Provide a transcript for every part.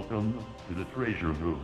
Welcome to the treasure room.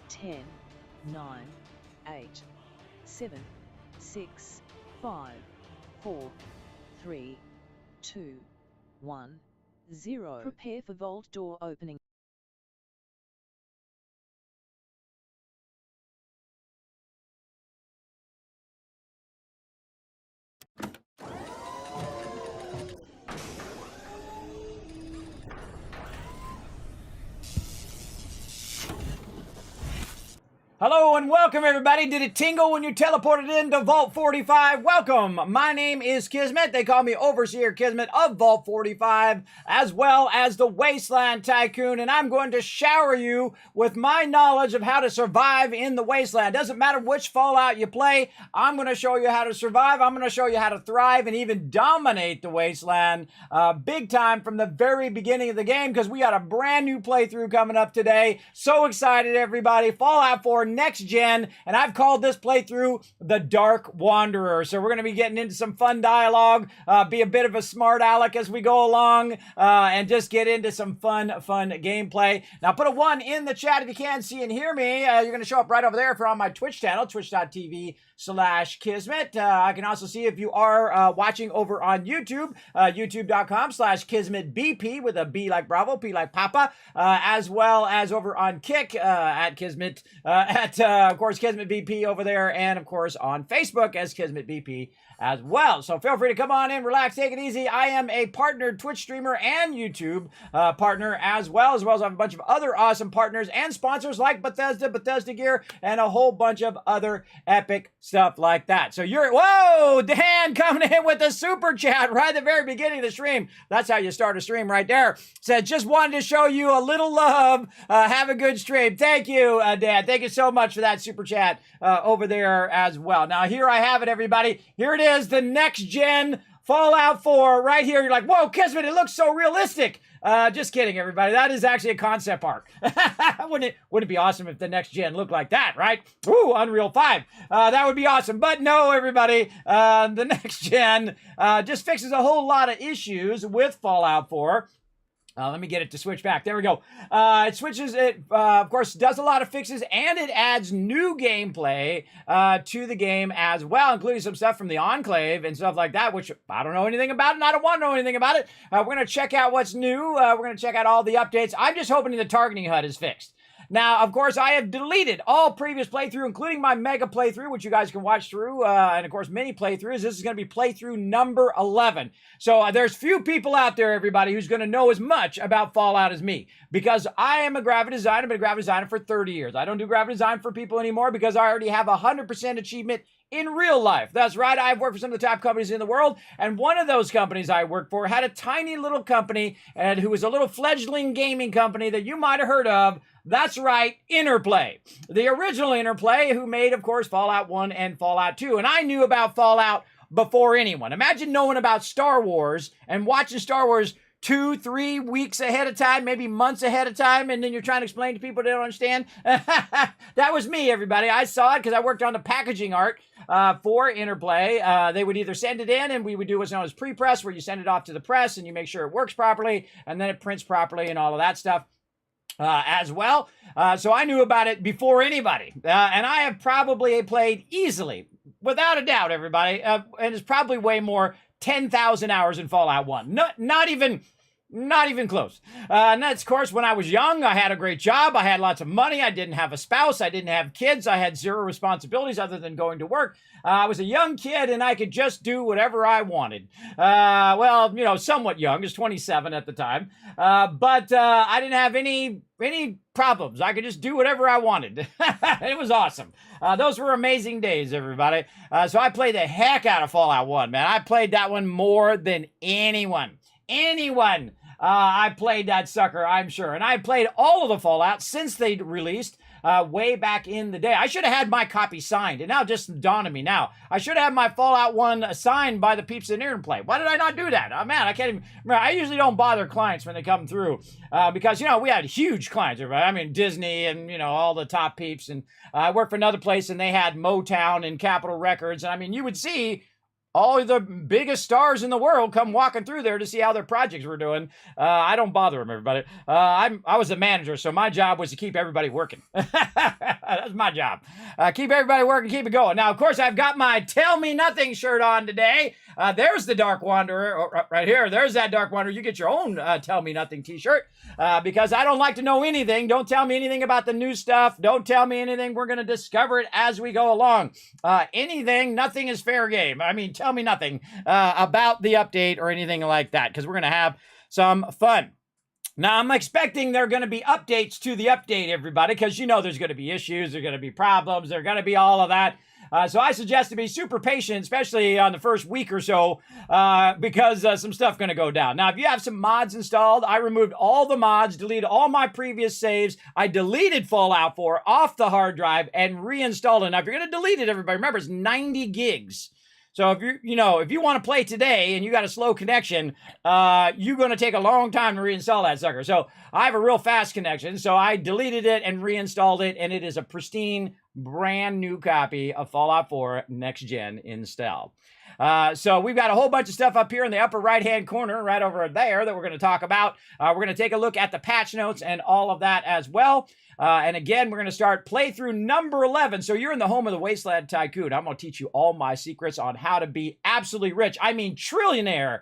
Ten, 9, 8, 7, 6, 5, 4, 3, 2, 1, 0. Prepare for vault door opening. Hello and welcome everybody. Did it tingle when you teleported into Vault 45? Welcome. My name is Kismet. They call me Overseer Kismet of Vault 45, as well as the Wasteland Tycoon, and I'm going to shower you with my knowledge of how to survive in the Wasteland. Doesn't matter which Fallout you play, I'm going to show you how to survive. I'm going to show you how to thrive and even dominate the Wasteland big time from the very beginning of the game, because we got a brand new playthrough coming up today. So excited, everybody. Fallout 4 next gen, and I've called this playthrough the Dark Wanderer. So we're going to be getting into some fun dialogue, be a bit of a smart aleck as we go along, and just get into some fun gameplay. Now put a 1 in the chat if you can see and hear me. You're going to show up right over there if you're on my Twitch channel, twitch.tv/Kismet. I can also see if you are watching over on YouTube, youtube.com/KismetBP with a B like Bravo, P like Papa, as well as over on Kick at Kismet, of course, Kismet BP over there, and of course on Facebook as Kismet BP as well. So feel free to come on in, relax, take it easy. I am a partnered Twitch streamer and YouTube partner as well as I have a bunch of other awesome partners and sponsors like Bethesda Gear, and a whole bunch of other epic stuff like that. So whoa, Dan coming in with a super chat right at the very beginning of the stream. That's how you start a stream right there. Said, just wanted to show you a little love. Have a good stream. Thank you, Dan. Thank you so much for that super chat over there as well. Now, here I have it, everybody. Here it is, the next gen Fallout 4 right here. You're like, whoa, Kismet, it looks so realistic. Just kidding, everybody. That is actually a concept art. Wouldn't it be awesome if the next gen looked like that, right? Ooh, Unreal 5. That would be awesome. But no, everybody, the next gen just fixes a whole lot of issues with Fallout 4. Let me get it to switch back. There we go. It switches, of course, does a lot of fixes, and it adds new gameplay to the game as well, including some stuff from the Enclave and stuff like that, which I don't know anything about, and I don't want to know anything about it. We're going to check out what's new. We're going to check out all the updates. I'm just hoping the targeting HUD is fixed. Now, of course, I have deleted all previous playthrough, including my mega playthrough, which you guys can watch through, and of course, mini playthroughs. This is going to be playthrough number 11. So there's few people out there, everybody, who's going to know as much about Fallout as me, because I am a graphic designer. I've been a graphic designer for 30 years. I don't do graphic design for people anymore because I already have 100% achievement in real life. That's right. I've worked for some of the top companies in the world, and one of those companies I worked for had a tiny little company, and who was a little fledgling gaming company that you might have heard of. That's right, Interplay. The original Interplay, who made, of course, Fallout 1 and Fallout 2. And I knew about Fallout before anyone. Imagine knowing about Star Wars and watching Star Wars 2-3 weeks ahead of time, maybe months ahead of time, and then you're trying to explain to people they don't understand. That was me, everybody. I saw it because I worked on the packaging art for Interplay. They would either send it in, and we would do what's known as pre-press, where you send it off to the press and you make sure it works properly, and then it prints properly and all of that stuff. As well. So I knew about it before anybody. And I have probably played easily, without a doubt, everybody, and it's probably way more, 10,000 hours in Fallout 1. Not even close. And that's, of course, when I was young, I had a great job. I had lots of money. I didn't have a spouse. I didn't have kids. I had zero responsibilities other than going to work. I was a young kid, and I could just do whatever I wanted. Well, you know, somewhat young. I was 27 at the time. But I didn't have any problems. I could just do whatever I wanted. It was awesome. Those were amazing days, everybody. So I played the heck out of Fallout 1, man. I played that one more than anyone. I played that sucker, I'm sure. And I played all of the Fallout since they released way back in the day. I should have had my copy signed. And now it just dawned on me now. I should have my Fallout 1 signed by the peeps in Interplay. Why did I not do that? Oh, man, I can't even remember. I usually don't bother clients when they come through because, you know, we had huge clients. I mean, Disney and, you know, all the top peeps. And I worked for another place, and they had Motown and Capitol Records. And, I mean, you would see all the biggest stars in the world come walking through there to see how their projects were doing. I don't bother them, everybody. I was a manager, so my job was to keep everybody working. That's my job. Keep everybody working, keep it going. Now, of course, I've got my Tell Me Nothing shirt on today. There's the Dark Wanderer right here. There's that Dark Wanderer. You get your own Tell Me Nothing t-shirt because I don't like to know anything. Don't tell me anything about the new stuff. Don't tell me anything. We're going to discover it as we go along. Nothing is fair game. I mean, tell me nothing about the update or anything like that, because we're going to have some fun. Now, I'm expecting there are going to be updates to the update, everybody, because you know there's going to be issues, there's going to be problems, there's going to be all of that. So I suggest to be super patient, especially on the first week or so, because some stuff going to go down. Now, if you have some mods installed, I removed all the mods, deleted all my previous saves. I deleted Fallout 4 off the hard drive and reinstalled it. Now, if you're going to delete it, everybody, remember, it's 90 gigs. So if you want to play today and you got a slow connection, you're going to take a long time to reinstall that sucker. So I have a real fast connection, so I deleted it and reinstalled it, and it is a pristine, brand new copy of Fallout 4 Next Gen installed. So we've got a whole bunch of stuff up here in the upper right-hand corner, right over there, that we're going to talk about. We're going to take a look at the patch notes and all of that as well. And again, we're going to start playthrough number 11. So you're in the home of the Wasteland Tycoon. I'm going to teach you all my secrets on how to be absolutely rich. I mean, trillionaire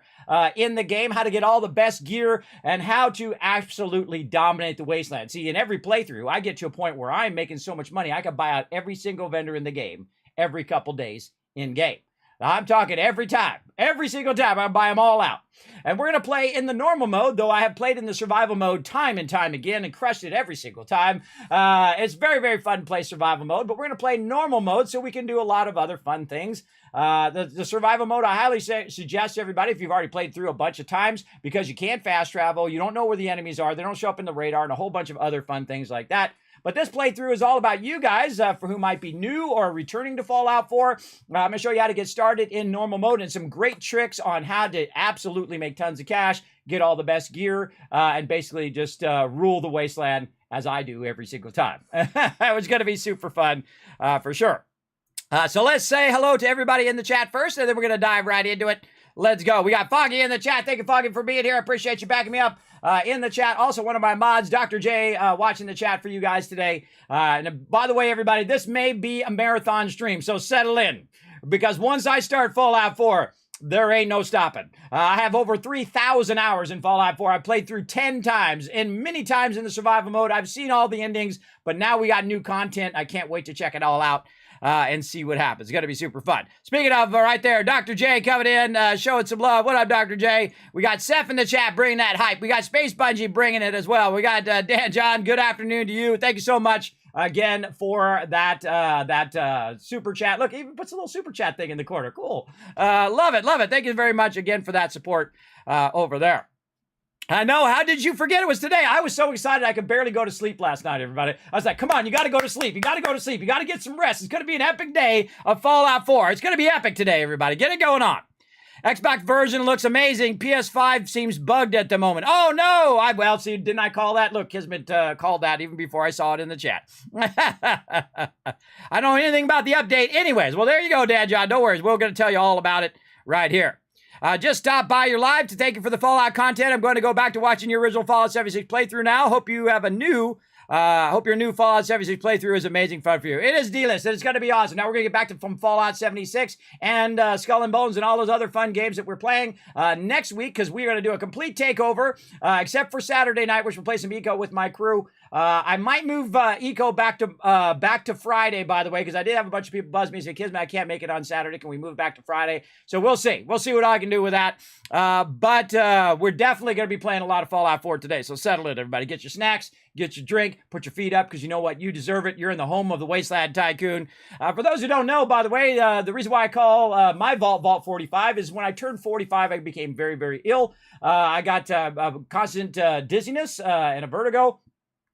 in the game, how to get all the best gear, and how to absolutely dominate the Wasteland. See, in every playthrough, I get to a point where I'm making so much money, I can buy out every single vendor in the game every couple days in-game. I'm talking every time. Every single time I buy them all out. And we're going to play in the normal mode, though I have played in the survival mode time and time again and crushed it every single time. It's very, very fun to play survival mode, but we're going to play normal mode so we can do a lot of other fun things. The survival mode, I highly suggest to everybody, if you've already played through a bunch of times, because you can't fast travel, you don't know where the enemies are, they don't show up in the radar, and a whole bunch of other fun things like that. But this playthrough is all about you guys for who might be new or returning to Fallout 4. I'm going to show you how to get started in normal mode and some great tricks on how to absolutely make tons of cash, get all the best gear, and basically just rule the Wasteland as I do every single time. It's going to be super fun for sure. So let's say hello to everybody in the chat first, and then we're going to dive right into it. Let's go. We got Foggy in the chat. Thank you, Foggy, for being here. I appreciate you backing me up. In the chat, also one of my mods, Dr. J, watching the chat for you guys today. And by the way, everybody, this may be a marathon stream, so settle in. Because once I start Fallout 4, there ain't no stopping. I have over 3,000 hours in Fallout 4. I've played through 10 times, and many times in the survival mode. I've seen all the endings, but now we got new content. I can't wait to check it all out and see what happens. It's going to be super fun. Speaking of, right there, Dr. J coming in, showing some love. What up, Dr. J? We got Seth in the chat bringing that hype. We got Space Bungee bringing it as well. We got Dan John. Good afternoon to you. Thank you so much again for that super chat. Look, even puts a little super chat thing in the corner. Cool. Love it. Thank you very much again for that support over there. I know. How did you forget it was today? I was so excited I could barely go to sleep last night, everybody. I was like, come on, you got to go to sleep. You got to go to sleep. You got to get some rest. It's going to be an epic day of Fallout 4. It's going to be epic today, everybody. Get it going on. Xbox version looks amazing. PS5 seems bugged at the moment. Oh, no. Well, see, didn't I call that? Look, Kismet called that even before I saw it in the chat. I don't know anything about the update. Anyways, well, there you go, Dad John. No worries. We're going to tell you all about it right here. Just stop by your live to thank you for the Fallout content. I'm going to go back to watching your original Fallout 76 playthrough now. Hope you have a new... hope your new Fallout 76 playthrough is amazing fun for you. It is D-list. It's going to be awesome. Now we're going to get back to from Fallout 76 and Skull and Bones and all those other fun games that we're playing next week, because we're going to do a complete takeover, except for Saturday night, which we'll play some Eco with my crew. I might move Eco back to Friday, by the way, because I did have a bunch of people buzz me and say, Kismet, I can't make it on Saturday. Can we move back to Friday? So we'll see. We'll see what I can do with that. But we're definitely going to be playing a lot of Fallout 4 today. So settle it, everybody. Get your snacks, get your drink, put your feet up, because you know what? You deserve it. You're in the home of the Wasteland Tycoon. For those who don't know, by the way, the reason why I call my Vault 45 is when I turned 45, I became very, very ill. I got constant dizziness and a vertigo,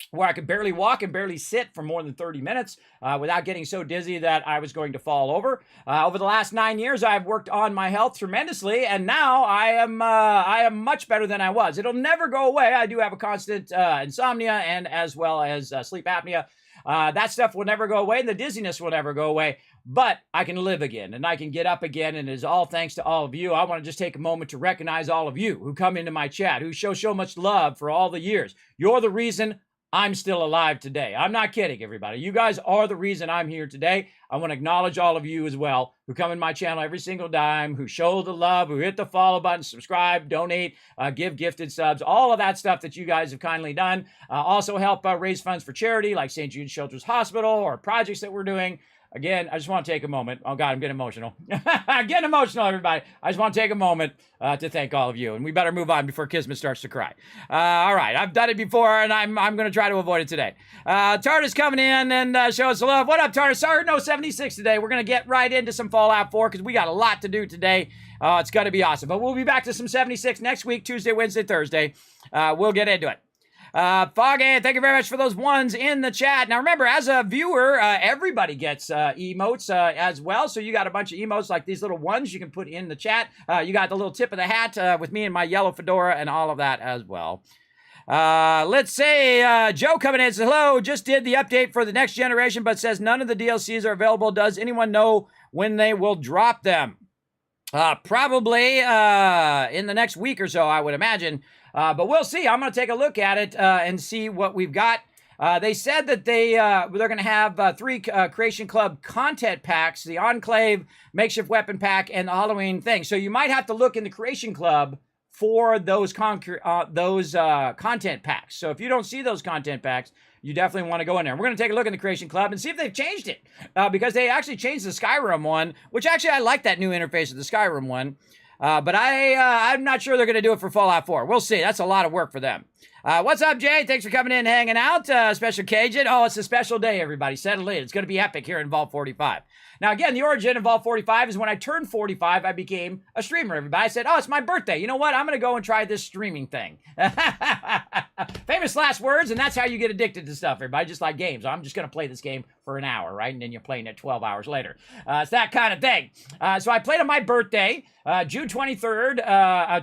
where I could barely walk and barely sit for more than 30 minutes without getting so dizzy that I was going to fall over. Over the last 9 years, I've worked on my health tremendously, and now I am much better than I was. It'll never go away. I do have a constant insomnia and as well as sleep apnea. That stuff will never go away, and the dizziness will never go away. But I can live again, and I can get up again, and it is all thanks to all of you. I want to just take a moment to recognize all of you who come into my chat, who show so much love for all the years. You're the reason I'm still alive today. I'm not kidding, everybody. You guys are the reason I'm here today. I want to acknowledge all of you as well who come in my channel every single time, who show the love, who hit the follow button, subscribe, donate, give gifted subs, all of that stuff that you guys have kindly done. Also help raise funds for charity like St. Jude Children's Hospital or projects that we're doing. Again, I just want to take a moment. Oh, God, I'm getting emotional. I'm getting emotional, everybody. I just want to take a moment to thank all of you. And we better move on before Kismet starts to cry. All right, I've done it before, and I'm going to try to avoid it today. Tardis coming in and show us some love. What up, Tardis? Sorry, no 76 today. We're going to get right into some Fallout 4 because we got a lot to do today. It's going to be awesome. But we'll be back to some 76 next week, Tuesday, Wednesday, Thursday. We'll get into it. Foggy, thank you very much for those ones in the chat. Now remember, as a viewer, everybody gets emotes as well. So you got a bunch of emotes like these little ones you can put in the chat. You got the little tip of the hat with me and my yellow fedora and all of that as well. Let's say Joe coming in says, hello, just did the update for the next generation, but says none of the DLCs are available. Does anyone know when they will drop them? Probably in the next week or so, I would imagine. But we'll see. I'm going to take a look at it and see what we've got. They said that they're going to have 3 Creation Club content packs, the Enclave, Makeshift Weapon Pack, and the Halloween thing. So you might have to look in the Creation Club for those content packs. So if you don't see those content packs, you definitely want to go in there. We're going to take a look in the Creation Club and see if they've changed it. Because they actually changed the Skyrim one, which actually I like that new interface of the Skyrim one. But I'm not sure they're going to do it for Fallout 4. We'll see. That's a lot of work for them. What's up, Jay? Thanks for coming in and hanging out. Special Cajun. Oh, it's a special day, everybody. Settle in. It's going to be epic here in Vault 45. Now, again, the origin of Vault 45 is when I turned 45, I became a streamer, everybody. I said, oh, it's my birthday. You know what? I'm going to go and try this streaming thing. Famous last words, and that's how you get addicted to stuff, everybody, just like games. I'm just going to play this game for an hour, right? And then you're playing it 12 hours later. It's that kind of thing. So I played on my birthday, June 23rd,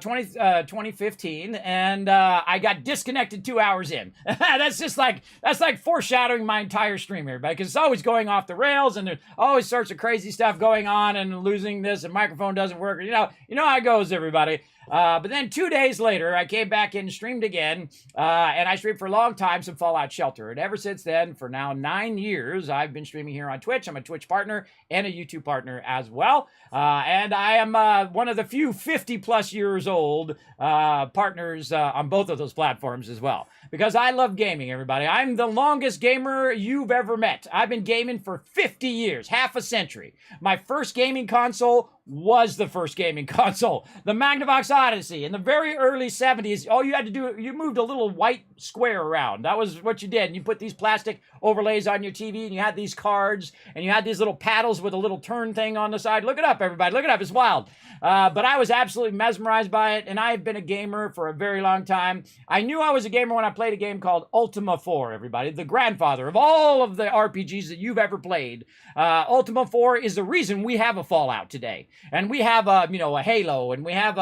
2015, and I got disconnected 2 hours in. That's like foreshadowing my entire stream, everybody, because it's always going off the rails, and there's always sorts of crazy stuff going on, and losing this, and microphone doesn't work. You know how it goes, everybody. But then 2 days later, I came back in and streamed again, and I streamed for a long time some Fallout Shelter. And ever since then, for now 9 years, I've been streaming here on Twitch. I'm a Twitch partner and a YouTube partner as well. And I am one of the few 50-plus years old partners on both of those platforms as well. Because I love gaming, everybody. I'm the longest gamer you've ever met. I've been gaming for 50 years, half a century. My first gaming console was the first gaming console, the Magnavox Odyssey. In the very early 70s, all you had to do, you moved a little white square around. That was what you did. And you put these plastic overlays on your TV, and you had these cards, and you had these little paddles with a little turn thing on the side. Look it up, everybody. Look it up. It's wild. But I was absolutely mesmerized by it, and I've been a gamer for a very long time. I knew I was a gamer when I played a game called Ultima 4, everybody. The grandfather of all of the RPGs that you've ever played. Ultima 4 is the reason we have a Fallout today. And we have a Halo, and we have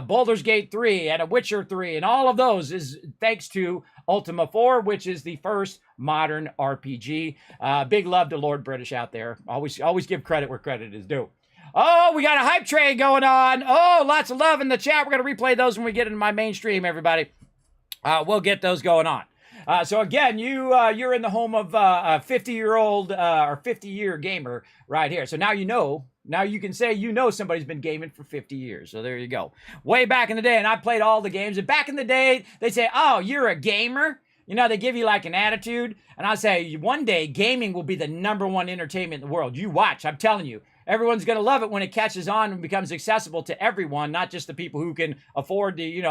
Baldur's Gate 3 and a Witcher 3, and all of those is thanks to Ultima 4, which is the first modern RPG. Big love to Lord British out there. Always give credit where credit is due. Oh, we got a hype train going on. Oh, lots of love in the chat. We're going to replay those when we get into my mainstream, everybody. We'll get those going on. So again, you're in the home of a 50-year-old or 50-year gamer right here. So now you know. Now you can say somebody's been gaming for 50 years. So there you go. Way back in the day, and I played all the games. And back in the day, they'd say, oh, you're a gamer? You know, they give you like an attitude. And I'll say, one day, gaming will be the #1 entertainment in the world. You watch. I'm telling you. Everyone's going to love it when it catches on and becomes accessible to everyone, not just the people who can afford the,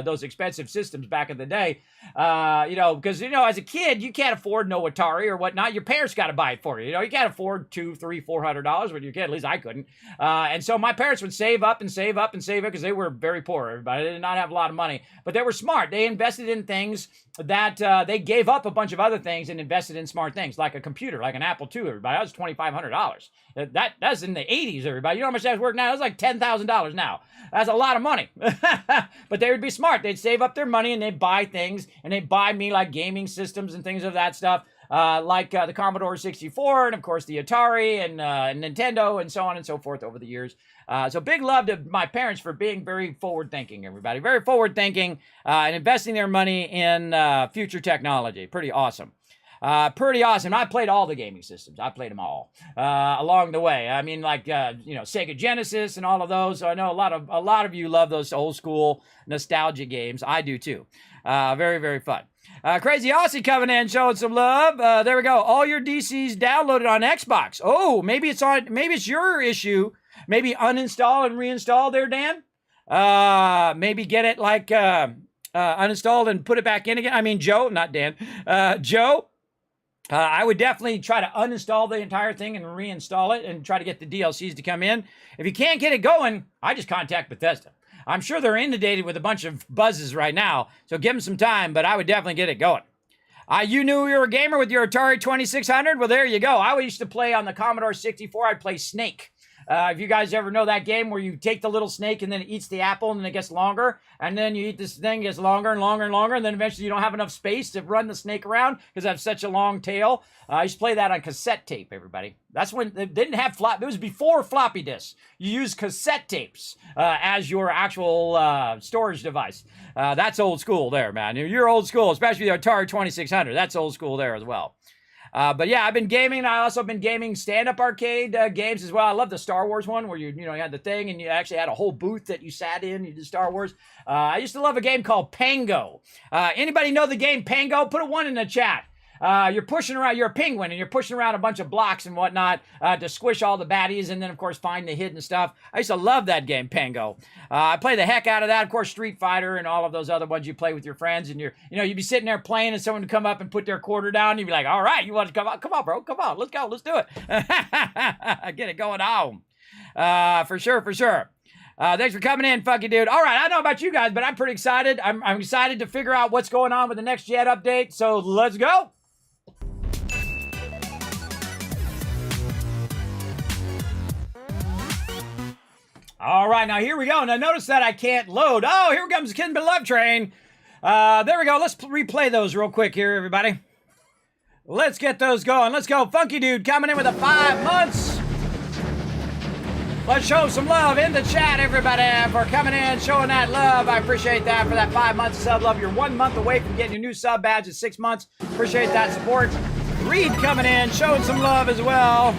those expensive systems back in the day. Because, as a kid, you can't afford no Atari or whatnot. Your parents got to buy it for you. You can't afford $200, $300, $400 when you're a kid. At least I couldn't. And so my parents would save up and save up and save it because they were very poor, everybody. They did not have a lot of money. But they were smart. They invested in things that they gave up a bunch of other things and invested in smart things, like a computer, like an Apple II, everybody. That was $2,500. That's in the 80s, everybody. You know how much that's worth now? It's like $10,000 now. That's a lot of money. But they would be smart. They'd save up their money and they'd buy things, and they'd buy me like gaming systems and things of that stuff, like the Commodore 64 and, of course, the Atari and Nintendo and so on and so forth over the years. So big love to my parents for being very forward-thinking, everybody. Very forward-thinking and investing their money in future technology. Pretty awesome. Pretty awesome. I played all the gaming systems. I played them all along the way. I mean, like Sega Genesis and all of those. So I know a lot of you love those old school nostalgia games. I do too. Very, very fun. Crazy Aussie coming in, showing some love. There we go. All your DCs downloaded on Xbox. Oh, maybe it's your issue. Maybe uninstall and reinstall there, Dan. Maybe get it like uninstalled and put it back in again. I mean, Joe, not Dan. Joe. I would definitely try to uninstall the entire thing and reinstall it and try to get the DLCs to come in. If you can't get it going, I just contact Bethesda. I'm sure they're inundated with a bunch of buzzes right now, so give them some time, but I would definitely get it going. You knew you were a gamer with your Atari 2600? Well, there you go. I used to play on the Commodore 64. I'd play Snake. If you guys ever know that game where you take the little snake and then it eats the apple and then it gets longer, and then you eat this thing, it gets longer and longer and longer, and then eventually you don't have enough space to run the snake around because it has such a long tail. I used to play that on cassette tape, everybody. That's when they didn't have it was before floppy disks. You used cassette tapes as your actual storage device. That's old school there, man. You're old school, especially the Atari 2600. That's old school there as well. But yeah, I've been gaming. I also been gaming stand-up arcade games as well. I love the Star Wars one where you had the thing and you actually had a whole booth that you sat in. You did Star Wars. I used to love a game called Pango. Anybody know the game Pango? Put a 1 in the chat. You're pushing around, you're a penguin, and you're pushing around a bunch of blocks and whatnot to squish all the baddies and then, of course, find the hidden stuff. I used to love that game, Pango. I play the heck out of that. Of course, Street Fighter and all of those other ones you play with your friends, and you'd be sitting there playing and someone would come up and put their quarter down, and you'd be like, all right, you want to come on? Come on, bro. Come on. Let's go. Let's do it. Get it going on. For sure, for sure. Thanks for coming in, Funky Dude. All right, I don't know about you guys, but I'm pretty excited. I'm excited to figure out what's going on with the next Jet update, so let's go. All right, now here we go. Now notice that I can't load. Oh, here comes the Kismet Love Train. There we go. Let's replay those real quick here, everybody. Let's get those going. Let's go. Funky Dude coming in with a 5 months. Let's show some love in the chat, everybody, for coming in, showing that love. I appreciate that for that 5 months of sub love. You're 1 month away from getting your new sub badge in 6 months. Appreciate that support. Reed coming in, showing some love as well.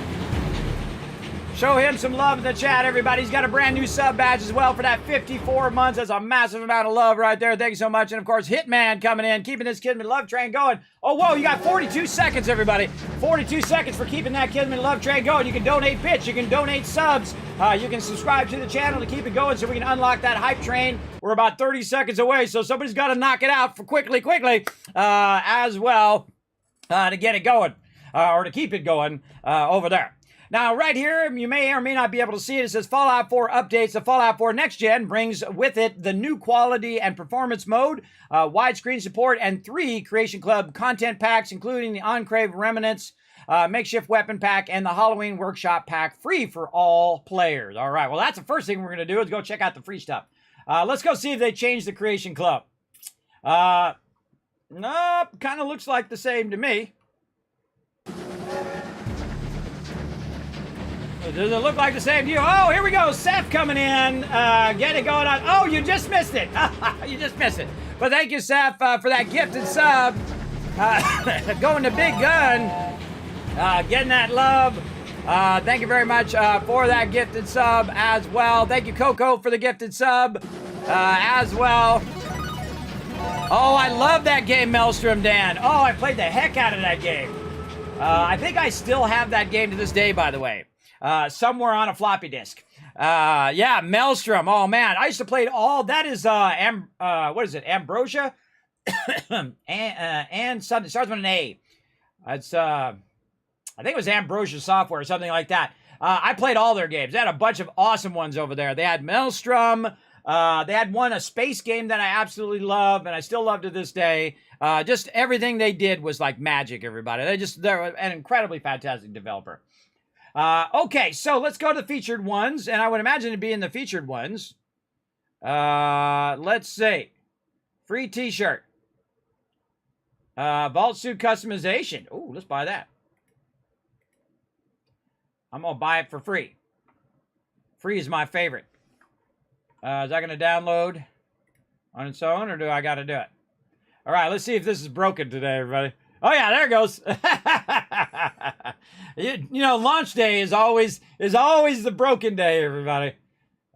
Show him some love in the chat, everybody. He's got a brand new sub badge as well for that 54 months. That's a massive amount of love right there. Thank you so much. And, of course, Hitman coming in, keeping this Kismet love train going. Oh, whoa, you got 42 seconds, everybody. 42 seconds for keeping that Kismet love train going. You can donate bits. You can donate subs. You can subscribe to the channel to keep it going so we can unlock that hype train. We're about 30 seconds away, so somebody's got to knock it out for quickly, as well to get it going or to keep it going over there. Now, right here, you may or may not be able to see it. It says Fallout 4 updates. The Fallout 4 Next Gen brings with it the new quality and performance mode, widescreen support, and 3 Creation Club content packs, including the Enclave Remnants, makeshift weapon pack, and the Halloween Workshop pack, free for all players. All right, well, that's the first thing we're going to do is go check out the free stuff. Let's go see if they changed the Creation Club. Nope, kind of looks like the same to me. Does it look like the same to you? Oh, here we go. Seth coming in. Get it going on. Oh, you just missed it. You just missed it. But thank you, Seth, for that gifted sub. Going to Big Gun. Getting that love. Thank you very much for that gifted sub as well. Thank you, Coco, for the gifted sub as well. Oh, I love that game, Maelstrom Dan. Oh, I played the heck out of that game. I think I still have that game to this day, by the way. Somewhere on a floppy disk. Yeah, Maelstrom. Oh, man. I used to play it all. That is, what is it? Ambrosia? and something. It starts with an A. It's, I think it was Ambrosia Software or something like that. I played all their games. They had a bunch of awesome ones over there. They had Maelstrom. They had a space game that I absolutely love, and I still love to this day. Just everything they did was like magic, everybody. They're an incredibly fantastic developer. Okay, so let's go to the featured ones, and I would imagine it'd be in the featured ones. Let's see. Free t-shirt. Vault suit customization. Ooh, let's buy that. I'm going to buy it for free. Free is my favorite. Is that going to download on its own, or do I got to do it? All right, let's see if this is broken today, everybody. Oh, yeah, there it goes. You know, launch day is always the broken day, everybody.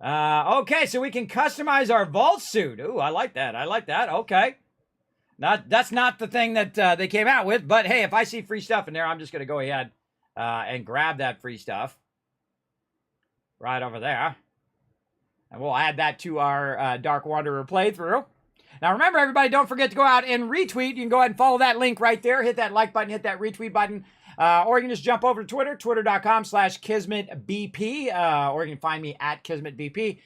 Okay, so we can customize our vault suit. Ooh, I like that. I like that. Okay. That's not the thing that they came out with, but hey, if I see free stuff in there, I'm just going to go ahead and grab that free stuff right over there. And we'll add that to our Dark Wanderer playthrough. Now, remember, everybody, don't forget to go out and retweet. You can go ahead and follow that link right there. Hit that like button, hit that retweet button. Or you can just jump over to Twitter, twitter.com/KismetBP. Or you can find me at KismetBP.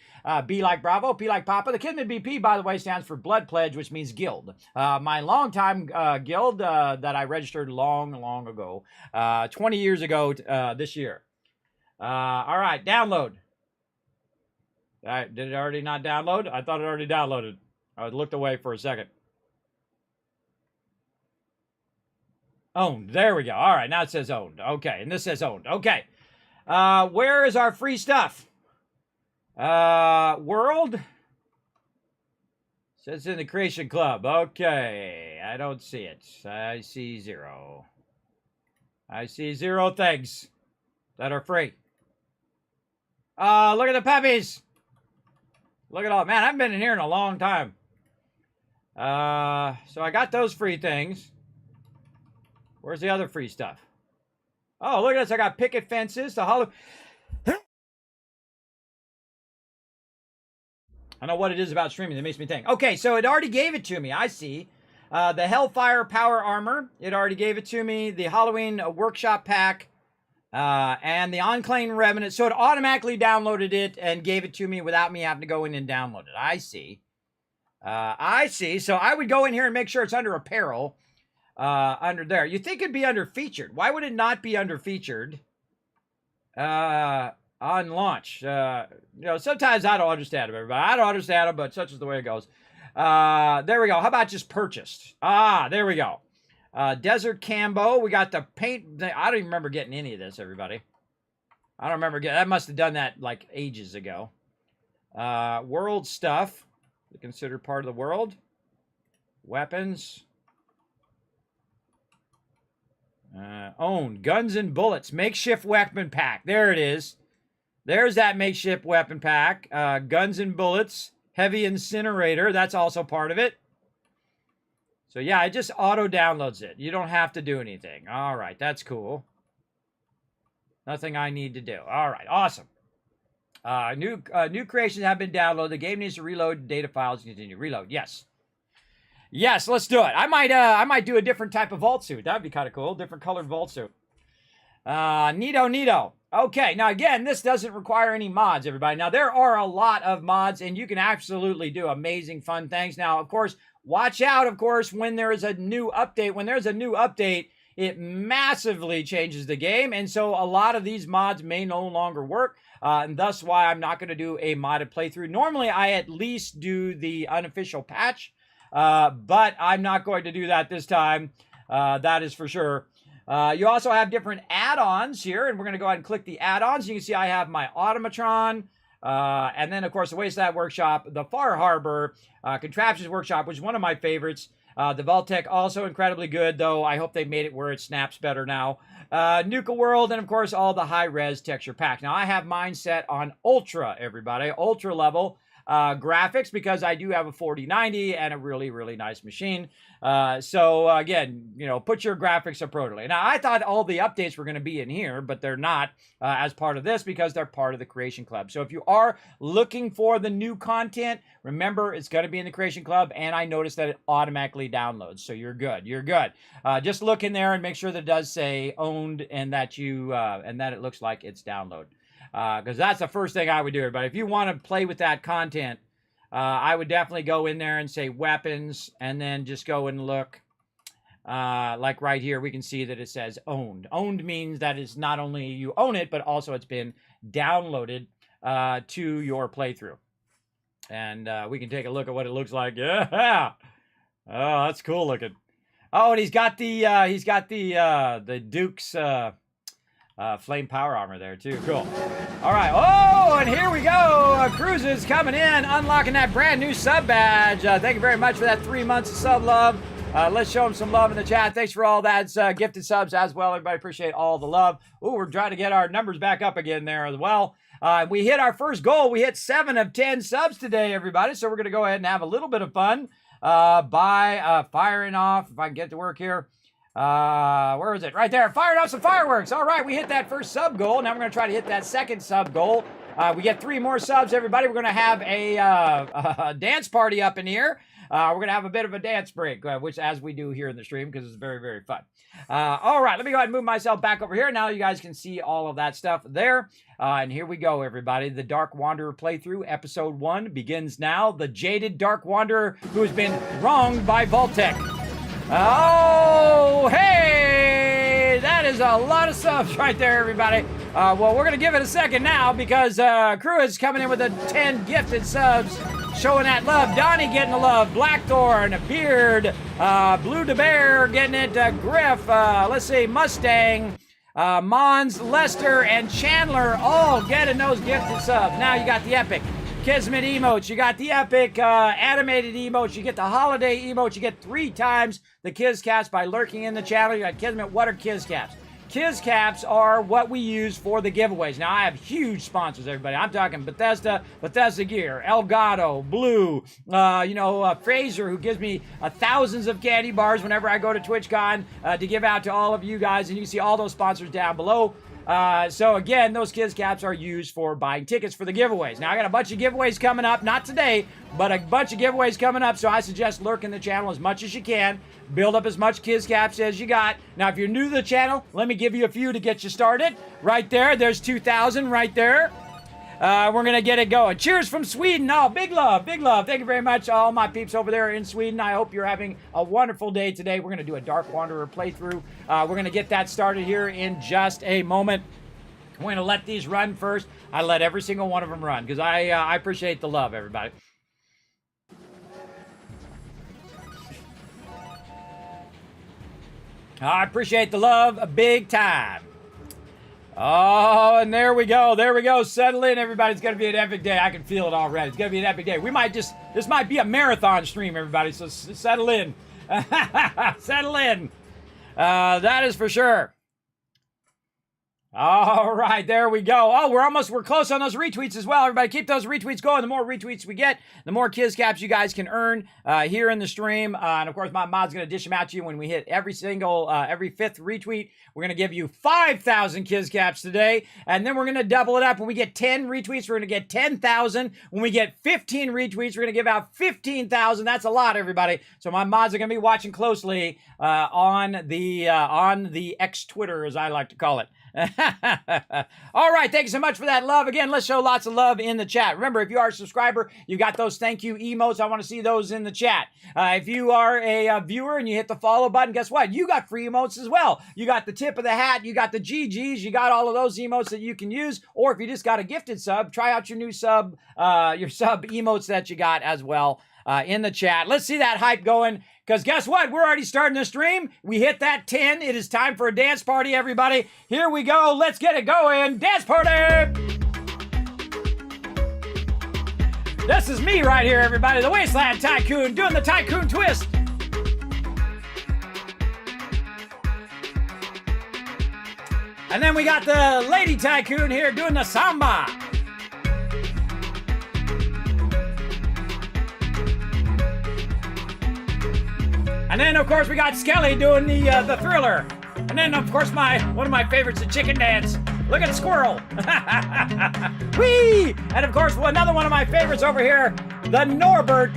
B like Bravo, P like Papa. The Kismet BP, by the way, stands for Blood Pledge, which means guild. My longtime guild that I registered long ago. 20 years ago this year. All right, download. Did it already not download? I thought it already downloaded. I looked away for a second. Owned. There we go. All right, now it says owned. Okay, and this says owned. Okay. Where is our free stuff? World? Says in the Creation Club. Okay, I don't see it. I see 0. I see 0 things that are free. Look at the puppies. Look at all. Man, I haven't been in here in a long time. So I got those free things. Where's the other free stuff? Oh, look at this. I got picket fences, the hollow. I know what it is about streaming that makes me think. Okay, so it already gave it to me. I see. The Hellfire Power Armor. It already gave it to me. The Halloween Workshop Pack. And the Enclave Remnant. So it automatically downloaded it and gave it to me without me having to go in and download it. I see. I see. So I would go in here and make sure it's under apparel. Under there. You think it'd be under featured. Why would it not be under featured? On launch. You know, sometimes I don't understand them, everybody. I don't understand them, but such is the way it goes. There we go. How about just purchased? There we go. Desert Cambo. We got the paint. I don't even remember getting any of this, everybody. I don't remember. I must have done that like ages ago. World stuff. Considered part of the world. Weapons. Owned. Guns and bullets. Makeshift weapon pack. There it is. There's that makeshift weapon pack. Guns and bullets. Heavy incinerator. That's also part of it. So yeah, it just auto downloads it. You don't have to do anything. All right, that's cool. Nothing I need to do. All right, awesome. New creations have been downloaded. The game needs to reload data files. Continue. Reload. Yes. Yes, let's do it. I might do a different type of vault suit. That'd be kind of cool. Different colored vault suit. Neato. Okay, now again, this doesn't require any mods, everybody. Now, there are a lot of mods, and you can absolutely do amazing, fun things. Now, of course, watch out, of course, when there is a new update. When there's a new update, it massively changes the game, and so a lot of these mods may no longer work, and thus why I'm not going to do a modded playthrough. Normally, I at least do the unofficial patch, but I'm not going to do that this time. That is for sure. You also have different add-ons here, and we're going to go ahead and click the add-ons. You can see I have my Automatron, and then, of course, the Wasteland Workshop, the Far Harbor Contraptions Workshop, which is one of my favorites. The vault-tec, also incredibly good, though I hope they made it where it snaps better now. Nuka World, and, of course, all the high-res texture packs. Now, I have mine set on Ultra, everybody, Ultra level. Graphics, because I do have a 4090 and a really, really nice machine. So again, you know, put your graphics appropriately. Now, I thought all the updates were going to be in here, but they're not as part of this because they're part of the Creation Club. So if you are looking for the new content, remember it's going to be in the Creation Club, and I noticed that it automatically downloads. So you're good. You're good. Just look in there and make sure that it does say owned and that you and that it looks like it's download. Because that's the first thing I would do. But if you want to play with that content, I would definitely go in there and say weapons, and then just go and look. Like right here, we can see that it says owned. Owned means that it's not only you own it, but also it's been downloaded to your playthrough. And we can take a look at what it looks like. Yeah. Oh, that's cool looking. Oh, and he's got the Duke's flame power armor there too. Cool. All right. Oh, and here we go. Cruises coming in, unlocking that brand new sub badge. Thank you very much for that 3 months of sub love. Let's show him some love in the chat. Thanks for all that gifted subs as well. Everybody appreciate all the love. Ooh, we're trying to get our numbers back up again there as well. We hit our first goal. We hit 7 of 10 subs today, everybody. So we're going to go ahead and have a little bit of fun by firing off, if I can get to work here. Where is it? Right there. Fired off some fireworks. All right, we hit that first sub goal. Now we're going to try to hit that second sub goal. We get 3 more subs, everybody. We're going to have a dance party up in here. We're going to have a bit of a dance break, which as we do here in the stream, because it's very, very fun. All right, let me go ahead and move myself back over here. Now you guys can see all of that stuff there. And here we go, everybody. The Dark Wanderer playthrough, episode 1, begins now. The jaded Dark Wanderer who has been wronged by vault-tec. Oh, hey! That is a lot of subs right there, everybody. Well, we're going to give it a second now because Crew is coming in with a 10 gifted subs, showing that love. Donnie getting the love. Blackthorn, Beard, Blue the Bear getting it. Griff, let's see, Mustang, Mons, Lester, and Chandler all getting those gifted subs. Now you got the epic Kismet emotes, you got the epic animated emotes, you get the holiday emotes, you get 3 times the Kizcaps by lurking in the channel. You got Kismet. What are Kizcaps? Kizcaps are what we use for the giveaways. Now, I have huge sponsors, everybody. I'm talking Bethesda Gear, Elgato, Blue, Fraser, who gives me thousands of candy bars whenever I go to TwitchCon to give out to all of you guys, and you can see all those sponsors down below. So again, those Kizcaps are used for buying tickets for the giveaways. Now, I got a bunch of giveaways coming up, not today, but a bunch of giveaways coming up, so I suggest lurking the channel as much as you can. Build up as much Kizcaps as you got. Now, if you're new to the channel, let me give you a few to get you started. Right there, there's 2,000 right there. We're going to get it going. Cheers from Sweden. Oh, big love, big love. Thank you very much, all my peeps over there in Sweden. I hope you're having a wonderful day today. We're going to do a Dark Wanderer playthrough. We're going to get that started here in just a moment. We're going to let these run first. I let every single one of them run because I appreciate the love, everybody. I appreciate the love big time. Oh, and there we go. There we go. Settle in, everybody. It's going to be an epic day. I can feel it already. It's going to be an epic day. This might be a marathon stream, everybody. So settle in. Settle in. That is for sure. All right, there we go. Oh, we're close on those retweets as well. Everybody keep those retweets going. The more retweets we get, the more Kiz Caps you guys can earn here in the stream. And of course, my mod's going to dish them out to you when we hit every fifth retweet. We're going to give you 5,000 Kiz Caps today. And then we're going to double it up. When we get 10 retweets, we're going to get 10,000. When we get 15 retweets, we're going to give out 15,000. That's a lot, everybody. So my mods are going to be watching closely on the X Twitter, as I like to call it. All right, thank you so much for that love. Again, let's show lots of love in the chat. Remember, if you are a subscriber, you got those thank you emotes. I want to see those in the chat. If you are a viewer and you hit the follow button, guess what? You got free emotes as well. You got the tip of the hat, you got the GGs, you got all of those emotes that you can use. Or if you just got a gifted sub, try out your new sub emotes that you got as well in the chat. Let's see that hype going. Because guess what? We're already starting the stream. We hit that 10. It is time for a dance party, everybody. Here we go. Let's get it going. Dance party! This is me right here, everybody. The Wasteland Tycoon doing the Tycoon twist. And then we got the Lady Tycoon here doing the samba. And then, of course, we got Skelly doing the Thriller. And then, of course, one of my favorites, the chicken dance. Look at the squirrel. Whee! And, of course, another one of my favorites over here, the Norbert.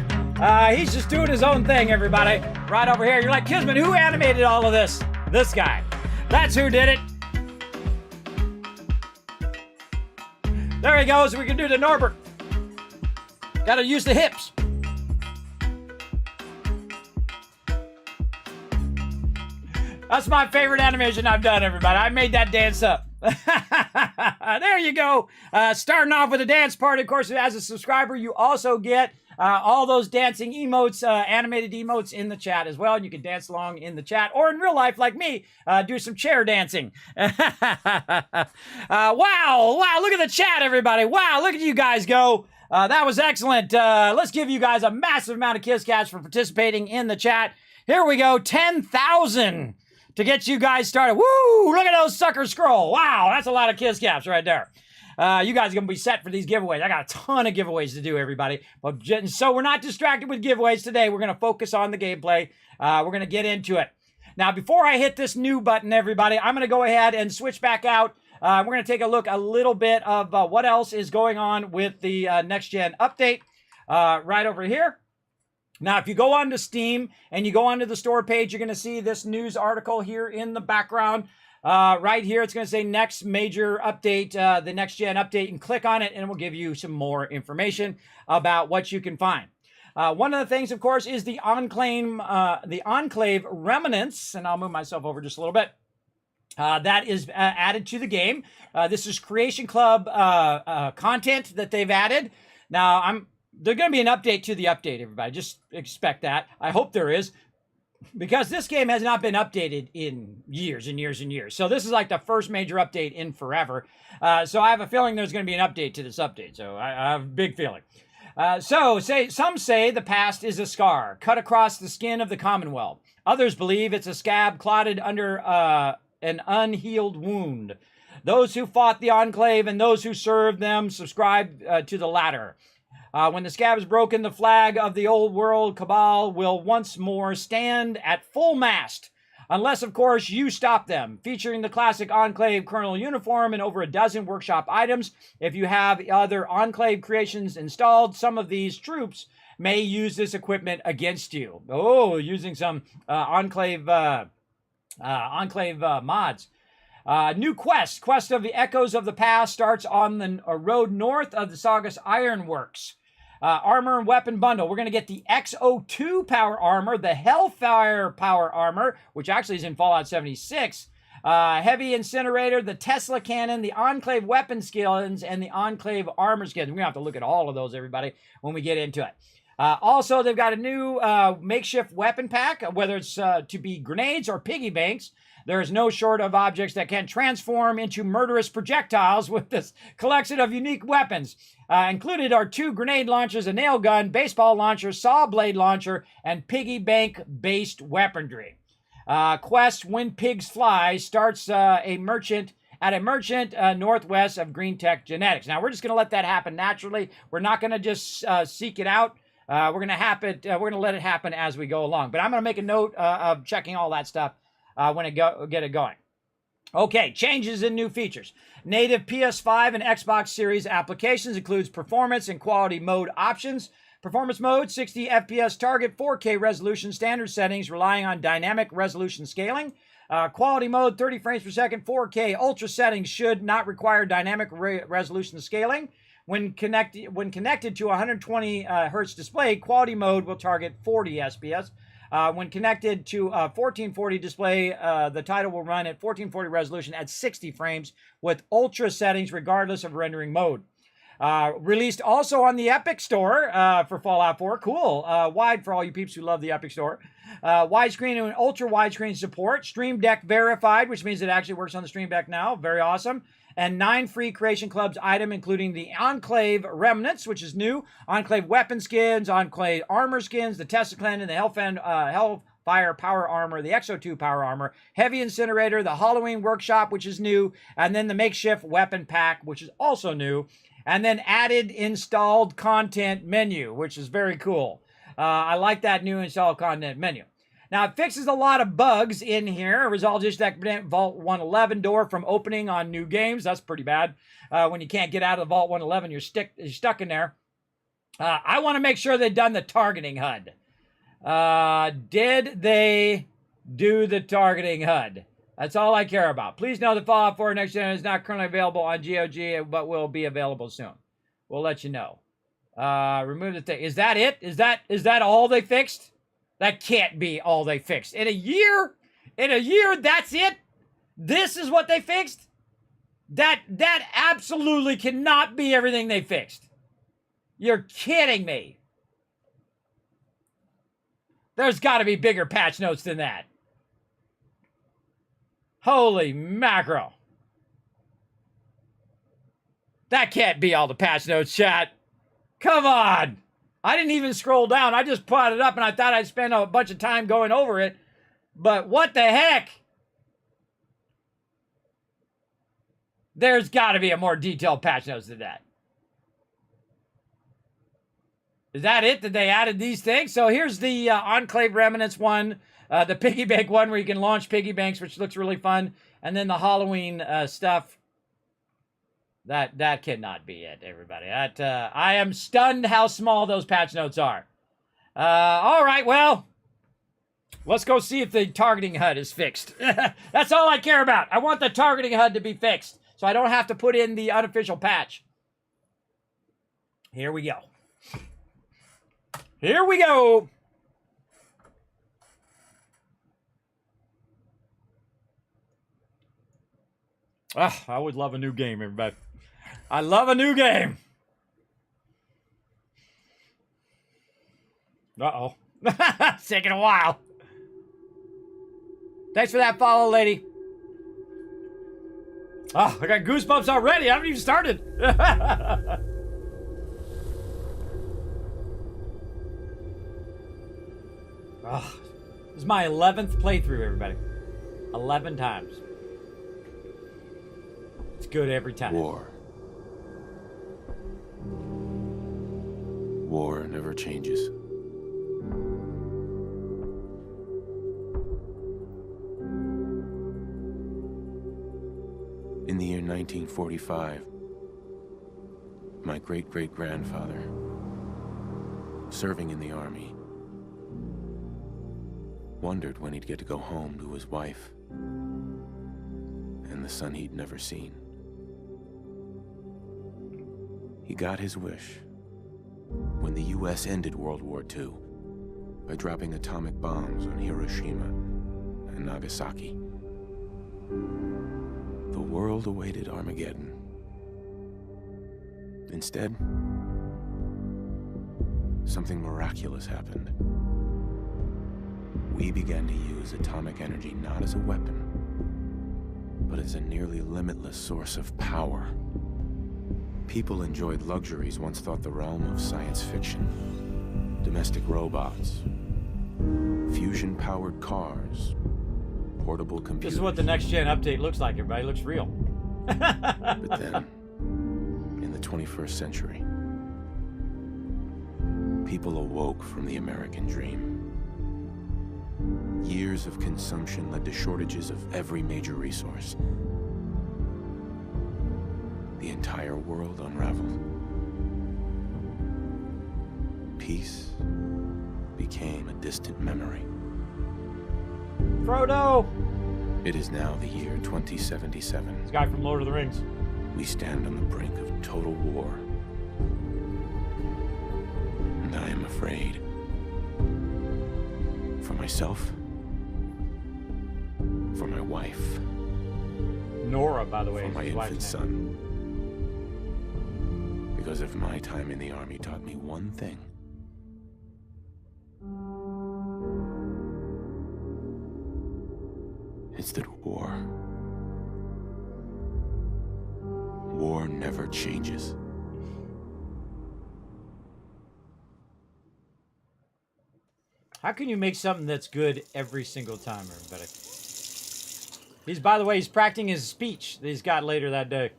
He's just doing his own thing, everybody. Right over here. You're like, Kismet, who animated all of this? This guy. That's who did it. There he goes. We can do the Norbert. Got to use the hips. That's my favorite animation I've done, everybody. I made that dance up. There you go. Starting off with a dance party. Of course, as a subscriber, you also get all those dancing emotes, animated emotes in the chat as well. You can dance along in the chat or in real life, like me, do some chair dancing. Wow. Look at the chat, everybody. Wow. Look at you guys go. That was excellent. Let's give you guys a massive amount of Kiz Caps for participating in the chat. Here we go. 10,000. To get you guys started. Woo! Look at those suckers scroll. Wow, that's a lot of Kiz Caps right there. You guys are going to be set for these giveaways. I got a ton of giveaways to do, everybody. But so we're not distracted with giveaways today. We're going to focus on the gameplay. We're going to get into it. Now, before I hit this new button, everybody, I'm going to go ahead and switch back out. We're going to take a look a little bit of what else is going on with the next-gen update right over here. Now, if you go onto Steam and you go onto the store page, you're going to see this news article here in the background. Right here, it's going to say next major update, the next gen update, and click on it, and it will give you some more information about what you can find. One of the things, of course, is the Enclave Remnants, and I'll move myself over just a little bit. That is added to the game. This is Creation Club content that they've added. Now, there's going to be an update to the update, everybody. Just expect that. I hope there is. Because this game has not been updated in years and years and years. So this is like the first major update in forever. So I have a feeling there's going to be an update to this update. So I have a big feeling. Some say the past is a scar cut across the skin of the Commonwealth. Others believe it's a scab clotted under an unhealed wound. Those who fought the Enclave and those who served them subscribe to the latter. When the scab is broken, the flag of the old world cabal will once more stand at full mast. Unless, of course, you stop them. Featuring the classic Enclave Colonel uniform and over a dozen workshop items. If you have other Enclave creations installed, some of these troops may use this equipment against you. Oh, using some Enclave mods. New quest of the Echoes of the Past starts on the road north of the Saugus Ironworks. Armor and weapon bundle. We're going to get the XO2 power armor, the Hellfire power armor, which actually is in Fallout 76. Heavy incinerator, the Tesla cannon, the Enclave weapon skins, and the Enclave armor skins. We're going to have to look at all of those, everybody, when we get into it. Also, they've got a new makeshift weapon pack, whether it's to be grenades or piggy banks. There is no short of objects that can transform into murderous projectiles with this collection of unique weapons. Included are 2 grenade launchers, a nail gun, baseball launcher, saw blade launcher, and piggy bank-based weaponry. Quest When Pigs Fly starts at a merchant northwest of Green Tech Genetics. Now, we're just going to let that happen naturally. We're not going to just seek it out. We're going to let it happen as we go along. But I'm going to make a note of checking all that stuff when get it going. Okay, changes and new features. Native PS5 and Xbox Series applications includes performance and quality mode options. Performance mode, 60 FPS target, 4K resolution, standard settings, relying on dynamic resolution scaling. Quality mode, 30 frames per second, 4K, ultra settings should not require dynamic resolution scaling. When connected to a 120 hertz display, quality mode will target 40 FPS. When connected to a 1440 display, the title will run at 1440 resolution at 60 frames with ultra settings regardless of rendering mode. Released also on the Epic Store for Fallout 4. Cool. Wide for all you peeps who love the Epic Store. Widescreen and ultra widescreen support. Stream Deck verified, which means it actually works on the Stream Deck now. Very awesome. And 9 free Creation Clubs item, including the Enclave Remnants, which is new. Enclave weapon skins, Enclave armor skins, the Testaclan and the Hellfire Power Armor, the Exo 2 Power Armor, Heavy Incinerator, the Halloween Workshop, which is new, and then the Makeshift Weapon Pack, which is also new. And then added installed content menu, which is very cool. I like that new installed content menu. Now, it fixes a lot of bugs in here. Resolves issues that prevent Vault 111 door from opening on new games. That's pretty bad. When you can't get out of the Vault 111, you're stuck in there. I want to make sure they've done the targeting HUD. Did they do the targeting HUD? That's all I care about. Please know that Fallout 4 Next Gen is not currently available on GOG, but will be available soon. We'll let you know. Remove the thing. Is that it? Is that all they fixed? That can't be all they fixed. In a year? In a year, that's it? This is what they fixed? That absolutely cannot be everything they fixed. You're kidding me. There's got to be bigger patch notes than that. Holy mackerel. That can't be all the patch notes, chat. Come on. I didn't even scroll down. I just brought it up and I thought I'd spend a bunch of time going over it. But what the heck? There's got to be a more detailed patch notes than that. Is that it? That they added these things? So here's the Enclave Remnants one. The piggy bank one where you can launch piggy banks, which looks really fun. And then the Halloween stuff. That cannot be it, everybody. I am stunned how small those patch notes are. All right, well, let's go see if the targeting HUD is fixed. That's all I care about. I want the targeting HUD to be fixed, so I don't have to put in the unofficial patch. Here we go. Here we go. I would love a new game, everybody. I love a new game. Uh-oh. It's taking a while. Thanks for that follow, lady. Oh, I got goosebumps already. I haven't even started. Oh, this is my 11th playthrough, everybody. 11 times. It's good every time. War never changes. In the year 1945, my great-great-grandfather, serving in the army, wondered when he'd get to go home to his wife and the son he'd never seen. He got his wish when the U.S. ended World War II by dropping atomic bombs on Hiroshima and Nagasaki. The world awaited Armageddon. Instead, something miraculous happened. We began to use atomic energy not as a weapon, but as a nearly limitless source of power. People enjoyed luxuries once thought the realm of science fiction. Domestic robots, fusion-powered cars, portable computers. This is what the next-gen update looks like, everybody. It looks real. But then, in the 21st century, people awoke from the American dream. Years of consumption led to shortages of every major resource. The entire world unraveled. Peace became a distant memory. Frodo! It is now the year 2077. This guy from Lord of the Rings. We stand on the brink of total war. And I am afraid. For myself. For my wife. Nora, by the way. For my his wife's infant son. Because if my time in the army taught me one thing, it's that war never changes. How can you make something that's good every single time, everybody? He's, by the way, he's practicing his speech that he's got later that day.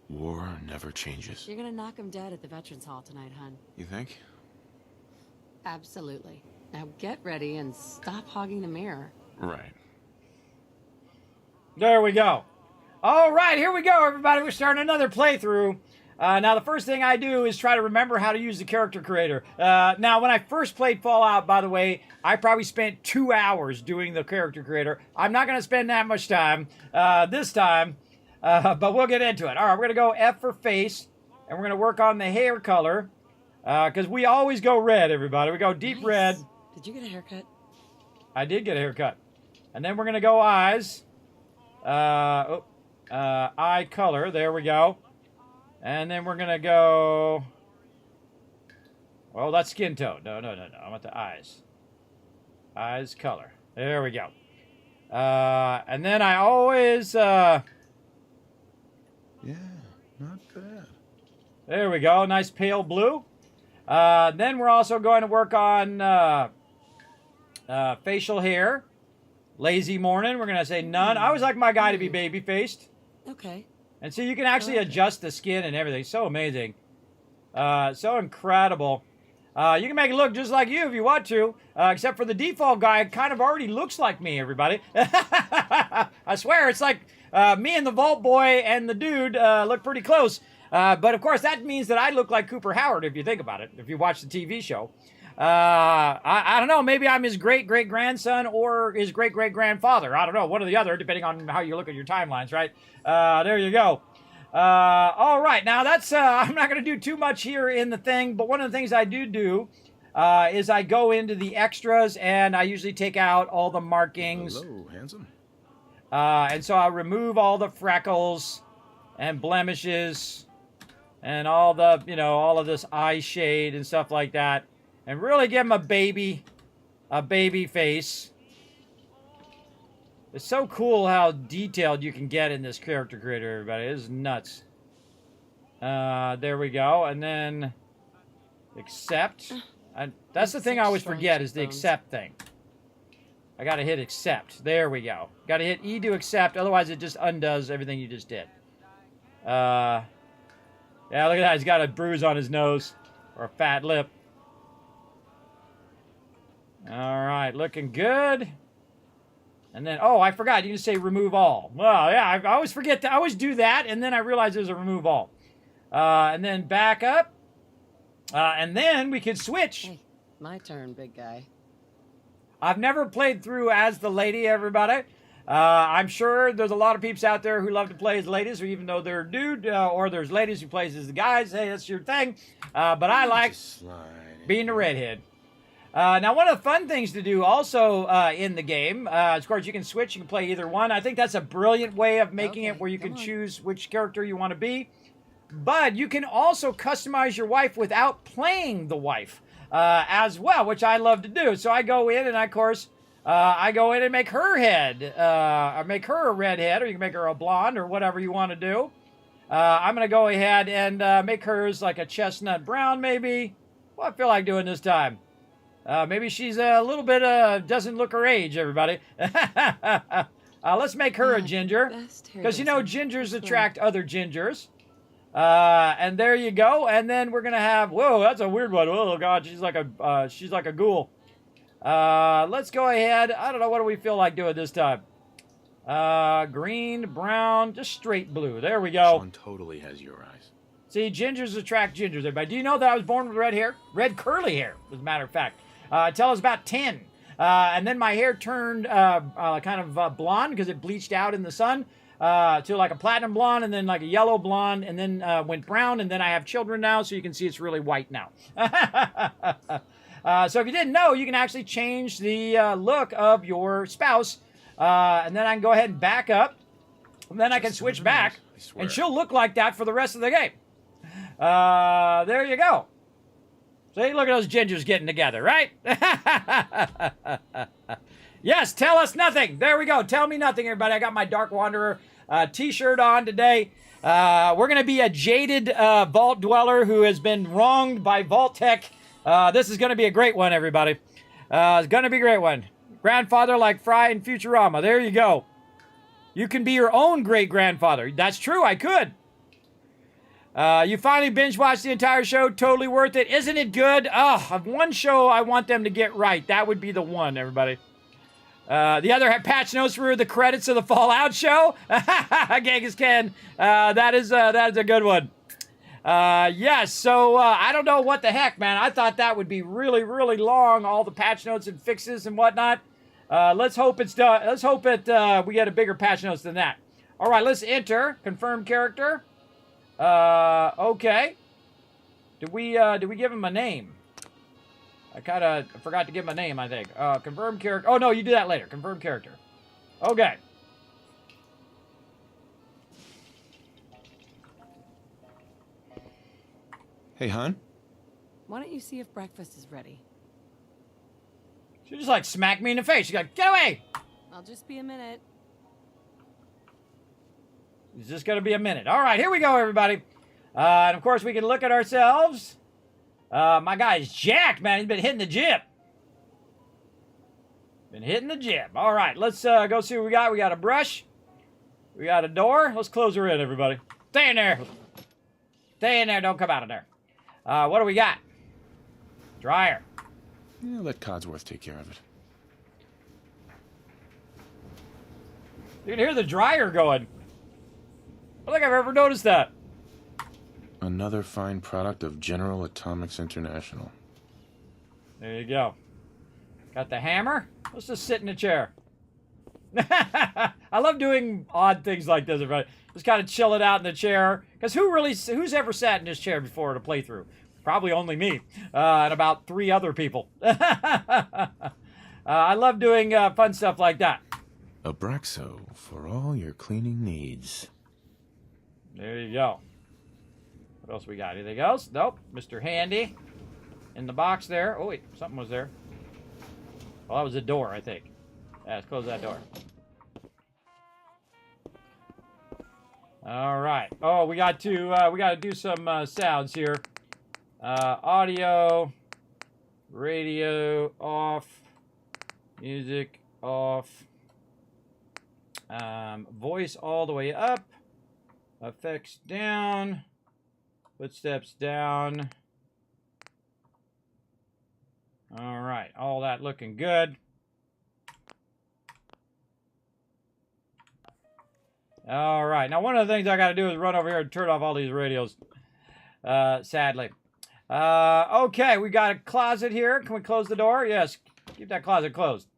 War never changes. You're gonna knock him dead at the Veterans Hall tonight, hon. You think? Absolutely. Now get ready and stop hogging the mirror. Right. There we go. All right, here we go, everybody. We're starting another playthrough. Now, the first thing I do is try to remember how to use the character creator. Now, when I first played Fallout, by the way, I probably spent 2 hours doing the character creator. I'm not going to spend that much time this time, but we'll get into it. All right, we're going to go F for face, and we're going to work on the hair color, because we always go red, everybody. We go deep Nice. red. Did you get a haircut? I did get a haircut. And then we're going to go eyes. Eye color. There we go. And then we're going to go... Well, that's skin tone. No. I want the eyes. Eyes color. There we go. And then I always... Yeah, not bad. There we go. Nice pale blue. Then we're also going to work on facial hair. Lazy morning. We're going to say none. I always like my guy to be baby-faced. Okay. And so you can actually adjust the skin and everything. So amazing. So incredible. You can make it look just like you if you want to. Except for the default guy kind of already looks like me, everybody. I swear, it's like me and the Vault Boy and the dude look pretty close. But of course, that means that I look like Cooper Howard if you think about it. If you watch the TV show. I don't know. Maybe I'm his great-great-grandson or his great-great-grandfather. I don't know. One or the other, depending on how you look at your timelines, right? There you go. All right. Now, that's... I'm not going to do too much here in the thing, but one of the things I do is I go into the extras, and I usually take out all the markings. Hello, handsome. And so I remove all the freckles and blemishes and all the, all of this eye shade and stuff like that. And really give him a baby face. It's so cool how detailed you can get in this character creator, everybody. It is nuts. There we go. And then accept. That's the thing I always forget is the accept thing. I got to hit accept. There we go. Got to hit E to accept. Otherwise, it just undoes everything you just did. Yeah, look at that. He's got a bruise on his nose. Or a fat lip. All right, looking good. And then, oh, I forgot. You can say remove all. Well, yeah, I always forget to. I always do that, and then I realize there's a remove all. And then back up. And then we could switch. Hey, my turn, big guy. I've never played through as the lady, everybody. I'm sure there's a lot of peeps out there who love to play as ladies, or even though they're a dude, or there's ladies who plays as the guys. Hey, that's your thing. But I like being a redhead. Now, one of the fun things to do also in the game, of course, you can switch. You can play either one. I think that's a brilliant way of making it where you can choose which character you want to be. But you can also customize your wife without playing the wife as well, which I love to do. So I go in and I, of course, I go in and make her head, or make her a redhead, or you can make her a blonde, or whatever you want to do. I'm going to go ahead and make hers like a chestnut brown, maybe. What I feel like doing this time. Maybe she's a little bit, doesn't look her age, everybody. Let's make her a ginger. Because, you know, gingers attract other gingers. And there you go. And then we're going to have, whoa, that's a weird one. Oh, God, she's like a ghoul. Let's go ahead. I don't know, what do we feel like doing this time? Green, brown, just straight blue. There we go. Sean totally has your eyes. See, gingers attract gingers, everybody. Do you know that I was born with red hair? Red curly hair, as a matter of fact. Until I was about 10. And then my hair turned kind of blonde because it bleached out in the sun to like a platinum blonde and then like a yellow blonde and then went brown. And then I have children now, so you can see it's really white now. So if you didn't know, you can actually change the look of your spouse. And then I can go ahead and back up. And then I can switch back. And she'll look like that for the rest of the game. There you go. See, look at those gingers getting together, right? Yes, tell us nothing. There we go. Tell me nothing, everybody. I got my Dark Wanderer t-shirt on today. We're going to be a jaded vault dweller who has been wronged by vault-tec. This is going to be a great one, everybody. It's going to be a great one. Grandfather like Fry in Futurama. There you go. You can be your own great-grandfather. That's true, I could. You finally binge-watched the entire show. Totally worth it. Isn't it good? Oh, one show I want them to get right. That would be the one, everybody. The other patch notes were the credits of the Fallout show. Genghis Khan. That is a good one. Yes, so I don't know what the heck, man. I thought that would be really, really long, all the patch notes and fixes and whatnot. Let's hope it's done. Let's hope we get a bigger patch notes than that. All right, let's enter. Confirm character. Okay. Did we give him a name? I kind of forgot to give him a name, I think. Confirm character. Oh, no, you do that later. Confirm character. Okay. Hey, hon? Why don't you see if breakfast is ready? She just like smacked me in the face. She's like, get away! I'll just be a minute. It's just going to be a minute. All right, here we go, everybody. And, of course, we can look at ourselves. My guy's jacked, man. He's been hitting the gym. Been hitting the gym. All right, let's go see what we got. We got a brush. We got a door. Let's close her in, everybody. Stay in there. Stay in there. Don't come out of there. What do we got? Dryer. Yeah, let Codsworth take care of it. You can hear the dryer going. I don't think I've ever noticed that. Another fine product of General Atomics International. There you go. Got the hammer. Let's just sit in a chair. I love doing odd things like this, everybody. Just kind of chill it out in the chair. Because who's ever sat in this chair before to play through? Probably only me. And about 3 other people. I love doing fun stuff like that. Abraxo for all your cleaning needs. There you go. What else we got? Anything else? Nope. Mr. Handy. In the box there. Oh, wait. Something was there. Well, that was a door, I think. Yeah, let's close that door. All right. Oh, we got to do some sounds here. Audio, radio off, music off, voice all the way up, effects down, footsteps down. All right, all that looking good. All right, now one of the things I got to do is run over here and turn off all these radios, sadly. Okay, we got a closet here. Can we close the door? Yes, keep that closet closed.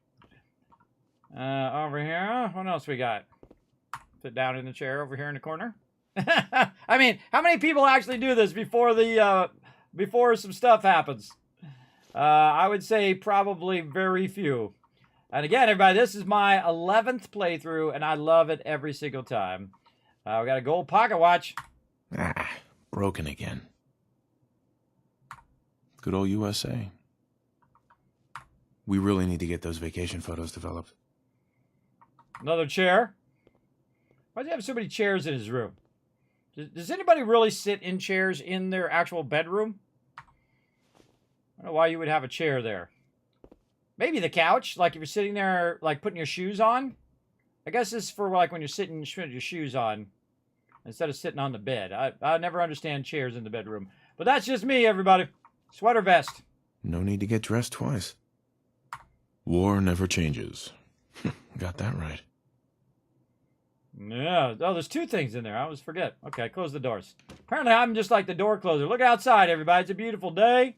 Over here, what else we got? Sit down in the chair over here in the corner. I mean, how many people actually do this before before some stuff happens? I would say probably very few. And again, everybody, this is my 11th playthrough, and I love it every single time. We got a gold pocket watch. Ah, broken again. Good old USA. We really need to get those vacation photos developed. Another chair. Why does he have so many chairs in his room? Does anybody really sit in chairs in their actual bedroom? I don't know why you would have a chair there. Maybe the couch, like if you're sitting there, like putting your shoes on. I guess this is for like when you're sitting, putting your shoes on instead of sitting on the bed. I never understand chairs in the bedroom. But that's just me, everybody. Sweater vest. No need to get dressed twice. War never changes. Got that right. Yeah. Oh, there's two things in there. I always forget. Okay, close the doors. Apparently, I'm just like the door closer. Look outside, everybody. It's a beautiful day.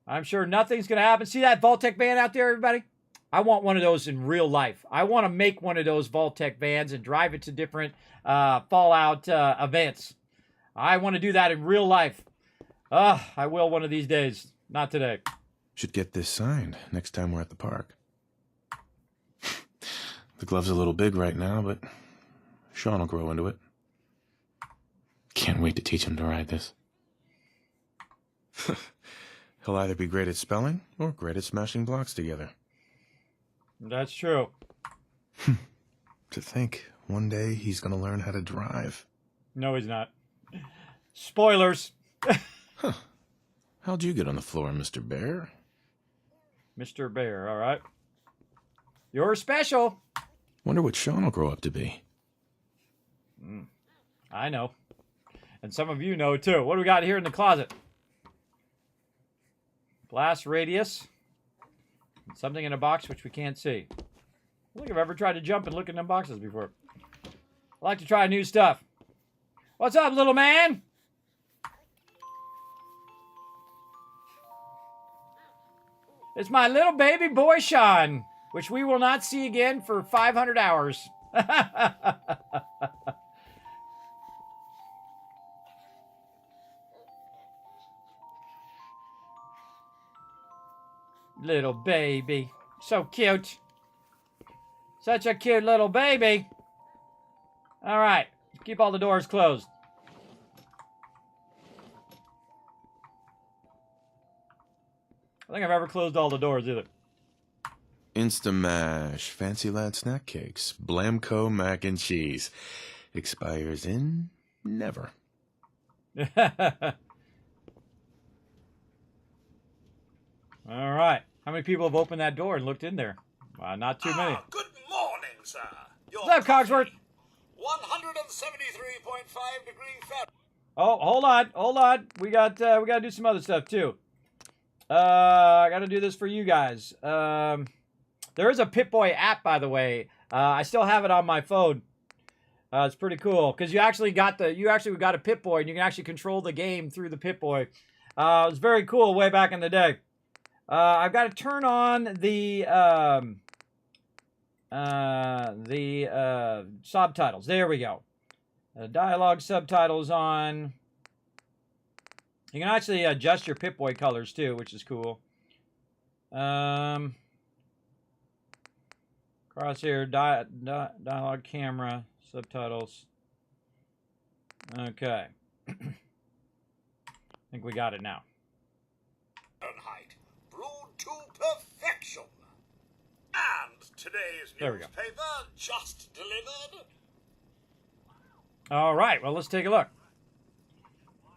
I'm sure nothing's going to happen. See that vault-tec van out there, everybody? I want one of those in real life. I want to make one of those vault-tec vans and drive it to different Fallout events. I want to do that in real life. I will one of these days. Not today. Should get this signed next time we're at the park. The glove's a little big right now, but Sean will grow into it. Can't wait to teach him to ride this. He'll either be great at spelling or great at smashing blocks together. That's true. To think, one day he's going to learn how to drive. No, he's not. Spoilers. Huh. How'd you get on the floor, Mr. Bear? Mr. Bear, all right. You're special. Wonder what Sean will grow up to be. I know. And some of you know, too. What do we got here in the closet? Blast radius. Something in a box which we can't see. I don't think I've ever tried to jump and look in them boxes before. I like to try new stuff. What's up, little man? It's my little baby boy, Sean, which we will not see again for 500 hours. Little baby. So cute. Such a cute little baby. All right. Keep all the doors closed. I don't think I've ever closed all the doors either. Instamash, Fancy Lad Snack Cakes, Blamco Mac and Cheese. Expires in never. All right. How many people have opened that door and looked in there? Not too many. Good morning, sir. What's up, Cogsworth? 173.5 degree Fahrenheit. Oh, hold on. We got to do some other stuff too. I got to do this for you guys. There is a Pip-Boy app, by the way. I still have it on my phone. It's pretty cool because you actually got a Pip-Boy and you can actually control the game through the Pip-Boy. It was very cool way back in the day. I've got to turn on the subtitles. There we go. Dialogue subtitles on. You can actually adjust your Pip-Boy colors too, which is cool. Crosshair, dialogue, camera, subtitles. Okay. I think we got it now. Fahrenheit, brewed to perfection. And today's There we go. newspaper just delivered. All right, well, let's take a look.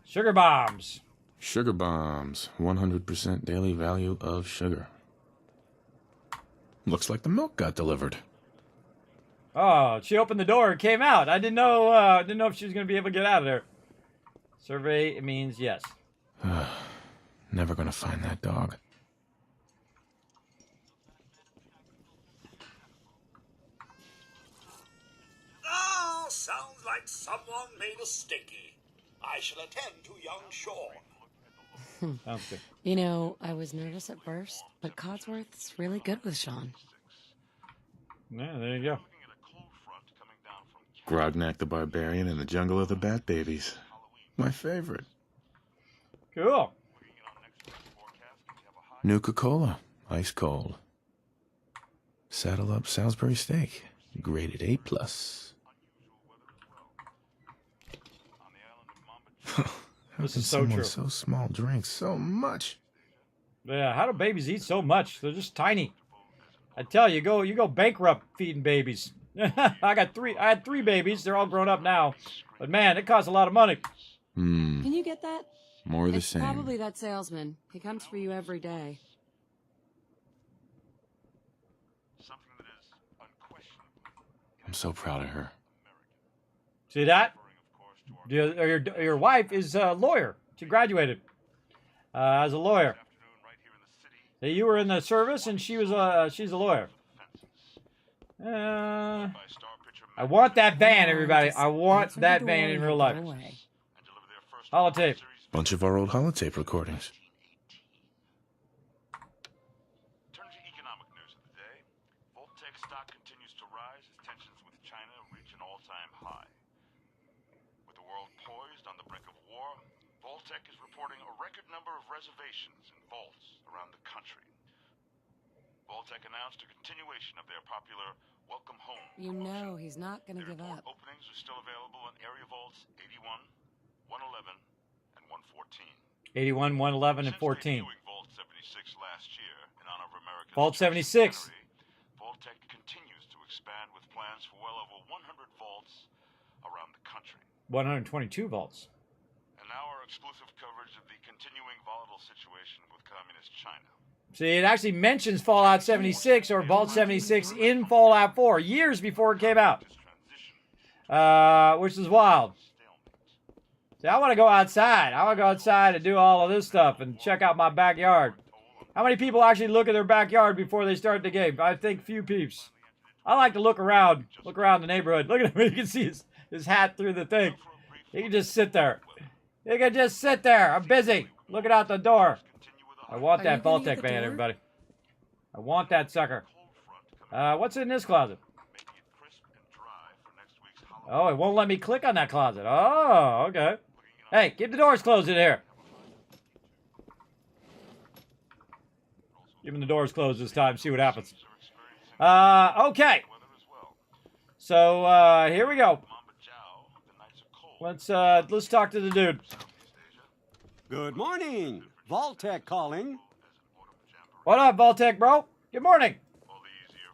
Sugar bombs. Sugar bombs, 100% daily value of sugar. Looks like the milk got delivered. Oh, she opened the door and came out. I didn't know if she was going to be able to get out of there. Survey, it means yes. Never gonna find that dog. Oh, sounds like someone made a sticky. I shall attend to young Sean. Sounds good. You know, I was nervous at first, but Codsworth's really good with Sean. Yeah, there you go. Grognak the Barbarian in the Jungle of the Bat Babies. My favorite. Cool. Nuka-Cola, ice cold. Saddle up Salisbury steak, graded A+. How This can is so someone true. so small drink so much? Yeah, how do babies eat so much? They're just tiny. I tell you, you go bankrupt feeding babies. I had three babies. They're all grown up now. But man, it costs a lot of money. Can you get that? More of the It's same. probably that salesman. He comes for you every day. I'm so proud of her. See that? Your wife is a lawyer. She graduated as a lawyer. So you were in the service, and she's a lawyer. I want that van, everybody. I want that van in real life. Holotape. Bunch of our old holotape recordings. Turning to economic news of the day, vault-tec stock continues to rise as tensions with China reach an all-time high. With the world poised on the brink of war, vault-tec is reporting a record number of reservations in vaults around the country. Vault-tec announced a continuation of their popular Welcome Home You promotion. know he's not going to give up. Openings are still available in area vaults 81, 111, and 114. 81, 111, and 14. Since debuting Vault 76 last year in honor of America's Vault 76. centenary, vault-tec continues to expand with plans for well over 100 vaults around the country. 122 volts. And now our exclusive coverage of the continuing volatile situation with communist China. See, it actually mentions Fallout 76 or Vault 76 in Fallout 4 years before it came out, which is wild. See, I want to go outside. I want to go outside and do all of this stuff and check out my backyard. How many people actually look at their backyard before they start the game? I think few peeps. I like to look around the neighborhood. Look at him. You can see his hat through the thing. He can just sit there. He can just sit there. I'm busy looking out the door. I want that vault-tec van, everybody. I want that sucker. What's in this closet? Oh, it won't let me click on that closet. Oh, okay. Hey, keep the doors closed in here. Keeping the doors closed this time. See what happens. Okay. So here we go. Let's talk to the dude. Good morning. Vault-tec calling. What up, vault-tec, bro? Good morning.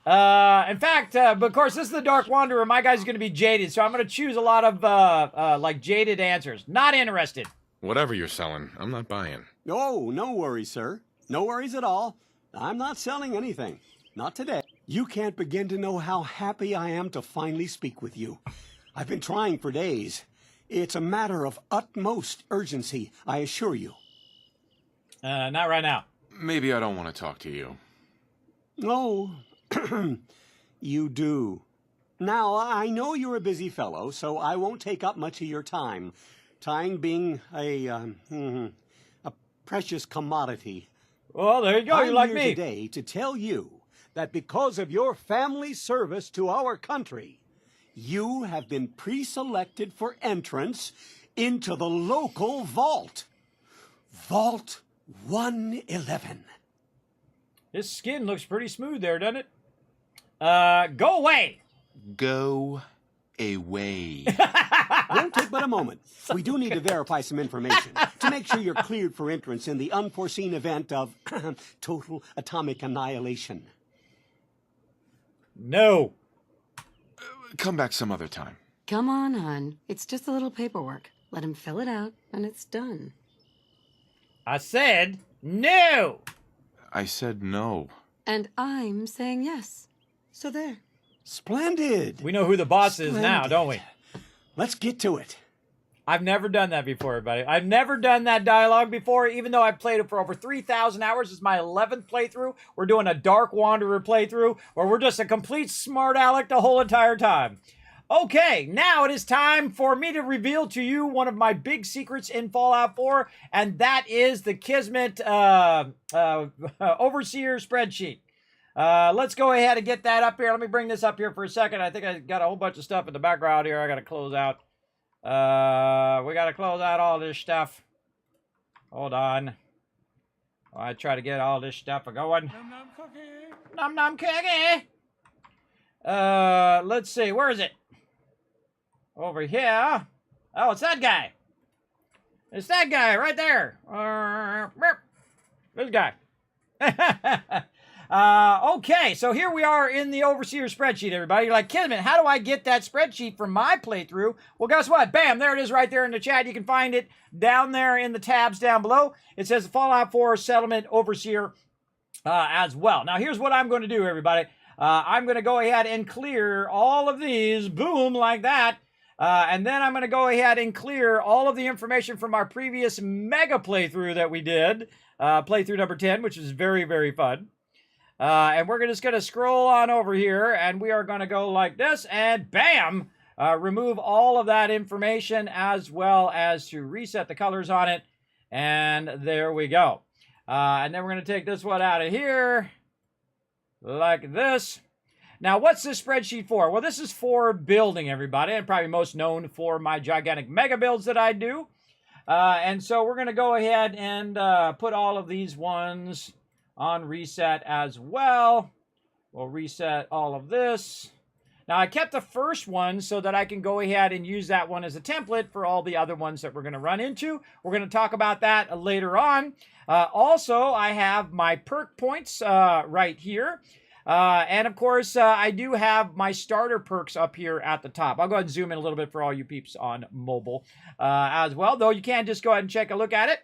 In fact, but of course, this is the Dark Wanderer. My guy's going to be jaded, so I'm going to choose a lot of, like, jaded answers. Not interested. Whatever you're selling, I'm not buying. Oh, no worries, sir. No worries at all. I'm not selling anything. Not today. You can't begin to know how happy I am to finally speak with you. I've been trying for days. It's a matter of utmost urgency, I assure you. Not right now. Maybe I don't want to talk to you. Oh, you do. Now, I know you're a busy fellow, so I won't take up much of your time. Time being a precious commodity. Well, there you go. You're like I'm me. here today to tell you that because of your family service to our country, you have been pre-selected for entrance into the local vault. Vault 111. His skin looks pretty smooth there, doesn't it? Go away. Go away. Won't take but a moment. We do need to verify some information to make sure you're cleared for entrance in the unforeseen event of total atomic annihilation. No. Come back some other time. Come on, hon. It's just a little paperwork. Let him fill it out, and it's done. I said no. I said no. And I'm saying yes. So there. Splendid. We know who the boss is now, don't we? Let's get to it. I've never done that before, everybody. I've never done that dialogue before, even though I've played it for over 3,000 hours. This is my 11th playthrough. We're doing a Dark Wanderer playthrough, where we're just a complete smart aleck the whole entire time. Okay, now it is time for me to reveal to you one of my big secrets in Fallout 4, and that is the Kismet Overseer spreadsheet. Let's go ahead and get that up here. Let me bring this up here for a second. I think I got a whole bunch of stuff in the background here I got to close out. We got to close out all this stuff. Hold on. I try to get all this stuff going. Num num cookie. Num num cookie. Let's see. Where is it? Over here. Oh, it's that guy. It's that guy right there. This guy. Okay, so here we are in the Overseer spreadsheet, everybody. You're like, Kismet, how do I get that spreadsheet from my playthrough? Well, guess what? Bam, there it is right there in the chat. You can find it down there in the tabs down below. It says Fallout 4 Settlement Overseer as well. Now, here's what I'm going to do, everybody. I'm going to go ahead and clear all of these, boom, like that. And then I'm going to go ahead and clear all of the information from our previous mega playthrough that we did, playthrough number 10, which is very, very fun. And we're just going to scroll on over here, and we are going to go like this, and bam! Remove all of that information, as well as to reset the colors on it. And there we go. And then we're going to take this one out of here, like this. Now, what's this spreadsheet for? Well, this is for building, everybody, and probably most known for my gigantic mega builds that I do. And so we're going to go ahead and put all of these ones on reset as well. We'll reset all of this. Now, I kept the first one so that I can go ahead and use that one as a template for all the other ones that we're going to run into. We're going to talk about that later on. Also, I have my perk points right here. And of course, I do have my starter perks up here at the top. I'll go ahead and zoom in a little bit for all you peeps on mobile as well, though you can just go ahead and check a look at it.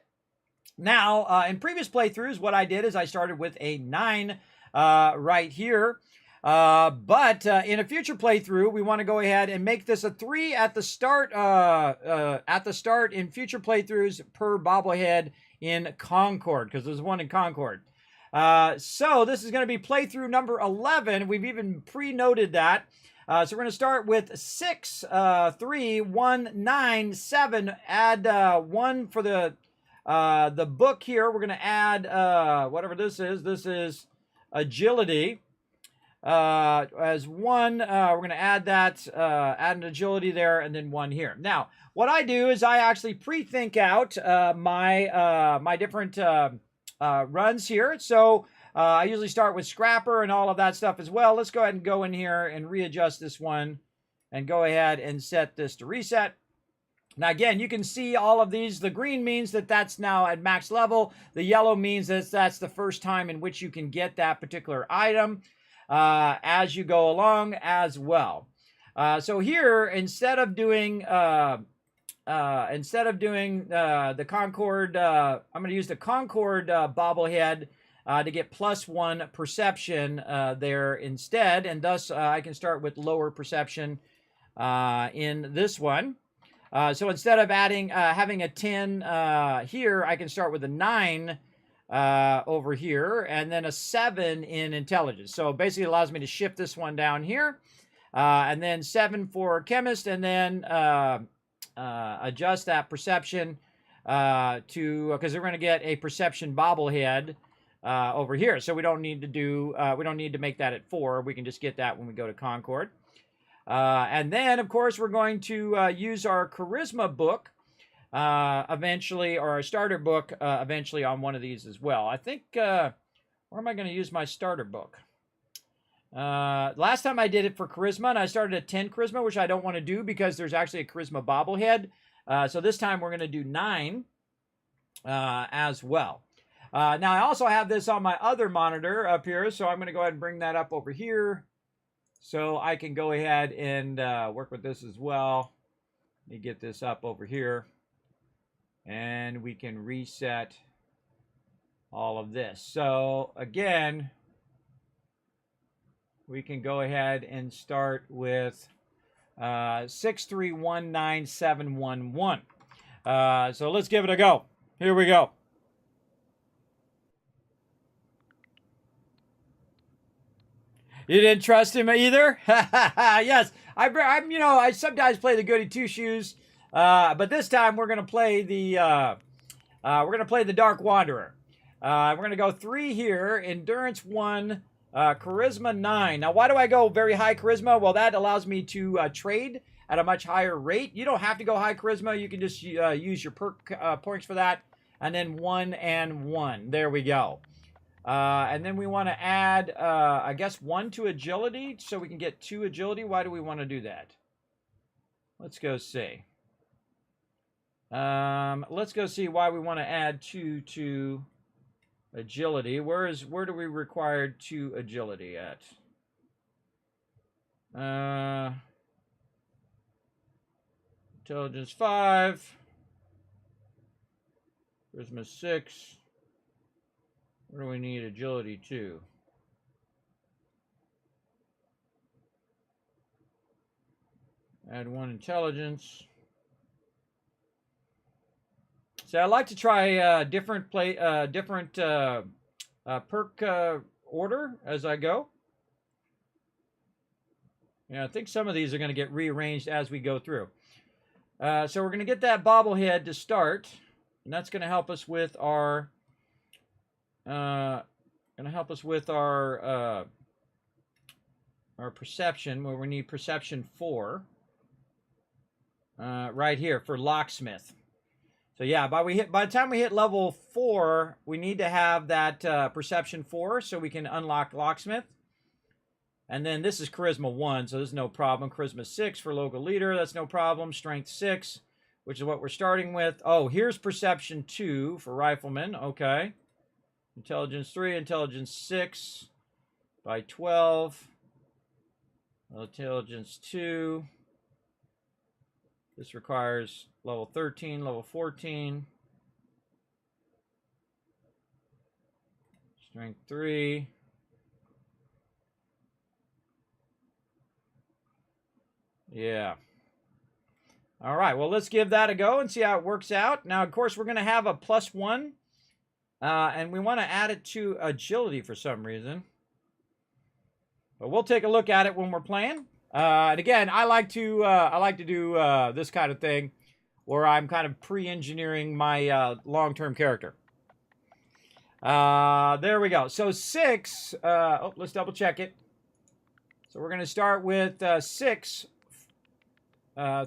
Now, in previous playthroughs, what I did is I started with a 9 right here. But in a future playthrough, we want to go ahead and make this a 3 at the start in future playthroughs per bobblehead in Concord, because there's one in Concord. So this is going to be playthrough number 11. We've even pre-noted that. So we're going to start with 6, 3, 1, 9, 7. Add 1 for the book here. We're going to add whatever this is. This is agility. As 1, we're going to add that, add an agility there, and then 1 here. Now, what I do is I actually pre-think out my different runs here. So I usually start with Scrapper and all of that stuff as well. Let's go ahead and go in here and readjust this one and go ahead and set this to reset. Now, again, you can see all of these. The green means that that's now at max level. The yellow means that that's the first time in which you can get that particular item as you go along as well. So here, instead of doing the Concord, I'm going to use the Concord bobblehead to get +1 perception there instead, and thus I can start with lower perception in this one. So instead of having a 10 here, I can start with a 9 over here, and then a 7 in intelligence. So basically it allows me to shift this one down here, and then 7 for chemist, and then adjust that perception to, because we're going to get a perception bobblehead over here. So we don't need to make that at 4. We can just get that when we go to Concord. And then, of course, we're going to use our charisma book eventually, or our starter book eventually on one of these as well. I think, where am I going to use my starter book? Last time I did it for charisma, and I started at 10 charisma, which I don't want to do because there's actually a charisma bobblehead. So this time we're going to do 9 as well. Now, I also have this on my other monitor up here, so I'm going to go ahead and bring that up over here so I can go ahead and work with this as well. Let me get this up over here, and we can reset all of this. So, again, we can go ahead and start with 6319711. So let's give it a go. Here we go. You didn't trust him either? Yes. I sometimes play the goody two shoes, but this time we're gonna play the Dark Wanderer. We're gonna go 3 here, endurance 1, charisma 9. Now, why do I go very high charisma? Well, that allows me to trade at a much higher rate. You don't have to go high charisma. You can just use your perk points for that, and then 1 and 1. There we go. And then we want to add, I guess, 1 to agility, so we can get 2 agility. Why do we want to do that? Let's go see. Let's go see why we want to add 2 to agility. Where do we require 2 agility at? Intelligence 5. Charisma 6. Where do we need agility 2? Add 1 intelligence. So I like to try different perk order as I go. Yeah, I think some of these are going to get rearranged as we go through. So we're going to get that bobblehead to start, and that's going to help us with our perception, where we need perception 4. Right here for locksmith. So yeah, by the time we hit level 4, we need to have that perception 4 so we can unlock locksmith. And then this is charisma 1, so there's no problem. Charisma 6 for local leader, that's no problem. Strength 6, which is what we're starting with. Oh, here's perception 2 for rifleman. Okay. Intelligence 3, intelligence 6 by 12. Intelligence 2. This requires level 13, level 14. Strength 3. Yeah. All right, well, let's give that a go and see how it works out. Now, of course, we're going to have a +1, and we want to add it to agility for some reason. But we'll take a look at it when we're playing. And again, I like to do this kind of thing where I'm kind of pre-engineering my long-term character. There we go. So 6. Let's double check it. So we're going to start with 6,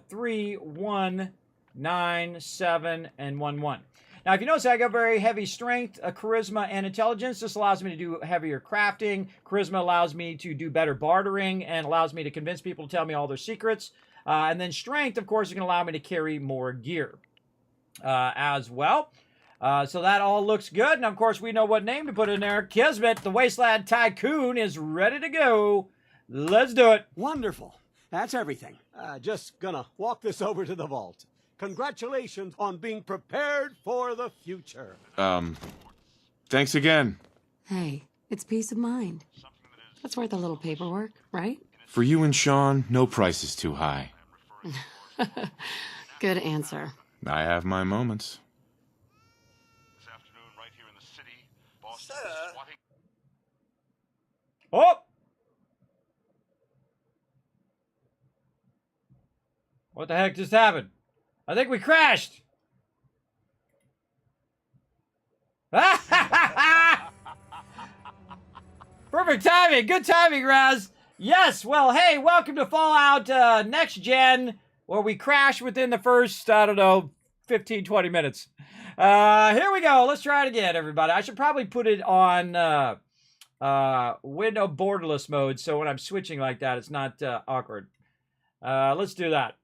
3, 1, 9, 7, and 1, 1. Now, if you notice, I got very heavy strength, charisma, and intelligence. This allows me to do heavier crafting. Charisma allows me to do better bartering and allows me to convince people to tell me all their secrets. And then strength, of course, is going to allow me to carry more gear as well. So that all looks good. And, of course, we know what name to put in there. Kismet, the Wasteland Tycoon, is ready to go. Let's do it. Wonderful. That's everything. Just gonna walk this over to the vault. Congratulations on being prepared for the future. Thanks again. Hey, it's peace of mind. That's worth a little paperwork, right? For you and Sean, no price is too high. Good answer. I have my moments. This afternoon, right here in the city, boss Sir? is swatting. Oh! What the heck just happened? I think we crashed. Perfect timing. Good timing, Raz. Yes. Well, hey, welcome to Fallout Next Gen, where we crash within the first, 15, 20 minutes. Here we go. Let's try it again, everybody. I should probably put it on window borderless mode, so when I'm switching like that, it's not awkward. Let's do that.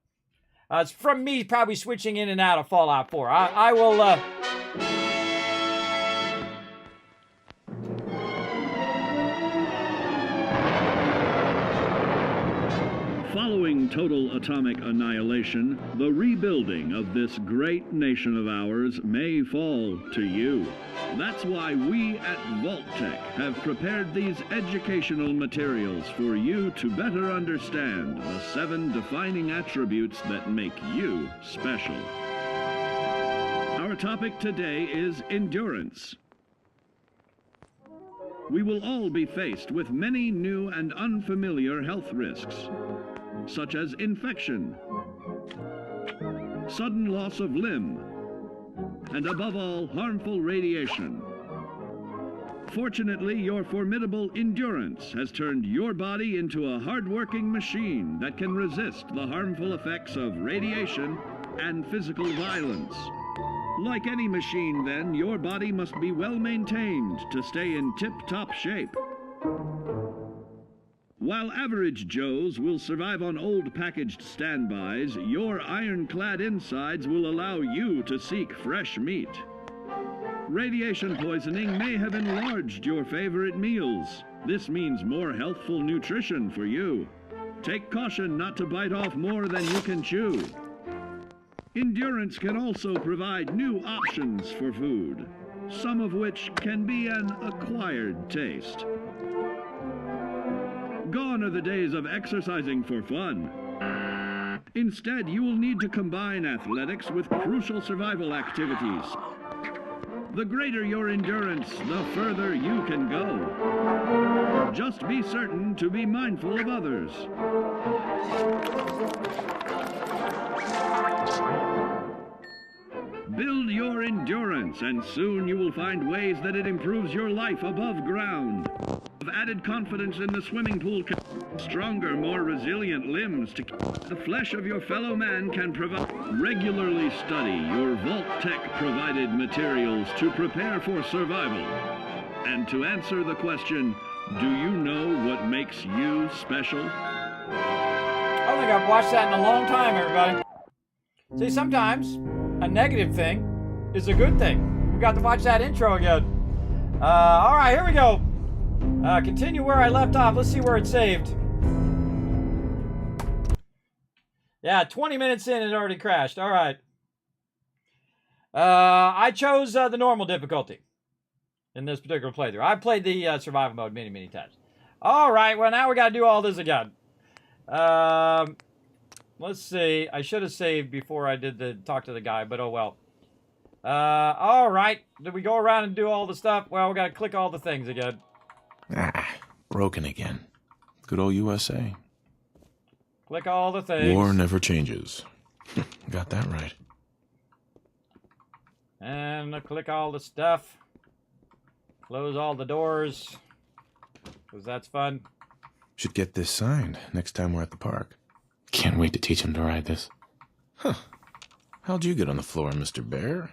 It's from me probably switching in and out of Fallout 4. I will... Following total atomic annihilation, the rebuilding of this great nation of ours may fall to you. That's why we at vault-tec have prepared these educational materials for you to better understand the 7 defining attributes that make you special. Our topic today is endurance. We will all be faced with many new and unfamiliar health risks, such as infection, sudden loss of limb, and above all, harmful radiation. Fortunately, your formidable endurance has turned your body into a hard-working machine that can resist the harmful effects of radiation and physical violence. Like any machine, then, your body must be well maintained to stay in tip-top shape. While average Joes will survive on old packaged standbys, your ironclad insides will allow you to seek fresh meat. Radiation poisoning may have enlarged your favorite meals. This means more healthful nutrition for you. Take caution not to bite off more than you can chew. Endurance can also provide new options for food, some of which can be an acquired taste. Gone are the days of exercising for fun. Instead, you will need to combine athletics with crucial survival activities. The greater your endurance, the further you can go. Just be certain to be mindful of others. Build your endurance, and soon you will find ways that it improves your life above ground. Have added confidence in the swimming pool, stronger, more resilient limbs to the flesh of your fellow man can provide. Regularly study your vault-tec provided materials to prepare for survival. And to answer the question, do you know what makes you special? I don't think I've watched that in a long time, everybody. See, sometimes a negative thing is a good thing. We got to watch that intro again. All right, here we go. Continue where I left off. Let's see where it saved. Yeah, 20 minutes in, it already crashed. All right. I chose the normal difficulty in this particular playthrough. I've played the survival mode many, many times. All right, well, now we got to do all this again. Let's see. I should have saved before I did the talk to the guy, but oh well. All right. Did we go around and do all the stuff? Well, we got to click all the things again. Ah, broken again. Good old USA. Click all the things. War never changes. Got that right. And click all the stuff. Close all the doors. Because that's fun. Should get this signed next time we're at the park. Can't wait to teach him to ride this. Huh. How'd you get on the floor, Mr. Bear?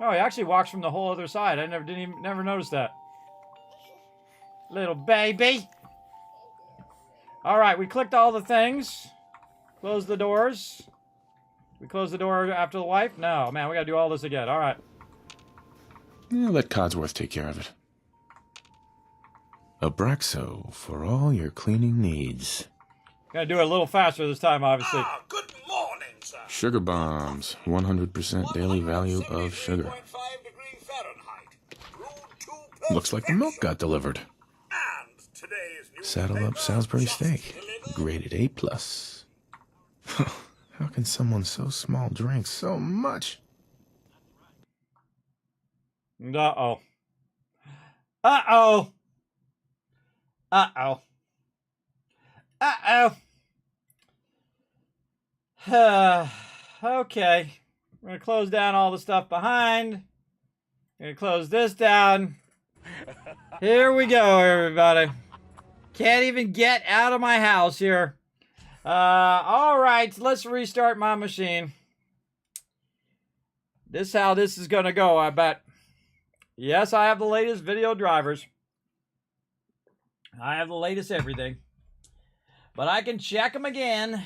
Oh, he actually walks from the whole other side. I never noticed that. Little baby. All right, we clicked all the things. Close the doors. We close the door after the wife? No, man, we gotta do all this again. All right. Yeah, let Codsworth take care of it. Abraxo for all your cleaning needs. Gotta do it a little faster this time, obviously. Ah, good morning, sir. Sugar bombs. 100% daily value of sugar. 173.5 degrees Fahrenheit. Brewed to Looks like the milk got delivered. And today's Saddle up newspaper Salisbury just steak. delivered. Graded A+. How can someone so small drink so much? Uh-oh. Uh-oh. Uh-oh. Uh-oh. Okay. We're going to close down all the stuff behind. Going to close this down. Here we go, everybody. Can't even get out of my house here. All right, let's restart my machine. This is how this is going to go, I bet. Yes, I have the latest video drivers. I have the latest everything. But I can check them again.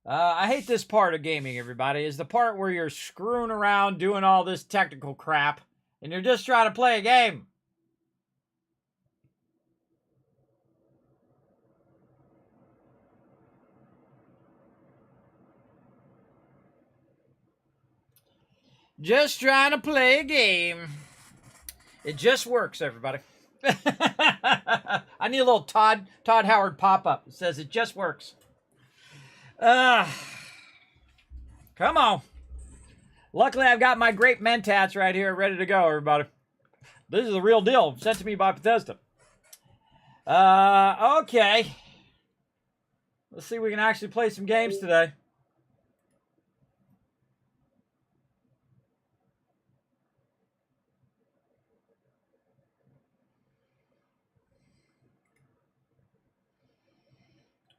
I hate this part of gaming, everybody. Is the part where you're screwing around doing all this technical crap. And you're just trying to play a game. Just trying to play a game. It just works, everybody. I need a little Todd Howard pop-up. It says it just works. Come on. Luckily, I've got my grape mentats right here ready to go, everybody. This is the real deal. Sent to me by Bethesda. Okay. Let's see if we can actually play some games today.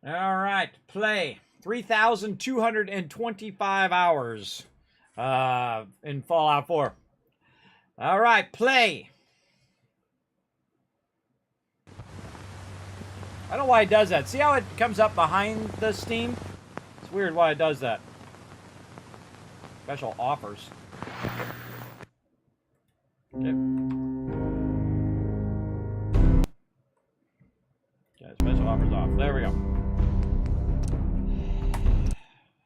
All right, play. 3,225 hours in Fallout 4. All right, play. I don't know why it does that. See how it comes up behind the Steam? It's weird why it does that. Special offers. Okay. Okay, special offers off. There we go.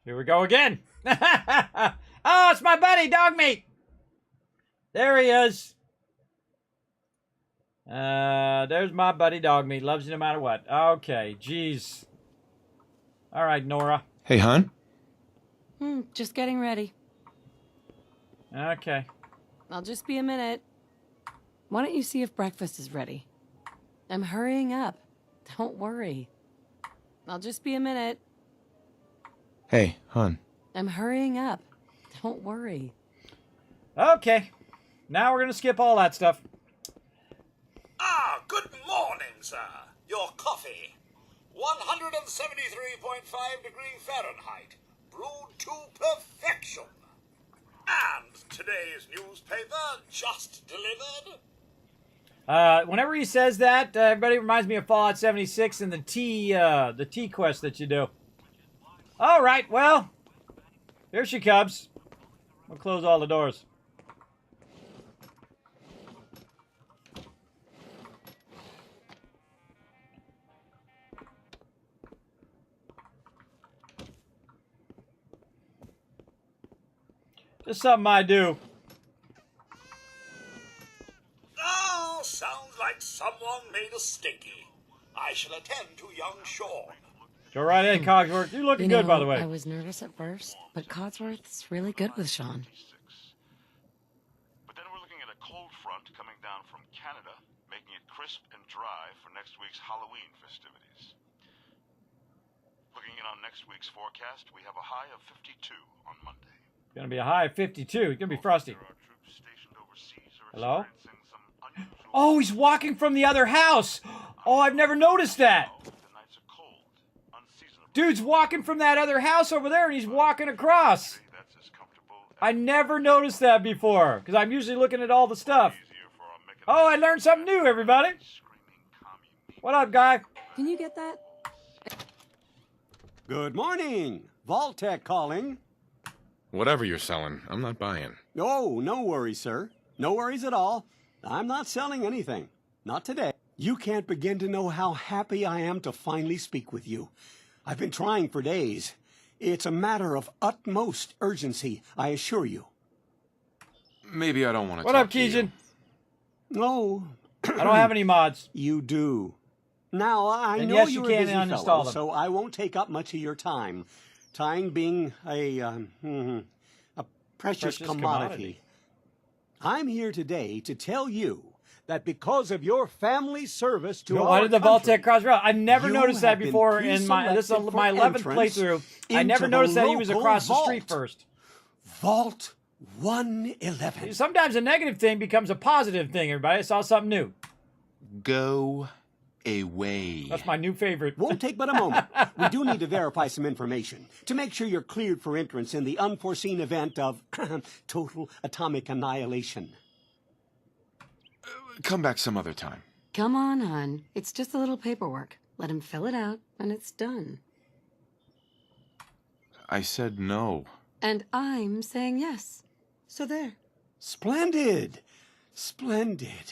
Here we go again. Oh, it's my buddy, Dog Meat. There he is. There's my buddy, Dog Meat. Loves you no matter what. Okay, jeez. All right, Nora. Hey, hon. Just getting ready. Okay. I'll just be a minute. Why don't you see if breakfast is ready? I'm hurrying up. Don't worry. I'll just be a minute. Hey, hon. I'm hurrying up. Don't worry. Okay. Now we're going to skip all that stuff. Ah, good morning, sir. Your coffee. 173.5 degree Fahrenheit. Brewed to perfection. And today's newspaper just delivered. Whenever he says that, everybody reminds me of Fallout 76 and the T quest that you do. All right, well, here she comes. We'll close all the doors. Just something I do. Oh, sounds like someone made a stinky. I shall attend to young Sean. Go right ahead, Cogsworth. You're looking You good, by the know, way. I was nervous at first, but Codsworth's really good with Sean. But then we're looking at a cold front coming down from Canada, making it crisp and dry for next week's Halloween festivities. Looking in on next week's forecast, we have a high of 52 on Monday. Going to be a high of 52. It's going to be frosty. There are troops stationed overseas are Hello? experiencing some unusual... Oh, he's walking from the other house. Oh, I've never noticed that. The nights are cold, unseasonable. Dude's walking from that other house over there, and he's walking across. That's as comfortable I never noticed that before, because I'm usually looking at all the stuff. easier for our mechanized Oh, I learned something new, everybody. screaming commune. What up, guy? Can you get that? Good morning. Vault-tec calling. Whatever you're selling, I'm not buying. Oh, no worries, sir. No worries at all. I'm not selling anything. Not today. You can't begin to know how happy I am to finally speak with you. I've been trying for days. It's a matter of utmost urgency, I assure you. Maybe I don't want to What talk up, to you. Keegan? No, I don't have any mods. you do. Now, I And know yes, you you're a can busy uninstall fellow, them. so I won't take up much of your time. Time being a precious commodity. I'm here today to tell you that because of your family's service to Why our did the country, vault-tec cross rail? I never you noticed that have been before in my this is pre-selected my for 11th entrance playthrough. I into never the noticed that he was local across the street vault. first. Vault 111. Sometimes a negative thing becomes a positive thing, everybody. I saw something new. Go away. That's my new favorite. Won't take but a moment. We do need to verify some information to make sure you're cleared for entrance in the unforeseen event of total atomic annihilation. Come back some other time. Come on, hon. It's just a little paperwork. Let him fill it out, and it's done. I said no. And I'm saying yes. So there. Splendid. Splendid.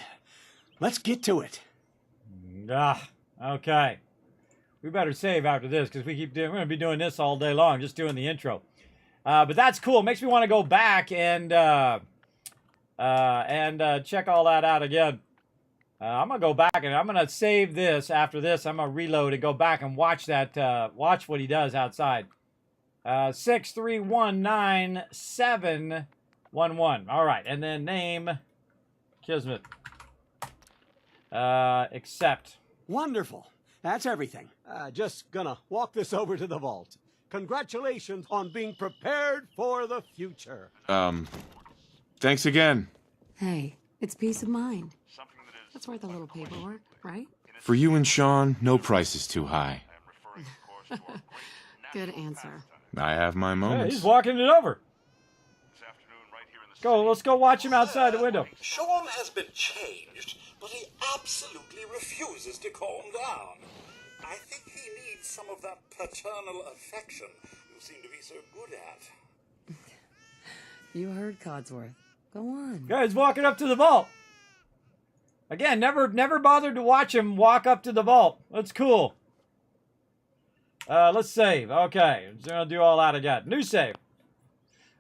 Let's get to it. Ah, okay. We better save after this because we're going to be doing this all day long, just doing the intro. But that's cool. Makes me want to go back and check all that out again. I'm gonna go back and I'm gonna save this. After this, I'm gonna reload and go back and watch that. Watch what he does outside. 6319-711. All right, and then name Kismet. Accept. Wonderful. That's everything. Just gonna walk this over to the vault. Congratulations on being prepared for the future. Thanks again. Hey, it's peace of mind. Something that is That's worth a little paperwork, right? For you and Sean, no price is too high. referring, of course, to our great Good national answer. pastime. I have my Hey, moments. he's walking it over. This afternoon, right here in the Go. Let's go watch him outside the window. Sean has been changed, but he absolutely refuses to calm down. I think he needs some of that paternal affection you seem to be so good at. You heard Codsworth. Go on. Guys walking up to the vault. Again, never bothered to watch him walk up to the vault. That's cool. Let's save. Okay, I'm gonna do all that again. New save.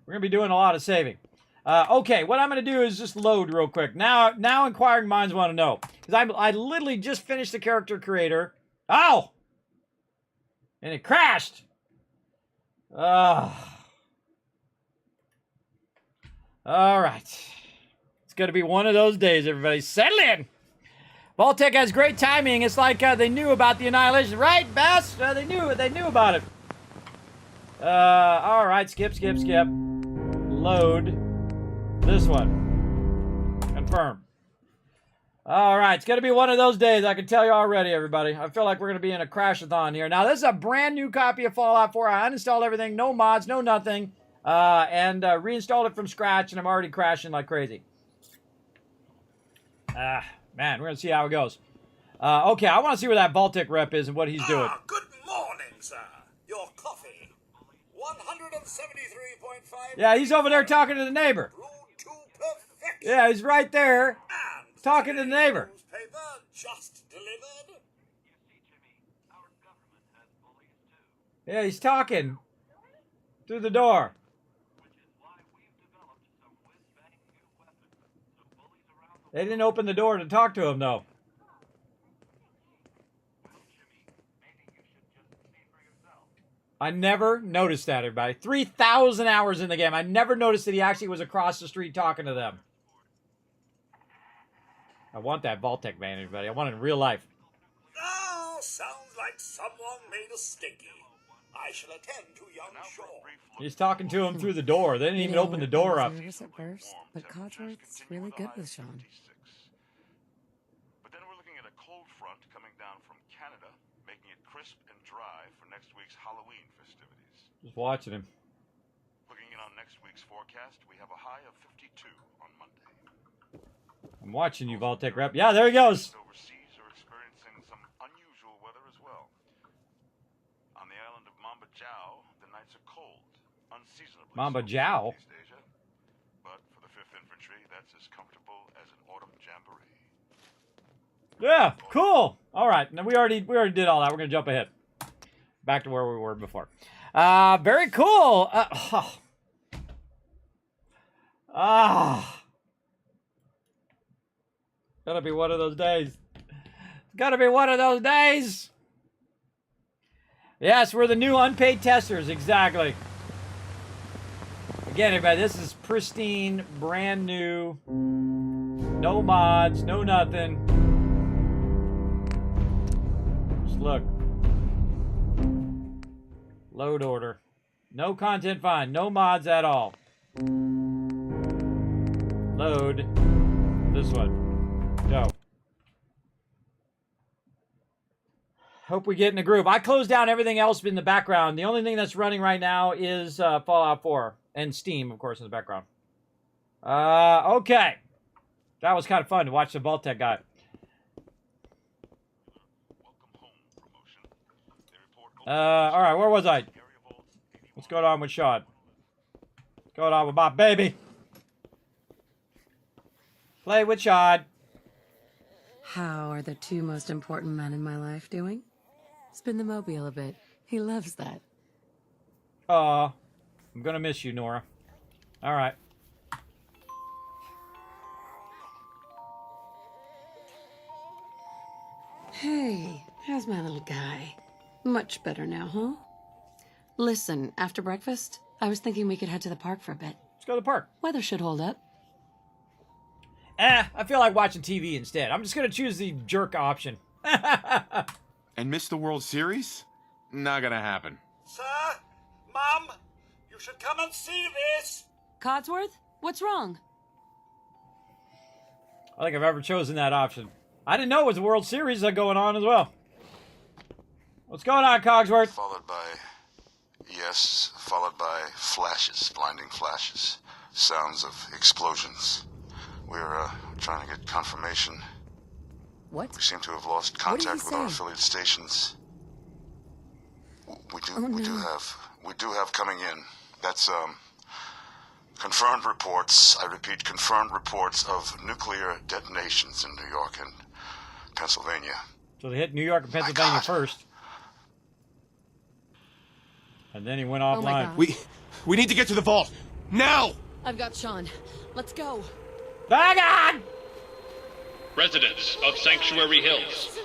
We're gonna be doing a lot of saving. Okay, what I'm gonna do is just load real quick. Now inquiring minds want to know, because I literally just finished the character creator. Ow! And it crashed. All right. It's gonna be one of those days, everybody. Settle in. Vault-tec has great timing. It's like they knew about the annihilation, right, Bass? They knew about it. All right. Skip. Load. This one. Confirm. All right. It's gonna be one of those days. I can tell you already, everybody. I feel like we're gonna be in a crash-a-thon here. Now, this is a brand new copy of Fallout 4. I uninstalled everything. No mods. No nothing. And reinstalled it from scratch, and I'm already crashing like crazy. Man, we're going to see how it goes. Okay, I want to see where that vault-tec rep is and what he's doing. Good morning, sir. Your coffee. 173.5. Yeah, he's over there talking to the neighbor. Brewed to perfection. Yeah, he's right there And talking to the neighbor. newspaper just delivered. Yeah, he's talking through the door. They didn't open the door to talk to him, though. I never noticed that, everybody. 3,000 hours in the game. I never noticed that he actually was across the street talking to them. I want that vault-tec man, everybody. I want it in real life. Oh, sounds like someone made a stinky. I shall attend to young Shaw. He's talking to him through the door. They didn't even open the door up. I was nervous at first, but Codsworth's really good with Sean. But then we're looking at a cold front coming down from Canada, making it crisp and dry for next week's Halloween festivities. Just watching him. Looking in on next week's forecast, we have a high of 52 on Monday. I'm watching you, vault-tec rep. Yeah, there he goes. Overseas are experiencing some unusual weather as well. On the island of Mamba Jao, the nights are cold, unseasonably Mamba so Jao? for Southeast Asia. But for the 5th Infantry, that's as comfortable as an autumn jamboree. Yeah, cool. All right, now we already did all that. We're gonna jump ahead, back to where we were before. Very cool. Gotta be one of those days. It's gotta be one of those days. Yes, we're the new unpaid testers. Exactly. Again, everybody, this is pristine, brand new. No mods, no nothing. Just look. Load order. No content find. No mods at all. Load. This one. Go. Hope we get in a groove. I closed down everything else in the background. The only thing that's running right now is Fallout 4. And Steam, of course, in the background. Okay. That was kind of fun to watch the vault-tec guy. All right, where was I? What's going on with Sean? What's going on with my baby? Play with Sean. How are the two most important men in my life doing? Spin the mobile a bit. He loves that. Aw. I'm gonna miss you, Nora. All right. Hey, how's my little guy? Much better now, huh? Listen, after breakfast, I was thinking we could head to the park for a bit. Let's go to the park. Weather should hold up. I feel like watching TV instead. I'm just gonna choose the jerk option. And miss the World Series? Not gonna happen. Sir, Mom, you should come and see this. Codsworth, what's wrong? I don't think I've ever chosen that option. I didn't know it was a World Series going on as well. What's going on, Cogsworth? Followed by flashes, blinding flashes. Sounds of explosions. We're trying to get confirmation. What? We seem to have lost contact with our affiliate stations. We do have coming in. That's confirmed reports. I repeat, confirmed reports of nuclear detonations in New York and Pennsylvania. So they hit New York and Pennsylvania first. And then he went offline. Oh my God. We need to get to the vault now. I've got Sean. Let's go. Bang on! Residents of Sanctuary Hills.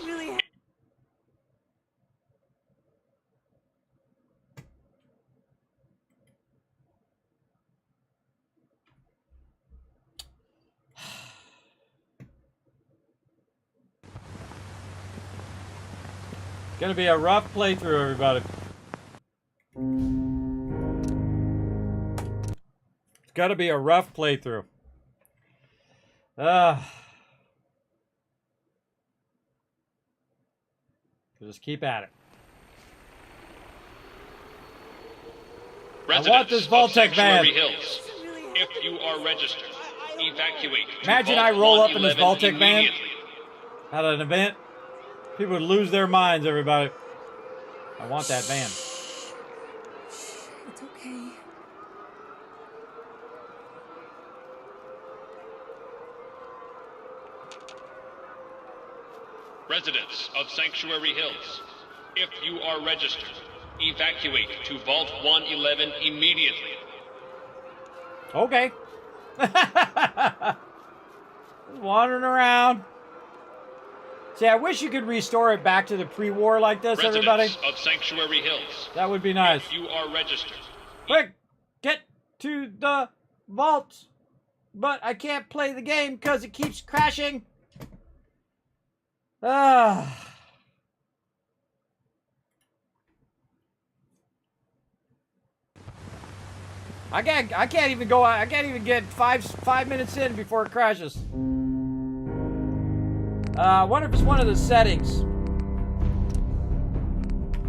It's gonna be a rough playthrough, everybody. It's gotta be a rough playthrough. Just keep at it. Residents I want this vault-tec van. Hills. If you are registered, evacuate. Imagine I roll up in this vault-tec van at an event. People would lose their minds, everybody. I want that van. It's okay. Residents of Sanctuary Hills, if you are registered, evacuate to Vault 111 immediately. Okay. Wandering around. See, I wish you could restore it back to the pre-war like this, Residents everybody. of Sanctuary Hills, That would be nice. if you are registered, Quick, get to the vault. But I can't play the game because it keeps crashing. I can't even go. I can't even get five minutes in before it crashes. I wonder if it's one of the settings.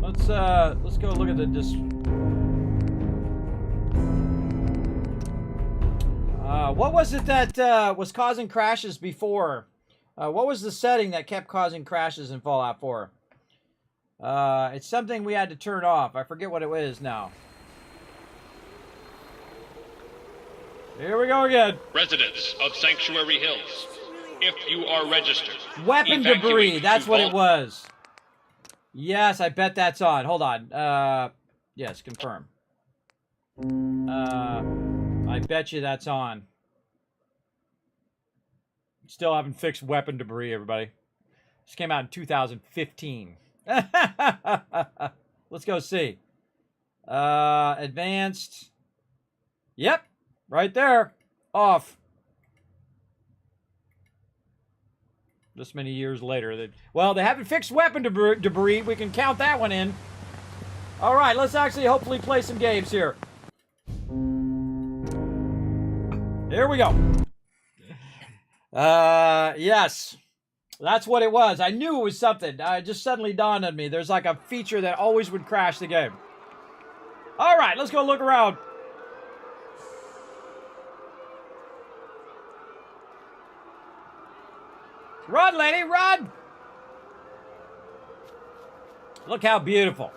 Let's go look at the what was it that was causing crashes before? What was the setting that kept causing crashes in Fallout 4? It's something we had to turn off. I forget what it is now. Here we go again. residents of Sanctuary Hills, if you are registered, Weapon evacuate debris. to That's what it Vault- was. Yes, I bet that's on. Hold on. Yes, confirm. I bet you that's on. Still haven't fixed weapon debris, everybody. This came out in 2015. Let's go see. Advanced. Yep, right there. Off. This many years later. Well, they haven't fixed weapon debris. We can count that one in. All right, let's actually hopefully play some games here. Here we go. Yes. That's what it was. I knew it was something. It just suddenly dawned on me. There's like a feature that always would crash the game. All right, let's go look around. Run, lady, run! Look how beautiful.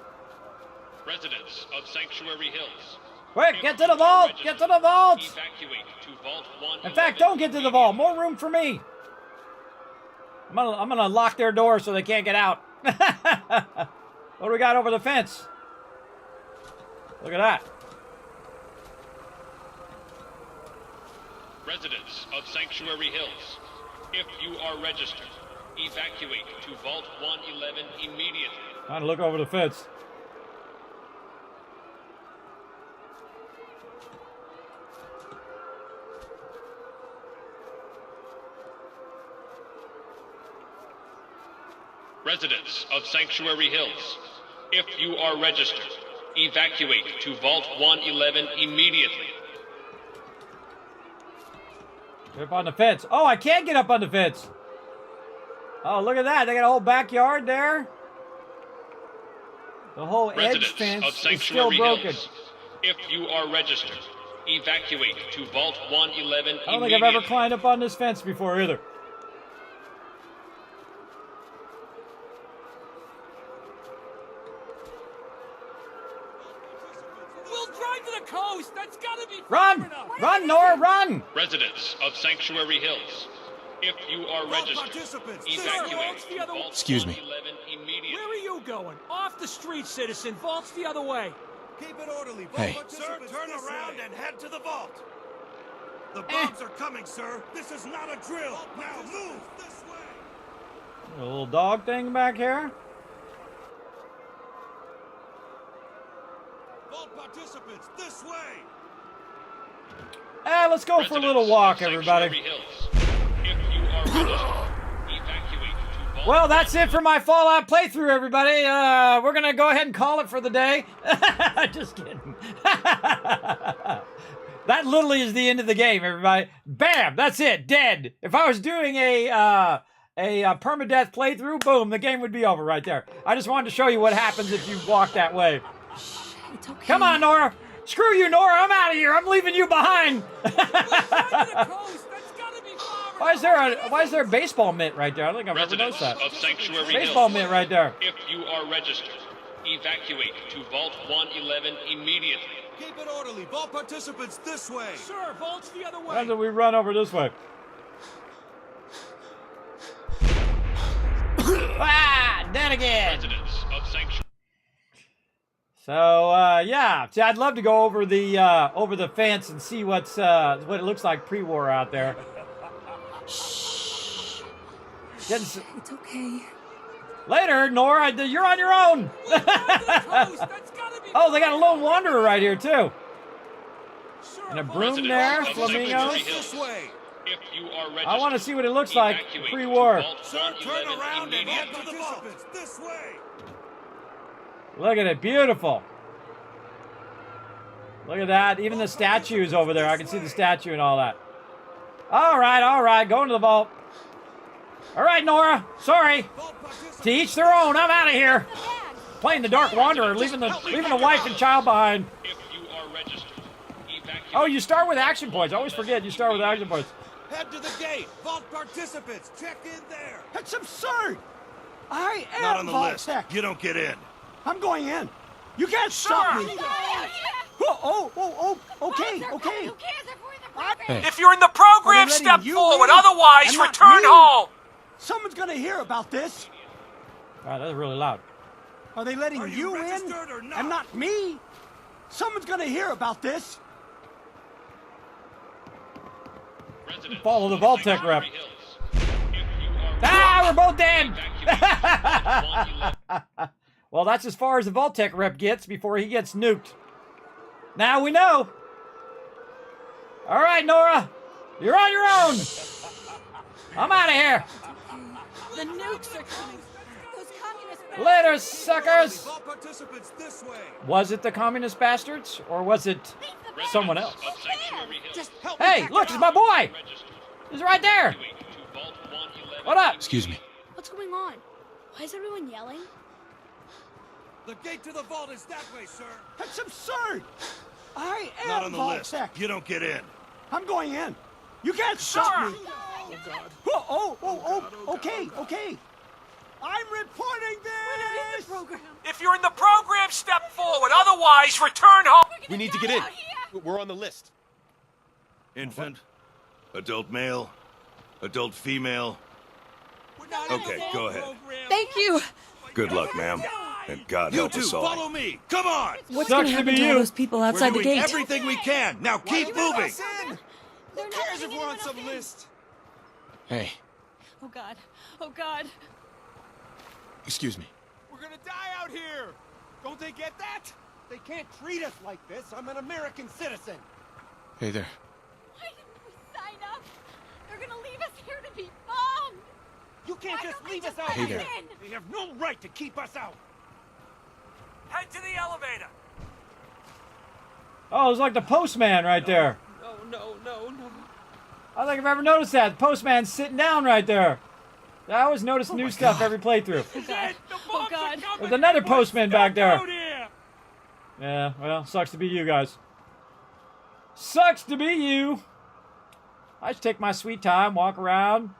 Residents of Sanctuary Hills, Quick, get to the vault! Get to the vault! evacuate to Vault 111. In fact, don't get to the vault. More room for me. I'm gonna lock their door so they can't get out. What do we got over the fence? Look at that. Residents of Sanctuary Hills, if you are registered, evacuate to Vault 111 immediately. Trying to look over the fence. Residents of Sanctuary Hills, if you are registered, evacuate to Vault 111 immediately. Get up on the fence. Oh, I can't get up on the fence. Oh, look at that. They got a whole backyard there. The whole edge Residents fence of is still Sanctuary broken. Hills, if you are registered, evacuate to Vault 111 I don't think immediately. I've ever climbed up on this fence before either. Run, Nora, run! Residents of Sanctuary Hills, if you are registered, evacuate to Vault Excuse me. 111 immediately. Where are you going? Off the street, citizen. Vault's the other way. Keep it orderly. Hey. Sir, turn around and head to the vault. The bombs are coming, sir. This is not a drill. Now move this way. A little dog thing back here. Vault participants, this way. Let's go for a little walk, everybody. Well, that's it for my Fallout playthrough, everybody. We're going to go ahead and call it for the day. Just kidding. That literally is the end of the game, everybody. Bam! That's it. Dead. If I was doing a permadeath playthrough, boom, the game would be over right there. I just wanted to show you what happens if you walk that way. It's okay. Come on, Nora. Screw you, Nora. I'm out of here. I'm leaving you behind. Why is there a baseball mitt right there? I don't think I've ever noticed that. Of Sanctuary Baseball Hills, mitt right there. if you are registered, evacuate to Vault 111 immediately. Keep it orderly. Vault participants, this way. Sir, Vault's the other Why way. don't we run over this way? Ah, dead again. Residents of Sanctuary. So yeah, see, I'd love to go over the fence and see what it looks like pre-war out there. It's okay. Later, Nora, you're on your own. Oh, they got a lone wanderer right here too, and a broom there, Residents of Sanctuary flamingos. Hills, if you are registered, I want to see what it looks like evacuate to pre-war. Vault Sir, turn 111 around and head immediately. to the vault. This way. Look at it, beautiful. Look at that, even the statues over there. I can see the statue and all that. All right, going to the vault. All right, Nora, sorry. To each their own. I'm out of here. Playing the Dark Wanderer, leaving the wife and child behind. If you are registered, evacuate. Oh, you start with action points. I always forget you start with action points. Head to the gate. Vault participants, check in there. That's absurd. I am Not on the list. vault-tec. You don't get in. I'm going in. You can't stop me. Okay. If you're in the program, Are they step letting you forward. in? Otherwise, And not return me? home. Someone's gonna hear about this. All right, that's really loud. Are they letting Are you in registered or not? and not me? Someone's gonna hear about this. Residents Follow the of vault-tec rep. Sanctuary Hills, if you are Ah, we're both dead. evacuate to Vault 111. Well, that's as far as the vault-tec rep gets before he gets nuked. Now we know. All right, Nora, you're on your own. I'm out of here. The nukes are coming. Those communists. Later, suckers. Vault participants, this way. Was it the communist bastards, or was it someone else? Of Sanctuary Hills, Just help me Hey, back look, it it's up. my boy. registered, He's right there. evacuate to Vault 111. What up? Excuse me. What's going on? Why is everyone yelling? The gate to the vault is that way, sir. That's absurd. I Not am on the list. vault-tec. You don't get in. I'm going in. You can't stop me. Oh, Okay. I'm reporting this. If you're in the program, step forward. Otherwise, return home. We need to get in. We're on the list. Infant, adult male, adult female. Okay, go ahead. Thank you. Good luck, ma'am. And God help us all. Follow me. Come on. What's Sucks going to to happen be to all you. those people We're outside the doing gate? everything we can. Now keep moving. Who cares if we're on some list? Hey, Oh God. Oh God. excuse me. We're gonna die out here. Don't they get that? They can't treat us like this. I'm an American citizen. Hey there. Why didn't we sign up? They're gonna leave us here to be bombed. You can't Why just don't they leave us just out let Hey us there. in? They have no right to keep us out. Head to the elevator. Oh, it's like the postman right there. No. I don't think I've ever noticed that. The postman's sitting down right there. I always notice new stuff every playthrough. Oh God. Oh God. There's another postman back there. Yeah, well, sucks to be you guys. Sucks to be you. I just take my sweet time, walk around.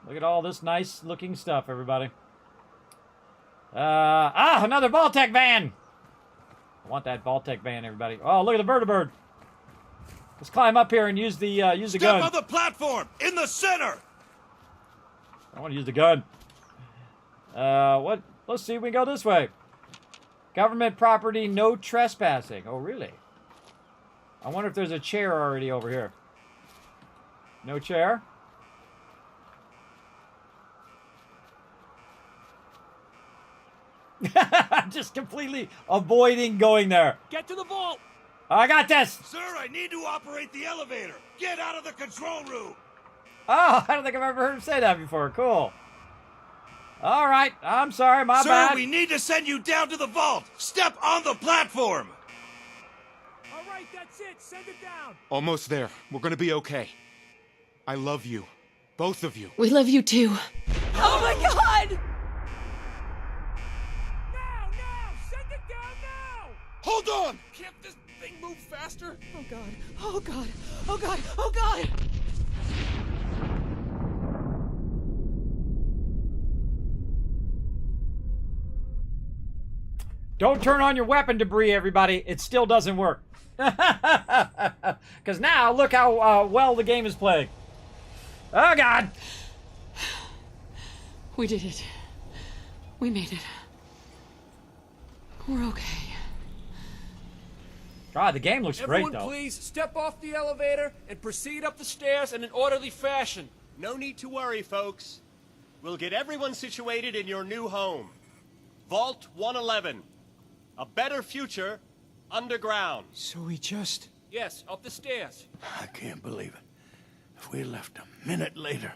Look at all this nice looking stuff, everybody. Another vault-tec van. I want that vault-tec van, everybody. Oh, look at the vertibird. Let's climb up here and use the gun. Step on the platform in the center. I want to use the gun. What? Let's see if we can go this way. Government property, no trespassing. Oh, really? I wonder if there's a chair already over here. No chair? Just completely avoiding going there. Get to the vault! I got this! Sir, I need to operate the elevator. Get out of the control room. Oh, I don't think I've ever heard him say that before. Cool. All right, I'm sorry, my bad. Sir, we need to send you down to the vault. Step on the platform. All right, that's it. Send it down. Almost there. We're gonna be okay. I love you. Both of you. We love you too. Oh my god! Now! Send it down now! Hold on! Can't this thing move faster? Oh god. Oh god. Oh god. Oh god! Don't turn on your weapon debris, everybody. It still doesn't work. Because now, look how well the game is playing. Oh, God. We did it. We made it. We're okay. God, the game looks Everyone, great, though. please step off the elevator and proceed up the stairs in an orderly fashion. No need to worry, folks. We'll get everyone situated in your new home. Vault 111. A better future underground. So we just... Yes, up the stairs. I can't believe it. If we left a minute later...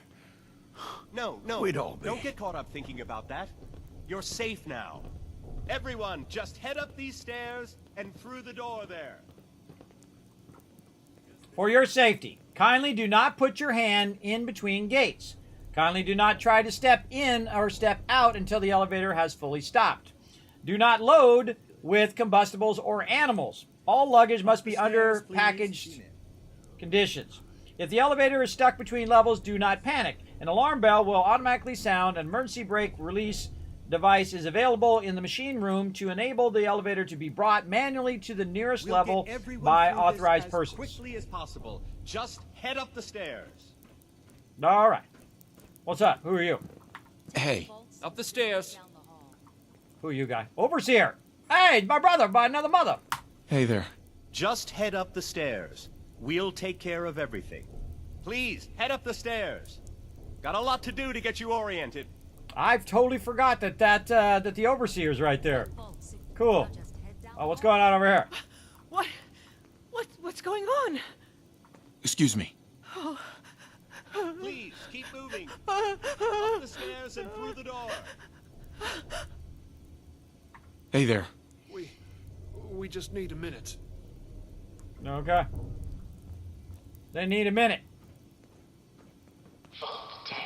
No. We'd all be. Don't get caught up thinking about that. You're safe now. Everyone, just head up these stairs and through the door there. For your safety, kindly do not put your hand in between gates. Kindly do not try to step in or step out until the elevator has fully stopped. Do not load with combustibles or animals. All luggage must be under packaged conditions. If the elevator is stuck between levels, do not panic. An alarm bell will automatically sound. An emergency brake release device is available in the machine room to enable the elevator to be brought manually to the nearest level by authorized persons. As quickly as possible. Just head up the stairs. All right. What's up? Who are you? Hey. Up the stairs. Who are you, guy? Overseer. Hey, my brother by another mother. Hey there. Just head up the stairs. We'll take care of everything. Please, head up the stairs. Got a lot to do to get you oriented. I've totally forgot that the overseer's right there. Cool. Oh, what's going on over here? What's going on? Excuse me. Please, keep moving. Up the stairs and through the door. Hey there. We just need a minute. Okay. They need a minute. Vault-tec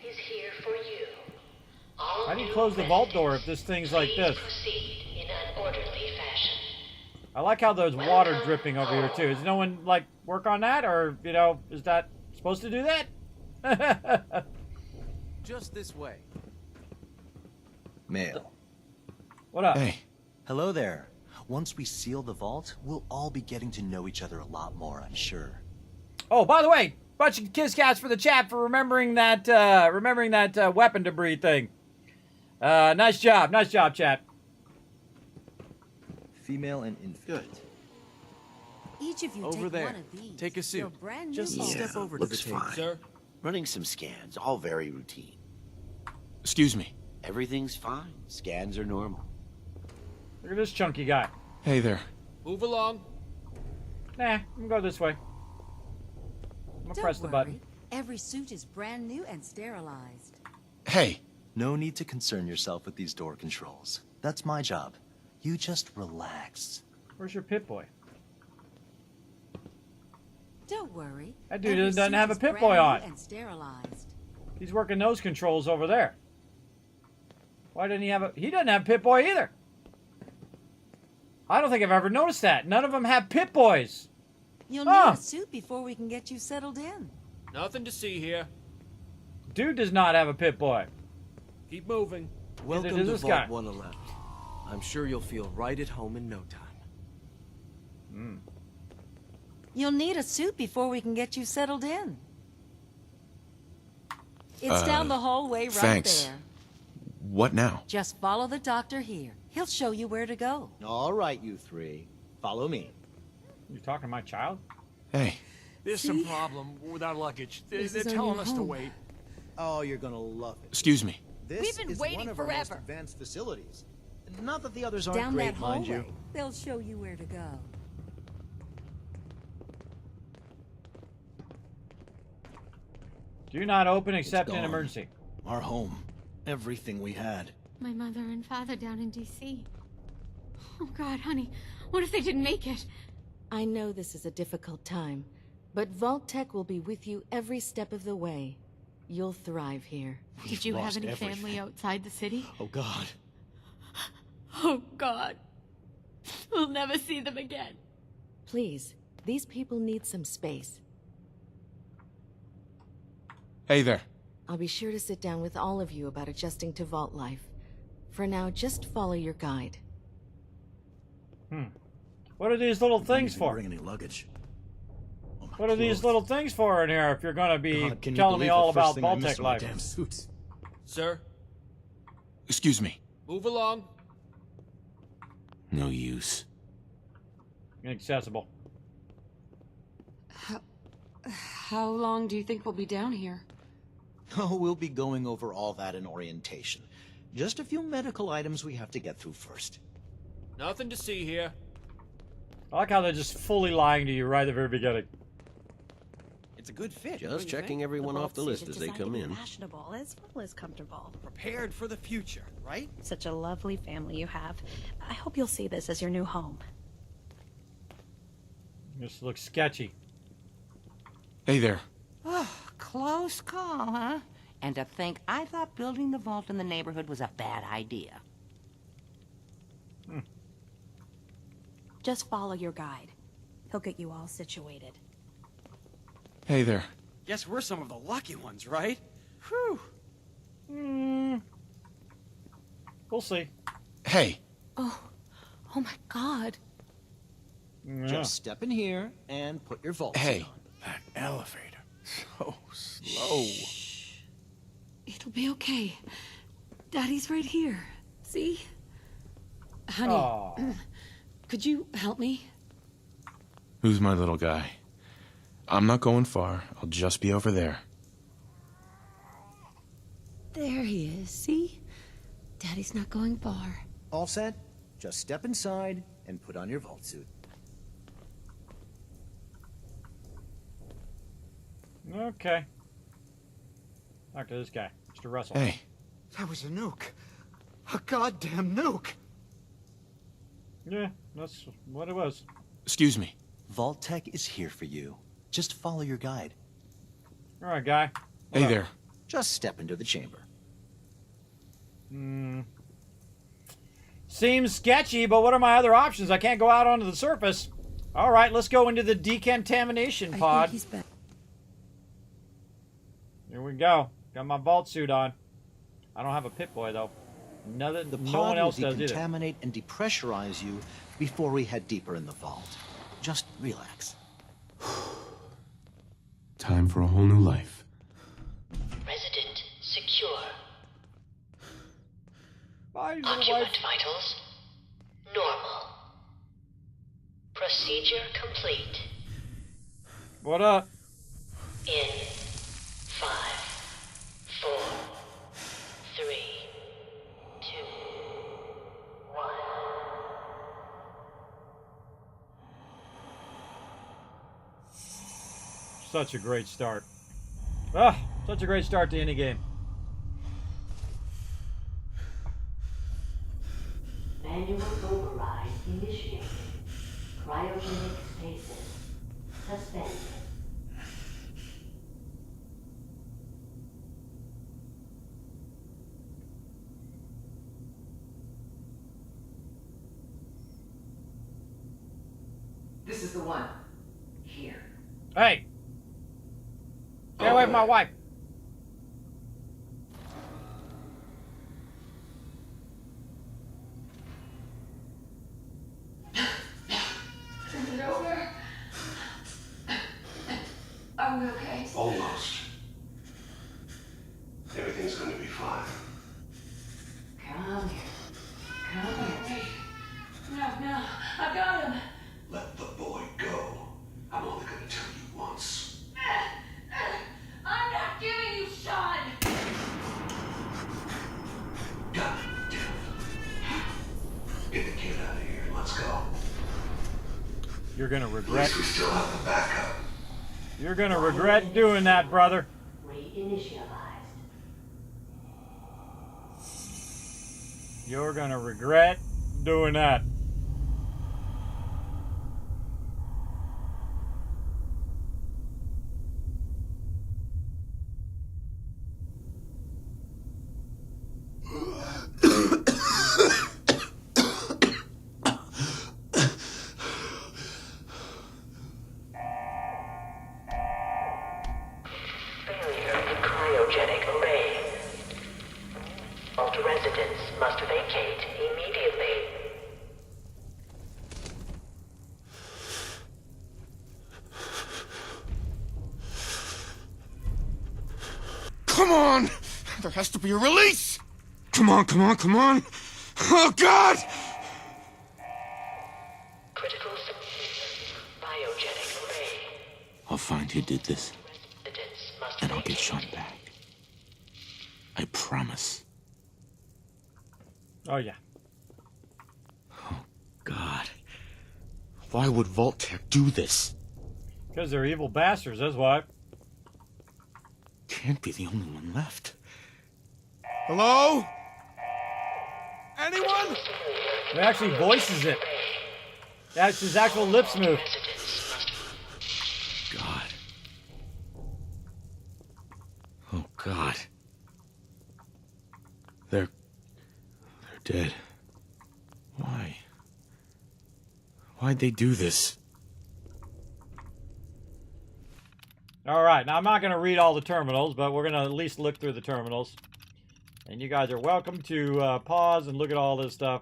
is here for you. How do you close the vault door if this thing's like this? Proceed in an orderly fashion. I like how there's water dripping over here too. Does no one like work on that, or is that supposed to do that? Just this way. Mail. What up? Hey. Hello there. Once we seal the vault, we'll all be getting to know each other a lot more, I'm sure. Oh, by the way, bunch of kiss cats for the chat for remembering that weapon debris thing. Nice job, chat. Female and infant. Good. Each of you Over take there. one of these. Take a suit. They're brand new Just vault. step over to the looks table. fine. Sir? Running some scans, all very routine. Excuse me. Everything's fine. Scans are normal. Look at this chunky guy. Hey there. Move along. Nah, I'm gonna go this way. I'm gonna press the button. Every suit is brand new and sterilized. Hey. No need to concern yourself with these door controls. That's my job. You just relax. Where's your Pip-Boy? Don't worry. That dude Every doesn't suit have a is Pip-Boy brand on. new and sterilized. He's working those controls over there. Why didn't he have a... He doesn't have Pip-Boy either. I don't think I've ever noticed that. None of them have Pip-Boys. You'll need a suit before we can get you settled in. Nothing to see here. Dude does not have a Pip-Boy. Keep moving. Welcome Neither to does this Vault guy. 111. I'm sure you'll feel right at home in no time. You'll need a suit before we can get you settled in. It's down the hallway right thanks. there. What now? Just follow the doctor here. He'll show you where to go. All right, you three. Follow me. You talking to my child? Hey. There's some problem with our luggage. They're telling us to wait. Oh, you're gonna love it. Excuse me. This We've been is waiting one of our most forever. advanced facilities. Not that the others aren't Down great, that mind hallway. you. They'll show you where to go. Do not open except in gone. emergency. Our home. Everything we had. My mother and father down in D.C. Oh, God, honey. What if they didn't make it? I know this is a difficult time, but vault-tec will be with you every step of the way. You'll thrive here. Did you have any family outside the city? Oh, God. Oh, God. We'll never see them again. Please, these people need some space. Hey there. I'll be sure to sit down with all of you about adjusting to vault life. For now, just follow your guide. What are these little things for? Bring any luggage. What are these little things for in here if you're gonna be God, can you telling me believe all the first about thing I vault-tec missed my life? damn suits? Sir, Excuse me. move along. No use. Inaccessible. How long do you think we'll be down here? Oh, we'll be going over all that in orientation. Just a few medical items we have to get through first. Nothing to see here. I like how they're just fully lying to you right at the very beginning. It's a good fit. Just checking everyone off the list as they come in. Fashionable as well as comfortable. Prepared for the future, right? Such a lovely family you have. I hope you'll see this as your new home. This looks sketchy. Hey there. Oh, close call, huh? And to think I thought building the vault in the neighborhood was a bad idea. Just follow your guide. He'll get you all situated. Hey there. Guess we're some of the lucky ones, right? Whew. We'll see. Hey. Oh my God. Yeah. Just step in here and put your vault Hey. suit on. That elevator. So slow. It'll be okay. Daddy's right here. See? Honey, Aw. could you help me? Who's my little guy? I'm not going far. I'll just be over there. There he is, see? Daddy's not going far. All set? Just step inside and put on your vault suit. Okay. Talk to this guy, Mr. Russell. Hey. That was a nuke. A goddamn nuke. Yeah, that's what it was. Excuse me. Vault-tec is here for you. Just follow your guide. All right, guy. Hey there. Just step into the chamber. Seems sketchy, but what are my other options? I can't go out onto the surface. All right, let's go into the decontamination pod. I think he's back. Here we go. Got my vault suit on. I don't have a Pip-Boy, though. No The one pod else will does either. decontaminate and depressurize you before we head deeper in the vault. Just relax. Time for a whole new life. Resident secure. Bye, Occupant vitals normal. Procedure complete. What up? In 5, 4, 3, 2, 1. Such a great start. Ah, such a great start to any game. Manual override initiated. Cryogenic stasis suspended. This is the one. Here. Hey! Get away from my wife! face? Almost. Everything's going to be fine. Come here. Come here. Wait. No, I've got him. Let the boy go. I'm only going to tell you once. I'm not giving you Sean. God damn it. Get the kid out of here and let's go. You're gonna regret. We still have the backup. You're gonna regret doing that, brother. Reinitialized. You're gonna regret doing that. Failure in cryogenic array. Vault residents must vacate immediately. Come on! There has to be a release! Come on, come on, come on! Oh, God! Critical biogenic array. I'll find who did this, Residents must and I'll get vacate. Sean back. I promise. Oh yeah. God. Why would vault-tec do this? Because they're evil bastards, that's why. Can't be the only one left. Hello? Anyone? He actually voices it. That's his actual lips move. God. Oh, God. They're dead. Why? Why'd they do this? All right, now I'm not going to read all the terminals, but we're going to at least look through the terminals. And you guys are welcome to pause and look at all this stuff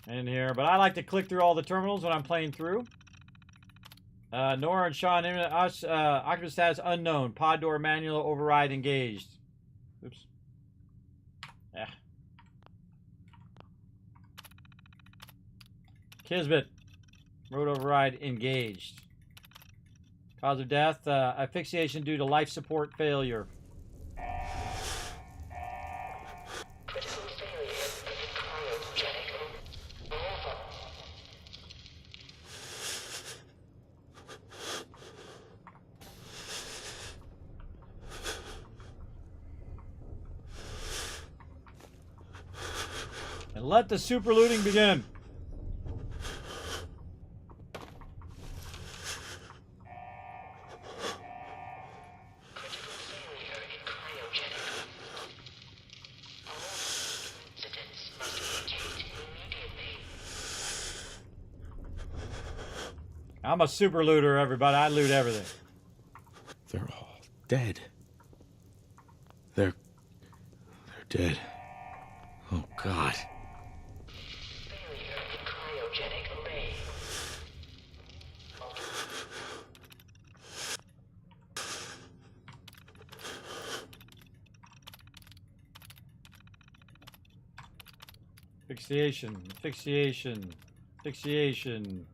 in here. But I like to click through all the terminals when I'm playing through. Nora and Sean, occupant status unknown. Pod door manual override engaged. Oops. Yeah. Kismet, road override engaged. Cause of death, asphyxiation due to life support failure. Critical failure in cryogenic array. And let the super looting begin. I'm a super looter, everybody. I loot everything. They're all dead. They're dead. Oh, God. Failure in cryogenic array. Asphyxiation, asphyxiation, asphyxiation.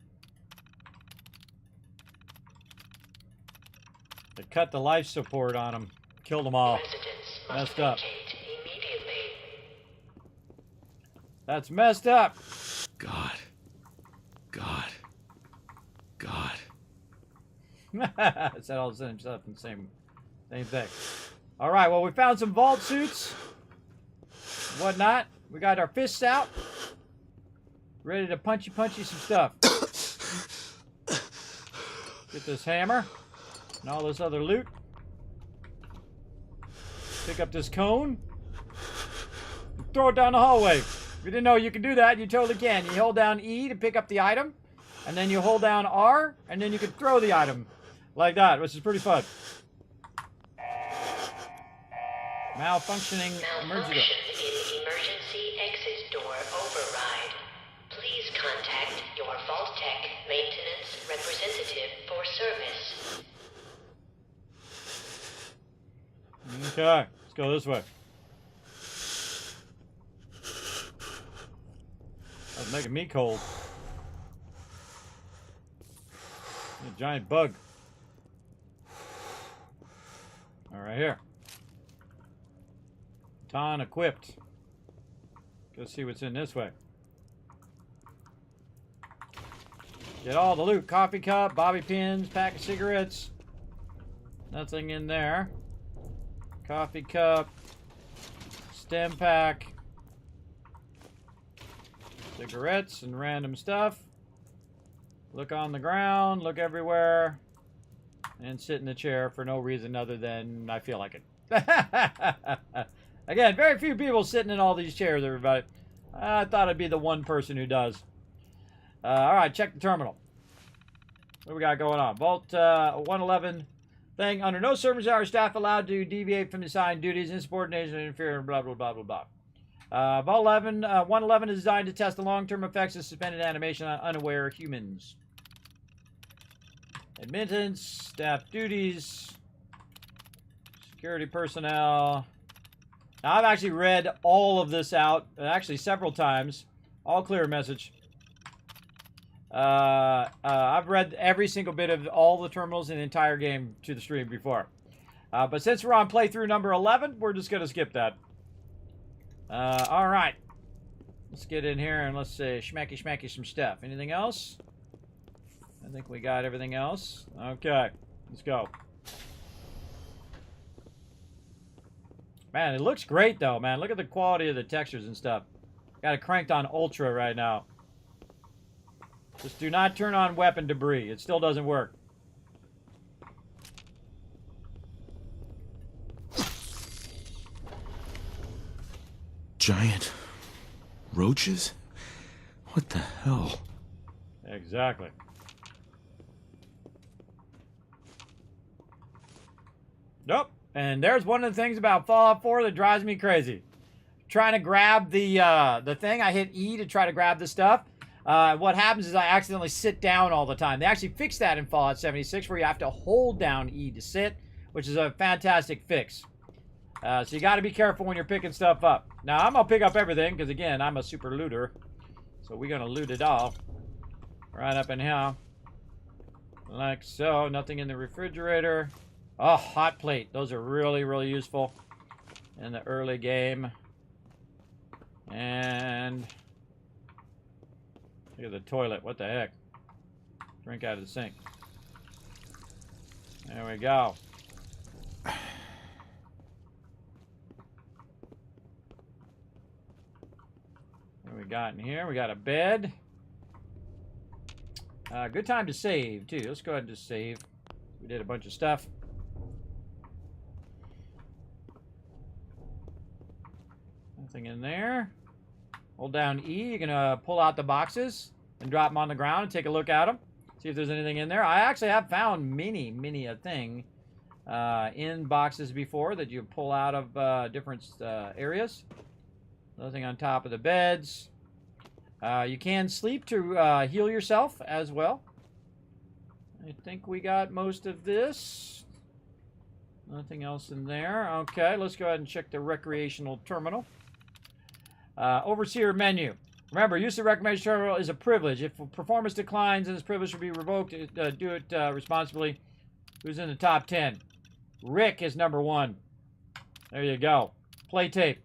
They cut the life support on them. Killed them all. Messed up. That's messed up. God. God. God. It's all the same stuff and same thing. All right, well, we found some vault suits. Whatnot. We got our fists out. Ready to punchy some stuff. Get this hammer. And all this other loot. Pick up this cone. And throw it down the hallway. If you didn't know you can do that, you totally can. You hold down E to pick up the item. And then you hold down R. And then you can throw the item. Like that, which is pretty fun. Malfunctioning emergency door. In emergency exit door override. Please contact your vault-tec maintenance representative for service. Okay, let's go this way. That's making me cold. A giant bug. All right, here. Baton equipped. Go see what's in this way. Get all the loot. Coffee cup, bobby pins, pack of cigarettes. Nothing in there. Coffee cup. Stem pack. Cigarettes and random stuff. Look on the ground. Look everywhere. And sit in the chair for no reason other than I feel like it. Again, very few people sitting in all these chairs, everybody. I thought I'd be the one person who does. Alright, check the terminal. What do we got going on? Vault 111 thing. Under no circumstances are staff allowed to deviate from the assigned duties, insubordination, interfere, blah, blah, blah, blah, blah. Vault 111 is designed to test the long-term effects of suspended animation on unaware humans. Admittance, staff duties, security personnel. Now, I've actually read all of this out, actually several times. All clear message. I've read every single bit of all the terminals in the entire game to the stream before. But since we're on playthrough number 11, we're just going to skip that. Alright. Let's get in here and let's say schmacky schmacky some stuff. Anything else? I think we got everything else. Okay. Let's go. Man, it looks great though, man. Look at the quality of the textures and stuff. Got it cranked on ultra right now. Just do not turn on weapon debris. It still doesn't work. Giant roaches? What the hell? Exactly. Nope. And there's one of the things about Fallout 4 that drives me crazy. Trying to grab the thing, I hit E to try to grab the stuff. What happens is I accidentally sit down all the time. They actually fixed that in Fallout 76 where you have to hold down E to sit, which is a fantastic fix. So you got to be careful when you're picking stuff up. Now, I'm going to pick up everything because, again, I'm a super looter. So we're going to loot it all. Right up in here. Like so. Nothing in the refrigerator. Oh, hot plate. Those are really, really useful in the early game. And look at the toilet. What the heck? Drink out of the sink. There we go. What we got in here? We got a bed. Good time to save, too. Let's go ahead and just save. We did a bunch of stuff. Nothing in there. Hold down E. You're going to pull out the boxes and drop them on the ground and take a look at them. See if there's anything in there. I actually have found many a thing in boxes before that you pull out of different areas. Nothing on top of the beds. You can sleep to heal yourself as well. I think we got most of this. Nothing else in there. Okay, let's go ahead and check the recreational terminal. Overseer menu. Remember, use of the recreational terminal is a privilege. If performance declines and this privilege should be revoked, do it responsibly. Who's in the top 10? Rick is number 1. There you go. Play tape.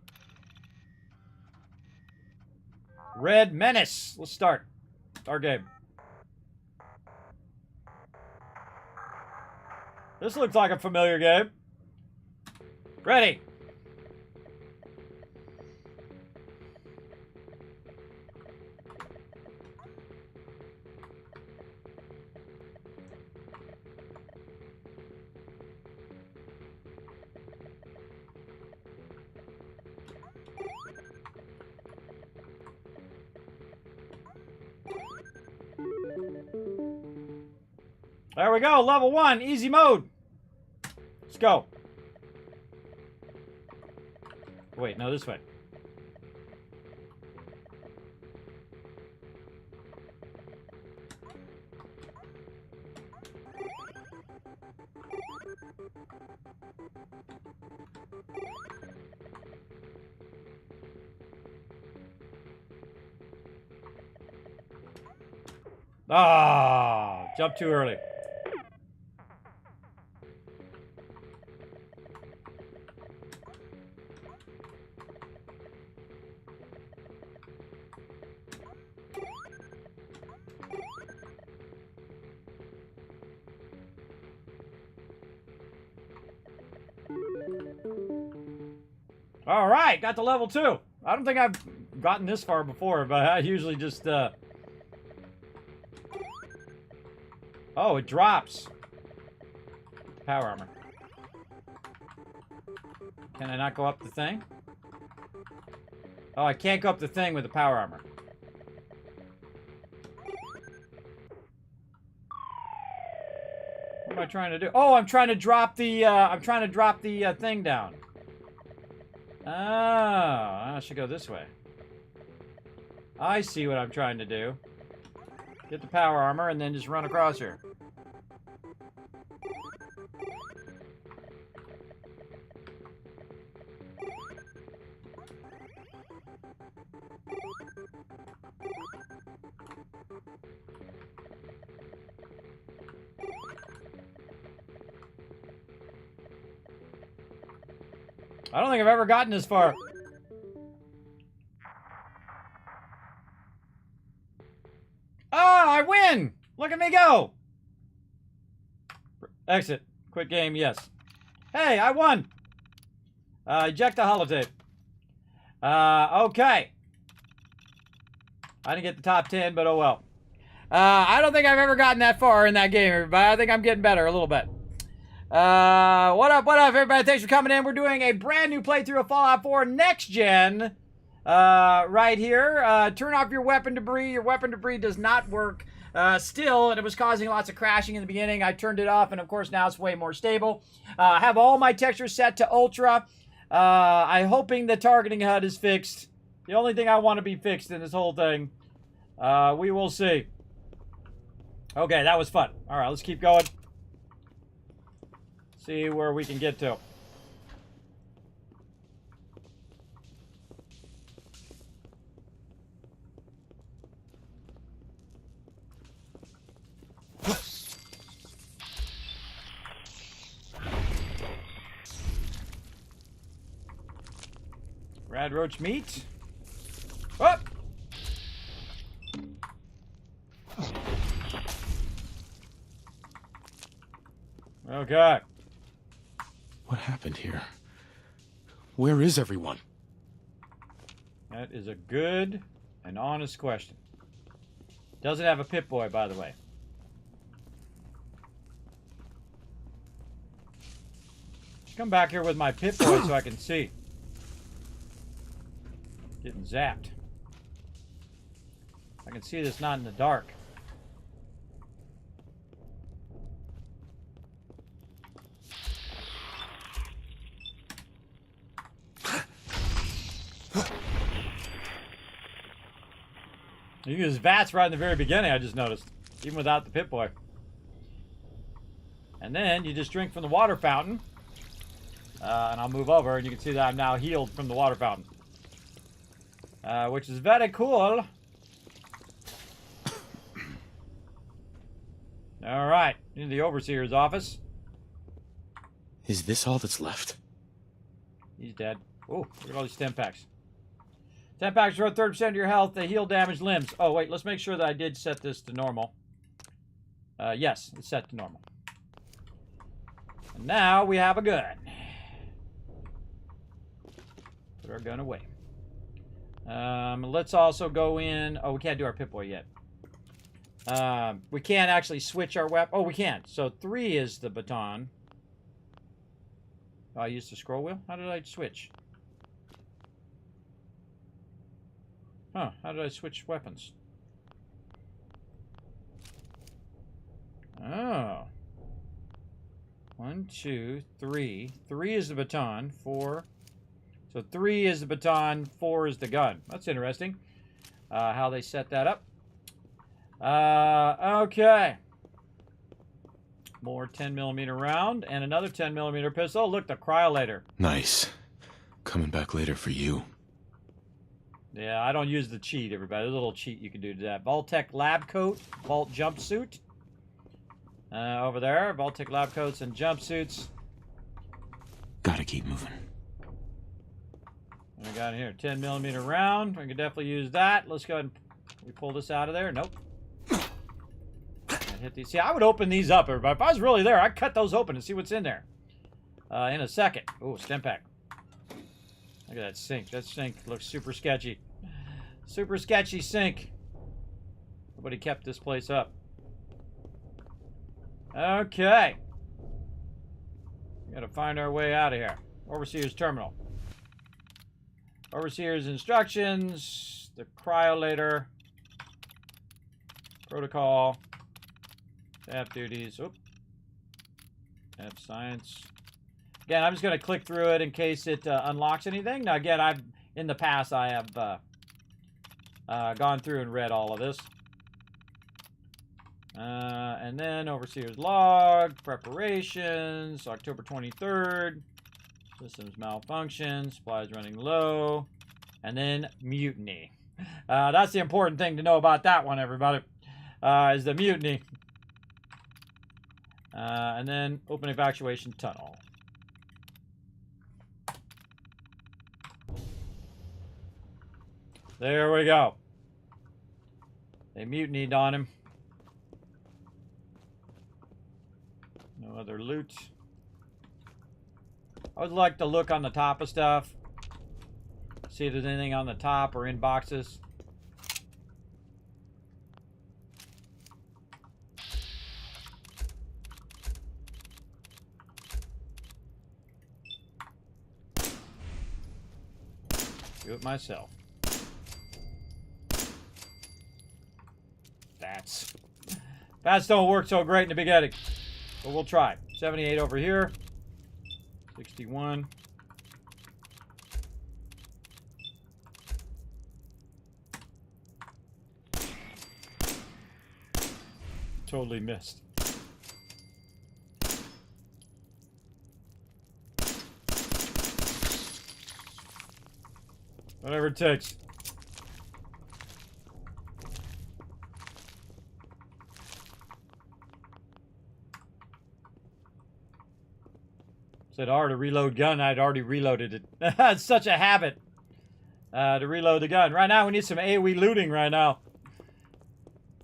Red Menace. Let's start our game. This looks like a familiar game. Ready. There we go. Level 1. Easy mode. Let's go. Wait, no, this way. Ah, jump too early. All right, got to level 2. I don't think I've gotten this far before, but I usually just, Oh, it drops. Power armor. Can I not go up the thing? Oh, I can't go up the thing with the power armor. What am I trying to do? Oh, I'm trying to drop the, thing down. Oh, I should go this way. I see what I'm trying to do. Get the power armor and then just run across here. I don't think I've ever gotten this far. Ah, I win! Look at me go! Exit. Quit game, yes. Hey, I won! Eject the holotape. Okay. I didn't get the top 10, but oh well. I don't think I've ever gotten that far in that game, everybody. I think I'm getting better a little bit. What up, everybody? Thanks for coming in. We're doing a brand new playthrough of Fallout 4 Next Gen. Right here. Turn off your weapon debris. Your weapon debris does not work still, and it was causing lots of crashing in the beginning. I turned it off, and of course now it's way more stable. I have all my textures set to Ultra. I'm hoping the targeting HUD is fixed. The only thing I want to be fixed in this whole thing. We will see. Okay, that was fun. All right, let's keep going. See where we can get to. Rad roach meat. Up. Okay. What happened here? Where is everyone? That is a good and honest question. Doesn't have a Pip-Boy, by the way. Come back here with my Pip-Boy so I can see. Getting zapped. I can see this not in the dark. You use VATS right in the very beginning, I just noticed. Even without the Pip-Boy. And then you just drink from the water fountain. And I'll move over, and you can see that I'm now healed from the water fountain. Which is very cool. Alright, into the Overseer's office. Is this all that's left? He's dead. Oh, look at all these stim packs. 10 packs restore 30% of your health. They heal damaged limbs. Oh, wait. Let's make sure that I did set this to normal. Yes, it's set to normal. And now we have a gun. Put our gun away. Let's also go in... Oh, we can't do our Pip-Boy yet. We can't actually switch our weapon. Oh, we can. So 3 is the baton. Oh, I used the scroll wheel? How did I switch? Huh, how did I switch weapons? Oh. 1, 2, 3. 3 is the baton. 4. So 3 is the baton. 4 is the gun. That's interesting. How they set that up. Okay. More 10mm round and another 10mm pistol. Oh, look, the cryolator. Nice. Coming back later for you. Yeah, I don't use the cheat, everybody. There's a little cheat you can do to that. Vault-tec lab coat, vault jumpsuit. Over there, vault-tec lab coats and jumpsuits. Gotta keep moving. What we got here? 10mm round. We can definitely use that. Let's go ahead and we pull this out of there. Nope. Hit these. See, I would open these up, everybody. If I was really there, I'd cut those open and see what's in there. In a second. Oh, stem pack. Look at that sink. That sink looks super sketchy. Super sketchy sink. Nobody kept this place up. Okay. We gotta find our way out of here. Overseer's terminal. Overseer's instructions. The cryolator. Protocol. Staff duties. Oop. Staff science. Again, I'm just going to click through it in case it unlocks anything. Now, again, in the past, I have gone through and read all of this. And then Overseer's log, preparations, October 23rd, systems malfunction, supplies running low, and then mutiny. That's the important thing to know about that one, everybody, is the mutiny. And then open evacuation tunnel. There we go. They mutinied on him. No other loot. I would like to look on the top of stuff. See if there's anything on the top or in boxes. Do it myself. Bats don't work so great in the beginning, but we'll try. 78 over here. 61. Totally missed. Whatever it takes. Said R to reload gun. I'd already reloaded it. It's such a habit to reload the gun. Right now, we need some AoE looting right now.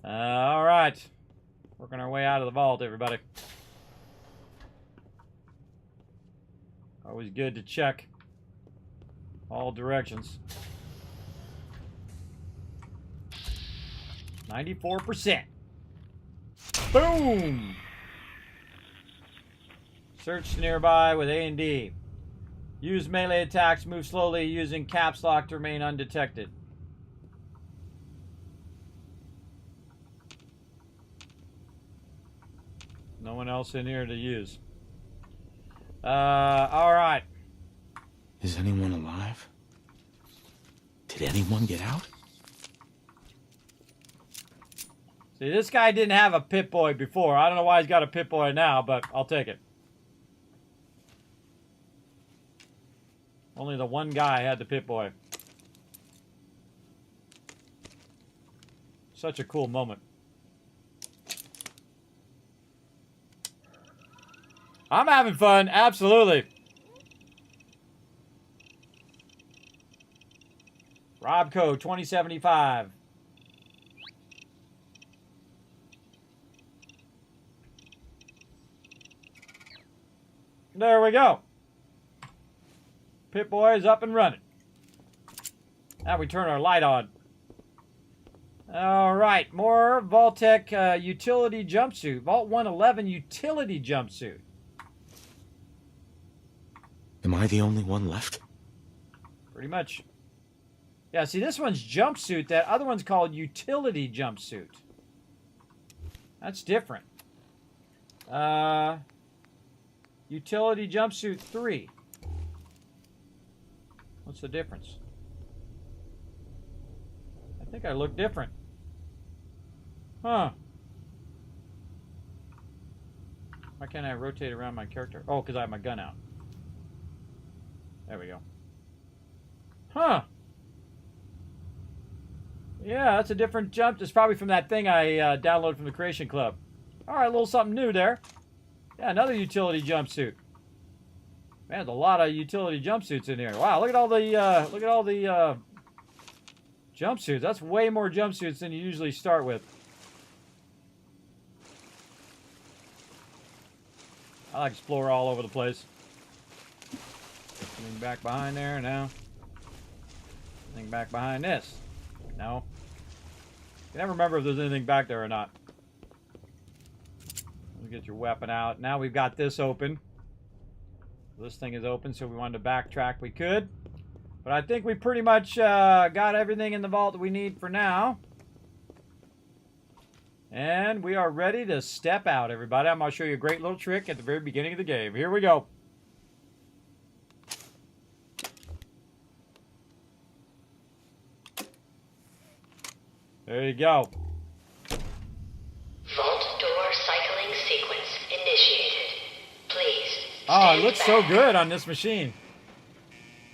All right. Working our way out of the vault, everybody. Always good to check all directions. 94%. Boom! Search nearby with A and D. Use melee attacks. Move slowly using caps lock to remain undetected. No one else in here to use. Alright. Is anyone alive? Did anyone get out? See, this guy didn't have a Pip-Boy before. I don't know why he's got a Pip-Boy now, but I'll take it. Only the one guy had the Pip-Boy. Such a cool moment. I'm having fun, absolutely. Robco 2075. There we go. Pip-Boy is up and running. Now we turn our light on. All right, more vault-tec utility jumpsuit. Vault 111 utility jumpsuit. Am I the only one left? Pretty much. Yeah, see, this one's jumpsuit. That other one's called utility jumpsuit. That's different. Utility jumpsuit 3. What's the difference? I think I look different. Huh. Why can't I rotate around my character? Oh, because I have my gun out. There we go. Huh. Yeah, that's a different jump. It's probably from that thing I downloaded from the Creation Club. All right, a little something new there. Yeah, another utility jumpsuit. Man, there's a lot of utility jumpsuits in here. Wow, look at all the jumpsuits. That's way more jumpsuits than you usually start with. I'll explore all over the place. Anything back behind there? No. Anything back behind this? No. You never remember if there's anything back there or not. Let me get your weapon out. Now we've got this open. This thing is open, so we wanted to backtrack. We could. But I think we pretty much got everything in the vault that we need for now. And we are ready to step out, everybody. I'm going to show you a great little trick at the very beginning of the game. Here we go. There you go. Vault door cycling sequence initiated. Please. Oh, it looks so good on this machine.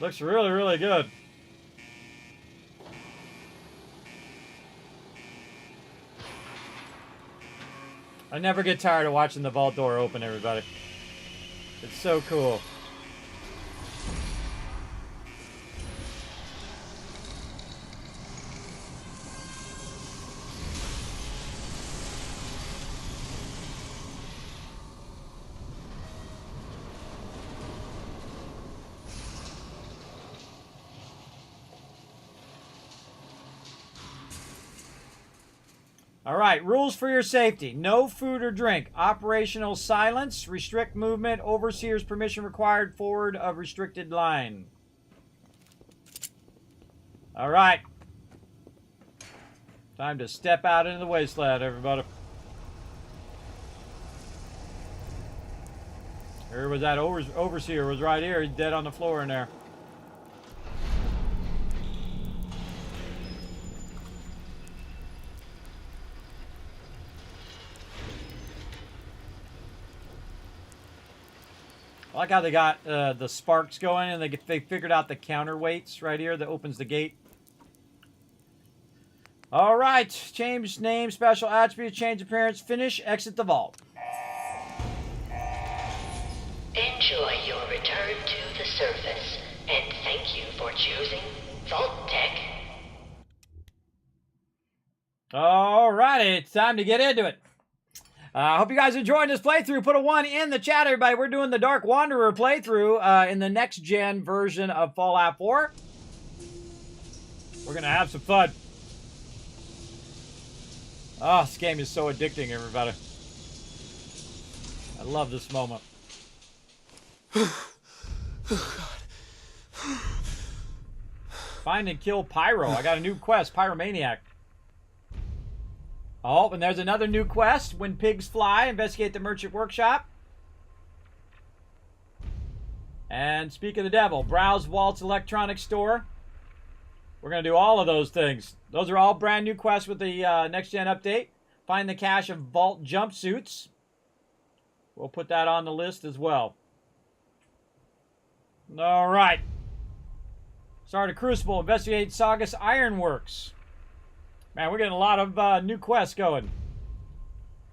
Looks really, really good. I never get tired of watching the vault door open, everybody. It's so cool. All right, rules for your safety. No food or drink. Operational silence. Restrict movement. Overseer's permission required forward of restricted line. All right. Time to step out into the wasteland, everybody. Here was that overseer was right here. He's dead on the floor in there. I like how they got the sparks going, and they figured out the counterweights right here that opens the gate. All right, change name, special attribute, change appearance, finish, exit the vault. Enjoy your return to the surface, and thank you for choosing vault-tec. All righty, it's time to get into it. I hope you guys enjoyed this playthrough. Put a 1 in the chat, everybody. We're doing the Dark Wanderer playthrough in the next-gen version of Fallout 4. We're going to have some fun. Oh, this game is so addicting, everybody. I love this moment. Find and kill Pyro. I got a new quest, Pyromaniac. Oh, and there's another new quest. When pigs fly, investigate the merchant workshop. And speak of the devil, browse Walt's electronics store. We're going to do all of those things. Those are all brand new quests with the next-gen update. Find the cache of vault jumpsuits. We'll put that on the list as well. All right. Start a Crucible. Investigate Saugus Ironworks. Man, we're getting a lot of new quests going.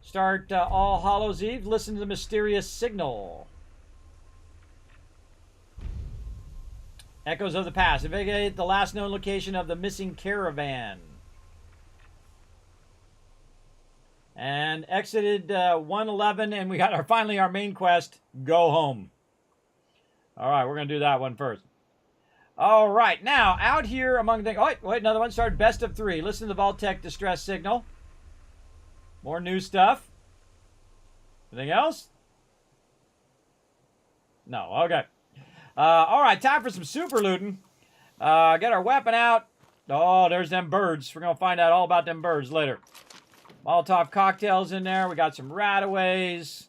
Start All Hallows Eve. Listen to the mysterious signal. Echoes of the past. Investigate the last known location of the missing caravan. And exited 111, and we got finally our main quest, Go Home. All right, we're going to do that one first. All right, now, out here among the... Oh, wait, another one. Started Best of 3. Listen to the vault-tec distress signal. More new stuff. Anything else? No, okay. All right, time for some super looting. Get our weapon out. Oh, there's them birds. We're going to find out all about them birds later. Molotov cocktails in there. We got some Radaways,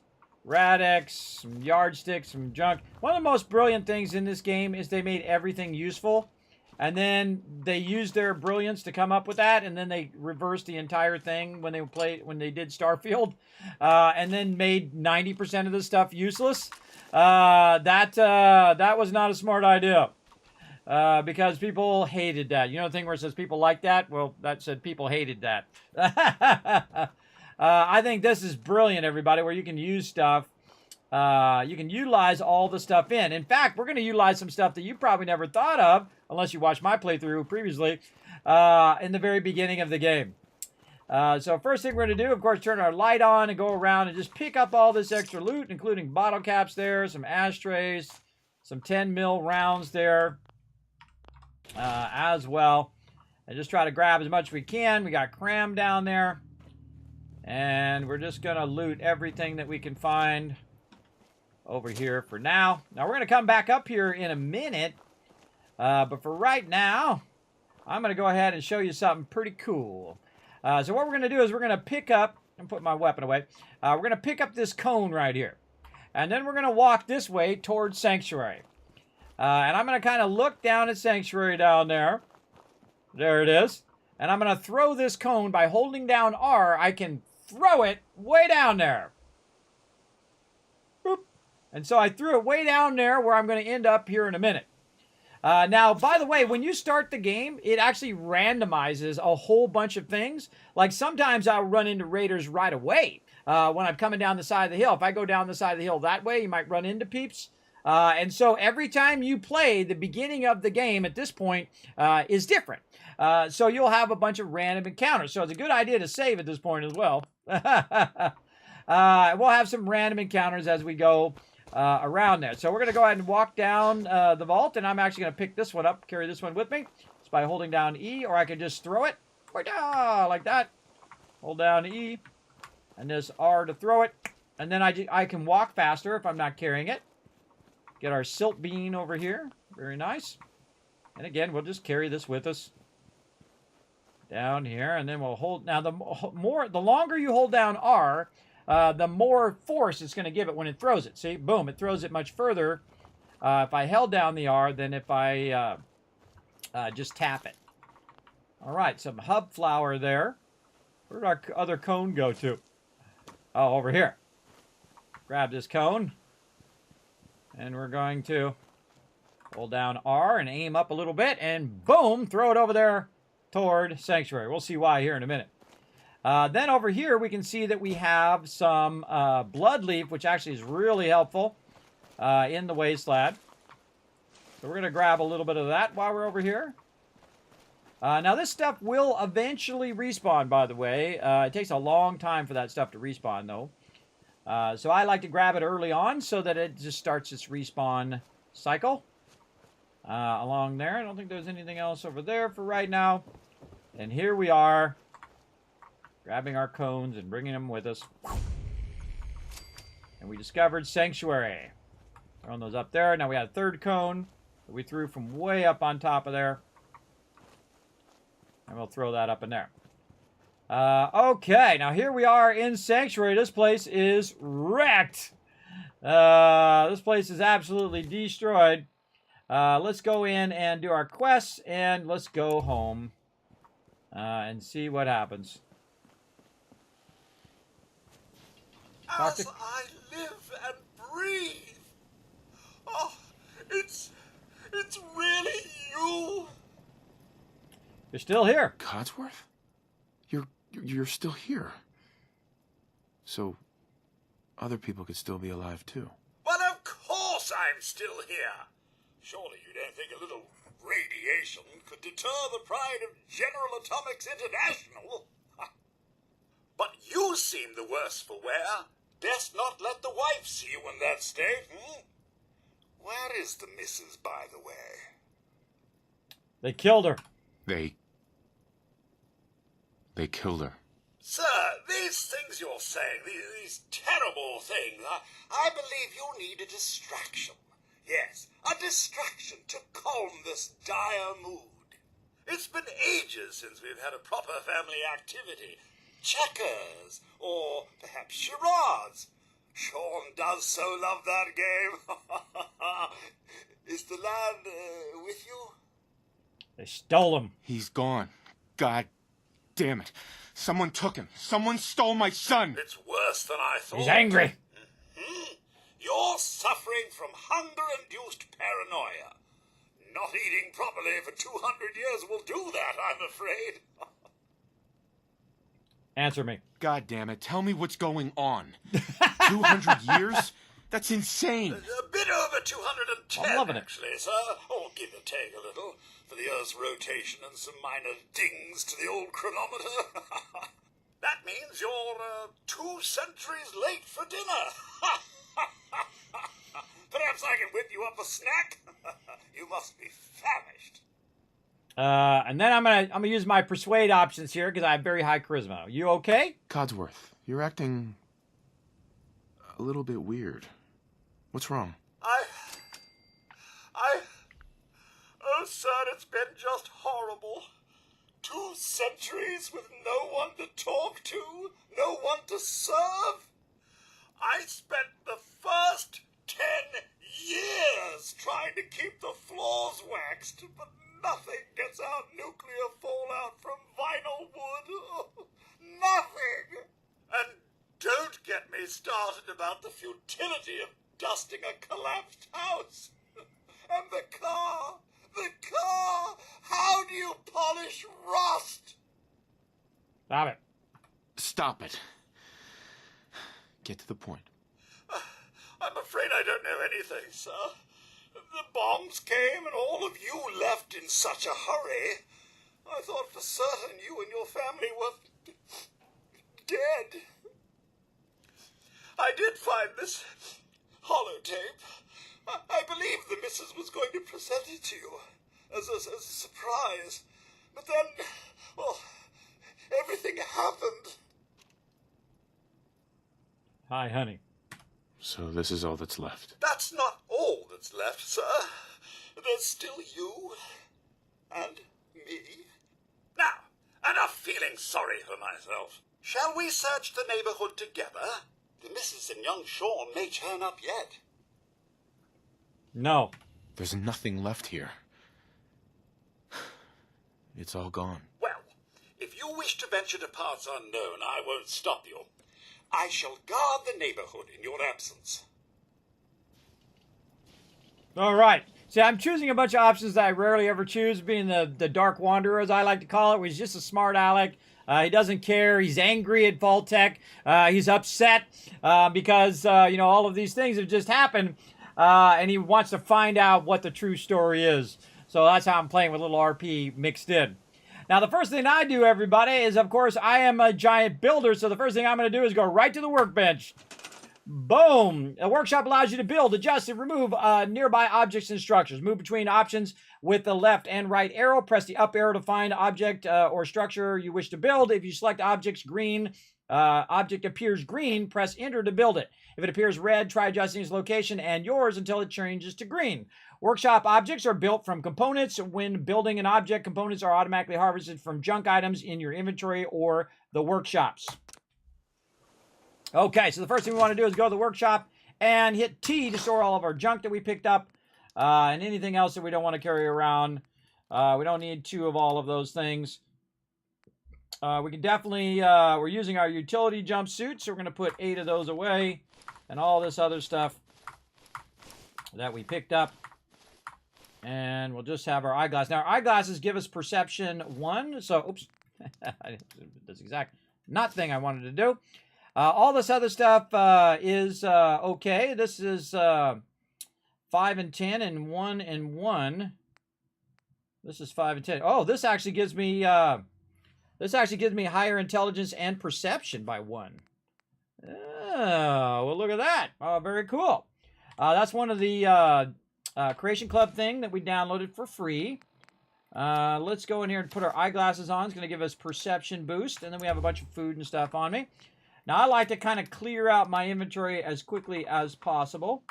Radex, some yardsticks, some junk. One of the most brilliant things in this game is they made everything useful. And then they used their brilliance to come up with that, and then they reversed the entire thing when they did Starfield, and then made 90% of the stuff useless. That was not a smart idea. because people hated that. You know the thing where it says people like that? Well, that said people hated that. I think this is brilliant, everybody, where you can use stuff. You can utilize all the stuff in. In fact, we're going to utilize some stuff that you probably never thought of, unless you watched my playthrough previously, in the very beginning of the game. So first thing we're going to do, of course, turn our light on and go around and just pick up all this extra loot, including bottle caps there, some ashtrays, some 10 mil rounds there as well. And just try to grab as much as we can. We got cram down there. And we're just going to loot everything that we can find over here for now. Now, we're going to come back up here in a minute. But for right now, I'm going to go ahead and show you something pretty cool. So what we're going to do is we're going to pick up, and put my weapon away. We're going to pick up this cone right here. And then we're going to walk this way towards Sanctuary. And I'm going to kind of look down at Sanctuary down there. There it is. And I'm going to throw this cone by holding down R. I can throw it way down there. Boop. And so I threw it way down there where I'm going to end up here in a minute. Now, by the way, when you start the game, it actually randomizes a whole bunch of things. Like sometimes I'll run into raiders right away when I'm coming down the side of the hill. If I go down the side of the hill that way, you might run into peeps. And so every time you play, the beginning of the game at this point is different. So you'll have a bunch of random encounters. So it's a good idea to save at this point as well. We'll have some random encounters as we go around there. So we're going to go ahead and walk down the vault, and I'm actually going to pick this one up, carry this one with me. It's by holding down E, or I can just throw it like that. Hold down E, and this R to throw it. And then I can walk faster if I'm not carrying it. Get our silt bean over here. Very nice. And again, we'll just carry this with us down here, and then we'll hold. Now, the longer you hold down R, the more force it's going to give it when it throws it. See, boom, it throws it much further if I held down the R than if I just tap it. All right, some hub flour there. Where'd our other cone go to? Oh, over here. Grab this cone. And we're going to hold down R and aim up a little bit, and boom, throw it over there toward Sanctuary. We'll see why here in a minute. Then over here, we can see that we have some blood leaf, which actually is really helpful in the Wasteland. So we're going to grab a little bit of that while we're over here. Now, this stuff will eventually respawn, by the way. It takes a long time for that stuff to respawn, though. So I like to grab it early on so that it just starts its respawn cycle along there. I don't think there's anything else over there for right now. And here we are, grabbing our cones and bringing them with us. And we discovered Sanctuary. Throwing those up there. Now we had a third cone that we threw from way up on top of there. And we'll throw that up in there. Okay, now here we are in Sanctuary. This place is wrecked. This place is absolutely destroyed. Let's go in and do our quests, and let's go home and see what happens. As I live and breathe. Oh, it's really you. You're still here. Codsworth? You're still here. So, other people could still be alive, too. Well, of course I'm still here. Surely you don't think a little radiation could deter the pride of General Atomics International? But you seem the worse for wear. Best not let the wife see you in that state, Where is the missus, by the way? They killed her. They killed her. Sir, these things you're saying, these terrible things, I believe you need a distraction. Yes, a distraction to calm this dire mood. It's been ages since we've had a proper family activity. Checkers, or perhaps charades. Sean does so love that game. Is the lad with you? They stole him. He's gone. God damn it. Someone took him. Someone stole my son. It's worse than I thought. He's angry. You're suffering from hunger-induced paranoia. Not eating properly for 200 years will do that, I'm afraid. Answer me. God damn it, tell me what's going on. 200 years? That's insane. A bit over 210, I'm loving it. actually, sir. Oh, give or take a little, for the Earth's rotation and some minor dings to the old chronometer. That means you're 2 centuries late for dinner. Perhaps I can whip you up a snack? You must be famished. And then I'm gonna use my persuade options here because I have very high charisma. You okay? Codsworth, you're acting a little bit weird. What's wrong? Oh, sir, it's been just horrible. 2 centuries with no one to talk to, no one to serve. I spent the first 10 years trying to keep the floors waxed, but nothing gets out nuclear fallout from vinyl wood. Nothing! And don't get me started about the futility of dusting a collapsed house. And the car! How do you polish rust? Stop it. Stop it. Get to the point. I'm afraid I don't know anything, sir. The bombs came and all of you left in such a hurry. I thought for certain you and your family were dead. I did find this holotape. I believe the missus was going to present it to you as a surprise. But then, well, everything happened. Hi, honey. So this is all that's left. That's not all that's left, sir. There's still you and me. Now, enough feeling sorry for myself. Shall we search the neighborhood together? The missus and young Sean may turn up yet. No. There's nothing left here. It's all gone. Well, if you wish to venture to parts unknown, I won't stop you. I shall guard the neighborhood in your absence. All right. See, I'm choosing a bunch of options that I rarely ever choose, being the Dark Wanderer, as I like to call it. He's just a smart aleck. He doesn't care. He's angry at vault-tec. He's upset because, all of these things have just happened. And he wants to find out what the true story is. So that's how I'm playing with a little RP mixed in. Now, the first thing I do, everybody, is, of course, I am a giant builder. So the first thing I'm going to do is go right to the workbench. Boom. A workshop allows you to build, adjust, and remove nearby objects and structures. Move between options with the left and right arrow. Press the up arrow to find object or structure you wish to build. If you select object appears green, press enter to build it. If it appears red, try adjusting its location and yours until it changes to green. Workshop objects are built from components. When building an object, components are automatically harvested from junk items in your inventory or the workshops. Okay, so the first thing we want to do is go to the workshop and hit T to store all of our junk that we picked up and anything else that we don't want to carry around. We don't need 2 of all of those things. We can definitely, we're using our utility jumpsuit, so we're going to put 8 of those away and all this other stuff that we picked up. And we'll just have our eyeglass. Now, our eyeglasses give us perception 1, so, oops, that's exact not thing I wanted to do. All this other stuff is okay. This is 5 and 10 and 1 and 1. This is 5 and 10. Oh, this actually gives me higher intelligence and perception by 1. Oh, well, look at that. Oh, very cool. That's one of the Creation Club thing that we downloaded for free. Let's go in here and put our eyeglasses on. It's going to give us perception boost, and then we have a bunch of food and stuff on me. Now, I like to kind of clear out my inventory as quickly as possible.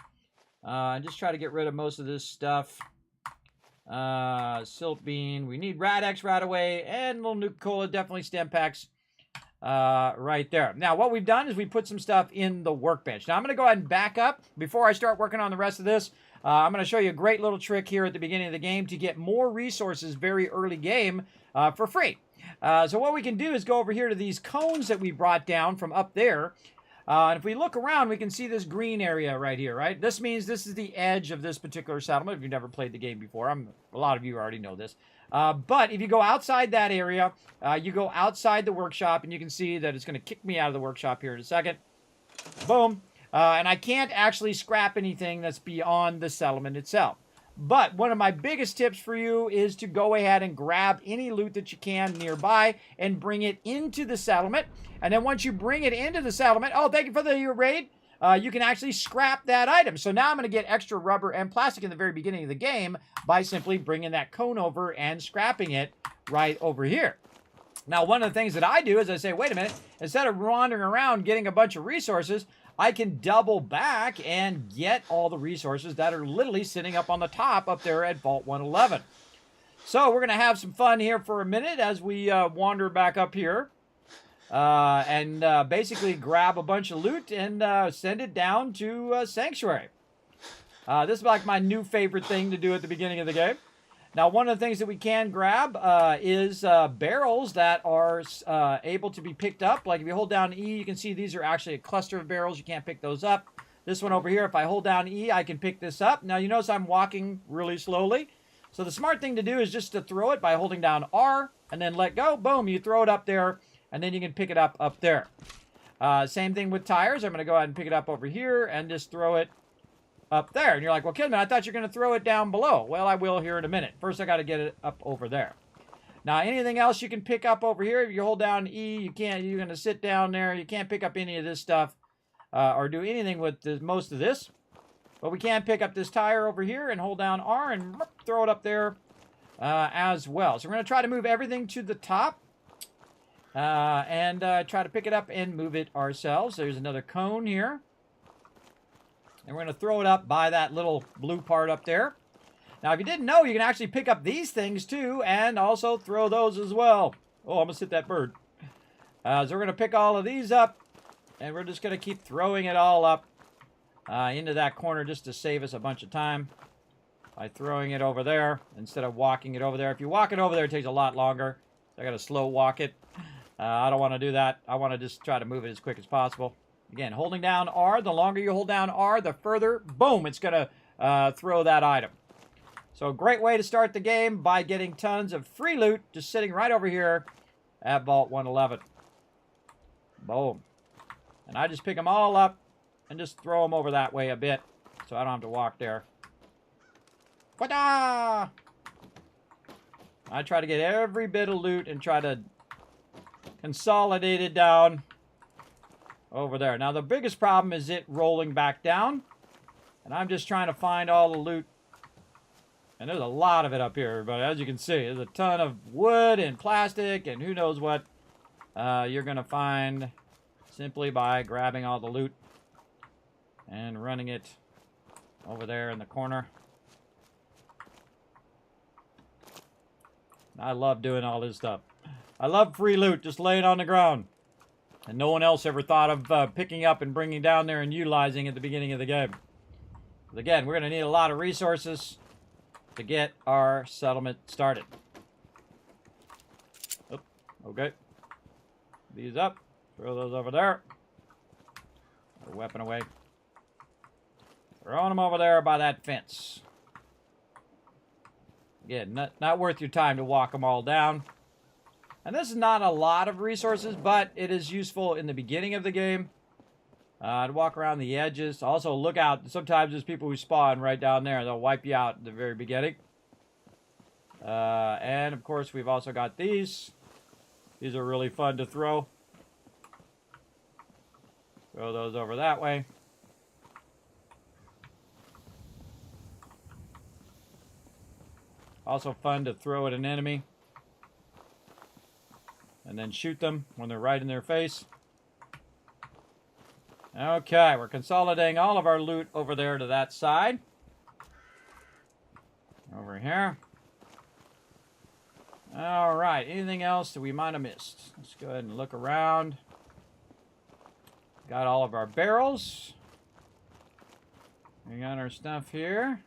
And just try to get rid of most of this stuff. Silt bean. We need Rad-X right away. And little Nuka-Cola, definitely stem packs right there. Now, what we've done is we put some stuff in the workbench. Now, I'm going to go ahead and back up. Before I start working on the rest of this, I'm going to show you a great little trick here at the beginning of the game to get more resources very early game for free. So what we can do is go over here to these cones that we brought down from up there. And if we look around, we can see this green area right here, right? This means this is the edge of this particular settlement. If you've never played the game before, a lot of you already know this. But if you go outside that area, you go outside the workshop, and you can see that it's going to kick me out of the workshop here in a second. Boom. And I can't actually scrap anything that's beyond the settlement itself. But one of my biggest tips for you is to go ahead and grab any loot that you can nearby and bring it into the settlement. And then once you bring it into the settlement, oh, thank you for the raid, you can actually scrap that item. So now I'm going to get extra rubber and plastic in the very beginning of the game by simply bringing that cone over and scrapping it right over here. Now, one of the things that I do is I say, wait a minute, instead of wandering around getting a bunch of resources, I can double back and get all the resources that are literally sitting up on the top up there at Vault 111. So we're going to have some fun here for a minute as we wander back up here and basically grab a bunch of loot and send it down to Sanctuary. This is like my new favorite thing to do at the beginning of the game. Now, one of the things that we can grab is barrels that are able to be picked up. Like if you hold down E, you can see these are actually a cluster of barrels. You can't pick those up. This one over here, if I hold down E, I can pick this up. Now, you notice I'm walking really slowly. So the smart thing to do is just to throw it by holding down R and then let go. Boom, you throw it up there, and then you can pick it up there. Same thing with tires. I'm going to go ahead and pick it up over here and just throw it up there. And you're like, well, Kismet, I thought you were going to throw it down below. Well, I will here in a minute. First, I got to get it up over there. Now, anything else you can pick up over here, if you hold down E, you're going to sit down there. You can't pick up any of this stuff or do anything with most of this. But we can pick up this tire over here and hold down R and throw it up there as well. So we're going to try to move everything to the top and try to pick it up and move it ourselves. There's another cone here. And we're going to throw it up by that little blue part up there. Now, if you didn't know, you can actually pick up these things too and also throw those as well. Oh, I'm going to hit that bird. So we're going to pick all of these up, and we're just going to keep throwing it all up into that corner just to save us a bunch of time by throwing it over there instead of walking it over there. If you walk it over there, it takes a lot longer. So I got to slow walk it. I don't want to do that. I want to just try to move it as quick as possible. Again, holding down R, the longer you hold down R, the further, boom, it's going to throw that item. So a great way to start the game by getting tons of free loot just sitting right over here at Vault 111. Boom. And I just pick them all up and just throw them over that way a bit so I don't have to walk there. Wada! I try to get every bit of loot and try to consolidate it down over there. Now, the biggest problem is it rolling back down. And I'm just trying to find all the loot. And there's a lot of it up here, but as you can see, there's a ton of wood and plastic and who knows what you're going to find simply by grabbing all the loot and running it over there in the corner. I love doing all this stuff. I love free loot, just laying on the ground. And no one else ever thought of picking up and bringing down there and utilizing at the beginning of the game. But again, we're going to need a lot of resources to get our settlement started. Oh, okay. These up. Throw those over there. Put a weapon away. Throwing them over there by that fence. Again, not worth your time to walk them all down. And this is not a lot of resources, but it is useful in the beginning of the game to walk around the edges. Also, look out. Sometimes there's people who spawn right down there. They'll wipe you out at the very beginning. And, of course, we've also got these. These are really fun to throw. Throw those over that way. Also fun to throw at an enemy. And then shoot them when they're right in their face. Okay, we're consolidating all of our loot over there to that side. Over here. All right, anything else that we might have missed? Let's go ahead and look around. Got all of our barrels. We got our stuff here.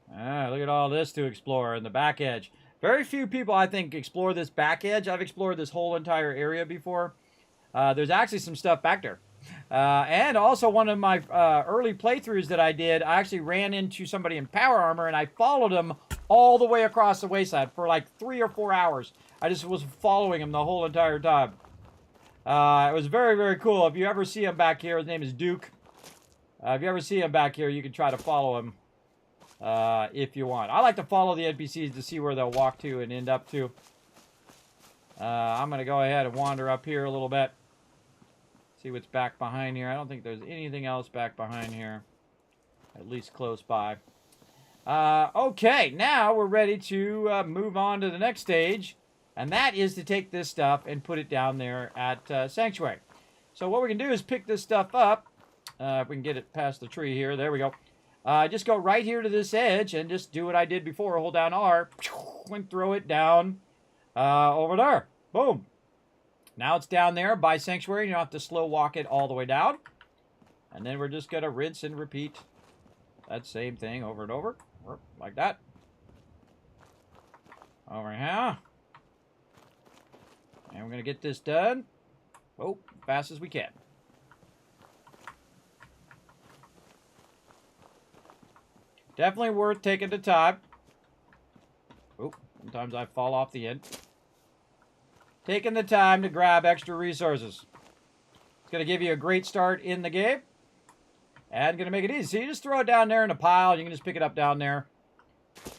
Look at all this to explore in the back edge. Very few people, I think, explore this back edge. I've explored this whole entire area before. There's actually some stuff back there. And also one of my early playthroughs that I did, I actually ran into somebody in power armor, and I followed him all the way across the wasteland for like 3 or 4 hours. I just was following him the whole entire time. It was very, very cool. If you ever see him back here, his name is Duke. If you ever see him back here, you can try to follow him if you want. I like to follow the NPCs to see where they'll walk to and end up to. I'm going to go ahead and wander up here a little bit. See what's back behind here. I don't think there's anything else back behind here. At least close by. Okay, now we're ready to move on to the next stage. And that is to take this stuff and put it down there at Sanctuary. So what we can do is pick this stuff up. If we can get it past the tree here. There we go. Just go right here to this edge and just do what I did before. Hold down R and throw it down over there. Boom. Now it's down there by Sanctuary. You don't have to slow walk it all the way down. And then we're just going to rinse and repeat that same thing over and over. Like that. Over here. And we're going to get this done. Oh, fast as we can. Definitely worth taking the time. Oh, sometimes I fall off the end. Taking the time to grab extra resources. It's going to give you a great start in the game. And going to make it easy. So you just throw it down there in a pile. You can just pick it up down there.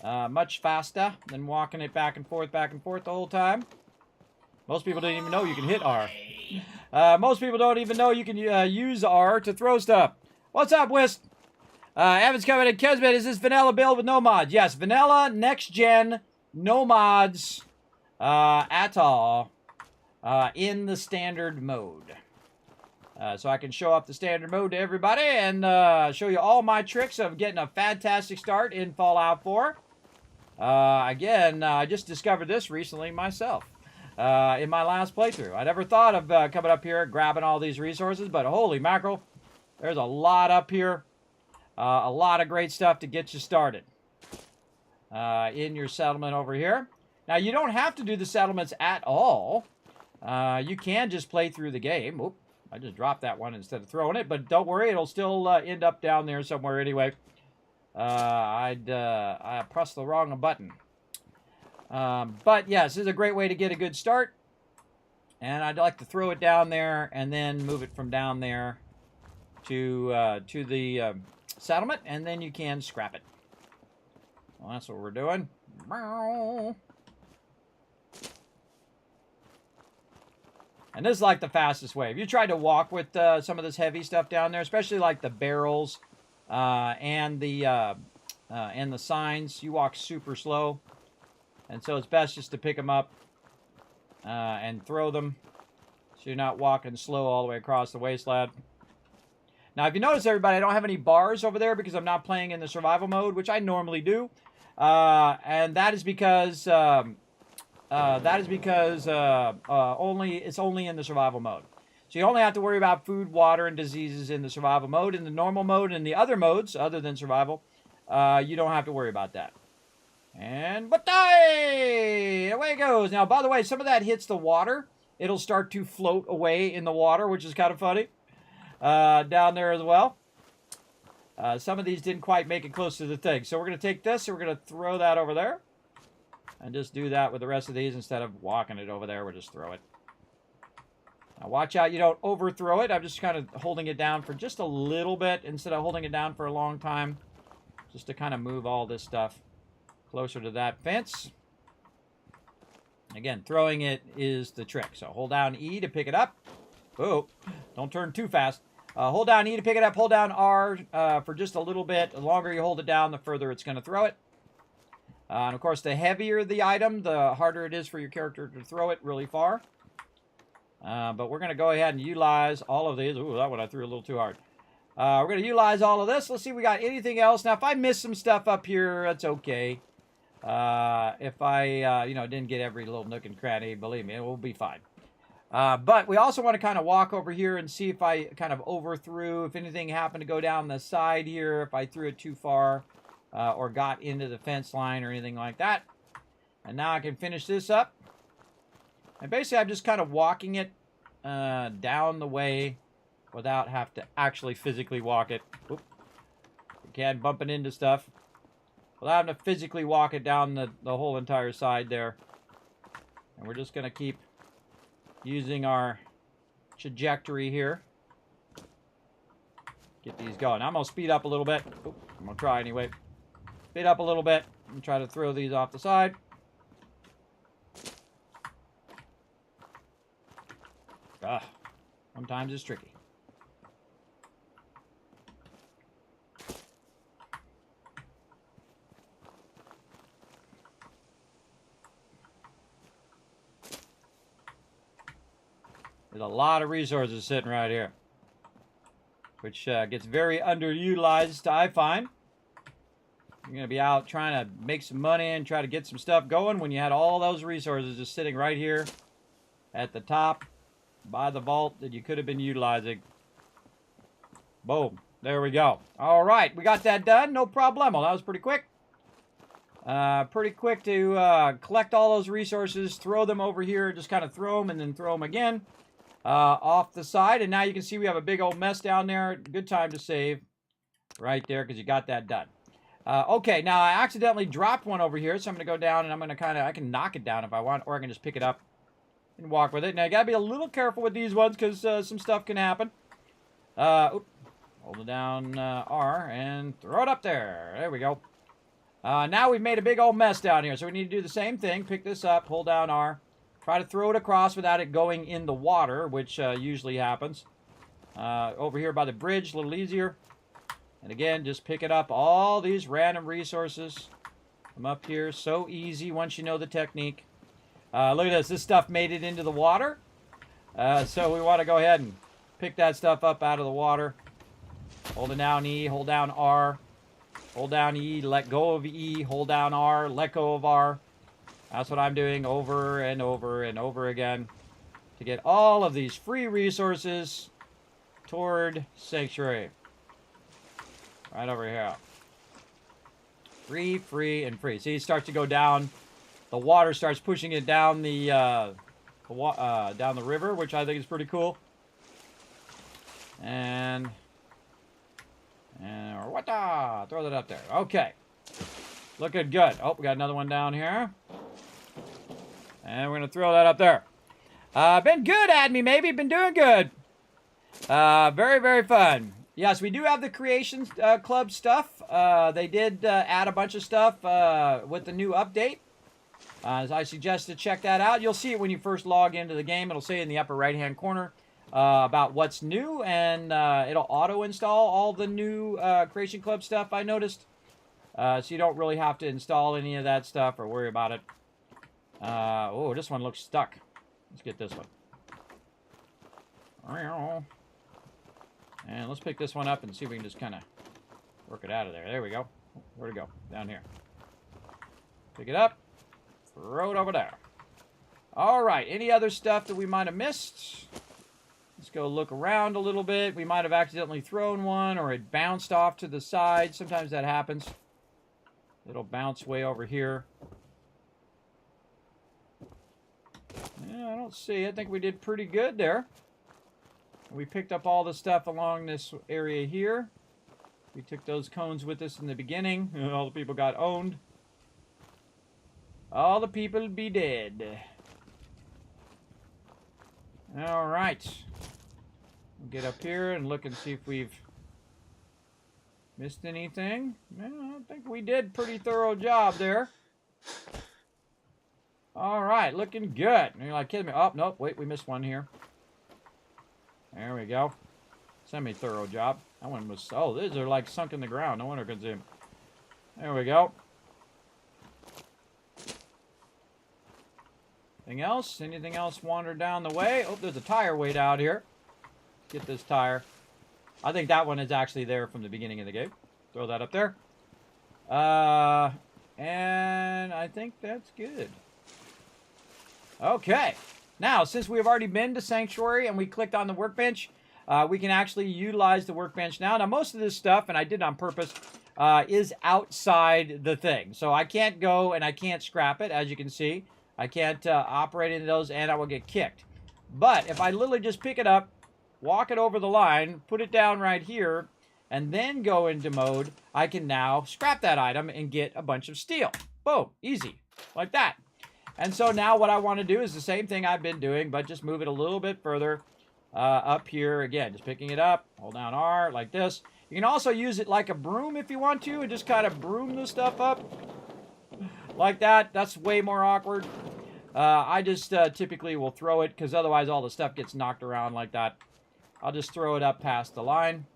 Much faster than walking it back and forth the whole time. Most people don't even know you can hit R. Most people don't even know you can use R to throw stuff. What's up, Wisp? Evan's coming in. Kismet, is this vanilla build with no mods? Yes, vanilla, next gen, no mods at all in the standard mode. So I can show off the standard mode to everybody and show you all my tricks of getting a fantastic start in Fallout 4. Again, I just discovered this recently myself in my last playthrough. I never thought of coming up here and grabbing all these resources, but holy mackerel, there's a lot up here. A lot of great stuff to get you started in your settlement over here. Now, you don't have to do the settlements at all. You can just play through the game. Oop, I just dropped that one instead of throwing it, but don't worry, it'll still end up down there somewhere anyway. I pressed the wrong button. But yes, this is a great way to get a good start. And I'd like to throw it down there and then move it from down there to the settlement, and then you can scrap it. Well, that's what we're doing. And this is like the fastest way. If you try to walk with some of this heavy stuff down there, especially like the barrels and the signs, you walk super slow. And so it's best just to pick them up and throw them so you're not walking slow all the way across the wasteland. Now, if you notice, everybody, I don't have any bars over there because I'm not playing in the survival mode, which I normally do. And that is because it's only in the survival mode. So you only have to worry about food, water, and diseases in the survival mode. In the normal mode and the other modes, other than survival, you don't have to worry about that. And away it goes. Now, by the way, some of that hits the water. It'll start to float away in the water, which is kind of funny. Down there as well. Some of these didn't quite make it close to the thing. So we're going to take this and we're going to throw that over there. And just do that with the rest of these instead of walking it over there. We'll just throw it. Now watch out you don't overthrow it. I'm just kind of holding it down for just a little bit instead of holding it down for a long time. Just to kind of move all this stuff closer to that fence. Again, throwing it is the trick. So hold down E to pick it up. Oh, don't turn too fast. Hold down E to pick it up. Hold down R for just a little bit. The longer you hold it down, the further it's going to throw it. And of course, the heavier the item, the harder it is for your character to throw it really far. But we're going to go ahead and utilize all of these. Ooh, that one I threw a little too hard. We're going to utilize all of this. Let's see if we got anything else. Now, if I miss some stuff up here, that's okay. If I, didn't get every little nook and cranny, believe me, it will be fine. But we also want to kind of walk over here and see if I kind of overthrew, if anything happened to go down the side here, if I threw it too far, or got into the fence line or anything like that. And now I can finish this up. And basically I'm just kind of walking it down the way without have to actually physically walk it. Oop. You can bump it into stuff without having to physically walk it down the whole entire side there. And we're just going to keep using our trajectory here. Get these going. I'm going to speed up a little bit. Oop, I'm going to try anyway. Speed up a little bit and try to throw these off the side. Sometimes it's tricky. There's a lot of resources sitting right here, which gets very underutilized, I find. You're going to be out trying to make some money and try to get some stuff going when you had all those resources just sitting right here at the top by the vault that you could have been utilizing. Boom. There we go. All right. We got that done. No problemo. That was pretty quick. Pretty quick to collect all those resources, throw them over here, just kind of throw them and then throw them again off the side. And now you can see we have a big old mess down there. Good time to save right there because you got that done. Okay, now I accidentally dropped one over here, so I'm going to go down and I'm going to I can knock it down if I want, or I can just pick it up and walk with it. Now, you got to be a little careful with these ones because some stuff can happen. Hold it down R and throw it up there. There we go. Now we've made a big old mess down here, so we need to do the same thing. Pick this up, hold down R. Try to throw it across without it going in the water, which usually happens. Over here by the bridge, a little easier. And again, just pick it up. All these random resources from up here. So easy once you know the technique. Look at this. This stuff made it into the water. So we want to go ahead and pick that stuff up out of the water. Hold it down E, hold down R. Hold down E, let go of E, hold down R, let go of R. That's what I'm doing over and over and over again to get all of these free resources toward Sanctuary. Right over here. Free, free, and free. See, it starts to go down. The water starts pushing it down down the river, which I think is pretty cool. And what the? Throw that up there. Okay. Looking good. Oh, we got another one down here. And we're going to throw that up there. Been good, Admi, maybe. Been doing good. Very, very fun. Yes, we do have the Creation Club stuff. They did add a bunch of stuff with the new update. I suggest to check that out. You'll see it when you first log into the game. It'll say in the upper right-hand corner about what's new, and it'll auto-install all the new Creation Club stuff, I noticed. So you don't really have to install any of that stuff or worry about it. Oh, this one looks stuck. Let's get this one. And let's pick this one up and see if we can just kind of work it out of there. There we go. Where'd it go? Down here. Pick it up. Throw it over there. All right. Any other stuff that we might have missed? Let's go look around a little bit. We might have accidentally thrown one or it bounced off to the side. Sometimes that happens. It'll bounce way over here. Yeah, I don't see. I think we did pretty good there. We picked up all the stuff along this area here. We took those cones with us in the beginning. All the people got owned. All the people be dead. All right. We'll get up here and look and see if we've missed anything. No, I think we did pretty thorough job there. All right, looking good. And you're like, kidding me? Oh, nope, wait, we missed one here. There we go. Semi-thorough job. That one was... Oh, these are like sunk in the ground. No wonder I couldn't see them. There we go. Anything else? Anything else wander down the way? Oh, there's a tire weight out here. Get this tire. I think that one is actually there from the beginning of the game. Throw that up there. And I think that's good. Okay. Now, since we have already been to Sanctuary and we clicked on the workbench, we can actually utilize the workbench now. Now, most of this stuff, and I did on purpose, is outside the thing. So I can't go and I can't scrap it, as you can see. I can't operate into those, and I will get kicked. But if I literally just pick it up, walk it over the line, put it down right here, and then go into mode, I can now scrap that item and get a bunch of steel. Boom, easy, like that. And so now what I want to do is the same thing I've been doing, but just move it a little bit further up here. Again, just picking it up, hold down R like this. You can also use it like a broom if you want to, and just kind of broom the stuff up like that. That's way more awkward. I just typically will throw it, because otherwise all the stuff gets knocked around like that. I'll just throw it up past the line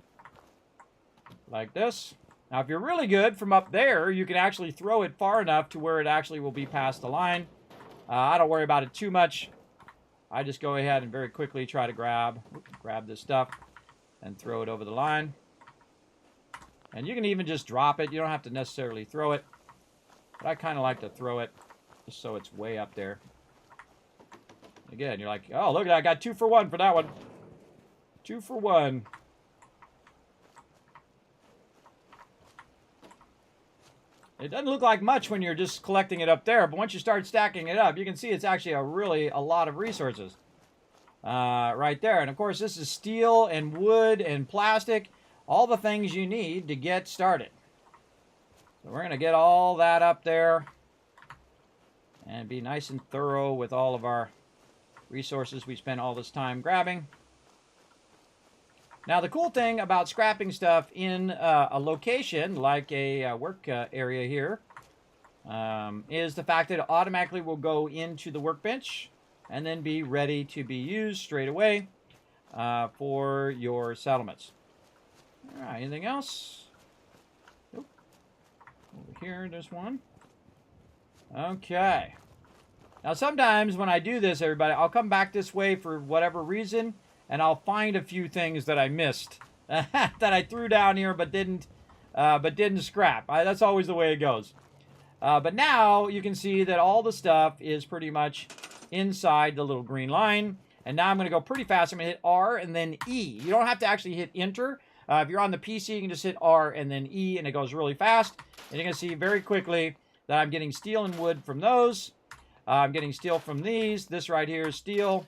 like this. Now, if you're really good from up there, you can actually throw it far enough to where it actually will be past the line. I don't worry about it too much. I just go ahead and very quickly try to grab this stuff and throw it over the line. And you can even just drop it. You don't have to necessarily throw it. But I kind of like to throw it just so it's way up there. Again, you're like, oh, look at that. I got 2 for 1 for that one. 2 for 1. It doesn't look like much when you're just collecting it up there, but once you start stacking it up, you can see it's actually a lot of resources right there. And of course, this is steel and wood and plastic, all the things you need to get started. So we're going to get all that up there and be nice and thorough with all of our resources we spent all this time grabbing. Now, the cool thing about scrapping stuff in a location like a work area here is the fact that it automatically will go into the workbench and then be ready to be used straight away for your settlements. All right, anything else? Nope. Over here, there's one. Okay. Now, sometimes when I do this, everybody, I'll come back this way for whatever reason, and I'll find a few things that I missed that I threw down here but didn't scrap. That's always the way it goes. But now you can see that all the stuff is pretty much inside the little green line. And now I'm going to go pretty fast. I'm going to hit R and then E. You don't have to actually hit Enter. If you're on the PC, you can just hit R and then E, and it goes really fast. And you're going to see very quickly that I'm getting steel and wood from those. I'm getting steel from these. This right here is steel.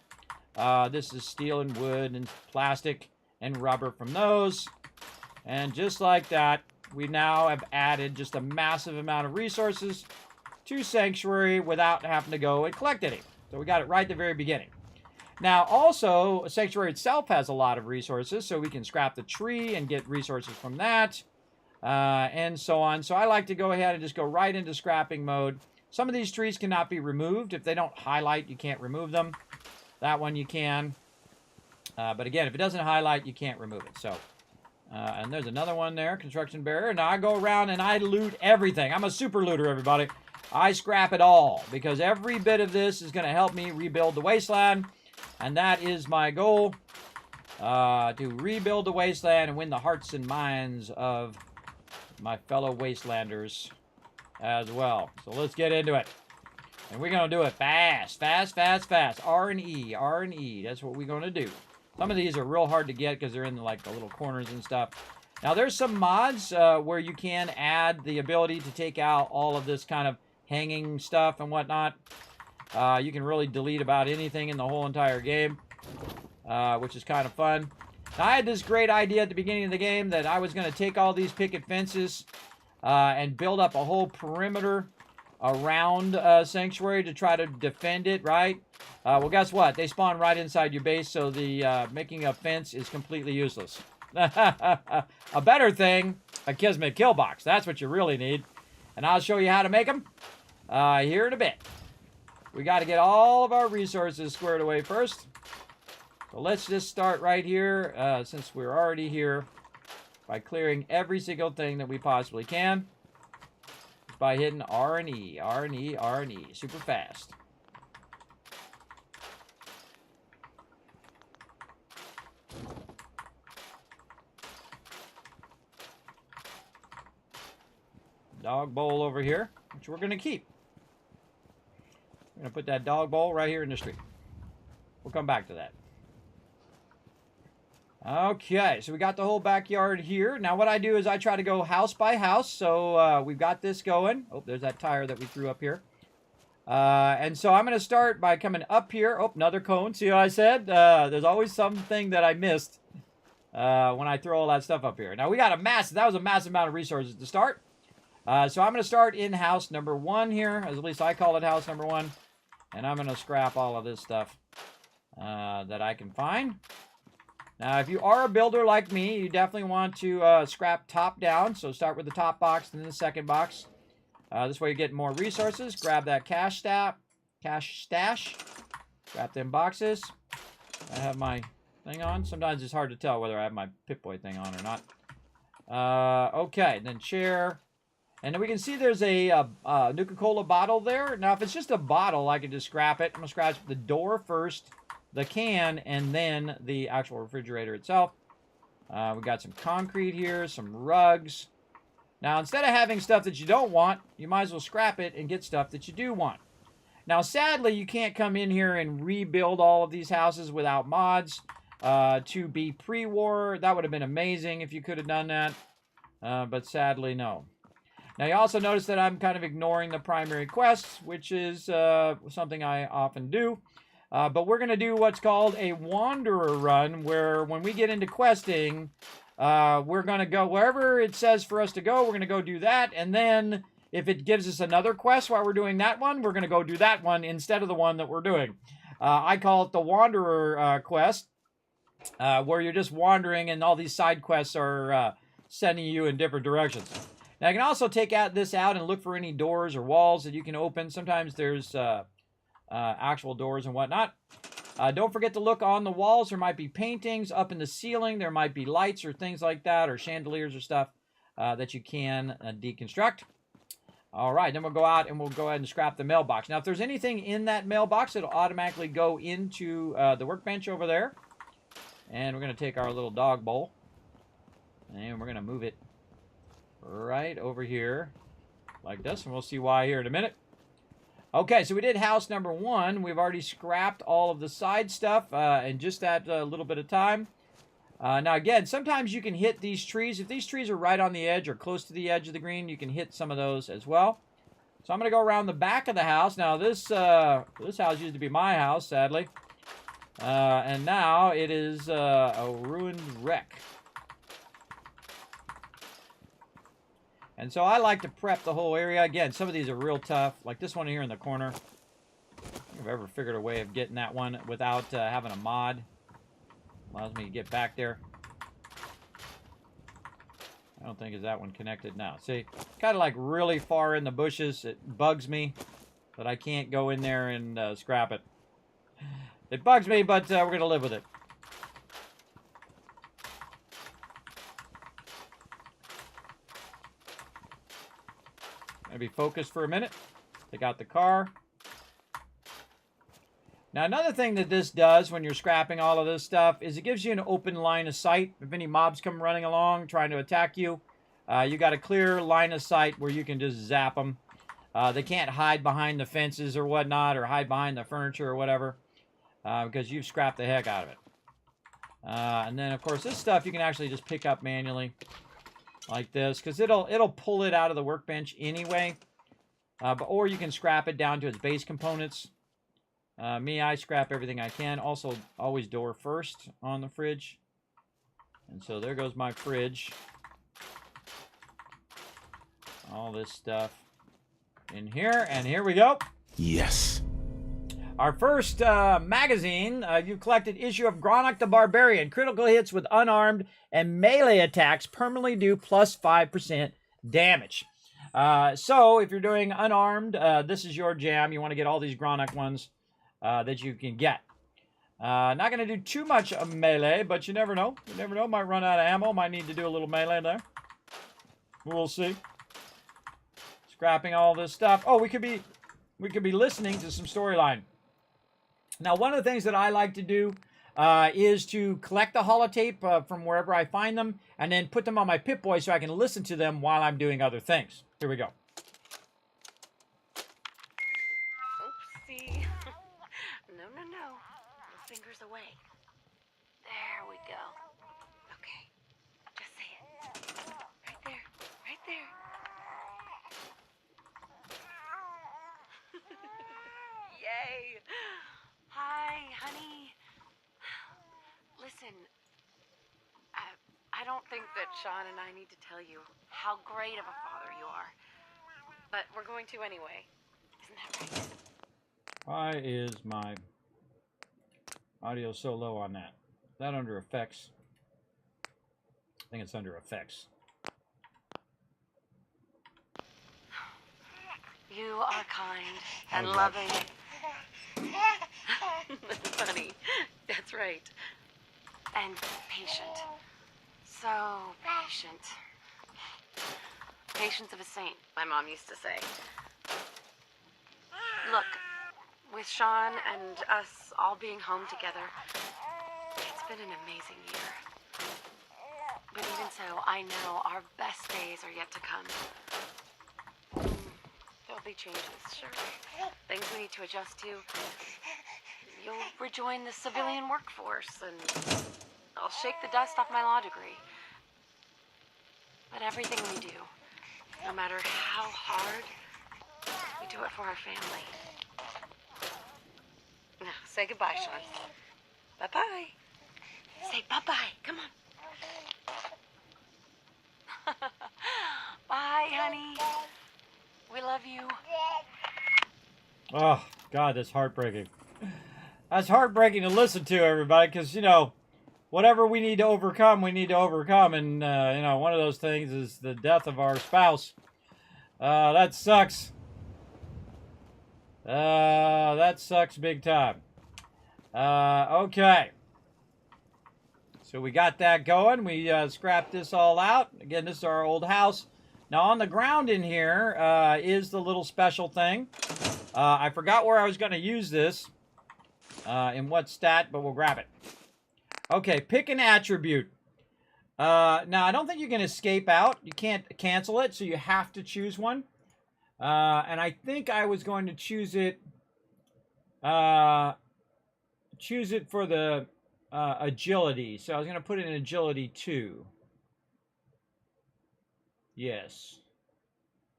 This is steel and wood and plastic and rubber from those. And just like that, we now have added just a massive amount of resources to Sanctuary without having to go and collect any. So we got it right at the very beginning. Now, also, Sanctuary itself has a lot of resources, so we can scrap the tree and get resources from that, and so on. So I like to go ahead and just go right into scrapping mode. Some of these trees cannot be removed. If they don't highlight, you can't remove them. That one you can. But again, if it doesn't highlight, you can't remove it. So, and there's another one there, construction barrier. Now I go around and I loot everything. I'm a super looter, everybody. I scrap it all because every bit of this is going to help me rebuild the Wasteland. And that is my goal, to rebuild the Wasteland and win the hearts and minds of my fellow Wastelanders as well. So let's get into it. And we're going to do it fast, fast, fast, fast. R and E, R and E. That's what we're going to do. Some of these are real hard to get because they're in like the little corners and stuff. Now, there's some mods where you can add the ability to take out all of this kind of hanging stuff and whatnot. You can really delete about anything in the whole entire game, which is kind of fun. Now, I had this great idea at the beginning of the game that I was going to take all these picket fences and build up a whole perimeter around Sanctuary to try to defend it, right? Well, guess what? They spawn right inside your base, so the making a fence is completely useless. A better thing, a Kismet kill box. That's what you really need. And I'll show you how to make them here in a bit. We got to get all of our resources squared away first. So let's just start right here, since we're already here, by clearing every single thing that we possibly can. Just by hitting R and E, R and E, R and E, super fast. Dog bowl over here, which we're going to keep. We're going to put that dog bowl right here in the street. We'll come back to that. Okay, so we got the whole backyard here. Now what I do is I try to go house by house. So we've got this going. Oh, there's that tire that we threw up here. And so I'm going to start by coming up here. Oh, another cone. See what I said? There's always something that I missed when I throw all that stuff up here. Now, we got that was a massive amount of resources to start. So I'm going to start in house number 1 here, as at least I call it house number 1. And I'm going to scrap all of this stuff that I can find. Now, if you are a builder like me, you definitely want to scrap top down. So start with the top box and then the second box. This way you get more resources. Grab that cash stash. Grab them boxes. I have my thing on. Sometimes it's hard to tell whether I have my Pip-Boy thing on or not. Okay, then chair. And then we can see there's a Nuka-Cola bottle there. Now, if it's just a bottle, I can just scrap it. I'm going to scratch the door first, the can, and then the actual refrigerator itself. We got some concrete here, some rugs. Now, instead of having stuff that you don't want, you might as well scrap it and get stuff that you do want. Now, sadly, you can't come in here and rebuild all of these houses without mods to be pre-war. That would have been amazing if you could have done that, but sadly, no. Now, you also notice that I'm kind of ignoring the primary quests, which is something I often do. But we're going to do what's called a wanderer run, where when we get into questing, we're going to go wherever it says for us to go. We're going to go do that. And then if it gives us another quest while we're doing that one, we're going to go do that one instead of the one that we're doing. I call it the wanderer quest, where you're just wandering and all these side quests are sending you in different directions. Now, I can also take this out and look for any doors or walls that you can open. Sometimes there's actual doors and whatnot. Don't forget to look on the walls. There might be paintings up in the ceiling. There might be lights or things like that, or chandeliers or stuff that you can deconstruct. All right, then we'll go out and we'll go ahead and scrap the mailbox. Now, if there's anything in that mailbox, it'll automatically go into the workbench over there. And we're going to take our little dog bowl, and we're going to move it right over here like this, and we'll see why here in a minute. Okay, so we did house number 1. We've already scrapped all of the side stuff in just that little bit of time. Now, again, sometimes you can hit these trees. If these trees are right on the edge or close to the edge of the green, you can hit some of those as well. So I'm going to go around the back of the house. Now, this house used to be my house, sadly. And now it is a ruined wreck. And so I like to prep the whole area. Again, some of these are real tough, like this one here in the corner. I don't think I've ever figured a way of getting that one without having a mod. Allows me to get back there. I don't think is that one connected now. See, kind of like really far in the bushes. It bugs me that I can't go in there and scrap it. It bugs me, but we're going to live with it. Be focused for a minute. Take out the car. Now, another thing that this does when you're scrapping all of this stuff is it gives you an open line of sight. If any mobs come running along trying to attack you, you got a clear line of sight where you can just zap them. They can't hide behind the fences or whatnot, or hide behind the furniture or whatever, because you've scrapped the heck out of it. And then, of course, this stuff you can actually just pick up manually. Like this, because it'll pull it out of the workbench anyway. Or you can scrap it down to its base components. I scrap everything I can. Also, always door first on the fridge. And so there goes my fridge. All this stuff in here, and here we go. Yes. Our first magazine, you've collected issue of Gronok the Barbarian. Critical hits with unarmed and melee attacks permanently do plus 5% damage. So if you're doing unarmed, this is your jam. You want to get all these Gronok ones that you can get. Not going to do too much of melee, but you never know. You never know. Might run out of ammo. Might need to do a little melee there. We'll see. Scrapping all this stuff. Oh, we could be listening to some storyline. Now, one of the things that I like to do is to collect the holotape from wherever I find them and then put them on my Pip-Boy so I can listen to them while I'm doing other things. Here we go. Oopsie. No. Fingers away. There we go. Okay. Just say it. Right there. Right there. Hey. Hi, honey. Listen, I don't think that Sean and I need to tell you how great of a father you are. But we're going to anyway. Isn't that right? Why is my audio so low on that? Is that under effects? I think it's under effects. You are kind and loving. Funny. That's right. And patient. So patient. Patience of a saint, my mom used to say. Look, with Sean and us all being home together, it's been an amazing year. But even so, I know our best days are yet to come. There'll be changes, sure. Things we need to adjust to. You'll rejoin the civilian workforce, and I'll shake the dust off my law degree. But everything we do, no matter how hard, we do it for our family. Now, say goodbye, Sean. Bye-bye. Say bye-bye. Come on. Bye, honey. We love you. Oh, God, that's heartbreaking. That's heartbreaking to listen to, everybody, because, you know, whatever we need to overcome, we need to overcome. And, you know, one of those things is the death of our spouse. That sucks. That sucks big time. Okay. So we got that going. We scrapped this all out. Again, this is our old house. Now, on the ground in here is the little special thing. I forgot where I was going to use this. In what stat, but we'll grab it. Okay, pick an attribute. Now, I don't think you can escape out. You can't cancel it, so you have to choose one. And I think I was going to choose it for the agility. So I was going to put it in agility 2. Yes.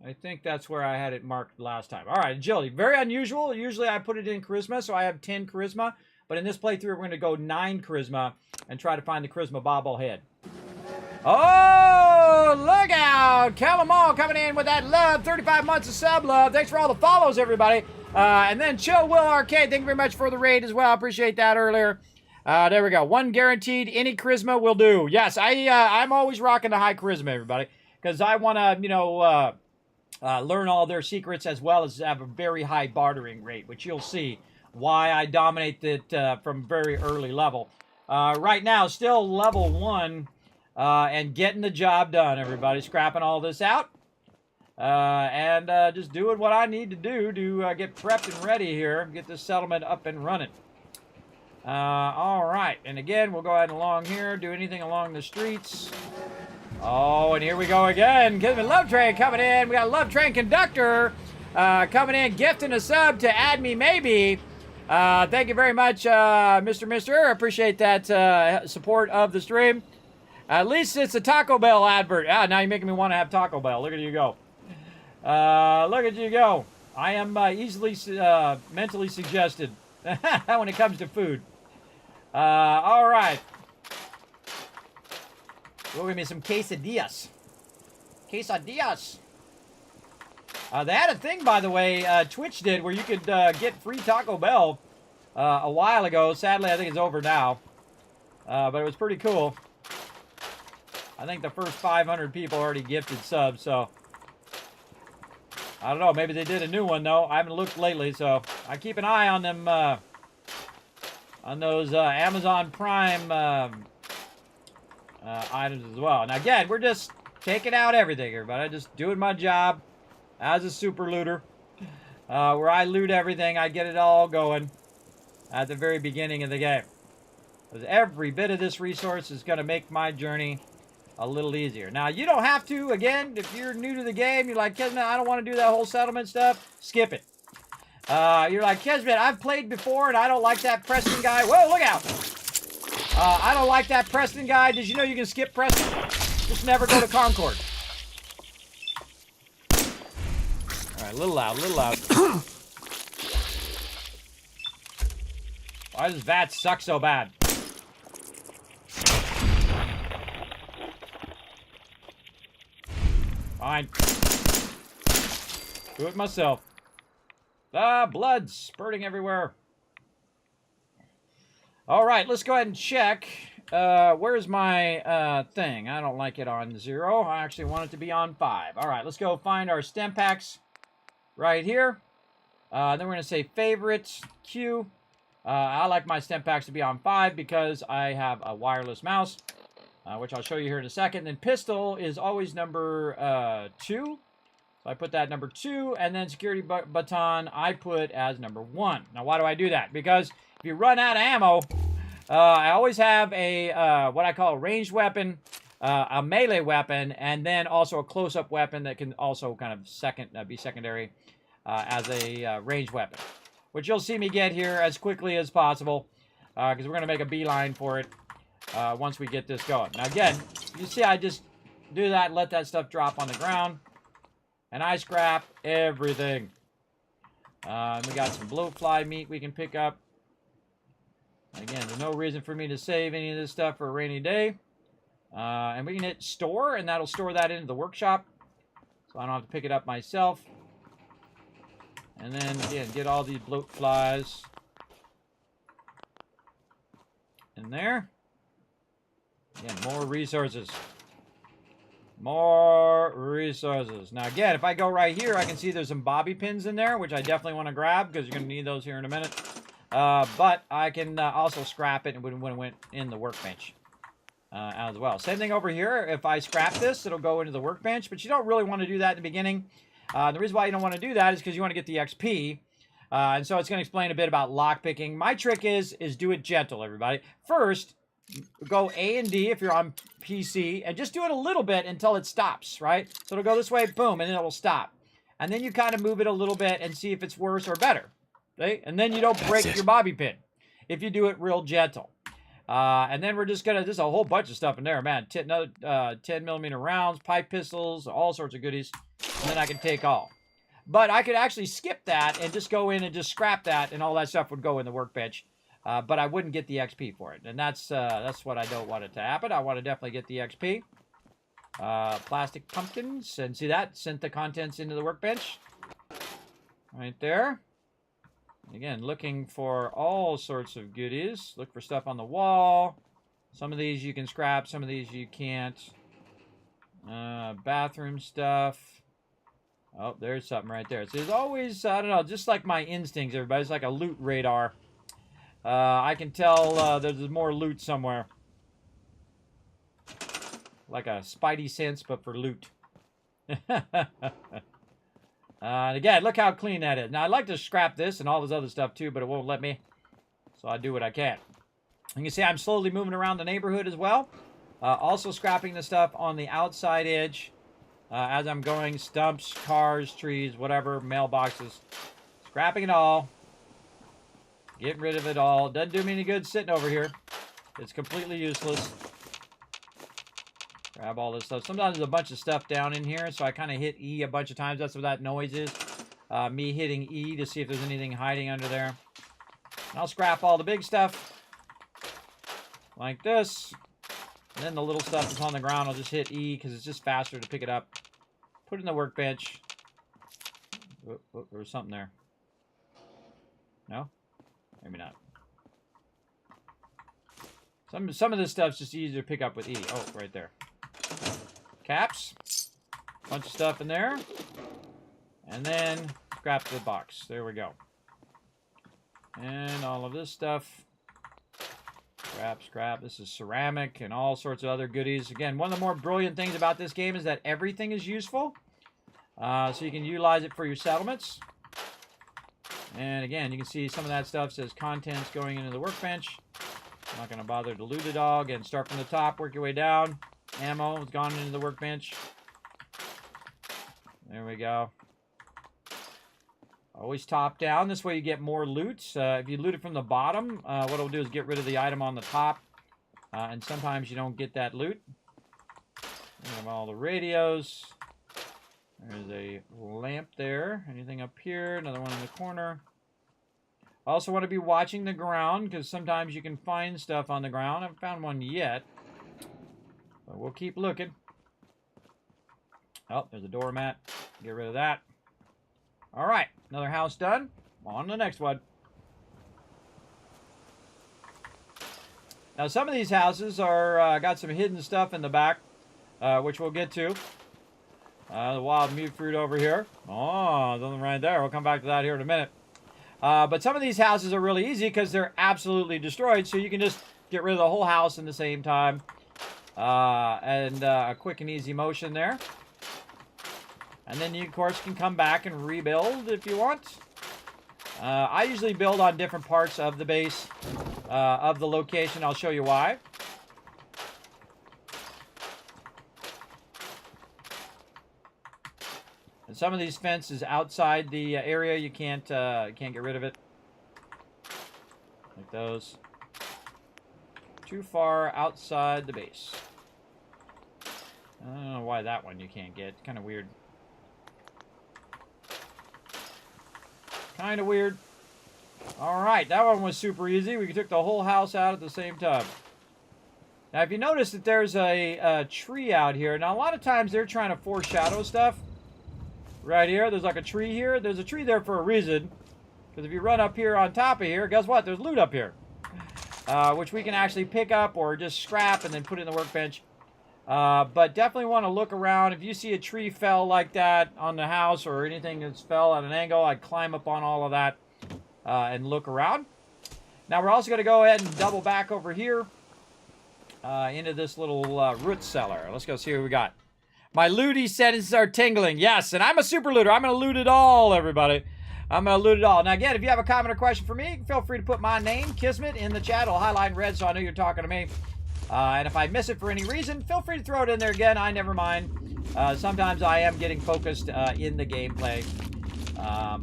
I think that's where I had it marked last time. All right, agility. Very unusual. Usually I put it in charisma, so I have 10 charisma. But in this playthrough, we're going to go 9 charisma and try to find the charisma bobblehead. Oh, look out. Calamall coming in with that love. 35 months of sub love. Thanks for all the follows, everybody. And then Chill Will Arcade. Thank you very much for the raid as well. Appreciate that earlier. There we go. 1 guaranteed. Any charisma will do. Yes, I'm always rocking the high charisma, everybody. Because I want to, you know, learn all their secrets as well as have a very high bartering rate, which you'll see why I dominate it from very early level. Right now, still level 1 and getting the job done, everybody. Scrapping all this out and just doing what I need to do to get prepped and ready here, get this settlement up and running. All right, and again, we'll go ahead and along here, do anything along the streets. Oh, and here we go again. Kismet Love Train coming in. We got a Love Train conductor coming in, gifting a sub to Add Me Maybe. Thank you very much, Mr. Mister. I appreciate that support of the stream. At least it's a Taco Bell advert. Ah, now you're making me want to have Taco Bell. Look at you go. Look at you go. I am easily mentally suggested when it comes to food. All right. We'll give me some quesadillas. Quesadillas. They had a thing, by the way, Twitch did, where you could get free Taco Bell a while ago. Sadly, I think it's over now. But it was pretty cool. I think the first 500 people already gifted subs, so... I don't know, maybe they did a new one, though. I haven't looked lately, so I keep an eye on them, on those Amazon Prime items as well. And again, we're just taking out everything, everybody. Just doing my job as a super looter. Where I loot everything, I get it all going at the very beginning of the game. Because every bit of this resource is going to make my journey a little easier. Now, you don't have to, again, if you're new to the game, you're like, Kismet, I don't want to do that whole settlement stuff, skip it. You're like, Kismet, I've played before and I don't like that Preston guy. Whoa, look out! I don't like that Preston guy. Did you know you can skip Preston? Just never go to Concord. Alright, a little loud, a little loud. Why does VAT suck so bad? Fine. Do it myself. Ah, blood spurting everywhere. All right, let's go ahead and check. Where's my thing? I don't like it on 0. I actually want it to be on 5. All right, let's go find our stem packs right here. Then we're going to say favorites, Q. I like my stem packs to be on 5 because I have a wireless mouse, which I'll show you here in a second. Then pistol is always number 2. So I put that number 2, and then security baton I put as number 1. Now, why do I do that? Because if you run out of ammo, I always have a what I call a ranged weapon, a melee weapon, and then also a close-up weapon that can also kind of be secondary as a ranged weapon, which you'll see me get here as quickly as possible because we're going to make a beeline for it once we get this going. Now, again, you see I just do that and let that stuff drop on the ground, and I scrap everything. We got some blowfly meat we can pick up. Again, there's no reason for me to save any of this stuff for a rainy day. And we can hit store, and that'll store that into the workshop. So I don't have to pick it up myself. And then, again, get all these bloat flies in there. Again, more resources. More resources. Now, again, if I go right here, I can see there's some bobby pins in there, which I definitely want to grab because you're going to need those here in a minute. But I can also scrap it when it went in the workbench as well. Same thing over here. If I scrap this, it'll go into the workbench, but you don't really want to do that in the beginning. The reason why you don't want to do that is because you want to get the XP. And so it's going to explain a bit about lockpicking. My trick is do it gentle, everybody. First, go A and D if you're on PC, and just do it a little bit until it stops, right? So it'll go this way, boom, and then it will stop. And then you kind of move it a little bit and see if it's worse or better. Right? And then you don't break your bobby pin if you do it real gentle. And then we're just going to, there's a whole bunch of stuff in there, man. Another 10mm rounds, pipe pistols, all sorts of goodies. And then I can take all. But I could actually skip that and just go in and just scrap that, and all that stuff would go in the workbench. But I wouldn't get the XP for it. And that's what I don't want it to happen. I want to definitely get the XP. Plastic pumpkins. And see that? Sent the contents into the workbench. Right there. Again, looking for all sorts of goodies. Look for stuff on the wall. Some of these you can scrap. Some of these you can't. Bathroom stuff. Oh, there's something right there. So there's always, I don't know, just like my instincts, everybody. It's like a loot radar. I can tell there's more loot somewhere. Like a spidey sense, but for loot. And again, look how clean that is. Now, I'd like to scrap this and all this other stuff too, but it won't let me. So I do what I can. You can see I'm slowly moving around the neighborhood as well. Also scrapping the stuff on the outside edge as I'm going. Stumps, cars, trees, whatever, mailboxes. Scrapping it all. Getting rid of it all. Doesn't do me any good sitting over here. It's completely useless. Grab all this stuff. Sometimes there's a bunch of stuff down in here, so I kind of hit E a bunch of times. That's what that noise is. Me hitting E to see if there's anything hiding under there. And I'll scrap all the big stuff. Like this. And then the little stuff that's on the ground, I'll just hit E because it's just faster to pick it up. Put it in the workbench. Oh, there was something there. No? Maybe not. Some of this stuff's just easier to pick up with E. Oh, right there. Caps. Bunch of stuff in there. And then scrap the box. There we go. And all of this stuff. Scrap, scrap. This is ceramic and all sorts of other goodies. Again, one of the more brilliant things about this game is that everything is useful. So you can utilize it for your settlements. And again, you can see some of that stuff says contents going into the workbench. I'm not going to bother to loot it all. Again, start from the top, work your way down. Ammo has gone into the workbench. There we go. Always top down. This way you get more loot. If you loot it from the bottom, what it'll do is get rid of the item on the top. And sometimes you don't get that loot. We have all the radios. There's a lamp there. Anything up here? Another one in the corner. Also want to be watching the ground, because sometimes you can find stuff on the ground. I haven't found one yet. But we'll keep looking. Oh, there's a doormat. Get rid of that. Alright, another house done. On to the next one. Now, some of these houses are got some hidden stuff in the back, which we'll get to. The wild mute fruit over here. Oh, something right there. We'll come back to that here in a minute. But some of these houses are really easy because they're absolutely destroyed, so you can just get rid of the whole house in the same time. A quick and easy motion there. And then you, of course, can come back and rebuild if you want. I usually build on different parts of the base, of the location. I'll show you why. And some of these fences outside the area, you can't get rid of it. Like those. Too far outside the base. I don't know why that one you can't get. It's kind of weird. Kind of weird. Alright, that one was super easy. We took the whole house out at the same time. Now, if you notice that there's a tree out here. Now, a lot of times they're trying to foreshadow stuff. Right here, there's like a tree here. There's a tree there for a reason. Because if you run up here on top of here, guess what? There's loot up here. Which we can actually pick up or just scrap and then put in the workbench. But definitely want to look around. If you see a tree fell like that on the house or anything that's fell at an angle, I'd climb up on all of that and look around. Now we're also going to go ahead and double back over here into this little root cellar. Let's go see what we got. My looty sentences are tingling. Yes, and I'm a super looter. I'm going to loot it all, everybody. I'm going to loot it all. Now, again, if you have a comment or question for me, feel free to put my name, Kismet, in the chat. I'll highlight in red so I know you're talking to me. And if I miss it for any reason, feel free to throw it in there again. I never mind. Sometimes I am getting focused in the gameplay.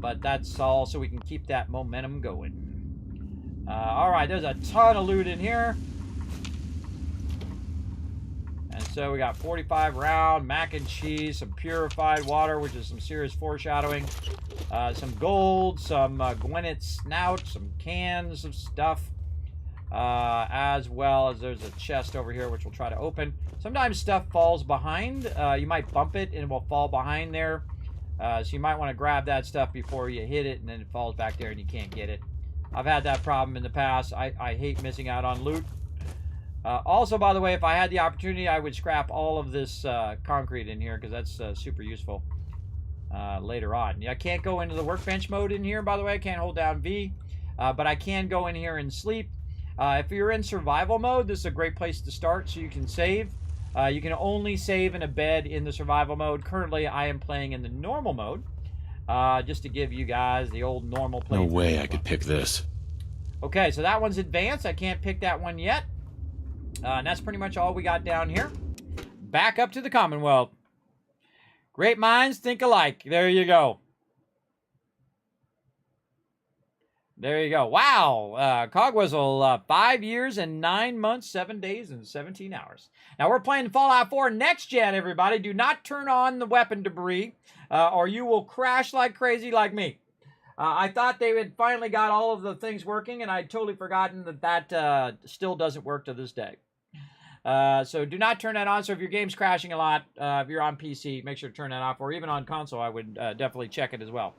But that's all so we can keep that momentum going. Alright, there's a ton of loot in here. And so we got 45 round, mac and cheese, some purified water, which is some serious foreshadowing. Some gold, some Gwyneth snout, some cans of stuff. As well as there's a chest over here, which we'll try to open. Sometimes stuff falls behind. You might bump it and it will fall behind there. So you might want to grab that stuff before you hit it, and then it falls back there and you can't get it. I've had that problem in the past. I hate missing out on loot. Also, by the way, if I had the opportunity, I would scrap all of this concrete in here, because that's super useful later on. I can't go into the workbench mode in here, by the way. I can't hold down V. But I can go in here and sleep. If you're in survival mode, this is a great place to start so you can save. You can only save in a bed in the survival mode. Currently, I am playing in the normal mode. Just to give you guys the old normal play. No way I could pick this. Okay, so that one's advanced. I can't pick that one yet. And that's pretty much all we got down here. Back up to the Commonwealth. Great minds think alike. There you go. There you go. Wow. Cogwhistle, 5 years and 9 months, 7 days, and 17 hours. Now, we're playing Fallout 4 Next Gen, everybody. Do not turn on the weapon debris, or you will crash like crazy like me. I thought they had finally got all of the things working, and I'd totally forgotten that still doesn't work to this day. So do not turn that on. So if your game's crashing a lot, if you're on PC, make sure to turn that off. Or even on console, I would definitely check it as well.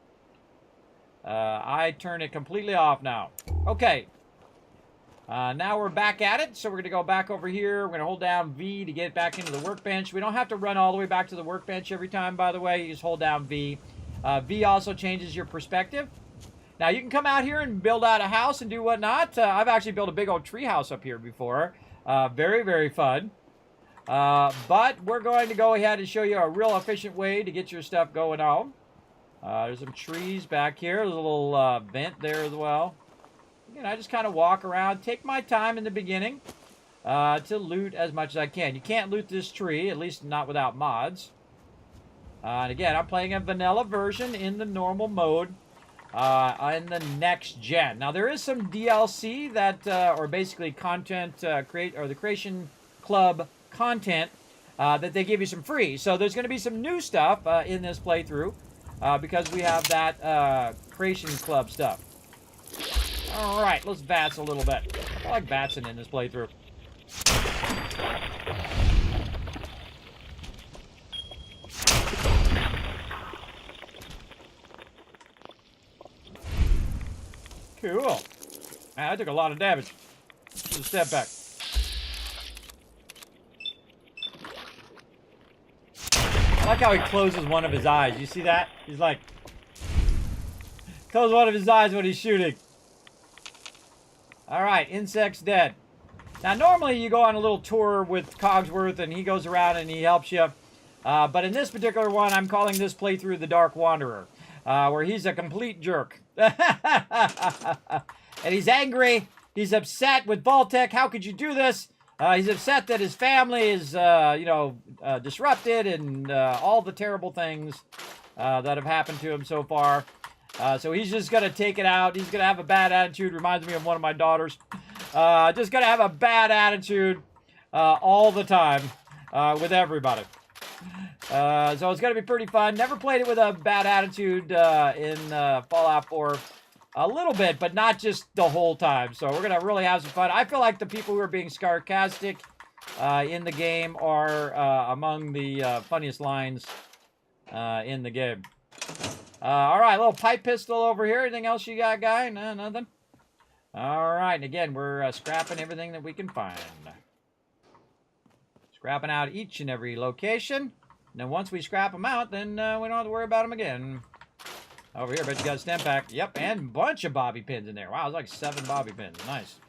I turn it completely off now. Okay. Now we're back at it. So we're going to go back over here. We're going to hold down V to get back into the workbench. We don't have to run all the way back to the workbench every time, by the way. You just hold down V. V also changes your perspective. Now, you can come out here and build out a house and do whatnot. I've actually built a big old tree house up here before. Very, very fun. But we're going to go ahead and show you a real efficient way to get your stuff going on. There's some trees back here. There's a little vent there as well. Again, I just kind of walk around, take my time in the beginning to loot as much as I can. You can't loot this tree, at least not without mods. And again, I'm playing a vanilla version in the normal mode in the next gen. Now, there is some DLC that, or basically content, the Creation Club content that they give you some free. So there's going to be some new stuff in this playthrough because we have that Creation Club stuff. Alright, let's VATS a little bit. I like VATSing in this playthrough. Cool. Man, I took a lot of damage. Just step back. I like how he closes one of his eyes. You see that? He's like... Close one of his eyes when he's shooting. Alright, insect's dead. Now, normally you go on a little tour with Cogsworth and he goes around and he helps you. But in this particular one, I'm calling this playthrough The Dark Wanderer. Where he's a complete jerk. And he's angry. He's upset with vault-tec. How could you do this? He's upset that his family is, disrupted and all the terrible things that have happened to him so far. So he's just going to take it out. He's going to have a bad attitude. Reminds me of one of my daughters. Just going to have a bad attitude all the time with everybody. So it's going to be pretty fun. Never played it with a bad attitude in Fallout 4. A little bit, but not just the whole time. So we're going to really have some fun. I feel like the people who are being sarcastic in the game are among the funniest lines in the game. All right, little pipe pistol over here. Anything else you got, guy? No, nothing? All right, and again, we're scrapping everything that we can find. Scrapping out each and every location. And then once we scrap them out, then we don't have to worry about them again. Over here, bet you got a stem pack. Yep, and a bunch of bobby pins in there. Wow, it's like 7 bobby pins. Nice.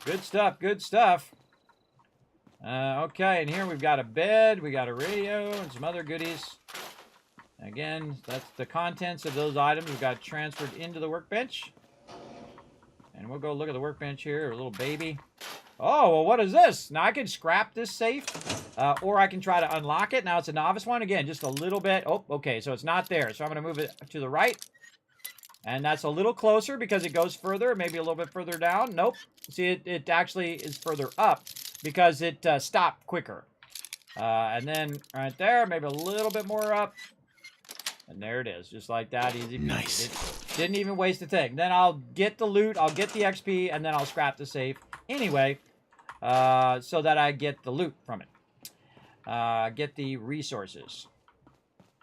Good stuff, good stuff. Okay, and here we've got a bed, we got a radio, and some other goodies. Again, that's the contents of those items we've got transferred into the workbench. And we'll go look at the workbench here, a little baby. Oh, well, what is this? Now, I can scrap this safe, or I can try to unlock it. Now, it's a novice one. Again, just a little bit. Oh, okay, so it's not there. So I'm going to move it to the right. And that's a little closer because it goes further, maybe a little bit further down. Nope. See, it actually is further up because it stopped quicker. And then right there, maybe a little bit more up. And there it is, just like that, easy. Nice. It didn't even waste a thing. Then I'll get the loot, I'll get the XP, and then I'll scrap the safe anyway, so that I get the loot from it. Get the resources.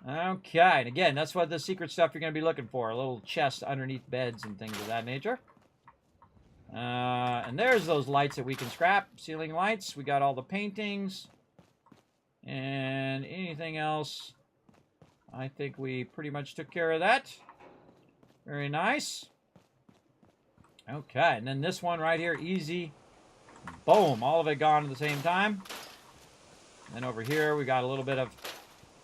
Okay, and again, that's what the secret stuff you're going to be looking for. A little chest underneath beds and things of that nature. And there's those lights that we can scrap. Ceiling lights. We got all the paintings. And anything else. I think we pretty much took care of that. Very nice. Okay, and then this one right here, easy. Boom, all of it gone at the same time. And then over here, we got a little bit of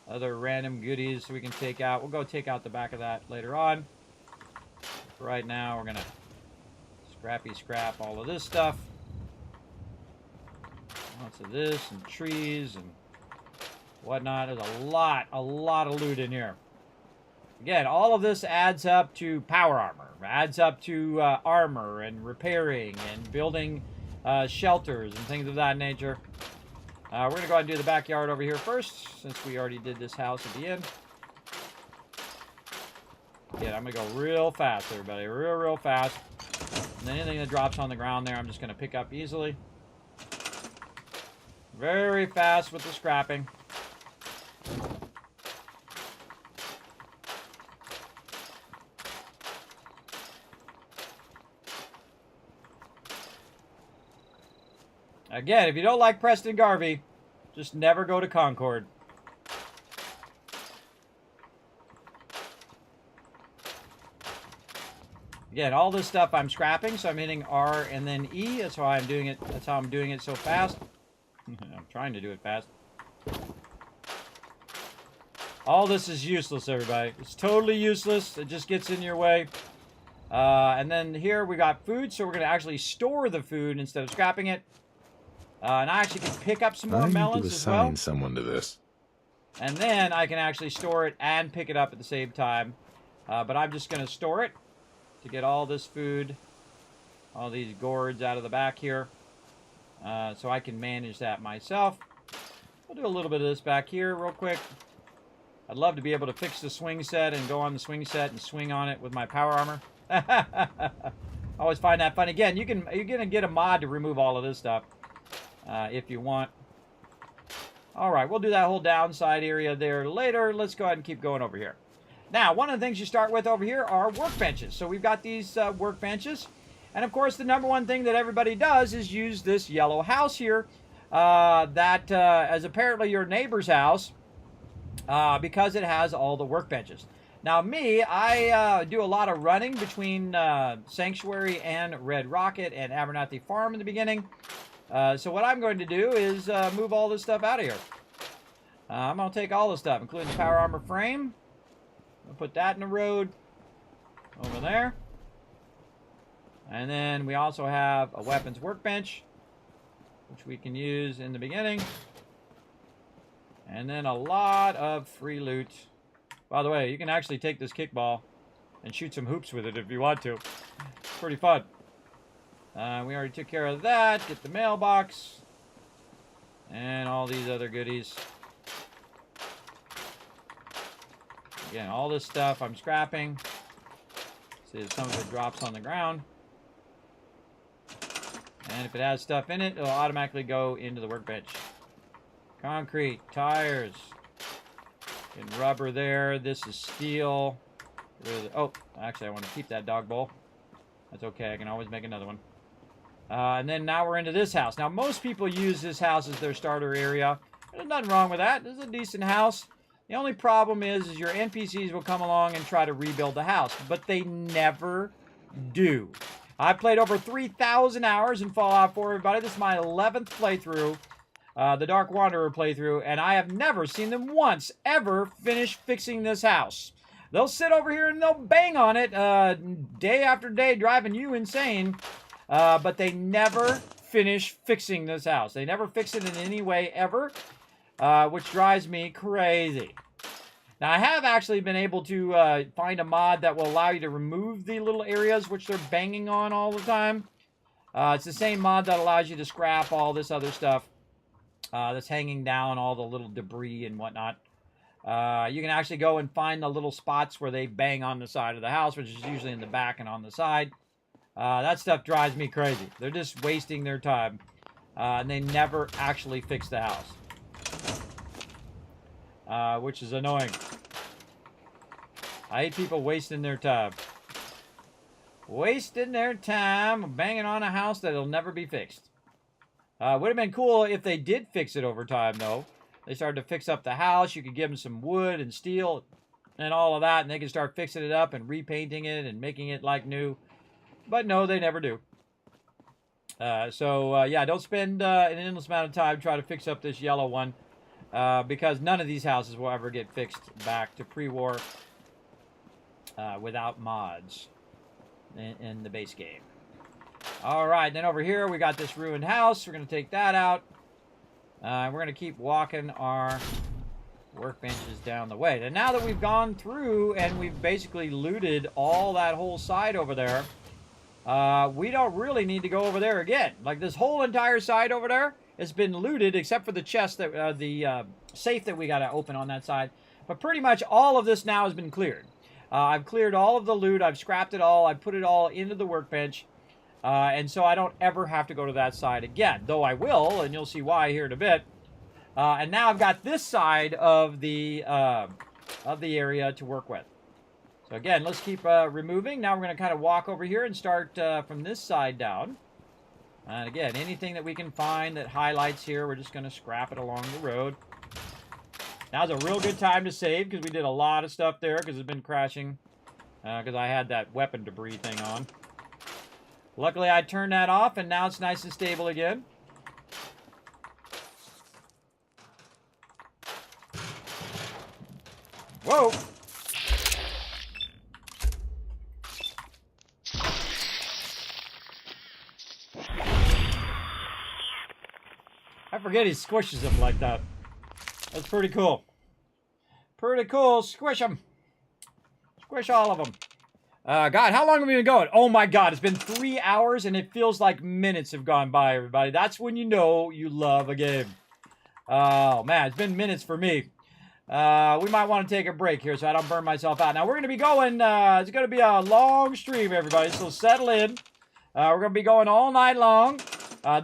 other random goodies we can take out. We'll go take out the back of that later on. For right now, we're going to scrap all of this stuff. Lots of this and trees and whatnot. There's a lot of loot in here. Again, all of this adds up to power armor. Adds up to armor and repairing and building shelters and things of that nature. We're going to go ahead and do the backyard over here first, since we already did this house at the end. Again, I'm going to go real fast, everybody. Real fast. And then anything that drops on the ground there, I'm just going to pick up easily. Very fast with the scrapping. Again, if you don't like Preston Garvey, just never go to Concord. Again, all this stuff I'm scrapping, so I'm hitting R and then E. That's how I'm doing it. That's how I'm doing it so fast. I'm trying to do it fast. All this is useless, everybody. It's totally useless. It just gets in your way. And then here we got food, so we're going to actually store the food instead of scrapping it. And I actually can pick up some more melons as well. I need to assign someone to this. And then I can actually store it and pick it up at the same time. But I'm just going to store it to get all this food, all these gourds out of the back here. So I can manage that myself. I'll do a little bit of this back here real quick. I'd love to be able to fix the swing set and go on the swing set and swing on it with my power armor. Always find that fun. Again, you're gonna get a mod to remove all of this stuff if you want. All right, we'll do that whole downside area there later. Let's go ahead and keep going over here. Now, one of the things you start with over here are workbenches. So we've got these workbenches. And of course, the number one thing that everybody does is use this yellow house here that is apparently your neighbor's house because it has all the workbenches. Now me, I do a lot of running between Sanctuary and Red Rocket and Abernathy Farm in the beginning. So what I'm going to do is move all this stuff out of here. I'm going to take all this stuff, including the power armor frame. I'll put that in the road over there. And then we also have a weapons workbench, which we can use in the beginning. And then a lot of free loot. By the way, you can actually take this kickball and shoot some hoops with it if you want to. It's pretty fun. We already took care of that. Get the mailbox. And all these other goodies. Again, all this stuff I'm scrapping. See if some of it drops on the ground. And if it has stuff in it, it'll automatically go into the workbench. Concrete, tires, and rubber there. This is steel. Oh, actually, I want to keep that dog bowl. That's okay. I can always make another one. And then now we're into this house. Now, most people use this house as their starter area. There's nothing wrong with that. This is a decent house. The only problem is your NPCs will come along and try to rebuild the house, but they never do. I've played over 3,000 hours in Fallout 4, everybody. This is my 11th playthrough, the Dark Wanderer playthrough, and I have never seen them once ever finish fixing this house. They'll sit over here and they'll bang on it day after day, driving you insane, but they never finish fixing this house. They never fix it in any way ever. Which drives me crazy. Now, I have actually been able to find a mod that will allow you to remove the little areas which they're banging on all the time. It's the same mod that allows you to scrap all this other stuff that's hanging down, all the little debris and whatnot. You can actually go and find the little spots where they bang on the side of the house, which is usually in the back and on the side. That stuff drives me crazy. They're just wasting their time, and they never actually fix the house. Which is annoying. I hate people wasting their time. Wasting their time banging on a house that'll never be fixed. Would have been cool if they did fix it over time, though. They started to fix up the house. You could give them some wood and steel and all of that, and they could start fixing it up and repainting it and making it like new. But no, they never do. Yeah, don't spend an endless amount of time trying to fix up this yellow one. Because none of these houses will ever get fixed back to pre-war without mods in the base game. Alright, then over here we got this ruined house. We're going to take that out. We're going to keep walking our workbenches down the way. And now that we've gone through and we've basically looted all that whole side over there, we don't really need to go over there again. Like this whole entire side over there, it's been looted except for the chest, that the safe that we got to open on that side. But pretty much all of this now has been cleared. I've cleared all of the loot. I've scrapped it all. I've put it all into the workbench. And so I don't ever have to go to that side again. Though I will, and you'll see why here in a bit. And now I've got this side of the area to work with. So again, let's keep removing. Now we're going to kind of walk over here and start from this side down. And again, anything that we can find that highlights here, we're just going to scrap it along the road. Now's a real good time to save, because we did a lot of stuff there, because it's been crashing. Because I had that weapon debris thing on. Luckily, I turned that off, and now it's nice and stable again. Whoa! I forget he squishes them like that. That's pretty cool. Pretty cool. Squish them. Squish all of them. God, how long have we been going? Oh my God, it's been 3 hours and it feels like minutes have gone by, everybody. That's when you know you love a game. Oh man, it's been minutes for me. We might want to take a break here so I don't burn myself out. Now we're going to be going, it's going to be a long stream, everybody, so settle in. We're going to be going all night long.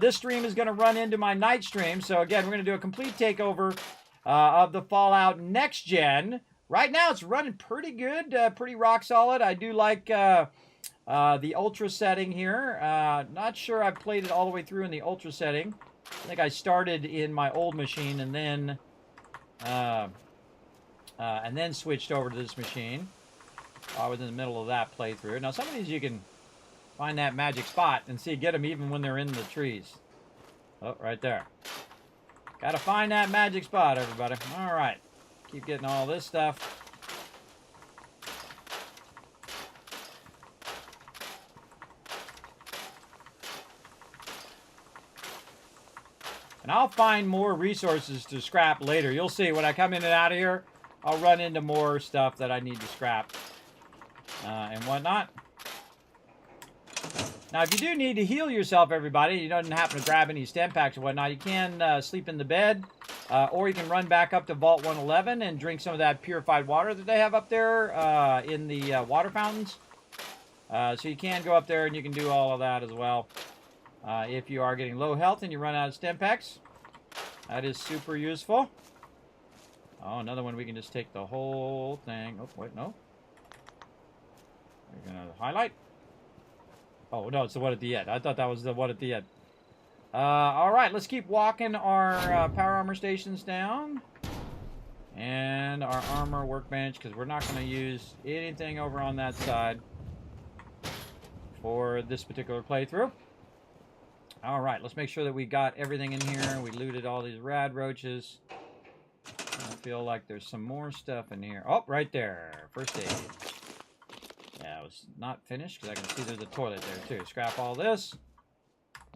This stream is going to run into my night stream. So again, we're going to do a complete takeover of the Fallout Next Gen. Right now, it's running pretty good, pretty rock solid. I do like the Ultra setting here. Not sure I've played it all the way through in the Ultra setting. I think I started in my old machine and then switched over to this machine. I was in the middle of that playthrough. Now, some of these you can find that magic spot and see, get them even when they're in the trees. Oh, right there. Gotta find that magic spot, everybody. All right. Keep getting all this stuff. And I'll find more resources to scrap later. You'll see when I come in and out of here, I'll run into more stuff that I need to scrap and whatnot. Now, if you do need to heal yourself, everybody, you don't happen to grab any stem packs or whatnot, you can sleep in the bed, or you can run back up to Vault 111 and drink some of that purified water that they have up there in the water fountains. So you can go up there and you can do all of that as well. If you are getting low health and you run out of stem packs, that is super useful. Oh, another one we can just take the whole thing. Oh, wait, no. We're going to highlight. Oh, no, it's the one at the end. I thought that was the one at the end. All right, let's keep walking our power armor stations down. And our armor workbench, because we're not going to use anything over on that side for this particular playthrough. All right, let's make sure that we got everything in here. We looted all these rad roaches. I feel like there's some more stuff in here. Oh, right there. First aid. Yeah, it was not finished because I can see there's a toilet there too. Scrap all this.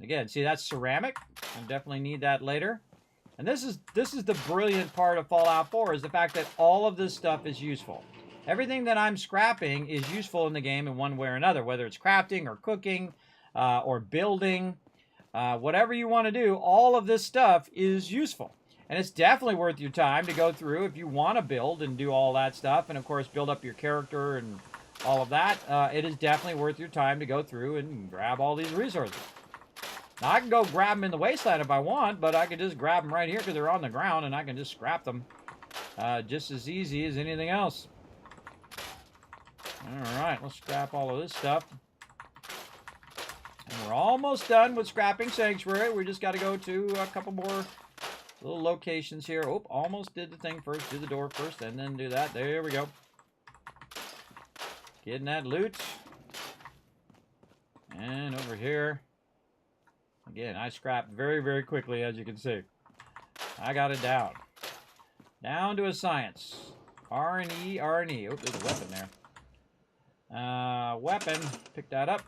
Again, see, that's ceramic. I definitely need that later. And this is the brilliant part of Fallout 4 is the fact that all of this stuff is useful. Everything that I'm scrapping is useful in the game in one way or another, whether it's crafting or cooking or building, whatever you want to do, all of this stuff is useful. And it's definitely worth your time to go through if you want to build and do all that stuff. And, of course, build up your character and all of that. It is definitely worth your time to go through and grab all these resources. Now, I can go grab them in the Wasteland if I want, but I can just grab them right here because they're on the ground, and I can just scrap them just as easy as anything else. All right, let's scrap all of this stuff. And we're almost done with scrapping Sanctuary. We just got to go to a couple more little locations here. Oh, almost did the thing first. Do the door first, and then do that. There we go. Getting that loot. And over here. Again, I scrapped very, very quickly, as you can see. I got it down. Down to a science. R&E, R&E. Oh, there's a weapon there. Weapon. Pick that up.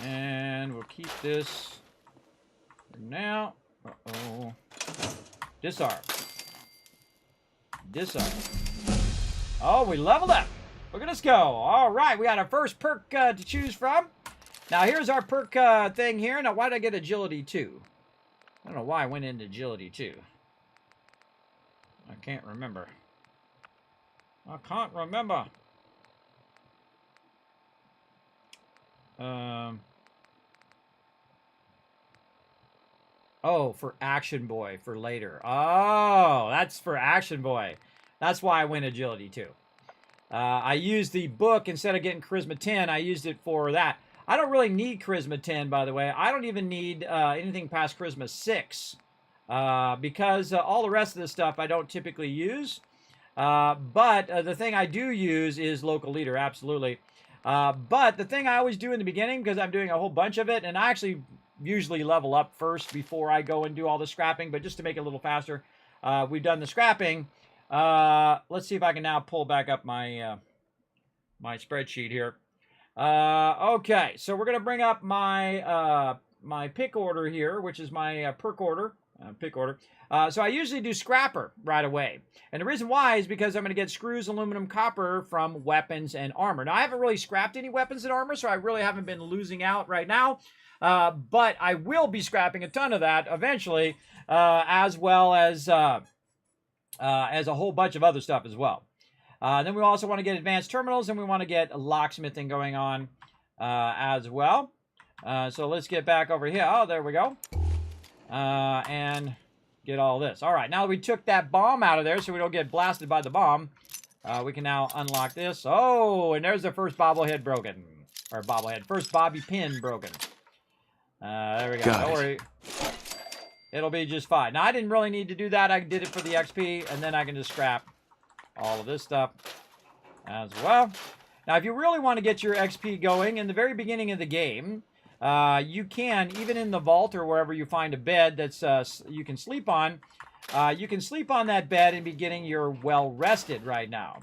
And we'll keep this for now. Uh-oh. Disarm. Disarm. Oh, we leveled up. Look at us go. All right, we got our first perk to choose from. Now, here's our perk thing here. Now, why did I get Agility 2? I don't know why I went into Agility 2. I can't remember. I can't remember. Oh, for Action Boy, for later. Oh, that's for Action Boy. That's why I went Agility 2. I used the book, instead of getting Charisma 10, I used it for that. I don't really need Charisma 10, by the way. I don't even need anything past Charisma 6. Because all the rest of this stuff I don't typically use. But the thing I do use is Local Leader, absolutely. But the thing I always do in the beginning, because I'm doing a whole bunch of it, and I actually usually level up first before I go and do all the scrapping, but just to make it a little faster, we've done the scrapping. Let's see if I can now pull back up my my spreadsheet here. Okay, so we're going to bring up my my pick order here, which is my perk order. Pick order. So I usually do scrapper right away. And the reason why is because I'm going to get screws, aluminum, copper from weapons and armor. Now, I haven't really scrapped any weapons and armor, so I really haven't been losing out right now. But I will be scrapping a ton of that eventually, as well as a whole bunch of other stuff as well. Then we also want to get advanced terminals, and we want to get locksmithing going on. as well. So let's get back over here. Oh, there we go. And get all this. All right, now that we took that bomb out of there so we don't get blasted by the bomb, we can now unlock this. Oh, and there's the first bobblehead broken. Or bobblehead. First bobby pin broken. There we go. Don't worry. It'll be just fine. Now, I didn't really need to do that. I did it for the XP, and then I can just scrap all of this stuff as well. Now, if you really want to get your XP going, in the very beginning of the game, you can, even in the vault or wherever you find a bed that's you can sleep on that bed and be getting your well-rested right now.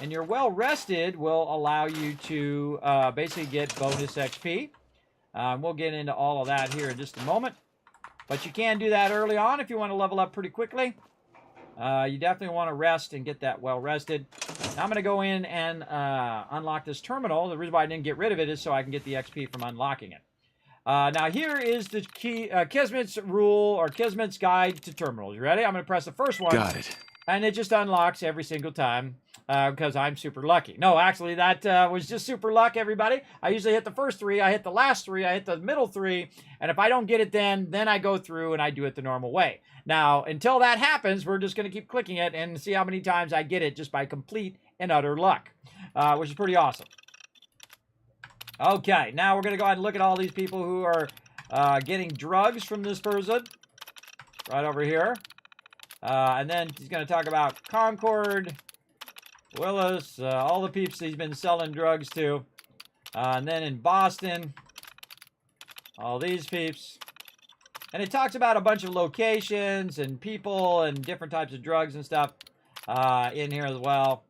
And your well-rested will allow you to basically get bonus XP. We'll get into all of that here in just a moment. But you can do that early on if you want to level up pretty quickly. You definitely want to rest and get that well-rested. Now I'm going to go in and unlock this terminal. The reason why I didn't get rid of it is so I can get the XP from unlocking it. Now here is the key, Kismet's rule, or Kismet's guide to terminals. You ready? I'm going to press the first one. Got it. And it just unlocks every single time because I'm super lucky. No, actually, that was just super luck, everybody. I usually hit the first three, I hit the last three, I hit the middle three, and if I don't get it then I go through and I do it the normal way. Now, until that happens, we're just going to keep clicking it and see how many times I get it just by complete and utter luck, which is pretty awesome. Okay, now we're going to go ahead and look at all these people who are getting drugs from this person right over here. And then he's going to talk about Concord, Willis, all the peeps he's been selling drugs to. And then in Boston, all these peeps. And it talks about a bunch of locations and people and different types of drugs and stuff in here as well.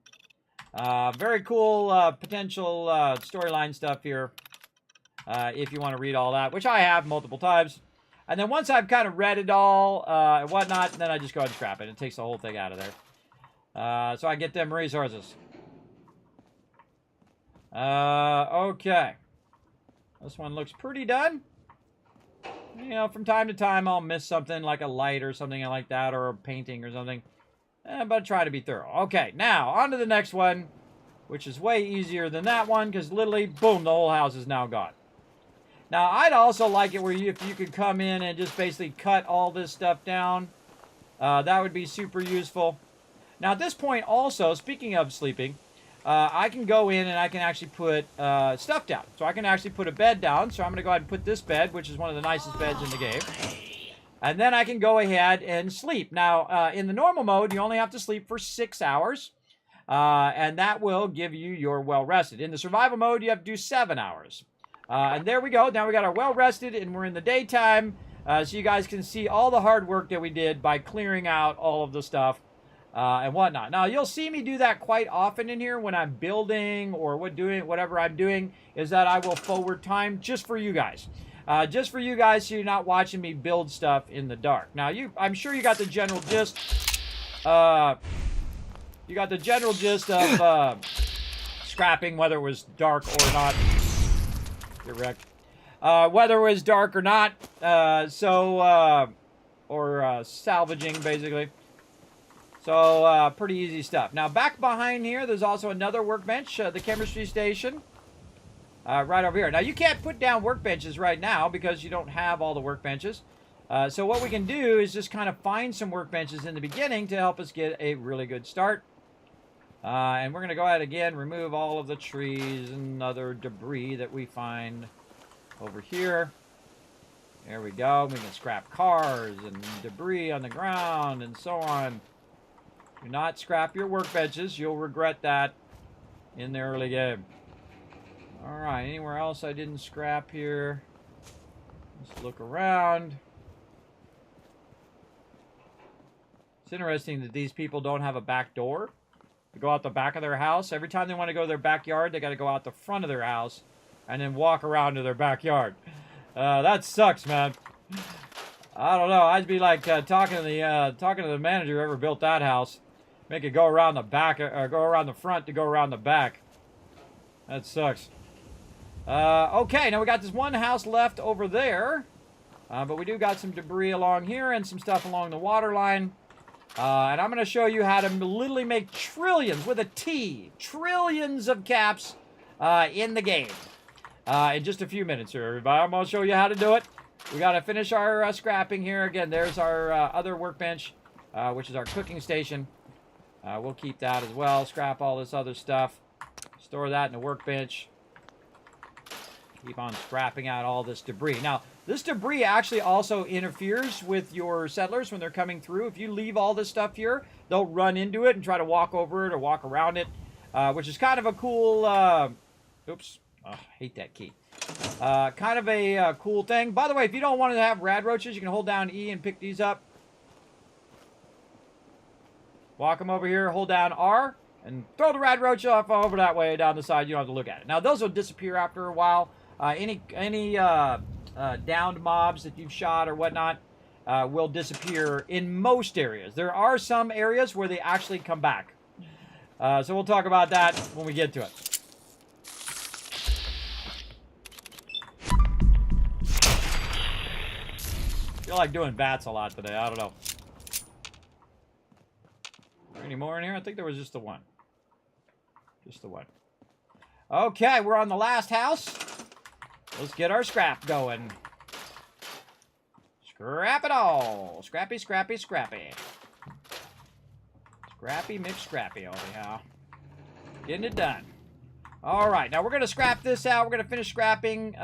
Very cool potential storyline stuff here if you want to read all that, which I have multiple times. And then once I've kind of read it all and whatnot, then I just go ahead and scrap it. It takes the whole thing out of there. So I get them resources. Okay. This one looks pretty done. You know, from time to time I'll miss something like a light or something like that, or a painting or something. But try to be thorough. Okay, now on to the next one, which is way easier than that one because literally, boom, the whole house is now gone. Now, I'd also like it where if you could come in and just basically cut all this stuff down. That would be super useful. Now, at this point also, speaking of sleeping, I can go in and I can actually put stuff down. So I can actually put a bed down. So I'm going to go ahead and put this bed, which is one of the nicest beds in the game. And then I can go ahead and sleep. Now, in the normal mode, you only have to sleep for 6 hours. And that will give you your well-rested. In the survival mode, you have to do 7 hours. And there we go. Now we got our well-rested, and we're in the daytime. So you guys can see all the hard work that we did by clearing out all of the stuff and whatnot. Now, you'll see me do that quite often in here when I'm building or whatever I'm doing, is that I will forward time just for you guys. Just for you guys, so you're not watching me build stuff in the dark. Now, I'm sure you got the general gist. You got the general gist of scrapping, whether it was dark or not. You're wrecked. Whether it was dark or not. Or salvaging, basically. So, pretty easy stuff. Now, back behind here, there's also another workbench, the chemistry station. Right over here. Now, you can't put down workbenches right now because you don't have all the workbenches. So what we can do is just kind of find some workbenches in the beginning to help us get a really good start. And we're going to go ahead again, remove all of the trees and other debris that we find over here. There we go. We can scrap cars and debris on the ground and so on. Do not scrap your workbenches. You'll regret that in the early game. Alright, anywhere else I didn't scrap here? Let's look around. It's interesting that these people don't have a back door. They go out the back of their house. Every time they want to go to their backyard, they got to go out the front of their house and then walk around to their backyard. That sucks, man. I don't know. I'd be like talking to the manager who ever built that house. Make it go around the back, or go around the front to go around the back. That sucks. Okay, now we got this one house left over there. But we do got some debris along here and some stuff along the water line. And I'm going to show you how to literally make trillions, with a T, trillions of caps in the game. in just a few minutes here, everybody. I'm going to show you how to do it. We got to finish our scrapping here. Again, there's our other workbench, which is our cooking station. We'll keep that as well. Scrap all this other stuff. Store that in the workbench. Keep on scrapping out all this debris. Now, this debris actually also interferes with your settlers when they're coming through. If you leave all this stuff here, they'll run into it and try to walk over it or walk around it, which is kind of a cool... oops. Oh, hate that key. Kind of a cool thing. By the way, if you don't want to have rad roaches, you can hold down E and pick these up. Walk them over here, hold down R, and throw the rad roach off over that way down the side. You don't have to look at it. Now, those will disappear after a while. Any downed mobs that you've shot or whatnot will disappear in most areas. There are some areas where they actually come back. So we'll talk about that when we get to it. I feel like doing bats a lot today. I don't know. Are there any more in here? I think there was just the one. Just the one. Okay, we're on the last house. Let's get our scrap going. Scrap it all. Scrappy, scrappy, scrappy. Scrappy, mix scrappy over here. Getting it done. All right, now we're going to scrap this out. We're going to finish scrapping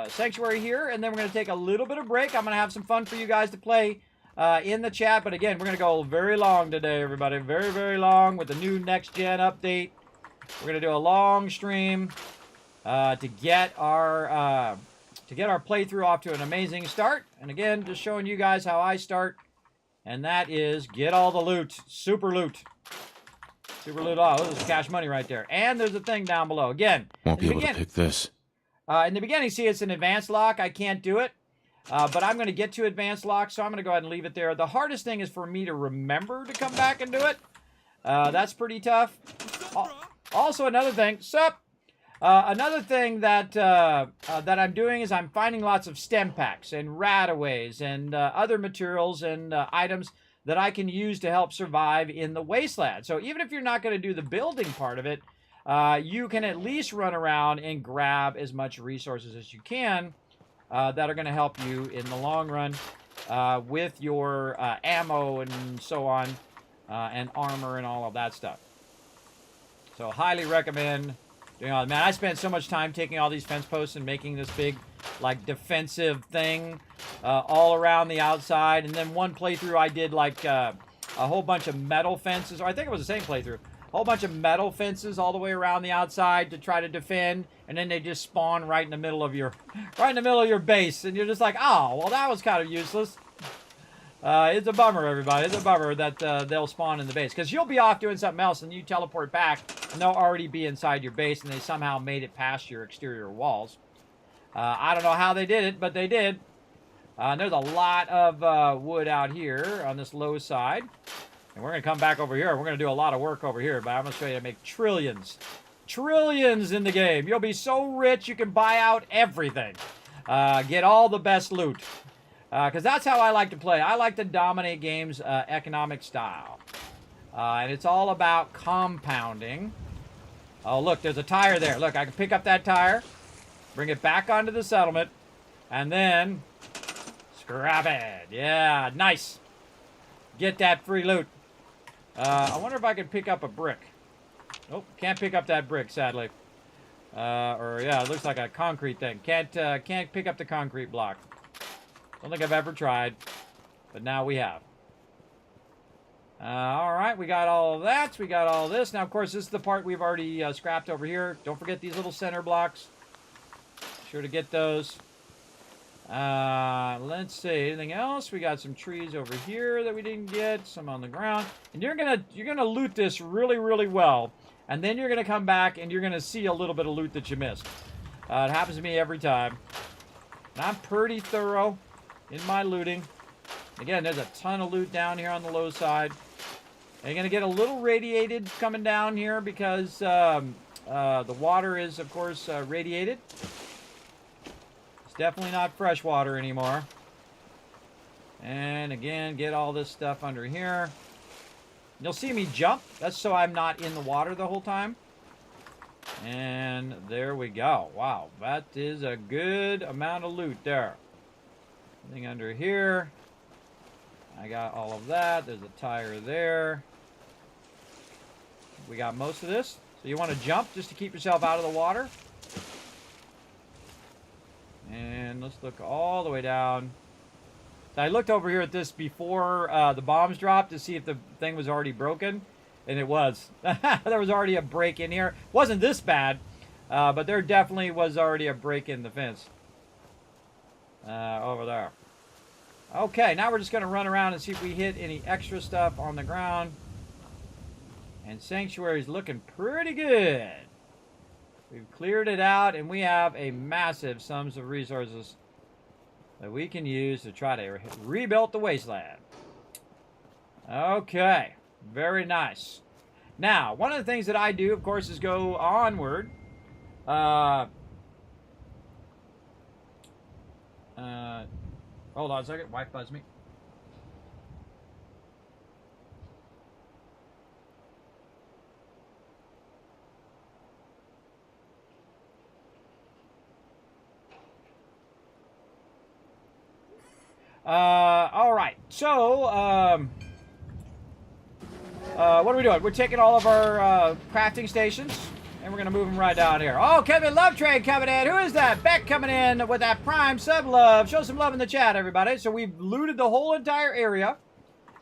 Sanctuary here, and then we're going to take a little bit of break. I'm going to have some fun for you guys to play in the chat, but again, we're going to go very long today, everybody. Very, very long with the new next-gen update. We're going to do a long stream to get our playthrough off to an amazing start. And again, just showing you guys how I start, and that is get all the loot. Super loot. Super loot. Oh, this is cash money right there. And there's a thing down below. Again, Won't be able to pick this. In the beginning, see, it's an advanced lock. I can't do it. But I'm going to get to advanced lock, so I'm going to go ahead and leave it there. The hardest thing is for me to remember to come back and do it. That's pretty tough. Also, another thing. Another thing that I'm doing is I'm finding lots of stem packs and radaways and other materials and items that I can use to help survive in the Wasteland. So even if you're not going to do the building part of it, you can at least run around and grab as much resources as you can that are going to help you in the long run with your ammo and so on, and armor and all of that stuff. So highly recommend doing all that. Man, I spent so much time taking all these fence posts and making this big, like, defensive thing all around the outside. And then one playthrough I did, like, a whole bunch of metal fences. Or I think it was the same playthrough. A whole bunch of metal fences all the way around the outside to try to defend. And then they just spawn right in the middle of your base. And you're just like, oh, well, that was kind of useless. It's a bummer, everybody. It's a bummer that they'll spawn in the base. Because you'll be off doing something else, and you teleport back, and they'll already be inside your base, and they somehow made it past your exterior walls. I don't know how they did it, but they did. There's a lot of wood out here on this low side. And we're going to come back over here. We're going to do a lot of work over here, but I'm going to show you how to make trillions. Trillions in the game. You'll be so rich you can buy out everything. Get all the best loot. Because that's how I like to play. I like to dominate games economic style. And it's all about compounding. Oh, look, there's a tire there. Look, I can pick up that tire, bring it back onto the settlement, and then scrap it. Yeah, nice. Get that free loot. I wonder if I can pick up a brick. Nope, can't pick up that brick, sadly. Yeah, it looks like a concrete thing. Can't pick up the concrete block. Don't think I've ever tried, but now we have. All right, we got all of that. We got all this. Now, of course, this is the part we've already scrapped over here. Don't forget these little center blocks. Be sure to get those. Let's see. Anything else? We got some trees over here that we didn't get. Some on the ground. And you're gonna loot this really, really well. And then you're gonna come back and you're gonna see a little bit of loot that you missed. It happens to me every time. And I'm pretty thorough in my looting. Again, there's a ton of loot down here on the low side. And you're going to get a little radiated coming down here because the water is, of course, radiated. It's definitely not fresh water anymore. And again, get all this stuff under here. You'll see me jump. That's so I'm not in the water the whole time. And there we go. Wow, that is a good amount of loot there. Anything under here? I got all of that. There's a tire there. We got most of this. So you want to jump just to keep yourself out of the water. And let's look all the way down. So I looked over here at this before the bombs dropped to see if the thing was already broken. And it was. There was already a break in here. Wasn't this bad, but there definitely was already a break in the fence. Over there. Okay, now we're just going to run around and see if we hit any extra stuff on the ground. And Sanctuary's looking pretty good. We've cleared it out, and we have a massive sums of resources that we can use to try to rebuild the Wasteland. Okay, very nice. Now, one of the things that I do, of course, is go onward. Hold on a second. Wife buzzed me. All right. So, what are we doing? We're taking all of our crafting stations, and we're going to move them right down here. Oh, Kevin Love Trade coming in. Who is that? Beck coming in with that Prime sub love. Show some love in the chat, everybody. So we've looted the whole entire area,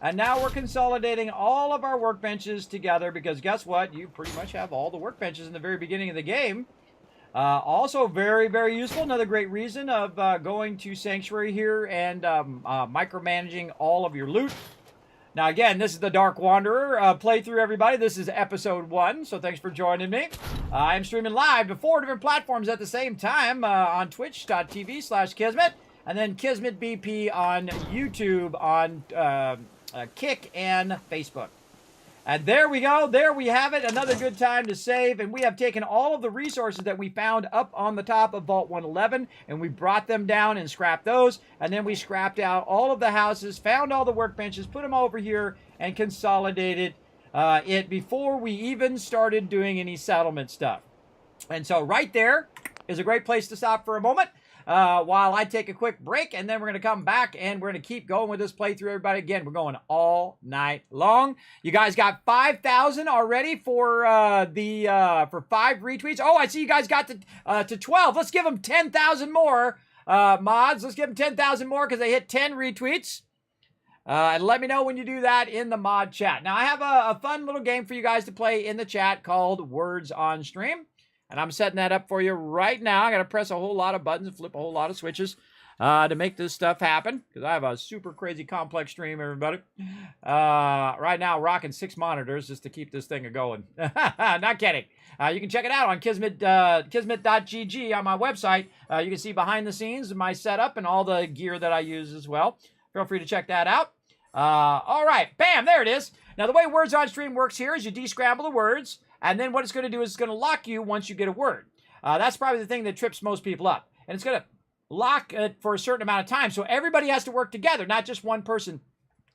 and now we're consolidating all of our workbenches together because guess what? You pretty much have all the workbenches in the very beginning of the game. Also very, very useful. Another great reason of going to Sanctuary here and micromanaging all of your loot. Now, again, this is the Dark Wanderer playthrough, everybody. This is episode 1, so thanks for joining me. I'm streaming live to 4 different platforms at the same time on twitch.tv/Kismet, and then Kismet BP on YouTube, on Kick, and Facebook. And there we go. There we have it. Another good time to save. And we have taken all of the resources that we found up on the top of Vault 111, and we brought them down and scrapped those. And then we scrapped out all of the houses, found all the workbenches, put them over here, and consolidated it before we even started doing any settlement stuff. And so right there is a great place to stop for a moment. While I take a quick break, and then we're going to come back and we're going to keep going with this playthrough, everybody. Again, we're going all night long. You guys got 5,000 already for for 5 retweets. Oh, I see you guys got to 12. Let's give them 10,000 more mods. Let's give them 10,000 more because they hit 10 retweets. And let me know when you do that in the mod chat. Now, I have a fun little game for you guys to play in the chat called Words on Stream. And I'm setting that up for you right now. I got to press a whole lot of buttons and flip a whole lot of switches to make this stuff happen. Because I have a super crazy complex stream, everybody. Right now, rocking 6 monitors just to keep this thing going. Not kidding. You can check it out on Kismet.gg on my website. You can see behind the scenes my setup and all the gear that I use as well. Feel free to check that out. All right. Bam. There it is. Now, the way Words on Stream works here is you descramble the words. And then what it's going to do is it's going to lock you once you get a word. That's probably the thing that trips most people up. And it's going to lock it for a certain amount of time. So everybody has to work together. Not just one person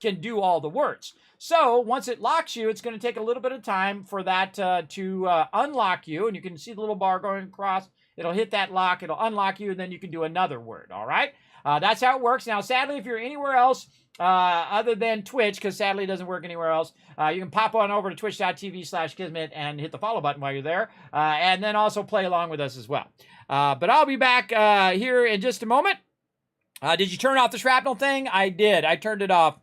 can do all the words. So once it locks you, it's going to take a little bit of time for that to unlock you. And you can see the little bar going across. It'll hit that lock. It'll unlock you. And then you can do another word. All right? That's how it works. Now, sadly, if you're anywhere else other than Twitch, because sadly it doesn't work anywhere else, you can pop on over to twitch.tv/Kismet and hit the follow button while you're there. And then also play along with us as well. But I'll be back here in just a moment. Did you turn off the shrapnel thing? I did. I turned it off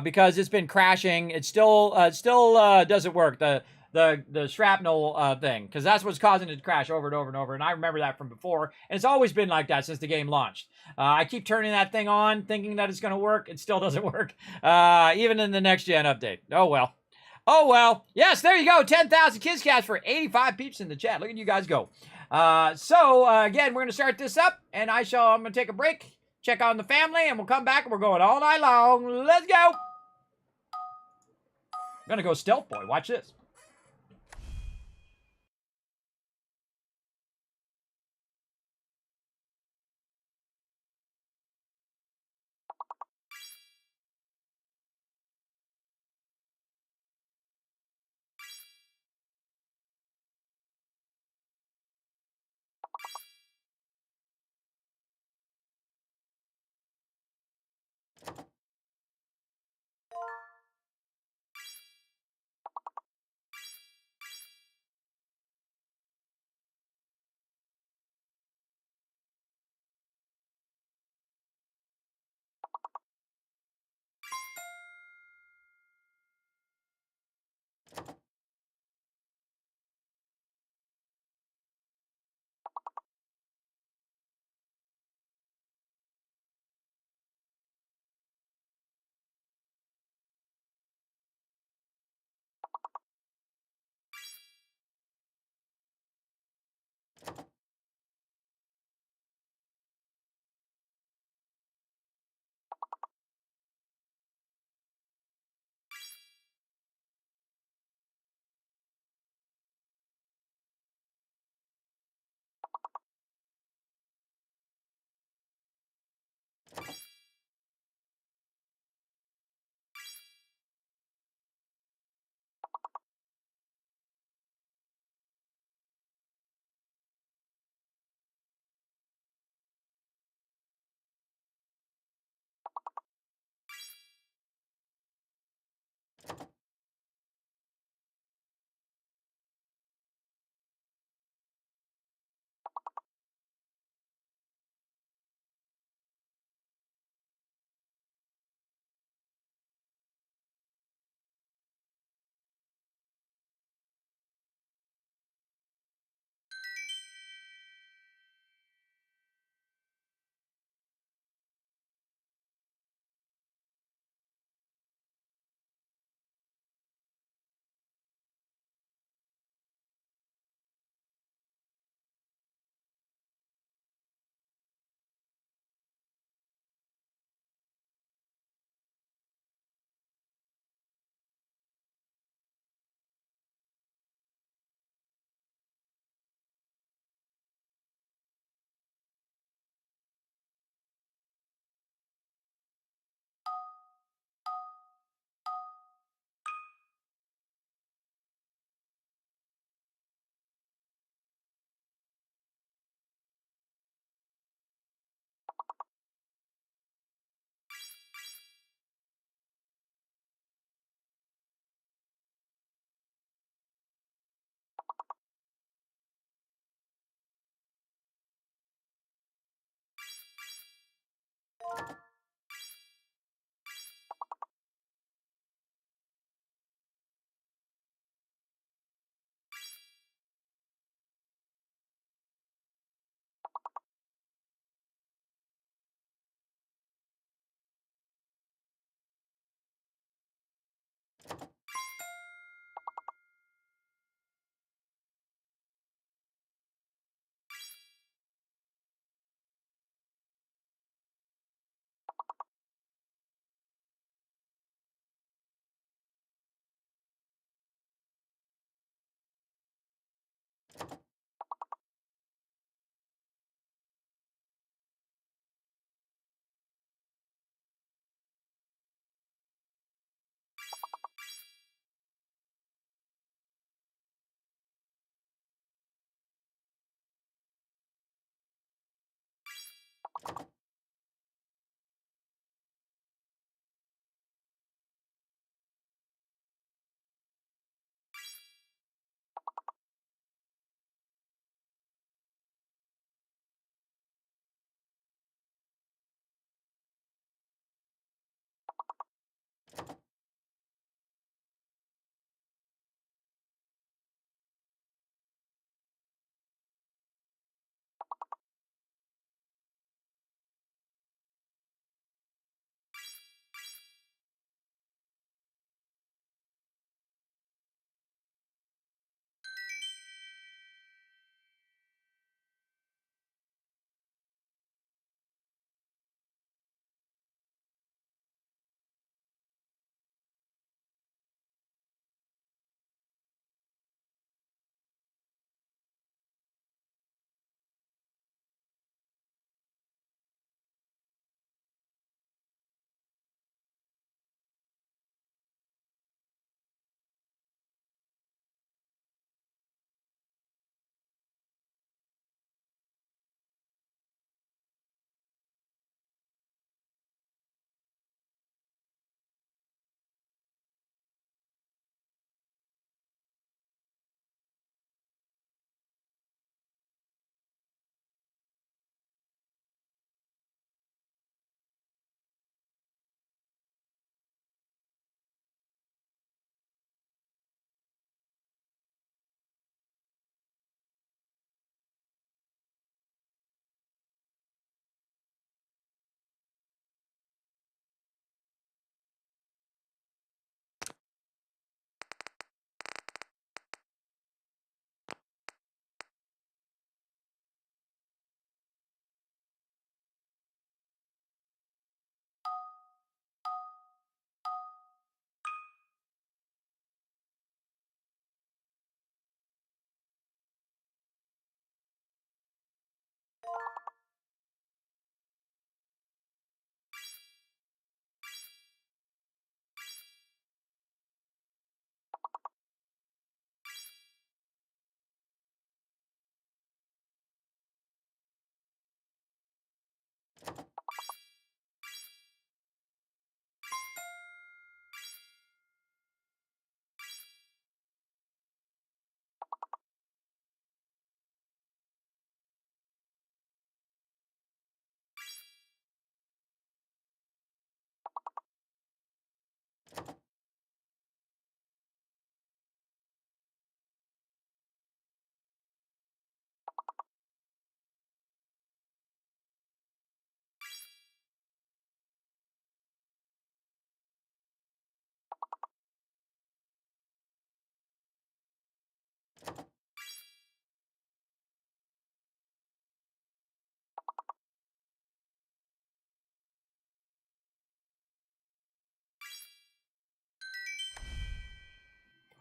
because it's been crashing. It still doesn't work. The shrapnel thing, because that's what's causing it to crash over and over and over. And I remember that from before. And it's always been like that since the game launched. I keep turning that thing on, thinking that it's going to work. It still doesn't work, even in the next gen update. Oh, well. Oh, well. Yes, there you go. 10,000 KizCats for 85 peeps in the chat. Look at you guys go. Again, we're going to start this up, and I'm going to take a break, check on the family, and we'll come back, and we're going all night long. Let's go. I'm going to go stealth boy. Watch this.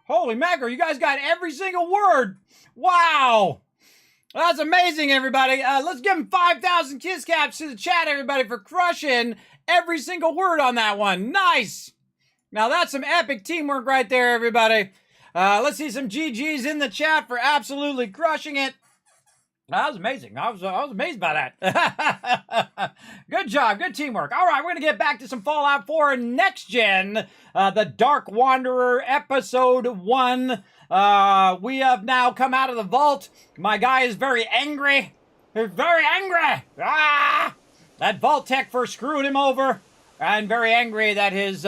Holy mackerel, you guys got every single word. Wow. That's amazing, everybody. Let's give them 5,000 kiss caps to the chat, everybody, for crushing every single word on that one. Nice. Now, that's some epic teamwork right there, everybody. Let's see some GGs in the chat for absolutely crushing it. That was amazing. I was amazed by that. Good job. Good teamwork. All right, we're going to get back to some Fallout 4 Next Gen. The Dark Wanderer Episode 1. We have now come out of the vault. My guy is very angry. He's very angry. Ah! that vault-tec for screwing him over, and very angry that his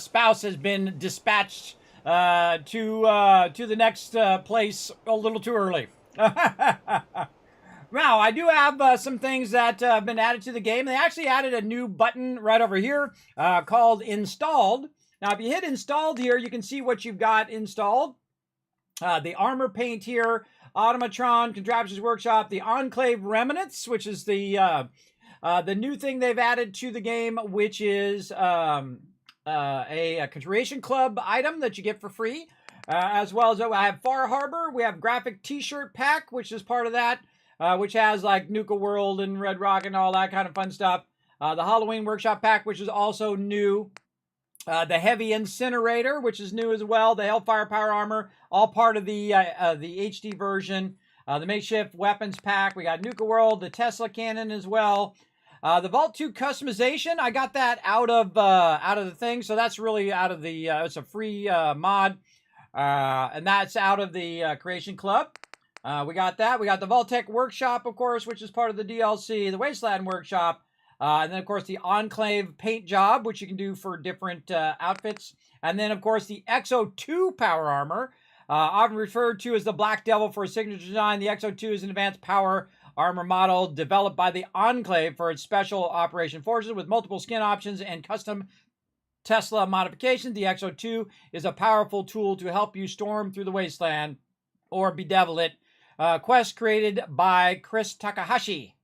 spouse has been dispatched to the next place a little too early. Now, I do have some things that have been added to the game. They actually added a new button right over here called Installed. Now, if you hit Installed here, you can see what you've got installed. The armor paint here, Automatron, Contraptions Workshop, the Enclave Remnants, which is the new thing they've added to the game, which is a Creation Club item that you get for free. As well as I have Far Harbor. We have Graphic T-shirt pack, which is part of that. Which has like Nuka World and Red Rock and all that kind of fun stuff. The Halloween Workshop Pack, which is also new. The Heavy Incinerator, which is new as well. The Hellfire Power Armor, all part of the HD version. The Makeshift Weapons Pack. We got Nuka World, the Tesla Cannon as well. The Vault 2 customization, I got that out of the thing, so that's really out of the. It's a free mod, and that's out of the Creation Club. We got that. We got the vault-tec Workshop, of course, which is part of the DLC, the Wasteland Workshop, and then, of course, the Enclave Paint Job, which you can do for different outfits. And then, of course, the XO2 Power Armor, often referred to as the Black Devil for a signature design. The XO2 is an advanced power armor model developed by the Enclave for its special operation forces with multiple skin options and custom Tesla modifications. The XO2 is a powerful tool to help you storm through the wasteland or bedevil it. Quest created by Chris Takahashi.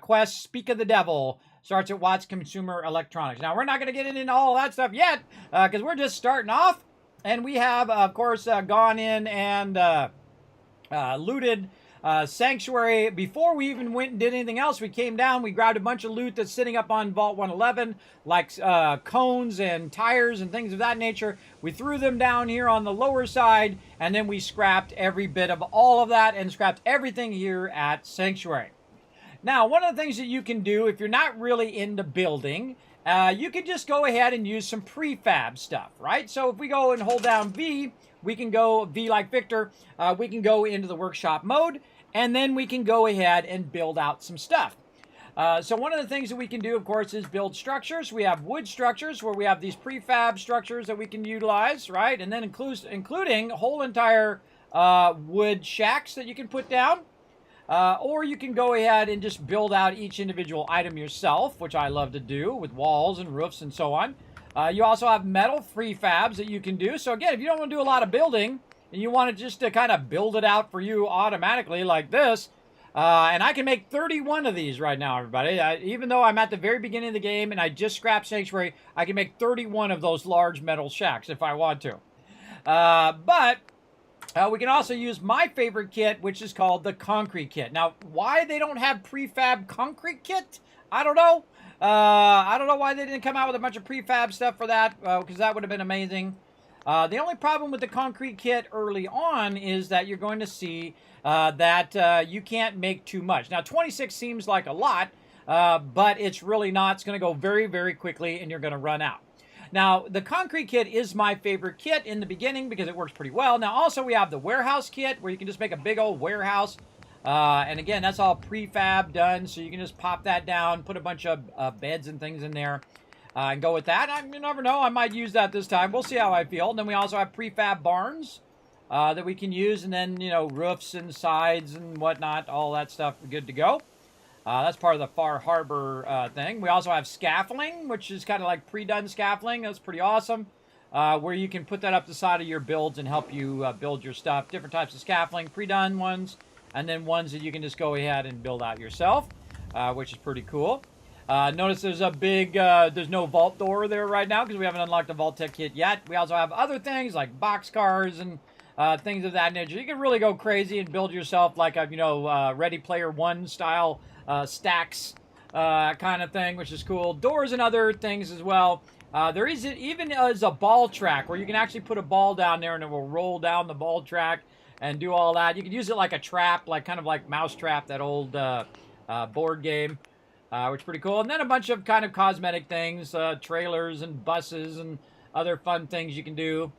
Quest Speak of the Devil starts at Watts Consumer Electronics. Now, we're not going to get into all that stuff yet because we're just starting off. And we have, of course, gone in and looted Sanctuary. Before we even went and did anything else, we came down, we grabbed a bunch of loot that's sitting up on Vault 111, like cones and tires and things of that nature. We threw them down here on the lower side, and then we scrapped every bit of all of that and scrapped everything here at Sanctuary. Now, one of the things that you can do if you're not really into building, you can just go ahead and use some prefab stuff, right? So if we go and hold down V, we can go, V like Victor, we can go into the workshop mode, and then we can go ahead and build out some stuff. So one of the things that we can do, of course, is build structures. We have wood structures where we have these prefab structures that we can utilize, right? And then including whole entire wood shacks that you can put down. Or you can go ahead and just build out each individual item yourself, which I love to do with walls and roofs and so on. You also have metal prefabs that you can do. So again, if you don't want to do a lot of building and you want it just to kind of build it out for you automatically like this, and I can make 31 of these right now, everybody. Even though I'm at the very beginning of the game and I just scrapped Sanctuary, I can make 31 of those large metal shacks if I want to. But we can also use my favorite kit, which is called the Concrete Kit. Now, why they don't have prefab Concrete Kit, I don't know. I don't know why they didn't come out with a bunch of prefab stuff for that, because that would have been amazing. The only problem with the Concrete Kit early on is that you're going to see that you can't make too much. Now, 26 seems like a lot, but it's really not. It's going to go very, very quickly, and you're going to run out. Now, the Concrete Kit is my favorite kit in the beginning because it works pretty well. Now, also, we have the Warehouse Kit where you can just make a big old warehouse. And again, that's all prefab done, so you can just pop that down, put a bunch of beds and things in there, and go with that. You never know, I might use that this time. We'll see how I feel. And then we also have prefab barns that we can use, and then, you know, roofs and sides and whatnot, all that stuff good to go. That's part of the Far Harbor thing. We also have scaffolding, which is kind of like pre-done scaffolding. That's pretty awesome, where you can put that up the side of your builds and help you build your stuff. Different types of scaffolding, pre-done ones, and then ones that you can just go ahead and build out yourself, which is pretty cool. Notice there's a big, there's no vault door there right now because we haven't unlocked the vault-tec kit yet. We also have other things like boxcars and things of that nature. You can really go crazy and build yourself like a, you know, Ready Player One style stacks kind of thing, which is cool. Doors and other things as well. There is even is a ball track where you can actually put a ball down there and it will roll down the ball track and do all that. You can use it like a trap, like kind of like Mousetrap, that old board game, which is pretty cool. And then a bunch of kind of cosmetic things, trailers and buses and other fun things you can do,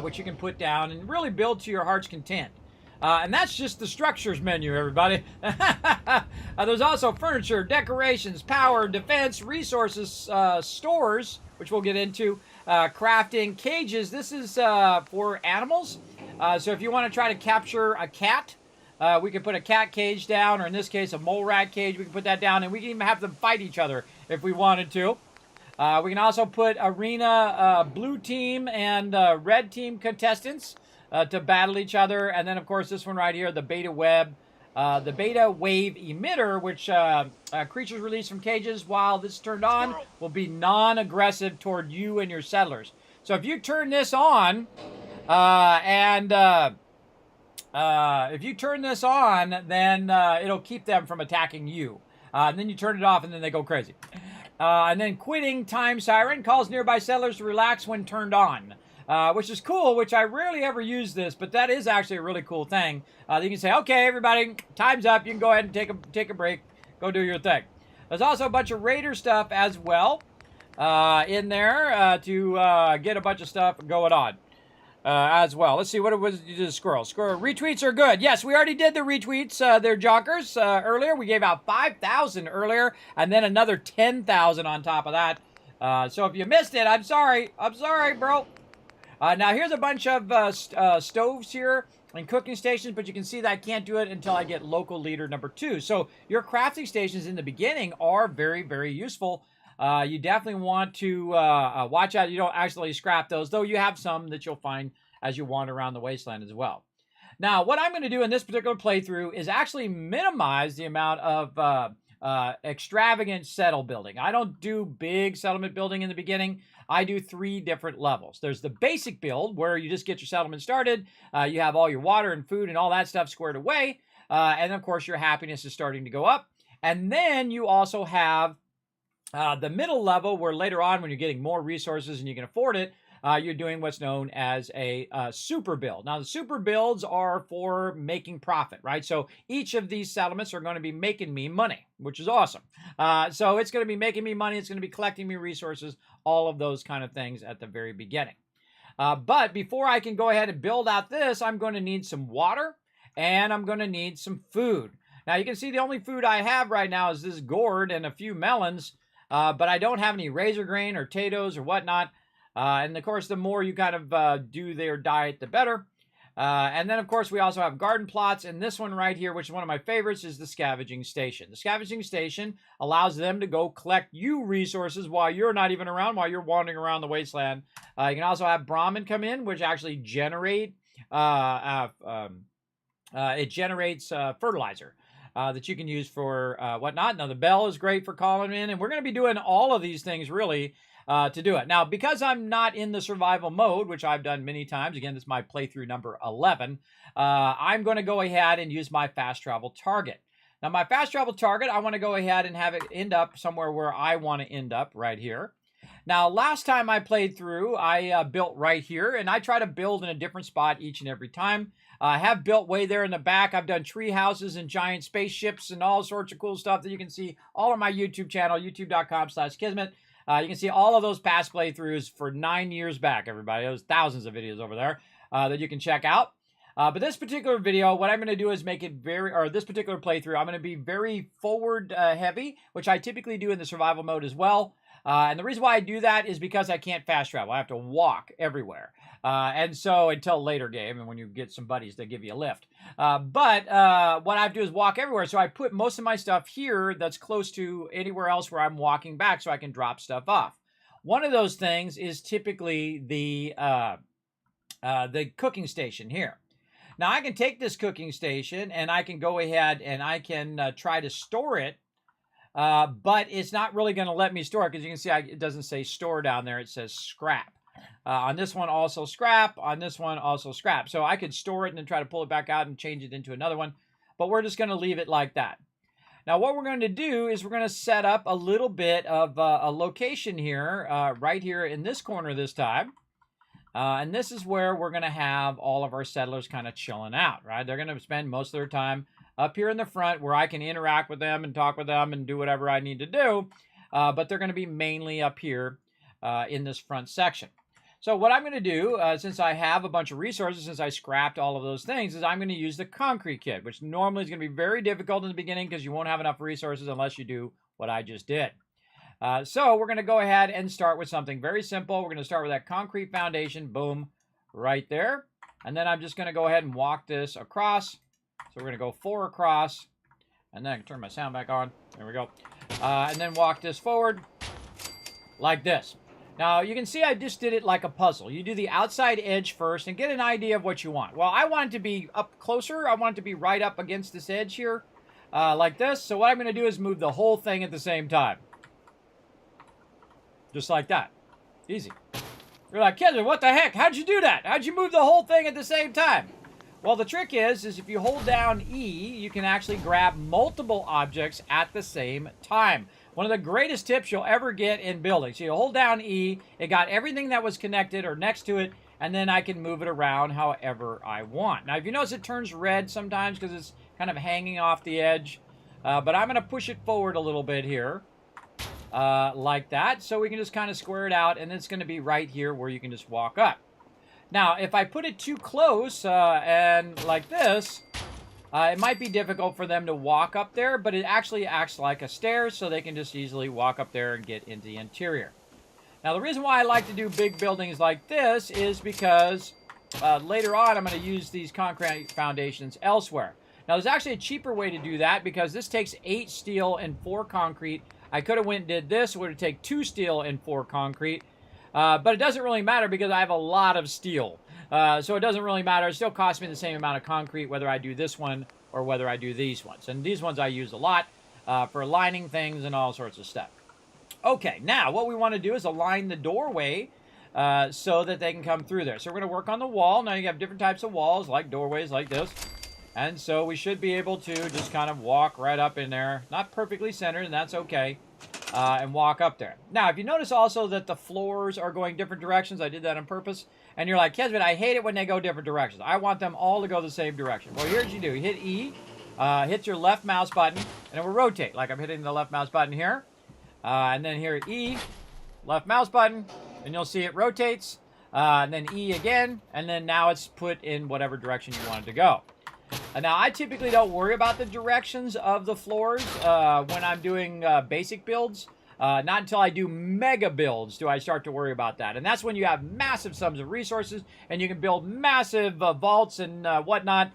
which you can put down and really build to your heart's content. And that's just the structures menu, everybody. There's also furniture, decorations, power, defense, resources, stores, which we'll get into, crafting, cages. This is for animals. So if you want to try to capture a cat, we can put a cat cage down, or in this case, a mole rat cage. We can put that down, and we can even have them fight each other if we wanted to. We can also put arena blue team and red team contestants to battle each other. And then, of course, this one right here, the beta wave emitter, which creatures released from cages while this is turned on will be non-aggressive toward you and your settlers. So if you turn this on, if you turn this on, then it'll keep them from attacking you. And then you turn it off, and then they go crazy. And then quitting time siren calls nearby settlers to relax when turned on. Which is cool, which I rarely ever use this, but that is actually a really cool thing. You can say, okay, everybody, time's up. You can go ahead and take a break. Go do your thing. There's also a bunch of Raider stuff as well in there to get a bunch of stuff going on as well. Let's see, what was the squirrel? Squirrel retweets are good. Yes, we already did the retweets. They're jockers earlier. We gave out 5,000 earlier, and then another 10,000 on top of that. So if you missed it, I'm sorry. I'm sorry, bro. Now, here's a bunch of stoves here and cooking stations, but you can see that I can't do it until I get local leader number 2. So your crafting stations in the beginning are very, very useful. You definitely want to watch out. You don't actually scrap those, though you have some that you'll find as you wander around the wasteland as well. Now, what I'm going to do in this particular playthrough is actually minimize the amount of extravagant settle building. I don't do big settlement building in the beginning. I do 3 different levels. There's the basic build, where you just get your settlement started. You have all your water and food and all that stuff squared away. And, of course, your happiness is starting to go up. And then you also have the middle level, where later on, when you're getting more resources and you can afford it, you're doing what's known as a super build. Now, the super builds are for making profit, right? So each of these settlements are going to be making me money, which is awesome. So it's going to be making me money. It's going to be collecting me resources, all of those kind of things at the very beginning. But before I can go ahead and build out this, I'm going to need some water, and I'm going to need some food. Now, you can see the only food I have right now is this gourd and a few melons, but I don't have any razor grain or potatoes or whatnot. And, of course, the more you kind of do their diet, the better. And then, of course, we also have garden plots. And this one right here, which is one of my favorites, is the scavenging station. The scavenging station allows them to go collect you resources while you're not even around, while you're wandering around the wasteland. You can also have Brahmin come in, which actually generate, it generates fertilizer. That you can use for whatnot. Now, the bell is great for calling in, and we're going to be doing all of these things, really, to do it. Now, because I'm not in the survival mode, which I've done many times, again, this is my playthrough number 11, I'm going to go ahead and use my fast travel target. Now, my fast travel target, I want to go ahead and have it end up somewhere where I want to end up, right here. Now, last time I played through, I built right here, and I try to build in a different spot each and every time. I have built way there in the back. I've done tree houses and giant spaceships and all sorts of cool stuff that you can see all on my YouTube channel, youtube.com/Kismet. You can see all of those past playthroughs for 9 years back, everybody. There's thousands of videos over there that you can check out. But this particular video, what I'm going to do is make it this particular playthrough, I'm going to be very forward heavy, which I typically do in the survival mode as well. And the reason why I do that is because I can't fast travel. I have to walk everywhere. And so until later game, and when you get some buddies, they give you a lift. But what I have to do is walk everywhere. So I put most of my stuff here that's close to anywhere else where I'm walking back so I can drop stuff off. One of those things is typically the cooking station here. Now, I can take this cooking station and I can go ahead and I can try to store it. But it's not really going to let me store it because you can see it doesn't say store down there. It says scrap. On this one, also scrap. On this one, also scrap. So I could store it and then try to pull it back out and change it into another one. But we're just going to leave it like that. Now, what we're going to do is we're going to set up a little bit of a location here, right here in this corner this time. And this is where we're going to have all of our settlers kind of chilling out, right? They're going to spend most of their time up here in the front where I can interact with them and talk with them and do whatever I need to do. But they're going to be mainly up here in this front section. So what I'm going to do, since I have a bunch of resources, since I scrapped all of those things, is I'm going to use the concrete kit, which normally is going to be very difficult in the beginning because you won't have enough resources unless you do what I just did. So we're going to go ahead and start with something very simple. We're going to start with that concrete foundation, boom, right there. And then I'm just going to go ahead and walk this across. So we're going to go 4 across. And then I can turn my sound back on. There we go. And then walk this forward like this. Now, you can see I just did it like a puzzle. You do the outside edge first and get an idea of what you want. Well, I want it to be up closer. I want it to be right up against this edge here, like this. So what I'm going to do is move the whole thing at the same time. Just like that. Easy. You're like, Kismet, what the heck? How'd you do that? How'd you move the whole thing at the same time? Well, the trick is if you hold down E, you can actually grab multiple objects at the same time. One of the greatest tips you'll ever get in building. So you hold down E, it got everything that was connected or next to it, and then I can move it around however I want. Now, if you notice, it turns red sometimes because it's kind of hanging off the edge. But I'm going to push it forward a little bit here, like that. So we can just kind of square it out, and it's going to be right here where you can just walk up. Now, if I put it too close and like this, it might be difficult for them to walk up there, but it actually acts like a stair, so they can just easily walk up there and get into the interior. Now, the reason why I like to do big buildings like this is because later on, I'm going to use these concrete foundations elsewhere. Now, there's actually a cheaper way to do that because this takes 8 steel and 4 concrete. I could have went and did this. It would take 2 steel and 4 concrete. But it doesn't really matter because I have a lot of steel. So it doesn't really matter. It still costs me the same amount of concrete whether I do this one or whether I do these ones. And these ones I use a lot for lining things and all sorts of stuff. Okay, now what we want to do is align the doorway so that they can come through there. So we're going to work on the wall. Now you have different types of walls like doorways like this. And so we should be able to just kind of walk right up in there. Not perfectly centered, and that's okay. And walk up there. Now, if you notice also that the floors are going different directions, I did that on purpose, and you're like, Kismet, I hate it when they go different directions. I want them all to go the same direction. Well, here's what you do. You hit E, hit your left mouse button, and it will rotate, like I'm hitting the left mouse button here. And then here, E, left mouse button, and you'll see it rotates. And then E again, and then now it's put in whatever direction you want it to go. Now, I typically don't worry about the directions of the floors when I'm doing basic builds. Not until I do mega builds do I start to worry about that. And that's when you have massive sums of resources and you can build massive vaults and whatnot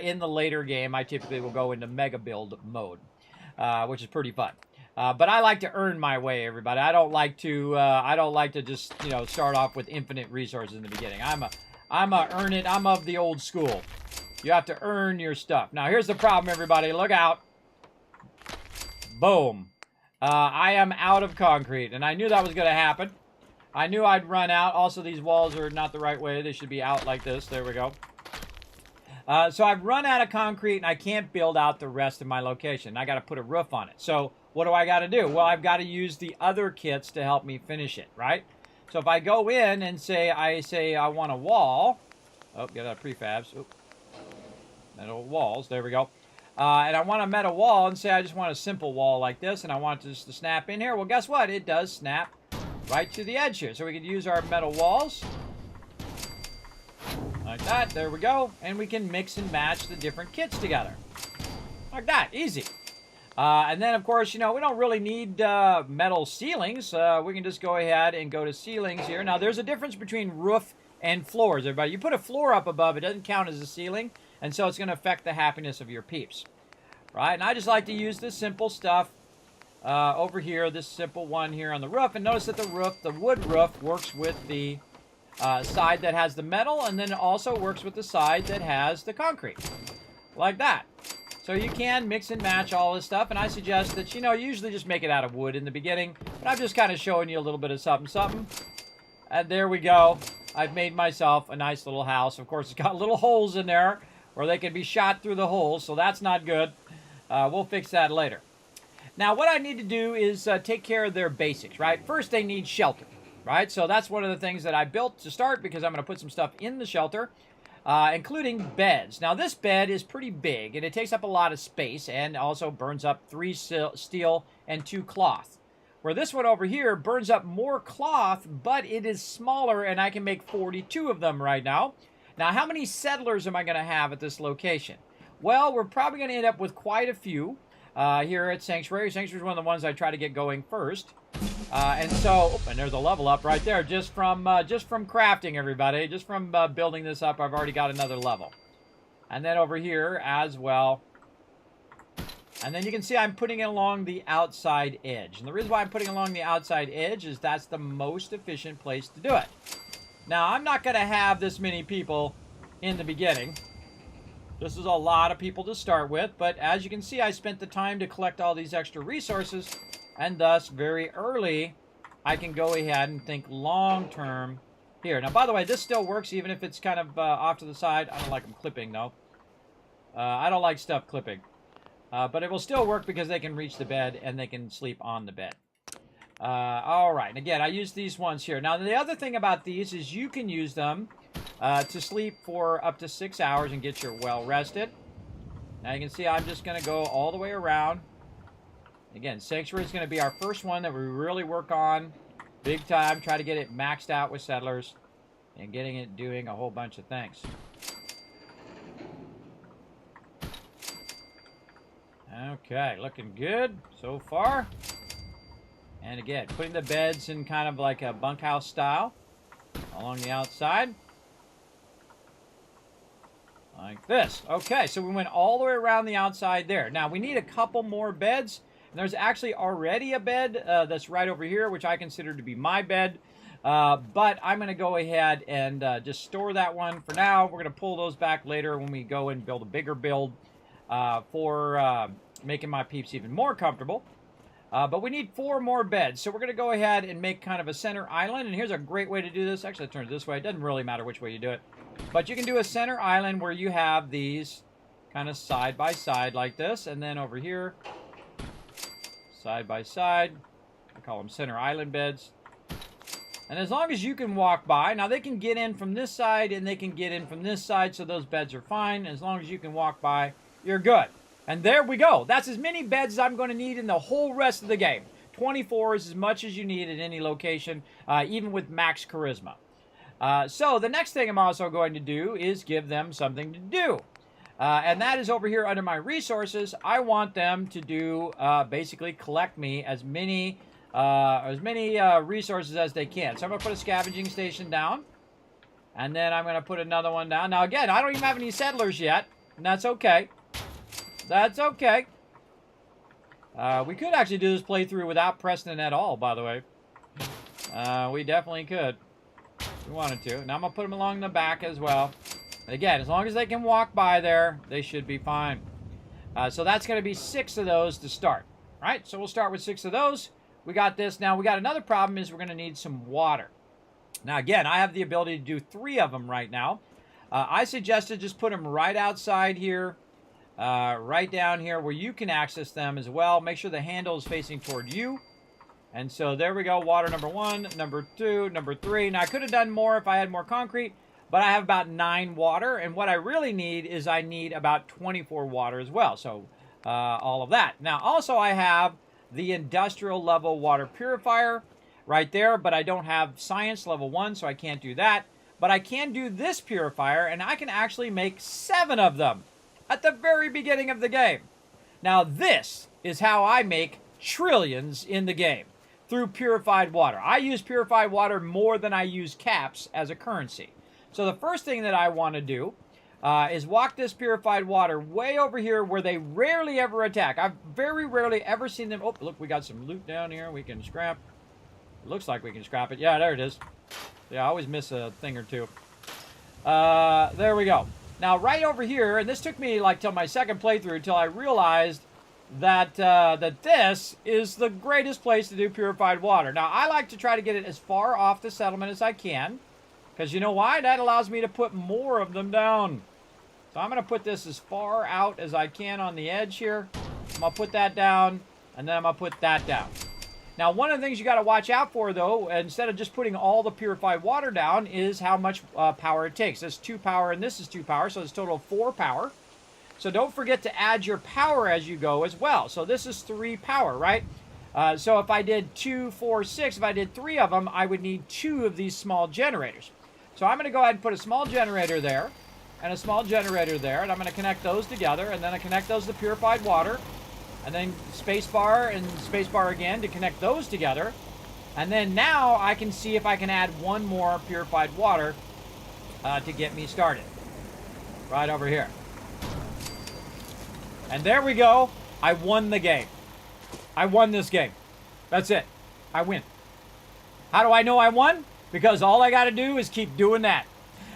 in the later game. I typically will go into mega build mode, which is pretty fun. But I like to earn my way, everybody. I don't like to just, you know, start off with infinite resources in the beginning. I'm a earn it. I'm of the old school. You have to earn your stuff. Now, here's the problem, everybody. Look out. Boom. I am out of concrete, and I knew that was going to happen. I knew I'd run out. Also, these walls are not the right way. They should be out like this. There we go. So I've run out of concrete, and I can't build out the rest of my location. I got to put a roof on it. So what do I got to do? Well, I've got to use the other kits to help me finish it, right? So if I go in and say I want a wall. Oh, get out of prefabs. Oop. Metal walls, there we go. And I want a metal wall and say I just want a simple wall like this and I want this to snap in here. Well, guess what? It does snap right to the edge here. So we can use our metal walls like that. There we go. And we can mix and match the different kits together. Like that. Easy. And then, of course, you know, we don't really need metal ceilings. We can just go ahead and go to ceilings here. Now, there's a difference between roof and floors, everybody. You put a floor up above, it doesn't count as a ceiling. And so it's going to affect the happiness of your peeps. Right? And I just like to use this simple stuff over here, this simple one here on the roof. And notice that the wood roof, works with the side that has the metal. And then it also works with the side that has the concrete. Like that. So you can mix and match all this stuff. And I suggest that, you know, usually just make it out of wood in the beginning. But I'm just kind of showing you a little bit of something, something. And there we go. I've made myself a nice little house. Of course, it's got little holes in there, or they can be shot through the holes, so that's not good. We'll fix that later. Now, what I need to do is take care of their basics, right? First, they need shelter, right? So that's one of the things that I built to start because I'm going to put some stuff in the shelter, including beds. Now, this bed is pretty big, and it takes up a lot of space and also burns up 3 steel and 2 cloth. Where this one over here burns up more cloth, but it is smaller, and I can make 42 of them right now. Now, how many settlers am I going to have at this location? Well, we're probably going to end up with quite a few here at Sanctuary. Sanctuary is one of the ones I try to get going first. And so, and there's a level up right there just from crafting, everybody. Just from building this up, I've already got another level. And then over here as well. And then you can see I'm putting it along the outside edge. And the reason why I'm putting it along the outside edge is that's the most efficient place to do it. Now, I'm not going to have this many people in the beginning. This is a lot of people to start with. But as you can see, I spent the time to collect all these extra resources. And thus, very early, I can go ahead and think long-term here. Now, by the way, this still works even if it's kind of off to the side. I don't like them clipping, though. I don't like stuff clipping. But it will still work because they can reach the bed and they can sleep on the bed. All right. And again, I use these ones here. Now, the other thing about these is you can use them to sleep for up to 6 hours and get you well rested. Now, you can see I'm just going to go all the way around. Again, Sanctuary is going to be our first one that we really work on big time. Try to get it maxed out with settlers and getting it doing a whole bunch of things. Okay, looking good so far. And again, putting the beds in kind of like a bunkhouse style along the outside. Like this. Okay, so we went all the way around the outside there. Now, we need a couple more beds. And there's actually already a bed that's right over here, which I consider to be my bed. But I'm going to go ahead and just store that one for now. We're going to pull those back later when we go and build a bigger build for making my peeps even more comfortable. But we need 4 more beds. So we're going to go ahead and make kind of a center island. And here's a great way to do this. Actually, I turn it this way. It doesn't really matter which way you do it. But you can do a center island where you have these kind of side by side like this. And then over here, side by side. I call them center island beds. And as long as you can walk by, now they can get in from this side and they can get in from this side, so those beds are fine. As long as you can walk by, you're good. And there we go. That's as many beds as I'm going to need in the whole rest of the game. 24 is as much as you need at any location, even with max charisma. So the next thing I'm also going to do is give them something to do. And that is over here under my resources. I want them to do, basically collect me as many resources as they can. So I'm going to put a scavenging station down. And then I'm going to put another one down. Now again, I don't even have any settlers yet. And that's okay. That's okay. We could actually do this playthrough without Preston at all, by the way. We definitely could. If we wanted to. Now I'm going to put them along the back as well. And again, as long as they can walk by there, they should be fine. So that's going to be 6 of those to start. All right, so we'll start with 6 of those. We got this. Now, we got another problem is we're going to need some water. Now, again, I have the ability to do 3 of them right now. I suggested just put them right outside here, right down here where you can access them as well. Make sure the handle is facing toward you. And so there we go. Water number 1, number 2, number 3. Now, I could have done more if I had more concrete, but I have about 9 water. And what I really need is I need about 24 water as well. So all of that. Now, also I have the industrial level water purifier right there, but I don't have science level 1, so I can't do that. But I can do this purifier, and I can actually make 7 of them at the very beginning of the game. Now, this is how I make trillions in the game, through purified water. I use purified water more than I use caps as a currency. So the first thing that I want to do is walk this purified water way over here where they rarely ever attack. I've very rarely ever seen them. Oh, look, we got some loot down here. We can scrap. It looks like we can scrap it. Yeah, there it is. Yeah, I always miss a thing or two. There we go. Now, right over here, and this took me like till my second playthrough till I realized that that this is the greatest place to do purified water. Now, I like to try to get it as far off the settlement as I can, because you know why? That allows me to put more of them down. So I'm going to put this as far out as I can on the edge here. I'm going to put that down, and then I'm going to put that down. Now, one of the things you got to watch out for, though, instead of just putting all the purified water down, is how much power it takes. This is 2 power, and this is 2 power, so it's a total of 4 power. So don't forget to add your power as you go as well. So this is 3 power, right? So if I did 2, 4, 6, if I did 3 of them, I would need 2 of these small generators. So I'm going to go ahead and put a small generator there, and a small generator there, and I'm going to connect those together, and then I connect those to purified water, and then spacebar and spacebar again to connect those together. And then now I can see if I can add 1 more purified water to get me started. Right over here. And there we go. I won the game. I won this game. That's it. I win. How do I know I won? Because all I got to do is keep doing that.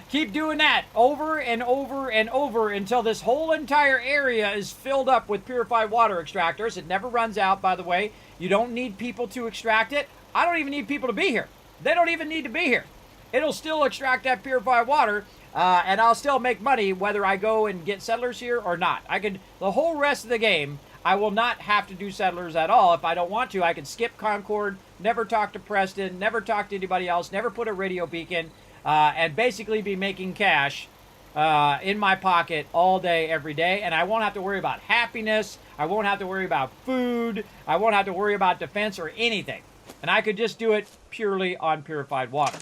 Keep doing that over and over and over until this whole entire area is filled up with purified water extractors. It never runs out, by the way. You don't need people to extract it. I don't even need people to be here. They don't even need to be here. It'll still extract that purified water, and I'll still make money whether I go and get settlers here or not. I could, the whole rest of the game, I will not have to do settlers at all. If I don't want to, I can skip Concord, never talk to Preston, never talk to anybody else, never put a radio beacon, and basically be making cash in my pocket all day, every day. And I won't have to worry about happiness. I won't have to worry about food. I won't have to worry about defense or anything. And I could just do it purely on purified water.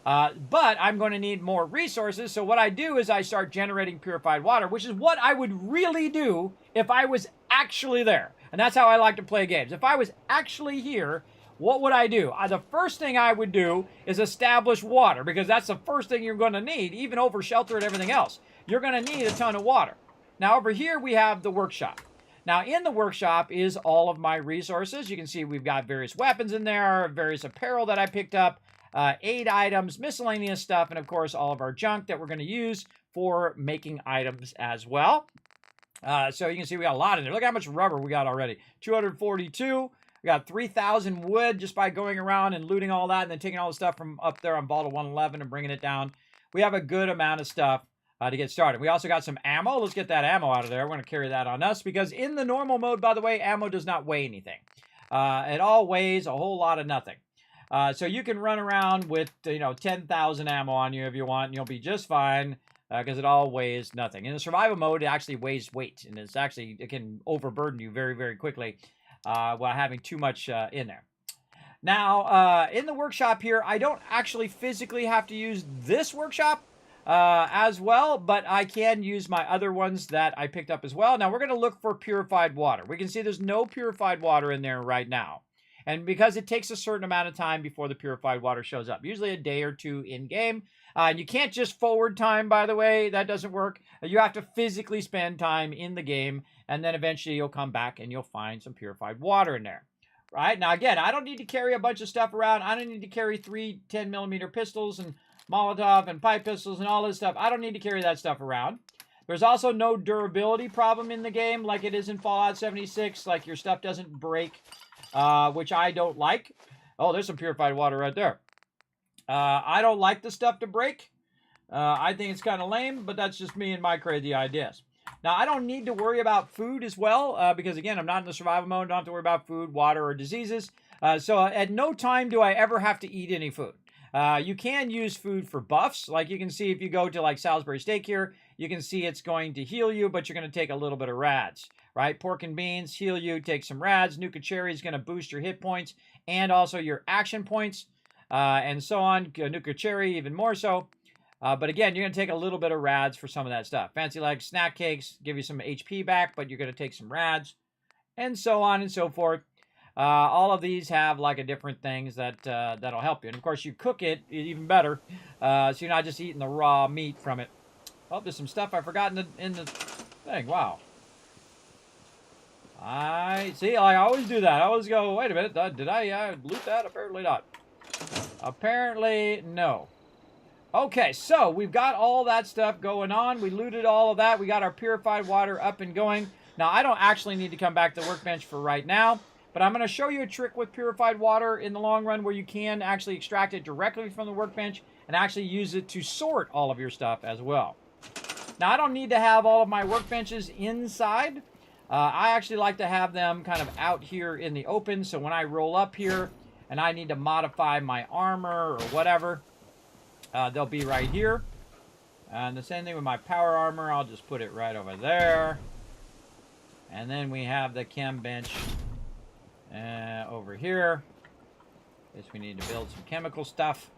But I'm going to need more resources, so what I do is I start generating purified water, which is what I would really do if I was actually there. And that's how I like to play games. If I was actually here, what would I do? The first thing I would do is establish water, because that's the first thing you're going to need, even over shelter and everything else. You're going to need a ton of water. Now over here we have the workshop. Now in the workshop is all of my resources. You can see we've got various weapons in there, various apparel that I picked up, 8 items, miscellaneous stuff, and of course all of our junk that we're going to use for making items as well. So you can see we got a lot in there. Look how much rubber we got already. 242. We got 3,000 wood just by going around and looting all that and then taking all the stuff from up there on Vault 111 and bringing it down. We have a good amount of stuff to get started. We also got some ammo. Let's get that ammo out of there. We're going to carry that on us because in the normal mode, by the way, ammo does not weigh anything. It all weighs a whole lot of nothing. So you can run around with, 10,000 ammo on you if you want, and you'll be just fine because it all weighs nothing. In the survival mode, it actually weighs weight, and it can overburden you very, very quickly while having too much in there. Now, in the workshop here, I don't actually physically have to use this workshop as well, but I can use my other ones that I picked up as well. Now, we're going to look for purified water. We can see there's no purified water in there right now. And because it takes a certain amount of time before the purified water shows up, usually a day or 2 in-game. And you can't just forward time, by the way. That doesn't work. You have to physically spend time in the game, and then eventually you'll come back and you'll find some purified water in there. Right? Now, again, I don't need to carry a bunch of stuff around. I don't need to carry 3 10mm pistols and Molotov and pipe pistols and all this stuff. I don't need to carry that stuff around. There's also no durability problem in the game like it is in Fallout 76. Like, your stuff doesn't break. Which I don't like. Oh, there's some purified water right there. I don't like the stuff to break. I think it's kind of lame, but that's just me and my crazy ideas. Now, I don't need to worry about food as well, because again, I'm not in the survival mode. Don't have to worry about food, water, or diseases. So at no time do I ever have to eat any food. You can use food for buffs. Like you can see if you go to like Salisbury Steak here, you can see it's going to heal you, but you're going to take a little bit of rads. Right? Pork and beans, heal you, take some rads. Nuka Cherry is going to boost your hit points and also your action points, and so on. Nuka Cherry even more so. But again, you're going to take a little bit of rads for some of that stuff. Fancy Legs, Snack Cakes, give you some HP back, but you're going to take some rads, and so on and so forth. All of these have like a different things that that'll help you. And of course, you cook it even better, so you're not just eating the raw meat from it. Oh, there's some stuff I forgot in the thing. Wow. I see, I always do that. I always go, wait a minute, did I loot that? Apparently not. Apparently, no. Okay, so we've got all that stuff going on. We looted all of that. We got our purified water up and going. Now, I don't actually need to come back to the workbench for right now, but I'm going to show you a trick with purified water in the long run where you can actually extract it directly from the workbench and actually use it to sort all of your stuff as well. Now, I don't need to have all of my workbenches inside. I actually like to have them kind of out here in the open, so when I roll up here and I need to modify my armor or whatever, they'll be right here. And the same thing with my power armor, I'll just put it right over there. And then we have the chem bench Over here. Guess we need to build some chemical stuff.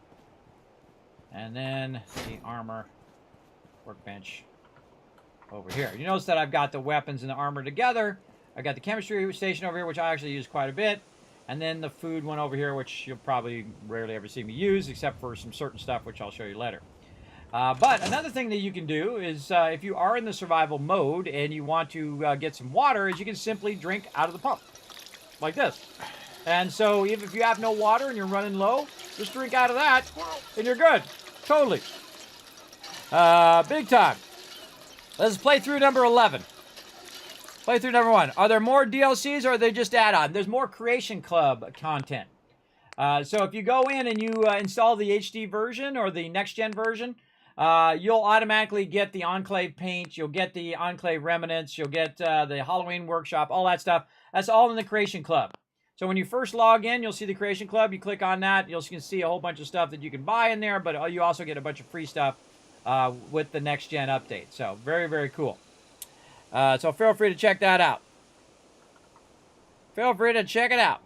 And then the armor workbench over here. You notice that I've got the weapons and the armor together. I've got the chemistry station over here, which I actually use quite a bit. And then the food one over here, which you'll probably rarely ever see me use, except for some certain stuff, which I'll show you later. But another thing that you can do is if you are in the survival mode and you want to get some water, is you can simply drink out of the pump. Like this. And so even if you have no water and you're running low, just drink out of that and you're good. Totally. Big time. Let's play through number 11. Play through number 1. Are there more DLCs or are they just add-on? There's more Creation Club content. So if you go in and you install the HD version or the next-gen version, you'll automatically get the Enclave paint, you'll get the Enclave remnants, you'll get the Halloween workshop, all that stuff. That's all in the Creation Club. So when you first log in, you'll see the Creation Club. You click on that, you can see a whole bunch of stuff that you can buy in there, but you also get a bunch of free stuff with the next-gen update. So very, very cool. So feel free to check that out. Feel free to check it out.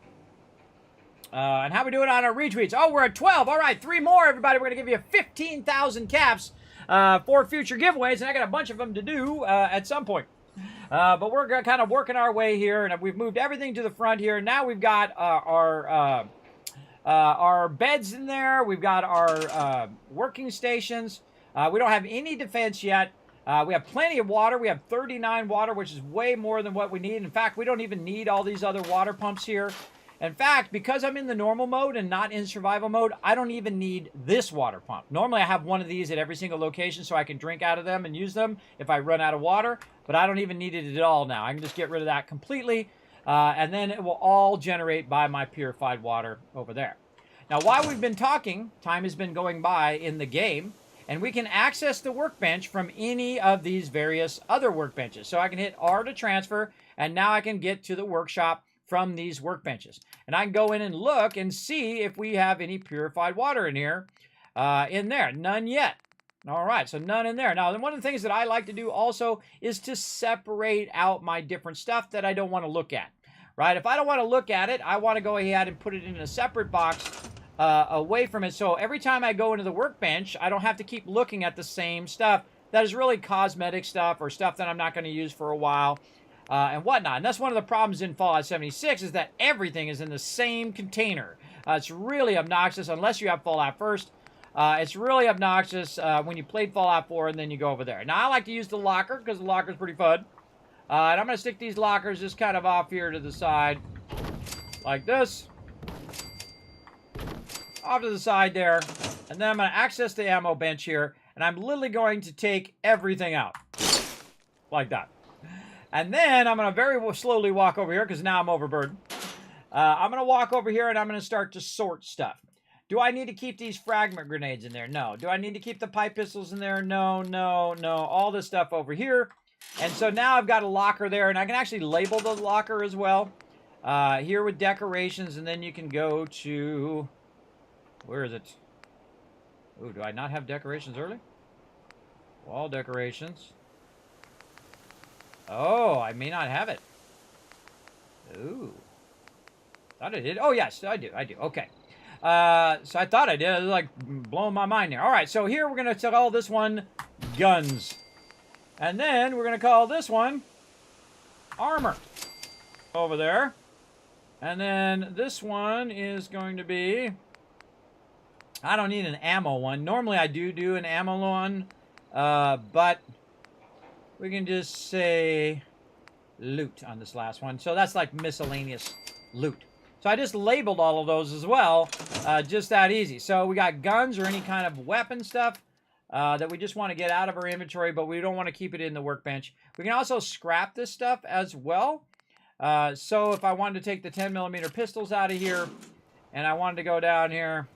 And how we doing on our retweets? Oh, we're at 12. All right, 3 more, everybody. We're going to give you 15,000 caps for future giveaways, and I got a bunch of them to do at some point. But we're kind of working our way here, and we've moved everything to the front here. Now we've got our beds in there. We've got our working stations. We don't have any defense yet. We have plenty of water. We have 39 water, which is way more than what we need. In fact, we don't even need all these other water pumps here. In fact, because I'm in the normal mode and not in survival mode, I don't even need this water pump. Normally, I have one of these at every single location so I can drink out of them and use them if I run out of water, but I don't even need it at all now. I can just get rid of that completely, and then it will all generate by my purified water over there. Now, while we've been talking, time has been going by in the game, and we can access the workbench from any of these various other workbenches. So I can hit R to transfer, and now I can get to the workshop from these workbenches. And I can go in and look and see if we have any purified water in here, in there. None yet. All right, so none in there. Now, one of the things that I like to do also is to separate out my different stuff that I don't want to look at, right? If I don't want to look at it, I want to go ahead and put it in a separate box away from it. So every time I go into the workbench, I don't have to keep looking at the same stuff that is really cosmetic stuff or stuff that I'm not going to use for a while. And whatnot. And that's one of the problems in Fallout 76 is that everything is in the same container. It's really obnoxious unless you have Fallout first. It's really obnoxious when you played Fallout 4 and then you go over there. Now, I like to use the locker because the locker is pretty fun. And I'm going to stick these lockers just kind of off here to the side. Like this. Off to the side there. And then I'm going to access the ammo bench here. And I'm literally going to take everything out. Like that. And then I'm going to very slowly walk over here because now I'm overburdened. I'm going to walk over here and I'm going to start to sort stuff. Do I need to keep these fragment grenades in there? No. Do I need to keep the pipe pistols in there? No, no, no. All this stuff over here. And so now I've got a locker there, and I can actually label the locker as well. Here with decorations, and then you can go to... Where is it? Ooh, do I not have decorations early? Wall decorations. Oh, I may not have it. Ooh. Thought I did. Oh, yes, I do. Okay. So I thought I did. It was like blowing my mind there. All right, so here we're going to call this one guns. And then we're going to call this one armor. Over there. And then this one is going to be... I don't need an ammo one. Normally I do an ammo one. But... we can just say loot on this last one. So that's like miscellaneous loot. So I just labeled all of those as well. Just that easy. So we got guns or any kind of weapon stuff that we just want to get out of our inventory, but we don't want to keep it in the workbench. We can also scrap this stuff as well. So if I wanted to take the 10mm pistols out of here, and I wanted to go down here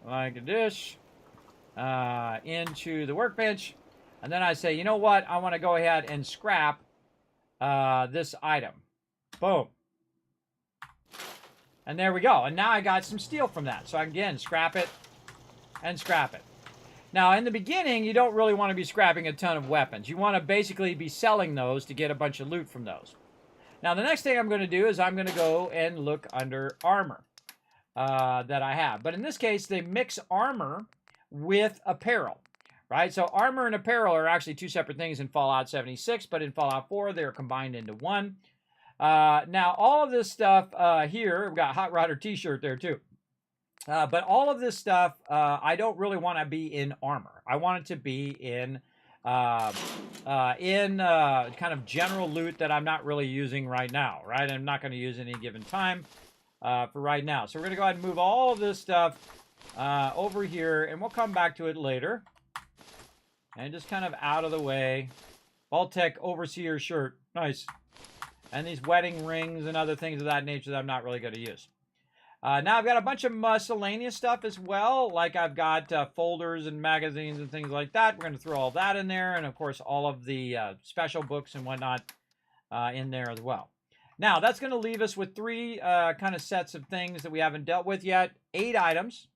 like this into the workbench, and then I say, you know what? I want to go ahead and scrap this item. Boom. And there we go. And now I got some steel from that. So again, scrap it and scrap it. Now, in the beginning, you don't really want to be scrapping a ton of weapons. You want to basically be selling those to get a bunch of loot from those. Now, the next thing I'm going to do is I'm going to go and look under armor that I have. But in this case, they mix armor with apparel, right? So armor and apparel are actually two separate things in Fallout 76, but in Fallout 4, they're combined into one. Now, all of this stuff here, we've got Hot Rodder t-shirt there too. But all of this stuff, I don't really want to be in armor. I want it to be in kind of general loot that I'm not really using right now, right? I'm not going to use any given time for right now. So we're going to go ahead and move all of this stuff over here, and we'll come back to it later. And just kind of out of the way. Vault-tec overseer shirt. Nice. And these wedding rings and other things of that nature that I'm not really going to use. Now I've got a bunch of miscellaneous stuff as well, like I've got folders and magazines and things like that. We're going to throw all that in there, and of course all of the special books and whatnot in there as well. Now that's going to leave us with three kind of sets of things that we haven't dealt with yet. 8 items,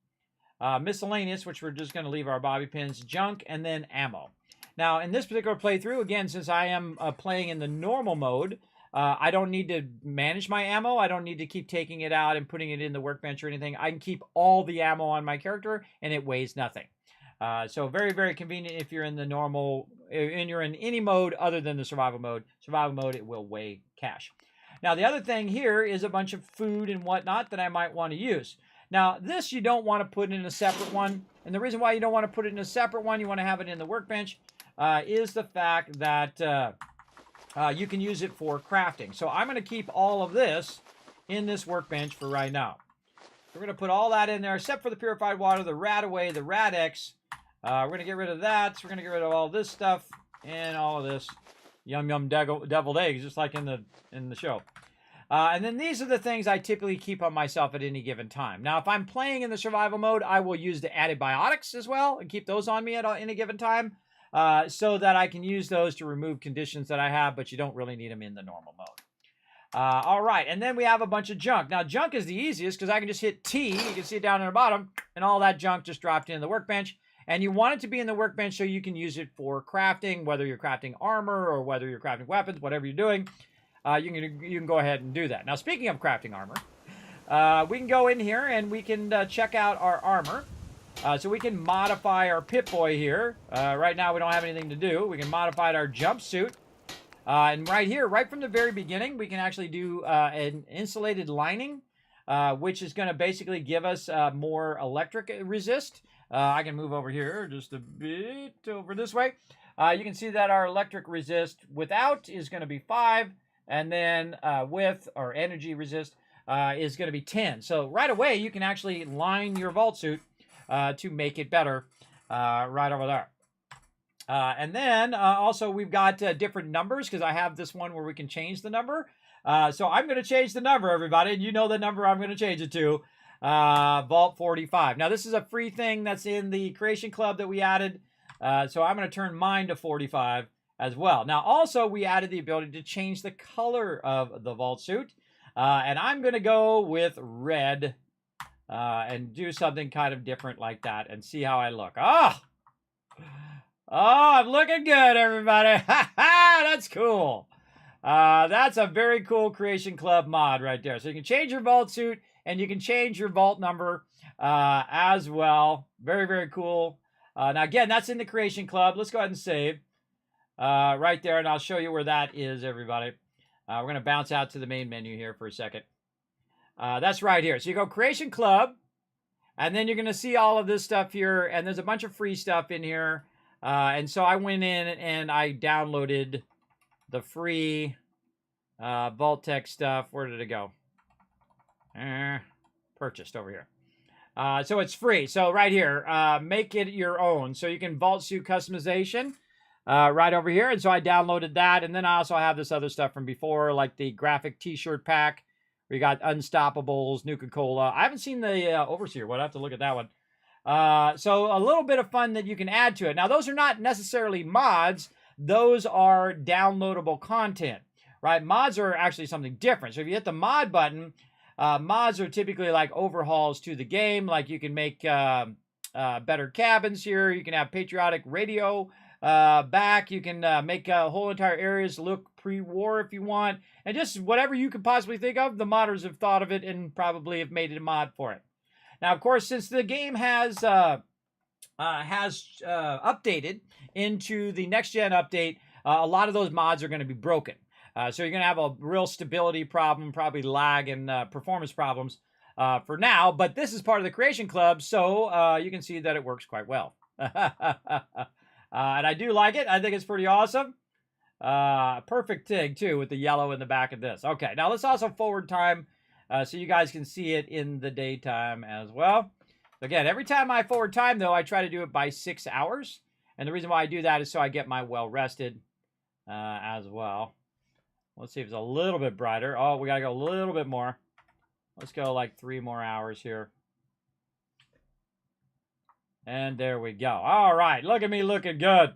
miscellaneous, which we're just going to leave our bobby pins, junk, and then ammo. Now in this particular playthrough, again, since I am playing in the normal mode, I don't need to manage my ammo. I don't need to keep taking it out and putting it in the workbench or anything. I can keep all the ammo on my character, and it weighs nothing. So very, very convenient if you're in the normal, and you're in any mode other than the survival mode. Survival mode, it will weigh cash. Now, the other thing here is a bunch of food and whatnot that I might want to use. Now, this you don't want to put in a separate one. And the reason why you don't want to put it in a separate one, you want to have it in the workbench, is the fact that you can use it for crafting. So I'm going to keep all of this in this workbench for right now. We're going to put all that in there, except for the purified water, the Radaway, the Rad-X. We're going to get rid of that. So we're going to get rid of all this stuff and all of this. Yum yum deviled eggs, just like in the show. And then these are the things I typically keep on myself at any given time. Now, if I'm playing in the survival mode, I will use the antibiotics as well and keep those on me at any given time. So that I can use those to remove conditions that I have, but you don't really need them in the normal mode. All right, and then we have a bunch of junk. Now, junk is the easiest because I can just hit T. You can see it down in the bottom, and all that junk just dropped in the workbench. And you want it to be in the workbench so you can use it for crafting, whether you're crafting armor or whether you're crafting weapons, whatever you're doing. You can go ahead and do that. Now, speaking of crafting armor, we can go in here and we can check out our armor. So we can modify our Pip-Boy here. Right now we don't have anything to do. We can modify our jumpsuit. And right here, right from the very beginning, we can actually do an insulated lining, which is going to basically give us more electric resist. I can move over here just a bit over this way. You can see that our electric resist without is going to be 5, and then with our energy resist is going to be 10. So right away, you can actually line your vault suit to make it better right over there. And then also we've got different numbers because I have this one where we can change the number. So I'm going to change the number, everybody, and you know the number I'm going to change it to. Vault 45. Now this is a free thing that's in the Creation Club that we added. So I'm going to turn mine to 45 as well. Now also we added the ability to change the color of the vault suit. And I'm going to go with red. And do something kind of different like that and see how I look. Oh, I'm looking good, everybody. That's cool. That's a very cool Creation Club mod right there. So you can change your vault suit and you can change your vault number as well. Very, very cool. Now, again, that's in the Creation Club. Let's go ahead and save right there, and I'll show you where that is, everybody. We're going to bounce out to the main menu here for a second. That's right here. So you go Creation Club, and then you're going to see all of this stuff here, and there's a bunch of free stuff in here. And so I went in and I downloaded the free vault-tec stuff. Where did it go? Purchased over here. So it's free. So right here, make it your own. So you can vault suit customization right over here. And so I downloaded that. And then I also have this other stuff from before, like the graphic t-shirt pack. We got Unstoppables, Nuka-Cola. I haven't seen the Overseer one. I have to look at that one. So a little bit of fun that you can add to it. Now, those are not necessarily mods. Those are downloadable content, right? Mods are actually something different. So if you hit the mod button, mods are typically like overhauls to the game. Like you can make better cabins here. You can have patriotic radio back. You can make whole entire areas look pre-war if you want. And just whatever you could possibly think of, the modders have thought of it and probably have made it a mod for it. Now, of course, since the game has updated into the next-gen update, a lot of those mods are going to be broken. So you're going to have a real stability problem, probably lag and performance problems for now. But this is part of the Creation Club, so you can see that it works quite well. And I do like it. I think it's pretty awesome. Perfect TIG, too, with the yellow in the back of this. Okay, now let's also forward time so you guys can see it in the daytime as well. Again, every time I forward time, though, I try to do it by 6 hours. And the reason why I do that is so I get my well-rested as well. Let's see if it's a little bit brighter. Oh, we got to go a little bit more. Let's go like 3 more hours here. And there we go. All right, look at me looking good.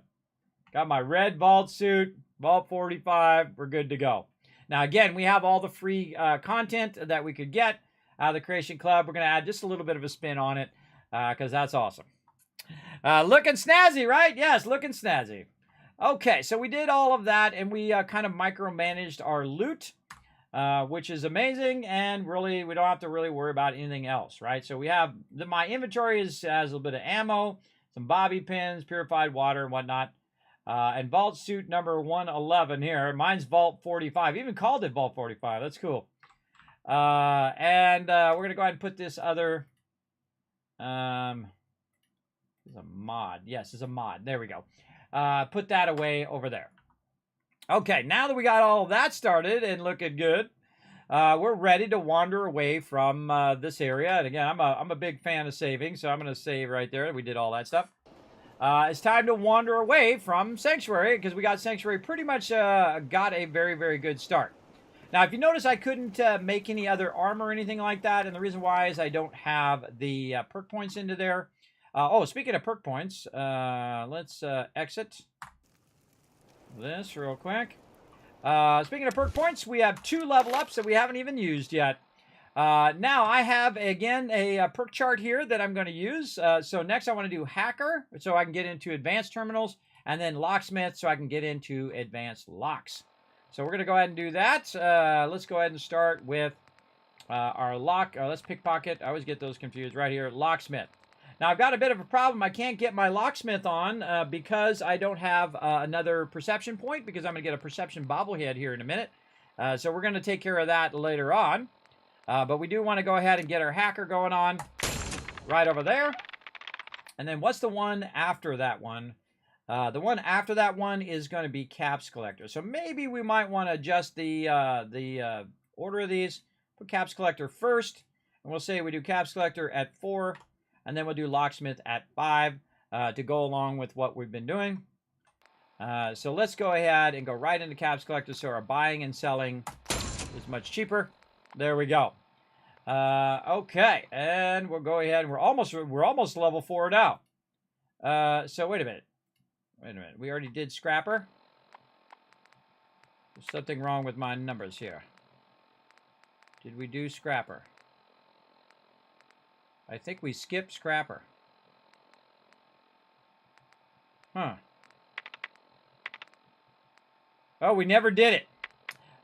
Got my red vault suit, Vault 45. We're good to go. Now, again, we have all the free content that we could get out of the Creation Club. We're going to add just a little bit of a spin on it because that's awesome. Looking snazzy, right? Yes, looking snazzy. Okay, so we did all of that, and we kind of micromanaged our loot, which is amazing, and really, we don't have to really worry about anything else, right? So we have, my inventory has a little bit of ammo, some bobby pins, purified water, and whatnot, and vault suit number 111 here. Mine's Vault 45. Even called it Vault 45. That's cool. And we're going to go ahead and put this other, it's a mod. Yes, it's a mod. There we go. Put that away over there. Okay, now that we got all of that started and looking good, we're ready to wander away from this area. And again, I'm a big fan of saving, so I'm going to save right there. We did all that stuff. It's time to wander away from Sanctuary because we got Sanctuary pretty much got a very, very good start. Now, if you notice, I couldn't make any other armor or anything like that, and the reason why is I don't have the perk points into there. Oh, speaking of perk points, let's exit this real quick. Speaking of perk points, we have 2 level ups that we haven't even used yet. Now, I have, again, a perk chart here that I'm going to use. So next I want to do Hacker, so I can get into Advanced Terminals, and then Locksmith, so I can get into Advanced Locks. So we're going to go ahead and do that. Let's go ahead and start with our lock. Let's pickpocket. I always get those confused right here. Locksmith. Now, I've got a bit of a problem. I can't get my locksmith on because I don't have another perception point because I'm going to get a perception bobblehead here in a minute. So we're going to take care of that later on. But we do want to go ahead and get our hacker going on right over there. And then what's the one after that one? The one after that one is going to be Caps Collector. So maybe we might want to adjust the order of these. Put Caps Collector first. And we'll say we do Caps Collector at 4. And then we'll do Locksmith at 5 to go along with what we've been doing. So let's go ahead and go right into Caps Collector so our buying and selling is much cheaper. There we go. Okay, and we'll go ahead and we're almost level 4 now. So wait a minute. We already did Scrapper. There's something wrong with my numbers here. Did we do Scrapper? I think we skipped Scrapper. Huh. Oh, we never did it.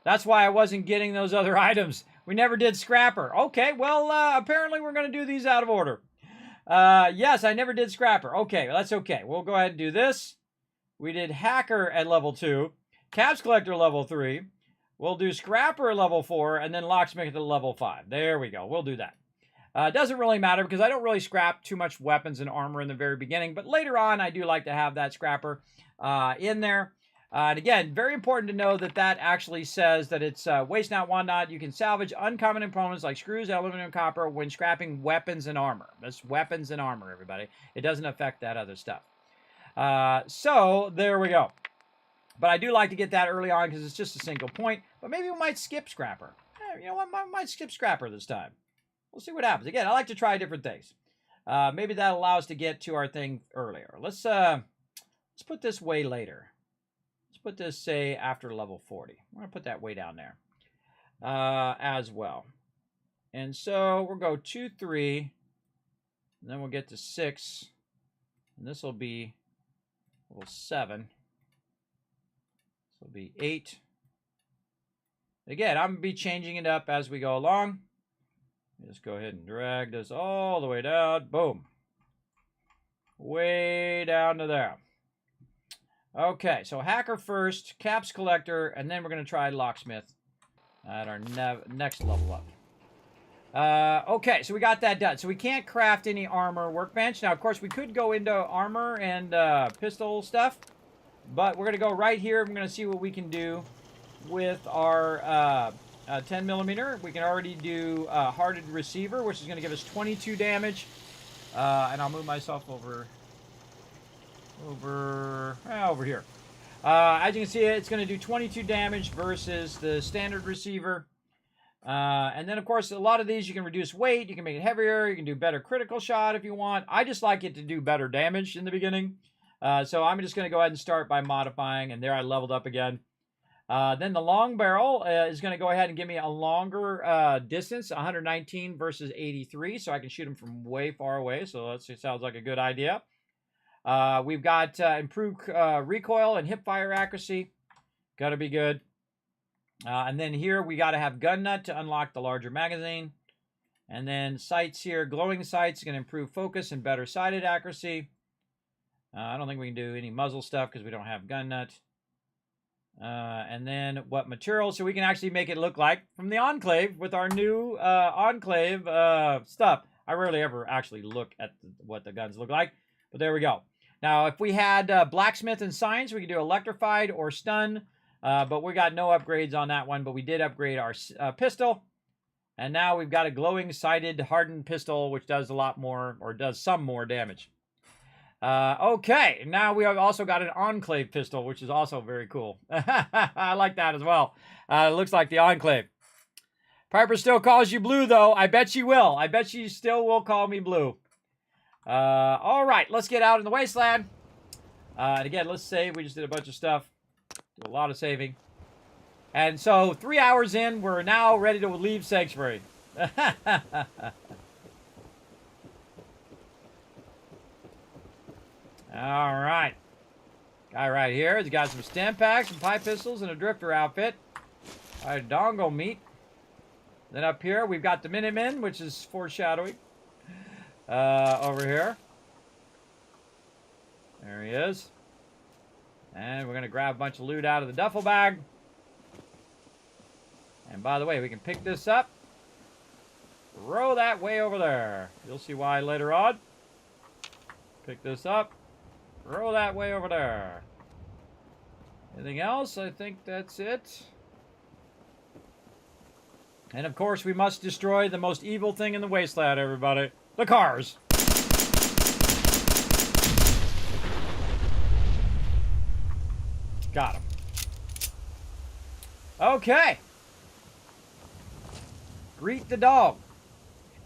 That's why I wasn't getting those other items. We never did Scrapper. Okay, well, apparently we're going to do these out of order. Yes, I never did Scrapper. Okay, well, that's okay. We'll go ahead and do this. We did Hacker at level 2. Caps Collector level 3. We'll do Scrapper level 4. And then Locksmith at level 5. There we go. We'll do that. It doesn't really matter because I don't really scrap too much weapons and armor in the very beginning. But later on, I do like to have that Scrapper in there. And again, very important to know that that actually says that it's waste not, want not. You can salvage uncommon components like screws, aluminum, copper when scrapping weapons and armor. That's weapons and armor, everybody. It doesn't affect that other stuff. So there we go. But I do like to get that early on because it's just a single point. But maybe we might skip Scrapper. You know what? I might skip Scrapper this time. We'll see what happens. Again, I like to try different things. Maybe that'll allow us to get to our thing earlier. Let's put this way later. Let's put this, say, after level 40. I'm going to put that way down there as well. And so we'll go 2, 3, and then we'll get to 6. And this will be Well, 7. So it'll be 8. Again, I'm going to be changing it up as we go along. Just go ahead and drag this all the way down. Boom. Way down to there. Okay, so hacker first, caps collector, and then we're going to try locksmith at our next level up. Okay, so we got that done. So we can't craft any armor workbench. Now, of course, we could go into armor and pistol stuff, but we're going to go right here. We're going to see what we can do with our 10 millimeter. We can already do Hearted Receiver, which is going to give us 22 damage. And I'll move myself over here. As you can see, it's going to do 22 damage versus the standard receiver. And then, of course, a lot of these you can reduce weight. You can make it heavier. You can do better critical shot if you want. I just like it to do better damage in the beginning. So I'm just going to go ahead and start by modifying. And there I leveled up again. Then the long barrel is going to go ahead and give me a longer distance, 119 versus 83, so I can shoot them from way far away. So that sounds like a good idea. We've got improved recoil and hip fire accuracy. Got to be good. And then here we got to have gun nut to unlock the larger magazine. And then sights here, glowing sights, going to improve focus and better sighted accuracy. I don't think we can do any muzzle stuff because we don't have gun nut. And then what material? So we can actually make it look like from the Enclave with our new Enclave stuff. I rarely ever actually look at what the guns look like, but there we go. Now, if we had blacksmith and science, we could do electrified or stun, but we got no upgrades on that one, but we did upgrade our pistol. And now we've got a glowing sighted hardened pistol, which does a lot more, or does some more damage. Okay, now we have also got an Enclave pistol, which is also very cool. I like that as well. It looks like the Enclave. Piper still calls you Blue, though. I bet she will. I bet she still will call me Blue. All right, let's get out in the Wasteland. And again, let's save. We just did a bunch of stuff. Do a lot of saving. And so 3 hours in, we're now ready to leave Sanctuary. All right. Guy right here has got some stem packs, some pipe pistols, and a drifter outfit. All right, dongle meat. Then up here, we've got the Minutemen, which is foreshadowing. Over here. There he is. And we're going to grab a bunch of loot out of the duffel bag. And by the way, we can pick this up. Throw that way over there. You'll see why later on. Pick this up. Throw that way over there. Anything else? I think that's it. And of course, we must destroy the most evil thing in the Wasteland, everybody. The cars. Got him. Okay. Greet the dog.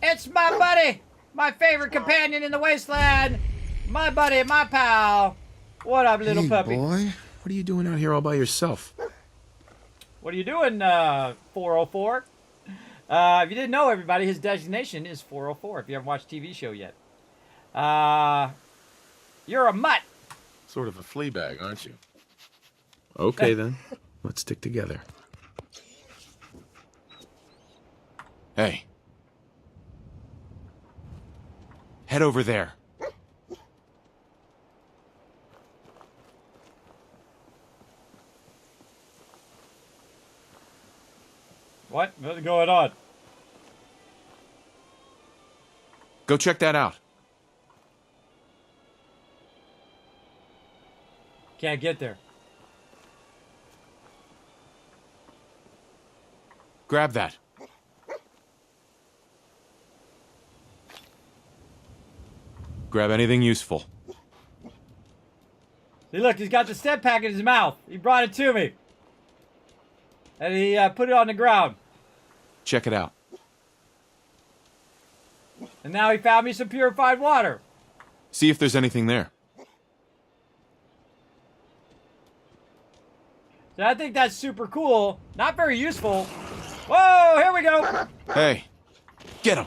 It's my buddy! My favorite companion in the Wasteland! My buddy, my pal. What up, little puppy? Boy, what are you doing out here all by yourself? What are you doing, 404? If you didn't know, everybody, his designation is 404, if you haven't watched the TV show yet. You're a mutt. Sort of a flea bag, aren't you? Okay, then. Let's stick together. Hey. Head over there. What? What's going on? Go check that out. Can't get there. Grab that. Grab anything useful. See, look, he's got the step pack in his mouth. He brought it to me. And he put it on the ground. Check it out. And now he found me some purified water. See if there's anything there. So I think that's super cool. Not very useful. Whoa, here we go. Hey, get him.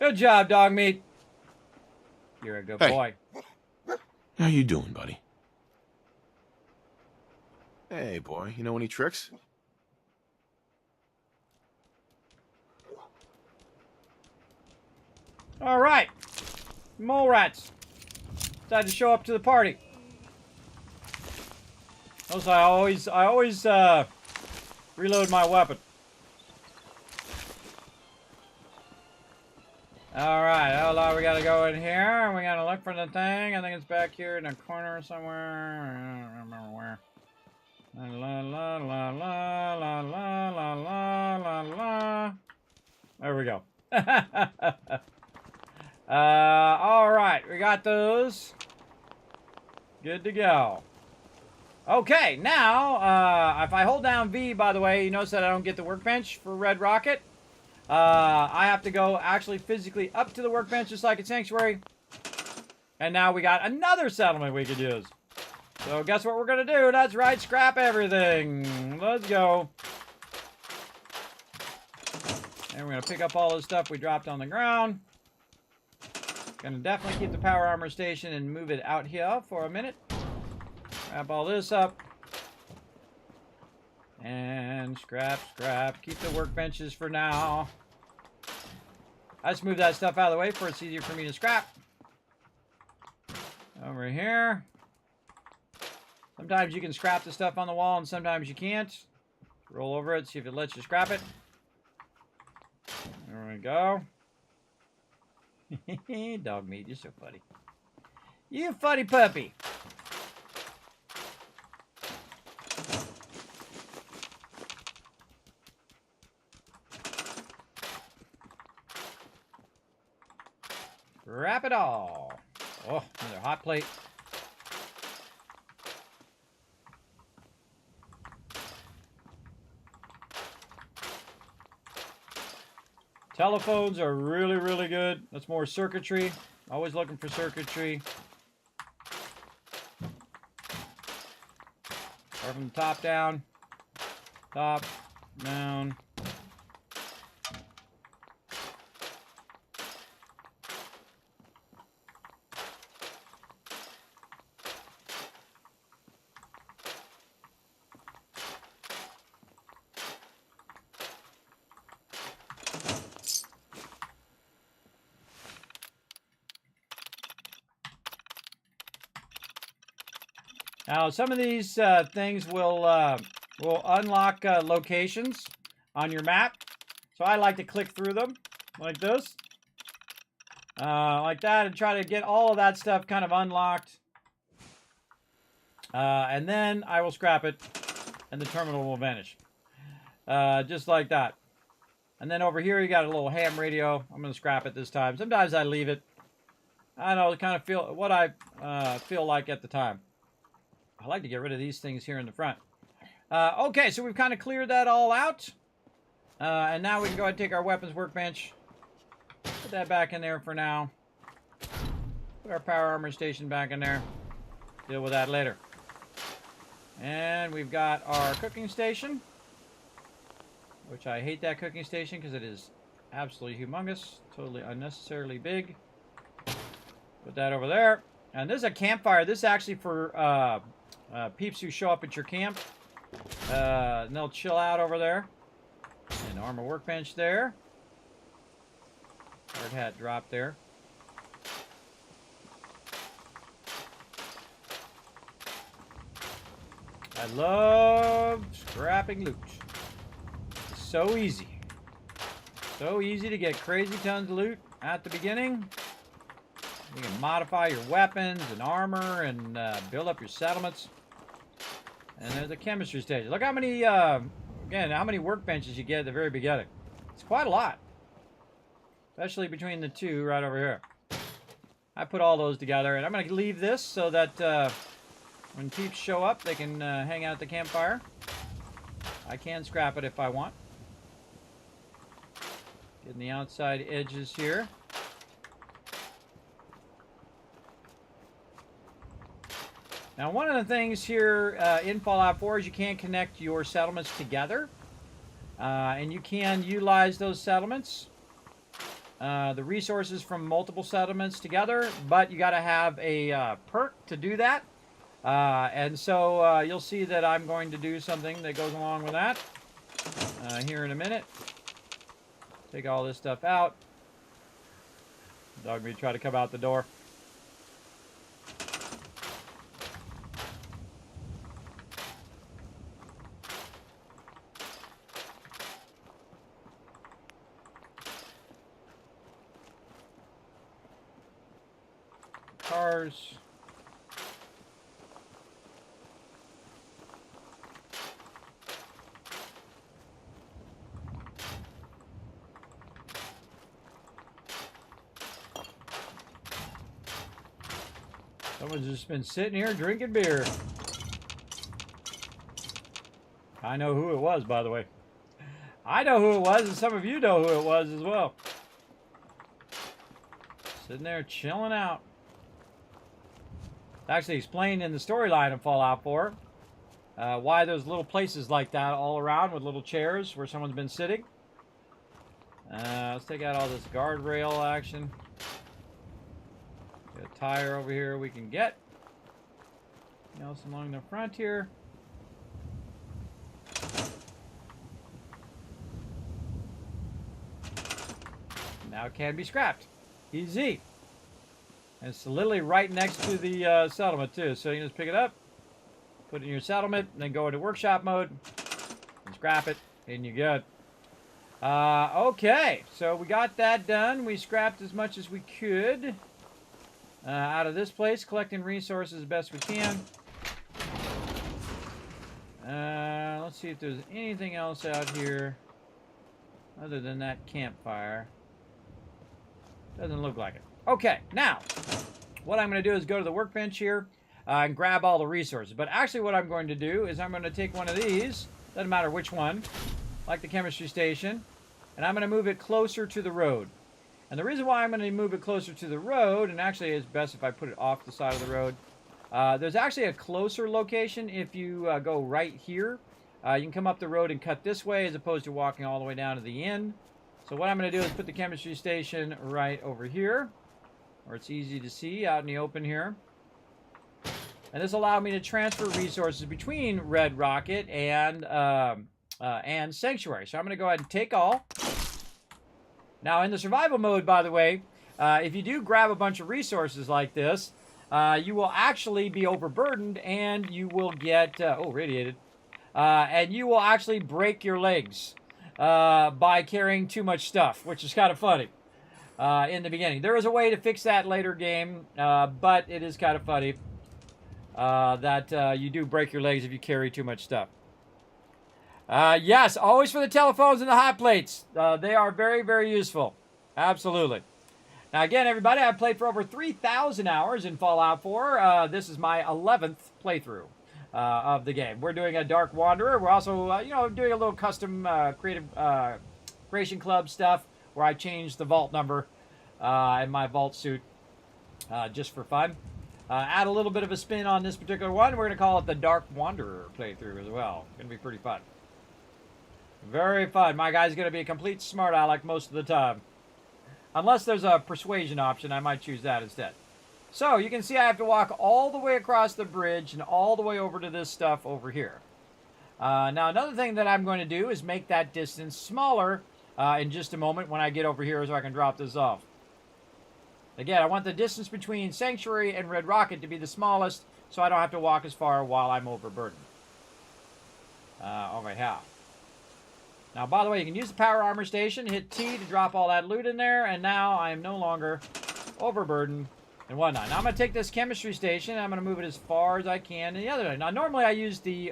Good job, dog meat. You're a good boy. How you doing, buddy? Hey, boy, you know any tricks? All right. Mole rats. Decided to show up to the party. Also, I always reload my weapon. Alright, hold on, we gotta go in here. We gotta look for the thing. I think it's back here in a corner somewhere. I don't remember where. La la la la la la la la la la. There we go. Alright, we got those. Good to go. Okay, now, if I hold down V, by the way, you notice that I don't get the workbench for Red Rocket. I have to go actually physically up to the workbench just like in Sanctuary. And now we got another settlement we could use. So guess what we're going to do? That's right, scrap everything. Let's go. And we're going to pick up all the stuff we dropped on the ground. Going to definitely keep the power armor station and move it out here for a minute. Grab all this up. And scrap, scrap. Keep the workbenches for now. I just move that stuff out of the way for it's easier for me to scrap. Over here. Sometimes you can scrap the stuff on the wall and sometimes you can't. Roll over it, see if it lets you scrap it. There we go. Dog meat, you're so funny. You funny puppy. Wrap it all. Oh, another hot plate. Telephones are really, really good. That's more circuitry. Always looking for circuitry. Start from the top down. Top, down. Now, some of these things will unlock locations on your map. So I like to click through them like this. Like that, and try to get all of that stuff kind of unlocked. And then I will scrap it, and the terminal will vanish. Just like that. And then over here, you got a little ham radio. I'm going to scrap it this time. Sometimes I leave it. I don't know, kind of feel what I feel like at the time. I like to get rid of these things here in the front. Okay, so we've kind of cleared that all out. And now we can go ahead and take our weapons workbench. Put that back in there for now. Put our power armor station back in there. Deal with that later. And we've got our cooking station. Which I hate that cooking station because it is absolutely humongous. Totally unnecessarily big. Put that over there. And this is a campfire. This is actually for peeps who show up at your camp. And they'll chill out over there. And armor workbench there. Hard hat drop there. I love scrapping loot. It's so easy. So easy to get crazy tons of loot at the beginning. You can modify your weapons and armor and build up your settlements. And there's a chemistry stage. Look how many, again, how many workbenches you get at the very beginning. It's quite a lot. Especially between the two right over here. I put all those together. And I'm going to leave this so that when peeps show up, they can hang out at the campfire. I can scrap it if I want. Getting the outside edges here. Now, one of the things here in Fallout 4 is you can connect your settlements together. And you can utilize those settlements the resources from multiple settlements together, but you got to have a perk to do that. And so you'll see that I'm going to do something that goes along with that here in a minute. Take all this stuff out. Dog may try to come out the door. Cars. Someone's just been sitting here drinking beer. I know who it was, by the way. I know who it was, and some of you know who it was as well. Sitting there chilling out. It's actually explained in the storyline of Fallout 4 why there's little places like that all around with little chairs where someone's been sitting. Let's take out all this guardrail action. Got a tire over here we can get. Anything else along the front here? Now it can be scrapped. Easy. And it's literally right next to the settlement too. So you can just pick it up, put it in your settlement, and then go into workshop mode, and scrap it, and you're good. Okay, so we got that done. We scrapped as much as we could out of this place, collecting resources as best we can. Let's see if there's anything else out here other than that campfire. Doesn't look like it. Okay, now, what I'm going to do is go to the workbench here and grab all the resources. But actually what I'm going to do is I'm going to take one of these, doesn't matter which one, like the chemistry station, and I'm going to move it closer to the road. And the reason why I'm going to move it closer to the road, and actually it's best if I put it off the side of the road, there's actually a closer location if you go right here. You can come up the road and cut this way as opposed to walking all the way down to the end. So what I'm going to do is put the chemistry station right over here, where it's easy to see out in the open here. And this allowed me to transfer resources between Red Rocket and Sanctuary. So I'm going to go ahead and take all. Now in the survival mode, by the way, if you do grab a bunch of resources like this, you will actually be overburdened and you will get, radiated, and you will actually break your legs by carrying too much stuff, which is kind of funny in the beginning. There is a way to fix that later game, but it is kind of funny that you do break your legs if you carry too much stuff. Yes, always for the telephones and the hot plates. They are very, very useful. Absolutely. Now, again, everybody, I've played for over 3,000 hours in Fallout 4. This is my 11th playthrough of the game. We're doing a Dark Wanderer. We're also, doing a little custom creation club stuff where I changed the vault number in my vault suit just for fun. Add a little bit of a spin on this particular one. We're going to call it the Dark Wanderer playthrough as well. It's going to be pretty fun. Very fun. My guy's going to be a complete smart aleck most of the time. Unless there's a persuasion option, I might choose that instead. So, you can see I have to walk all the way across the bridge and all the way over to this stuff over here. Now, another thing that I'm going to do is make that distance smaller in just a moment when I get over here so I can drop this off. Again, I want the distance between Sanctuary and Red Rocket to be the smallest so I don't have to walk as far while I'm overburdened. Over here. Now, by the way, you can use the power armor station, hit T to drop all that loot in there, and now I am no longer overburdened and whatnot. Now, I'm going to take this chemistry station, and I'm going to move it as far as I can to the other end. Now, normally I use the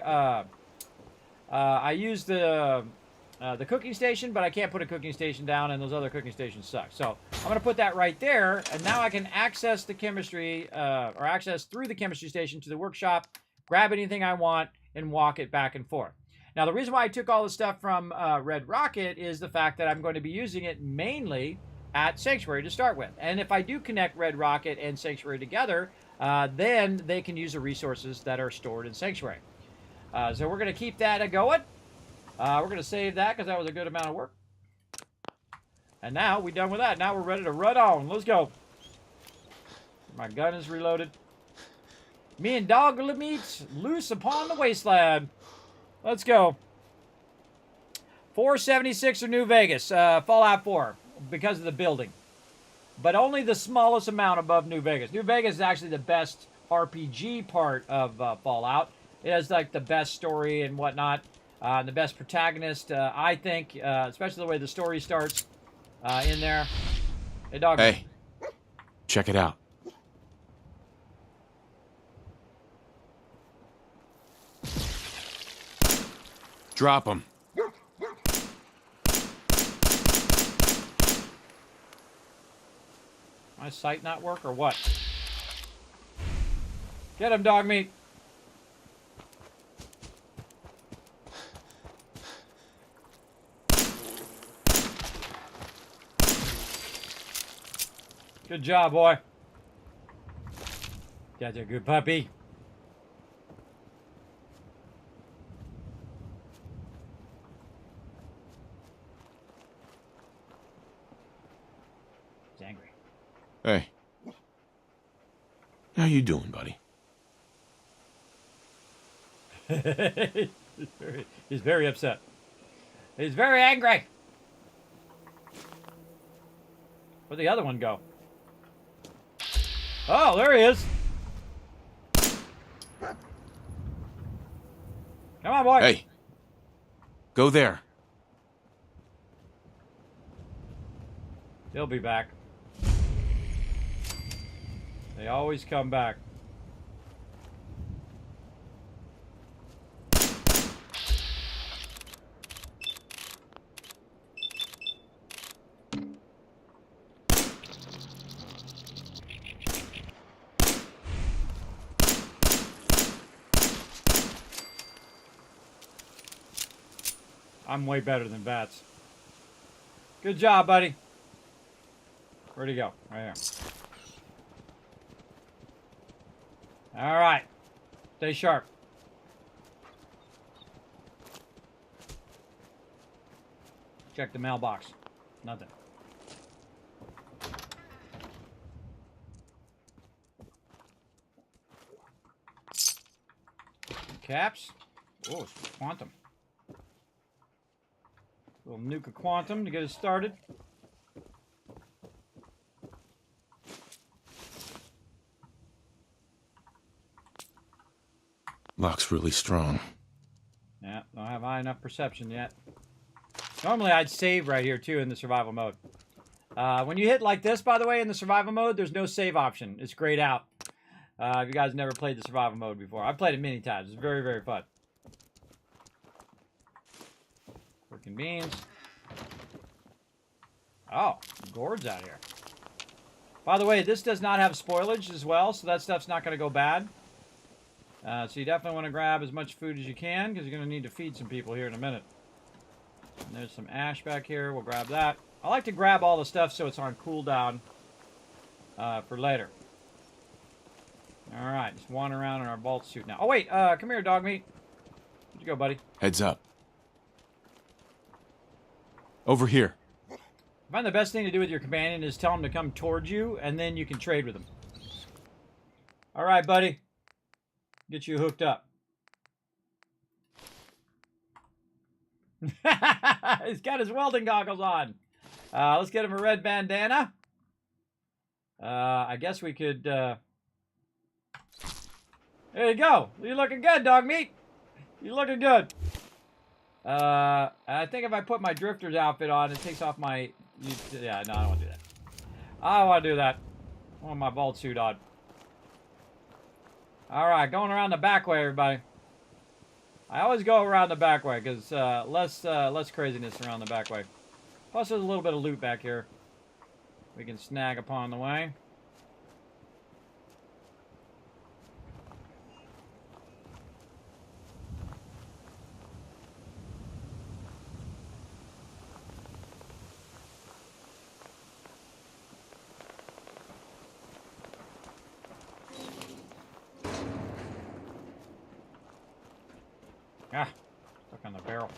cooking station, but I can't put a cooking station down, and those other cooking stations suck. So, I'm going to put that right there, and now I can access the chemistry, or access through the chemistry station to the workshop, grab anything I want, and walk it back and forth. Now, the reason why I took all the stuff from Red Rocket is the fact that I'm going to be using it mainly at Sanctuary to start with. And if I do connect Red Rocket and Sanctuary together, then they can use the resources that are stored in Sanctuary. So we're going to keep that going. We're going to save that because that was a good amount of work. And now we're done with that. Now we're ready to run on. Let's go. My gun is reloaded. Me and Dog meet loose upon the wasteland. Let's go. 476 or New Vegas. Fallout 4 because of the building. But only the smallest amount above New Vegas. New Vegas is actually the best RPG part of Fallout. It has like the best story and whatnot. The best protagonist, I think, especially the way the story starts in there. Hey, Dog. Hey, check it out. Drop him. My sight not work or what? Get him, Dog Meat. Good job, boy. That's a good puppy. He's angry. Hey. How you doing, buddy? He's very upset. He's very angry. Where'd the other one go? Oh, there he is. Come on, boy. Hey. Go there. He'll be back. They always come back. I'm way better than bats. Good job, buddy. Where'd he go? Right here. All right. Stay sharp. Check the mailbox. Nothing. Caps. Oh, it's quantum. Little nuke of quantum to get us started. Lock's really strong. Yeah, don't have high enough perception yet. Normally I'd save right here too in the survival mode. When you hit like this, by the way, in the survival mode, there's no save option. It's grayed out. If you guys never played the survival mode before. I've played it many times. It's very, very fun. Working beans. Oh, gourds out here. By the way, this does not have spoilage as well, so that stuff's not going to go bad. So you definitely want to grab as much food as you can, because you're going to need to feed some people here in a minute. And there's some ash back here. We'll grab that. I like to grab all the stuff so it's on cooldown for later. Alright, just wander around in our vault suit now. Oh, wait, come here, Dog Meat. Where'd you go, buddy? Heads up. Over here. I find the best thing to do with your companion is tell him to come towards you, and then you can trade with him. Alright, buddy. Get you hooked up. He's got his welding goggles on. Let's get him a red bandana. I guess we could... There you go. You're looking good, Dog Meat. You're looking good. I think if I put my drifter's outfit on, it takes off my... Yeah, no, I don't want to do that. I don't want to do that. I want my vault suit on. Alright, going around the back way, everybody. I always go around the back way, because less craziness around the back way. Plus, there's a little bit of loot back here we can snag upon the way. Ah, stuck on the barrel.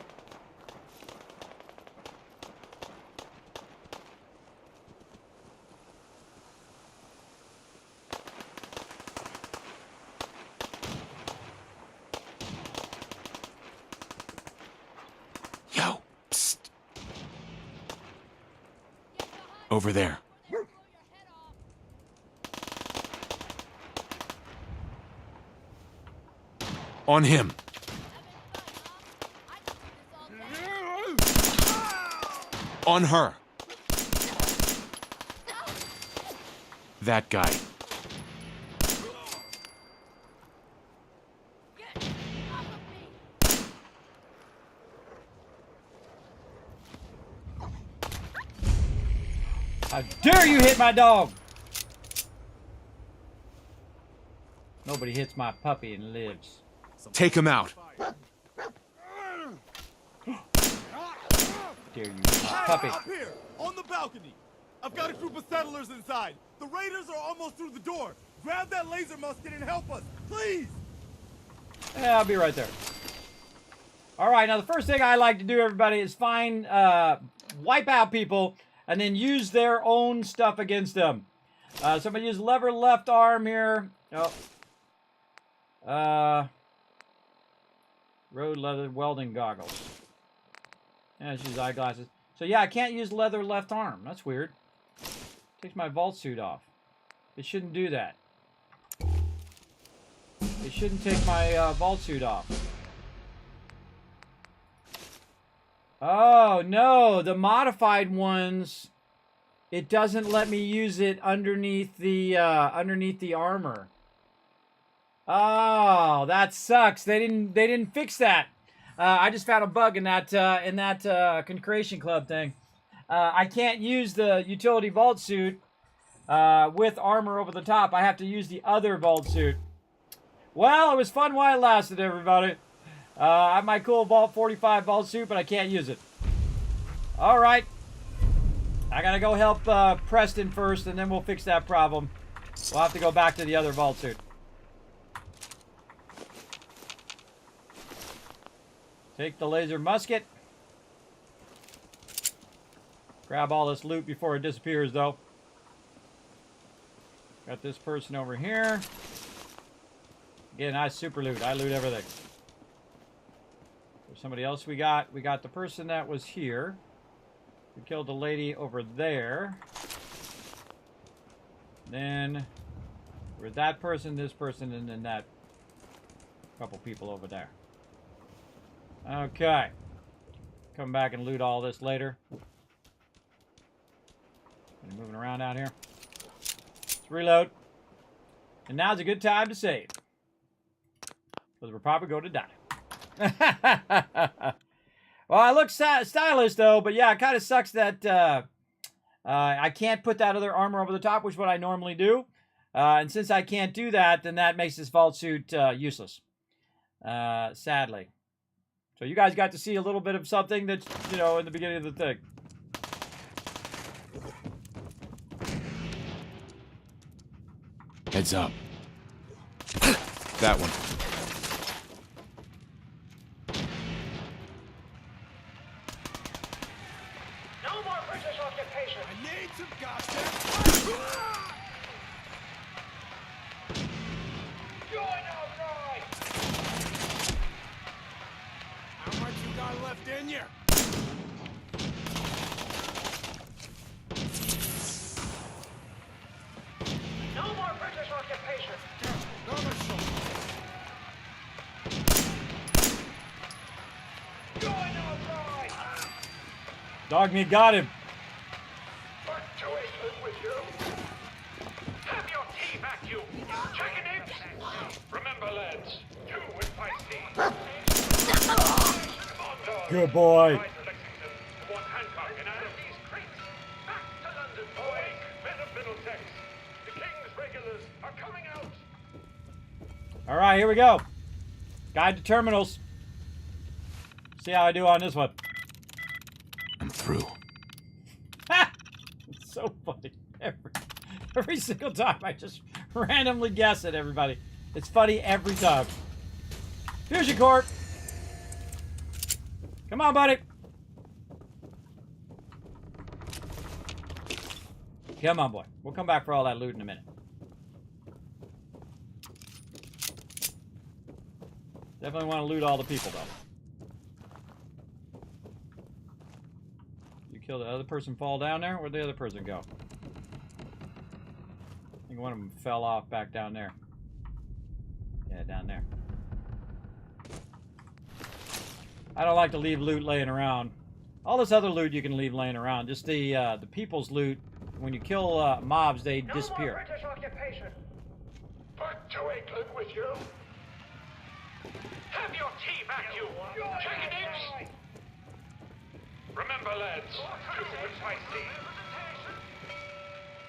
Over there. On him. On her. That guy. How dare you hit my dog! Nobody hits my puppy and lives. Take him out. Dare you hit my puppy? Up here, on the balcony. I've got a group of settlers inside. The raiders are almost through the door. Grab that laser musket and help us, please. Yeah, I'll be right there. All right, now the first thing I like to do, everybody, is find, wipe out people, and then use their own stuff against them. So I'm gonna use lever left arm here. Oh. Road leather welding goggles. Yeah, let's use eyeglasses. So yeah, I can't use leather left arm. That's weird. Takes my vault suit off. It shouldn't do that. It shouldn't take my vault suit off. Oh no, the modified ones. It doesn't let me use it underneath the armor. Oh, that sucks. They didn't fix that. I just found a bug in that Concreation Club thing. I can't use the utility vault suit with armor over the top. I have to use the other vault suit. Well, it was fun while it lasted, everybody. I have my cool Vault 45 vault suit, but I can't use it. All right. I gotta go help Preston first, and then we'll fix that problem. We'll have to go back to the other vault suit. Take the laser musket. Grab all this loot before it disappears, though. Got this person over here. Again, I super loot. I loot everything. There's somebody else we got. We got the person that was here. We killed the lady over there. Then we're that person, this person, and then that couple people over there. Okay. Come back and loot all this later. Moving around out here. Let's reload. And now's a good time to save. Because we're probably going to die. Well, I look stylish, though. But yeah, it kind of sucks that I can't put that other armor over the top, which is what I normally do. And since I can't do that, then that makes this vault suit useless. Sadly. So you guys got to see a little bit of something that's, you know, in the beginning of the thing. Heads up. That one. No more British occupation. I need some goddamn. Join our ride. How much you got left in you? No more British occupation. Join our ride. Dog meat got him. Back to Wasteland with you. Have your tea back, you chicken eggs. Remember, lads, 2 and 5 tea. Good boy. All right, here we go. Guide to terminals. See how I do on this one. I'm through. It's so funny. Every single time I just randomly guess it, everybody. It's funny every time. Fusion Corp. Come on, buddy. Come on, boy. We'll come back for all that loot in a minute. Definitely want to loot all the people, though. You kill the other person fall down there? Where'd the other person go? I think one of them fell off back down there. Yeah, down there. I don't like to leave loot laying around. All this other loot you can leave laying around. Just the people's loot. When you kill mobs, they disappear. No more British occupation. Back to England with you. Have your tea back, you chicken. Remember, lads, Kismet by sea.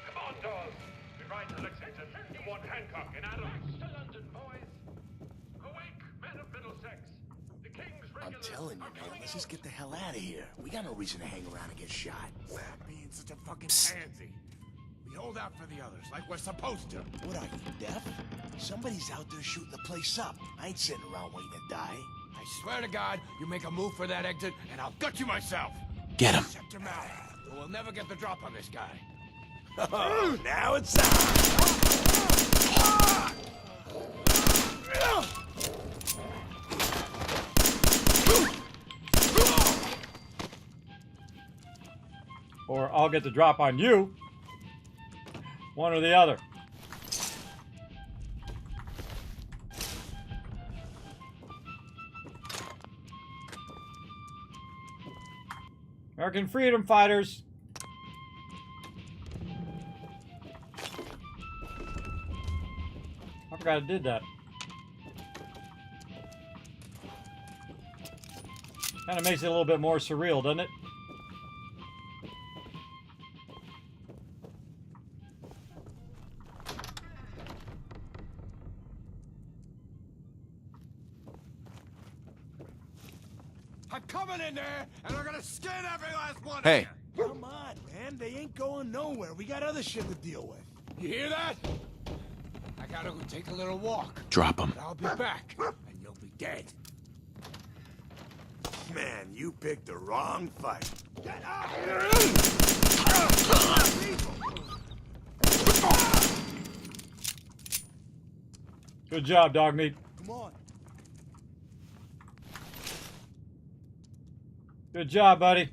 Commandos, we ride to Lexington. You want Hancock in Adams. To London, boys. Awake, men of Middlesex. The King's I'm telling you, man, let's just get the hell out of here. We got no reason to hang around and get shot. Stop being such a fucking pansy. We hold out for the others, like we're supposed to. What are you, deaf? Somebody's out there shooting the place up. I ain't sitting around waiting to die. I swear to God, you make a move for that exit, and I'll gut you myself. Get him. Shut your mouth, or we'll never get the drop on this guy. Oh, now it's on. Or I'll get the drop on you. One or the other. American freedom fighters. I forgot I did that. Kind of makes it a little bit more surreal, doesn't it? I'm coming in there, and I'm gonna skin every last one Hey. of you. Come on, man. They ain't going nowhere. We got other shit to deal with. You hear that? I gotta go take a little walk. Drop him. But I'll be back, and you'll be dead. Man, you picked the wrong fight. Get out! Good job, dog meat. Come on. Good job, buddy.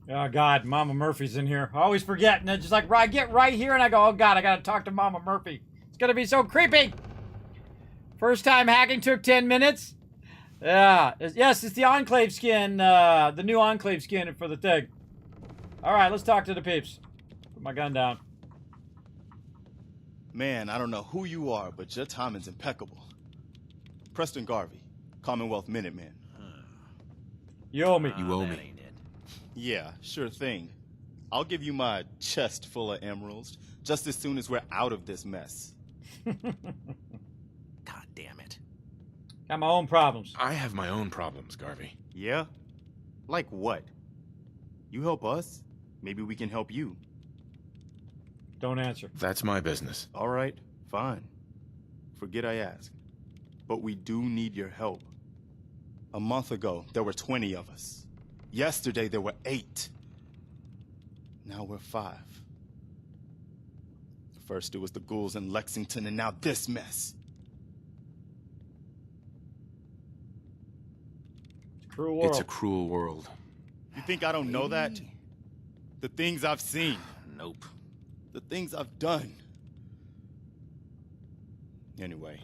Oh, God, Mama Murphy's in here. I always forget, and it's just like, I get right here, and I go, oh, God, I gotta talk to Mama Murphy. It's gonna be so creepy. First time hacking took 10 minutes. Yeah. Yes, it's the Enclave skin, the new Enclave skin for the thing. All right, let's talk to the peeps. Put my gun down. Man, I don't know who you are, but your timing's impeccable. Preston Garvey, Commonwealth Minuteman. You owe me. You owe me. Yeah, sure thing. I'll give you my chest full of emeralds just as soon as we're out of this mess. God damn it. Got my own problems. I have my own problems, Garvey. Yeah? Like what? You help us, maybe we can help you. Don't answer. That's my business. All right, fine. Forget I asked. But we do need your help. A month ago, there were 20 of us. Yesterday, there were 8. Now we're 5. First, it was the ghouls in Lexington, and now this mess. Cruel world. It's a cruel world. You think I don't know that? The things I've seen. Nope. The things I've done. Anyway,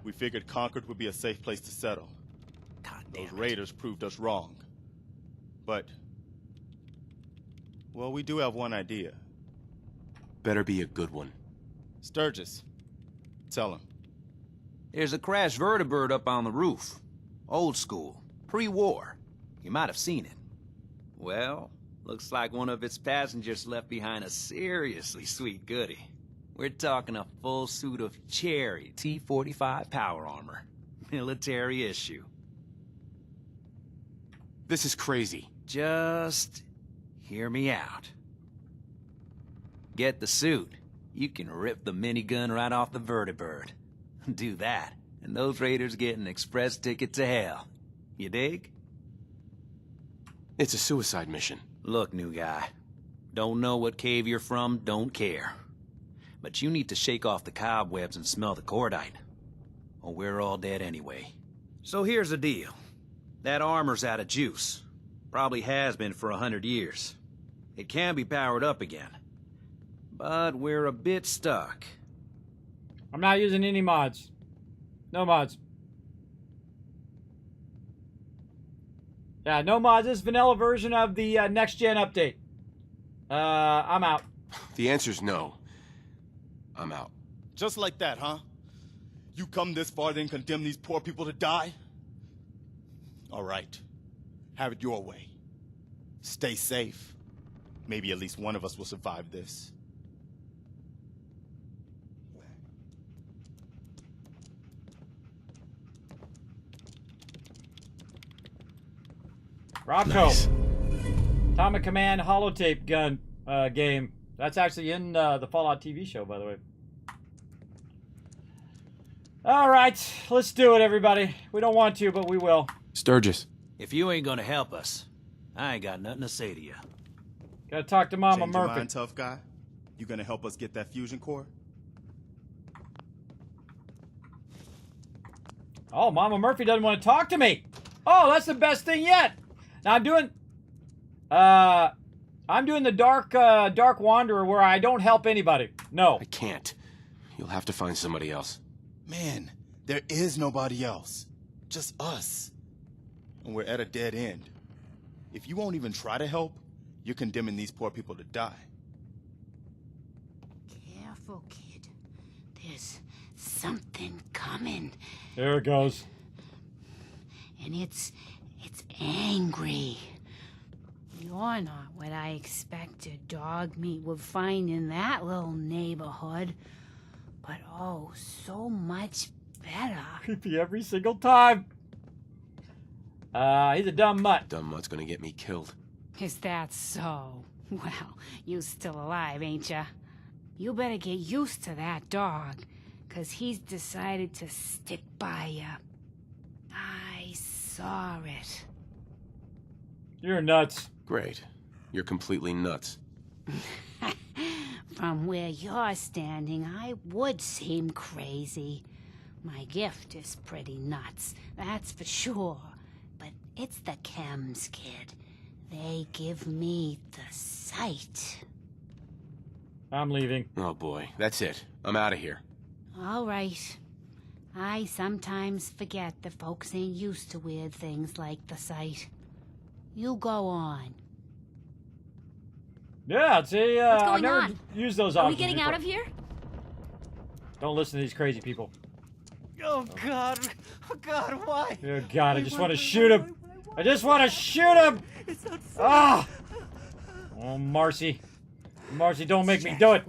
we figured Concord would be a safe place to settle. God damn Those raiders proved us wrong. But, well, we do have one idea. Better be a good one. Sturgis, tell him. There's a crashed vertibird up on the roof. Old school. Pre-war. You might have seen it. Well, looks like one of its passengers left behind a seriously sweet goodie. We're talking a full suit of cherry T-45 power armor. Military issue. This is crazy. Just hear me out. Get the suit. You can rip the minigun right off the vertibird. Do that, and those raiders get an express ticket to hell. You dig? It's a suicide mission. Look, new guy. Don't know what cave you're from, don't care. But you need to shake off the cobwebs and smell the cordite. Or we're all dead anyway. So here's the deal. That armor's out of juice. Probably has been for 100 years. It can be powered up again. But we're a bit stuck. I'm not using any mods. No mods. Yeah, no mods. This is vanilla version of the next-gen update. I'm out. The answer's no. I'm out. Just like that, huh? You come this far, then condemn these poor people to die? All right. Have it your way. Stay safe. Maybe at least one of us will survive this. Rocco. Nice. Atomic Command holotape gun game. That's actually in the Fallout TV show, by the way. All right, let's do it, everybody. We don't want to, but we will. Sturgis. If you ain't gonna help us, I ain't got nothing to say to you. Gotta talk to Mama Change your Murphy. mind, tough guy? You gonna help us get that fusion core? Oh, Mama Murphy doesn't want to talk to me. Oh, that's the best thing yet. Now I'm doing the Dark Wanderer where I don't help anybody. No. I can't. You'll have to find somebody else. Man, there is nobody else. Just us. And we're at a dead end. If you won't even try to help, you're condemning these poor people to die. Careful, kid. There's something coming. There it goes. And it's angry. You're not what I expected dog meat would find in that little neighborhood. But oh, so much better. Creepy every single time. He's a dumb mutt. Dumb mutt's gonna get me killed. Is that so? Well, you still alive, ain't ya? You better get used to that dog, 'cause he's decided to stick by ya. I saw it. You're nuts. Great. You're completely nuts. From where you're standing, I would seem crazy. My gift is pretty nuts, that's for sure. But it's the chems, kid. They give me the sight. I'm leaving. Oh boy, that's it. I'm out of here. All right. I sometimes forget that folks ain't used to weird things like the sight. You go on. Yeah, see, What's I've going never on? used those Are we options getting before. out of here? Don't listen to these crazy people. Oh, God. Oh, God, why? Oh, God, I just want to shoot him. I just want to shoot him. It's not fair. Ah! Oh, Marcy. Marcy, don't make me do it.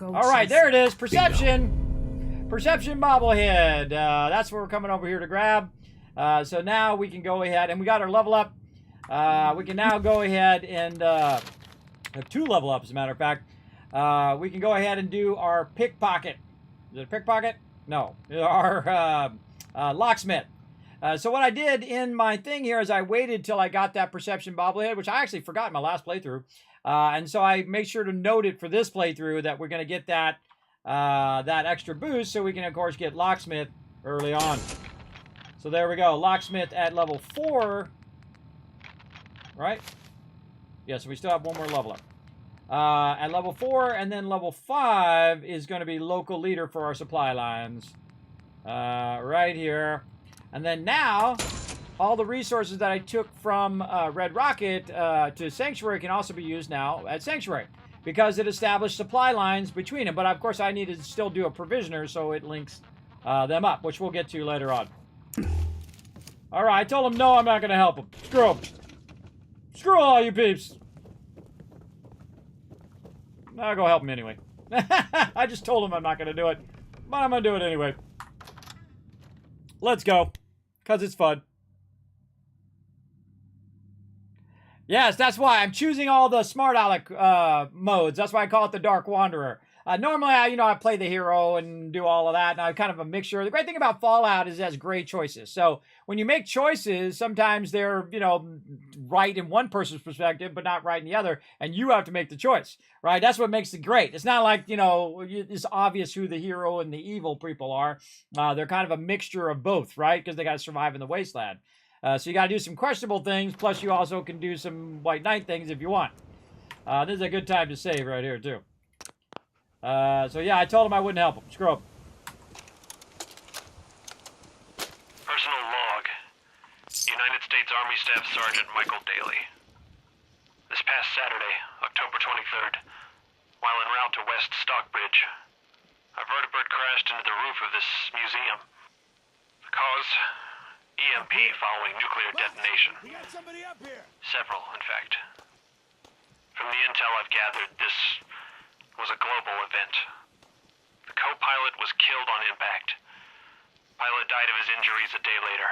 All right, there it is. Perception. Perception bobblehead. That's what we're coming over here to grab. So now we can go ahead, and we got our level up. We can now go ahead and have 2 level ups, as a matter of fact. We can go ahead and do our pickpocket. Is it a pickpocket? No. Our locksmith. So what I did in my thing here is I waited till I got that perception bobblehead, which I actually forgot in my last playthrough. And so I made sure to note it for this playthrough that we're going to get that that extra boost, so we can, of course, get locksmith early on. So there we go. Locksmith at level 4. Right? Yeah, so we still have one more level up. At level 4, and then level 5 is going to be local leader for our supply lines. Right here. And then now, all the resources that I took from Red Rocket to Sanctuary can also be used now at Sanctuary, because it established supply lines between them. But of course, I need to still do a provisioner so it links them up, which we'll get to later on. All right, I told him no, I'm not going to help him. Screw him. Screw all you peeps. I'll go help him anyway. I just told him I'm not going to do it, but I'm going to do it anyway. Let's go, because it's fun. Yes, that's why I'm choosing all the smart aleck modes. That's why I call it the Dark Wanderer. Normally, I play the hero and do all of that, and I'm kind of a mixture. The great thing about Fallout is it has great choices. So when you make choices, sometimes they're, right in one person's perspective, but not right in the other, and you have to make the choice, right? That's what makes it great. It's not like, it's obvious who the hero and the evil people are. They're kind of a mixture of both, right? Because they got to survive in the Wasteland. So you got to do some questionable things, plus you also can do some White Knight things if you want. This is a good time to save right here, too. So yeah, I told him I wouldn't help him. Screw him. Personal log. United States Army Staff Sergeant Michael Daly. This past Saturday, October 23rd, while en route to West Stockbridge, a vertibird crashed into the roof of this museum. The cause? EMP following nuclear detonation. We got somebody up here. Several, in fact. From the intel I've gathered, this was a global event. The co-pilot was killed on impact. Pilot died of his injuries a day later.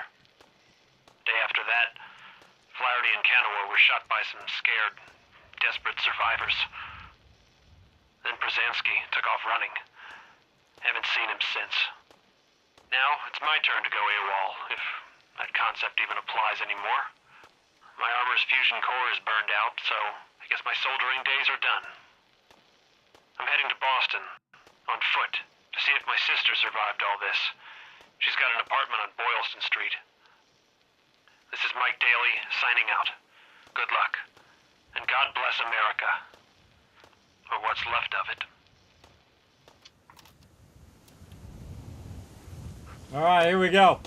Day after that, Flaherty and Canaway were shot by some scared, desperate survivors. Then Brzezinski took off running. Haven't seen him since. Now, it's my turn to go AWOL, if that concept even applies anymore. My armor's fusion core is burned out, so I guess my soldering days are done. I'm heading to Boston, on foot, to see if my sister survived all this. She's got an apartment on Boylston Street. This is Mike Daly, signing out. Good luck. And God bless America. Or what's left of it. Alright, here we go.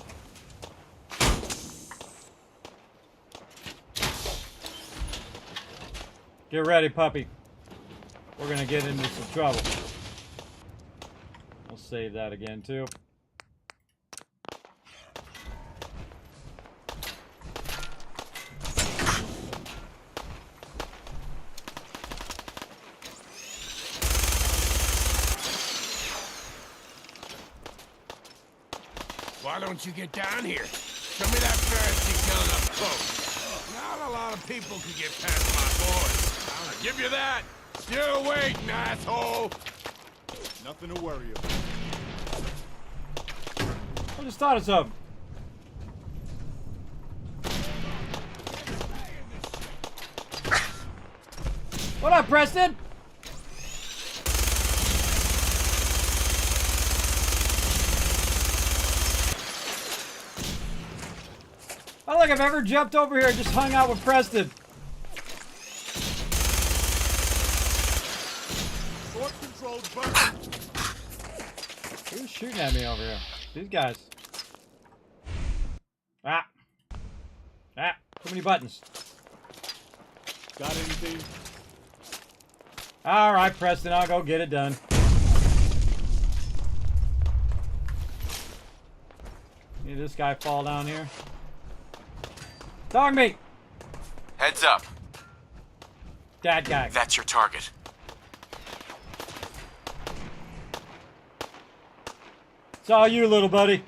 Get ready, puppy. We're gonna get into some trouble. I'll save that again, too. Why don't you get down here? Show me that ferret you killed up close. Not a lot of people can get past my boys. I'll give you that. Still waiting, asshole. Nothing to worry about. I just thought of something. What up, Preston? I don't think I've ever jumped over here and just hung out with Preston. Short controlled button. Who's shooting at me over here? These guys. Ah. Ah. Too many buttons. Got anything? Alright, Preston, I'll go get it done. See this guy fall down here? Dog meat! Heads up. That guy. That's your target. It's all you, little buddy.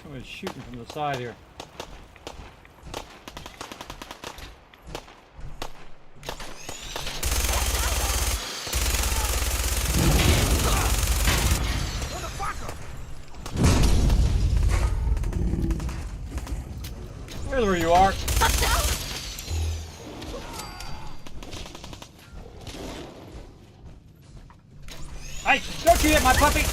Someone's shooting from the side here. There's where you are. Hey, don't you hit my puppy!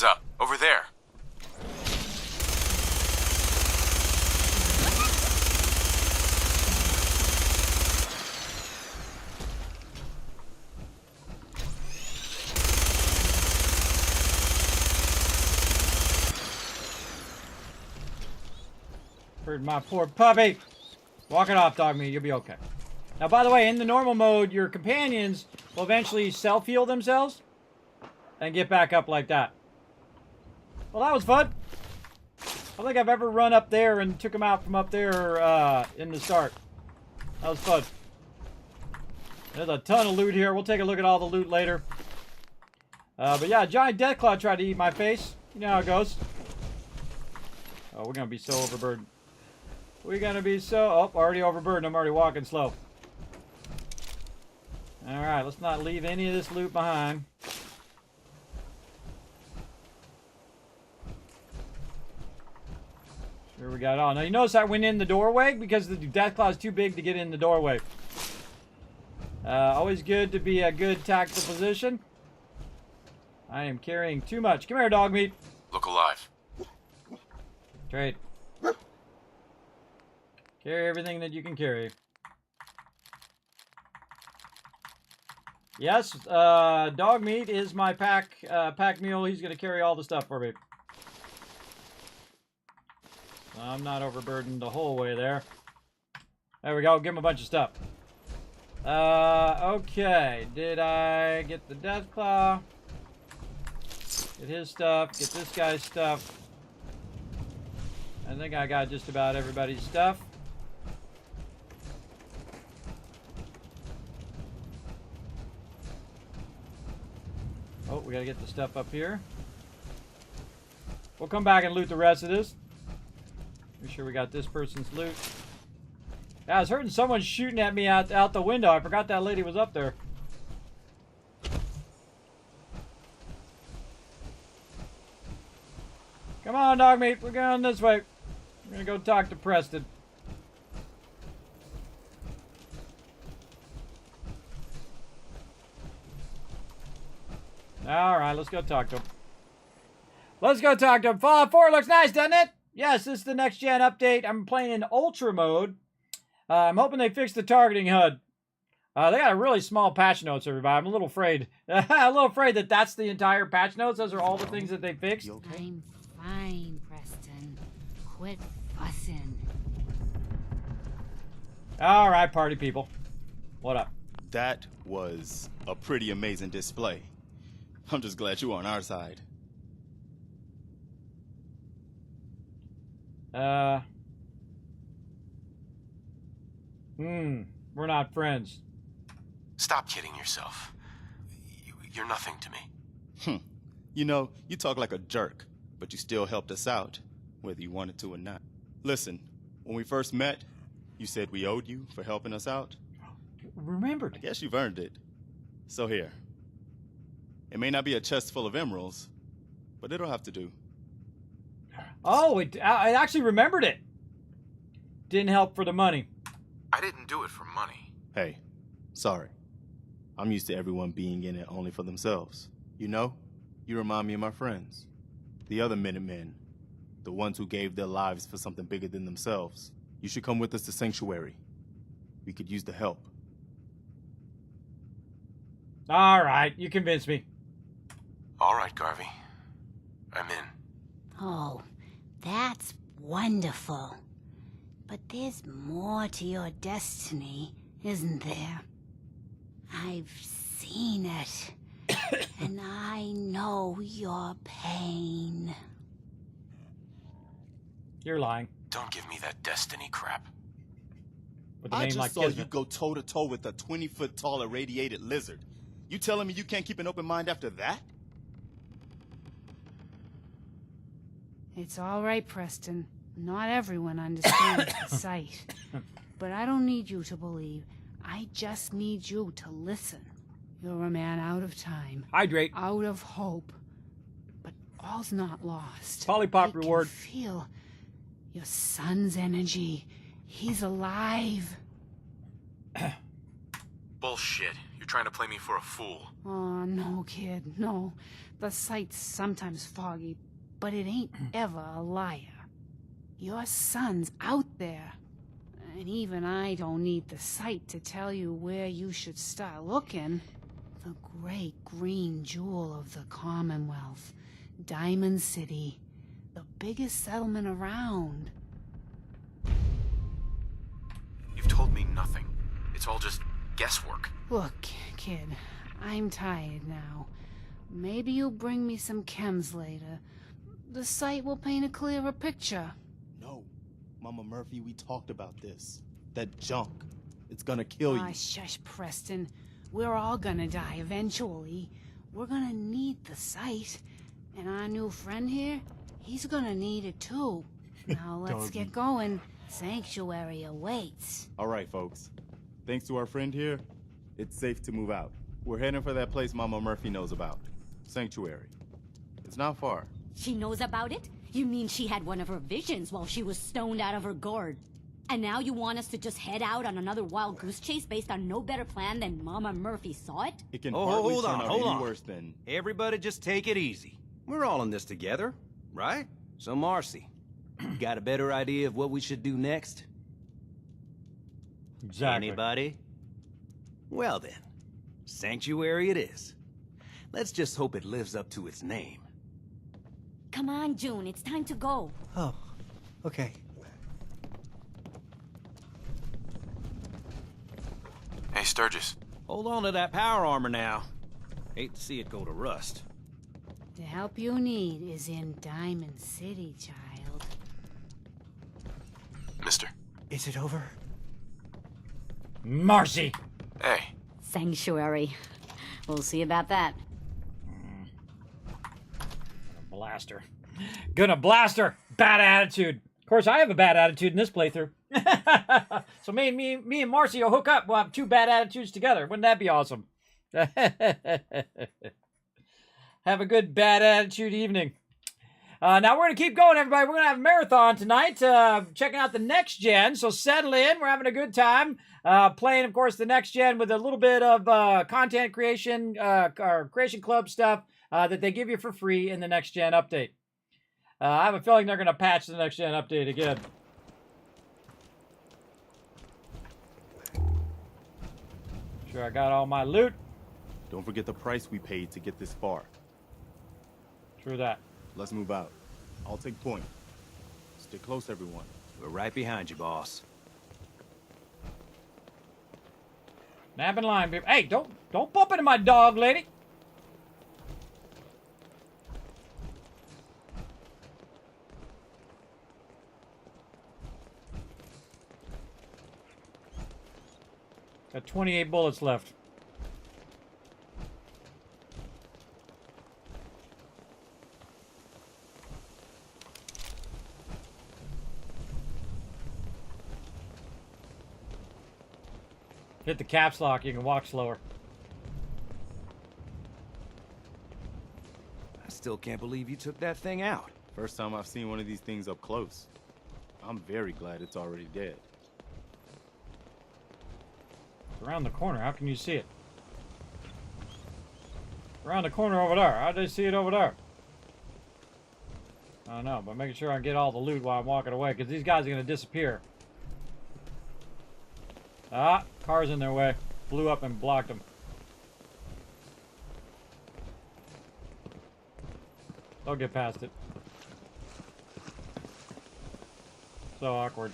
Heads up. Over there. Heard my poor puppy. Walk it off, dog meat. You'll be okay. Now, by the way, in the normal mode, your companions will eventually self-heal themselves and get back up like that. Well, that was fun. I don't think I've ever run up there and took them out from up there in the start. That was fun. There's a ton of loot here. We'll take a look at all the loot later. But yeah, Giant Deathclaw tried to eat my face. You know how it goes. Oh, we're going to be so overburdened. We're going to be so... Oh, already overburdened. I'm already walking slow. Alright, let's not leave any of this loot behind. Sure we got all. Now, you notice I went in the doorway because the Deathclaw is too big to get in the doorway. Always good to be a good tactical position. I am carrying too much. Come here, dog meat. Look alive. Trade. Carry everything that you can carry. Yes, dog meat is my pack mule. He's going to carry all the stuff for me. I'm not overburdened the whole way there. There we go. Give him a bunch of stuff. Okay. Did I get the Deathclaw? Get his stuff. Get this guy's stuff. I think I got just about everybody's stuff. Oh, we gotta get the stuff up here. We'll come back and loot the rest of this. Make sure we got this person's loot. Yeah, I was hearing someone shooting at me out the window. I forgot that lady was up there. Come on, dog meat. We're going this way. We're gonna go talk to Preston. Alright, let's go talk to him. Let's go talk to him. Fallout 4 looks nice, doesn't it? Yes, this is the next gen update. I'm playing in Ultra mode. I'm hoping they fix the targeting HUD. They got a really small patch notes, everybody. I'm a little afraid. I'm a little afraid that that's the entire patch notes. Those are all the things that they fixed. I'm fine, Preston. Quit fussing. Alright, party people. What up? That was a pretty amazing display. I'm just glad you're on our side. We're not friends. Stop kidding yourself. You're nothing to me. You know, you talk like a jerk, but you still helped us out, whether you wanted to or not. Listen, when we first met, you said we owed you for helping us out. Remembered. I guess you've earned it. So here. It may not be a chest full of emeralds, but it'll have to do. Oh, I actually remembered it. Didn't help for the money. I didn't do it for money. Hey, sorry. I'm used to everyone being in it only for themselves. You know, you remind me of my friends. The other Minutemen. The ones who gave their lives for something bigger than themselves. You should come with us to Sanctuary. We could use the help. All right, you convinced me. All right, Garvey. I'm in. Oh, that's wonderful. But there's more to your destiny, isn't there? I've seen it. And I know your pain. You're lying. Don't give me that destiny crap. With the I name just like saw Kismet. you go toe-to-toe with a 20-foot-tall irradiated lizard. You telling me you can't keep an open mind after that? It's all right, Preston. Not everyone understands the sight. But I don't need you to believe. I just need you to listen. You're a man out of time. Hydrate. Out of hope. But all's not lost. Polypop reward. I can feel your son's energy. He's alive. Bullshit. You're trying to play me for a fool. Oh, no, kid, no. The sight's sometimes foggy, but it ain't ever a liar. Your son's out there. And even I don't need the sight to tell you where you should start looking. The great green jewel of the Commonwealth. Diamond City. The biggest settlement around. You've told me nothing. It's all just guesswork. Look, kid, I'm tired now. Maybe you'll bring me some chems later. The sight will paint a clearer picture. No. Mama Murphy, we talked about this. That junk. It's gonna kill you. Ah, shush, Preston. We're all gonna die eventually. We're gonna need the sight. And our new friend here, he's gonna need it too. Now let's Doggy. get going. Sanctuary awaits. All right, folks. Thanks to our friend here, it's safe to move out. We're heading for that place Mama Murphy knows about. Sanctuary. It's not far. She knows about it? You mean she had one of her visions while she was stoned out of her gourd? And now you want us to just head out on another wild goose chase based on no better plan than Mama Murphy saw it? It can Oh, hardly hold turn on, out hold any on. worse than... Everybody just take it easy. We're all in this together, right? So, Marcy, got a better idea of what we should do next? Exactly. Anybody? Well then, Sanctuary it is. Let's just hope it lives up to its name. Come on, June, it's time to go. Oh, okay. Hey, Sturgis. Hold on to that power armor now. Hate to see it go to rust. The help you need is in Diamond City, child. Mister. Is it over? Marcy! Hey. Sanctuary. We'll see about that. Blast her. Gonna blast her. Bad attitude. Of course, I have a bad attitude in this playthrough. So me and Marcy will hook up. We'll have two bad attitudes together. Wouldn't that be awesome? Have a good bad attitude evening. Now we're going to keep going, everybody. We're going to have a marathon tonight, checking out the next gen. So settle in. We're having a good time. Playing, of course, the next gen with a little bit of content creation, or creation club stuff that they give you for free in the next gen update. I have a feeling they're going to patch the next gen update again. Sure, I got all my loot. Don't forget the price we paid to get this far. True that. Let's move out. I'll take point. Stay close, everyone. We're right behind you, boss. Nap in line, baby. Hey, don't bump into my dog, lady. Got 28 bullets left. Hit the caps lock, you can walk slower. I still can't believe you took that thing out. First time I've seen one of these things up close. I'm very glad it's already dead. Around the corner, how can you see it? Around the corner over there. How did they see it over there? I don't know, but making sure I get all the loot while I'm walking away, because these guys are going to disappear. Ah, car's in their way. Blew up and blocked them. They'll get past it. So awkward.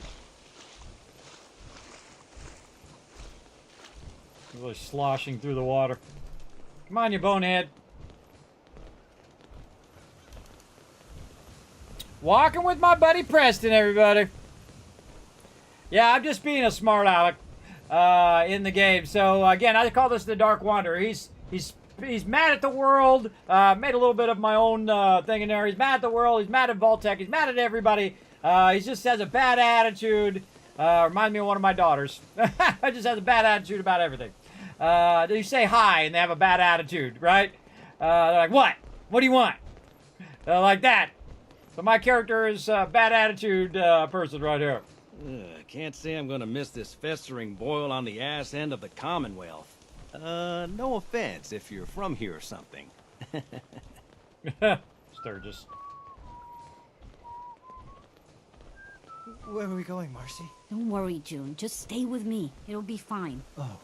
Really sloshing through the water. Come on, you bonehead. Walking with my buddy Preston, everybody. Yeah, I'm just being a smart aleck in the game. So again, I call this the Dark Wanderer. He's mad at the world. Made a little bit of my own thing in there. He's mad at the world. He's mad at vault-tec. He's mad at everybody. He just has a bad attitude. Reminds me of one of my daughters. I just has a bad attitude about everything. You say hi and they have a bad attitude, right? They're like, what? What do you want? Like that. So my character is a bad attitude person right here. Can't say I'm gonna miss this festering boil on the ass end of the Commonwealth. No offense if you're from here or something. Sturgis. Where are we going, Marcy? Don't worry, June. Just stay with me. It'll be fine. Oh,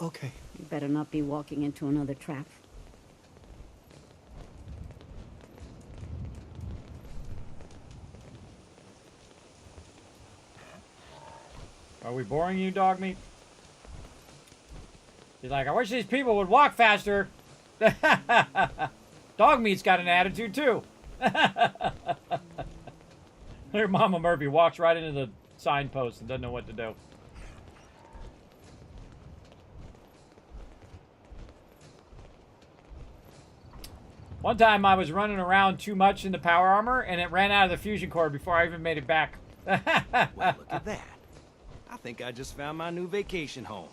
okay. You better not be walking into another trap. Are we boring you, dog meat? He's like, I wish these people would walk faster. Dog meat's got an attitude, too. There, Mama Murphy walks right into the signpost and doesn't know what to do. One time I was running around too much in the power armor, and it ran out of the fusion core before I even made it back. Well, look at that. I think I just found my new vacation home.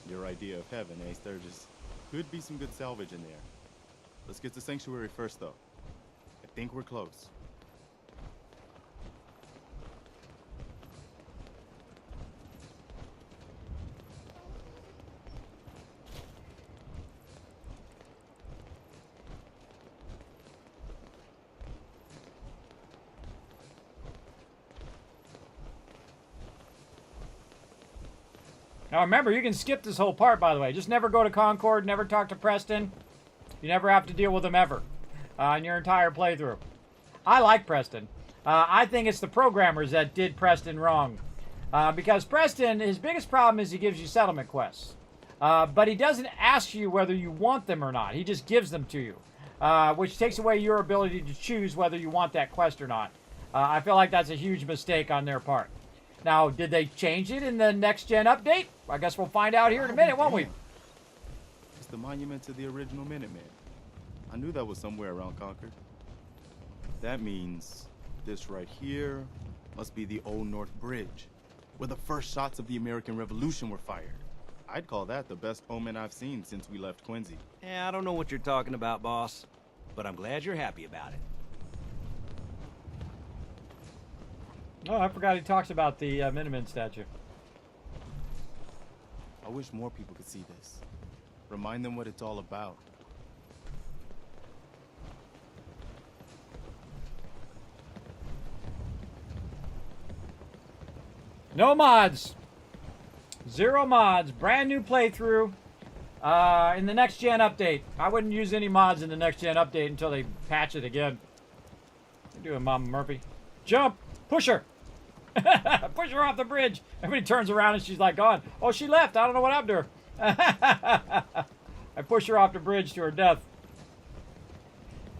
Your idea of heaven, eh, Sturgis? Could be some good salvage in there. Let's get to Sanctuary first, though. I think we're close. Now remember, you can skip this whole part, by the way. Just never go to Concord, never talk to Preston. You never have to deal with him ever in your entire playthrough. I like Preston. I think it's the programmers that did Preston wrong. Because Preston, his biggest problem is he gives you settlement quests. But he doesn't ask you whether you want them or not. He just gives them to you. Which takes away your ability to choose whether you want that quest or not. I feel like that's a huge mistake on their part. Now, did they change it in the next-gen update? I guess we'll find out here in a minute, won't we? It's the monument to the original Minutemen. I knew that was somewhere around Concord. That means this right here must be the Old North Bridge, where the first shots of the American Revolution were fired. I'd call that the best omen I've seen since we left Quincy. Yeah, I don't know what you're talking about, boss. But I'm glad you're happy about it. Oh, I forgot he talks about the Minutemen statue. I wish more people could see this. Remind them what it's all about. No mods. 0 mods. Brand new playthrough in the next gen update. I wouldn't use any mods in the next gen update until they patch it again. What are you doing, Mama Murphy? Jump! Push her! Push her off the bridge! Everybody turns around and she's like gone. Oh, she left. I don't know what happened to her. I push her off the bridge to her death.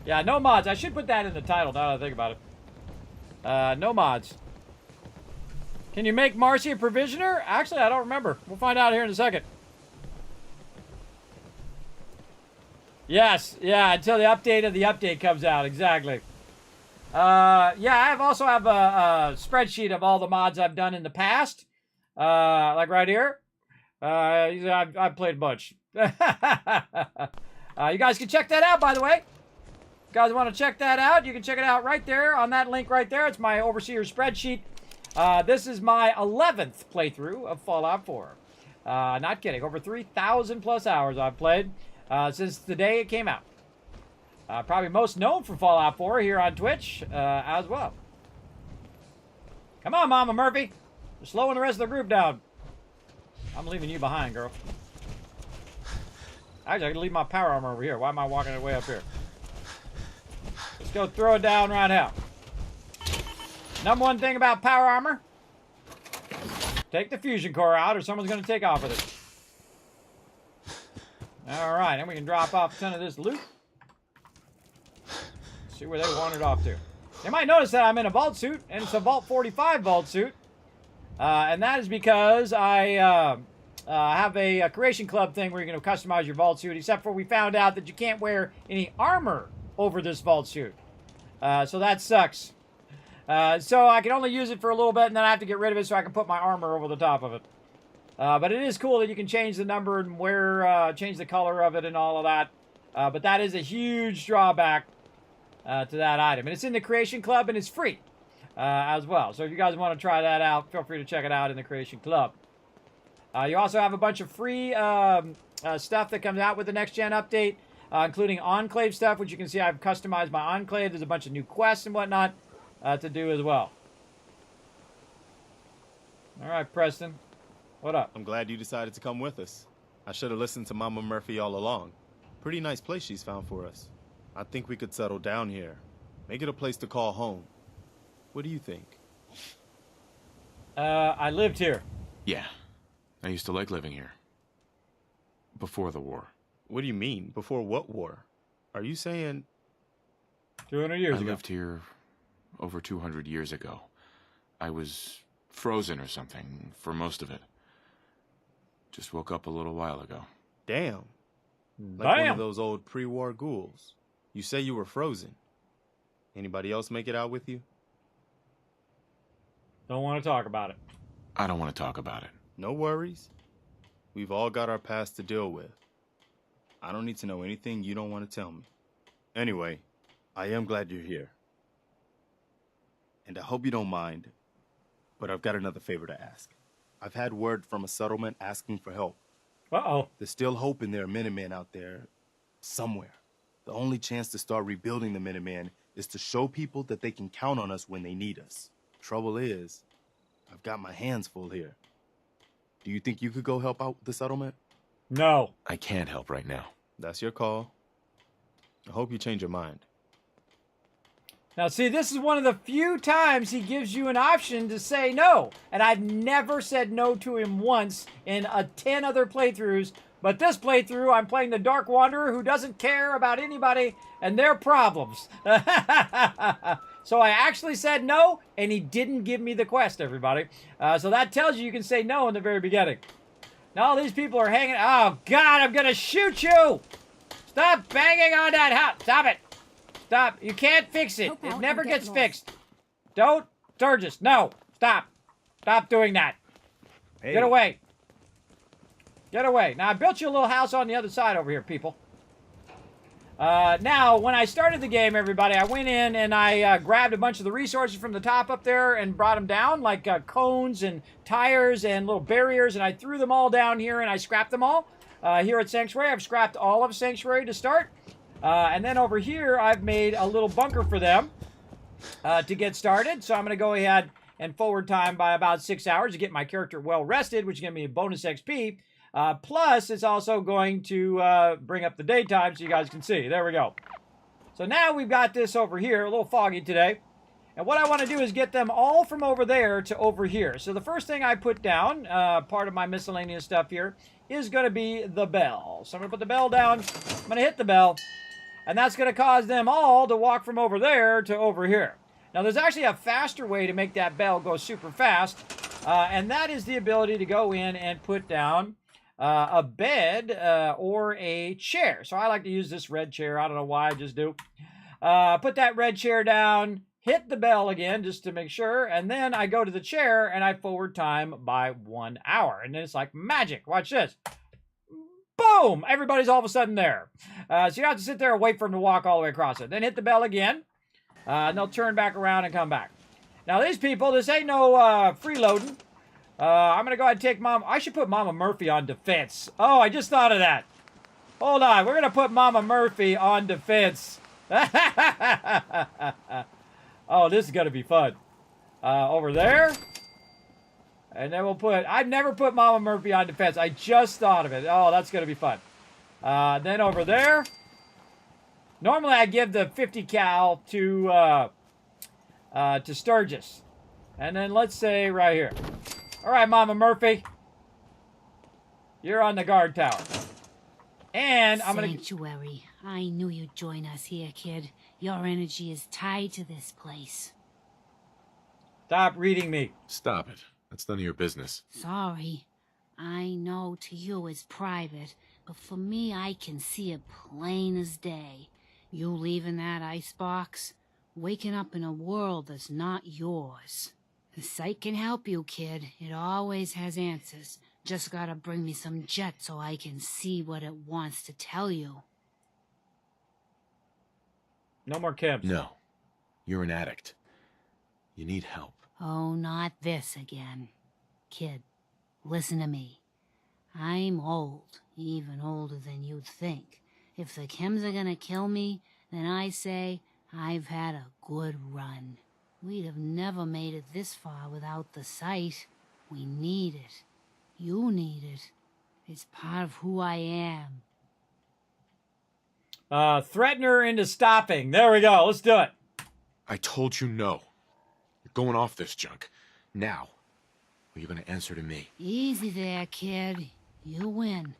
Yeah, no mods. I should put that in the title now that I think about it. No mods. Can you make Marcy a provisioner? Actually, I don't remember. We'll find out here in a second. Yes, yeah, until the update of the update comes out. Exactly. Yeah, I also have a spreadsheet of all the mods I've done in the past. Like right here. I've played a bunch. You guys can check that out, by the way. If you guys want to check that out, you can check it out right there on that link right there. It's my Overseer spreadsheet. This is my 11th playthrough of Fallout 4. Not kidding. Over 3,000 plus hours I've played since the day it came out. Probably most known for Fallout 4 here on Twitch as well. Come on, Mama Murphy. You're slowing the rest of the group down. I'm leaving you behind, girl. Actually, I can leave my power armor over here. Why am I walking it way up here? Let's go throw it down right now. Number one thing about power armor. Take the fusion core out or someone's going to take off with it. Alright, and we can drop off a ton of this loot. See where they wandered off to. You might notice that I'm in a vault suit, and it's a Vault 45 vault suit. And that is because I have a creation club thing where you're going to customize your vault suit, except for we found out that you can't wear any armor over this vault suit. So that sucks. So I can only use it for a little bit, and then I have to get rid of it so I can put my armor over the top of it. But it is cool that you can change the number and change the color of it and all of that. But that is a huge drawback to that item. And it's in the Creation Club, and it's free as well. So if you guys want to try that out, feel free to check it out in the Creation Club. You also have a bunch of free stuff that comes out with the next-gen update, including Enclave stuff, which you can see I've customized my Enclave. There's a bunch of new quests and whatnot to do as well. All right, Preston. What up? I'm glad you decided to come with us. I should have listened to Mama Murphy all along. Pretty nice place she's found for us. I think we could settle down here. Make it a place to call home. What do you think? I lived here. Yeah. I used to like living here. Before the war. What do you mean? Before what war? Are you saying... 200 years ago. I lived here over 200 years ago. I was frozen or something for most of it. Just woke up a little while ago. Damn. Like one of those old pre-war ghouls. You say you were frozen. Anybody else make it out with you? Don't want to talk about it. I don't want to talk about it. No worries. We've all got our past to deal with. I don't need to know anything you don't want to tell me. Anyway, I am glad you're here. And I hope you don't mind, but I've got another favor to ask. I've had word from a settlement asking for help. Uh-oh. There's still hope in there are Minutemen out there somewhere. The only chance to start rebuilding the Minutemen is to show people that they can count on us when they need us. Trouble is, I've got my hands full here. Do you think you could go help out the settlement? No. I can't help right now. That's your call. I hope you change your mind. Now, see, this is one of the few times he gives you an option to say no. And I've never said no to him once in 10 other playthroughs. But this playthrough, I'm playing the Dark Wanderer who doesn't care about anybody and their problems. So I actually said no, and he didn't give me the quest, everybody. So that tells you can say no in the very beginning. Now all these people are hanging... Oh, God, I'm going to shoot you! Stop banging on that house! Stop it! Stop. You can't fix it. It never gets fixed. Don't. Sturgis. No. Stop. Stop doing that. Hey. Get away. Get away. Now, I built you a little house on the other side over here, people. Now, when I started the game, everybody, I went in and I grabbed a bunch of the resources from the top up there and brought them down, like cones and tires and little barriers, and I threw them all down here and I scrapped them all. Here at Sanctuary, I've scrapped all of Sanctuary to start. And then over here, I've made a little bunker for them to get started. So I'm going to go ahead and forward time by about 6 hours to get my character well rested, which is going to be a bonus XP. Plus, it's also going to bring up the daytime so you guys can see. There we go. So now we've got this over here, a little foggy today. And what I want to do is get them all from over there to over here. So the first thing I put down, part of my miscellaneous stuff here, is going to be the bell. So I'm going to put the bell down. I'm going to hit the bell. And that's going to cause them all to walk from over there to over here. Now, there's actually a faster way to make that bell go super fast. And that is the ability to go in and put down a bed or a chair. So I like to use this red chair. I don't know why, I just do. Put that red chair down, hit the bell again just to make sure. And then I go to the chair and I forward time by 1 hour. And then it's like magic. Watch this. Boom! Everybody's all of a sudden there. So you don't have to sit there and wait for them to walk all the way across it. Then hit the bell again. And they'll turn back around and come back. Now these people, this ain't no freeloading. I'm going to go ahead and take Mom. I should put Mama Murphy on defense. Oh, I just thought of that. Hold on. We're going to put Mama Murphy on defense. Oh, this is going to be fun. Over there. And then we'll put... I've never put Mama Murphy on defense. I just thought of it. Oh, that's going to be fun. Then over there. Normally, I give the 50 cal to Sturgis. And then let's say right here. All right, Mama Murphy. You're on the guard tower. And I'm going to... Sanctuary. I knew you'd join us here, kid. Your energy is tied to this place. Stop reading me. Stop it. That's none of your business. Sorry. I know to you it's private, but for me I can see it plain as day. You leaving that icebox, waking up in a world that's not yours. The site can help you, kid. It always has answers. Just gotta bring me some jet so I can see what it wants to tell you. No more camps. No. You're an addict. You need help. Oh, not this again. Kid, listen to me. I'm old, even older than you'd think. If the chems are gonna kill me, then I say I've had a good run. We'd have never made it this far without the sight. We need it. You need it. It's part of who I am. Threaten her into stopping. There we go. Let's do it. I told you no. You're going off this junk. Now. Or you're gonna answer to me. Easy there, kid. You win.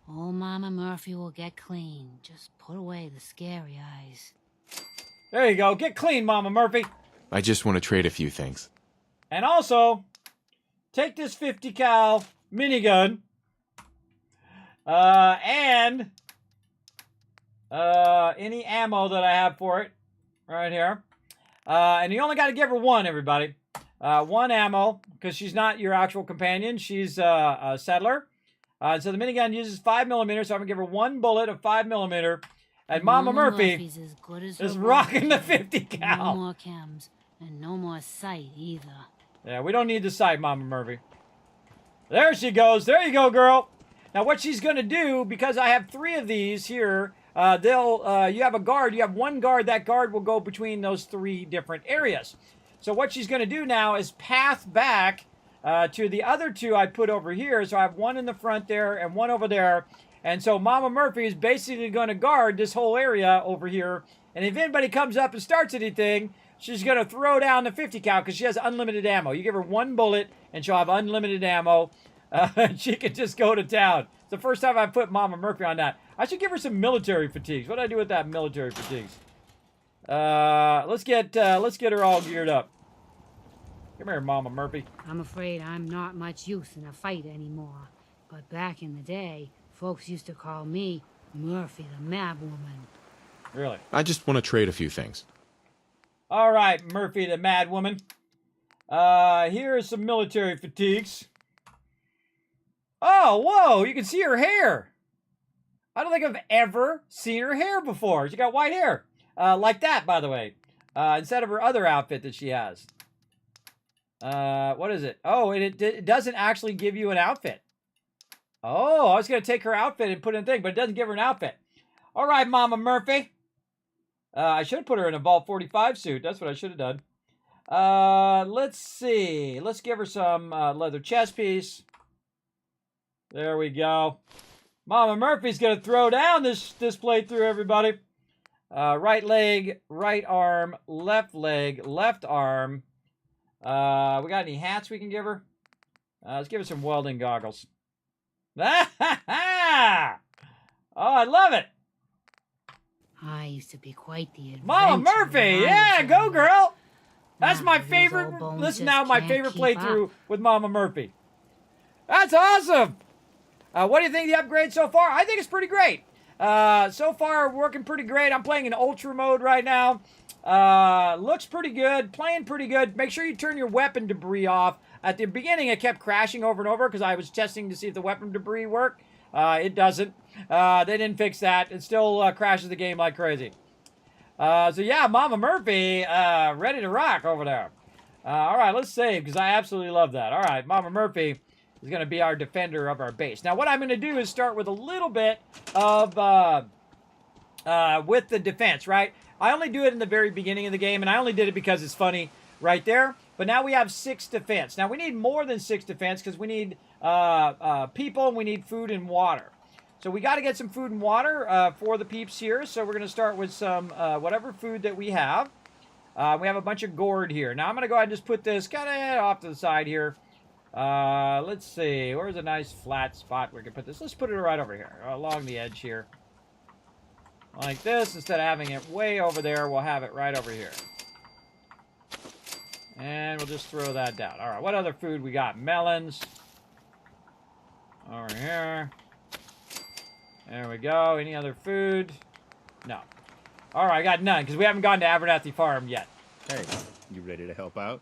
Old Mama Murphy will get clean. Just put away the scary eyes. There you go. Get clean, Mama Murphy. I just want to trade a few things. And also, take this 50 cal minigun. And any ammo that I have for it. Right here. And you only got to give her one, everybody. One ammo, because she's not your actual companion. She's a settler. So the minigun uses 5mm, so I'm going to give her one bullet of 5mm. And Mama Murphy as good as is rocking the 50 cal. No more chems, and no more sight either. Yeah, we don't need the sight, Mama Murphy. There she goes. There you go, girl. Now what she's going to do, because I have 3 of these here, you have a guard. You have one guard. That guard will go between those 3 different areas. So what she's going to do now is path back to the other 2 I put over here. So I have one in the front there and one over there. And so Mama Murphy is basically going to guard this whole area over here. And if anybody comes up and starts anything, she's going to throw down the 50 cal because she has unlimited ammo. You give her one bullet and she'll have unlimited ammo. And she can just go to town. It's the first time I put Mama Murphy on that. I should give her some military fatigues. What do I do with that military fatigues? Let's get her all geared up. Come here, Mama Murphy. I'm afraid I'm not much use in a fight anymore. But back in the day, folks used to call me Murphy the Mad Woman. Really? I just want to trade a few things. All right, Murphy the Mad Woman. Here are some military fatigues. Oh, whoa, you can see her hair. I don't think I've ever seen her hair before. She got white hair. Like that, by the way. Instead of her other outfit that she has. What is it? Oh, it doesn't actually give you an outfit. Oh, I was going to take her outfit and put in a thing, but it doesn't give her an outfit. All right, Mama Murphy. I should have put her in a Vault 45 suit. That's what I should have done. Let's see. Let's give her some leather chest piece. There we go. Mama Murphy's going to throw down this playthrough, everybody. Right leg, right arm, left leg, left arm. We got any hats we can give her? Let's give her some welding goggles. Oh, I love it. I used to be quite the adventurer. Mama Murphy, yeah, go girl. That's my favorite. This is now my favorite playthrough with Mama Murphy. That's awesome. What do you think of the upgrade so far? I think it's pretty great. So far, working pretty great. I'm playing in Ultra mode right now. Looks pretty good. Playing pretty good. Make sure you turn your weapon debris off. At the beginning, it kept crashing over and over because I was testing to see if the weapon debris worked. It doesn't. They didn't fix that. It still crashes the game like crazy. So yeah, Mama Murphy, ready to rock over there. All right, let's save because I absolutely love that. All right, Mama Murphy is going to be our defender of our base. Now, what I'm going to do is start with a little bit of with the defense, right? I only do it in the very beginning of the game, and I only did it because it's funny right there. But now we have 6 defense. Now, we need more than 6 defense because we need people, and we need food and water. So we got to get some food and water for the peeps here. So we're going to start with some whatever food that we have. We have a bunch of gourd here. Now, I'm going to go ahead and just put this kind of off to the side here. Let's see. Where's a nice flat spot we can put this? Let's put it right over here, along the edge here. Like this. Instead of having it way over there, we'll have it right over here. And we'll just throw that down. All right, what other food we got? Melons. Over here. There we go. Any other food? No. All right, I got none, because we haven't gone to Abernathy Farm yet. Hey, you ready to help out?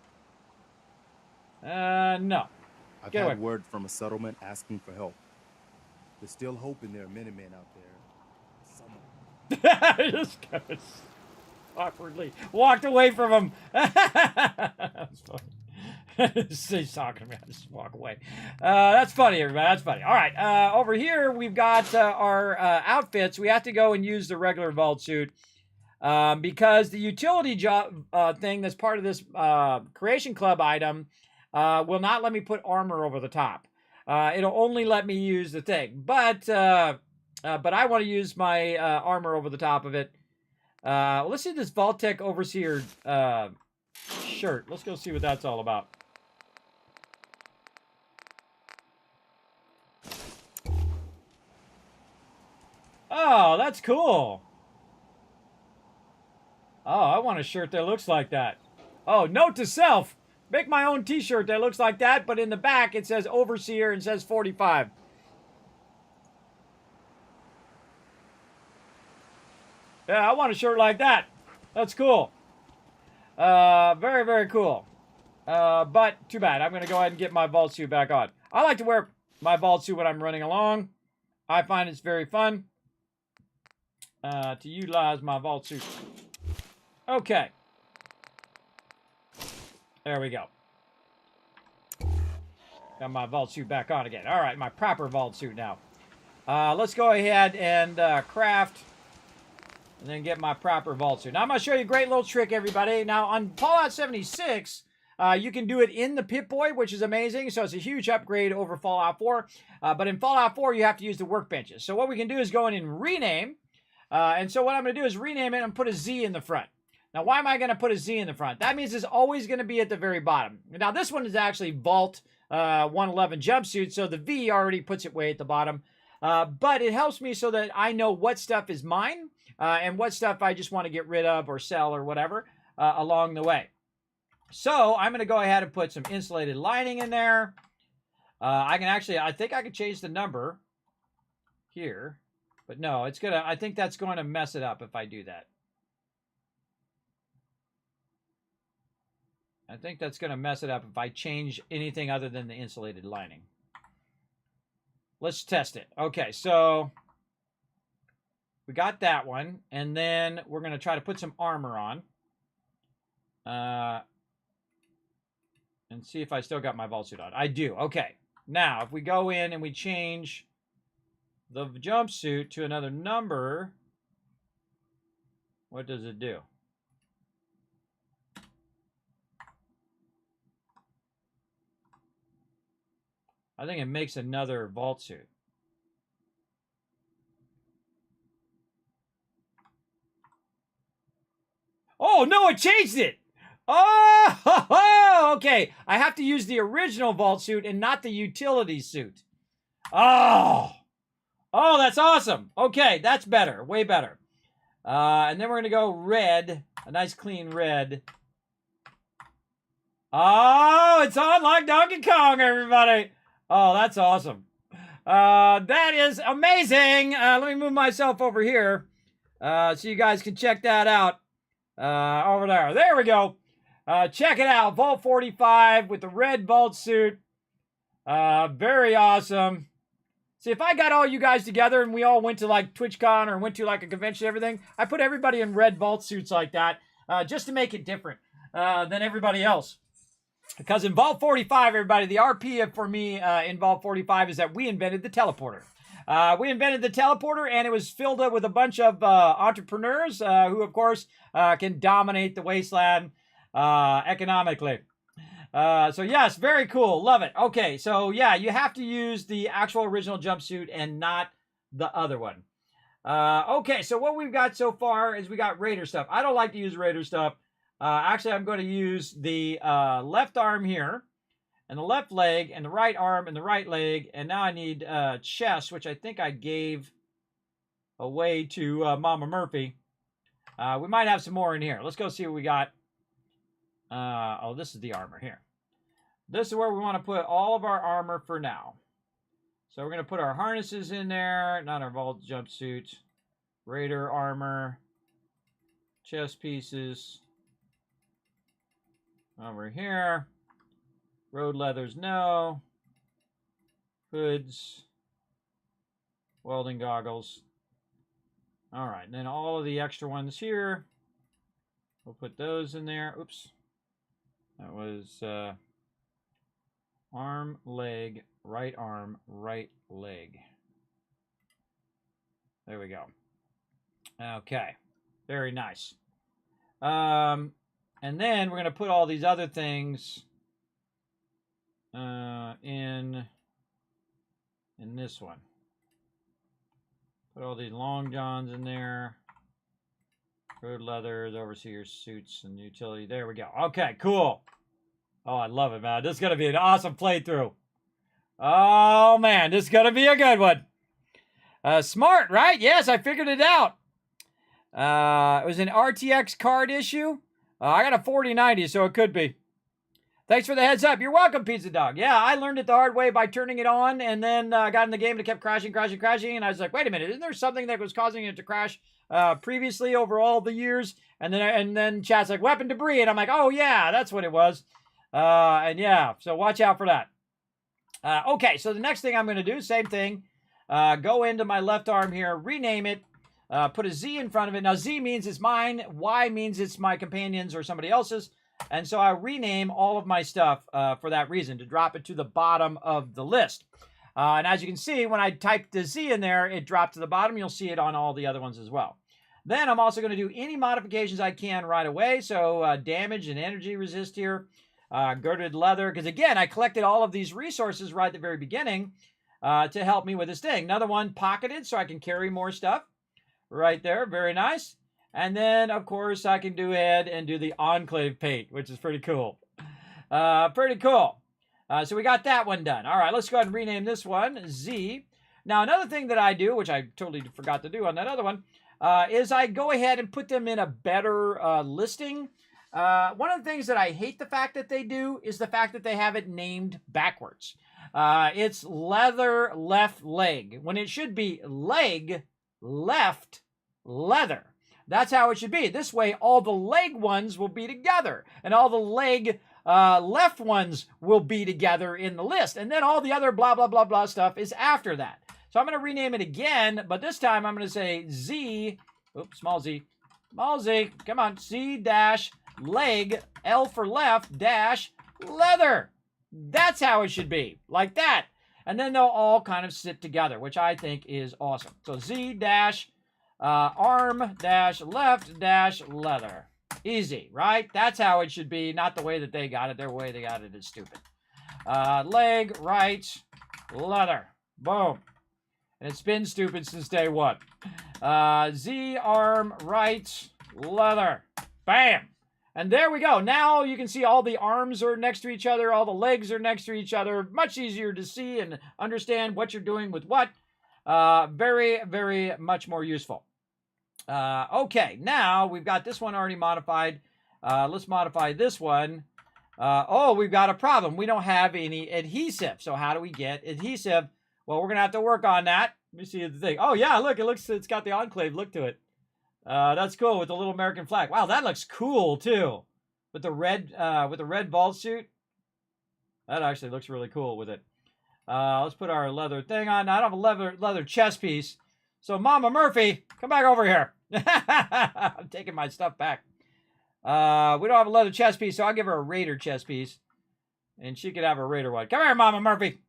No. I've Get had away. word from a settlement asking for help. There's still hope in there are Minutemen out there. Just goes awkwardly walked away from him. That's funny. He's talking to me. I just walk away. That's funny, everybody. That's funny. All right. Over here, we've got our outfits. We have to go and use the regular vault suit because the utility job thing that's part of this Creation Club item will not let me put armor over the top. It'll only let me use the thing. But I want to use my armor over the top of it. Let's see this vault-tec overseer shirt. Let's go see what that's all about. Oh, that's cool. Oh, I want a shirt that looks like that. Oh, note to self. Make my own t-shirt that looks like that, but in the back it says overseer and says 45. Yeah, I want a shirt like that. That's cool. Very, very cool. But too bad. I'm going to go ahead and get my vault suit back on. I like to wear my vault suit when I'm running along. I find it's very fun to utilize my vault suit. Okay. There we go. Got my vault suit back on again. All right, my proper vault suit now. Let's go ahead and craft and then get my proper vault suit. Now, I'm going to show you a great little trick, everybody. Now, on Fallout 76, you can do it in the Pip-Boy, which is amazing. So it's a huge upgrade over Fallout 4. But in Fallout 4, you have to use the workbenches. So what we can do is go in and rename. And so what I'm going to do is rename it and put a Z in the front. Now, why am I going to put a Z in the front? That means it's always going to be at the very bottom. Now, this one is actually Vault 111 jumpsuit, so the V already puts it way at the bottom. But it helps me so that I know what stuff is mine and what stuff I just want to get rid of or sell or whatever along the way. So I'm going to go ahead and put some insulated lining in there. I think I can change the number here. But no, I think that's going to mess it up if I do that. I think that's going to mess it up if I change anything other than the insulated lining. Let's test it. Okay, so we got that one. And then we're going to try to put some armor on. And see if I still got my vault suit on. I do. Okay. Now, if we go in and we change the jumpsuit to another number, what does it do? I think it makes another vault suit. Oh, no, it changed it! Oh, okay. I have to use the original vault suit and not the utility suit. Oh, that's awesome. Okay, that's better. Way better. And then we're going to go red. A nice clean red. Oh, it's on like Donkey Kong, everybody. Oh, that's awesome. That is amazing. Let me move myself over here so you guys can check that out. Over there. There we go. Check it out. Vault 45 with the red vault suit. Very awesome. See, if I got all you guys together and we all went to like TwitchCon or went to like a convention and everything, I put everybody in red vault suits like that just to make it different than everybody else. Because in Vault 45, everybody, the RP for me in Vault 45 is that we invented the teleporter. We invented the teleporter, and it was filled up with a bunch of entrepreneurs who, of course, can dominate the Wasteland economically. So, yes, very cool. Love it. Okay, so, yeah, you have to use the actual original jumpsuit and not the other one. Okay, so what we've got so far is we got Raider stuff. I don't like to use Raider stuff. Actually, I'm going to use the left arm here, and the left leg, and the right arm, and the right leg, and now I need chest, which I think I gave away to Mama Murphy. We might have some more in here. Let's go see what we got. Oh, this is the armor here. This is where we want to put all of our armor for now. So we're going to put our harnesses in there, not our vault jumpsuit, Raider armor, chest pieces. Over here, road leathers, no. Hoods, welding goggles. All right, and then all of the extra ones here, we'll put those in there. Oops, that was Arm, leg, right arm, right leg. There we go. Okay. Very nice. And then we're going to put all these other things in this one. Put all these long johns in there. Road leathers, overseer suits, and utility. There we go. Okay, cool. Oh, I love it, man. This is going to be an awesome playthrough. Oh, man. This is going to be a good one. Smart, right? Yes, I figured it out. It was an RTX card issue. I got a 4090, so it could be. Thanks for the heads up. You're welcome, Pizza Dog. Yeah, I learned it the hard way by turning it on, and then got in the game and it kept crashing, and I was like, wait a minute, isn't there something that was causing it to crash previously over all the years? And then chat's like, weapon debris, and I'm like, oh yeah, that's what it was. And yeah, so watch out for that. Okay, so the next thing I'm going to do, same thing. Go into my left arm here, rename it, put a Z in front of it. Now, Z means it's mine, Y means it's my companion's or somebody else's. And so I rename all of my stuff for that reason, to drop it to the bottom of the list. And as you can see, when I typed the Z in there, it dropped to the bottom. You'll see it on all the other ones as well. Then I'm also going to do any modifications I can right away. So damage and energy resist here. Girded leather, because again, I collected all of these resources right at the very beginning to help me with this thing. Another one, pocketed, so I can carry more stuff. Right there, very nice. And then, of course, I can do ahead and do the Enclave paint, which is pretty cool. Pretty cool. So we got that one done. All right, let's go ahead and rename this one Z. Now, another thing that I do, which I totally forgot to do on that other one, is I go ahead and put them in a better listing. One of the things that I hate the fact that they do is the fact that they have it named backwards. It's leather left leg, when it should be leg left leather. That's how it should be. This way, all the leg ones will be together, and all the leg left ones will be together in the list. And then all the other blah, blah, blah, blah stuff is after that. So I'm going to rename it again, but this time I'm going to say Z, oops, small z, come on, C dash leg, L for left, dash leather. That's how it should be, like that. And then they'll all kind of sit together, which I think is awesome. So Z dash arm dash left dash leather. Easy, right? That's how it should be, not the way that they got it. Their way they got it is stupid. Leg right leather. Boom. And it's been stupid since day one. Z arm right leather. Bam. And there we go. Now you can see all the arms are next to each other. All the legs are next to each other. Much easier to see and understand what you're doing with what. Very, very much more useful. Okay, now we've got this one already modified. Let's modify this one. Oh, we've got a problem. We don't have any adhesive. So how do we get adhesive? Well, we're going to have to work on that. Let me see the thing. Oh, yeah, look, it's got the Enclave look to it. That's cool with the little American flag. Wow, that looks cool too. With the red vault suit. That actually looks really cool with it. Let's put our leather thing on. I don't have a leather chest piece. So Mama Murphy, come back over here. I'm taking my stuff back. We don't have a leather chest piece, so I'll give her a Raider chest piece. And she could have a Raider one. Come here, Mama Murphy.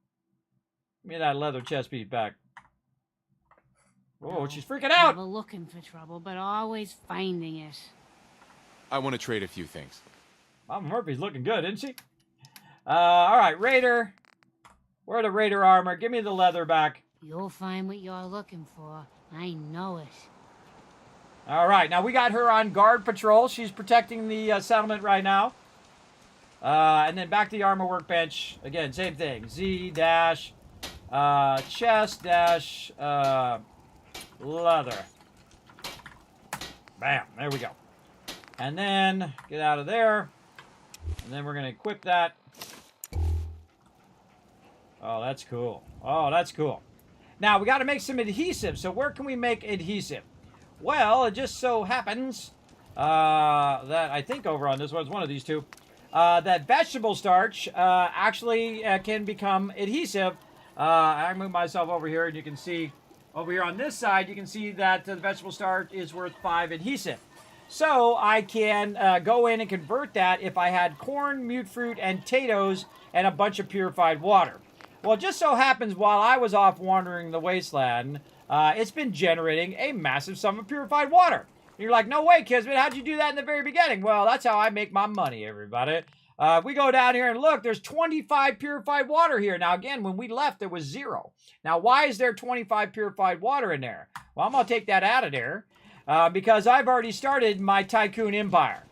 Give me that leather chest piece back. Oh, she's freaking out. Never looking for trouble, but always finding it. I want to trade a few things. Mama Murphy's looking good, isn't she? All right, Raider. Where the Raider armor? Give me the leather back. You'll find what you're looking for. I know it. All right, now we got her on guard patrol. She's protecting the settlement right now. And then back to the armor workbench. Again, same thing. Z dash chest dash leather. Bam, there we go. And then get out of there. And then we're going to equip that. Oh, that's cool. Oh, that's cool. Now, we got to make some adhesive. So where can we make adhesive? Well, it just so happens that I think over on this one, it's one of these two, that vegetable starch actually can become adhesive. I move myself over here, and you can see over here on this side, you can see that the vegetable starch is worth 5 adhesive. So I can go in and convert that if I had corn, mute fruit, and potatoes, and a bunch of purified water. Well, it just so happens while I was off wandering the wasteland, it's been generating a massive sum of purified water. And you're like, no way, Kismet, how'd you do that in the very beginning? Well, that's how I make my money, everybody. If we go down here and look, there's 25 purified water here. Now, again, when we left, there was 0. Now, why is there 25 purified water in there? Well, I'm going to take that out of there because I've already started my Tycoon empire.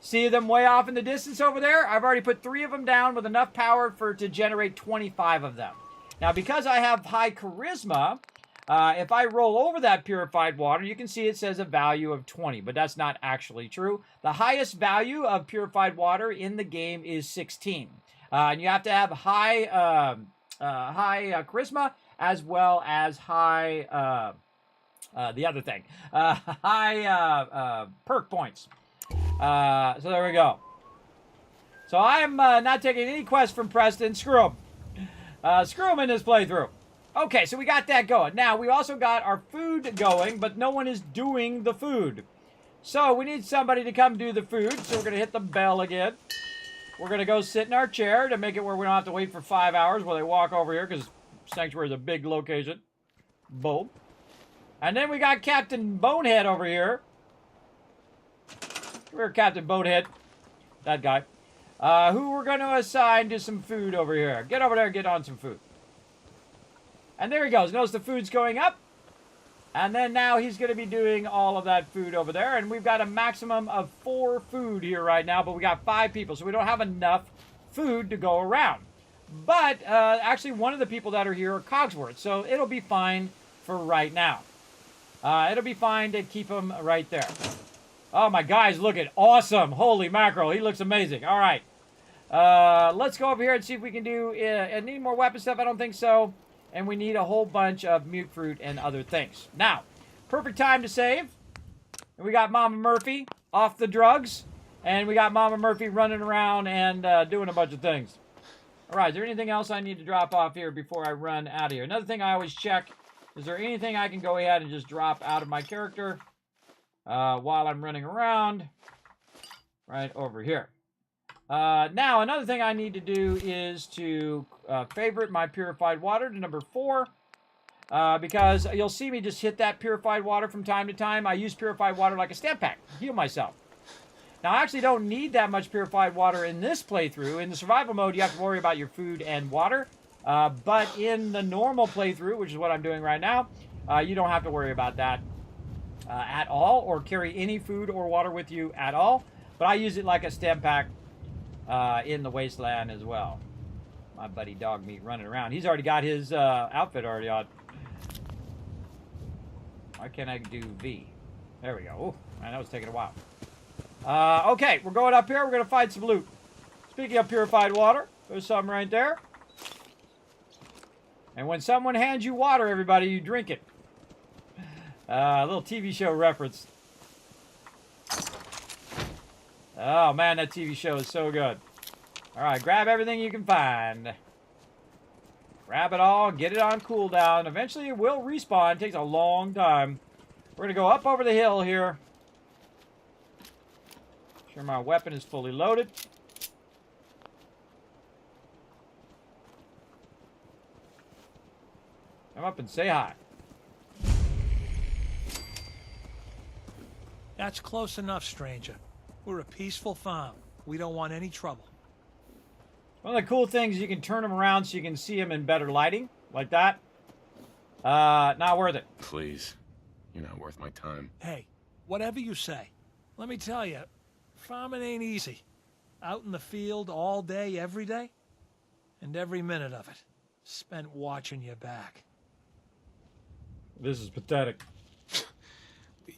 See them way off in the distance over there? I've already put 3 of them down with enough power to generate 25 of them. Now, because I have high charisma, if I roll over that purified water, you can see it says a value of 20, but that's not actually true. The highest value of purified water in the game is 16. And you have to have high charisma as well as high, the other thing, high perk points. So there we go. So I'm not taking any quests from Preston. Screw him. Screw him in this playthrough. Okay, so we got that going. Now, we also got our food going, but no one is doing the food. So we need somebody to come do the food. So we're going to hit the bell again. We're going to go sit in our chair to make it where we don't have to wait for 5 hours while they walk over here, because Sanctuary is a big location. Boom. And then we got Captain Bonehead over here. Come here, Captain Bonehead. That guy. Who we're going to assign to some food over here. Get over there and get on some food. And there he goes. Notice the food's going up. And then now he's going to be doing all of that food over there. And we've got a maximum of 4 food here right now. But we got 5 people. So we don't have enough food to go around. But actually one of the people that are here are Cogsworth. So it'll be fine for right now. It'll be fine to keep him right there. Oh, my guy's looking awesome. Holy mackerel. He looks amazing. All right. Let's go over here and see if we can do... need more weapon stuff? I don't think so. And we need a whole bunch of mute fruit and other things. Now, perfect time to save. We got Mama Murphy off the drugs. And we got Mama Murphy running around and doing a bunch of things. All right, is there anything else I need to drop off here before I run out of here? Another thing I always check, is there anything I can go ahead and just drop out of my character while I'm running around? Right over here. Now, another thing I need to do is to favorite my purified water to number 4. Because you'll see me just hit that purified water from time to time. I use purified water like a stamp pack to heal myself. Now, I actually don't need that much purified water in this playthrough. In the survival mode, you have to worry about your food and water. But in the normal playthrough, which is what I'm doing right now, you don't have to worry about that at all, or carry any food or water with you at all. But I use it like a stamp pack in the Wasteland as well. My buddy Dog Meat running around. He's already got his outfit already on. Why can't I do V? There we go. Oh, man, that was taking a while. Okay, we're going up here. We're going to find some loot. Speaking of purified water, there's some right there. And when someone hands you water, everybody, you drink it. A little TV show reference. Oh, man, that TV show is so good. All right, grab everything you can find. Grab it all, get it on cooldown. Eventually, it will respawn. It takes a long time. We're going to go up over the hill here. Make sure my weapon is fully loaded. Come up and say hi. That's close enough, stranger. We're a peaceful farm. We don't want any trouble. One of the cool things, you can turn them around so you can see them in better lighting, like that. Not worth it. Please. You're not worth my time. Hey, whatever you say. Let me tell you, farming ain't easy. Out in the field all day, every day. And every minute of it spent watching your back. This is pathetic.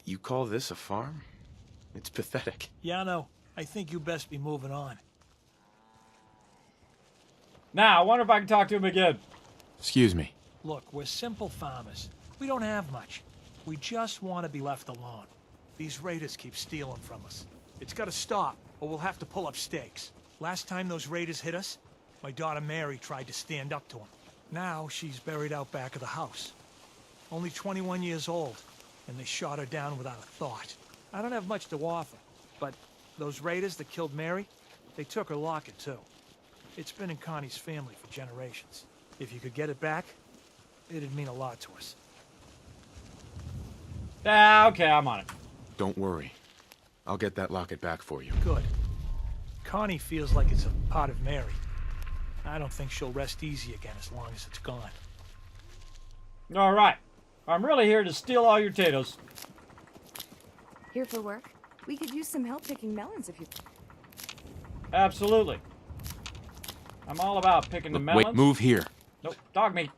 You call this a farm? It's pathetic. Yeah, no. I think you best be moving on. Now, I wonder if I can talk to him again. Excuse me. Look, we're simple farmers. We don't have much. We just want to be left alone. These raiders keep stealing from us. It's got to stop, or we'll have to pull up stakes. Last time those raiders hit us, my daughter Mary tried to stand up to them. Now she's buried out back of the house. Only 21 years old, and they shot her down without a thought. I don't have much to offer, but those raiders that killed Mary, they took her locket too. It's been in Connie's family for generations. If you could get it back, it'd mean a lot to us. Okay, I'm on it. Don't worry. I'll get that locket back for you. Good. Connie feels like it's a part of Mary. I don't think she'll rest easy again as long as it's gone. All right. I'm really here to steal all your potatoes. Here for work? We could use some help picking melons if you... Absolutely. I'm all about picking the melons. Wait, move here. Nope, dog meat.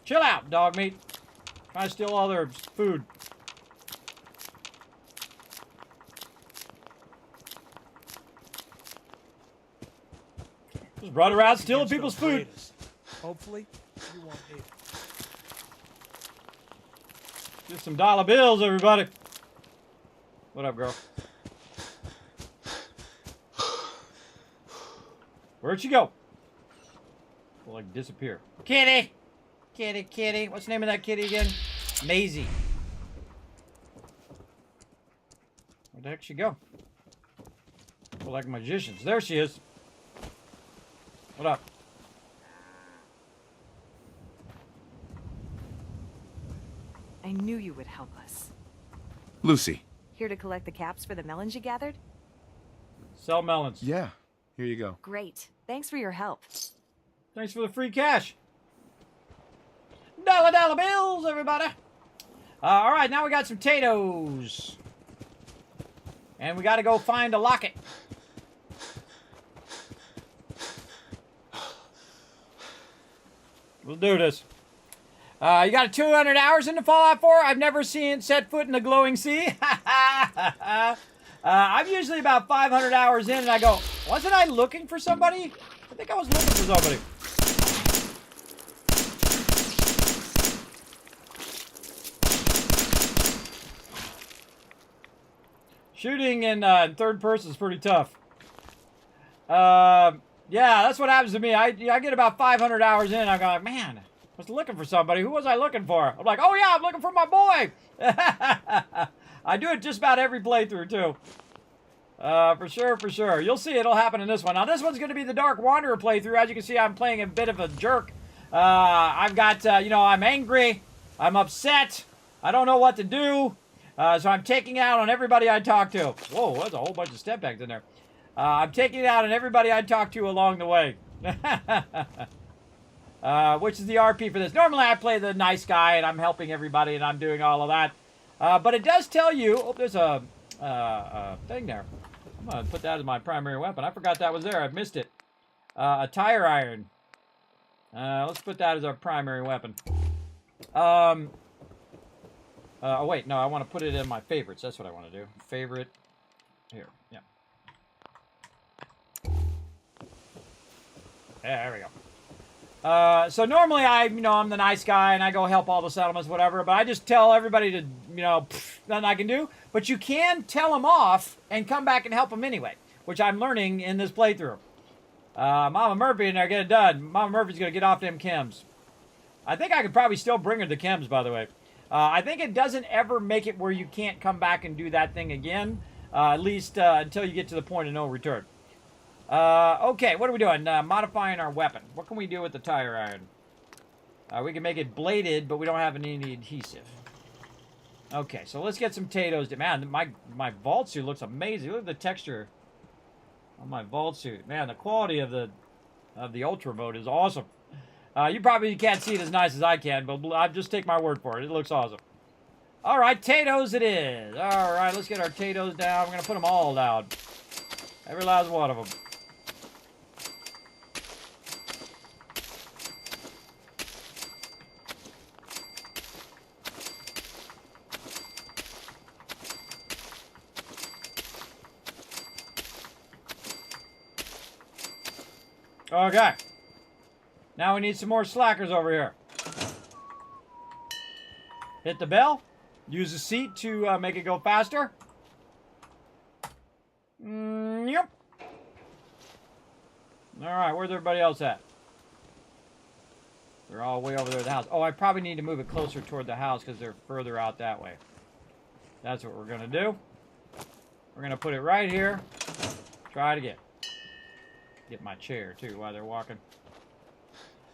Chill out, dog meat. Trying to steal all their food. Just run around stealing people's food. Hopefully, you won't need it. Just some dollar bills, everybody. What up, girl? Where'd she go? Will like disappear. Kitty! Kitty, kitty. What's the name of that kitty again? Maisie. Where'd the heck she go? We're like magicians. There she is. What up? I knew you would help us. Lucy. Here to collect the caps for the melons you gathered? Sell melons. Yeah. Here you go. Great. Thanks for your help. Thanks for the free cash. Dollar bills, everybody. All right, now we got some potatoes. And we got to go find a locket. We'll do this. You got 200 hours into Fallout 4. I've never set foot in the glowing sea. I'm usually about 500 hours in, and I go, wasn't I looking for somebody? I think I was looking for somebody. Shooting in third person is pretty tough. Yeah, that's what happens to me. I get about 500 hours in, and I go, like, man, I was looking for somebody. Who was I looking for? I'm like, oh yeah, I'm looking for my boy. I do it just about every playthrough too. For sure, for sure. You'll see it'll happen in this one. Now this one's going to be the Dark Wanderer playthrough. As you can see, I'm playing a bit of a jerk. I've got, you know, I'm angry. I'm upset. I don't know what to do. So I'm taking it out on everybody I talk to. Whoa, that's a whole bunch of step backs in there. I'm taking it out on everybody I talk to along the way. Which is the RP for this. Normally I play the nice guy and I'm helping everybody and I'm doing all of that. But it does tell you... Oh, there's a thing there. I'm going to put that as my primary weapon. I forgot that was there. I missed it. A tire iron. Let's put that as our primary weapon. Oh, wait. No, I want to put it in my favorites. That's what I want to do. Favorite. Here. Yeah. There we go. So normally I'm the nice guy and I go help all the settlements, whatever, but I just tell everybody to, nothing I can do. But you can tell them off and come back and help them anyway, which I'm learning in this playthrough. Mama Murphy in there, get it done. Mama Murphy's going to get off them chems. I think I could probably still bring her the chems, by the way. I think it doesn't ever make it where you can't come back and do that thing again, at least until you get to the point of no return. Okay, what are we doing? Modifying our weapon. What can we do with the tire iron? We can make it bladed, but we don't have any adhesive. Okay, so let's get some potatoes. Man, my vault suit looks amazing. Look at the texture on my vault suit. Man, the quality of the ultra mode is awesome. You probably can't see it as nice as I can, but I'll just take my word for it. It looks awesome. All right, potatoes it is. All right, let's get our potatoes down. We're going to put them all down. Every last one of them. Okay. Now we need some more slackers over here. Hit the bell. Use the seat to make it go faster. Yep. Alright, where's everybody else at? They're all way over there at the house. Oh, I probably need to move it closer toward the house because they're further out that way. That's what we're going to do. We're going to put it right here. Try it again. Get my chair, too, while they're walking.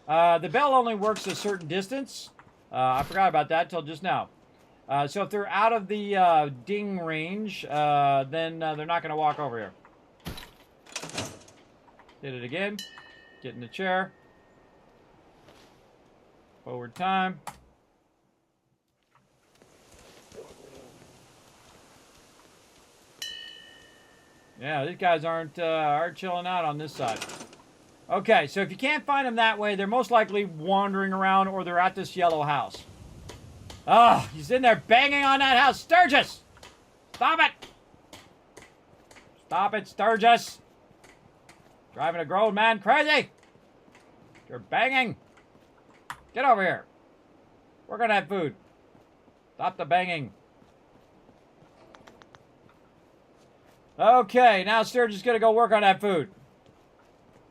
The bell only works a certain distance. I forgot about that till just now. So if they're out of the ding range, then they're not going to walk over here. Hit it again. Get in the chair. Forward time. Yeah, these guys aren't chilling out on this side. Okay, so if you can't find them that way, they're most likely wandering around or they're at this yellow house. Oh, he's in there banging on that house. Sturgis! Stop it! Stop it, Sturgis! Driving a grown man crazy! You're banging! Get over here! Work on that food. Stop the banging. Okay, now Sturgis is gonna go work on that food.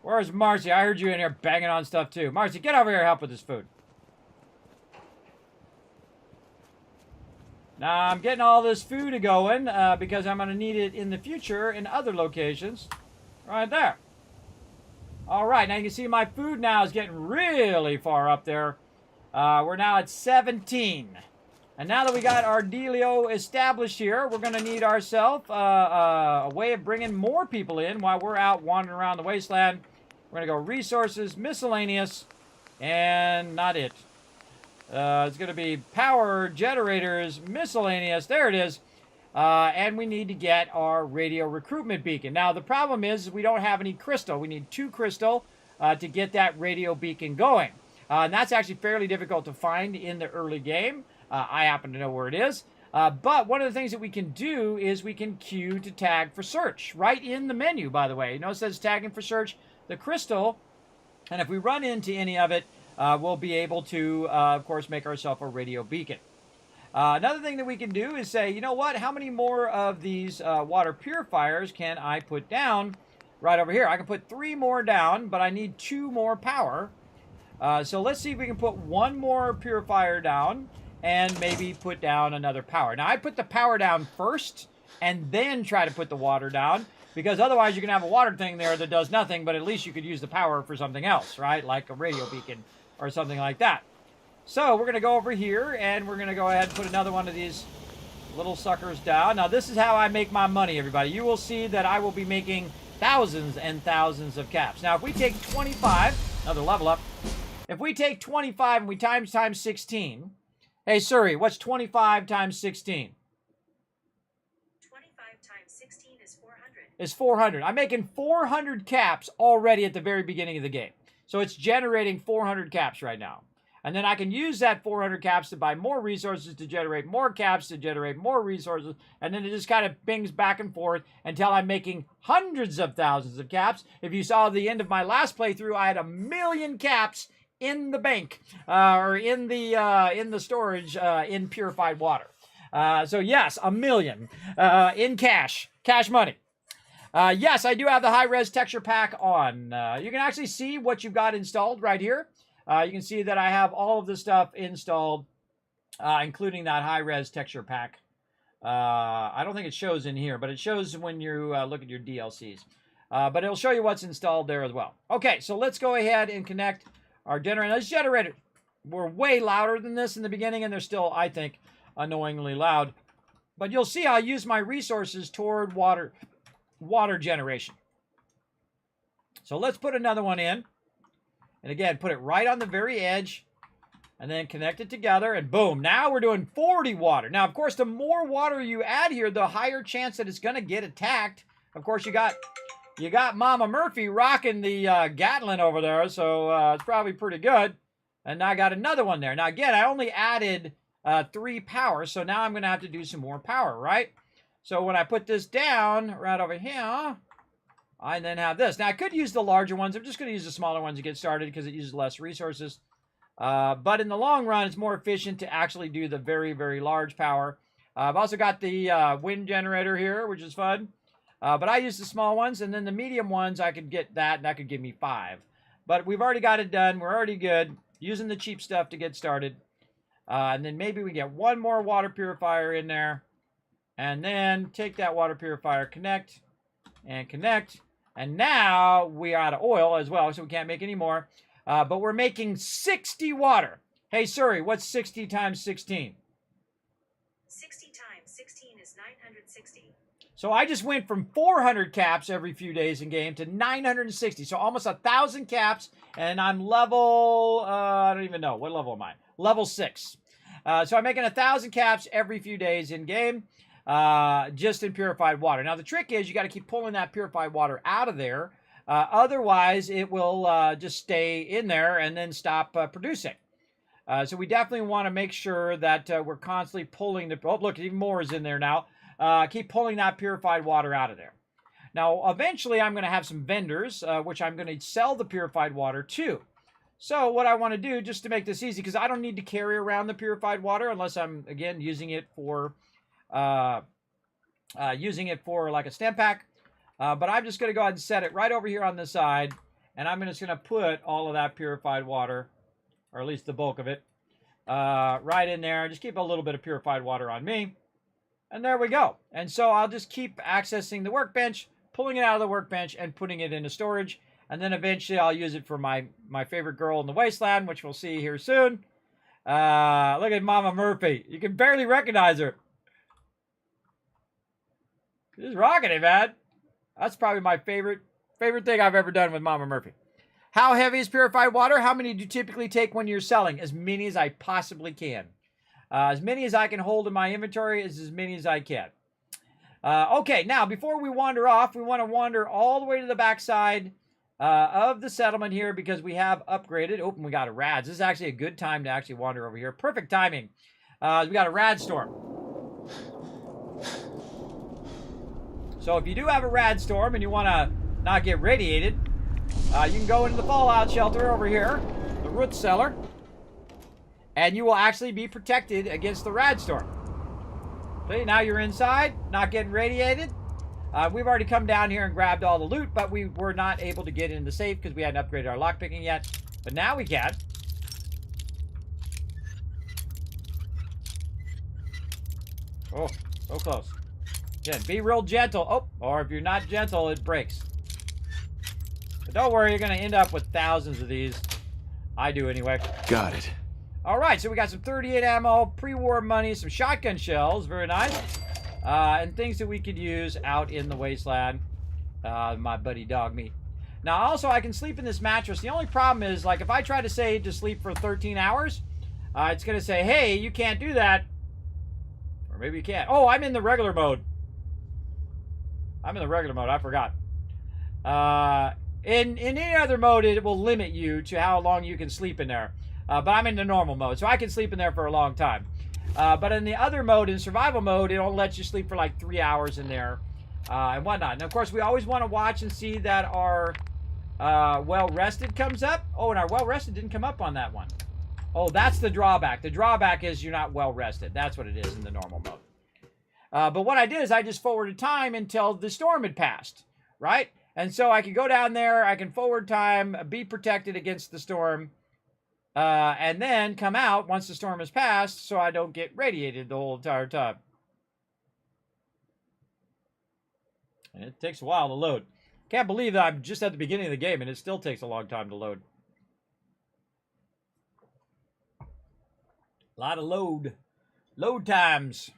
Where's Marcy? I heard you in here banging on stuff too. Marcy, get over here and help with this food. Now, I'm getting all this food going because I'm going to need it in the future in other locations. Right there. All right, now you can see my food now is getting really far up there. We're now at 17. And now that we got our dealio established here, we're going to need ourselves a way of bringing more people in while we're out wandering around the wasteland. We're going to go resources, miscellaneous, and not it. It's going to be power, generators, miscellaneous. There it is. And we need to get our radio recruitment beacon. Now, the problem is we don't have any crystal. We need 2 crystal to get that radio beacon going. And that's actually fairly difficult to find in the early game. I happen to know where it is. But one of the things that we can do is we can queue to tag for search. Right in the menu, by the way. You know, it says tagging for search, the crystal. And if we run into any of it, we'll be able to, of course, make ourselves a radio beacon. Another thing that we can do is say, you know what? How many more of these water purifiers can I put down right over here? I can put 3 more down, but I need 2 more power. So let's see if we can put 1 more purifier down and maybe put down another power. Now, I put the power down first and then try to put the water down, because otherwise you can have a water thing there that does nothing, but at least you could use the power for something else, right? Like a radio beacon or something like that. So we're going to go over here and we're going to go ahead and put another one of these little suckers down. Now, this is how I make my money, everybody. You will see that I will be making thousands and thousands of caps. Now, if we take 25, another level up. If we take 25 and we times 16. Hey, Suri, what's 25 times 16? 25 times 16 is 400. Is 400. I'm making 400 caps already at the very beginning of the game. So it's generating 400 caps right now. And then I can use that 400 caps to buy more resources to generate more caps, to generate more resources. And then it just kind of bings back and forth until I'm making hundreds of thousands of caps. If you saw the end of my last playthrough, I had 1 million caps in the bank, or in the storage, in purified water. So yes, 1 million in cash money. Yes, I do have the high-res texture pack on. You can actually see what you've got installed right here. You can see that I have all of the stuff installed, including that high-res texture pack. I don't think it shows in here, but it shows when you look at your DLCs. But it'll show you what's installed there as well. Okay, so let's go ahead and connect our generator. This generator, we're way louder than this in the beginning, and they're still, I think, annoyingly loud. But you'll see I use my resources toward water generation. So let's put another one in. And again, put it right on the very edge. And then connect it together. And boom, now we're doing 40 water. Now, of course, the more water you add here, the higher chance that it's going to get attacked. Of course, you got Mama Murphy rocking the Gatlin over there, so it's probably pretty good. And now I got another one there. Now, again, I only added 3 power, so now I'm going to have to do some more power, right? So when I put this down right over here, I then have this. Now, I could use the larger ones. I'm just going to use the smaller ones to get started because it uses less resources. But in the long run, it's more efficient to actually do the very, very large power. I've also got the wind generator here, which is fun. But I use the small ones, and then the medium ones, I could get that, and that could give me 5. But we've already got it done. We're already good. Using the cheap stuff to get started. And then maybe we get 1 more water purifier in there. And then take that water purifier, connect, and connect. And now we are out of oil as well, so we can't make any more. But we're making 60 water. Hey, Suri, what's 60 times 16? 60 times 16 is 960. So I just went from 400 caps every few days in game to 960. So almost 1,000 caps, and I'm level, I don't even know. What level am I? Level 6. So I'm making 1,000 caps every few days in game, just in purified water. Now the trick is you got to keep pulling that purified water out of there. Otherwise, it will just stay in there and then stop producing. So we definitely want to make sure that we're constantly pulling the... Oh, look, even more is in there now. Keep pulling that purified water out of there. Now, eventually, I'm going to have some vendors, which I'm going to sell the purified water to. So what I want to do, just to make this easy, because I don't need to carry around the purified water unless I'm, again, using it for like a stem pack. But I'm just going to go ahead and set it right over here on the side, and I'm just going to put all of that purified water, or at least the bulk of it, right in there. Just keep a little bit of purified water on me. And there we go. And so I'll just keep accessing the workbench, pulling it out of the workbench, and putting it into storage. And then eventually I'll use it for my favorite girl in the Wasteland, which we'll see here soon. Look at Mama Murphy. You can barely recognize her. She's rocking it, man. That's probably my favorite thing I've ever done with Mama Murphy. How heavy is purified water? How many do you typically take when you're selling? As many as I possibly can. As many as I can hold in my inventory is as many as I can. Okay, now before we wander off, we want to wander all the way to the backside of the settlement here because we have upgraded. Oh, and we got a rads. This is actually a good time to actually wander over here. Perfect timing. We got a rad storm. So if you do have a rad storm and you want to not get radiated, you can go into the fallout shelter over here, the root cellar, and you will actually be protected against the rad storm. See, now you're inside, not getting radiated. We've already come down here and grabbed all the loot, but we were not able to get in the safe because we hadn't upgraded our lockpicking yet. But now we can. Oh, so close. Again, be real gentle. Oh, or if you're not gentle, it breaks. But don't worry, you're going to end up with thousands of these. I do anyway. Got it. All right, so we got some 38 ammo, pre-war money, some shotgun shells, very nice, and things that we could use out in the Wasteland. My buddy dog meat. Now, also, I can sleep in this mattress. The only problem is, like, if I try to say to sleep for 13 hours, it's going to say, hey, you can't do that. Or maybe you can't. Oh, I'm in the regular mode. I'm in the regular mode. I forgot. In any other mode, it will limit you to how long you can sleep in there. But I'm in the normal mode, so I can sleep in there for a long time. But in the other mode, in survival mode, it'll let you sleep for like 3 hours in there and whatnot. And of course, we always want to watch and see that our well-rested comes up. Oh, and our well-rested didn't come up on that one. Oh, that's the drawback. The drawback is you're not well-rested. That's what it is in the normal mode. But what I did is I just forwarded time until the storm had passed, right? And so I can go down there, I can forward time, be protected against the storm, and then come out once the storm has passed so I don't get radiated the whole entire time. And it takes a while to load. Can't believe that I'm just at the beginning of the game and it still takes a long time to load. A lot of load times.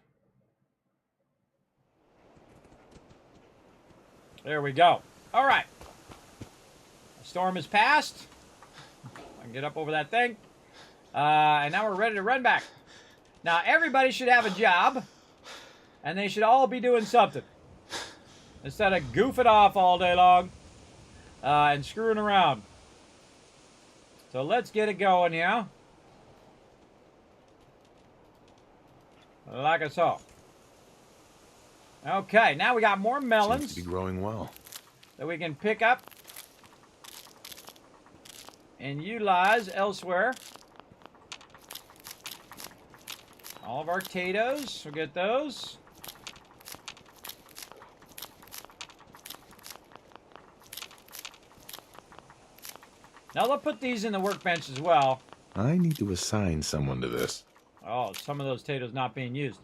There we go. All right. The storm has passed. I can get up over that thing. And now we're ready to run back. Now, everybody should have a job. And they should all be doing something. Instead of goofing off all day long. And screwing around. So let's get it going here. Like I saw. Okay, now we got more melons. Seems to be growing well. That we can pick up and utilize elsewhere. All of our potatoes, we'll get those. Now they'll put these in the workbench as well. I need to assign someone to this. Oh, some of those potatoes not being used.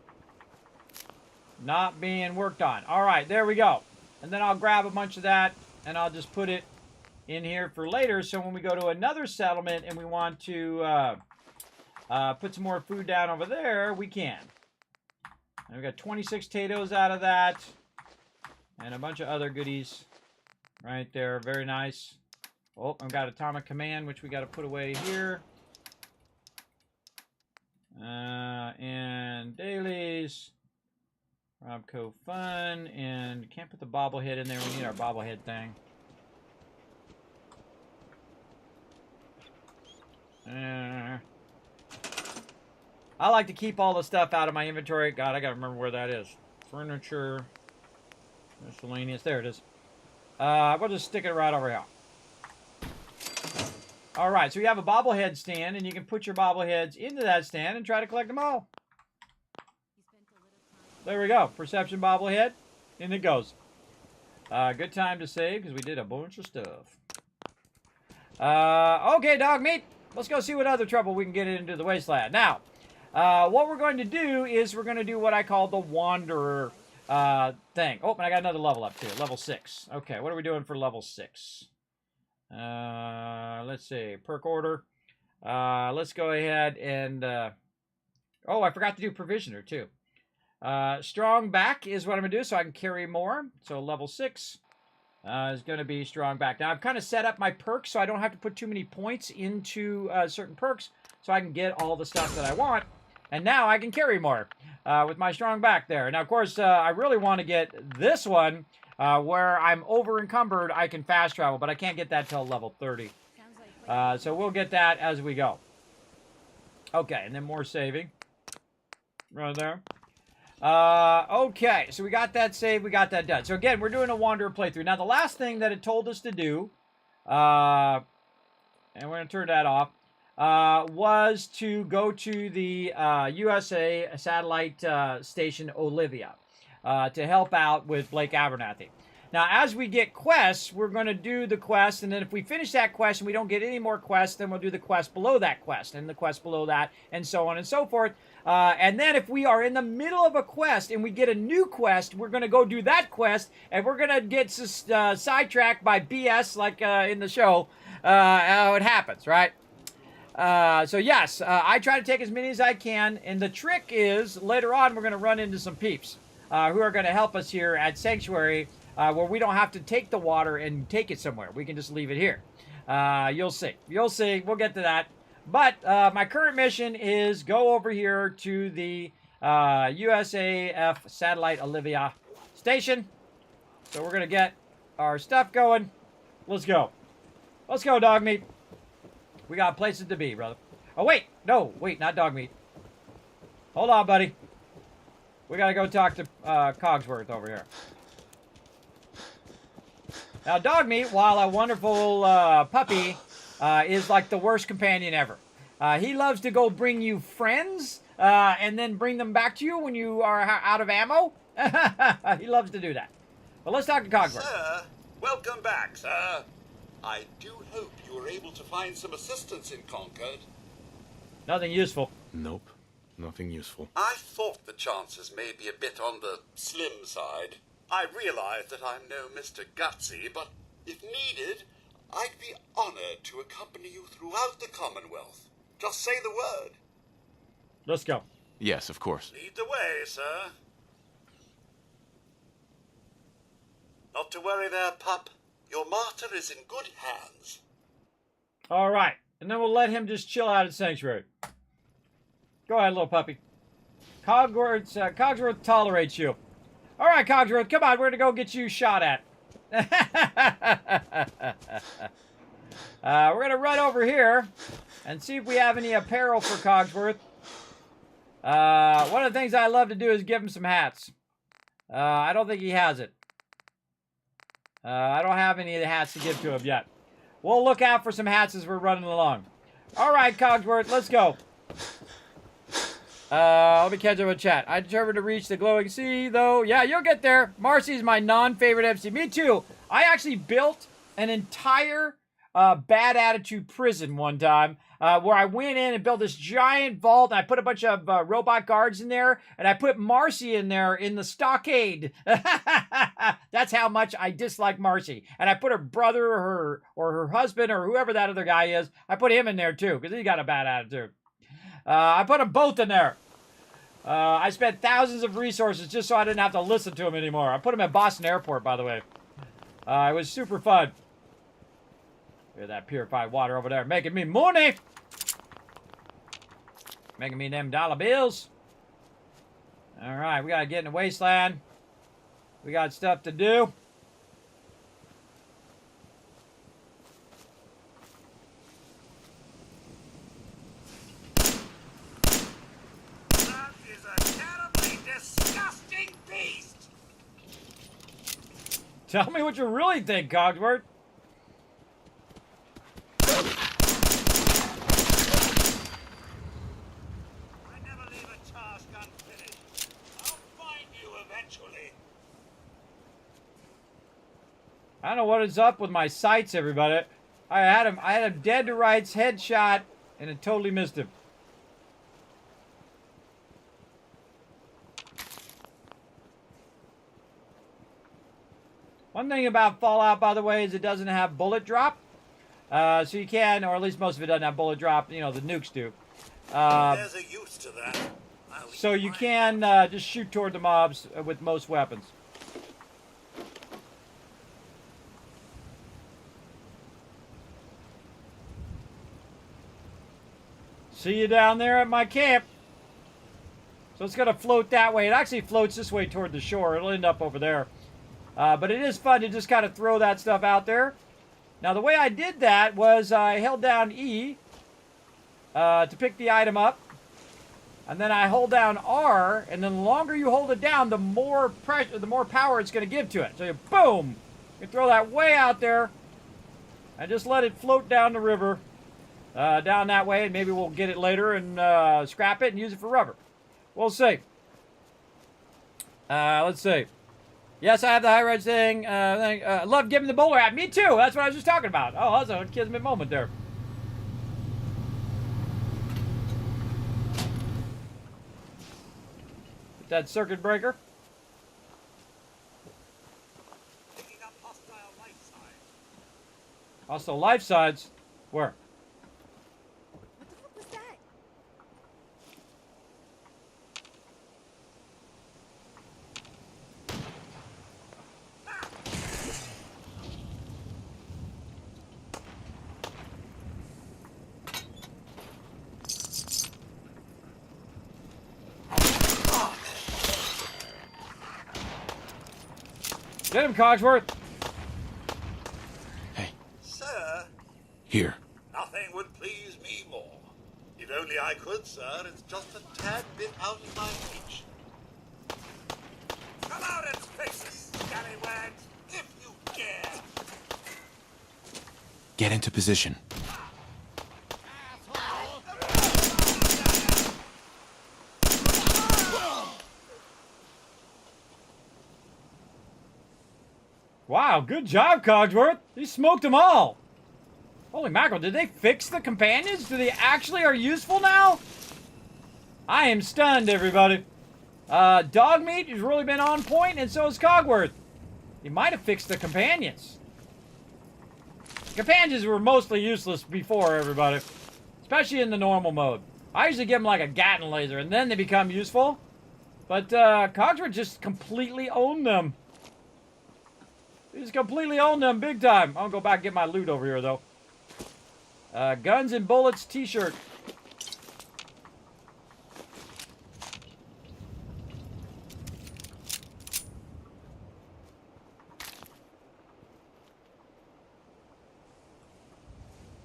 Not being worked on. All right, there we go. And then I'll grab a bunch of that, and I'll just put it in here for later. So when we go to another settlement and we want to put some more food down over there, we can. And we got 26 potatoes out of that. And a bunch of other goodies right there. Very nice. Oh, I've got Atomic Command, which we got to put away here. And dailies. Robco Fun. And can't put the bobblehead in there. We need our bobblehead thing. I like to keep all the stuff out of my inventory. God, I got to remember where that is. Furniture. Miscellaneous. There it is. We'll just stick it right over here. Alright, so you have a bobblehead stand, and you can put your bobbleheads into that stand and try to collect them all. There we go. Perception bobblehead. In it goes. Good time to save, because we did a bunch of stuff. Okay, dog meat. Let's go see what other trouble we can get into the Wasteland. Now, what we're going to do is we're going to do what I call the Wanderer thing. Oh, and I got another level up too. Level 6. Okay, what are we doing for level 6? Let's see. Perk order. Let's go ahead and... oh, I forgot to do Provisioner too. Strong back is what I'm going to do so I can carry more. So level 6 is going to be strong back. Now, I've kind of set up my perks so I don't have to put too many points into certain perks so I can get all the stuff that I want. And now I can carry more with my strong back there. Now, of course, I really want to get this one where I'm over encumbered. I can fast travel, but I can't get that till level 30. So we'll get that as we go. Okay, and then more saving. Right there. Okay, so we got that saved. We got that done. So again, we're doing a Wanderer playthrough. Now, the last thing that it told us to do, and we're going to turn that off, was to go to the USA satellite station Olivia to help out with Blake Abernathy. Now, as we get quests, we're going to do the quest, and then if we finish that quest and we don't get any more quests, then we'll do the quest below that quest, and the quest below that, and so on and so forth. And then if we are in the middle of a quest and we get a new quest, we're going to go do that quest, and we're going to get sidetracked by BS, like in the show, how it happens, right? So yes, I try to take as many as I can, and the trick is, later on, we're going to run into some peeps who are going to help us here at Sanctuary, where we don't have to take the water and take it somewhere. We can just leave it here. You'll see. You'll see. We'll get to that. But my current mission is go over here to the USAF Satellite Olivia Station. So we're going to get our stuff going. Let's go. Let's go, dog meat. We got places to be, brother. Oh, wait. No, wait, not dog meat. Hold on, buddy. We got to go talk to Cogsworth over here. Now, dog meat, while a wonderful puppy, is like the worst companion ever. He loves to go bring you friends and then bring them back to you when you are out of ammo. He loves to do that. But let's talk to Cogsworth. Sir, welcome back, sir. I do hope you were able to find some assistance in Concord. Nothing useful. Nope, nothing useful. I thought the chances may be a bit on the slim side. I realize that I'm no Mr. Gutsy, but if needed, I'd be honored to accompany you throughout the Commonwealth. Just say the word. Let's go. Yes, of course. Lead the way, sir. Not to worry there, pup. Your martyr is in good hands. All right. And then we'll let him just chill out at Sanctuary. Go ahead, little puppy. Cogsworth tolerates you. All right, Cogsworth, come on. We're going to go get you shot at. We're going to run over here and see if we have any apparel for Cogsworth. One of the things I love to do is give him some hats. I don't think he has it. I don't have any of the hats to give to him yet. We'll look out for some hats as we're running along. All right, Cogsworth, let's go. Let me catch up with chat. I determined to reach the glowing sea, though. Yeah, you'll get there. Marcy's my non-favorite MC. Me too. I actually built an entire bad attitude prison one time, where I went in and built this giant vault, and I put a bunch of robot guards in there, and I put Marcy in there in the stockade. That's how much I dislike Marcy. And I put her brother or her husband or whoever that other guy is, I put him in there too, because he got a bad attitude. I put them both in there. I spent thousands of resources just so I didn't have to listen to him anymore. I put him at Boston Airport, by the way. It was super fun. Look at that purified water over there, making me money. Making me them dollar bills. All right, we gotta get in the Wasteland. We got stuff to do. That is a terribly disgusting beast. Tell me what you really think, Cogsworth. I don't know what is up with my sights, everybody. I had him dead to rights, headshot, and it totally missed him. One thing about Fallout, by the way, is it doesn't have bullet drop. So you can, or at least most of it doesn't have bullet drop. You know, the nukes do. There's a use to that. So you can just shoot toward the mobs with most weapons. See you down there at my camp. So it's going to float that way. It actually floats this way toward the shore. It'll end up over there. But it is fun to just kind of throw that stuff out there. Now, the way I did that was I held down E to pick the item up. And then I hold down R. And then the longer you hold it down, the more pressure, the more power it's going to give to it. So you, boom! You throw that way out there. And just let it float down the river. Down that way, and maybe we'll get it later and scrap it and use it for rubber. We'll see. Let's see. Yes, I have the high-res thing. Love giving the bowler at. Me too. That's what I was just talking about. Oh, that's a Kismet moment there. Get that circuit breaker. Hostile life sides. Where? Get him, Cogsworth. Sir? Here. Nothing would please me more. If only I could, sir. It's just a tad bit out of my reach. Come out and face us, scallywags, if you dare. Get into position. Wow, good job, Cogsworth. You smoked them all. Holy mackerel, did they fix the companions? Do they actually are useful now? I am stunned, everybody. Dog meat has really been on point, and so has Cogsworth. He might have fixed the companions. The companions were mostly useless before, everybody. Especially in the normal mode. I usually give them like a Gatling laser, and then they become useful. But Cogsworth just completely owned them. He just completely owned them big time. I'm gonna go back and get my loot over here, though. Guns and Bullets t-shirt.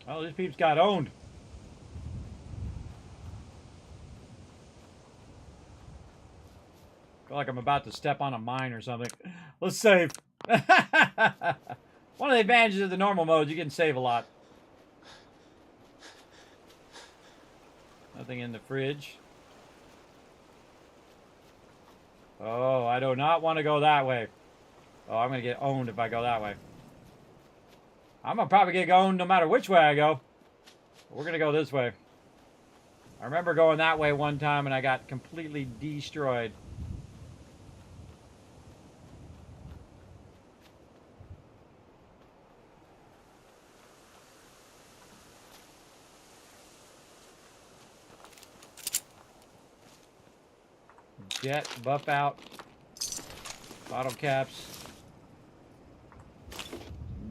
Oh, this peeps got owned. Feel like I'm about to step on a mine or something. Let's save. One of the advantages of the normal mode, you can save a lot. Nothing in the fridge. Oh, I do not want to go that way. Oh, I'm going to get owned if I go that way. I'm gonna probably get going no matter which way I go. We're gonna go this way. I remember going that way one time and I got completely destroyed. Jet, buff out. Bottle caps.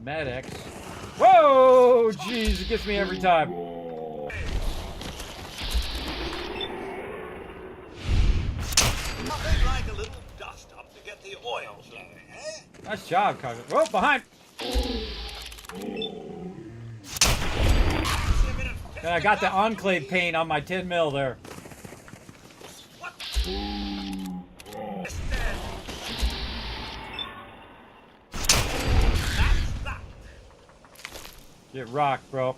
Medics. Whoa! Jeez, it gets me every time. Nothing like a little dust up to get the oil flowing, eh? Nice job, Cocker. Whoa, behind! And I got the Enclave paint on my 10 mil there. Get rocked, bro.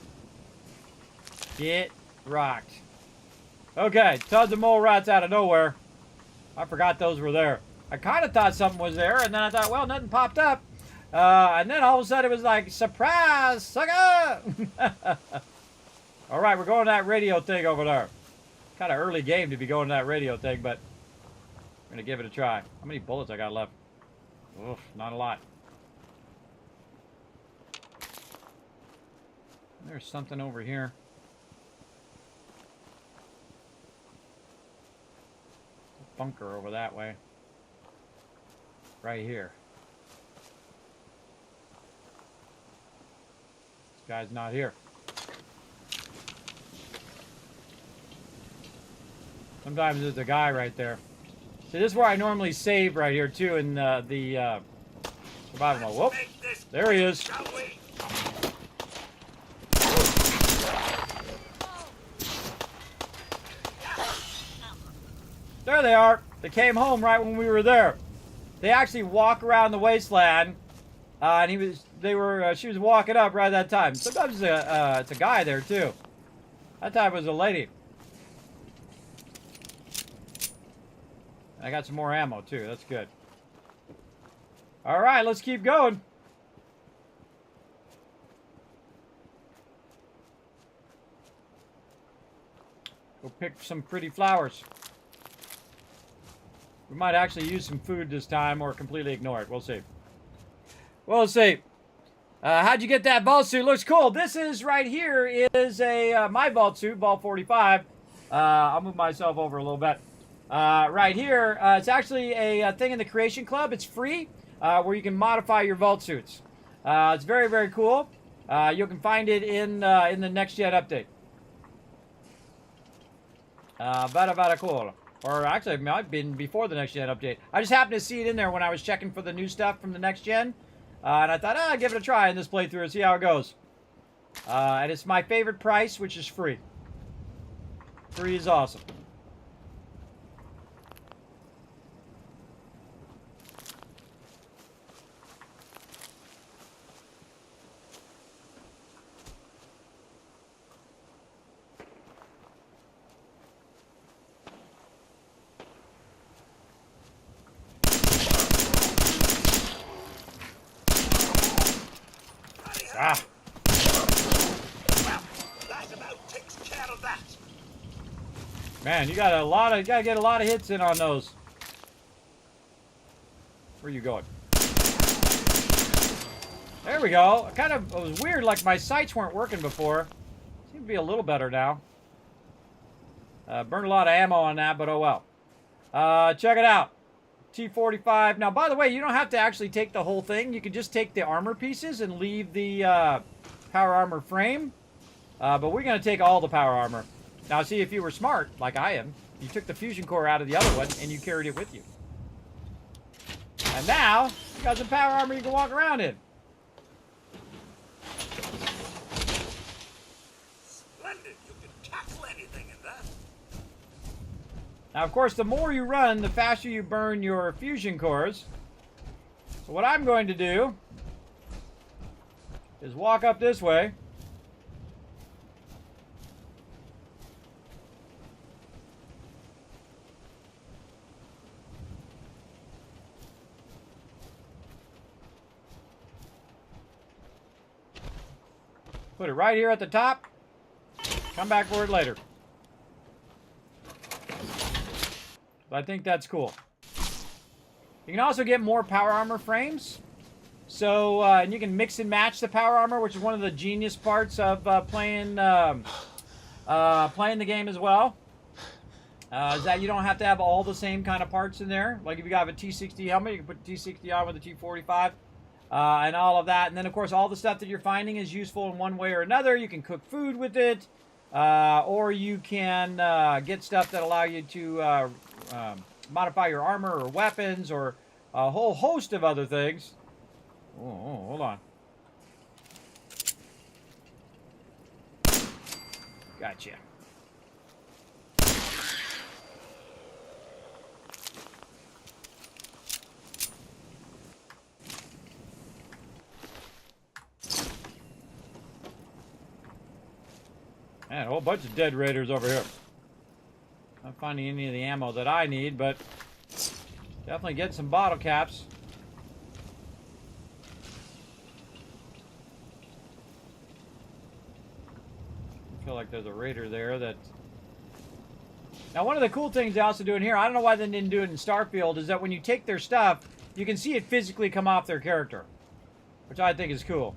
Get rocked. Okay, tons of mole rats out of nowhere. I forgot those were there. I kind of thought something was there, and then I thought, well, nothing popped up. And then all of a sudden it was like, surprise, sucker! All right, we're going to that radio thing over there. Kind of early game to be going to that radio thing, but I'm going to give it a try. How many bullets I got left? Oof, not a lot. There's something over here. Bunker over that way. Right here. This guy's not here. Sometimes there's a guy right there. See, this is where I normally save right here too in the survival mode. Whoop! There he is. There they are. They came home right when we were there. They actually walk around the wasteland, and she was walking up right at that time. Sometimes it's a guy there too. That time it was a lady. I got some more ammo too. That's good. All right, let's keep going. Go pick some pretty flowers. We might actually use some food this time or completely ignore it. We'll see. We'll see. How'd you get that vault suit? Looks cool. This is right here is a my vault suit, Vault 45. I'll move myself over a little bit. Right here, it's actually a thing in the Creation Club. It's free, where you can modify your vault suits. It's very, very cool. You can find it in the next gen update. Very cool. Or actually, it might have been before the next gen update. I just happened to see it in there when I was checking for the new stuff from the next gen. And I thought, I'll give it a try in this playthrough and see how it goes. And it's my favorite price, which is free. Free is awesome. Ah. Well, that about takes care of that. Man, you gotta get a lot of hits in on those. Where are you going? There we go. It was weird, like my sights weren't working before. Seem to be a little better now. Burned a lot of ammo on that, but oh well. Check it out. T45. Now, by the way, you don't have to actually take the whole thing. You can just take the armor pieces and leave the power armor frame. But we're going to take all the power armor. Now, see, if you were smart, like I am, you took the fusion core out of the other one and you carried it with you. And now, you got some power armor you can walk around in. Splendid. You can tackle anything in that. Now, of course, the more you run, the faster you burn your fusion cores. So what I'm going to do is walk up this way. Put it right here at the top. Come back for it later. But I think that's cool. You can also get more power armor frames. So, and you can mix and match the power armor, which is one of the genius parts of playing the game as well. Is that you don't have to have all the same kind of parts in there. Like if you got a T60 helmet, you can put the T60 on with the T45 and all of that. And then, of course, all the stuff that you're finding is useful in one way or another. You can cook food with it, or you can get stuff that allow you to modify your armor or weapons or a whole host of other things. Oh, hold on. Gotcha. Man, a whole bunch of dead raiders over here. Not finding any of the ammo that I need, but definitely get some bottle caps. I feel like there's a raider there that... Now, one of the cool things they also do in here, I don't know why they didn't do it in Starfield, is that when you take their stuff, you can see it physically come off their character, which I think is cool.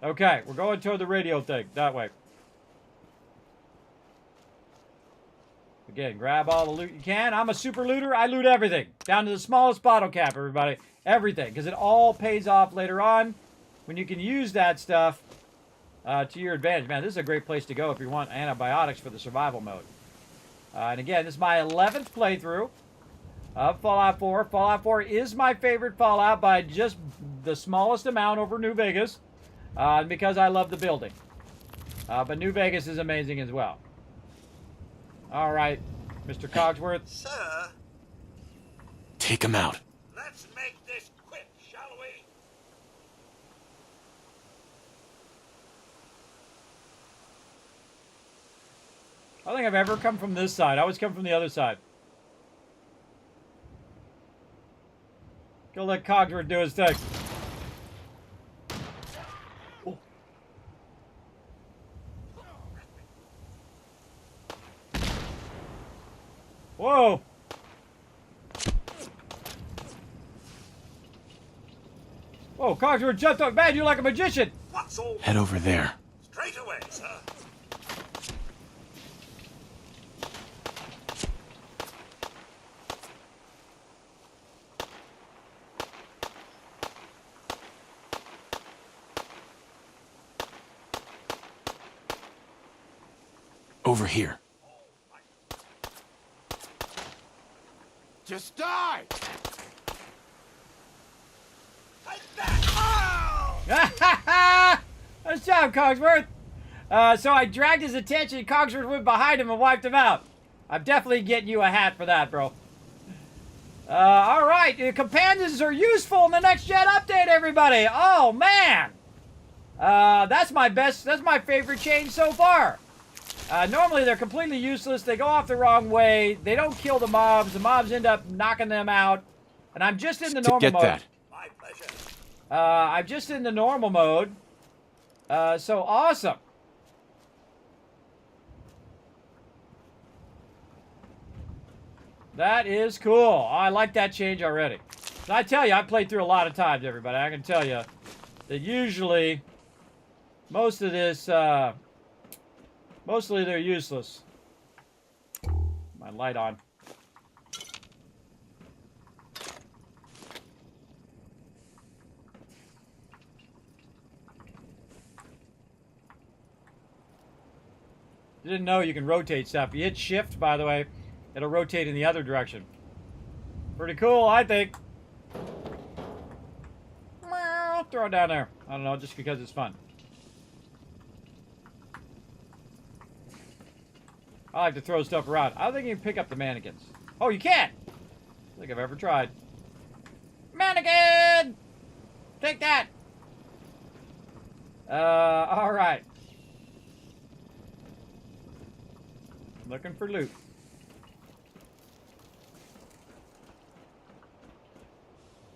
Okay, we're going toward the radio thing. That way. Again, grab all the loot you can. I'm a super looter. I loot everything. Down to the smallest bottle cap, everybody. Everything. Because it all pays off later on when you can use that stuff to your advantage. Man, this is a great place to go if you want antibiotics for the survival mode. And again, this is my 11th playthrough of Fallout 4. Fallout 4 is my favorite Fallout by just the smallest amount over New Vegas. Because I love the building. But New Vegas is amazing as well. All right, Mr. Cogsworth. Sir? Take him out. Let's make this quick, shall we? I don't think I've ever come from this side. I always come from the other side. Go let Cogsworth do his thing. Whoa! Whoa, Cogsworth jumped up. Man, you're like a magician! What's all... Head over there. Straight away, sir. Over here. Just die! Nice job, Cogsworth. So I dragged his attention, and Cogsworth went behind him and wiped him out. I'm definitely getting you a hat for that, bro. All right, the companions are useful in the next gen update, everybody. Oh man, that's my favorite change so far. Normally they're completely useless. They go off the wrong way. They don't kill the mobs. The mobs end up knocking them out. And I'm just in the normal mode. That. My pleasure. I'm just in the normal mode. So awesome. That is cool. I like that change already. So I tell you, I played through a lot of times, everybody. I can tell you that usually most of this, mostly they're useless. My light on. Didn't know you can rotate stuff. You hit shift, by the way, it'll rotate in the other direction. Pretty cool, I think. I'll throw it down there. I don't know, just because it's fun. I like to throw stuff around. I don't think you can pick up the mannequins. Oh, you can! I don't think I've ever tried. Mannequin! Take that! Alright. Looking for loot.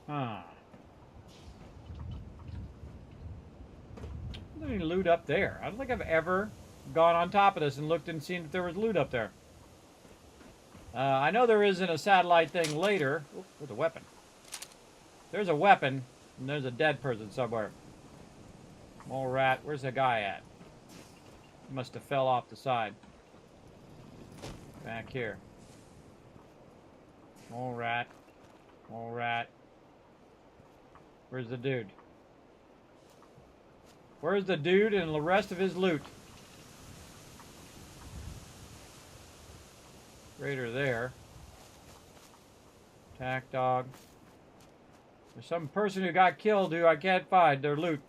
Huh. There's any loot up there. I don't think I've ever gone on top of this and looked and seen if there was loot up there. I know there isn't a satellite thing later. Oop, there's a weapon. There's a weapon, and there's a dead person somewhere. Mole rat. Where's the guy at? He must have fell off the side. Back here. Mole rat. Mole rat. Where's the dude? Where's the dude and the rest of his loot? Raider there. Attack dog. There's some person who got killed who I can't find their loot.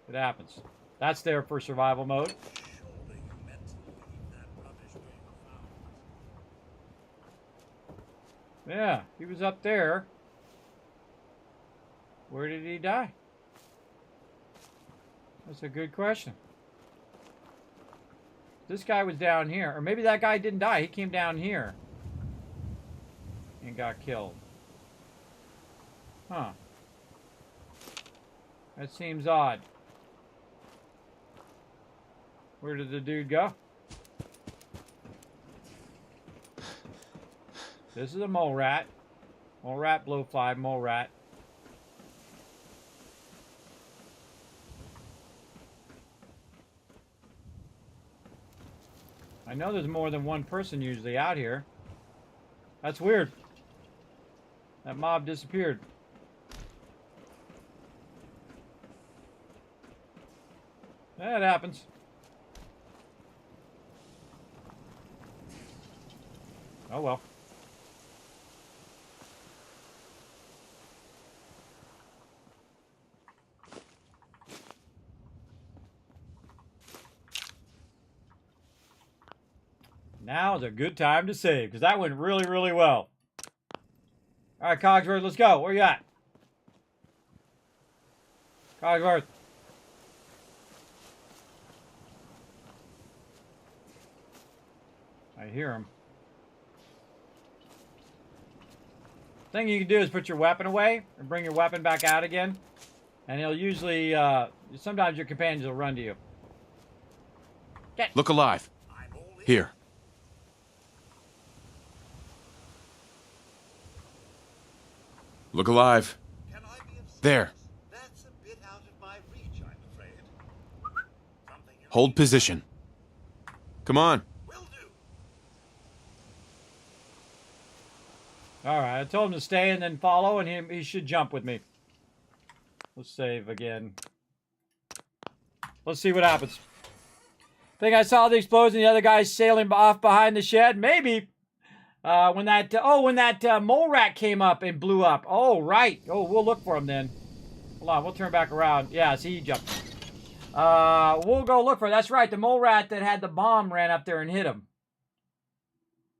It happens. That's there for survival mode. Yeah, he was up there. Where did he die? That's a good question. This guy was down here. Or maybe that guy didn't die. He came down here. And got killed. Huh. That seems odd. Where did the dude go? This is a mole rat. Mole rat, blowfly, mole rat. I know there's more than one person usually out here. That's weird. That mob disappeared. That happens. Oh well. Now is a good time to save, because that went really, really well. Alright, Cogsworth, let's go. Where you at? Cogsworth. I hear him. Thing you can do is put your weapon away and bring your weapon back out again. And he'll usually, sometimes your companions will run to you. Get. Look alive. Here. Look alive. There. That's a bit out of my reach, I'm afraid. Hold position. Come on. Alright, I told him to stay and then follow, and he should jump with me. Let's save again. Let's see what happens. Think I saw the explosion, the other guy's sailing off behind the shed? Maybe. When that mole rat came up and blew up. Oh, right. Oh, we'll look for him then. Hold on, we'll turn back around. Yeah, see, he jumped. We'll go look for it. That's right, the mole rat that had the bomb ran up there and hit him.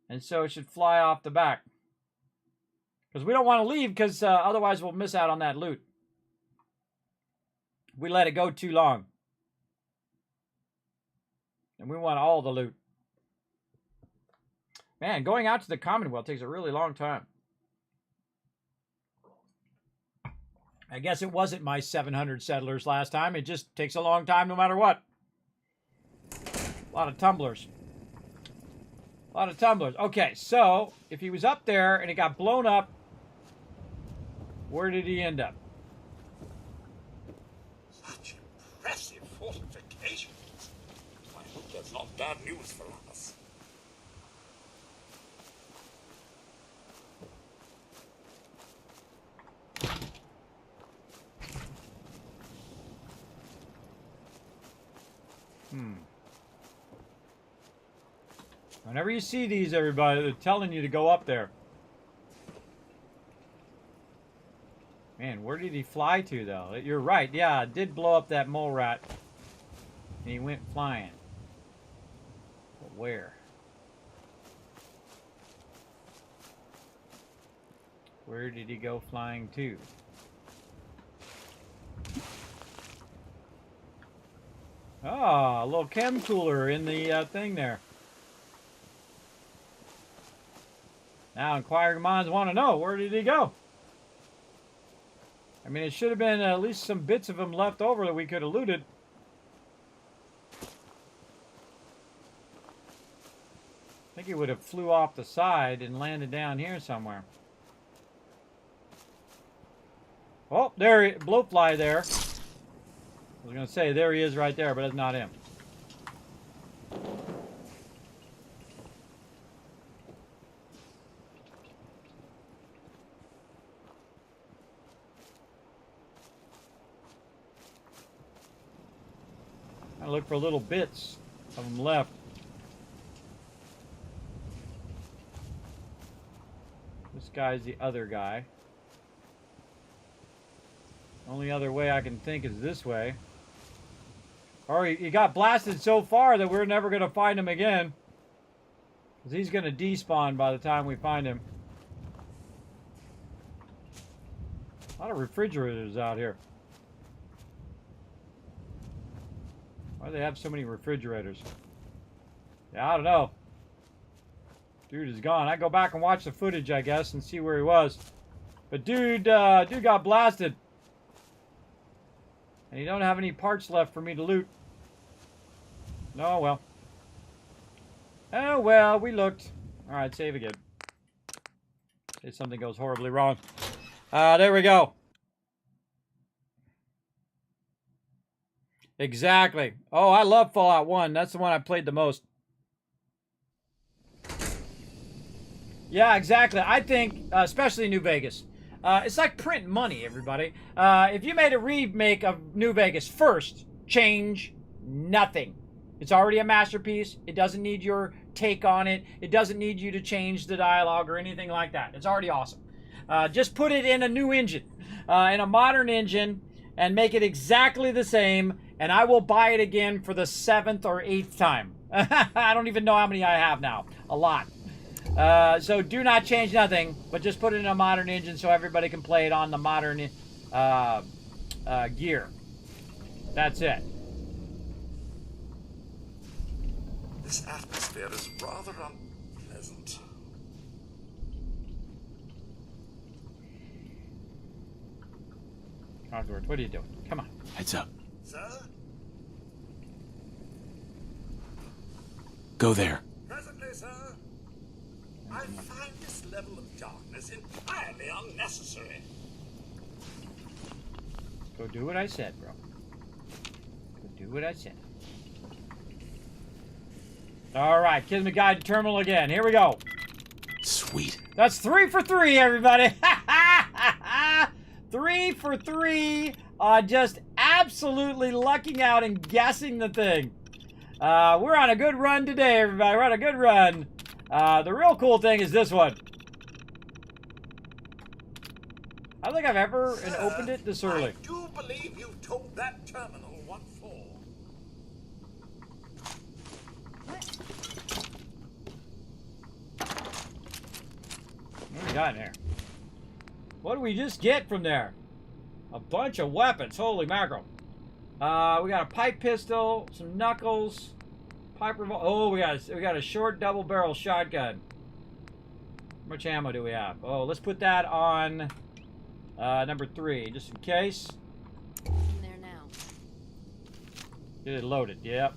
And so it should fly off the back. Because we don't want to leave, because otherwise we'll miss out on that loot. We let it go too long. And we want all the loot. Man, going out to the Commonwealth takes a really long time. I guess it wasn't my 700 settlers last time. It just takes a long time no matter what. A lot of tumblers. A lot of tumblers. Okay, so if he was up there and it got blown up, where did he end up? Such impressive fortifications. I hope that's not bad news for us. Whenever you see these, everybody, they're telling you to go up there. Man, where did he fly to, though? You're right. Yeah, it did blow up that mole rat. And he went flying. But where? Where did he go flying to? Ah, a little chem cooler in the thing there. Now, inquiring minds want to know, where did he go? I mean, it should have been at least some bits of them left over that we could have looted. I think he would have flew off the side and landed down here somewhere. Oh, there, blowfly there. I was going to say, there he is right there, but that's not him. I look for little bits of them left. This guy's the other guy. Only other way I can think is this way. Or he got blasted so far that we're never going to find him again. Because he's going to despawn by the time we find him. A lot of refrigerators out here. Why do they have so many refrigerators? Yeah, I don't know. Dude is gone. I go back and watch the footage, I guess, and see where he was. But dude got blasted. And you don't have any parts left for me to loot. Oh, well. Oh, well, we looked. Alright, save again. In case something goes horribly wrong. There we go. Exactly. Oh, I love Fallout 1. That's the one I played the most. Yeah, exactly. I think, especially New Vegas. It's like print money, everybody. If you made a remake of New Vegas first, change nothing. It's already a masterpiece. It doesn't need your take on it. It doesn't need you to change the dialogue or anything like that. It's already awesome. Just put it in a new engine, in a modern engine, and make it exactly the same, and I will buy it again for the 7th or 8th time. I don't even know how many I have now. A lot. So do not change nothing, but just put it in a modern engine so everybody can play it on the modern gear. That's it. This atmosphere is rather unpleasant. Oswald, what are you doing? Come on. Heads up. Sir? Go there. Presently, sir. I find this level of darkness entirely unnecessary. Go do what I said, bro. Go do what I said. Alright, Kismet Guide Terminal again. Here we go. Sweet. That's 3 for 3, everybody. 3 for 3 on just absolutely lucking out and guessing the thing. We're on a good run today, everybody. We're on a good run. The real cool thing is this one. I don't think I've ever opened it this early. I do believe you told that terminal what for. What do we got in here? What do we just get from there? A bunch of weapons. Holy mackerel. We got a pipe pistol, some knuckles, pipe revolver. Oh, we got a short double barrel shotgun. How much ammo do we have? Oh, let's put that on number 3, just in case. In there now. Get it loaded. Yep.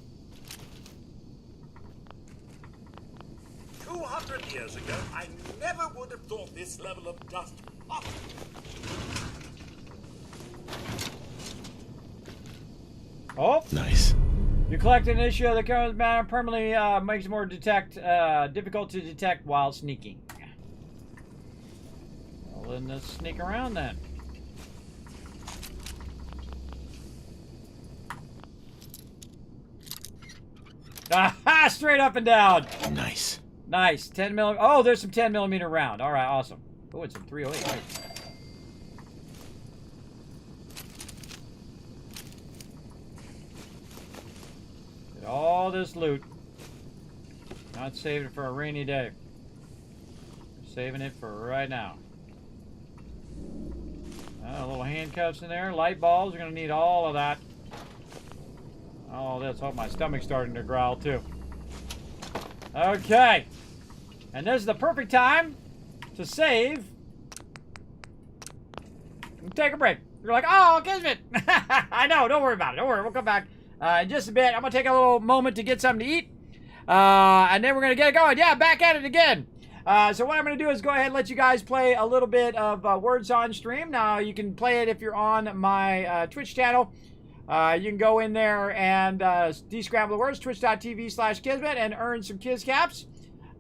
200 years ago, I never would have thought this level of dust possible. Oh! Nice. You collect an issue of the current matter permanently makes it more difficult to detect while sneaking. Well, then let's sneak around then. Aha! Straight up and down. Nice. Nice. 10 mm. Oh, there's some 10 millimeter round. All right, awesome. Oh, it's some 308. Right. Get all this loot. Not saving it for a rainy day. We're saving it for right now. Little handcuffs in there. Light bulbs. We're going to need all of that. Oh, this. Oh, my stomach's starting to growl, too. Okay. And this is the perfect time to save and take a break. You're like, oh, Kismet. I know. Don't worry about it. Don't worry. We'll come back in just a bit. I'm going to take a little moment to get something to eat. And then we're going to get it going. Yeah, back at it again. So what I'm going to do is go ahead and let you guys play a little bit of Words on Stream. Now, you can play it if you're on my Twitch channel. You can go in there and descramble the words, twitch.tv/Kismet, and earn some Kiz Caps.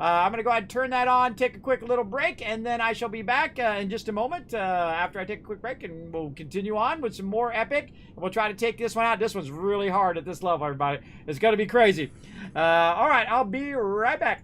I'm going to go ahead and turn that on, take a quick little break, and then I shall be back in just a moment after I take a quick break, and we'll continue on with some more Epic. And we'll try to take this one out. This one's really hard at this level, everybody. It's going to be crazy. All right, I'll be right back.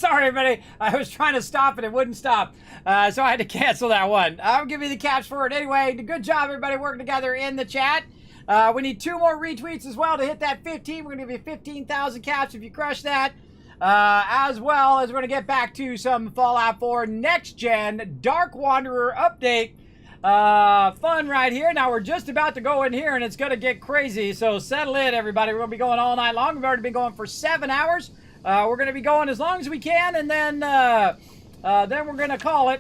Sorry, everybody. I was trying to stop it. It wouldn't stop. So I had to cancel that one. I'll give you the caps for it anyway. Good job, everybody, working together in the chat. We need 2 more retweets as well to hit that 15. We're going to give you 15,000 caps if you crush that. As well as we're going to get back to some Fallout 4 Next Gen Dark Wanderer update. Fun right here. Now we're just about to go in here and it's going to get crazy. So settle in, everybody. We're going to be going all night long. We've already been going for 7 hours. We're going to be going as long as we can, and then we're going to call it.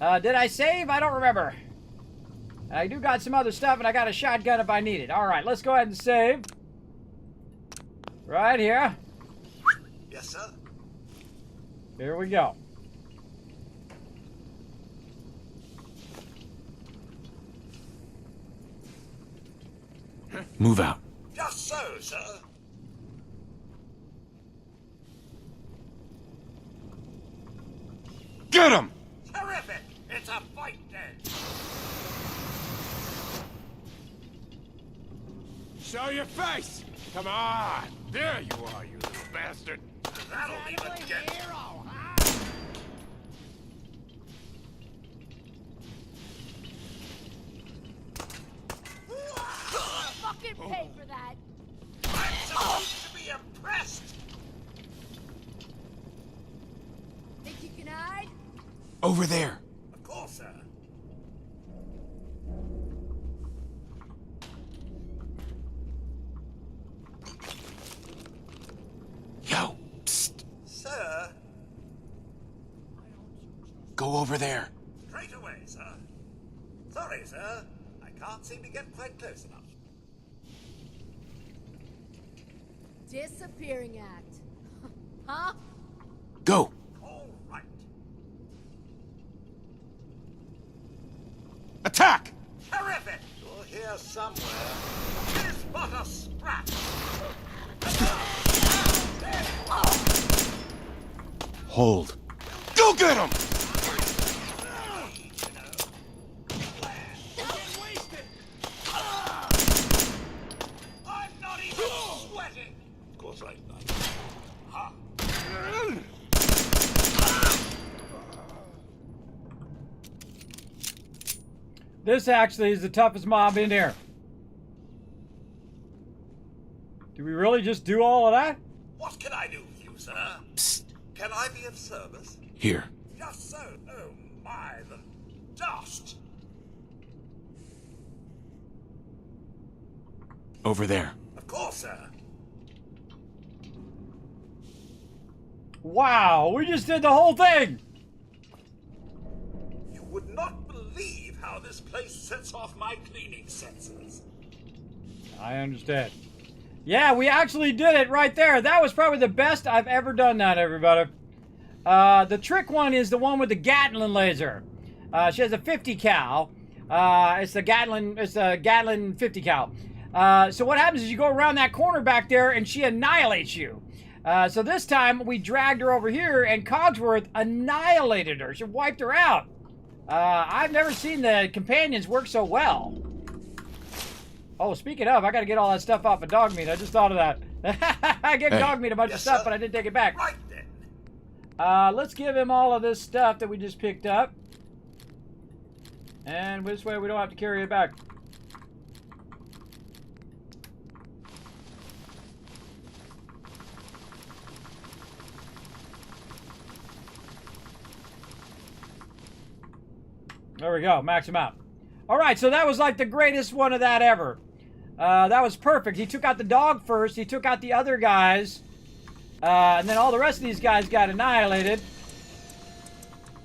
Did I save? I don't remember. I do got some other stuff, and I got a shotgun if I need it. All right, let's go ahead and save. Right here. Yes, sir. Here we go. Move out. Just so, sir. Get him! Terrific! It's a fight day. Show your face! Come on! There you are, you little bastard! That'll even get hero, Fucking pay for that. I'm supposed to be impressed. Think you can hide? Over there. Of course, sir. Yo, psst. Sir. Go over there. Straight away, sir. Sorry, sir. I can't seem to get quite close enough. Disappearing act. Huh? Go. All right. Attack! Terrific! You're here somewhere. It's but a scratch. Hold. Go get him! I'm not even sweating. Of course I'm not. Ha. This actually is the toughest mob in here. Do we really just do all of that? What can I do with you, sir? Psst. Can I be of service? Here. Just so. Oh my, the dust. Over there. Of course, sir. Wow, we just did the whole thing. You would not believe how this place sets off my cleaning senses. I understand. Yeah, we actually did it right there. That was probably the best I've ever done that, everybody. The trick one is the one with the Gatling laser. She has a 50 cal. It's a Gatling 50 cal. So what happens is you go around that corner back there and she annihilates you. So this time we dragged her over here and Cogsworth annihilated her. She wiped her out. I've never seen the companions work so well. Oh, speaking of, I got to get all that stuff off of dog meat. I just thought of that. I gave dog meat a bunch of stuff, but I didn't take it back. Right then. Let's give him all of this stuff that we just picked up. And this way we don't have to carry it back. There we go, max him out. All right, so that was like the greatest one of that ever. That was perfect. He took out the dog first. He took out the other guys. And then all the rest of these guys got annihilated.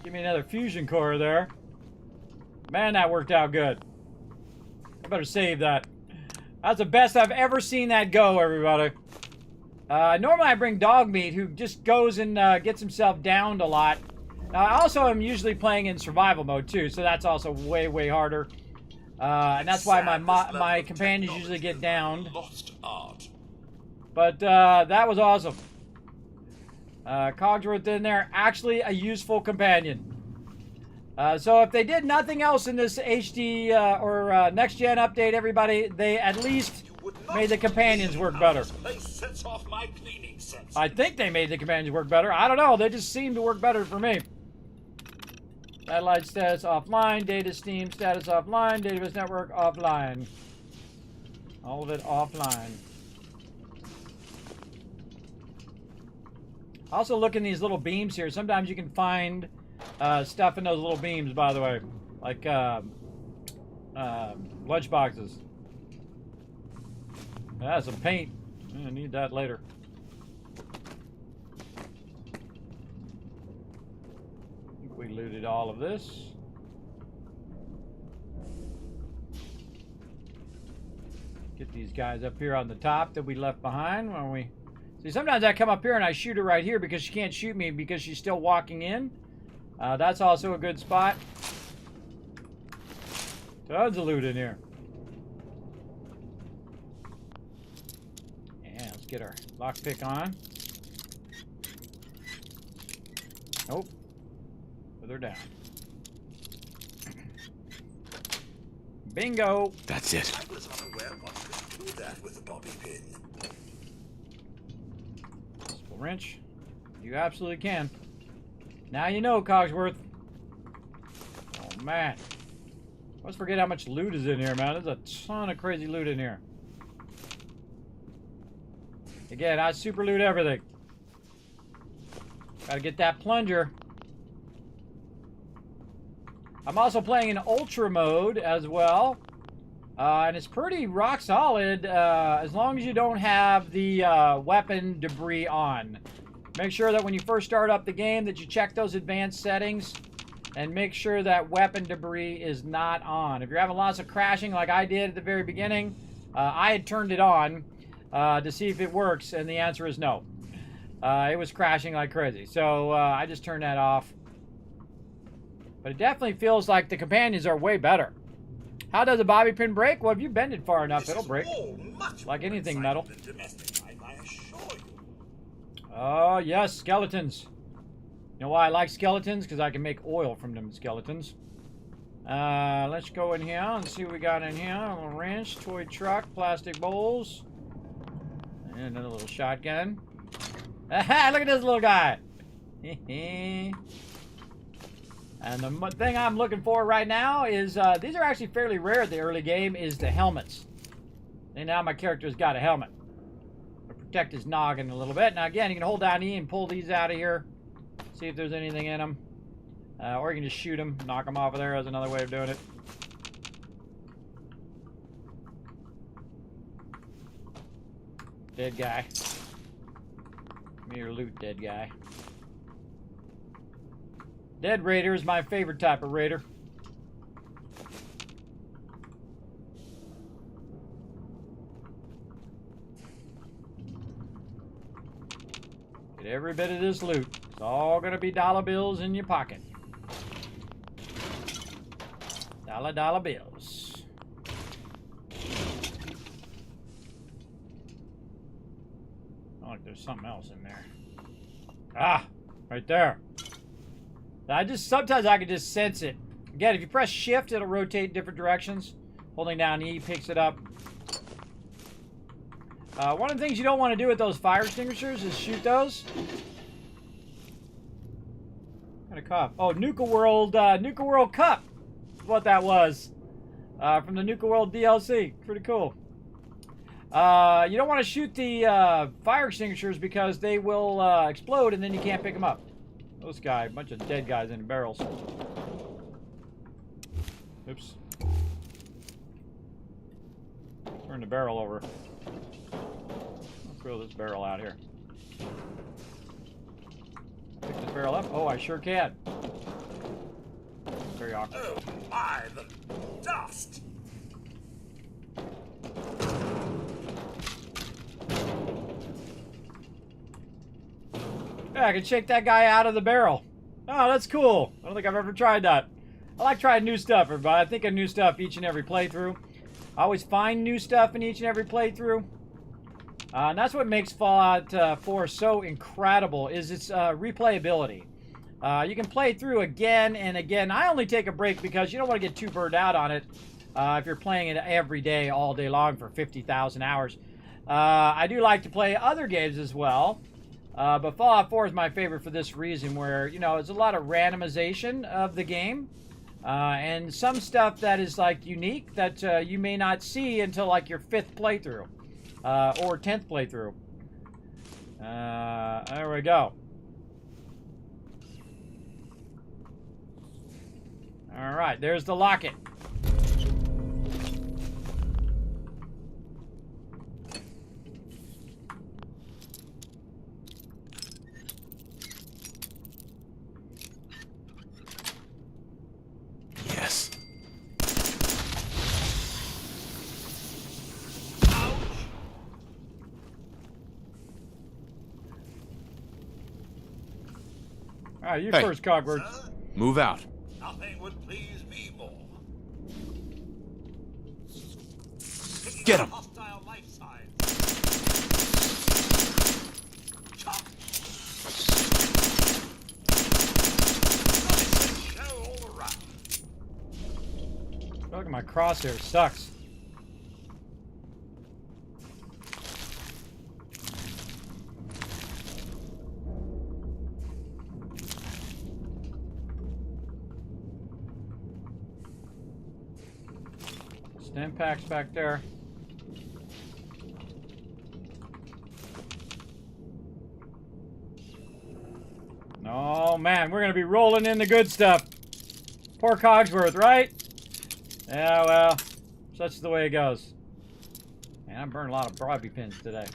Give me another fusion core there. Man, that worked out good. I better save that. That's the best I've ever seen that go, everybody. Normally I bring dog meat, who just goes and gets himself downed a lot. I also am usually playing in survival mode too, so that's also way, way harder. And that's why my companions usually get downed. Lost art. But that was awesome. Cogsworth in there, actually a useful companion. So if they did nothing else in this HD or next gen update, everybody, they at least made the companions work better. This place sets off my cleaning sense. I think they made the companions work better. I don't know. They just seem to work better for me. Satellite status offline. Data Steam status offline. Database network offline. All of it offline. Also look in these little beams here. Sometimes you can find stuff in those little beams, by the way. Like lunch boxes. That's some paint. I need that later. I think we looted all of this. Get these guys up here on the top that we left behind when we... See, sometimes I come up here and I shoot her right here because she can't shoot me because she's still walking in. That's also a good spot. Tons of loot in here. Yeah, let's get our lockpick on. Nope. Put her down. Bingo! That's it. I was unaware one could do that with a bobby pin. Wrench. You absolutely can. Now you know, Cogsworth. Oh, man. Let's forget how much loot is in here, man. There's a ton of crazy loot in here. Again, I super loot everything. Gotta get that plunger. I'm also playing in Ultra mode as well. And it's pretty rock solid as long as you don't have the weapon debris on. Make sure that when you first start up the game that you check those advanced settings and make sure that weapon debris is not on. If you're having lots of crashing like I did at the very beginning, I had turned it on to see if it works, and the answer is no. It was crashing like crazy, so I just turned that off. But it definitely feels like the companions are way better. How does a bobby pin break? Well, if you bend it far enough, it'll break. Like anything metal. Oh, yes, skeletons. You know why I like skeletons? Because I can make oil from them skeletons. Let's go in here and see what we got in here. A little wrench, toy truck, plastic bowls. And another little shotgun. Aha, look at this little guy. And the thing I'm looking for right now is, these are actually fairly rare at the early game, is the helmets. And now my character's got a helmet. To protect his noggin a little bit. Now again, you can hold down E and pull these out of here. See if there's anything in them. Or you can just shoot them, knock them off of there. That's another way of doing it. Dead guy. Give me your loot, dead guy. Dead raider is my favorite type of raider. Get every bit of this loot. It's all gonna be dollar bills in your pocket. Dollar bills. Oh, like there's something else in there. Ah, right there. Sometimes I can just sense it. Again, if you press shift, it'll rotate different directions. Holding down E picks it up. One of the things you don't want to do with those fire extinguishers is shoot those. What kind of cup? Oh, Nuka World Cup is what that was. From the Nuka World DLC. Pretty cool. You don't want to shoot the fire extinguishers because they will explode and then you can't pick them up. This guy, a bunch of dead guys in barrels. Oops. Turn the barrel over. I'll throw this barrel out here. Pick this barrel up? Oh, I sure can. Very awkward. Oh my, the dust! Yeah, I can shake that guy out of the barrel. Oh, that's cool. I don't think I've ever tried that. I like trying new stuff, everybody. I think of new stuff each and every playthrough. I always find new stuff in each and every playthrough. And that's what makes Fallout 4 so incredible, is its replayability. You can play through again and again. I only take a break because you don't want to get too burned out on it if you're playing it every day, all day long for 50,000 hours. I do like to play other games as well. But Fallout 4 is my favorite for this reason, where, you know, it's a lot of randomization of the game. And some stuff that is, like, unique that you may not see until, like, your 5th playthrough. Or 10th playthrough. There we go. Alright, there's the locket. Yes. Alright, you Hey. first, Cogward. Move out. Nothing would please me more. Get him. Hostile life sign. Show all around. Look at my crosshair, sucks. Stim packs back there. Oh man, we're gonna be rolling in the good stuff. Poor Cogsworth, right? Yeah, well, such is the way it goes. Man, I burned a lot of bobby pins today.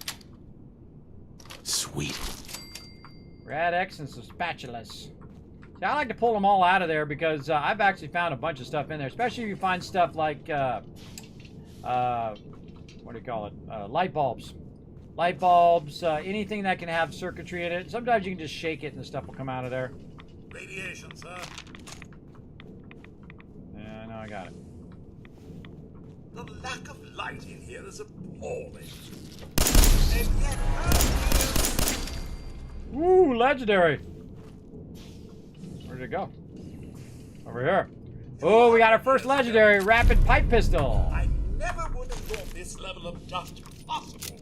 Sweet. Rad X and some spatulas. See, I like to pull them all out of there because I've actually found a bunch of stuff in there, especially if you find stuff like, what do you call it? Light bulbs. Light bulbs, anything that can have circuitry in it. Sometimes you can just shake it and the stuff will come out of there. Radiation, sir. Yeah, no, I got it. The lack of light in here is appalling. And yet, Woo, legendary. Where'd it go? Over here. Oh, we got our first legendary rapid pipe pistol. I never would have thought this level of dust possible.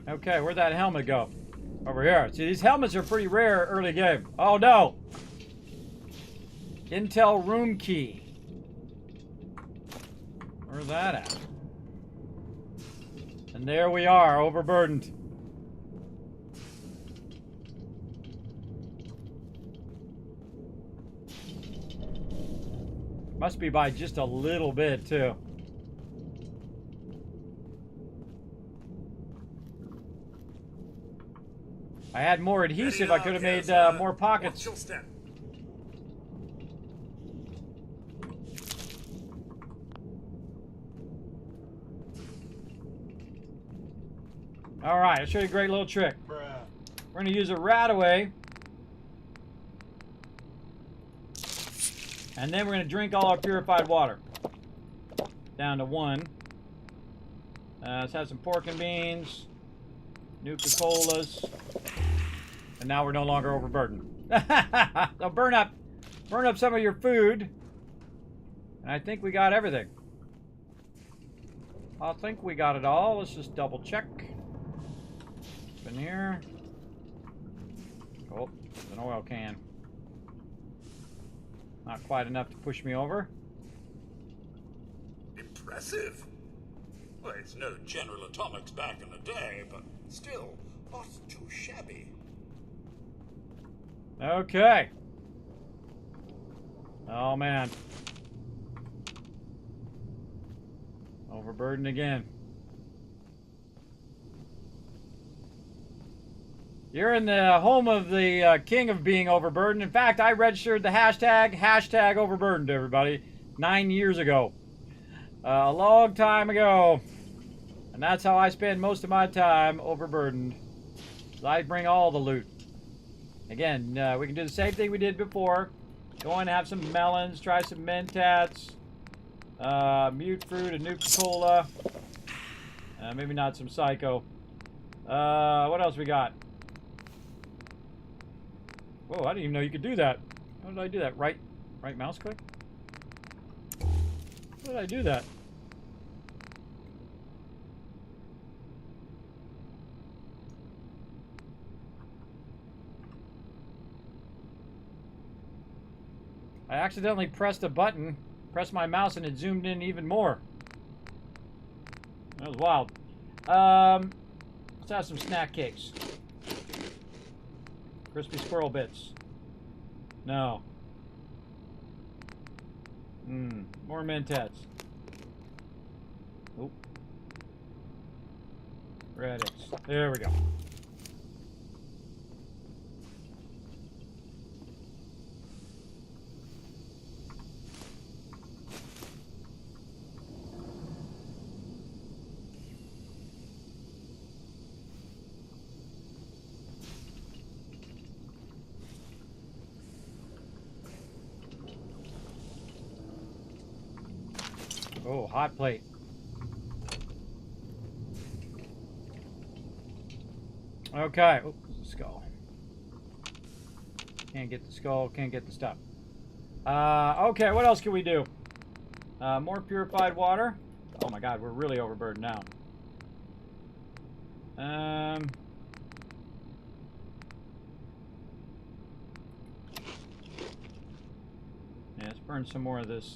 Okay, where'd that helmet go? Over here. See, these helmets are pretty rare early game. Oh, no. Intel room key. Where's that at? And there we are, overburdened. Must be by just a little bit, too. I had more adhesive, I could have made more pockets. Alright, I'll show you a great little trick. We're going to use a Radaway. And then we're going to drink all our purified water. Down to 1. Let's have some pork and beans. Nuka-Colas. And now we're no longer overburdened. So burn up some of your food. And I think we got everything. I think we got it all. Let's just double check. In here. Oh, it's an oil can. Not quite enough to push me over. Impressive. Well, it's no General Atomics back in the day, but still, not too shabby. Okay. Oh, man. Overburdened again. You're in the home of the king of being overburdened. In fact, I registered the hashtag overburdened, everybody, 9 years ago. A long time ago. And that's how I spend most of my time, overburdened. I bring all the loot. Again, we can do the same thing we did before. Go in and have some melons, try some mentats, mute fruit, and Nuka-Cola. Maybe not some Psycho. What else we got? Whoa, I didn't even know you could do that. How did I do that? Right mouse click? How did I do that? I accidentally pressed a button, pressed my mouse, and it zoomed in even more. That was wild. Let's have some snack cakes. Crispy squirrel bits. No. More Mentats. Oop. Radix. There we go. Oh, hot plate. Okay. Oh, skull. Can't get the skull, can't get the stuff. Okay, what else can we do? More purified water. Oh my god, we're really overburdened now. Yeah, let's burn some more of this,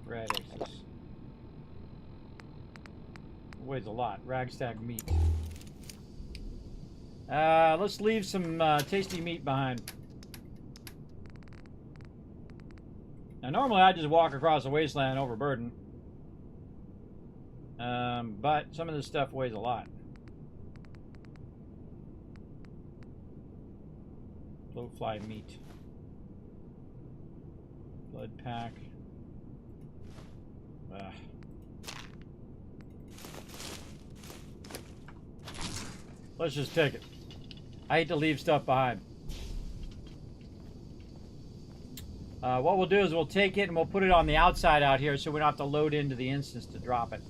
radixes. Weighs a lot. Ragstag meat. Let's leave some tasty meat behind. Now, normally I just walk across the wasteland overburdened. But some of this stuff weighs a lot. Blowfly meat. Blood pack. Let's just take it. I hate to leave stuff behind. What we'll do is we'll take it and we'll put it on the outside out here so we don't have to load into the instance to drop it.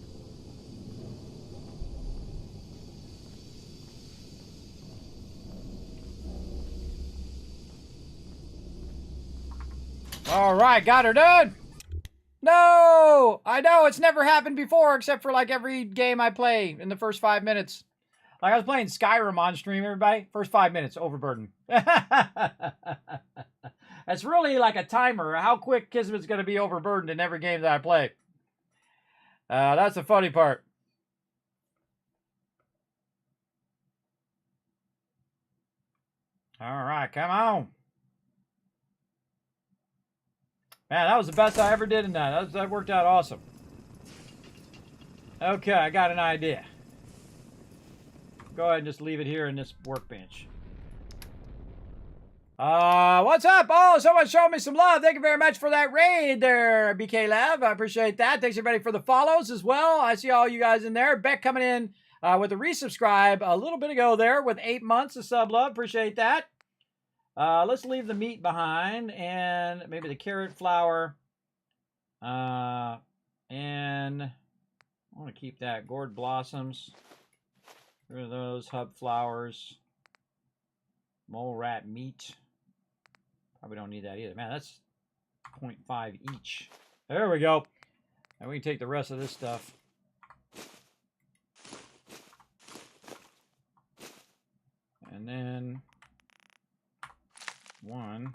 Alright, got her done! No! I know, it's never happened before except for like every game I play in the first 5 minutes. Like I was playing Skyrim on stream, everybody. First 5 minutes, overburden. That's really like a timer. How quick Kismet's going to be overburdened in every game that I play. That's the funny part. All right, come on. Man, that was the best I ever did in that. That worked out awesome. Okay, I got an idea. Go ahead and just leave it here in this workbench. What's up? Oh, someone showed me some love. Thank you very much for that raid there, BK Lev. I appreciate that. Thanks everybody for the follows as well. I see all you guys in there. Beck coming in with a resubscribe a little bit ago there with 8 months of sub love. Appreciate that. Let's leave the meat behind and maybe the carrot flour. And I want to keep that. Gourd blossoms. Get rid of those. Hub flowers. Mole rat meat. Probably don't need that either. Man, that's 0.5 each. There we go. And we can take the rest of this stuff. And then 1.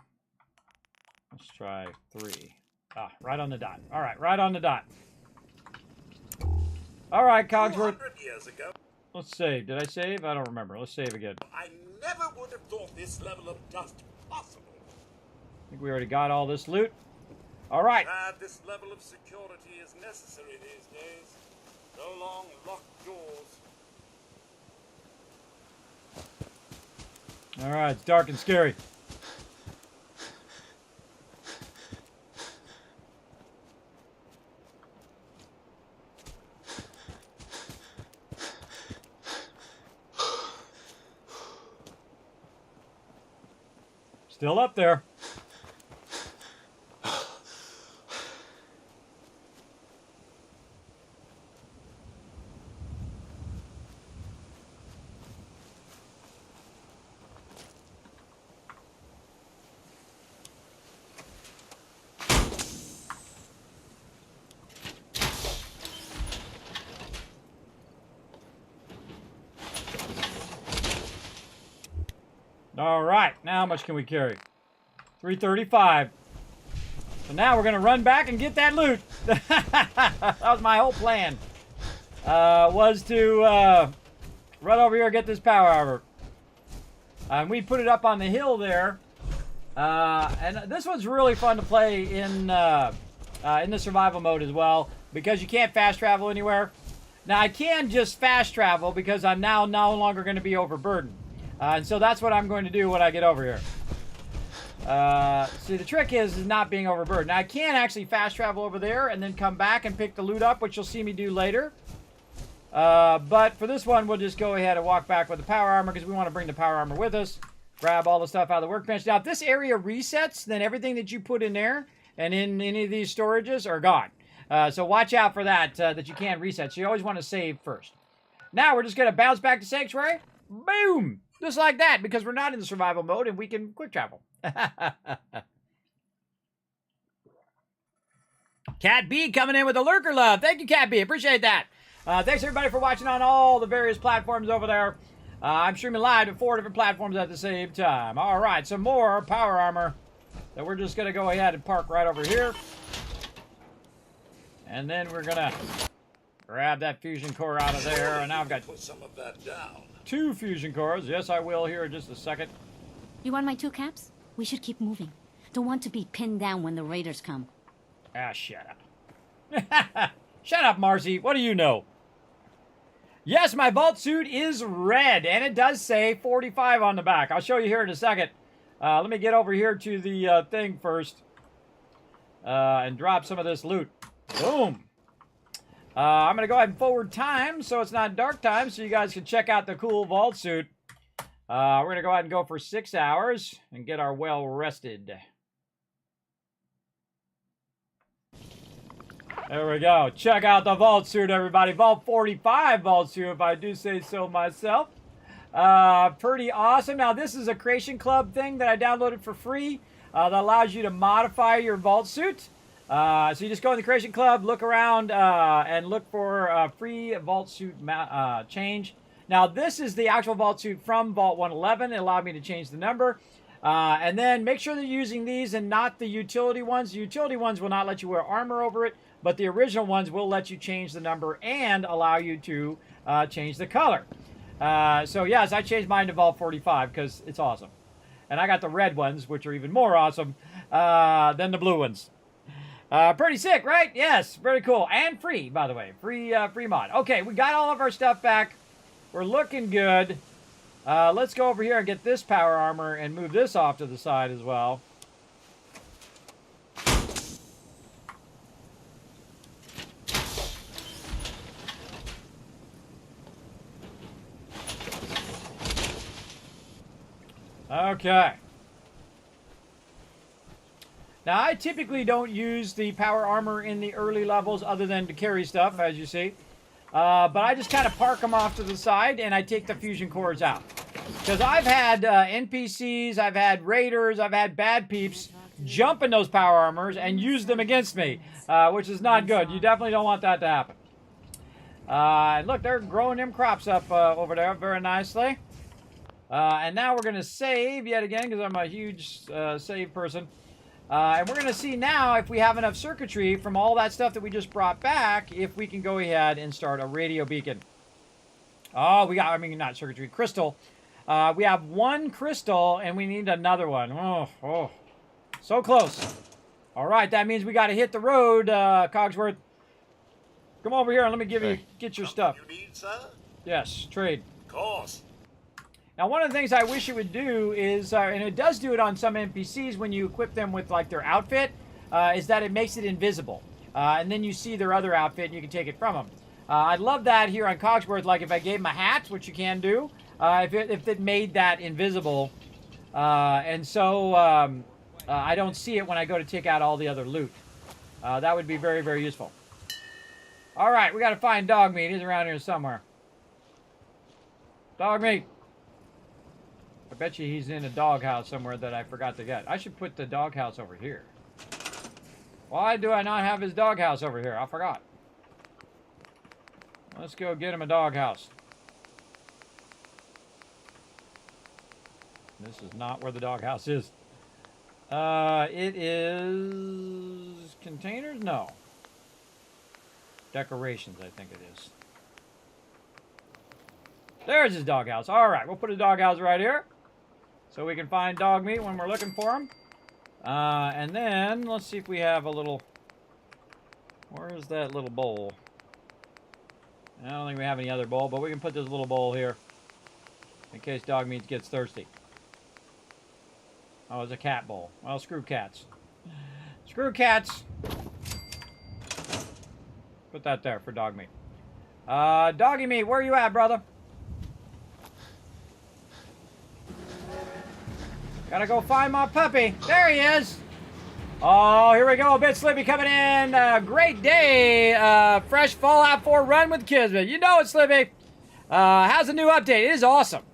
Let's try 3. Ah, right on the dot. All right, right on the dot. All right, Cogsworth. 200 years ago. Let's save. Did I save? I don't remember. Let's save again. I never would have thought this level of dust possible. I think we already got all this loot. All right. This level of security is necessary these days. No long locked doors. All right, it's dark and scary. Still up there. All right, now how much can we carry? 335. So now we're going to run back and get that loot. That was my whole plan. Was to run over here and get this power armor. And we put it up on the hill there. And this one's really fun to play in the survival mode as well, because you can't fast travel anywhere. Now, I can just fast travel because I'm now no longer going to be overburdened. And so that's what I'm going to do when I get over here. See, the trick is not being overburdened. Now, I can actually fast travel over there and then come back and pick the loot up, which you'll see me do later. But for this one, we'll just go ahead and walk back with the power armor because we want to bring the power armor with us. Grab all the stuff out of the workbench. Now, if this area resets, then everything that you put in there and in any of these storages are gone. So watch out for that, that you can't reset. So you always want to save first. Now, we're just going to bounce back to Sanctuary. Boom! Just like that, because we're not in the survival mode and we can quick travel. Cat B coming in with a lurker love. Thank you, Cat B. Appreciate that. Thanks, everybody, for watching on all the various platforms over there. I'm streaming live to 4 different platforms at the same time. All right, some more power armor that we're just going to go ahead and park right over here. And then we're going to grab that fusion core out of there. And now I've got Put some of that down. 2 fusion cores. Yes, I will here in just a second. You want my 2 caps? We should keep moving. Don't want to be pinned down when the raiders come. Ah, shut up. Shut up, Marcy. What do you know? Yes, my vault suit is red, and it does say 45 on the back. I'll show you here in a second. Let me get over here to the thing first and drop some of this loot. Boom. I'm going to go ahead and forward time so it's not dark time so you guys can check out the cool vault suit. We're going to go ahead and go for 6 hours and get our well rested. There we go. Check out the vault suit, everybody. Vault 45 vault suit, if I do say so myself. Pretty awesome. Now, this is a Creation Club thing that I downloaded for free that allows you to modify your vault suit. So you just go in the Creation Club, look around, and look for free vault suit change. Now, this is the actual vault suit from Vault 111. It allowed me to change the number. And then make sure that you're using these and not the utility ones. The utility ones will not let you wear armor over it, but the original ones will let you change the number and allow you to change the color. So, yes, I changed mine to Vault 45 because it's awesome. And I got the red ones, which are even more awesome than the blue ones. Pretty sick, right? Yes, very cool. And free, by the way. Free mod. Okay, we got all of our stuff back. We're looking good. Let's go over here and get this power armor and move this off to the side as well. Okay. Now, I typically don't use the power armor in the early levels other than to carry stuff, as you see. But I just kind of park them off to the side, and I take the fusion cores out. Because I've had NPCs, I've had raiders, I've had bad peeps jump in those power armors and use them against me, which is not good. You definitely don't want that to happen. Look, they're growing them crops up over there very nicely. And now we're going to save yet again, because I'm a huge save person. And we're going to see now if we have enough circuitry from all that stuff that we just brought back, if we can go ahead and start a radio beacon. Oh, we got, I mean, not circuitry, crystal. We have 1 crystal, and we need another one. Oh, so close. All right, that means we got to hit the road, Cogsworth. Come over here and let me get your stuff. You need, sir? Yes, trade. Of course. Now, one of the things I wish it would do is, and it does do it on some NPCs when you equip them with, like, their outfit, is that it makes it invisible. And then you see their other outfit and you can take it from them. I'd love that here on Cogsworth, like if I gave them a hat, which you can do, if it made that invisible. And so I don't see it when I go to take out all the other loot. That would be very, very useful. All right, we got to find dog meat. He's around here somewhere. Dog meat. I bet you he's in a doghouse somewhere that I forgot to get. I should put the doghouse over here. Why do I not have his doghouse over here? I forgot. Let's go get him a doghouse. This is not where the doghouse is. It is containers? No. Decorations, I think it is. There's his doghouse. All right, we'll put a doghouse right here so we can find dog meat when we're looking for him. And then let's see if we have a little. Where's that little bowl? I don't think we have any other bowl, but we can put this little bowl here in case dog meat gets thirsty. Oh, it's a cat bowl. Well, screw cats. Screw cats. Put that there for dog meat. Doggy meat, where you at, brother? Gotta go find my puppy. There he is. Oh, here we go. A bit Slippy coming in. Great day. Fresh Fallout 4 run with Kismet. You know it, Slippy. How's the new update? It is awesome.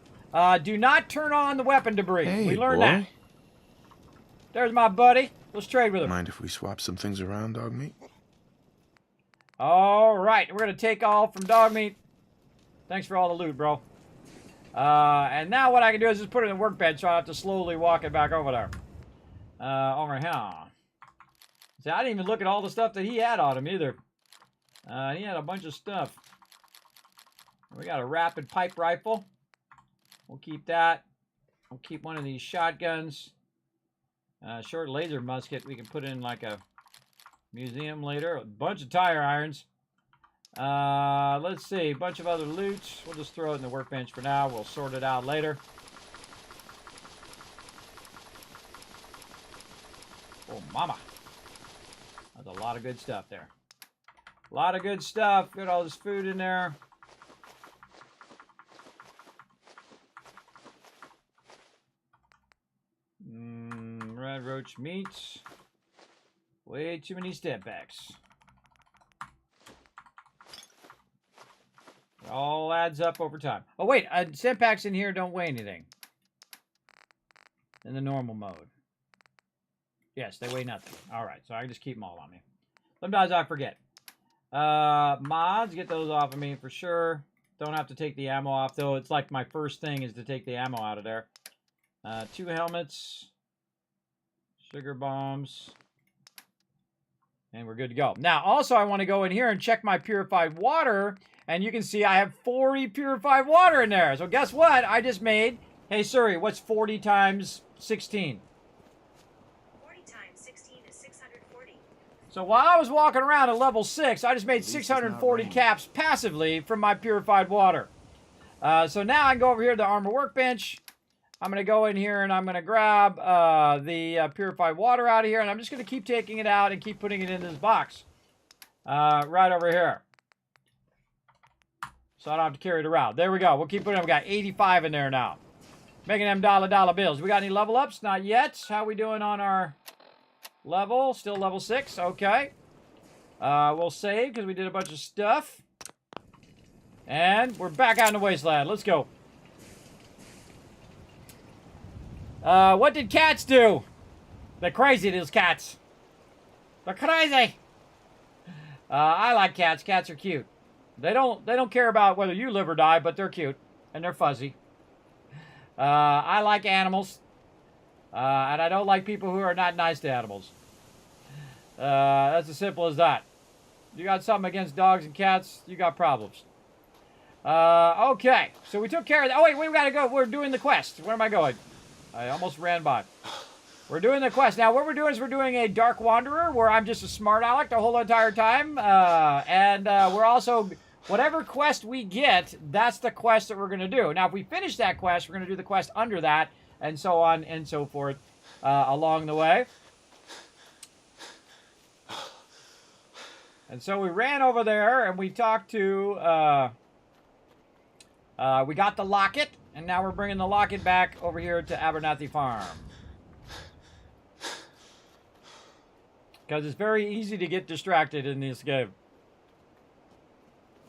Do not turn on the weapon debris. Hey, we learned boy. that. There's my buddy. Let's trade with him. Mind if we swap some things around, dog meat? All right. We're going to take all from dog meat. Thanks for all the loot, bro. And now what I can do is just put it in the workbench so I have to slowly walk it back over there. Over here. See, I didn't even look at all the stuff that he had on him either. He had a bunch of stuff. We got a rapid pipe rifle. We'll keep that. We'll keep one of these shotguns. Short laser musket we can put in like a museum later. A bunch of tire irons. Let's see. A bunch of other loot. We'll just throw it in the workbench for now. We'll sort it out later. Oh, mama. That's a lot of good stuff there. A lot of good stuff. Got all this food in there. Red roach meats. Way too many step backs. It all adds up over time. Oh, wait. Step packs in here don't weigh anything. In the normal mode. Yes, they weigh nothing. All right, so I can just keep them all on me. Sometimes I forget. Mods, get those off of me for sure. Don't have to take the ammo off, though. It's like my first thing is to take the ammo out of there. 2 helmets. Sugar bombs. And we're good to go. Now, also, I want to go in here and check my purified water. And you can see I have 40 purified water in there. So guess what? I just made... Hey, Siri, what's 40 times 16? 40 times 16 is 640. So while I was walking around at level 6, I just made 640 caps passively from my purified water. So now I can go over here to the armor workbench. I'm going to go in here and I'm going to grab the purified water out of here. And I'm just going to keep taking it out and keep putting it in this box. Right over here. So I don't have to carry it around. There we go. We'll keep putting it. We got 85 in there now. Making them dollar bills. We got any level ups? Not yet. How we doing on our level? Still level 6. Okay. We'll save because we did a bunch of stuff. And we're back out in the Wasteland. Let's go. What did cats do? They're crazy, these cats. They're crazy. I like cats. Cats are cute. They don't care about whether you live or die, but they're cute. And they're fuzzy. I like animals. And I don't like people who are not nice to animals. That's as simple as that. You got something against dogs and cats, you got problems. Okay. So we took care of that. Oh, wait, we gotta go. We're doing the quest. Where am I going? I almost ran by. We're doing the quest. Now, what we're doing is we're doing a Dark Wanderer, where I'm just a smart aleck the whole entire time. And we're also... Whatever quest we get, that's the quest that we're going to do. Now, if we finish that quest, we're going to do the quest under that, and so on and so forth along the way. And so we ran over there, and we talked to... we got the locket, and now we're bringing the locket back over here to Abernathy Farm. Because it's very easy to get distracted in this game.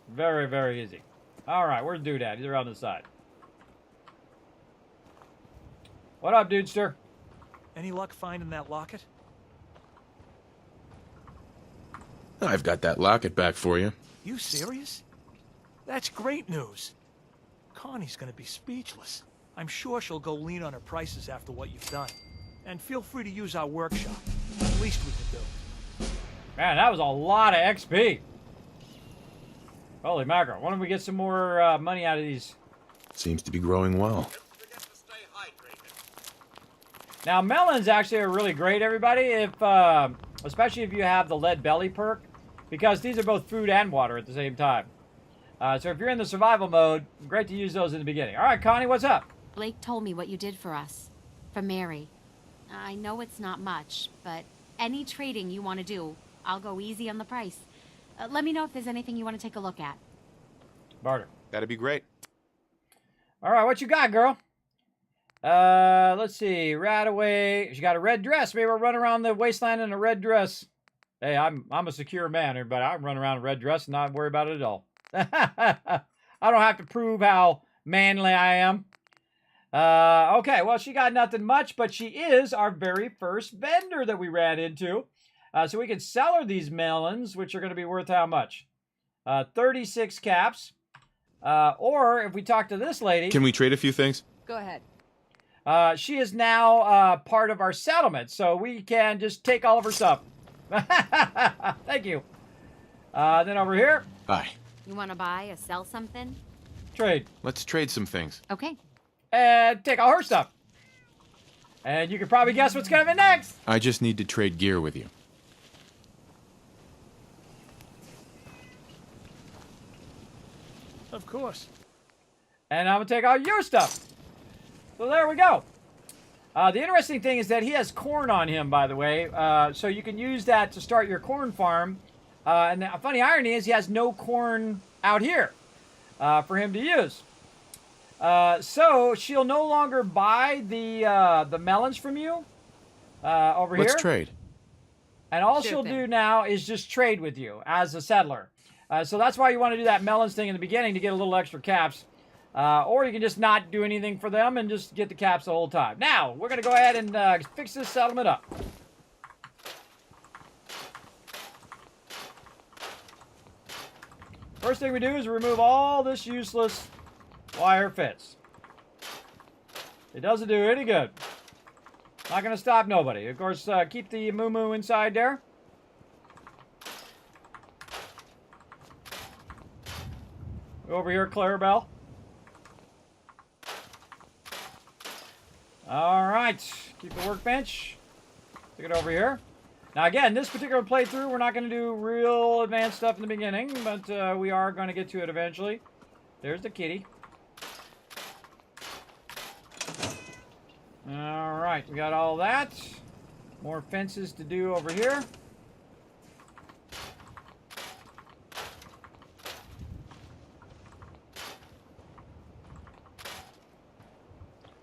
Very, very easy. Alright, where's Doodad? He's around the side. What up, Dudester? Any luck finding that locket? I've got that locket back for you. You serious? That's great news. Connie's gonna be speechless. I'm sure she'll go lean on her prices after what you've done. And feel free to use our workshop. The least we can do. Man, that was a lot of XP. Holy mackerel. Why don't we get some more money out of these? Seems to be growing well. Now, melons actually are really great, everybody, if especially if you have the lead belly perk, because these are both food and water at the same time. So if you're in the survival mode, great to use those in the beginning. All right, Connie, what's up? Blake told me what you did for us. For Mary. I know it's not much, but any trading you want to do, I'll go easy on the price. Let me know if there's anything you want to take a look at. Barter. That'd be great. All right, what you got, girl? Let's see. Radaway. She got a red dress. Maybe we'll run around the wasteland in a red dress. Hey, I'm a secure man, everybody. I can run around in a red dress and not worry about it at all. I don't have to prove how manly I am. Okay, well, she got nothing much, but she is our very first vendor that we ran into. So we can sell her these melons, which are going to be worth how much? 36 caps. Or if we talk to this lady... Can we trade a few things? Go ahead. She is now part of our settlement, so we can just take all of her stuff. Thank you. Then over here. Bye. You want to buy or sell something? Trade. Let's trade some things. Okay. And take all her stuff. And you can probably guess what's coming next. I just need to trade gear with you. Of course. And I'm going to take all your stuff. So there we go. The interesting thing is that he has corn on him, by the way. So you can use that to start your corn farm. And the funny irony is he has no corn out here for him to use. So she'll no longer buy the melons from you over here. Let's trade. And all she'll do now is just trade with you as a settler. So that's why you want to do that melons thing in the beginning to get a little extra caps. Or you can just not do anything for them and just get the caps the whole time. Now, we're going to go ahead and fix this settlement up. First thing we do is remove all this useless wire fence. It doesn't do any good. Not going to stop nobody. Of course, keep the moo-moo inside there. Over here, Clarabelle. All right. Keep the workbench. Take it over here. Now, again, this particular playthrough, we're not going to do real advanced stuff in the beginning, but we are going to get to it eventually. There's the kitty. All right. We got all that. More fences to do over here.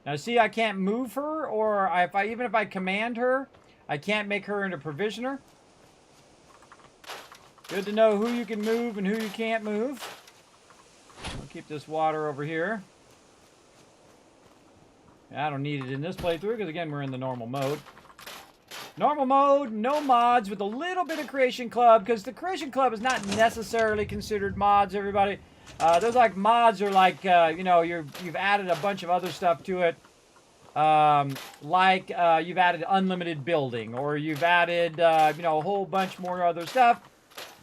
Now, see, I can't move her, or even if I command her, I can't make her into provisioner. Good to know who you can move and who you can't move. I'll keep this water over here. I don't need it in this playthrough, because again, we're in the normal mode. Normal mode, no mods, with a little bit of Creation Club, because the Creation Club is not necessarily considered mods, everybody. Those like mods are like, you know, you've added a bunch of other stuff to it. You've added unlimited building, or you've added, you know, a whole bunch more other stuff.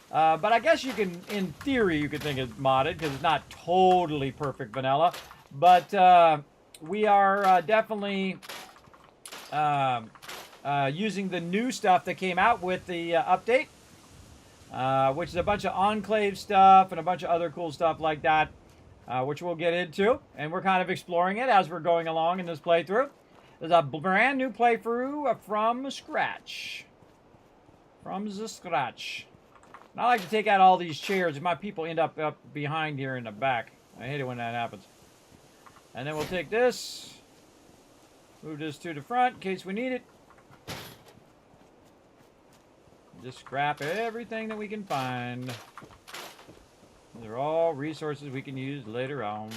But I guess you can, in theory, you could think it's modded, because it's not totally perfect vanilla. But we are definitely using the new stuff that came out with the update. Which is a bunch of Enclave stuff and a bunch of other cool stuff like that, which we'll get into. And we're kind of exploring it as we're going along in this playthrough. There's a brand new playthrough from scratch. From the scratch. And I like to take out all these chairs, and my people end up behind here in the back. I hate it when that happens. And then we'll take this, move this to the front in case we need it. Just scrap everything that we can find. They're all resources we can use later on.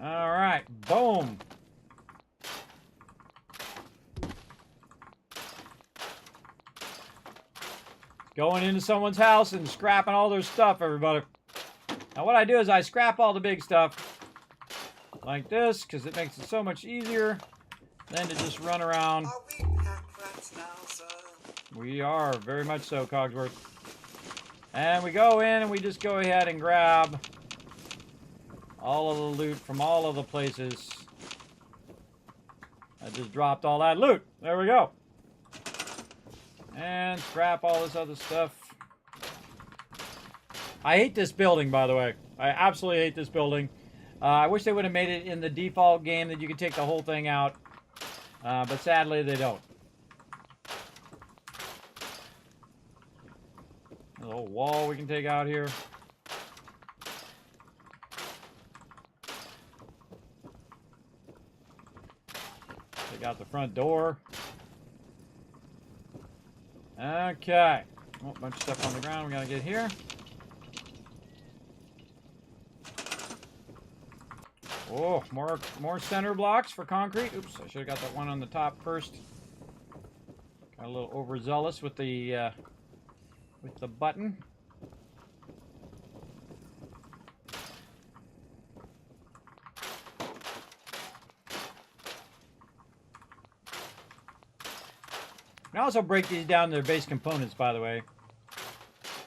All right, boom. Going into someone's house and scrapping all their stuff, everybody. Now what I do is I scrap all the big stuff like this, because it makes it so much easier. than to just run around. Are we pack rats now, sir? We are, very much so, Cogsworth. And we go in and we just go ahead and grab all of the loot from all of the places. I just dropped all that loot. There we go. And scrap all this other stuff. I hate this building, by the way. I absolutely hate this building. I wish they would have made it in the default game that you could take the whole thing out. But sadly, they don't. A little wall we can take out here. Take out the front door. Okay. Oh, bunch of stuff on the ground we gotta get here. Oh, more center blocks for concrete. Oops, I should have got that one on the top first. Got a little overzealous with the button. You can also break these down to their base components, by the way.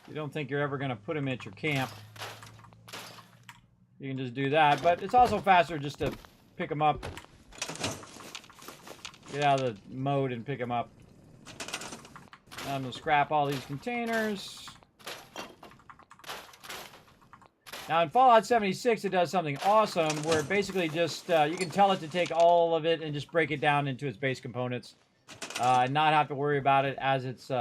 You don't think you're ever going to put them at your camp. You can just do that, but it's also faster just to pick them up. Get out of the mode and pick them up. I'm going to scrap all these containers. Now in Fallout 76 it does something awesome where it basically just, you can tell it to take all of it and just break it down into its base components. And not have to worry about it as its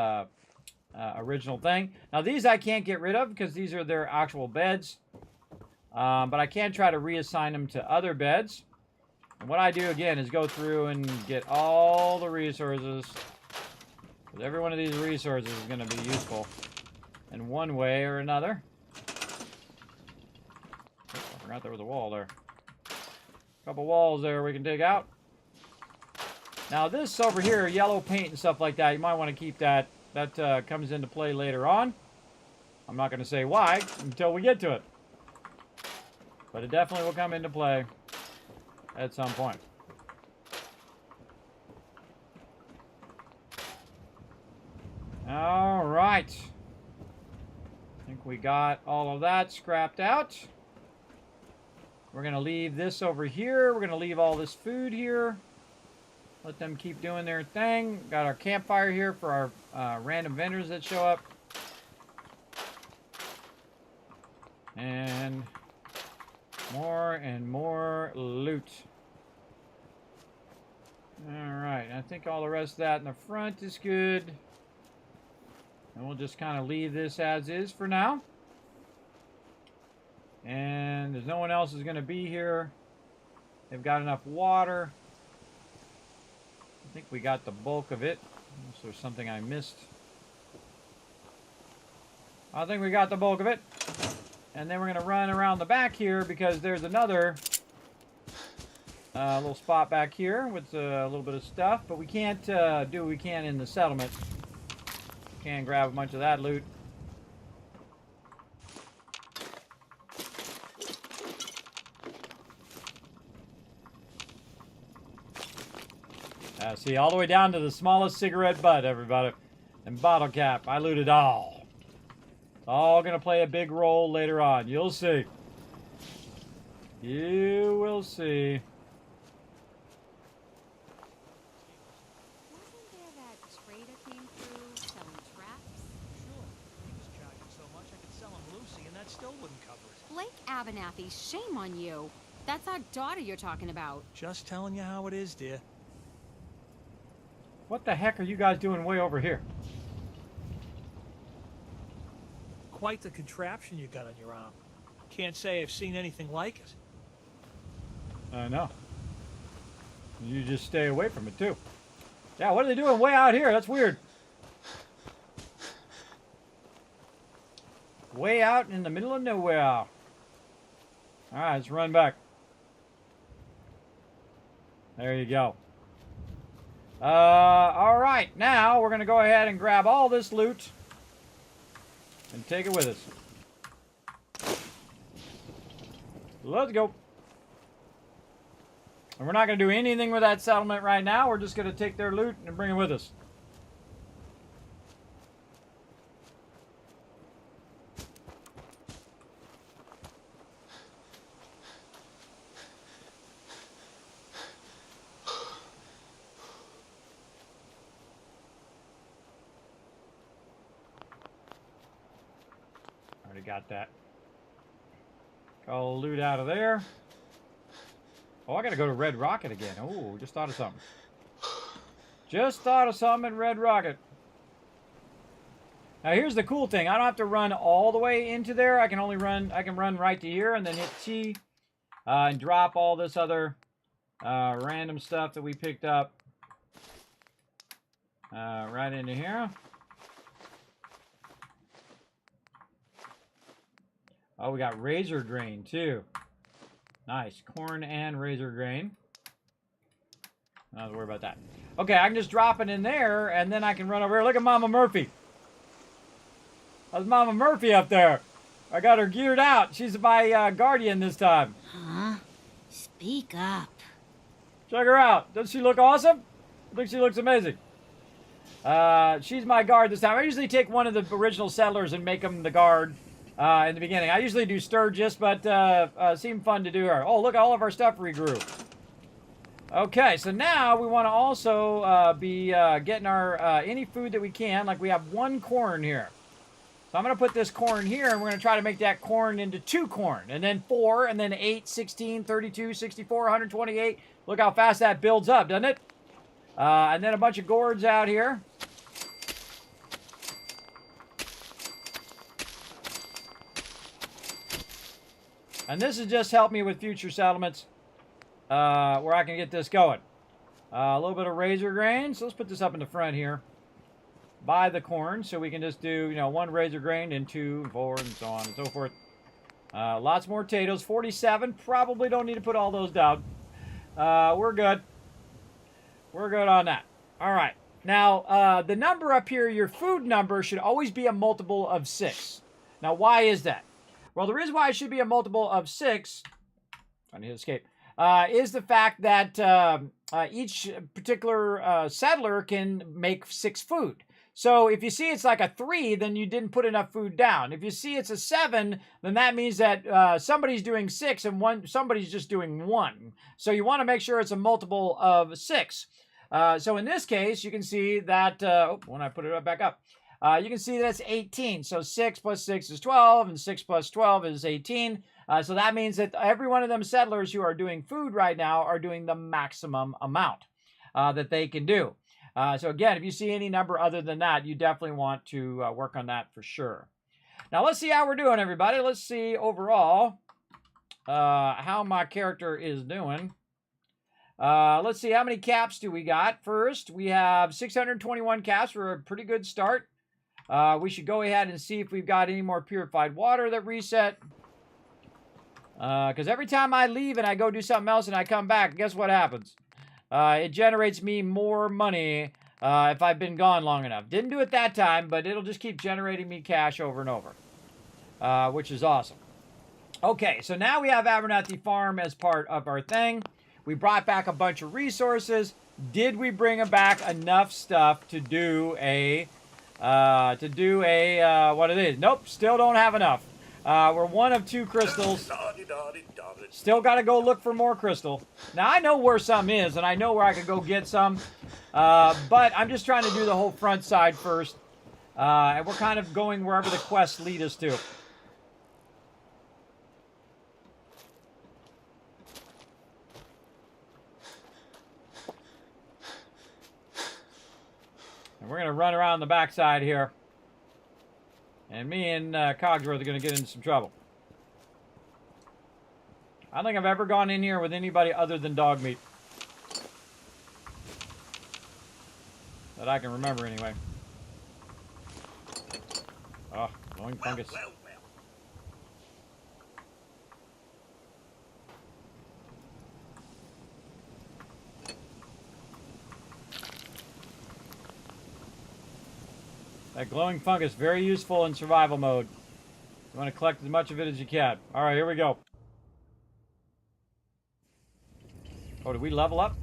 original thing. Now these I can't get rid of because these are their actual beds. But I can try to reassign them to other beds. And what I do again is go through and get all the resources. Because every one of these resources is going to be useful in one way or another. Oh, I forgot there was a wall there. A couple walls there we can dig out. Now this over here, yellow paint and stuff like that, you might want to keep that. That comes into play later on. I'm not going to say why until we get to it. But it definitely will come into play at some point. All right. I think we got all of that scrapped out. We're going to leave this over here. We're going to leave all this food here. Let them keep doing their thing. Got our campfire here for our random vendors that show up. And more loot. Alright, I think all the rest of that in the front is good. And we'll just kind of leave this as is for now. And there's no one else is going to be here. They've got enough water. I think we got the bulk of it. Unless there's something I missed. I think we got the bulk of it. And then we're going to run around the back here because there's another little spot back here with a little bit of stuff. But we can't do what we can in the settlement. Can't grab a bunch of that loot. See, all the way down to the smallest cigarette butt, everybody. And bottle cap. I looted all. It's all going to play a big role later on. You'll see. You will see. Wasn't there that trader came through selling traps? Sure. He was charging so much I could sell him Lucy and that still wouldn't cover it. Blake Abernathy, shame on you. That's our daughter you're talking about. Just telling you how it is, dear. What the heck are you guys doing way over here? Quite the contraption you got on your arm. Can't say I've seen anything like it. I know. You just stay away from it, too. Yeah, what are they doing way out here? That's weird. Way out in the middle of nowhere. Alright, let's run back. There you go. Alright, now we're going to go ahead and grab all this loot and take it with us. Let's go. And we're not going to do anything with that settlement right now. We're just going to take their loot and bring it with us. Already got that. Call loot out of there. Oh, I gotta go to Red Rocket again. Oh, just thought of something. Just thought of something at Red Rocket. Now here's the cool thing. I don't have to run all the way into there. I can run right to here and then hit T and drop all this other random stuff that we picked up right into here. Oh, we got razor grain too. Nice. Corn and razor grain. Not to worry about that. Okay, I can just drop it in there, and then I can run over here. Look at Mama Murphy. That's Mama Murphy up there. I got her geared out. She's my guardian this time. Huh? Speak up. Check her out. Doesn't she look awesome? I think she looks amazing. She's my guard this time. I usually take one of the original settlers and make them the guard. In the beginning. I usually do Sturgis, but seemed fun to do her. Oh, look, all of our stuff regrew. Okay, so now we want to also be getting our any food that we can. Like we have 1 corn here. So I'm going to put this corn here, and we're going to try to make that corn into 2 corn. And then 4, and then 8, 16, 32, 64, 128. Look how fast that builds up, doesn't it? And then a bunch of gourds out here. And this has just helped me with future settlements where I can get this going. A little bit of razor grain. So let's put this up in the front here. By the corn. So we can just do, 1 razor grain and 2 and 4 and so on and so forth. Lots more potatoes. 47. Probably don't need to put all those down. We're good. We're good on that. All right. Now, the number up here, your food number, should always be a multiple of 6. Now, why is that? Well, the reason why it should be a multiple of 6, trying to hit escape, is the fact that each particular settler can make 6 food. So if you see it's like a 3, then you didn't put enough food down. If you see it's a 7, then that means that somebody's doing 6 and somebody's just doing 1. So you want to make sure it's a multiple of 6. So in this case, you can see that, when I put it back up, you can see that's 18. So 6 plus 6 is 12, and 6 plus 12 is 18. So that means that every one of them settlers who are doing food right now are doing the maximum amount that they can do. So again, if you see any number other than that, you definitely want to work on that for sure. Now let's see how we're doing, everybody. Let's see overall how my character is doing. Let's see, how many caps do we got? First, we have 621 caps for a pretty good start. We should go ahead and see if we've got any more purified water that reset. Because every time I leave and I go do something else and I come back, guess what happens? It generates me more money if I've been gone long enough. Didn't do it that time, but it'll just keep generating me cash over and over, which is awesome. Okay, so now we have Abernathy Farm as part of our thing. We brought back a bunch of resources. Did we bring back enough stuff to do a... what it is? Nope, still don't have enough. We're 1 of 2 crystals. Still got to go look for more crystal. Now, I know where some is, and I know where I could go get some. But I'm just trying to do the whole front side first. And we're kind of going wherever the quests lead us to. And we're going to run around the backside here. And me and Cogsworth are going to get into some trouble. I don't think I've ever gone in here with anybody other than dog meat. That I can remember anyway. Oh, glowing fungus. That glowing fungus, very useful in survival mode. You want to collect as much of it as you can. Alright, here we go. Oh, did we level up?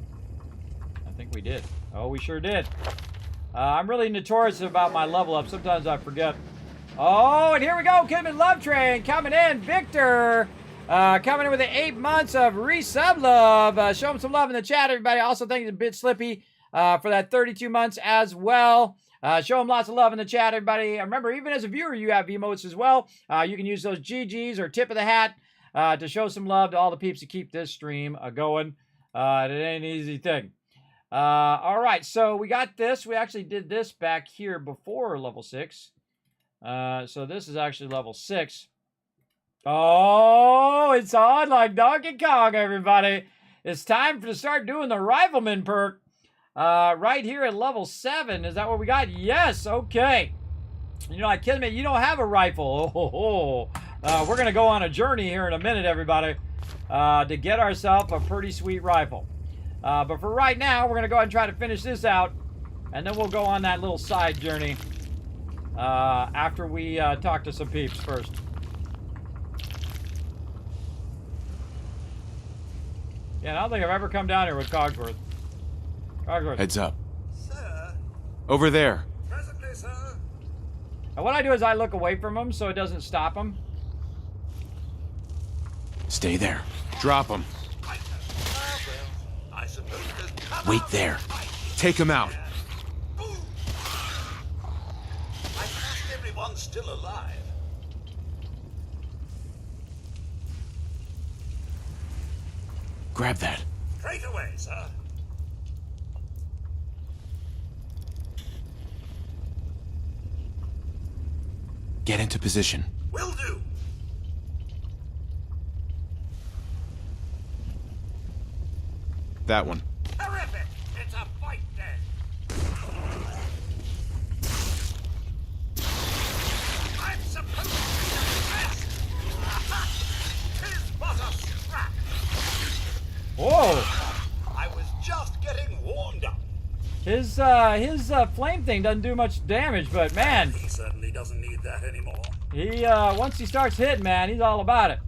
I think we did. Oh, we sure did. I'm really notorious about my level up. Sometimes I forget. Oh, and here we go. Kismet Love Train coming in. Victor coming in with the 8 months of resub love. Show him some love in the chat, everybody. Also, thank you to Bit Slippy for that 32 months as well. Show him lots of love in the chat, everybody. Remember, even as a viewer, you have emotes as well. You can use those GGs or tip of the hat to show some love to all the peeps to keep this stream going. It ain't an easy thing. All right, so we got this. We actually did this back here before level 6. So this is actually level 6. Oh, it's on like Donkey Kong, everybody. It's time to start doing the Rifleman perk. Right here at level 7. Is that what we got? Yes, okay. You know, like Kismet, you don't have a rifle. We're going to go on a journey here in a minute, everybody, to get ourselves a pretty sweet rifle. But for right now, we're going to go ahead and try to finish this out, and then we'll go on that little side journey after we talk to some peeps first. Yeah, I don't think I've ever come down here with Cogsworth. Heads up. Over there. Presently, sir. And what I do is I look away from him so it doesn't stop him. Stay there. Drop him. Wait there. Take him out. I trust everyone's still alive. Grab that. Straight away, sir. Get into position. Will do. That one. Terrific! It's a fight then. I'm supposed to be the best. Tis but a scrap. Whoa! I was just getting warmed up. His flame thing doesn't do much damage, but man, He certainly doesn't need that anymore. he once he starts hitting, man, he's all about it.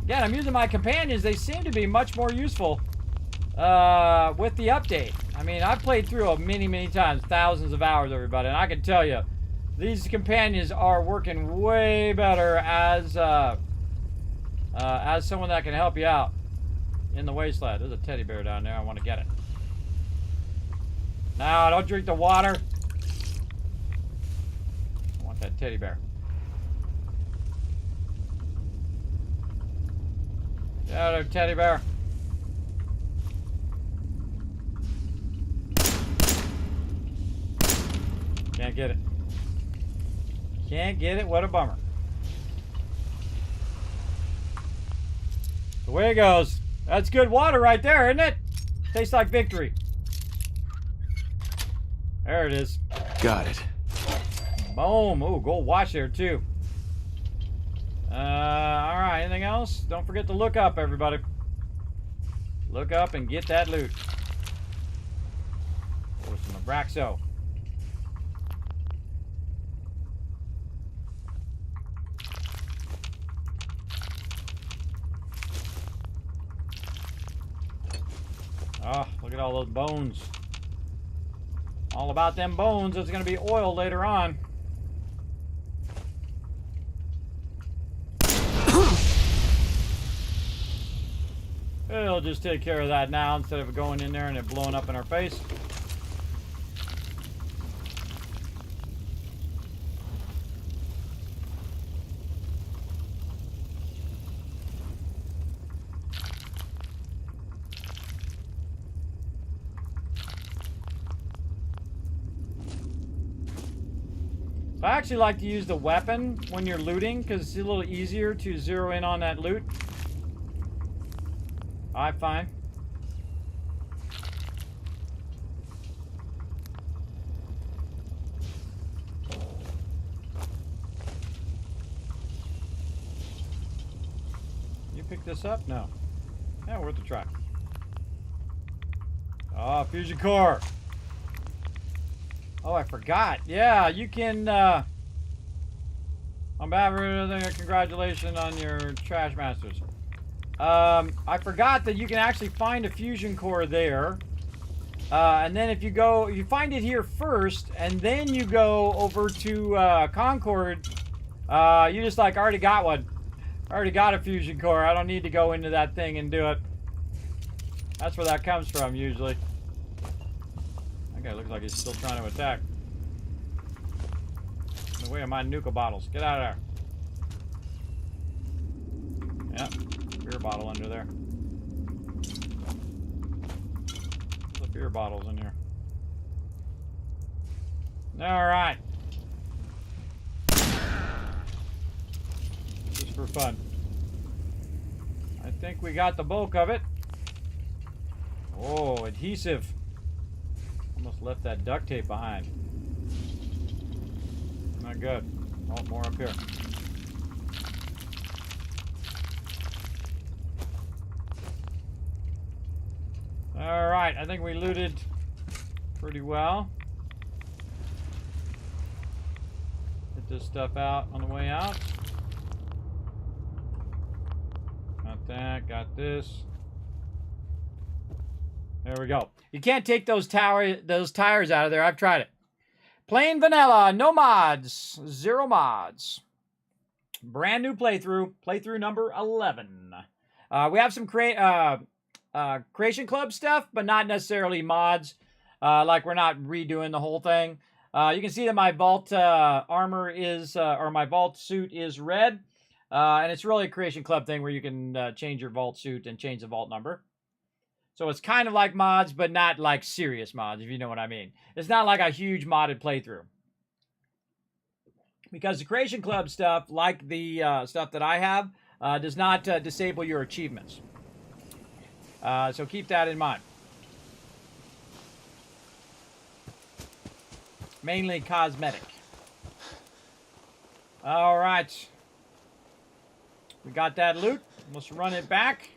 Again, I'm using my companions. They seem to be much more useful with the update. I mean, I've played through it many times, thousands of hours, everybody, and I can tell you, these companions are working way better as someone that can help you out in the Wasteland. There's a teddy bear down there. I want to get it. No, don't drink the water. I want that teddy bear. Get out of there, teddy bear. Can't get it. Can't get it. What a bummer. The way it goes. That's good water right there, isn't it? Tastes like victory. There it is. Got it. Boom. Ooh, gold watch there, too. Alright, anything else? Don't forget to look up, everybody. Look up and get that loot. Or some Abraxo. Oh, look at all those bones. All about them bones. It's going to be oil later on. It'll just take care of that now instead of going in there and it blowing up in our face. I actually like to use the weapon when you're looting because it's a little easier to zero in on that loot. I find. You pick this up? No. Yeah, worth a try. Oh, fusion core. Oh, I forgot. Yeah, you can, on behalf of everything, congratulations on your trash masters. I forgot that you can actually find a fusion core there. And then if you go, you find it here first, and then you go over to Concord. You just like, already got one. Already got a fusion core. I don't need to go into that thing and do it. That's where that comes from, usually. That guy looks like he's still trying to attack. In the way of my nuka bottles. Get out of there. Yep. Beer bottle under there. The beer bottles in here. Alright. Just for fun. I think we got the bulk of it. Oh, adhesive. Almost left that duct tape behind. Not good. Oh, more up here. Alright, I think we looted pretty well. Get this stuff out on the way out. Got that, got this. There we go. You can't take those tires out of there. I've tried it. Plain vanilla, no mods, 0 mods. Brand new playthrough, playthrough number 11. We have some Creation Club stuff, but not necessarily mods. Like we're not redoing the whole thing. You can see that my vault armor is, or my vault suit is red. And it's really a Creation Club thing where you can change your vault suit and change the vault number. So it's kind of like mods, but not like serious mods, if you know what I mean. It's not like a huge modded playthrough. Because the Creation Club stuff, like the stuff that I have, does not disable your achievements. So keep that in mind. Mainly cosmetic. Alright. We got that loot. Let's run it back.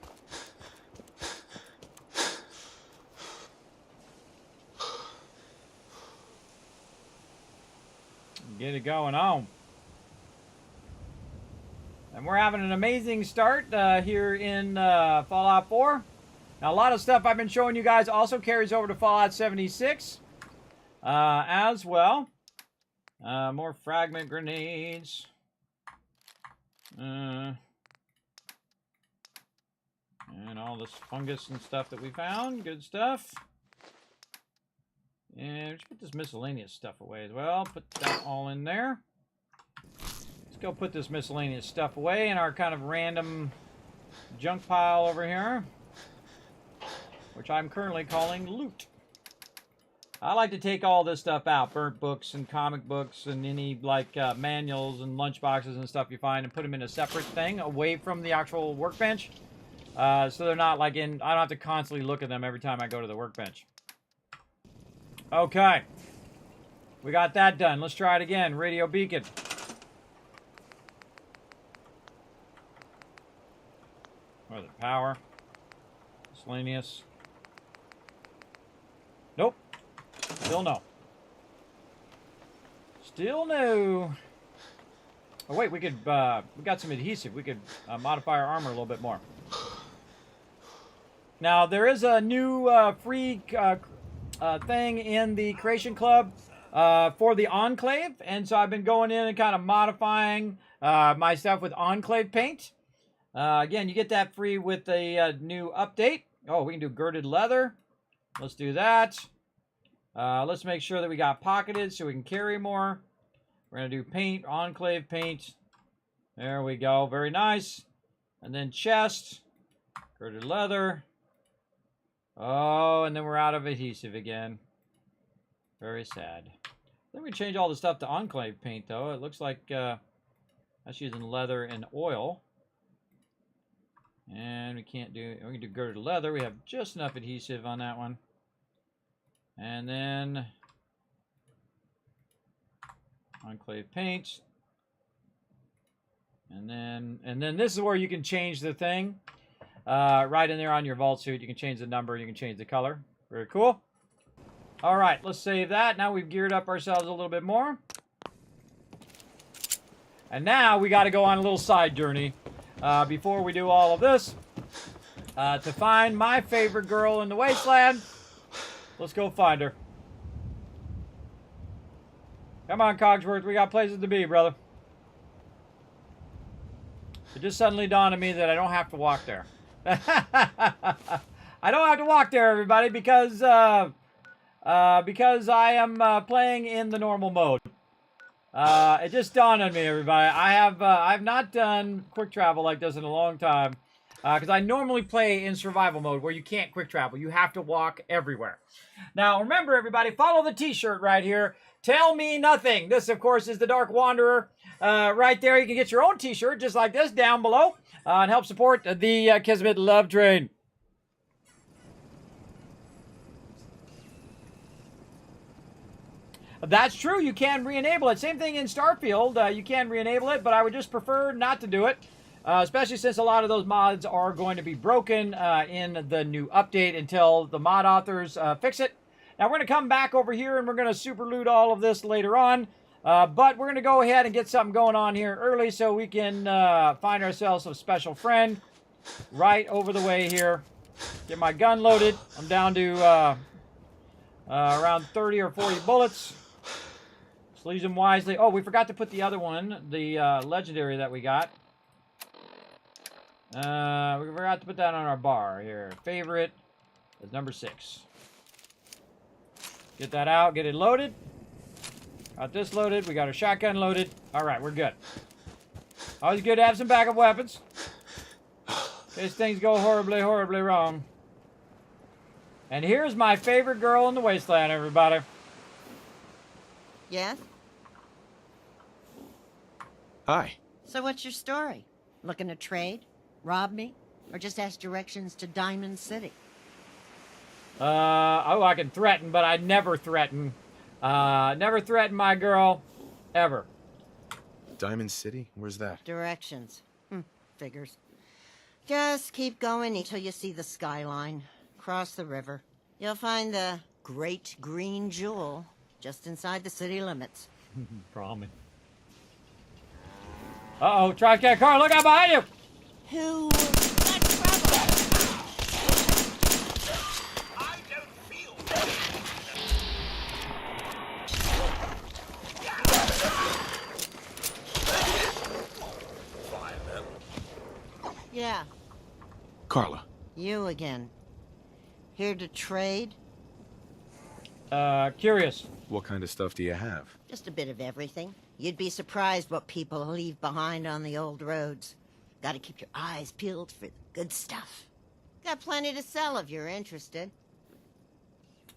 Get it going on. And we're having an amazing start here in Fallout 4. Now, a lot of stuff I've been showing you guys also carries over to Fallout 76 as well. More fragment grenades. And all this fungus and stuff that we found. Good stuff. And let's put this miscellaneous stuff away as well. Put that all in there. Let's go put this miscellaneous stuff away in our kind of random junk pile over here, which I'm currently calling loot. I like to take all this stuff out, burnt books and comic books and any like manuals and lunchboxes and stuff you find, and put them in a separate thing away from the actual workbench. So they're not like in, I don't have to constantly look at them every time I go to the workbench. Okay. We got that done. Let's try it again. Radio beacon. Where's the power? Miscellaneous. Nope. Still no. Still no. Oh wait, we could, we got some adhesive. We could modify our armor a little bit more. Now, there is a new free thing in the Creation Club for the Enclave, and so I've been going in and kind of modifying my stuff with Enclave paint. Again, you get that free with the new update. Oh, we can do girded leather. Let's do that. Let's make sure that we got pocketed so we can carry more. We're going to do paint, Enclave paint. There we go. Very nice. And then chest, girded leather. Oh, and then we're out of adhesive again. Very sad. I think we change all the stuff to Enclave paint, though. It looks like that's using leather and oil. And we can't do, we can do girded leather. We have just enough adhesive on that one. And then Enclave paint. And then this is where you can change the thing. Right in there on your vault suit, you can change the number, you can change the color. Very cool. All right, let's save that. Now we've geared up ourselves a little bit more. And now we got to go on a little side journey. Before we do all of this, to find my favorite girl in the Wasteland. Let's go find her. Come on, Cogsworth. We got places to be, brother. It just suddenly dawned on me that I don't have to walk there. I don't have to walk there, everybody, because I am playing in the normal mode. It just dawned on me, everybody. I've not done quick travel like this in a long time, because I normally play in survival mode where you can't quick travel. You have to walk everywhere. Now, remember, everybody, follow the T-shirt right here. Tell me nothing. This, of course, is the Dark Wanderer right there. You can get your own T-shirt just like this down below and help support the Kismet Love Train. That's true. You can re-enable it. Same thing in Starfield. You can re-enable it, but I would just prefer not to do it, especially since a lot of those mods are going to be broken in the new update until the mod authors fix it. Now, we're going to come back over here, and we're going to super loot all of this later on, but we're going to go ahead and get something going on here early so we can find ourselves a special friend right over the way here. Get my gun loaded. I'm down to around 30 or 40 bullets. Just use them wisely. Oh, we forgot to put the other one, the legendary that we got. We forgot to put that on our bar here. Favorite is number 6. Get that out. Get it loaded. Got this loaded. We got our shotgun loaded. All right, we're good. Always good to have some backup weapons in case things go horribly, horribly wrong. And here's my favorite girl in the Wasteland, everybody. Yes? Hi. So what's your story? Looking to trade? Rob me? Or just ask directions to Diamond City? Oh, I can threaten, but I never threaten. Never threaten my girl, ever. Diamond City? Where's that? Directions. Figures. Just keep going until you see the skyline. Cross the river. You'll find the Great Green Jewel just inside the city limits. Promise. Uh-oh, trash can car, look out behind you! Who got trouble? I don't feel Yeah. Carla. You again. Here to trade? Curious. What kind of stuff do you have? Just a bit of everything. You'd be surprised what people leave behind on the old roads. Gotta keep your eyes peeled for the good stuff. Got plenty to sell if you're interested.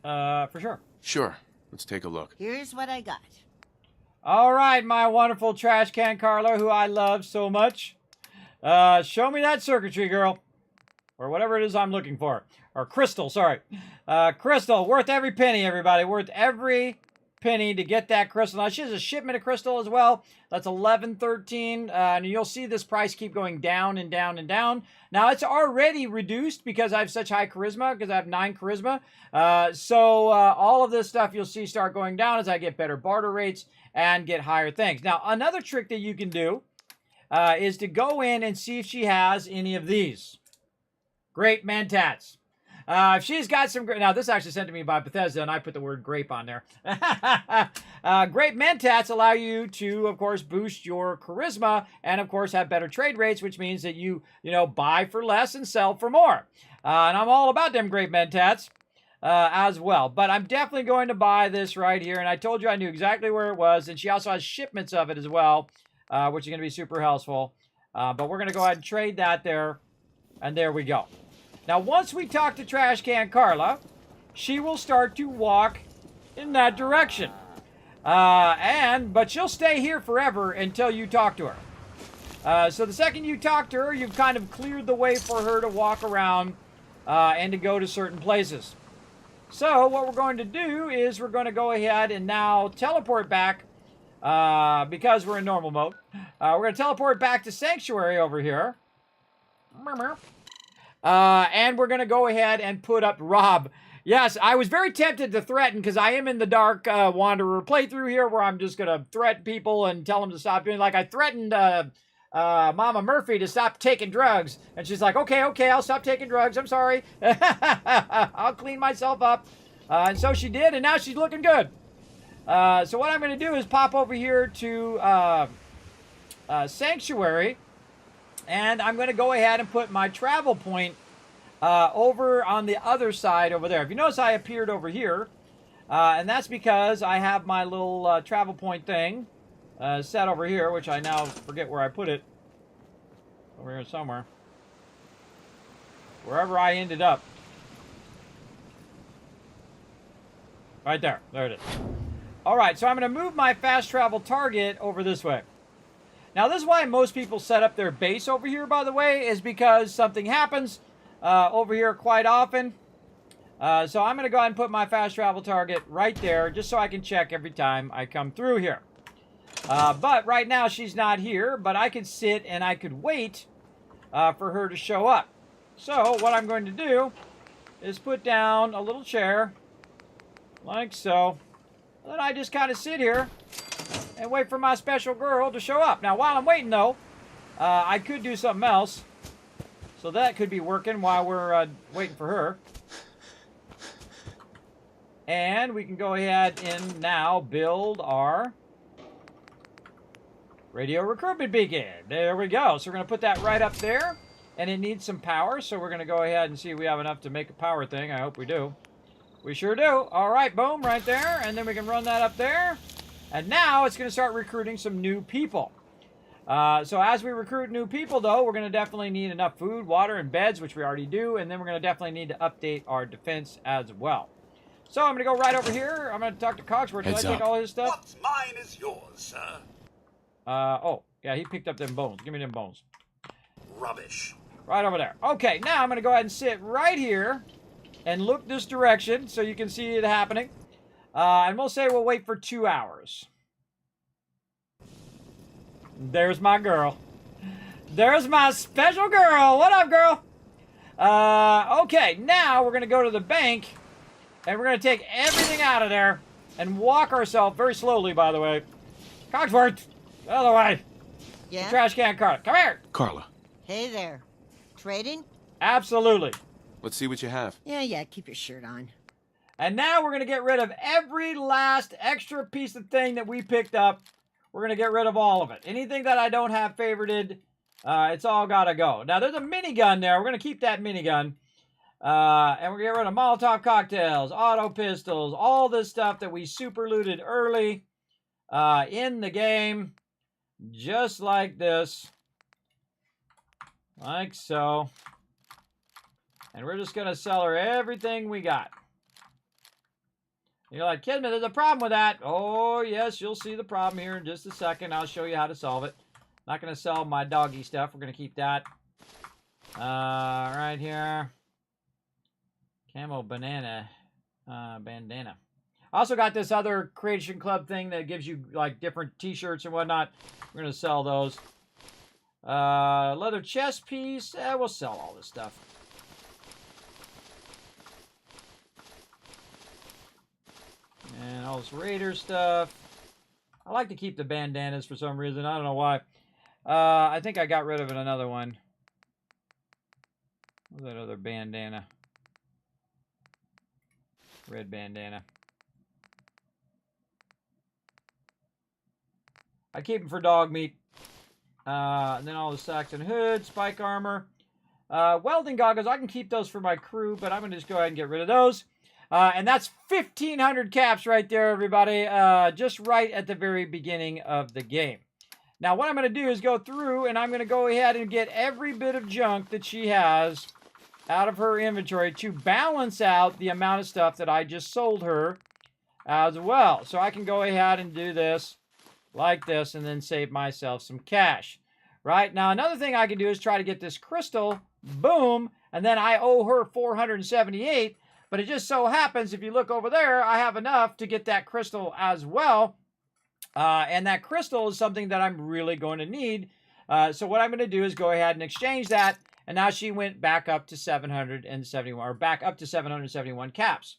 For sure. Sure. Let's take a look. Here's what I got. All right, my wonderful trash can Carla, who I love so much. Show me that circuitry, girl. Or whatever it is I'm looking for. Or crystal, sorry. Crystal, worth every penny, everybody. Worth every penny to get that crystal. Now, she has a shipment of crystal as well. That's $11.13. And you'll see this price keep going down and down and down. Now, it's already reduced because I have such high charisma, because I have 9 charisma. So all of this stuff you'll see start going down as I get better barter rates and get higher things. Now, another trick that you can do is to go in and see if she has any of these. Grape Mentats. If she's got some... Now, this actually sent to me by Bethesda, and I put the word grape on there. Grape Mentats allow you to, of course, boost your charisma and, of course, have better trade rates, which means that you buy for less and sell for more. And I'm all about them Grape Mentats as well. But I'm definitely going to buy this right here, and I told you I knew exactly where it was, and she also has shipments of it as well, which is going to be super helpful. But we're going to go ahead and trade that there, and there we go. Now, once we talk to Trash Can Carla, she will start to walk in that direction. But she'll stay here forever until you talk to her. So the second you talk to her, you've kind of cleared the way for her to walk around and to go to certain places. So what we're going to do is we're going to go ahead and now teleport back because we're in normal mode. We're going to teleport back to Sanctuary over here. And we're going to go ahead and put up Rob. Yes, I was very tempted to threaten because I am in the Dark Wanderer playthrough here where I'm just going to threaten people and tell them to stop doing. Like I threatened Mama Murphy to stop taking drugs. And she's like, okay, I'll stop taking drugs. I'm sorry. I'll clean myself up. And so she did, and now she's looking good. So what I'm going to do is pop over here to Sanctuary, and I'm going to go ahead and put my travel point over on the other side over there. If you notice, I appeared over here, and that's because I have my little travel point thing set over here, which I now forget where I put it. Over here somewhere. Wherever I ended up. Right there. There it is. Alright, so I'm going to move my fast travel target over this way. Now, this is why most people set up their base over here, by the way, is because something happens over here quite often. So I'm going to go ahead and put my fast travel target right there, just so I can check every time I come through here. But right now, she's not here, but I could sit and I could wait for her to show up. So what I'm going to do is put down a little chair, like so. Then I just kind of sit here and wait for my special girl to show up. Now, while I'm waiting, though, I could do something else. So that could be working while we're waiting for her. And we can go ahead and now build our radio recruitment beacon. There we go. So we're going to put that right up there. And it needs some power, so we're going to go ahead and see if we have enough to make a power thing. I hope we do. We sure do. All right, boom, right there. And then we can run that up there. And now it's going to start recruiting some new people. So as we recruit new people, though, we're going to definitely need enough food, water, and beds, which we already do. And then we're going to definitely need to update our defense as well. So I'm going to go right over here. I'm going to talk to Cogsworth. Did I take all his stuff? What's mine is yours, sir. Oh, yeah, he picked up them bones. Give me them bones. Rubbish. Right over there. Okay, now I'm going to go ahead and sit right here and look this direction so you can see it happening. And we'll say we'll wait for 2 hours. There's my girl. There's my special girl. What up, girl? Okay, now we're going to go to the bank and we're going to take everything out of there and walk ourselves very slowly, by the way. Cogsworth, the other way. Yeah? The trash can Carla. Come here. Carla, Hey there. Trading? Absolutely. let's see what you have. Yeah, keep your shirt on. And now we're going to get rid of every last extra piece of thing that we picked up. We're going to get rid of all of it. Anything that I don't have favorited, it's all got to go. Now, there's a minigun there. We're going to keep that minigun. And we're going to get rid of Molotov cocktails, auto pistols, all this stuff that we super looted early in the game. Just like this. Like so. And we're just going to sell her everything we got. You're like, Kismet, there's a problem with that. Oh, yes, you'll see the problem here in just a second. I'll show you how to solve it. Not going to sell my doggy stuff. We're going to keep that. Right here. Camo banana bandana. I also got this other Creation Club thing that gives you, like, different t-shirts and whatnot. We're going to sell those. Leather chest piece. We'll sell all this stuff. And all this Raider stuff. I like to keep the bandanas for some reason. I don't know why. I think I got rid of another one. What's that other bandana? Red bandana. I keep them for dog meat. And then all the Saxon hood, spike armor. Welding goggles, I can keep those for my crew, but I'm going to just go ahead and get rid of those. And that's 1,500 caps right there, everybody. Just right at the very beginning of the game. Now, what I'm going to do is go through, and I'm going to go ahead and get every bit of junk that she has out of her inventory to balance out the amount of stuff that I just sold her as well. So I can go ahead and do this like this and then save myself some cash. Right? Now, another thing I can do is try to get this crystal. Boom. And then I owe her 478. But it just so happens, if you look over there, I have enough to get that crystal as well. And that crystal is something that I'm really going to need. So what I'm going to do is go ahead and exchange that. And now she went back up to 771, or back up to 771 caps.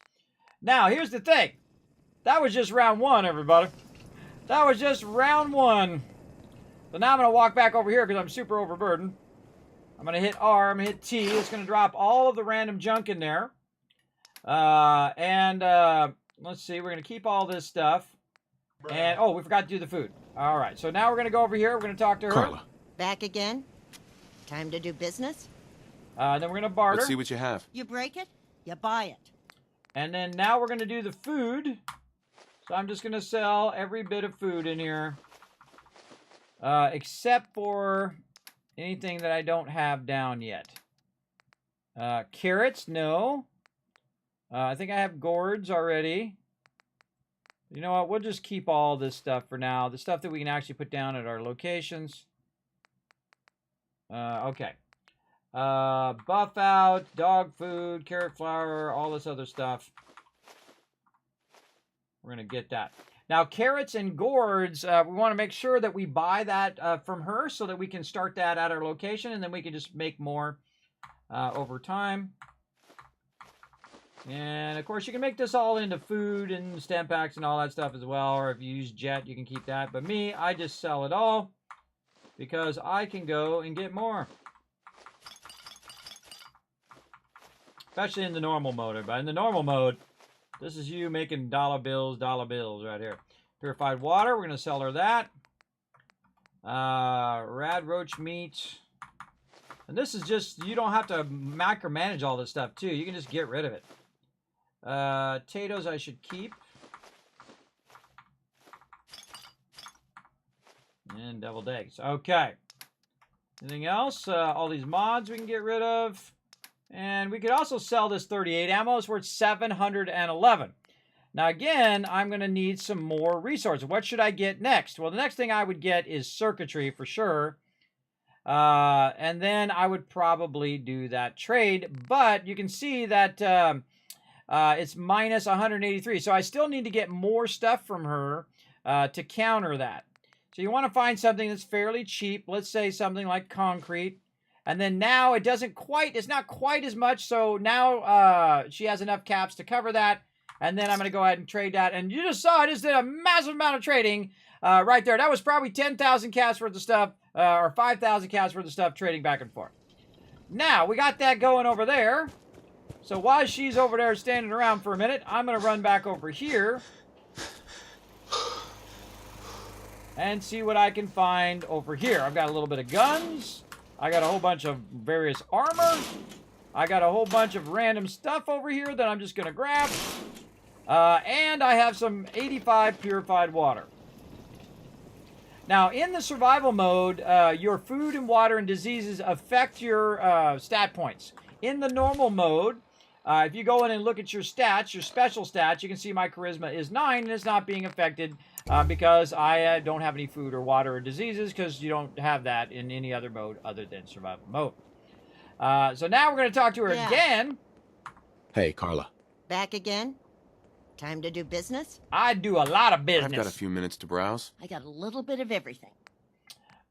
Now, here's the thing. That was just round one, everybody. That was just round one. So now I'm going to walk back over here because I'm super overburdened. I'm going to hit R. I'm going to hit T. It's going to drop all of the random junk in there. Let's see. We're going to keep all this stuff. And, oh, we forgot to do the food. All right. So now we're going to go over here. We're going to talk to her. Carla. Back again? Time to do business? Then we're going to barter. Let's see what you have. You break it, you buy it. And then now we're going to do the food. So I'm just going to sell every bit of food in here. Except for anything that I don't have down yet. Carrots, no. I think I have gourds already. You know what? We'll just keep all this stuff for now. The stuff that we can actually put down at our locations. Okay. Buff out, dog food, carrot flour, all this other stuff. We're going to get that. Now, carrots and gourds, we want to make sure that we buy that from her so that we can start that at our location, and then we can just make more over time. And, of course, you can make this all into food and stem packs and all that stuff as well, or if you use Jet, you can keep that. But me, I just sell it all because I can go and get more. Especially in the normal mode, but in the normal mode, this is you making dollar bills right here. Purified water, we're going to sell her that. Rad roach meat. And this is just, you don't have to micromanage all this stuff too. You can just get rid of it. Potatoes I should keep. And deviled eggs. Okay. Anything else? All these mods we can get rid of. And we could also sell this 38 ammo. It's worth 711. Now, again, I'm going to need some more resources. What should I get next? Well, the next thing I would get is circuitry for sure. And then I would probably do that trade. But you can see that it's minus 183. So I still need to get more stuff from her to counter that. So you want to find something that's fairly cheap. Let's say something like concrete. And then now it's not quite as much. So now she has enough caps to cover that. And then I'm going to go ahead and trade that. And you just saw I just did a massive amount of trading right there. That was probably 10,000 caps worth of stuff or 5,000 caps worth of stuff trading back and forth. Now, we got that going over there. So while she's over there standing around for a minute, I'm going to run back over here and see what I can find over here. I've got a little bit of guns. I got a whole bunch of various armor. I got a whole bunch of random stuff over here that I'm just going to grab. And I have some 85 purified water. Now, in the survival mode, your food and water and diseases affect your stat points. In the normal mode, if you go in and look at your stats, your special stats, you can see my charisma is 9 and it's not being affected because I don't have any food or water or diseases because you don't have that in any other mode other than survival mode. So now we're going to talk to her again. Hey, Carla. Back again? Time to do business? I do a lot of business. I've got a few minutes to browse. I got a little bit of everything.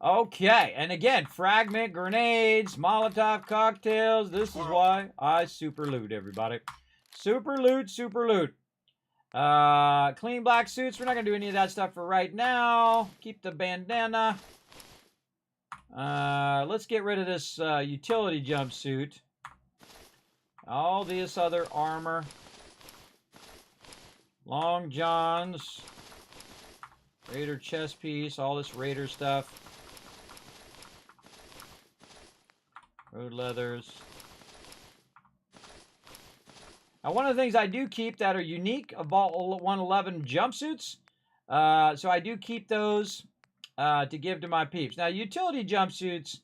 Okay, and again, fragment, grenades, Molotov cocktails. This is why I super loot, everybody. Super loot, super loot. Clean black suits. We're not going to do any of that stuff for right now. Keep the bandana. Let's get rid of this utility jumpsuit. All this other armor. Long johns. Raider chest piece. All this Raider stuff. Road leathers. Now, one of the things I do keep that are unique of Vault 111 jumpsuits. So I do keep those to give to my peeps. Now, utility jumpsuits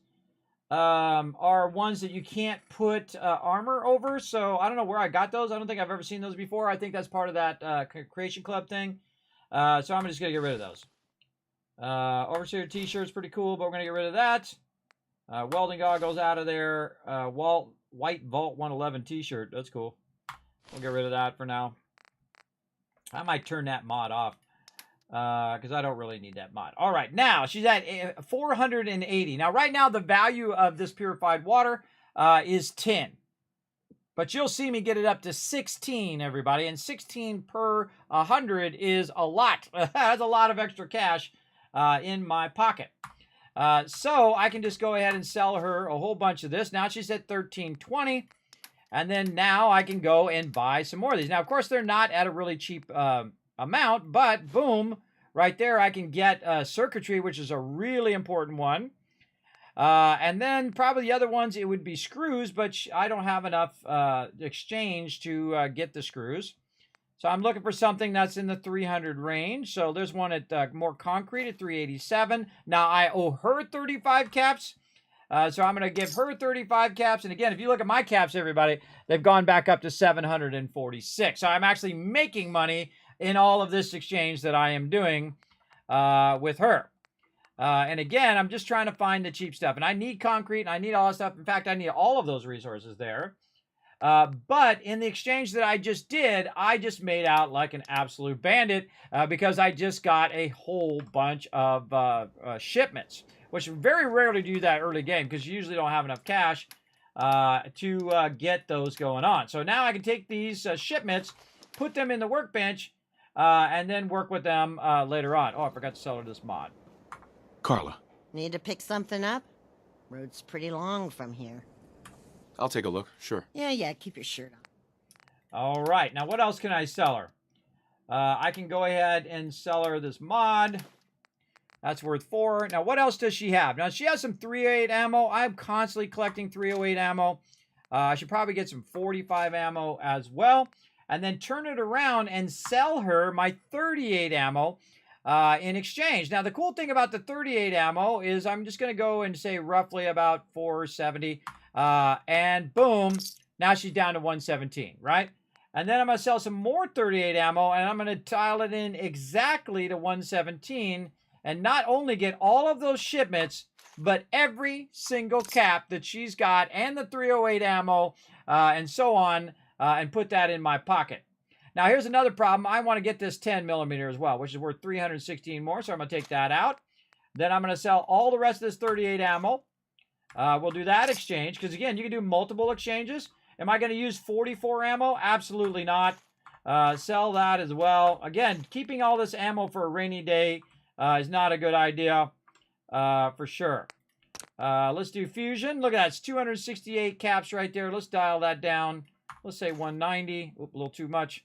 are ones that you can't put armor over. So I don't know where I got those. I don't think I've ever seen those before. I think that's part of that Creation Club thing. So I'm just going to get rid of those. Overseer t-shirt's pretty cool, but we're going to get rid of that. Welding goggles out of there. White Vault 111 t-shirt. That's cool. We'll get rid of that for now. I might turn that mod off because I don't really need that mod. All right, now she's at 480. Now, right now, the value of this purified water is 10. But you'll see me get it up to 16, everybody. And 16 per 100 is a lot. That's a lot of extra cash in my pocket. So I can just go ahead and sell her a whole bunch of this. Now she's at 1320. And then now I can go and buy some more of these. Now, of course, they're not at a really cheap amount, but boom, right there I can get circuitry, which is a really important one. And then probably the other ones, it would be screws, but I don't have enough exchange to get the screws. So I'm looking for something that's in the 300 range. So there's one at more concrete at 387. Now I owe her 35 caps. So I'm going to give her 35 caps. And again, if you look at my caps, everybody, they've gone back up to 746. So I'm actually making money in all of this exchange that I am doing with her. And again, I'm just trying to find the cheap stuff. And I need concrete, and I need all that stuff. In fact, I need all of those resources there. But in the exchange that I just did, I just made out like an absolute bandit because I just got a whole bunch of shipments, which very rarely do that early game because you usually don't have enough cash to get those going on. So now I can take these shipments, put them in the workbench, and then work with them later on. Oh, I forgot to sell her this mod. Carla. Need to pick something up? Road's pretty long from here. I'll take a look, sure. Yeah, keep your shirt on. All right, now what else can I sell her? I can go ahead and sell her this mod. That's worth 4. Now, what else does she have? Now, she has some 308 ammo. I'm constantly collecting 308 ammo. I should probably get some 45 ammo as well. And then turn it around and sell her my 38 ammo in exchange. Now, the cool thing about the 38 ammo is I'm just going to go and say roughly about 470. And boom, now she's down to 117, right? And then I'm going to sell some more 38 ammo, and I'm going to dial it in exactly to 117, and not only get all of those shipments, but every single cap that she's got, and the 308 ammo, and so on, and put that in my pocket. Now, here's another problem. I want to get this 10 millimeter as well, which is worth 316 more, so I'm going to take that out. Then I'm going to sell all the rest of this 38 ammo. We'll do that exchange, because again, you can do multiple exchanges. Am I going to use 44 ammo? Absolutely not. Sell that as well. Again, keeping all this ammo for a rainy day is not a good idea for sure. Let's do fusion. Look at that. It's 268 caps right there. Let's dial that down. Let's say 190. Oop, a little too much.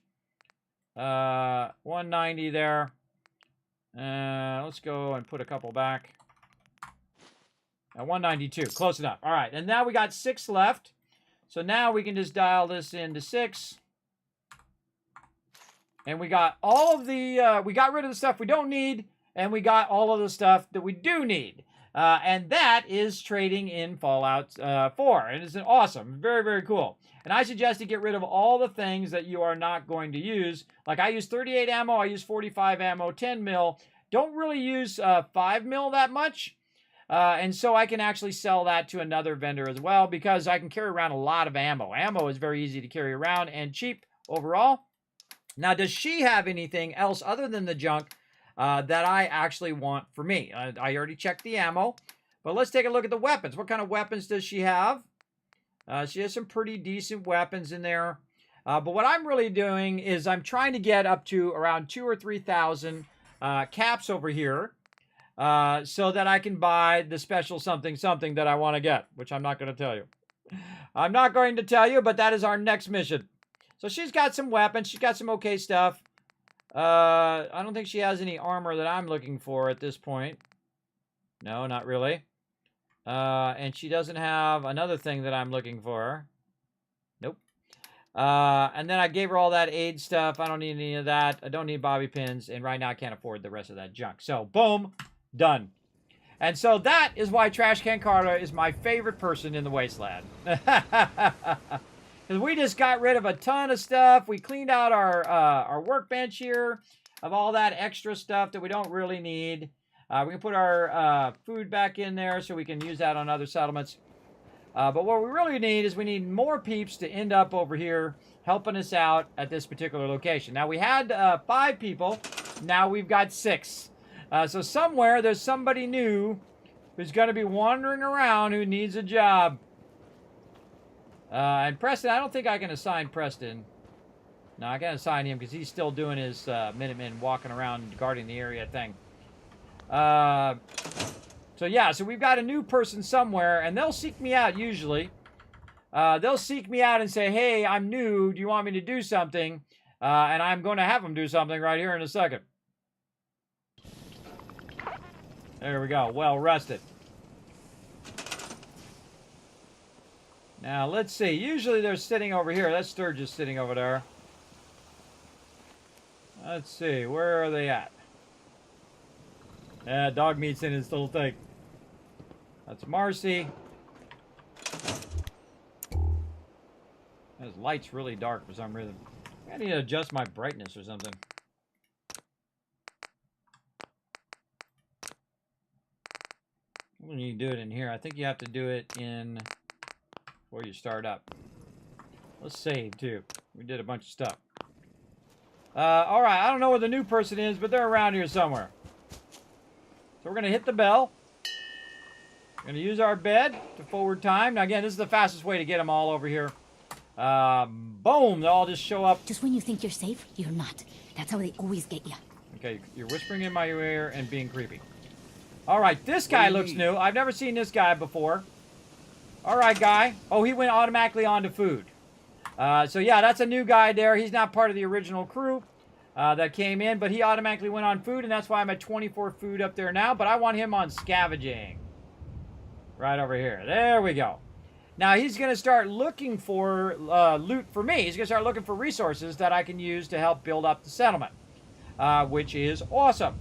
190 there. Let's go and put a couple back. 192. Close enough. All right. And now we got 6 left. So now we can just dial this into 6. And we got all of the, we got rid of the stuff we don't need, and we got all of the stuff that we do need. And that is trading in Fallout 4. And it's awesome. Very, very cool. And I suggest you get rid of all the things that you are not going to use. Like I use 38 ammo, I use 45 ammo, 10 mil. Don't really use 5 mil that much. And so I can actually sell that to another vendor as well, because I can carry around a lot of ammo. Ammo is very easy to carry around and cheap overall. Now, does she have anything else other than the junk that I actually want for me? I already checked the ammo, but let's take a look at the weapons. What kind of weapons does she have? She has some pretty decent weapons in there. But what I'm really doing is I'm trying to get up to around 2,000 or 3,000 caps over here. So that I can buy the special something that I want to get, which I'm not going to tell you. I'm not going to tell you, but that is our next mission. So she's got some weapons. She's got some okay stuff. I don't think she has any armor that I'm looking for at this point. No, not really. And she doesn't have another thing that I'm looking for. Nope. And then I gave her all that aid stuff. I don't need any of that. I don't need bobby pins. And right now I can't afford the rest of that junk. So, boom. Done. And so that is why Trash Can Carter is my favorite person in the Wasteland. Because we just got rid of a ton of stuff. We cleaned out our workbench here of all that extra stuff that we don't really need. We can put our food back in there so we can use that on other settlements. But what we really need is we need more peeps to end up over here helping us out at this particular location. Now, we had 5 people. Now we've got 6. So somewhere there's somebody new who's going to be wandering around who needs a job. And Preston, I don't think I can assign Preston. No, I can assign him because he's still doing his Minutemen walking around guarding the area thing. So yeah, so we've got a new person somewhere, and they'll seek me out usually. They'll seek me out and say, hey, I'm new. Do you want me to do something? And I'm going to have them do something right here in a second. There we go. Well rested. Now, let's see. Usually they're sitting over here. That Sturgis sitting over there. Let's see. Where are they at? Yeah, dog meat's in his little thing. That's Marcy. His light's really dark for some reason. I need to adjust my brightness or something. When you do it in here, I think you have to do it in before you start up. Let's save too. We did a bunch of stuff. Alright, I don't know where the new person is, but they're around here somewhere. So we're going to hit the bell. We're going to use our bed to forward time. Now again, this is the fastest way to get them all over here. Boom! They'll all just show up. Just when you think you're safe, you're not. That's how they always get you. Okay, you're whispering in my ear and being creepy. Alright, this guy looks new. I've never seen this guy before. Alright, guy. Oh, he went automatically onto food. So yeah, that's a new guy there. He's not part of the original crew that came in, but he automatically went on food, and that's why I'm at 24 food up there now. But I want him on scavenging. Right over here. There we go. Now he's going to start looking for loot for me. He's going to start looking for resources that I can use to help build up the settlement, which is awesome.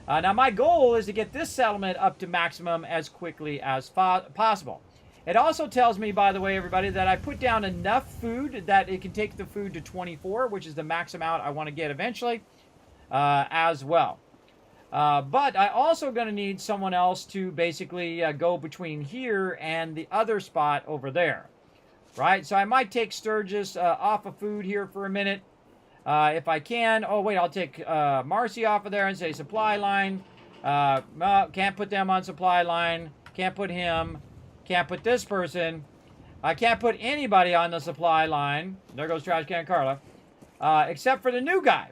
Now my goal is to get this settlement up to maximum as quickly as possible. It also tells me, by the way, everybody, that I put down enough food that it can take the food to 24, which is the max amount I want to get eventually, as well. But I also going to need someone else to basically go between here and the other spot over there. Right? So I might take Sturgis off of food here for a minute. If I can. Oh, wait, I'll take Marcy off of there and say supply line. No, can't put them on supply line. Can't put him. Can't put this person. I can't put anybody on the supply line. There goes Trash Can Carla. Except for the new guy.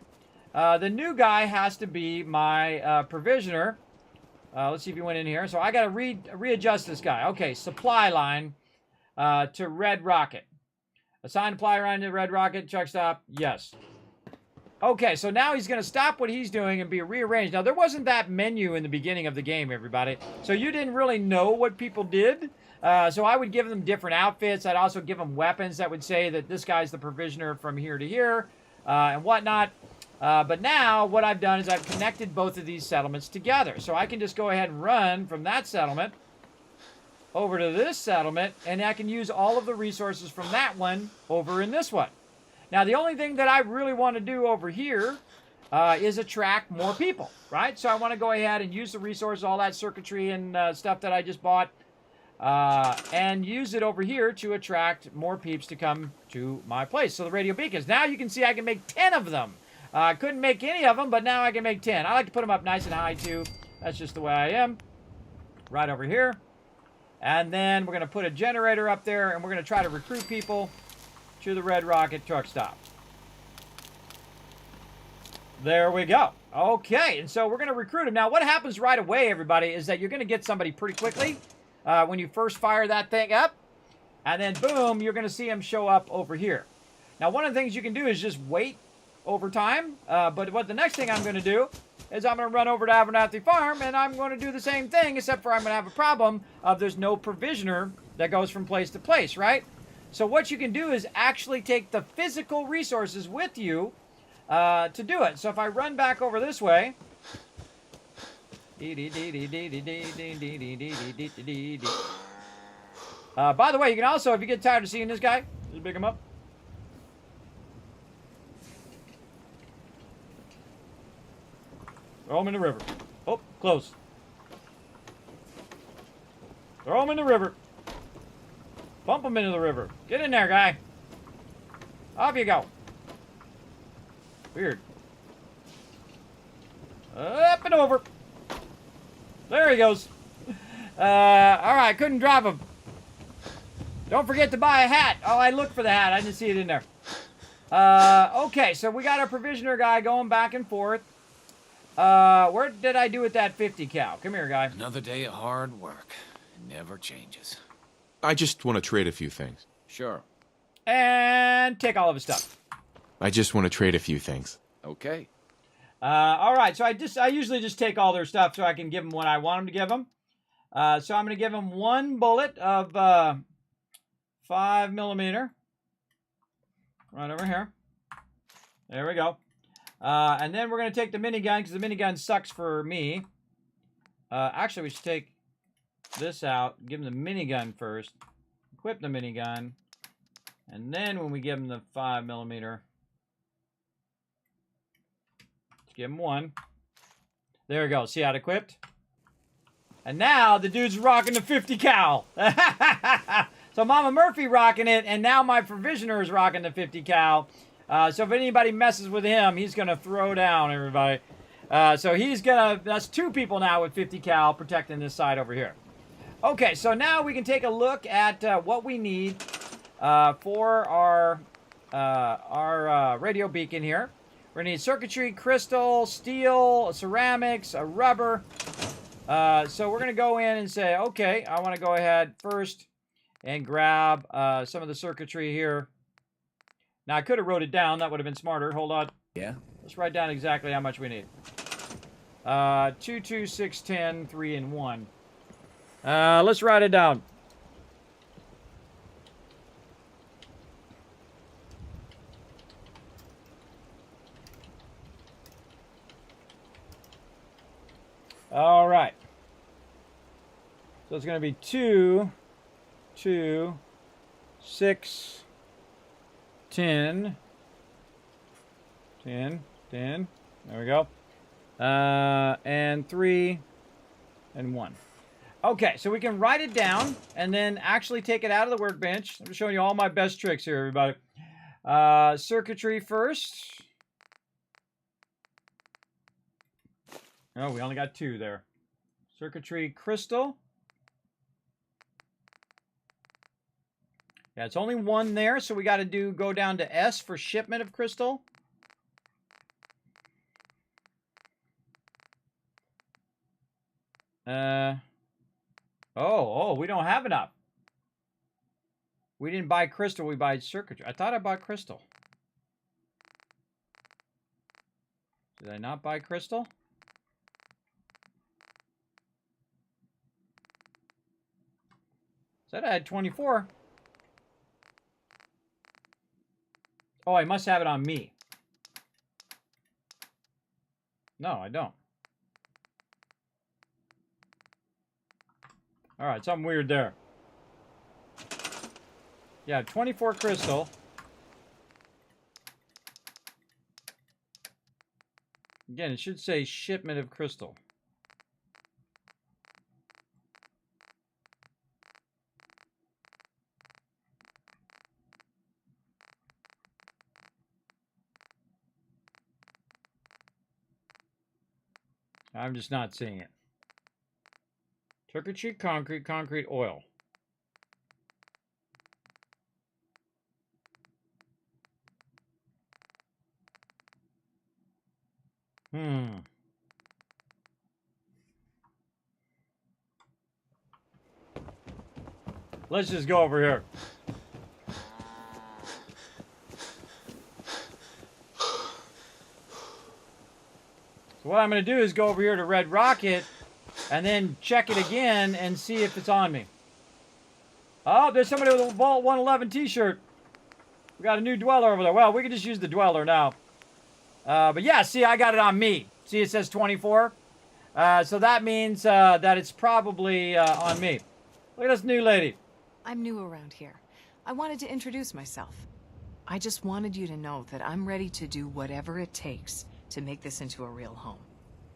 The new guy has to be my provisioner. Let's see if he went in here. So I got to readjust this guy. Okay, supply line to Red Rocket. Assign supply line to Red Rocket. Truck stop. Yes. Okay, so now he's going to stop what he's doing and be rearranged. Now, there wasn't that menu in the beginning of the game, everybody. So you didn't really know what people did. So I would give them different outfits. I'd also give them weapons that would say that this guy's the provisioner from here to here and whatnot. But now what I've done is I've connected both of these settlements together. So I can just go ahead and run from that settlement over to this settlement, and I can use all of the resources from that one over in this one. Now, the only thing that I really want to do over here is attract more people, right? So I want to go ahead and use the resources, all that circuitry and stuff that I just bought, and use it over here to attract more peeps to come to my place. So the radio beacons. Now you can see I can make 10 of them. I couldn't make any of them, but now I can make 10. I like to put them up nice and high, too. That's just the way I am. Right over here. And then we're going to put a generator up there, and we're going to try to recruit people to the Red Rocket truck stop. There we go. Okay, and so we're going to recruit them. Now, what happens right away, everybody, is that you're going to get somebody pretty quickly when you first fire that thing up. And then, boom, you're going to see them show up over here. Now, one of the things you can do is just wait over time. But what the next thing I'm going to do is I'm going to run over to Abernathy Farm, and I'm going to do the same thing, except for I'm going to have a problem of there's no provisioner that goes from place to place, right? So what you can do is actually take the physical resources with you to do it. So if I run back over this way. By the way, you can also, if you get tired of seeing this guy, just pick him up. Throw him in the river. Oh, close. Throw him in the river. Bump him into the river. Get in there, guy. Off you go. Weird. Up and over. There he goes. Alright, couldn't drive him. Don't forget to buy a hat. Oh, I looked for the hat. I didn't see it in there. Okay, so we got our provisioner guy going back and forth. Where did I do with that 50 cal? Come here, guy. Another day of hard work. It never changes. I just want to trade a few things. Sure. And take all of his stuff. I just want to trade a few things. Okay. All right, so I usually just take all their stuff so I can give them what I want them to give them. So I'm going to give them one bullet of 5mm. Right over here. There we go. And then we're going to take the minigun because the minigun sucks for me. Actually, we should take this out. Give them the minigun first. Equip the minigun. And then when we give them the 5mm, give him one. There we go. See how it equipped? And now the dude's rocking the 50 cal. So Mama Murphy rocking it, and now my provisioner is rocking the 50 cal. So if anybody messes with him, he's going to throw down everybody. So he's going to... That's 2 people now with 50 cal protecting this side over here. Okay, so now we can take a look at what we need for our radio beacon here. We're going to need circuitry, crystal, steel, ceramics, rubber. So we're going to go in and say, okay, I want to go ahead first and grab some of the circuitry here. Now, I could have wrote it down. That would have been smarter. Hold on. Yeah? Let's write down exactly how much we need. 2, 2, 6, 10, 3, and 1. Let's write it down. All right. So it's going to be 2, 2, 6, 10, 10, 10. There we go. And 3 and 1. Okay, so we can write it down and then actually take it out of the workbench. I'm showing you all my best tricks here, everybody. Circuitry first. Oh, we only got 2 there. Circuitry crystal. Yeah, it's only 1 there, so we got to go down to S for shipment of crystal. Oh, we don't have enough. We didn't buy crystal, we buy circuitry. I thought I bought crystal. Did I not buy crystal? Said I had 24. Oh, I must have it on me. No, I don't. All right, something weird there. Yeah, 24 crystal. Again, it should say shipment of crystal. I'm just not seeing it. Circuitry, concrete, concrete, oil. Let's just go over here. So what I'm going to do is go over here to Red Rocket and then check it again and see if it's on me. Oh, there's somebody with a Vault 111 t-shirt. We got a new dweller over there. Well, we can just use the dweller now. But yeah, see, I got it on me. See, it says 24. So that means that it's probably on me. Look at this new lady. I'm new around here. I wanted to introduce myself. I just wanted you to know that I'm ready to do whatever it takes to make this into a real home.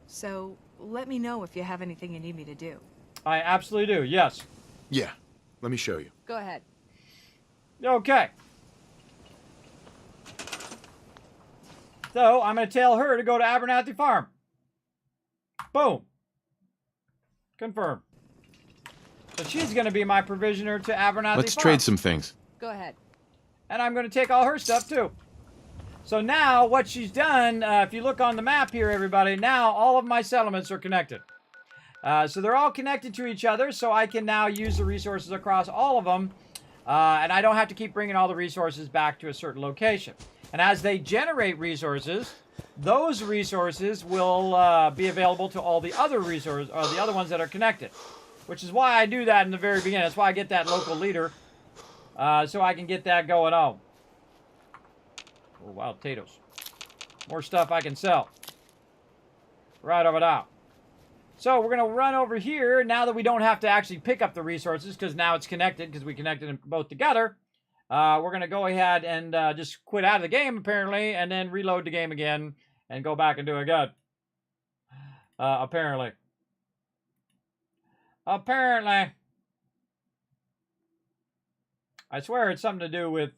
So, let me know if you have anything you need me to do. I absolutely do, yes. Yeah, let me show you. Go ahead. Okay. So, I'm going to tell her to go to Abernathy Farm. Boom. Confirm. So she's going to be my provisioner to Abernathy Farm. Let's trade some things. Go ahead. And I'm going to take all her stuff, too. So now what she's done, if you look on the map here, everybody, now all of my settlements are connected. So they're all connected to each other, so I can now use the resources across all of them. And I don't have to keep bringing all the resources back to a certain location. And as they generate resources, those resources will be available to all the other resources, or the other ones that are connected. Which is why I do that in the very beginning. That's why I get that local leader. So I can get that going on. Oh, wild potatoes. More stuff I can sell. Right over now. So we're going to run over here now that we don't have to actually pick up the resources because now it's connected because we connected them both together. We're going to go ahead and just quit out of the game apparently and then reload the game again and go back and do it again. Apparently. Apparently. I swear it's something to do with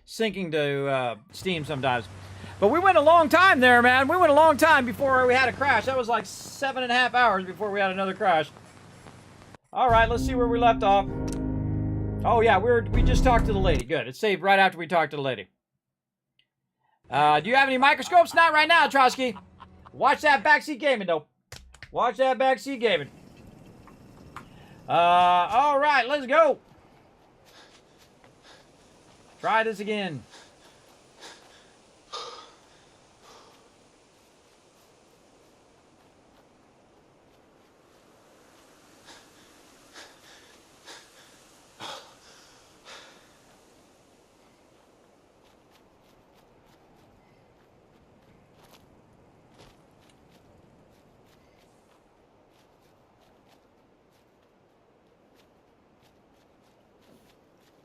syncing to Steam sometimes. But we went a long time there, man. We went a long time before we had a crash. That was like 7.5 hours before we had another crash. All right, let's see where we left off. Oh, yeah, we just talked to the lady. Good. It saved right after we talked to the lady. Do you have any microscopes? Not right now, Trotsky. Watch that backseat gaming, though. Watch that backseat gaming. All right, let's go. Try this again.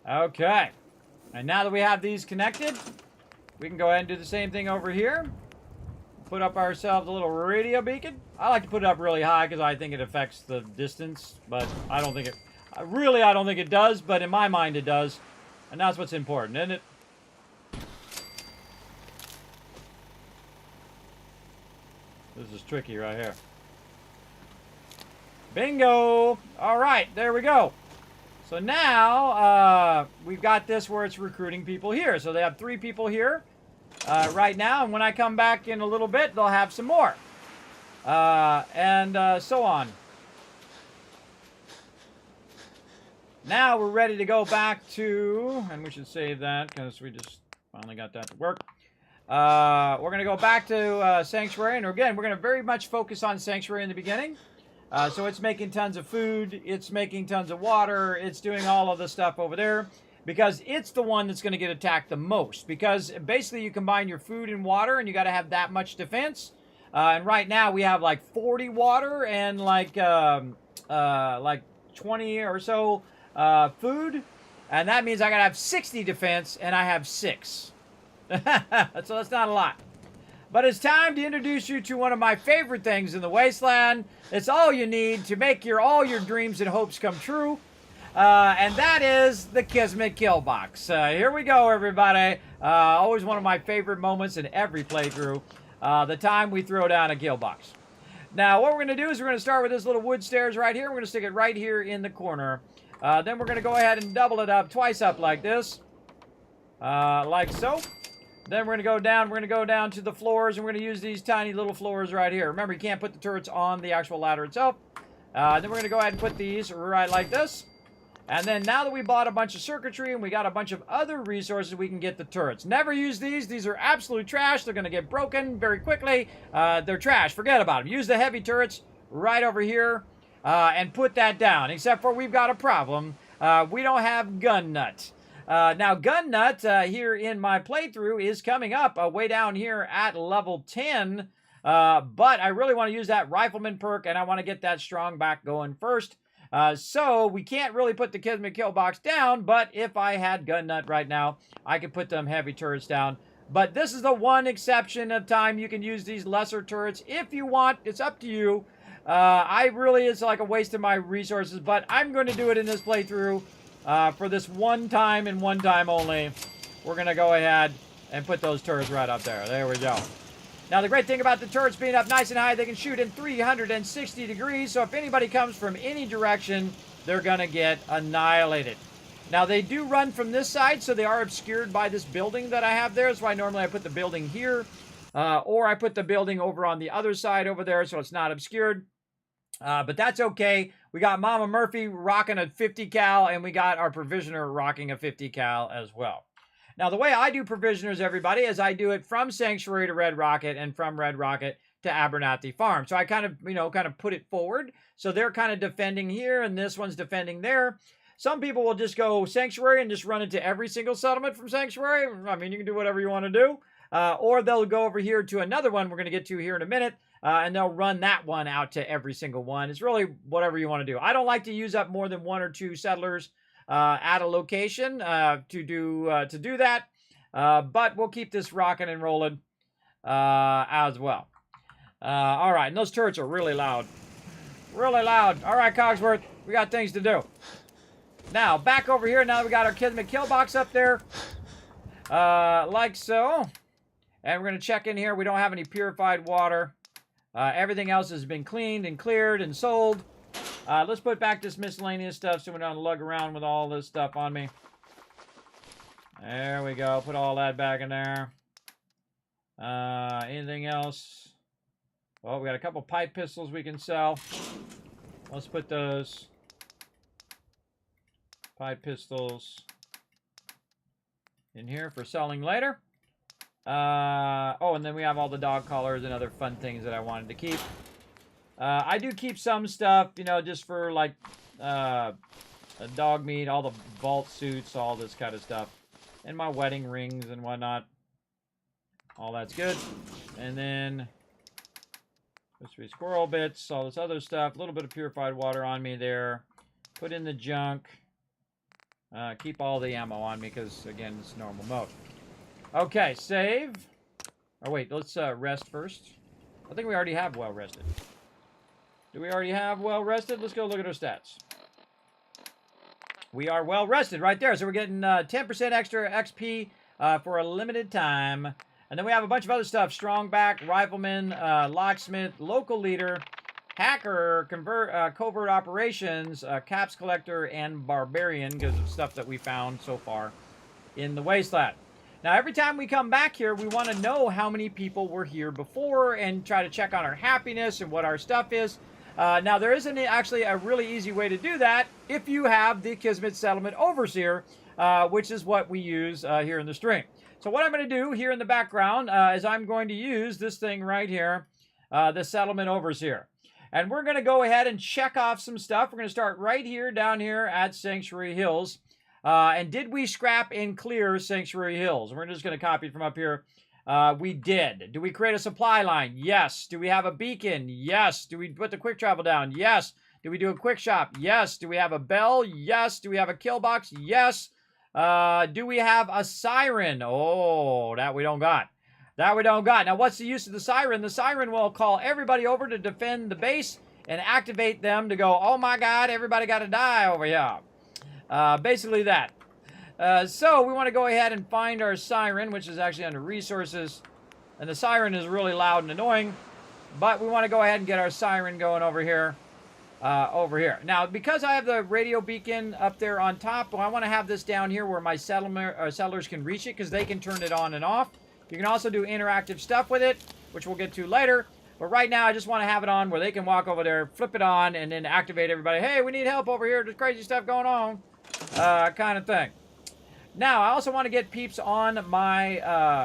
Okay. And now that we have these connected, we can go ahead and do the same thing over here. Put up ourselves a little radio beacon. I like to put it up really high because I think it affects the distance, but I don't think it... Really, I don't think it does, but in my mind it does. And that's what's important, isn't it? This is tricky right here. Bingo! All right, there we go. So now, we've got this where it's recruiting people here. So they have 3 people here right now. And when I come back in a little bit, they'll have some more. And so on. Now we're ready to go back to... And we should save that because we just finally got that to work. We're going to go back to Sanctuary. And again, we're going to very much focus on Sanctuary in the beginning. So it's making tons of food, it's making tons of water, it's doing all of the stuff over there. Because it's the one that's going to get attacked the most. Because basically you combine your food and water and you got to have that much defense. And right now we have like 40 water and like 20 or so food. And that means I got to have 60 defense and I have 6. So that's not a lot. But it's time to introduce you to one of my favorite things in the Wasteland. It's all you need to make all your dreams and hopes come true. And that is the Kismet kill box. Here we go, everybody. Always one of my favorite moments in every playthrough. The time we throw down a kill box. Now, what we're going to do is we're going to start with this little wood stairs right here. We're going to stick it right here in the corner. Then we're going to go ahead and double it up twice up like this. Like so. Then we're going to go down. We're going to go down to the floors, and we're going to use these tiny little floors right here. Remember, you can't put the turrets on the actual ladder itself. Then we're going to go ahead and put these right like this. And then now that we bought a bunch of circuitry and we got a bunch of other resources, we can get the turrets. Never use these. These are absolute trash. They're going to get broken very quickly. They're trash. Forget about them. Use the heavy turrets right over here and put that down. Except for we've got a problem. We don't have gun nut. Now, Gun Nut here in my playthrough is coming up way down here at level 10. But I really want to use that Rifleman perk, and I want to get that strong back going first. So we can't really put the Kismet kill box down, but if I had Gun Nut right now, I could put them heavy turrets down. But this is the one exception of time you can use these lesser turrets if you want. It's up to you. It's like a waste of my resources, but I'm going to do it in this playthrough. For this one time and one time only, we're going to go ahead and put those turrets right up there. There we go. Now, the great thing about the turrets being up nice and high, they can shoot in 360 degrees. So if anybody comes from any direction, they're going to get annihilated. Now, they do run from this side, so they are obscured by this building that I have there. That's why normally I put the building here, or I put the building over on the other side over there, so it's not obscured. But that's okay. We got Mama Murphy rocking a 50 cal, and we got our provisioner rocking a 50 cal as well. Now, the way I do provisioners, everybody, is I do it from Sanctuary to Red Rocket and from Red Rocket to Abernathy Farm. So I kind of put it forward. So they're kind of defending here, and this one's defending there. Some people will just go Sanctuary and just run into every single settlement from Sanctuary. I mean, you can do whatever you want to do. Or they'll go over here to another one we're going to get to here in a minute, and they'll run that one out to every single one. It's really whatever you want to do. I don't like to use up more than 1 or 2 settlers at a location to do that, but we'll keep this rocking and rolling as well. All right, and those turrets are really loud. Really loud. All right, Cogsworth, we got things to do. Now, back over here, now that we got our Kismet kill box up there, like so. And we're going to check in here. We don't have any purified water. Everything else has been cleaned and cleared and sold. Let's put back this miscellaneous stuff so we don't lug around with all this stuff on me. There we go. Put all that back in there. Anything else? Well, we got a couple pipe pistols we can sell. Let's put those pipe pistols in here for selling later. Oh, and then we have all the dog collars and other fun things that I wanted to keep. I do keep some stuff, you know, just for like dog meat, all the vault suits, all this kind of stuff. And my wedding rings and whatnot. All that's good. And then those 3 squirrel bits, all this other stuff. A little bit of purified water on me there. Put in the junk. Keep all the ammo on me because, again, it's normal mode. Okay, save. Oh, wait, let's rest first. I think we already have well rested. Do we already have well rested? Let's go look at our stats. We are well rested right there. So we're getting 10% extra XP for a limited time. And then we have a bunch of other stuff. Strongback, Rifleman, Locksmith, Local Leader, Hacker, Covert Operations, Caps Collector, and Barbarian because of stuff that we found so far in the Wasteland. Now, every time we come back here, we want to know how many people were here before and try to check on our happiness and what our stuff is. Now, there isn't actually a really easy way to do that if you have the Kismet Settlement Overseer, which is what we use here in the stream. So what I'm going to do here in the background is I'm going to use this thing right here, the Settlement Overseer. And we're going to go ahead and check off some stuff. We're going to start right here, down here at Sanctuary Hills. And did we scrap and clear Sanctuary Hills? We're just going to copy it from up here. We did. Do we create a supply line? Yes. Do we have a beacon? Yes. Do we put the quick travel down? Yes. Do we do a quick shop? Yes. Do we have a bell? Yes. Do we have a kill box? Yes. Do we have a siren? Oh, that we don't got. That we don't got. Now, what's the use of the siren? The siren will call everybody over to defend the base and activate them to go, oh my God, everybody got to die over here. Basically that. So we want to go ahead and find our siren, which is actually under resources. And the siren is really loud and annoying. But we want to go ahead and get our siren going over here. Now, because I have the radio beacon up there on top, well, I want to have this down here where my settlers can reach it because they can turn it on and off. You can also do interactive stuff with it, which we'll get to later. But right now, I just want to have it on where they can walk over there, flip it on, and then activate everybody. Hey, we need help over here. There's crazy stuff going on. Kind of thing. Now, I also want to get peeps on my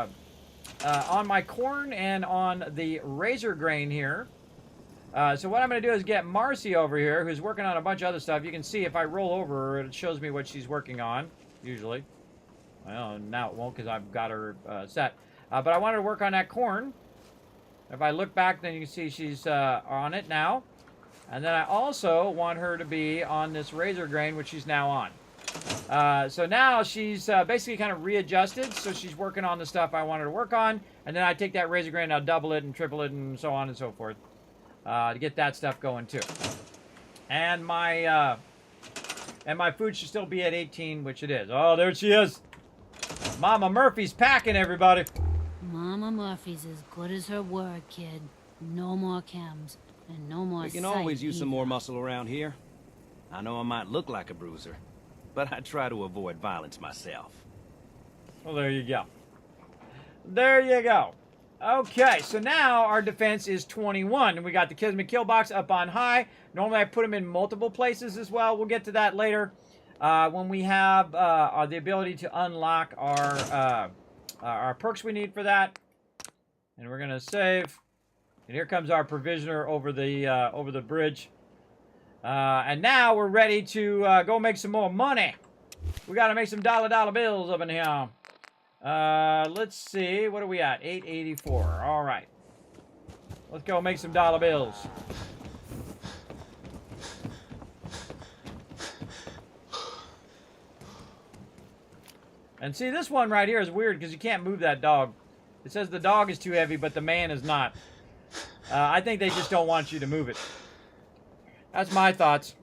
corn and on the razor grain here. So what I'm going to do is get Marcy over here, who's working on a bunch of other stuff. You can see if I roll over her, it shows me what she's working on, usually. Well, now it won't because I've got her set. But I wanted to work on that corn. If I look back, then you can see she's on it now. And then I also want her to be on this razor grain, which she's now on. So now she's basically kind of readjusted. So she's working on the stuff I wanted to work on. And then I take that razor grain, I'll double it and triple it and so on and so forth. To get that stuff going too. And my food should still be at 18, which it is. Oh, there she is. Mama Murphy's packing, everybody. Mama Murphy's as good as her word, kid. No more chems and no more We can sight always use some either. more muscle around here. I know I might look like a bruiser, but I try to avoid violence myself. Well, there you go. There you go. Okay, so now our defense is 21. And we got the Kismet kill box up on high. Normally I put them in multiple places as well. We'll get to that later. When we have the ability to unlock our perks we need for that. And we're going to save. And here comes our provisioner over the bridge. And now we're ready to go make some more money. We got to make some dollar bills up in here. Let's see. What are we at? 884. All right. Let's go make some dollar bills. And see, this one right here is weird because you can't move that dog. It says the dog is too heavy, but the man is not. I think they just don't want you to move it. That's my thoughts.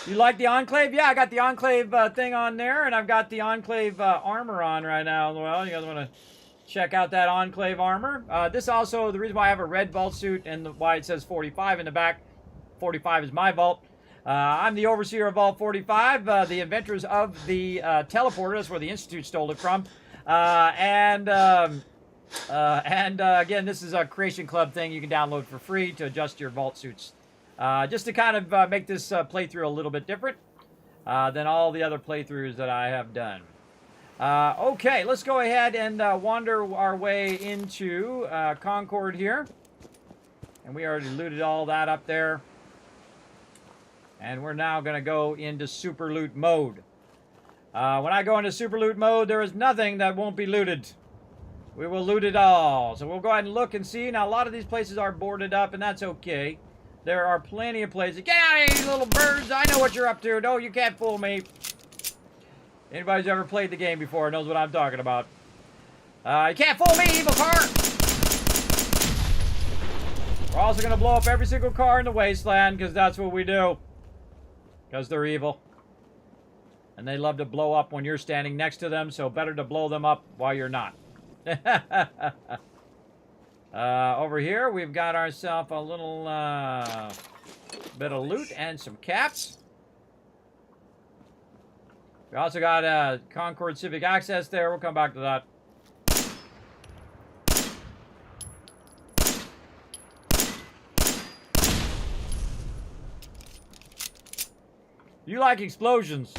You like the Enclave? Yeah, I got the Enclave thing on there, and I've got the Enclave armor on right now as well. You guys want to check out that Enclave armor? This also, the reason why I have a red vault suit and why it says 45 in the back. 45 is my vault. I'm the overseer of Vault 45, the inventors of the teleporter. That's where the Institute stole it from. Again, this is a Creation Club thing you can download for free to adjust your vault suits. Just to kind of make this playthrough a little bit different than all the other playthroughs that I have done. Okay, let's go ahead and wander our way into Concord here. And we already looted all that up there. And we're now going to go into super loot mode. When I go into super loot mode, there is nothing that won't be looted. We will loot it all. So we'll go ahead and look and see. Now, a lot of these places are boarded up, and that's okay. There are plenty of places. Get out of here, you little birds. I know what you're up to. No, you can't fool me. Anybody who's ever played the game before knows what I'm talking about. You can't fool me, evil car. We're also going to blow up every single car in the Wasteland, because that's what we do. Because they're evil. And they love to blow up when you're standing next to them, so better to blow them up while you're not. Over here, we've got ourselves a little bit of loot and some caps. We also got Concord Civic Access there. We'll come back to that. You like explosions.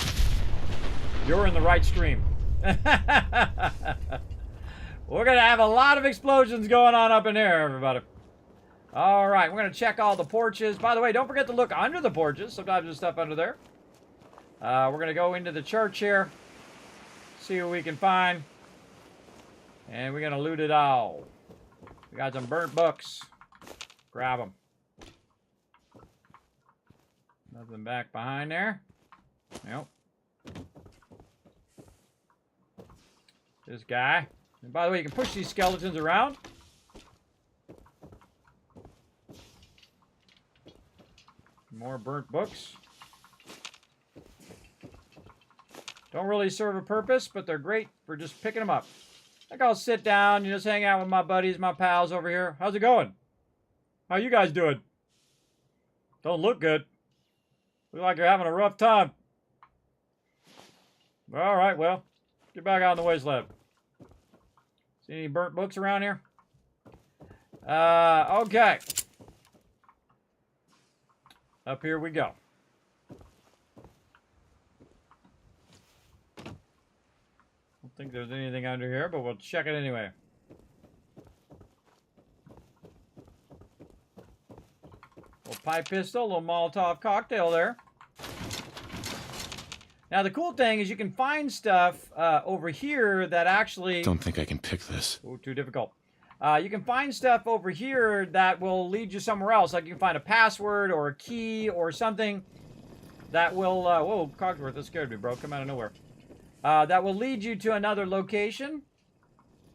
You're in the right stream. We're going to have a lot of explosions going on up in here, everybody. All right, we're going to check all the porches. By the way, don't forget to look under the porches. Sometimes there's stuff under there. We're going to go into the church here. See what we can find. And we're going to loot it all. We got some burnt books. Grab them. Nothing back behind there. Nope. This guy. And by the way, you can push these skeletons around. More burnt books. Don't really serve a purpose, but they're great for just picking them up. Like I'll sit down, you just hang out with my buddies, my pals over here. How's it going? How you guys doing? Don't look good. Look like you're having a rough time. All right, well, get back out in the Wasteland. See any burnt books around here? Okay. Up here we go. Don't think there's anything under here, but we'll check it anyway. Little pipe pistol, little Molotov cocktail there. Now the cool thing is you can find stuff over here that actually... Don't think I can pick this. Oh, too difficult. You can find stuff over here that will lead you somewhere else. Like you can find a password or a key or something that will... whoa, Cogsworth, that scared me, bro. Come out of nowhere. That will lead you to another location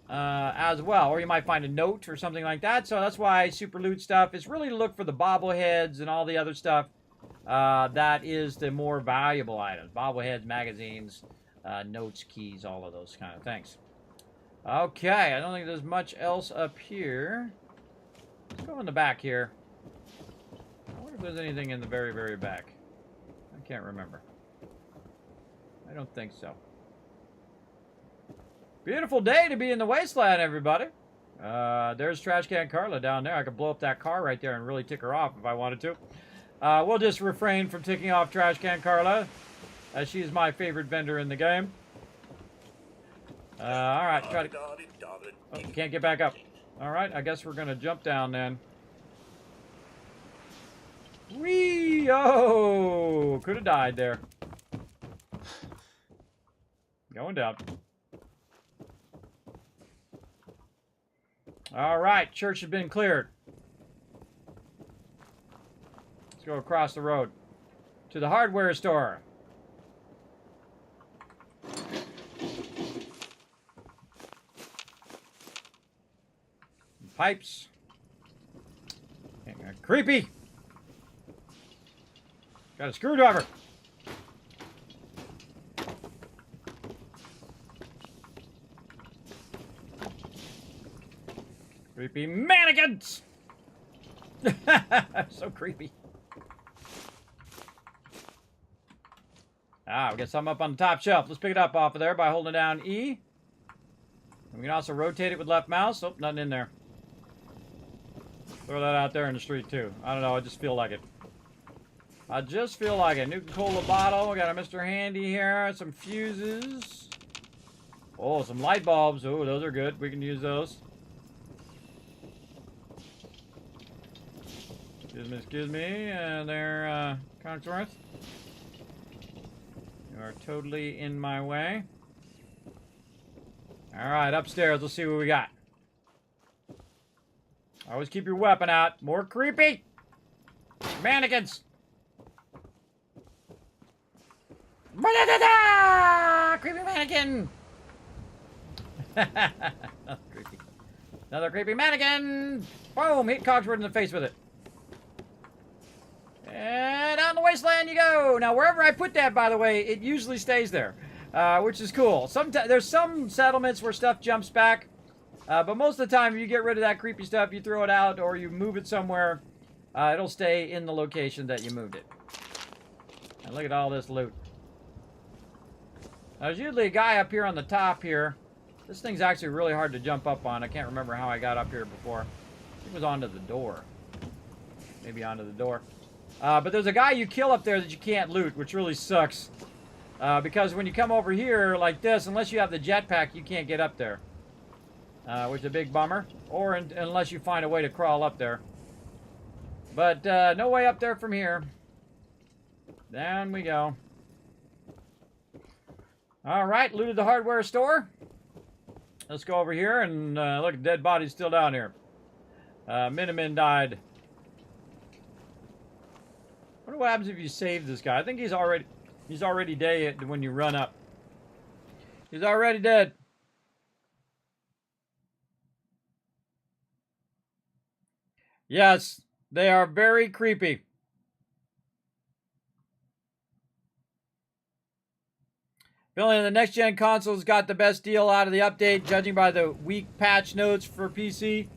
as well. Or you might find a note or something like that. So that's why super loot stuff is really to look for the bobbleheads and all the other stuff. That is the more valuable items. Bobbleheads, magazines, notes, keys, all of those kind of things. Okay, I don't think there's much else up here. Let's go in the back here. I wonder if there's anything in the very, very back. I can't remember. I don't think so. Beautiful day to be in the Wasteland, everybody. There's Trash Can Carla down there. I could blow up that car right there and really tick her off if I wanted to. We'll just refrain from ticking off Trash Can Carla, as she's my favorite vendor in the game. Alright, try to... Oh, can't get back up. Alright, I guess we're gonna jump down then. Whee! Oh! Could have died there. Going down. Alright, church has been cleared. Let's go across the road to the hardware store. Pipes. Creepy. Got a screwdriver. Creepy mannequins. So creepy. We got some up on the top shelf. Let's pick it up off of there by holding down E. And we can also rotate it with left mouse. Oh, nothing in there. Throw that out there in the street, too. I don't know. I just feel like it. I just feel like it. Nuka-Cola bottle. We got a Mr. Handy here. Some fuses. Oh, some light bulbs. Oh, those are good. We can use those. Excuse me. They're, Cogsworth. You are totally in my way. Alright, upstairs. Let's see what we got. Always keep your weapon out. More creepy mannequins. Creepy mannequin. Creepy. Another creepy mannequin. Boom! Hit Cogsworth in the face with it. And on the Wasteland you go. Now, wherever I put that, by the way, it usually stays there, which is cool. Sometimes there's some settlements where stuff jumps back. But most of the time, if you get rid of that creepy stuff, you throw it out or you move it somewhere, it'll stay in the location that you moved it. And look at all this loot. Now, there's usually a guy up here on the top here. This thing's actually really hard to jump up on. I can't remember how I got up here before. I think it was onto the door. Maybe onto the door. But there's a guy you kill up there that you can't loot, which really sucks. Because when you come over here like this, unless you have the jetpack, you can't get up there. Which is a big bummer. Or unless you find a way to crawl up there. But no way up there from here. Down we go. Alright, looted the hardware store. Let's go over here and look, dead body's still down here. Minimin died. I wonder what happens if you save this guy. I think he's already dead when you run up. He's already dead. Yes, they are very creepy. Apparently, the next-gen consoles got the best deal out of the update, judging by the weak patch notes for PC.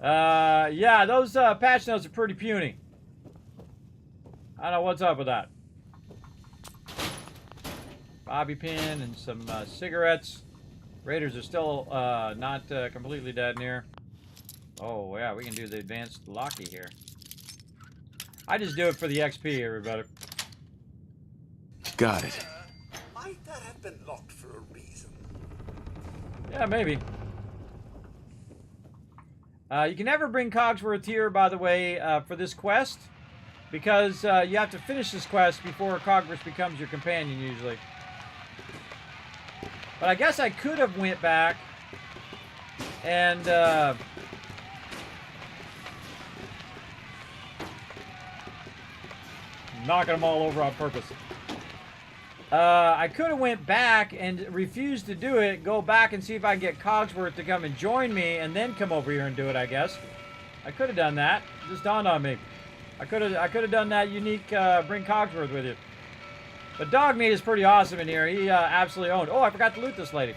Yeah, those patch notes are pretty puny. I don't know what's up with that. Bobby pin and some cigarettes. Raiders are still not completely dead in here. Oh, yeah, we can do the advanced locky here. I just do it for the XP, everybody. Got it. Might that have been locked for a reason? Yeah, maybe. You can never bring Cogsworth here, by the way, for this quest. Because you have to finish this quest before Cogsworth becomes your companion, usually. But I guess I could have went back and... knocking them all over on purpose. I could have went back and refused to do it, go back and see if I can get Cogsworth to come and join me, and then come over here and do it, I guess. I could have done that. It just dawned on me. I could have done that unique bring Cogsworth with you. But dog meat is pretty awesome in here. He absolutely owned. Oh, I forgot to loot this lady.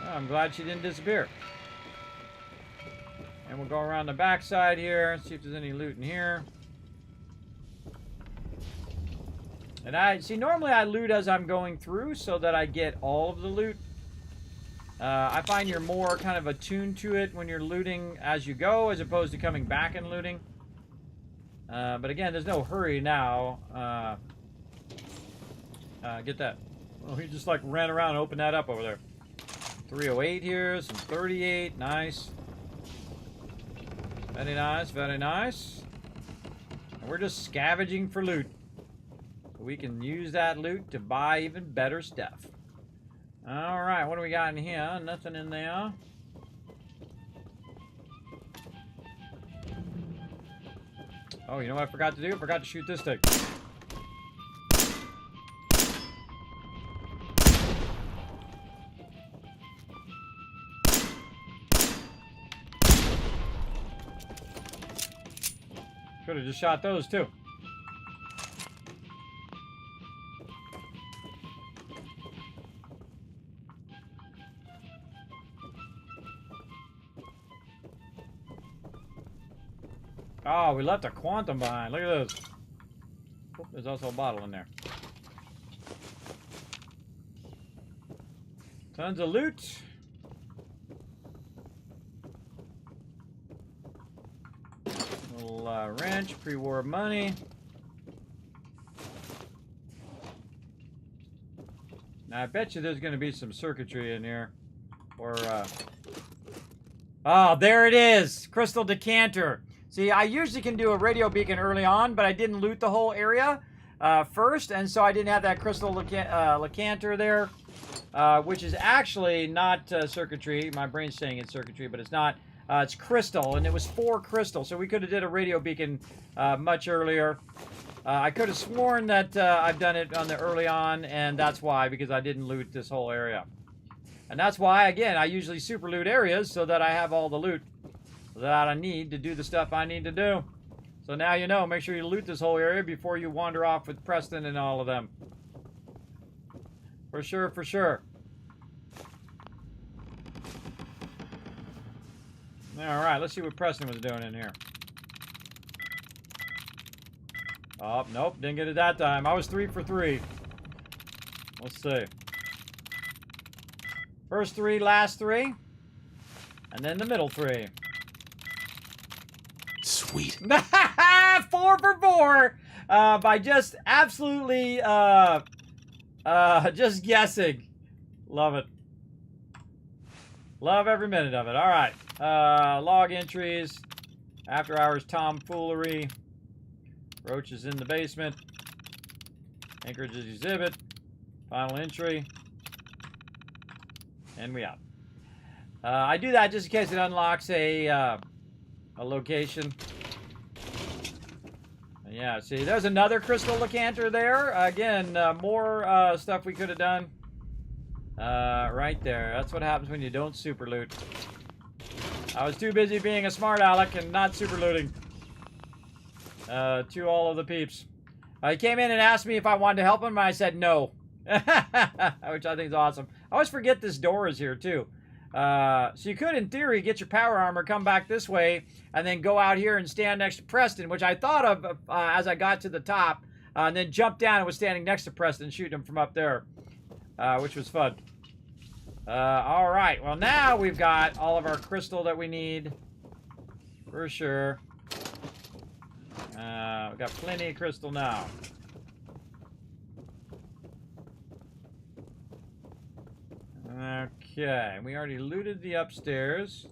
Oh, I'm glad she didn't disappear. And we'll go around the back side here, see if there's any loot in here. And I see, normally I loot as I'm going through so that I get all of the loot. I find you're more kind of attuned to it when you're looting as you go, as opposed to coming back and looting. But again, there's no hurry now. Get that. Oh, he just like ran around and opened that up over there. 308 here, some 38, nice. Very nice, very nice. And we're just scavenging for loot. We can use that loot to buy even better stuff. Alright, what do we got in here? Nothing in there. Oh, you know what I forgot to do? I forgot to shoot this thing. Could have just shot those too. Oh, we left a quantum behind. Look at this. Oh, there's also a bottle in there. Tons of loot. Little wrench, pre-war money. Now, I bet you there's going to be some circuitry in here. Or, oh, there it is! Crystal decanter. See, I usually can do a radio beacon early on, but I didn't loot the whole area first, and so I didn't have that crystal decanter there, which is actually not circuitry. My brain's saying it's circuitry, but it's not. It's crystal, and it was 4 crystal, so we could have did a radio beacon much earlier. I could have sworn that I've done it on the early on, and that's why, because I didn't loot this whole area. And that's why, again, I usually super loot areas so that I have all the loot that I need to do the stuff I need to do. So now you know, make sure you loot this whole area before you wander off with Preston and all of them. For sure, for sure. Alright, let's see what Preston was doing in here. Oh, nope, didn't get it that time. I was 3 for 3. Let's see. First 3, last 3. And then the middle 3. Sweet. 4 for 4 by just absolutely just guessing. Love it. Love every minute of it. All right. Log entries. After hours tomfoolery. Roaches in the basement. Anchorage exhibit. Final entry. And we out. I do that just in case it unlocks a location. Yeah, see, there's another crystal decanter there. Again, more stuff we could have done. Right there. That's what happens when you don't super loot. I was too busy being a smart aleck and not super looting. To all of the peeps. He came in and asked me if I wanted to help him, and I said no. Which I think is awesome. I always forget this door is here, too. So you could, in theory, get your power armor, come back this way, and then go out here and stand next to Preston, which I thought of as I got to the top, and then jumped down and was standing next to Preston, shooting him from up there, which was fun. All right, well, now we've got all of our crystal that we need, for sure. We've got plenty of crystal now. Okay, we already looted the upstairs.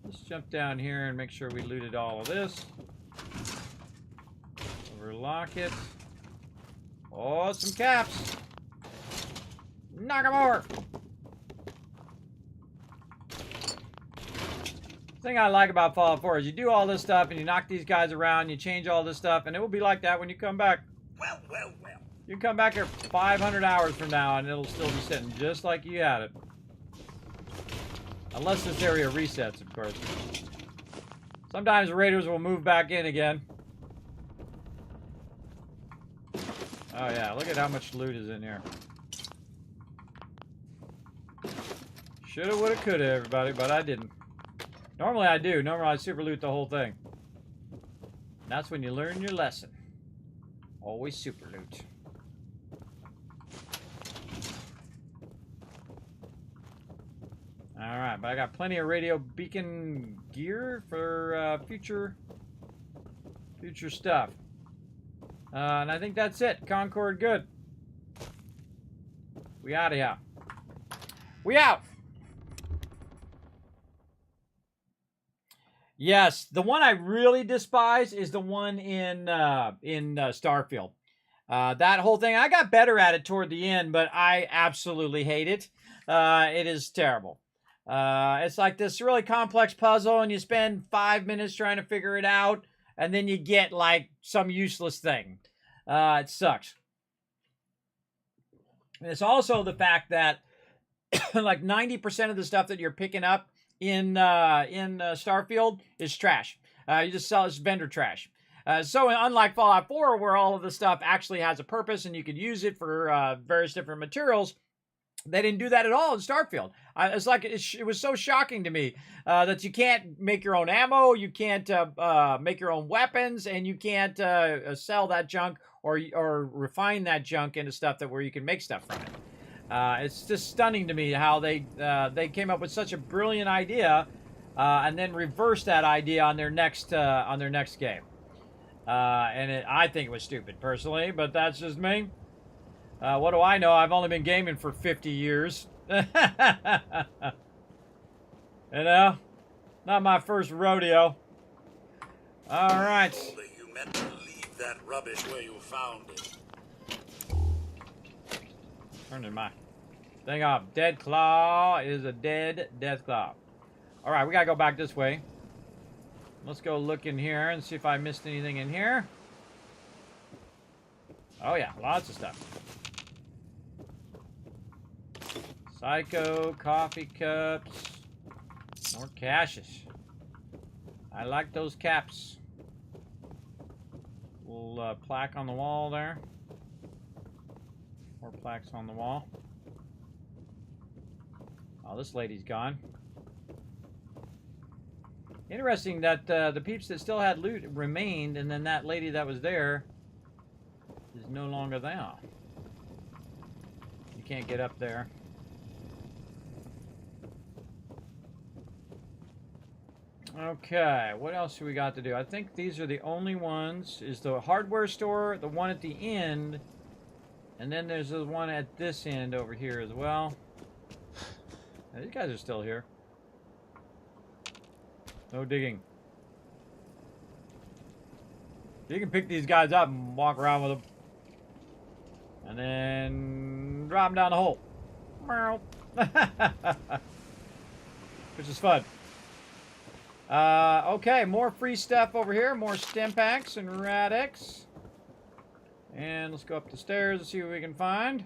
Let's jump down here and make sure we looted all of this. Overlock it. Oh, some caps. Knock them over. The thing I like about Fallout 4 is you do all this stuff and you knock these guys around, you change all this stuff, and it will be like that when you come back. Well, well, well. You can come back here 500 hours from now and it'll still be sitting just like you had it. Unless this area resets, of course. Sometimes the raiders will move back in again. Oh yeah, look at how much loot is in here. Shoulda, woulda, coulda, everybody, but I didn't. Normally I do. Normally I super loot the whole thing. And that's when you learn your lesson. Always super loot. Alright, but I got plenty of radio beacon gear for future stuff. And I think that's it. Concord, good. We out of here. We out! Yes, the one I really despise is the one in Starfield. That whole thing, I got better at it toward the end, but I absolutely hate it. It is terrible. It's like this really complex puzzle, and you spend 5 minutes trying to figure it out, and then you get, like, some useless thing. It sucks. And it's also the fact that, like, 90% of the stuff that you're picking up in Starfield is trash. You just sell it's vendor trash. So unlike Fallout 4, where all of the stuff actually has a purpose and you could use it for various different materials, they didn't do that at all in Starfield. It's like it was so shocking to me that you can't make your own ammo, you can't make your own weapons, and you can't sell that junk or refine that junk into stuff where you can make stuff from it. It's just stunning to me how they came up with such a brilliant idea and then reversed that idea on their next game. And I think it was stupid personally, but that's just me. What do I know? I've only been gaming for 50 years. You know, not my first rodeo. All right. You meant to leave that rubbish where you found it. Turning my thing off. Dead claw is a dead death claw. All right, we gotta go back this way. Let's go look in here and see if I missed anything in here. Oh yeah, lots of stuff. Psycho, coffee cups, more caches. I like those caps. Little plaque on the wall there. More plaques on the wall. Oh, this lady's gone. Interesting that the peeps that still had loot remained, and then that lady that was there is no longer there. You can't get up there. Okay, what else do we got to do? I think these are the only ones. Is the hardware store, the one at the end, and then there's the one at this end over here as well. Now, these guys are still here. No digging. You can pick these guys up and walk around with them. And then drop them down the hole. Which is fun. Okay, more free stuff over here. More stim packs and radix. And let's go up the stairs and see what we can find.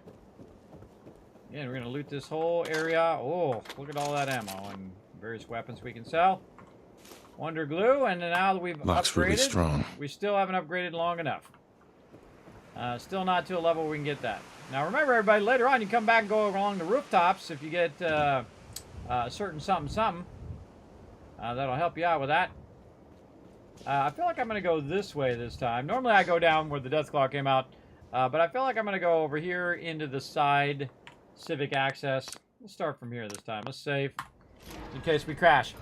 Again, we're going to loot this whole area. Oh, look at all that ammo and various weapons we can sell. Wonder glue, and now that we've Lock's upgraded, really strong. we still haven't upgraded long enough. Still not to a level where we can get that. Now remember, everybody, later on you come back and go along the rooftops if you get a certain something. That'll help you out with that. I feel like I'm going to go this way this time. Normally I go down where the Deathclaw came out, but I feel like I'm going to go over here into the side civic access. We'll start from here this time. Let's save in case we crash.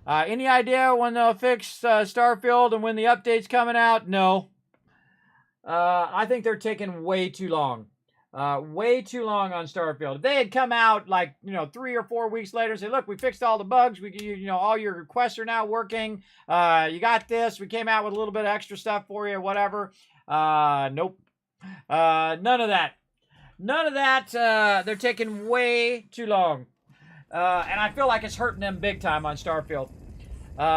Any idea when they'll fix Starfield and when the update's coming out? No. I think they're taking way too long. Way too long on Starfield. If they had come out like, 3 or 4 weeks later and say, look, we fixed all the bugs. All your requests are now working. You got this. We came out with a little bit of extra stuff for you, whatever. Nope. None of that. None of that. They're taking way too long. And I feel like it's hurting them big time on Starfield.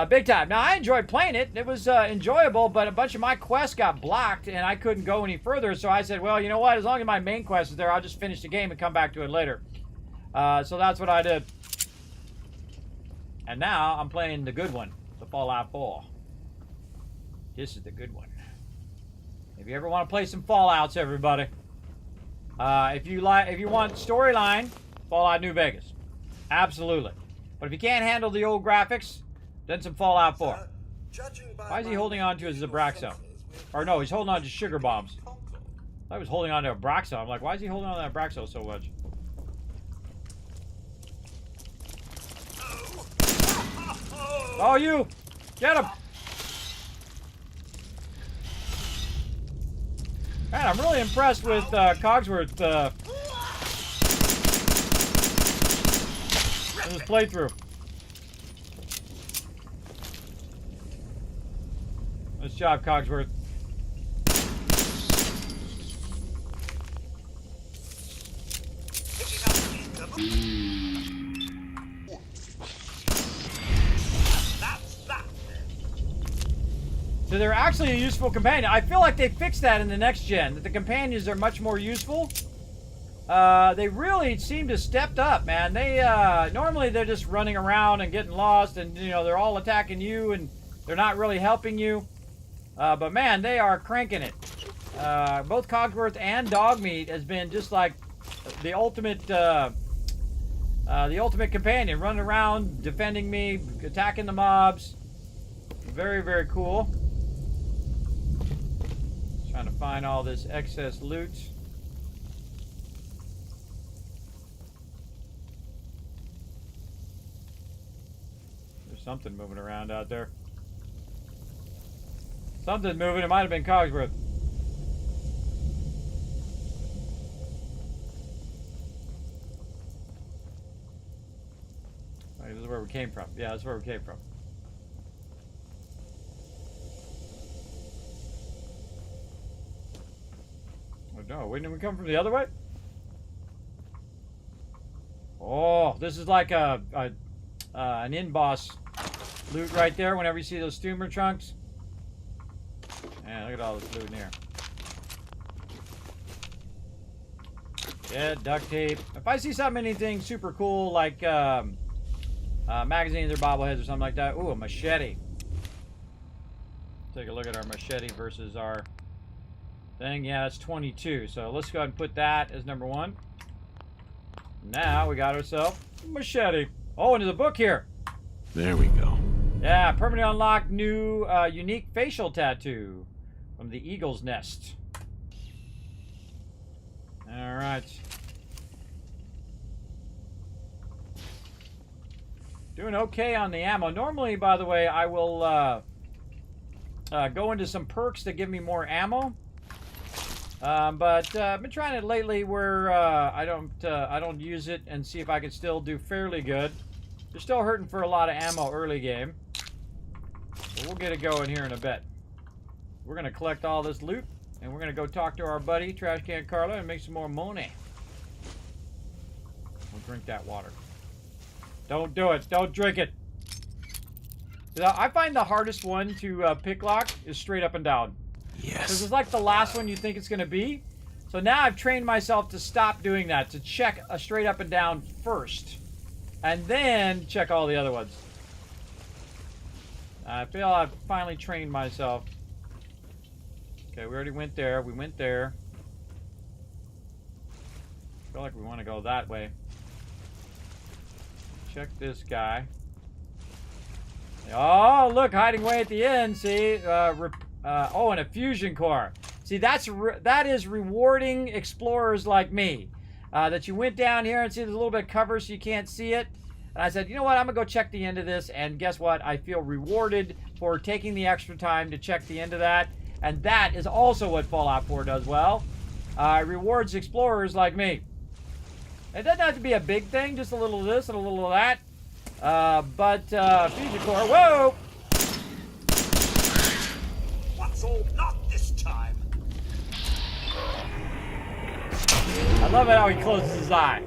Big time. Now, I enjoyed playing it. It was enjoyable, but a bunch of my quests got blocked, and I couldn't go any further. So I said, well, you know what? As long as my main quest is there, I'll just finish the game and come back to it later. So that's what I did. And now I'm playing the good one, the Fallout 4. This is the good one. If you ever want to play some Fallouts, everybody, if you want storyline, Fallout New Vegas. Absolutely. But if you can't handle the old graphics, then some Fallout 4. Why is he holding on to his Zabraxo? Or no, he's holding on to sugar bombs. I was holding on to a Braxo. I'm like, why is he holding on to that Braxo so much? Oh, you! Get him! Man, I'm really impressed with Cogsworth in this playthrough. Nice job, Cogsworth. So they're actually a useful companion. I feel like they fixed that in the next gen, that the companions are much more useful. They really seem to stepped up, man. They normally they're just running around and getting lost, and you know they're all attacking you, and they're not really helping you. But man, they are cranking it. Both Cogsworth and Dogmeat has been just like the ultimate companion, running around, defending me, attacking the mobs. Very, very cool. Trying to find all this excess loot. There's something moving around out there. Something moving. It might have been Cogsworth. Right, this is where we came from. Yeah, that's where we came from. Oh no, didn't we come from the other way? Oh, this is like an in-boss loot right there whenever you see those steamer trunks. Man, look at all this loot in here. Yeah, duct tape. If I see something, anything super cool like magazines or bobbleheads or something like that. Ooh, a machete. Take a look at our machete versus our thing. Yeah, that's 22. So let's go ahead and put that as number 1. Now we got ourselves a machete. Oh, and there's a book here. There we go. Yeah, permanently unlocked new unique facial tattoo from the eagle's nest. All right. Doing okay on the ammo. Normally, by the way, I will go into some perks that give me more ammo. But I've been trying it lately where I don't use it and see if I can still do fairly good. They're still hurting for a lot of ammo early game. But we'll get it going here in a bit. We're going to collect all this loot, and we're going to go talk to our buddy, Trash Can Carla, and make some more money. We'll drink that water. Don't do it. Don't drink it. I find the hardest one to pick lock is straight up and down. Yes. Because it's like the last one you think it's going to be. So now I've trained myself to stop doing that, to check a straight up and down first. And then check all the other ones. I feel I've finally trained myself. Okay, we already went there. We went there. I feel like we want to go that way. Check this guy. Oh, look, hiding way at the end. See? Oh, and a fusion core. See, that is rewarding explorers like me. That you went down here and see there's a little bit of cover so you can't see it. And I said, you know what? I'm going to go check the end of this. And guess what? I feel rewarded for taking the extra time to check the end of that. And that is also what Fallout 4 does well. It rewards explorers like me. It doesn't have to be a big thing. Just a little of this and a little of that. But fusion core. Whoa! What's all not this time? I love it how he closes his eye.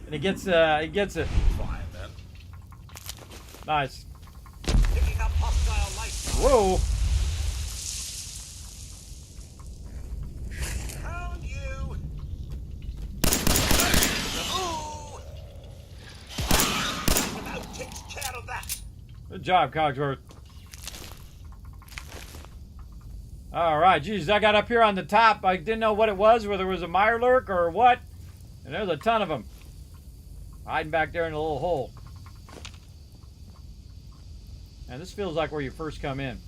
And he gets it. Fine then. Nice. Picking up hostile light. Whoa. Found you. Ooh. That takes care of that. Good job, Cogsworth. Alright, geez, I got up here on the top. I didn't know what it was, whether it was a Mirelurk or what. And there's a ton of them. Hiding back there in a little hole. And this feels like where you first come in.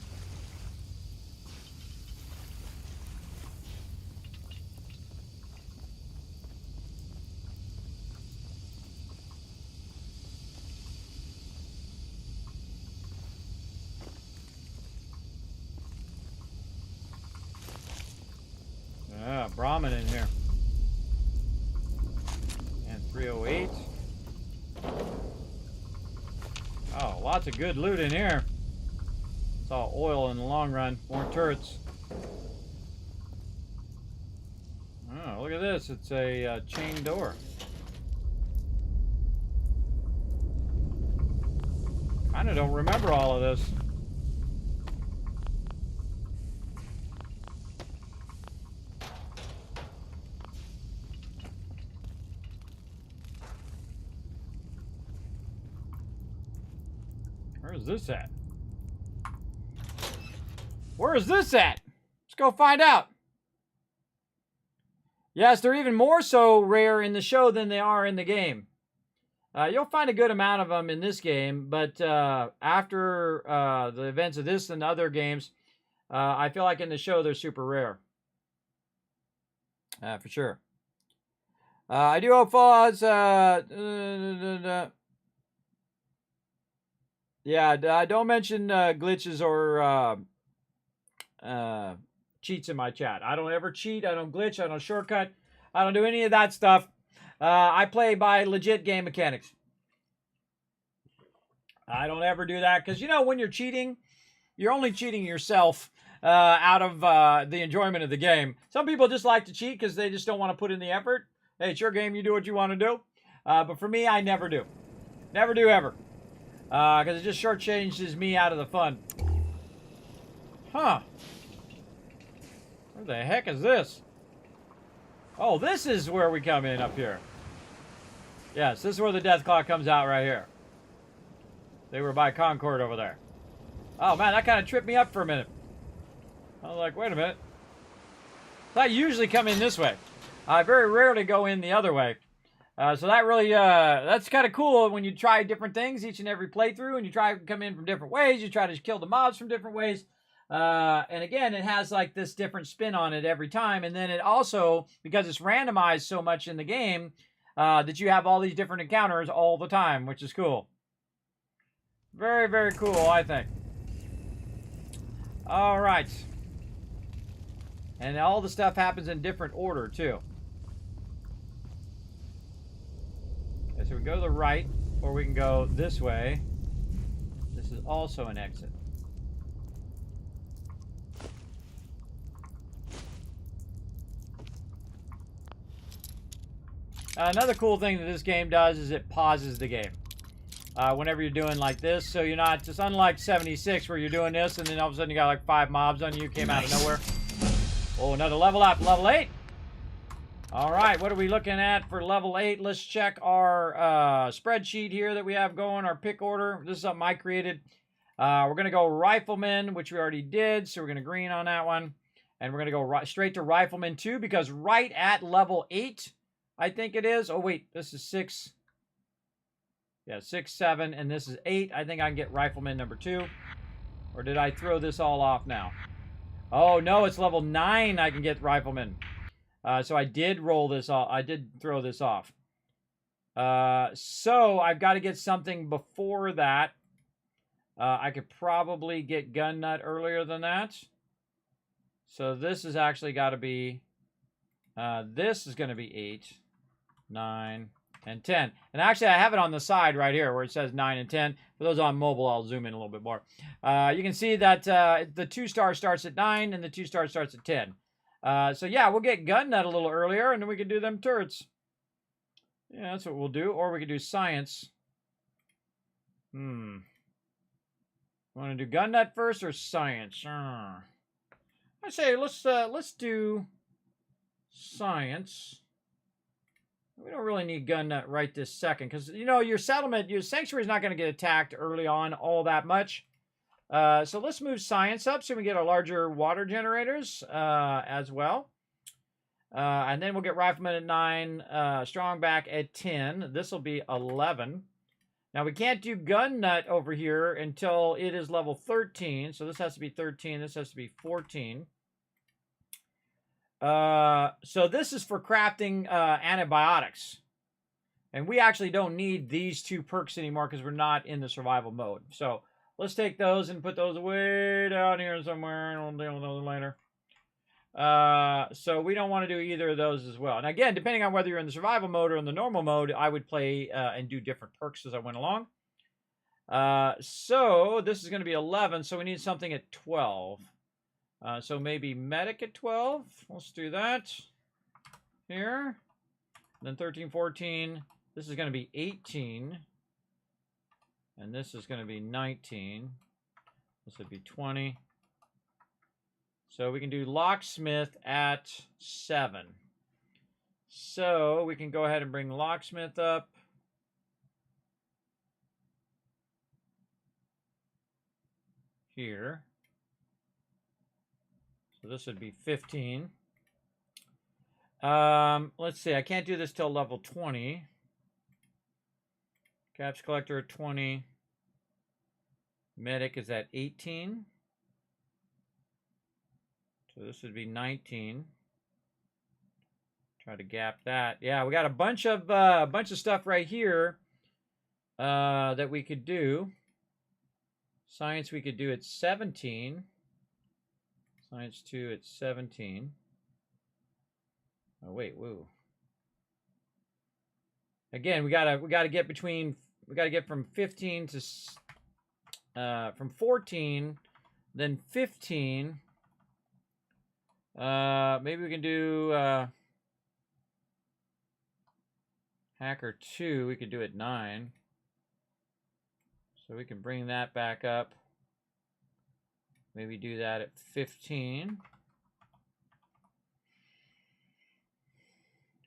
coming in here. And 308. Oh, lots of good loot in here. It's all oil in the long run. More turrets. Oh, look at this. It's a chain door. Kinda don't remember all of this. Where's this at? Where is this at? Let's go find out. Yes, they're even more so rare in the show than they are in the game. You'll find a good amount of them in this game, but after the events of this and other games, I feel like in the show they're super rare. For sure. I do hope Fallout's... yeah, don't mention glitches or cheats in my chat. I don't ever cheat. I don't glitch. I don't shortcut. I don't do any of that stuff. I play by legit game mechanics. I don't ever do that because, you know, when you're cheating, you're only cheating yourself out of the enjoyment of the game. Some people just like to cheat because they just don't want to put in the effort. Hey, it's your game. You do what you want to do. But for me, I never do. Never do ever. Because it just shortchanges me out of the fun. Huh. Where the heck is this? Oh, this is where we come in up here. Yes, this is where the death clock comes out right here. They were by Concord over there. Oh, man, that kind of tripped me up for a minute. I was like, wait a minute. I usually come in this way. I very rarely go in the other way. So that really, that's kind of cool when you try different things each and every playthrough, and you try to come in from different ways. You try to kill the mobs from different ways. And again, it has like this different spin on it every time. And then it also, because it's randomized so much in the game, that you have all these different encounters all the time, which is cool. Very, very cool, I think. All right. And all the stuff happens in different order, too. Okay, so we can go to the right, or we can go this way. This is also an exit. Another cool thing that this game does is it pauses the game. Whenever you're doing like this, so you're not, just unlike 76 where you're doing this and then all of a sudden you got like 5 mobs on you, came out of nowhere. Oh, another level up, level 8. All right, what are we looking at for level 8? Let's check our spreadsheet here that we have going, our pick order. This is something I created. We're going to go Rifleman, which we already did, so we're going to green on that one. And we're going to go straight to Rifleman 2 because right at level 8, I think it is. Oh, wait, this is 6. Yeah, 6, 7, and this is 8. I think I can get Rifleman number 2. Or did I throw this all off now? Oh, no, it's level 9 I can get Rifleman. So I did roll this off. I did throw this off. So I've got to get something before that. I could probably get Gun Nut earlier than that. So this has actually got to be... this is going to be 8, 9... and 10. And actually, I have it on the side right here where it says 9 and 10. For those on mobile, I'll zoom in a little bit more. You can see that the 2-star starts at 9 and the 2-star starts at 10. So yeah, we'll get Gun Nut a little earlier and then we can do them turrets. Yeah, that's what we'll do. Or we could do Science. Want to do Gun Nut first or Science? I say let's do Science. We don't really need Gun Nut right this second because, you know, your settlement, your sanctuary is not going to get attacked early on all that much. So let's move Science up so we get our larger water generators as well. And then we'll get Rifleman at 9, Strong back at 10. This will be 11. Now, we can't do Gun Nut over here until it is level 13. So this has to be 13. This has to be 14. So this is for crafting antibiotics. And we actually don't need these 2 perks anymore because we're not in the survival mode. So let's take those and put those way down here somewhere and we'll deal with those later. So we don't want to do either of those as well. And again, depending on whether you're in the survival mode or in the normal mode, I would play and do different perks as I went along. So this is going to be 11, so we need something at 12. So maybe medic at 12. Let's do that. Here. And then 13, 14. This is going to be 18. And this is going to be 19. This would be 20. So we can do locksmith at 7. So we can go ahead and bring locksmith up. Here. So this would be 15. Let's see. I can't do this till level 20. Caps collector at 20. Medic is at 18. So this would be 19. Try to gap that. Yeah, we got a bunch of stuff right here that we could do. Science we could do at 17. Science 2 at 17. Oh wait, woo. Again, we gotta get from 15 to from 14, then 15. Maybe we can do Hacker 2. We could do it 9. So we can bring that back up. Maybe do that at 15.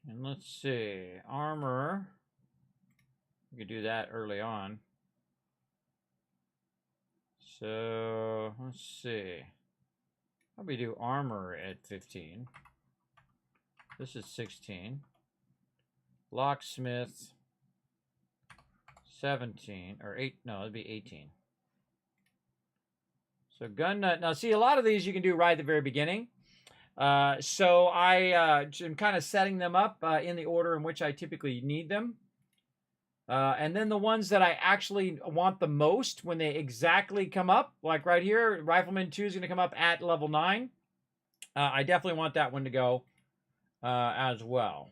And let's see. Armor. We could do that early on. So, let's see. How about we do armor at 15? This is 16. Locksmith, 17. Or 8. No, it'd be 18. So gun nut. Now, see, a lot of these you can do right at the very beginning. So I am kind of setting them up in the order in which I typically need them. And then the ones that I actually want the most when they exactly come up, like right here, Rifleman 2 is going to come up at level 9. I definitely want that one to go as well.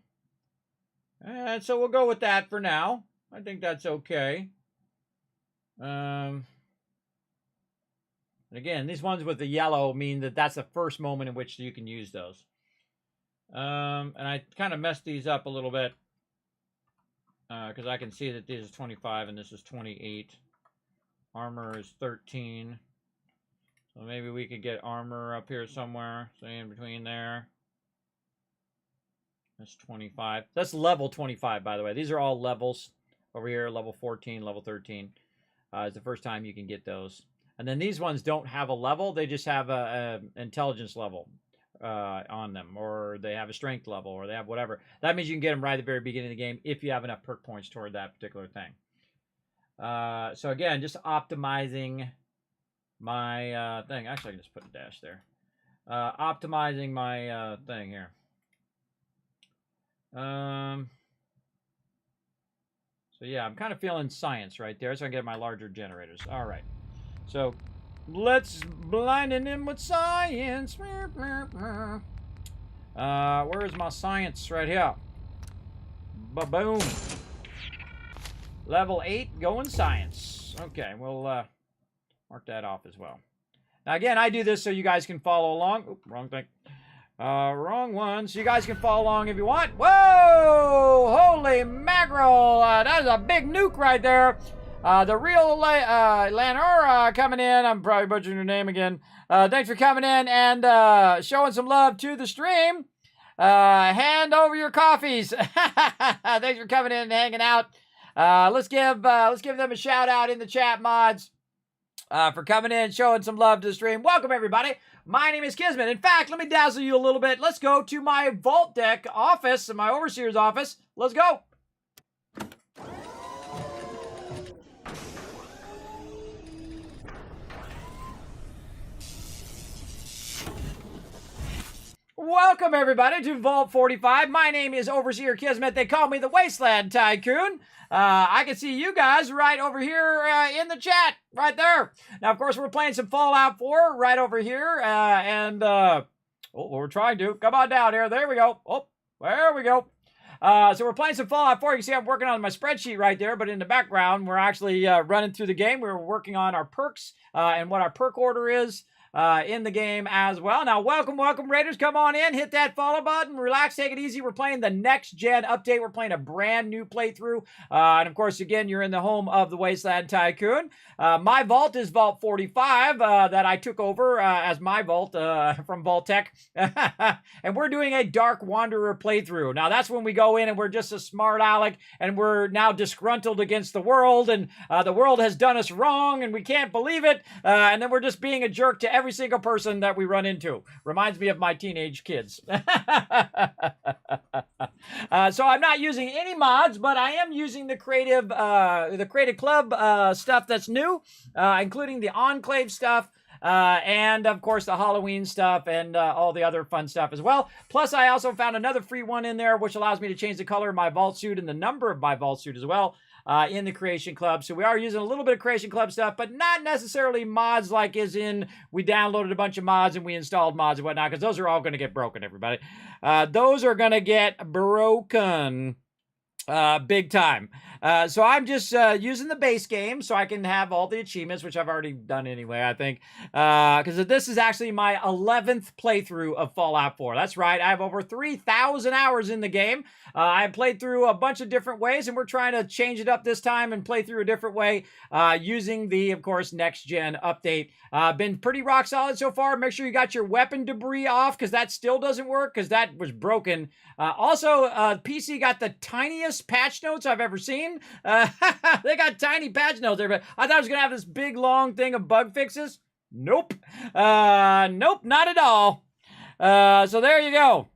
And so we'll go with that for now. I think that's okay. And again, these ones with the yellow mean that that's the first moment in which you can use those. And I kind of messed these up a little bit. Because I can see that this is 25 and this is 28. Armor is 13. So maybe we could get armor up here somewhere. So in between there. That's 25. That's level 25, by the way. These are all levels over here. Level 14, level 13. It's the first time you can get those. And then these ones don't have a level. They just have a intelligence level on them. Or they have a strength level. Or they have whatever. That means you can get them right at the very beginning of the game if you have enough perk points toward that particular thing. So again, just optimizing my thing. Actually, I can just put a dash there. Optimizing my thing here. So yeah, I'm kind of feeling science right there, so I can get my larger generators. All right. So let's blind him with science. Where is my science? Right here. Ba-boom. Level 8, going science. Okay, we'll mark that off as well. Now again, I do this so you guys can follow along. Oop, wrong thing. Wrong one. So you guys can follow along if you want. Whoa! Holy mackerel! That is a big nuke right there. The real Lanora coming in. I'm probably butchering your name again. Thanks for coming in and showing some love to the stream. Hand over your coffees. Thanks for coming in and hanging out. Let's give them a shout out in the chat, mods, for coming in, showing some love to the stream. Welcome everybody. My name is Kismet. In fact, let me dazzle you a little bit. Let's go to my vault-tec office, my overseer's office. Let's go. Welcome everybody to Vault 45. My name is Overseer Kismet. They call me the Wasteland Tycoon. I can see you guys right over here in the chat, right there. Now, of course, we're playing some Fallout 4 right over here, and Oh, we're trying to. Come on down here. There we go. Oh, there we go. So we're playing some Fallout 4. You can see I'm working on my spreadsheet right there, but in the background, we're actually running through the game. We're working on our perks and what our perk order is in the game as well. Now, welcome, Raiders. Come on in. Hit that follow button. Relax. Take it easy. We're playing the next-gen update. We're playing a brand new playthrough. And, of course, again, you're in the home of the Wasteland Tycoon. My vault is Vault 45 that I took over as my vault from vault-tec. And we're doing a Dark Wanderer playthrough. Now, that's when we go in and we're just a smart aleck and we're now disgruntled against the world and the world has done us wrong and we can't believe it. And then we're just being a jerk to every single person that we run into. Reminds me of my teenage kids. So I'm not using any mods, but I am using the Creative Club stuff that's new, including the Enclave stuff, and of course the Halloween stuff and all the other fun stuff as well. Plus, I also found another free one in there, which allows me to change the color of my vault suit and the number of my vault suit as well. In the Creation Club. So we are using a little bit of Creation Club stuff, but not necessarily mods like as in we downloaded a bunch of mods and we installed mods and whatnot, because those are all going to get broken, everybody. Those are going to get broken big time. So I'm just using the base game so I can have all the achievements, which I've already done anyway, I think. Because this is actually my 11th playthrough of Fallout 4. That's right. I have over 3,000 hours in the game. I played through a bunch of different ways, and we're trying to change it up this time and play through a different way using the, of course, next-gen update. Been pretty rock solid so far. Make sure you got your weapon debris off, because that still doesn't work, because that was broken. Also, PC got the tiniest patch notes I've ever seen. They got tiny patch notes there, but I thought I was going to have this big, long thing of bug fixes. Nope. Nope, not at all. So there you go.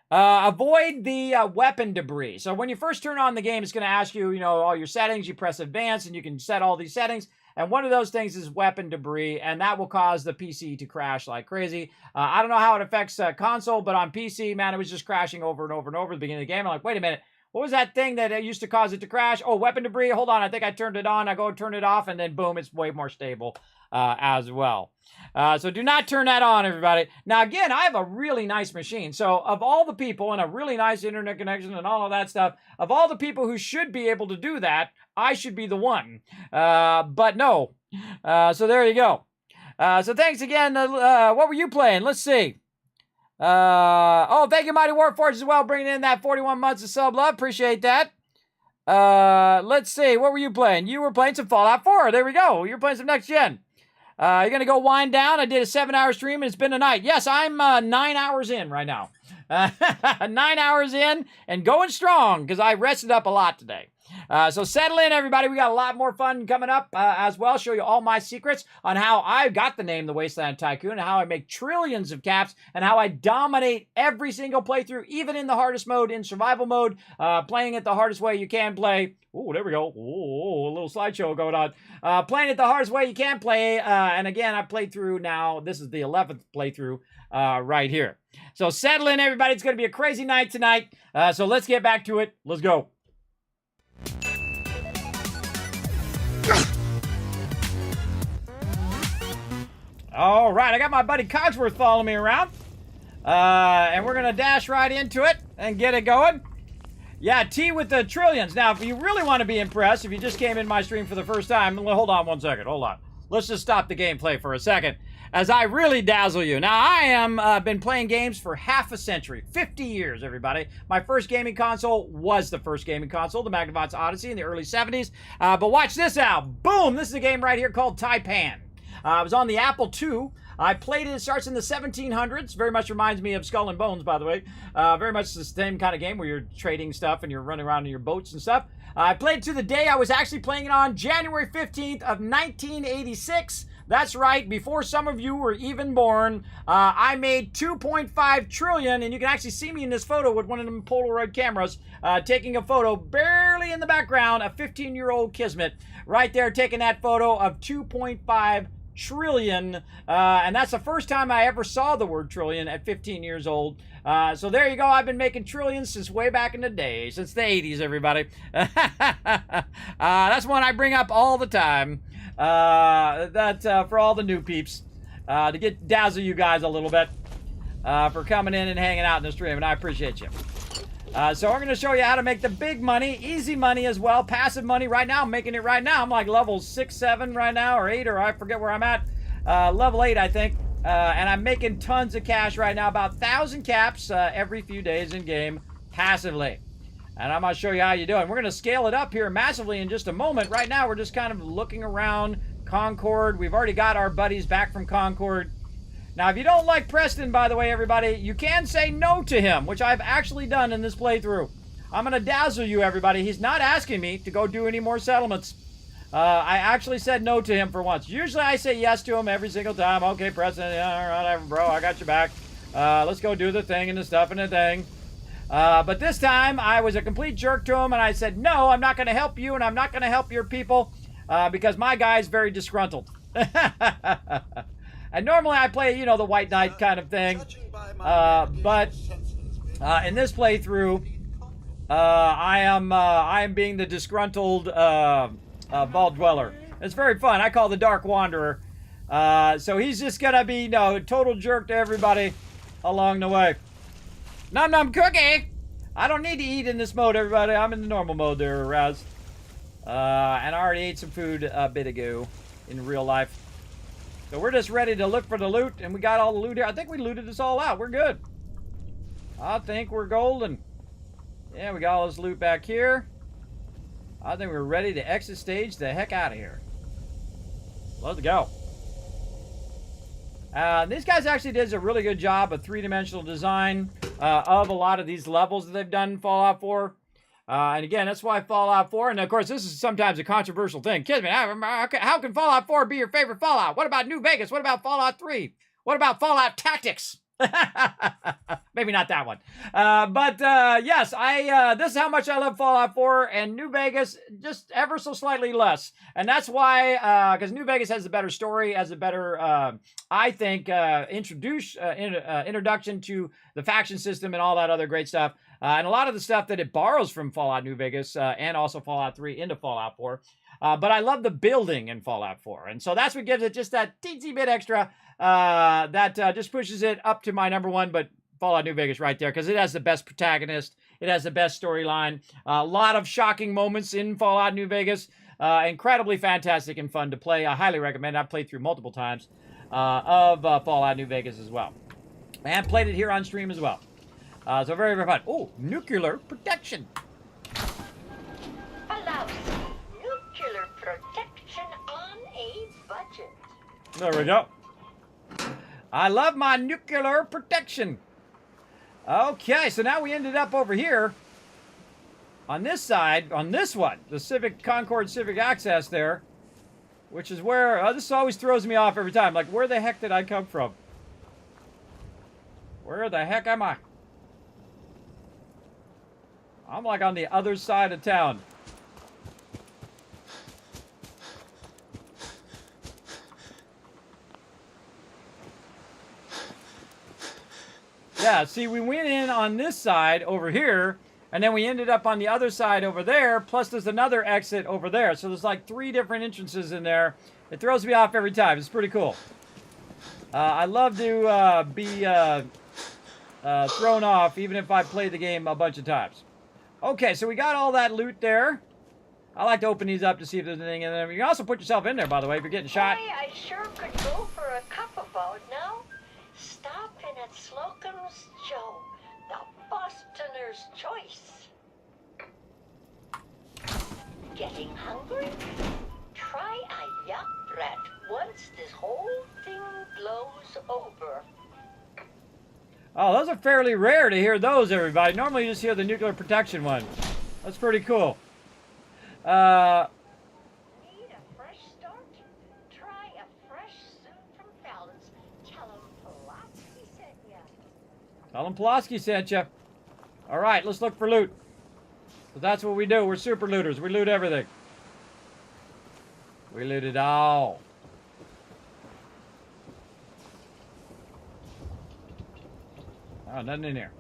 Avoid the weapon debris. So when you first turn on the game, it's going to ask you, all your settings. You press advance and you can set all these settings. And one of those things is weapon debris, and that will cause the PC to crash like crazy. I don't know how it affects console, but on PC, man, it was just crashing over and over and over at the beginning of the game. I'm like, wait a minute. What was that thing that used to cause it to crash? Oh, weapon debris. Hold on. I think I turned it on. I go turn it off, and then boom, it's way more stable as well. So do not turn that on, everybody. Now, again, I have a really nice machine. So of all the people and a really nice internet connection and all of that stuff, of all the people who should be able to do that, I should be the one. But no. So there you go. So thanks again. What were you playing? Let's see. Oh, thank you, Mighty Warforged, as well, bringing in that 41 months of sub love. Appreciate that. Let's see. What were you playing? You were playing some Fallout 4. There we go. You're playing some next gen. You're going to go wind down. I did a 7-hour stream, and it's been a night. Yes, I'm 9 hours in right now. 9 hours in and going strong because I rested up a lot today. So settle in, everybody. We got a lot more fun coming up as well. Show you all my secrets on how I got the name the Wasteland Tycoon and how I make trillions of caps and how I dominate every single playthrough, even in the hardest mode, in survival mode, playing it the hardest way you can play. Oh, there we go. Oh, a little slideshow going on. Playing it the hardest way you can play. And again, I played through now. This is the 11th playthrough right here. So settle in, everybody. It's going to be a crazy night tonight. So let's get back to it. Let's go. All right, I got my buddy Cogsworth following me around. And we're going to dash right into it and get it going. Yeah, T with the trillions. Now, if you really want to be impressed, if you just came in my stream for the first time, hold on one second. Hold on. Let's just stop the gameplay for a second as I really dazzle you. Now, I am been playing games for half a century, 50 years, everybody. My first gaming console was the first gaming console, the Magnavox Odyssey in the early 70s. But watch this out. Boom! This is a game right here called Taipan. It was on the Apple II. I played it. It starts in the 1700s. Very much reminds me of Skull and Bones, by the way. Very much the same kind of game where you're trading stuff and you're running around in your boats and stuff. I played to the day I was actually playing it on, January 15th of 1986. That's right, before some of you were even born. I made 2.5 trillion, and you can actually see me in this photo with one of them Polaroid cameras, taking a photo barely in the background, a 15-year-old Kismet, right there taking that photo of 2.5 trillion, and that's the first time I ever saw the word trillion at 15 years old. So there you go. I've been making trillions since way back in the day, since the 80s, everybody. That's one I bring up all the time. For all the new peeps, to dazzle you guys a little bit. for coming in and hanging out in the stream, and I appreciate you. So we're going to show you how to make the big money, easy money as well, passive money. Right now, I'm making it right now. I'm like level 6, 7 right now, or 8, or I forget where I'm at. Level 8, I think. And I'm making tons of cash right now, about 1,000 caps every few days in game, passively. And I'm going to show you how you do it. We're going to scale it up here massively in just a moment. Right now, we're just kind of looking around Concord. We've already got our buddies back from Concord. Now, if you don't like Preston, by the way, everybody, you can say no to him, which I've actually done in this playthrough. I'm going to dazzle you, everybody. He's not asking me to go do any more settlements. I actually said no to him for once. Usually I say yes to him every single time. Okay, Preston, yeah, all right, bro, I got your back. Let's go do the thing and the stuff and the thing. But this time, I was a complete jerk to him, and I said, no, I'm not going to help you, and I'm not going to help your people, because my guy's very disgruntled. And normally I play, you know, the White Knight kind of thing. But in this playthrough, I am being the disgruntled vault dweller. It's very fun. I call the Dark Wanderer. So he's just going to be, you know, a total jerk to everybody along the way. Num num cookie! I don't need to eat in this mode, everybody. I'm in the normal mode there, Raz. And I already ate some food a bit ago in real life. So we're just ready to look for the loot, and we got all the loot here. I think we looted this all out. We're good. I think we're golden. Yeah, we got all this loot back here. I think we're ready to exit stage the heck out of here. Let's go. These guys actually did a really good job of three-dimensional design of a lot of these levels that they've done in Fallout 4. And again, that's why Fallout 4, and of course, this is sometimes a controversial thing. Kismet, how can Fallout 4 be your favorite Fallout? What about New Vegas? What about Fallout 3? What about Fallout Tactics? Maybe not that one. Yes, this is how much I love Fallout 4, and New Vegas just ever so slightly less. And that's why, because New Vegas has a better story, has a better, I think, introduction to the faction system and all that other great stuff. And a lot of the stuff that it borrows from Fallout New Vegas and also Fallout 3 into Fallout 4. But I love the building in Fallout 4. And so that's what gives it just that teensy bit extra that just pushes it up to my #1, but Fallout New Vegas right there, because it has the best protagonist. It has the best storyline. A lot of shocking moments in Fallout New Vegas. Incredibly fantastic and fun to play. I highly recommend it. I've played through multiple times of Fallout New Vegas as well. And played it here on stream as well. So very, very fun. Oh, nuclear protection. Allows nuclear protection on a budget. There we go. I love my nuclear protection. Okay, so now we ended up over here on this side, on this one, the Concord Civic Access there, which is where, this always throws me off every time. Like, where the heck did I come from? Where the heck am I? I'm like on the other side of town. Yeah, see, we went in on this side over here, and then we ended up on the other side over there, plus there's another exit over there. So there's like 3 different entrances in there. It throws me off every time. It's pretty cool. I love to be thrown off, even if I play the game a bunch of times. Okay, so we got all that loot there. I like to open these up to see if there's anything in there. You can also put yourself in there, by the way, if you're getting shot. Boy, I sure could go for a cup of out now. Stopping at Slocum's Joe, the Bostoner's choice. Getting hungry? Try a yuck rat once this whole thing blows over. Oh, those are fairly rare to hear those, everybody. Normally you just hear the nuclear protection one. That's pretty cool. Need a fresh start? Try a fresh suit from Fallon's. Tell him Pulaski sent ya. Tell him Pulaski sent you. All right, let's look for loot. So that's what we do. We're super looters. We loot everything. We loot it all. Oh, nothing in here.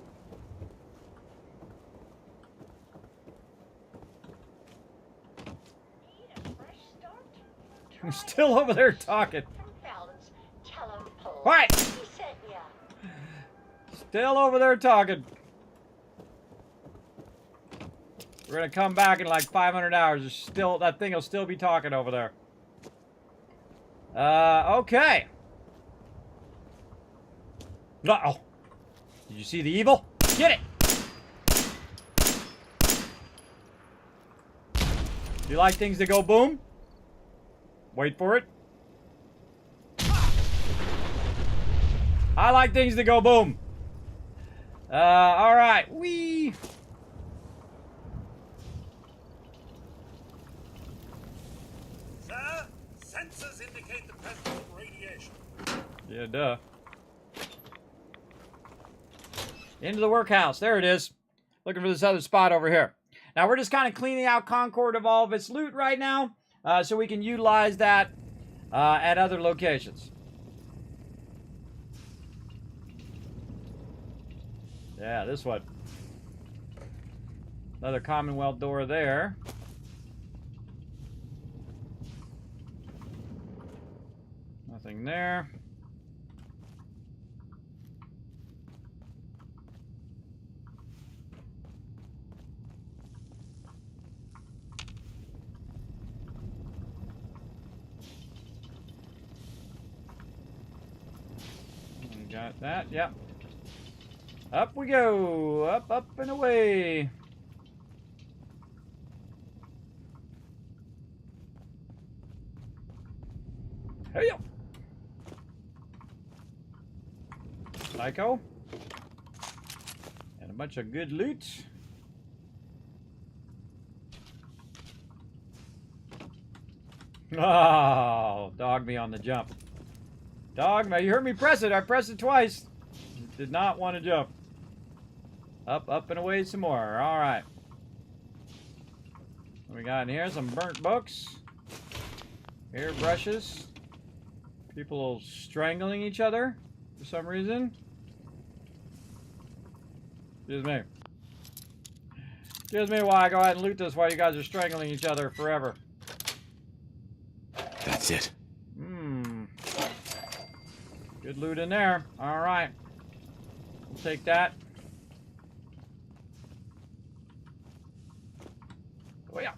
I'm still over there talking. What? Still over there talking. We're gonna come back in like 500 hours. There's still, that thing will still be talking over there. Okay. Uh-oh. Did you see the evil? Get it! Do you like things that go boom? Wait for it. I like things that go boom. Alright. Whee! Sir, sensors indicate the presence of radiation. Yeah, duh. Into the workhouse. There it is. Looking for this other spot over here. Now, we're just kind of cleaning out Concord of all of its loot right now, so we can utilize that at other locations. Yeah, this one. Another Commonwealth door there. Nothing there. Got that, yep. Up we go. Up, up, and away. Hey, yo. Psycho. And a bunch of good loot. Oh, dog me on the jump. Dog, you heard me press it. I pressed it twice. Did not want to jump. Up, up, and away some more. All right. What we got in here? Some burnt books. Hair brushes. People strangling each other for some reason. Excuse me. Excuse me while I go ahead and loot this while you guys are strangling each other forever. That's it. Good loot in there. All right. We'll take that. Oh, yeah.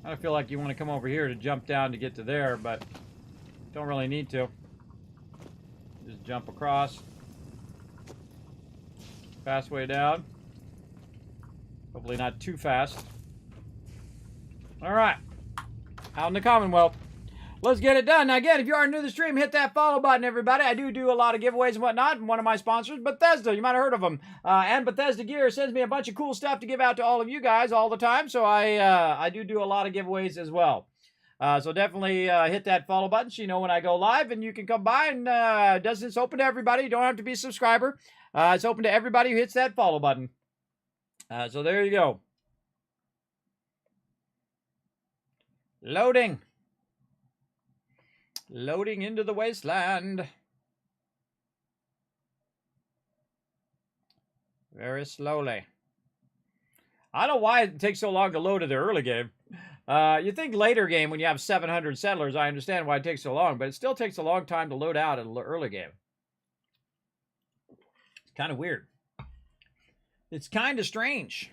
I feel like you want to come over here to jump down to get to there, but don't really need to. Just jump across. Fast way down. Hopefully not too fast. Alright. Out in the Commonwealth. Let's get it done. Now again, if you are new to the stream, hit that follow button, everybody. I do a lot of giveaways and whatnot. And one of my sponsors, Bethesda. You might have heard of them. And Bethesda Gear sends me a bunch of cool stuff to give out to all of you guys all the time. So I do a lot of giveaways as well. So definitely hit that follow button so you know when I go live. And you can come by and it's open to everybody. You don't have to be a subscriber. It's open to everybody who hits that follow button. So there you go. Loading. Loading into the Wasteland. Very slowly. I don't know why it takes so long to load to the early game. You think later game when you have 700 settlers, I understand why it takes so long, but it still takes a long time to load out in the early game. It's kind of weird. It's kind of strange.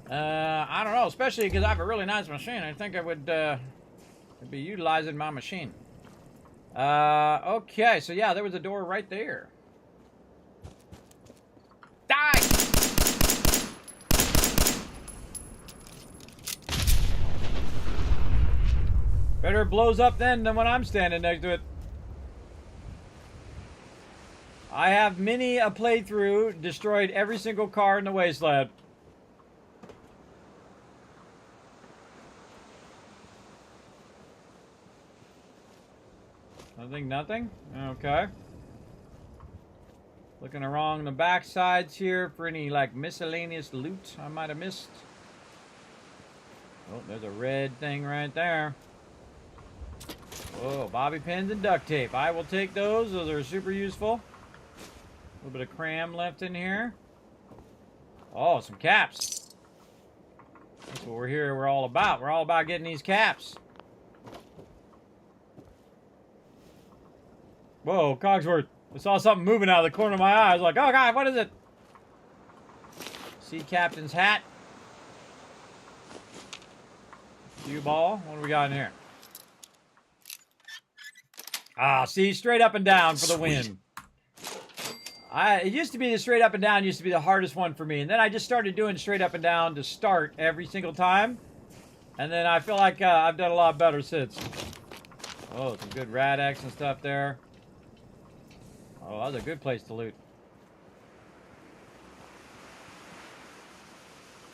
I don't know, especially because I have a really nice machine. I think I would be utilizing my machine. Okay, so yeah, there was a door right there. Die! Better it blows up then than when I'm standing next to it. I have many a playthrough, destroyed every single car in the Wasteland. Nothing? Okay. Looking around the back sides here for any, like, miscellaneous loot I might have missed. Oh, there's a red thing right there. Oh, bobby pins and duct tape. I will take those. Those are super useful. A little bit of cram left in here. Oh, some caps. That's what we're here. We're all about. We're all about getting these caps. Whoa, Cogsworth. I saw something moving out of the corner of my eye. I was like, oh god, what is it? Sea captain's hat. Cue ball. What do we got in here? Ah, see, straight up and down for the win. It used to be the straight up and down used to be the hardest one for me. And then I just started doing straight up and down to start every single time. And then I feel like I've done a lot better since. Oh, some good Rad-X and stuff there. Oh, that was a good place to loot.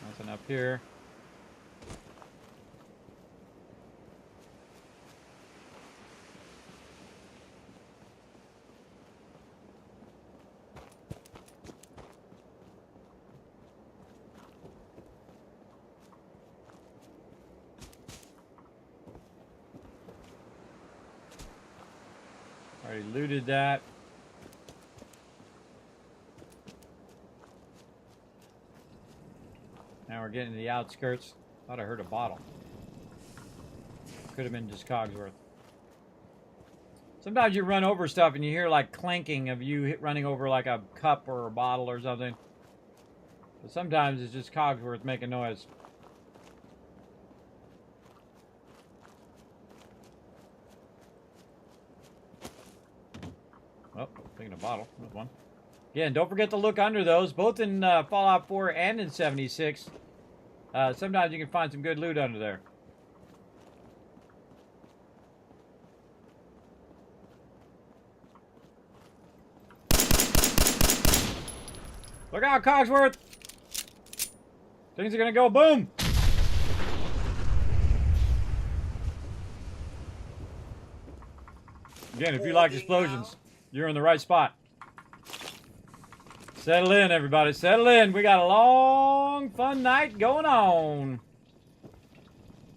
Nothing up here. Already looted that. Now we're getting to the outskirts. Thought I heard a bottle. Could have been just Cogsworth. Sometimes you run over stuff and you hear like clanking of you running over like a cup or a bottle or something. But sometimes it's just Cogsworth making noise. Oh, taking a bottle. There's one. Again, don't forget to look under those, both in Fallout 4 and in 76. Sometimes you can find some good loot under there. Look out, Cogsworth! Things are gonna go boom! Again, if you like explosions, you're in the right spot. Settle in, everybody. Settle in. We got a long, fun night going on.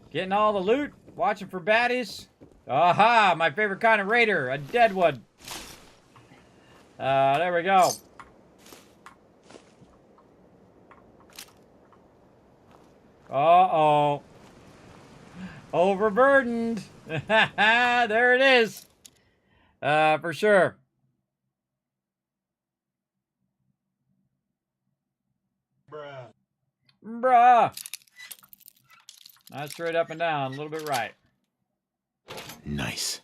Getting all the loot. Watching for baddies. Aha! My favorite kind of raider. A dead one. There we go. Uh-oh. Overburdened. There it is. For sure. Bruh. Not straight up and down, a little bit right. Nice.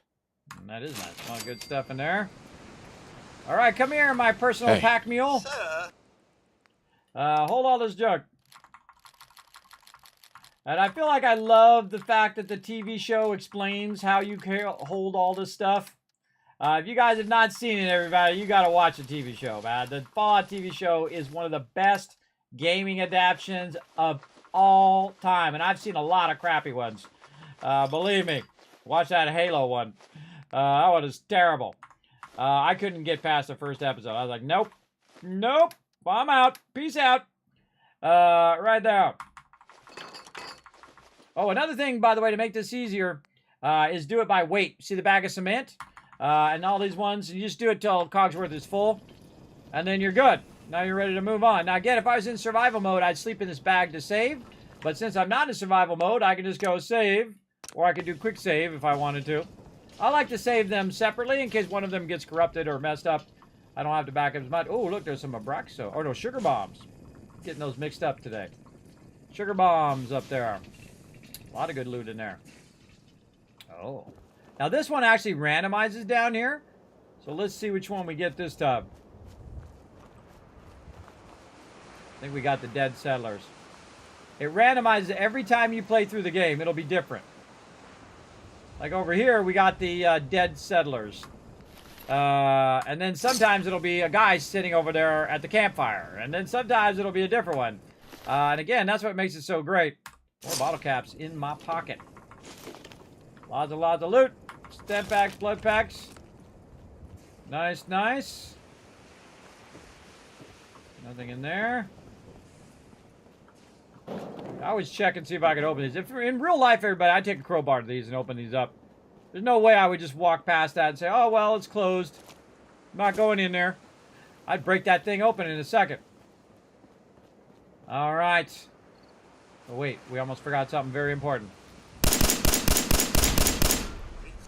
And that is nice. A lot of good stuff in there. All right, come here, my personal pack mule. Hold all this junk. And I feel like I love the fact that the TV show explains how you hold all this stuff. If you guys have not seen it, everybody, you got to watch the TV show, man. The Fallout TV show is one of the best gaming adaptations of all time. And I've seen a lot of crappy ones. Believe me. Watch that Halo one. That one is terrible. I couldn't get past the first episode. I was like, nope. Nope. I'm out. Peace out. Right there. Oh, another thing, by the way, to make this easier, is do it by weight. See the bag of cement? And all these ones, you just do it till Cogsworth is full. And then you're good. Now you're ready to move on. Now again, if I was in survival mode, I'd sleep in this bag to save. But since I'm not in survival mode, I can just go save. Or I could do quick save if I wanted to. I like to save them separately in case one of them gets corrupted or messed up. I don't have to back up as much. Oh, look, there's some Abraxo. Oh, no, sugar bombs. Getting those mixed up today. Sugar bombs up there. A lot of good loot in there. Oh. Now this one actually randomizes down here. So let's see which one we get this time. I think we got the dead settlers. It randomizes every time you play through the game. It'll be different. Like over here, we got the dead settlers. And then sometimes it'll be a guy sitting over there at the campfire. And then sometimes it'll be a different one. And again, that's what makes it so great. More bottle caps in my pocket. Lots of loot. Stem packs, blood packs. Nice, nice. Nothing in there. I always check and see if I can open these. If in real life, everybody, I'd take a crowbar to these and open these up. There's no way I would just walk past that and say, oh, well, it's closed. I'm not going in there. I'd break that thing open in a second. All right. Oh, wait. We almost forgot something very important. It's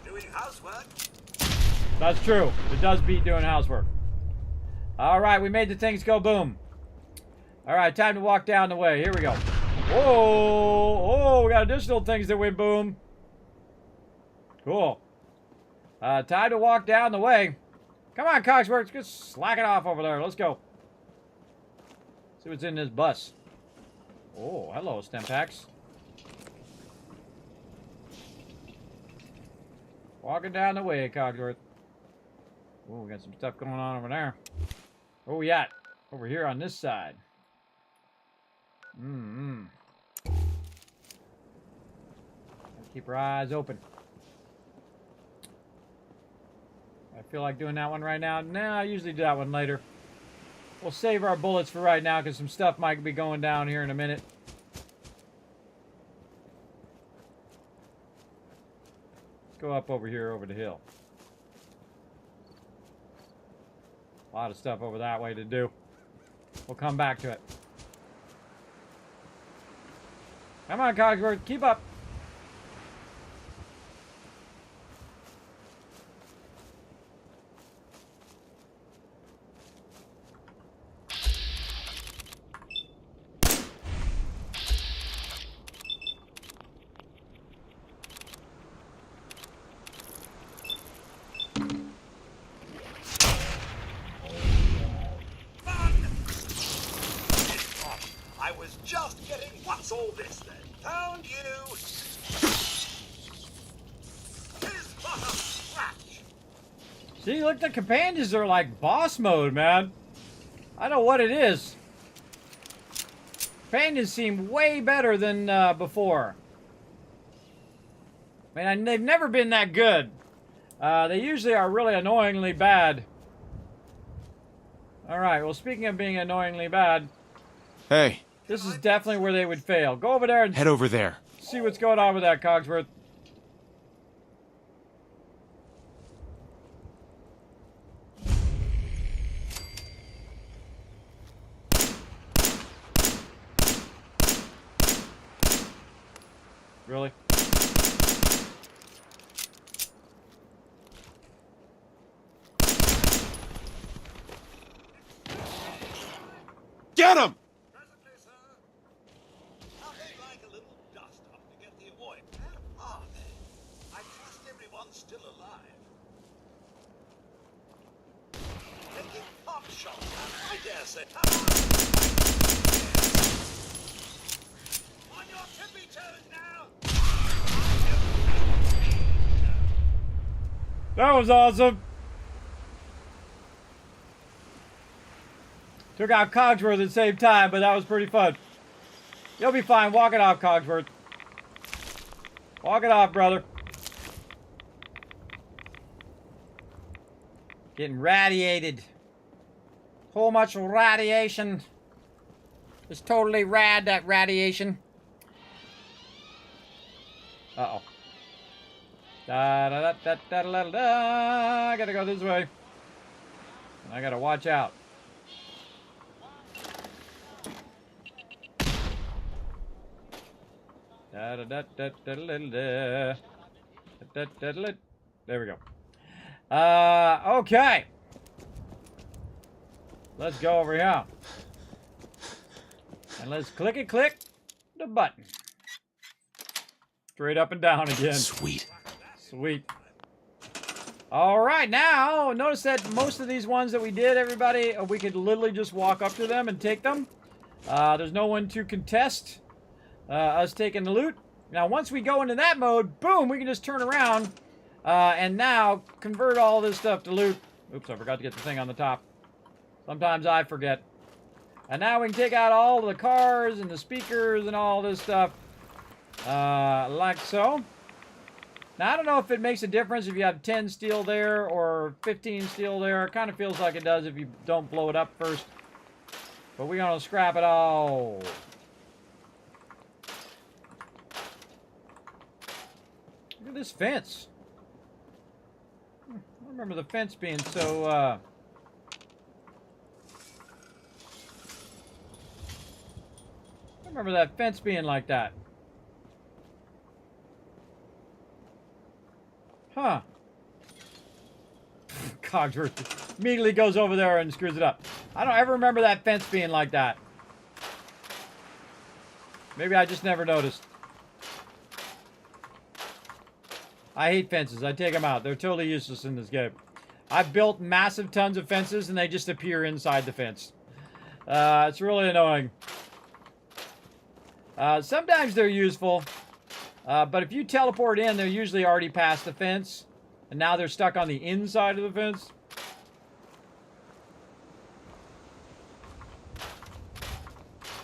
doing housework. That's true. It does beat doing housework. All right, we made the things go boom. All right, time to walk down the way. Here we go. Whoa! Oh, we got additional things that went boom. Cool. Time to walk down the way. Come on, Cogsworth. Just slack it off over there. Let's go. See what's in this bus. Oh, hello, Stimpaks. Walking down the way, Cogsworth. Oh, we got some stuff going on over there. Where we at? Over here on this side. Keep our eyes open. I feel like doing that one right now. Nah, I usually do that one later. We'll save our bullets for right now because some stuff might be going down here in a minute. Let's go up over here, over the hill. A lot of stuff over that way to do. We'll come back to it. Come on, Cogsworth, keep up. I was just getting what's all this then. Found you. Here's not a scratch. See, look, the companions are like boss mode, man. I don't know what it is. Companions seem way better than before. Man, they've never been that good. They usually are really annoyingly bad. Alright, well, speaking of being annoyingly bad... Hey. This is definitely where they would fail. Go over there and... Head over there. See what's going on with that, Cogsworth. Really? Get him! Presently, sir. Nothing like a little dust up to get the avoid. Where are they? I trust everyone's still alive. Taking pot shots, I dare say. On your tippy toes now. That was awesome. Took out Cogsworth at the same time, but that was pretty fun. You'll be fine. Walk it off, Cogsworth. Walk it off, brother. Getting radiated. Whole much radiation. It's totally rad, that radiation. Uh-oh. Da-da-da-da-da-da-da. I gotta go this way. I gotta watch out. Da-da-da-da-da-da-da. Da-da-da-da. There we go. Okay. Let's go over here. And let's click the button. Straight up and down again. Sweet. Sweet. All right, now, notice that most of these ones that we did, everybody, we could literally just walk up to them and take them. There's no one to contest us taking the loot. Now, once we go into that mode, boom, we can just turn around and now convert all this stuff to loot. Oops, I forgot to get the thing on the top. Sometimes I forget. And now we can take out all the cars and the speakers and all this stuff like so. Now, I don't know if it makes a difference if you have 10 steel there or 15 steel there. It kind of feels like it does if you don't blow it up first. But we're going to scrap it all. Look at this fence. I remember the fence being so... remember that fence being like that. Huh. Cogsworth immediately goes over there and screws it up. I don't ever remember that fence being like that. Maybe I just never noticed. I hate fences. I take them out. They're totally useless in this game. I've built massive tons of fences and they just appear inside the fence. It's really annoying. Sometimes they're useful. But if you teleport in, they're usually already past the fence. And now they're stuck on the inside of the fence.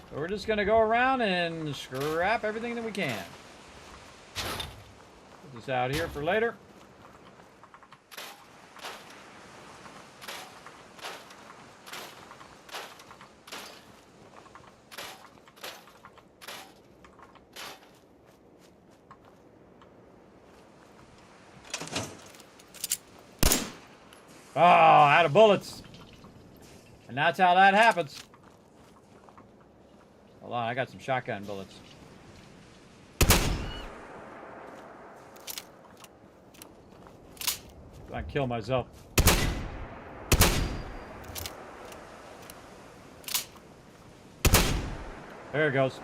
So we're just going to go around and scrap everything that we can. Put this out here for later. Oh, out of bullets. And that's how that happens. Hold on, I got some shotgun bullets. I kill myself. There it goes.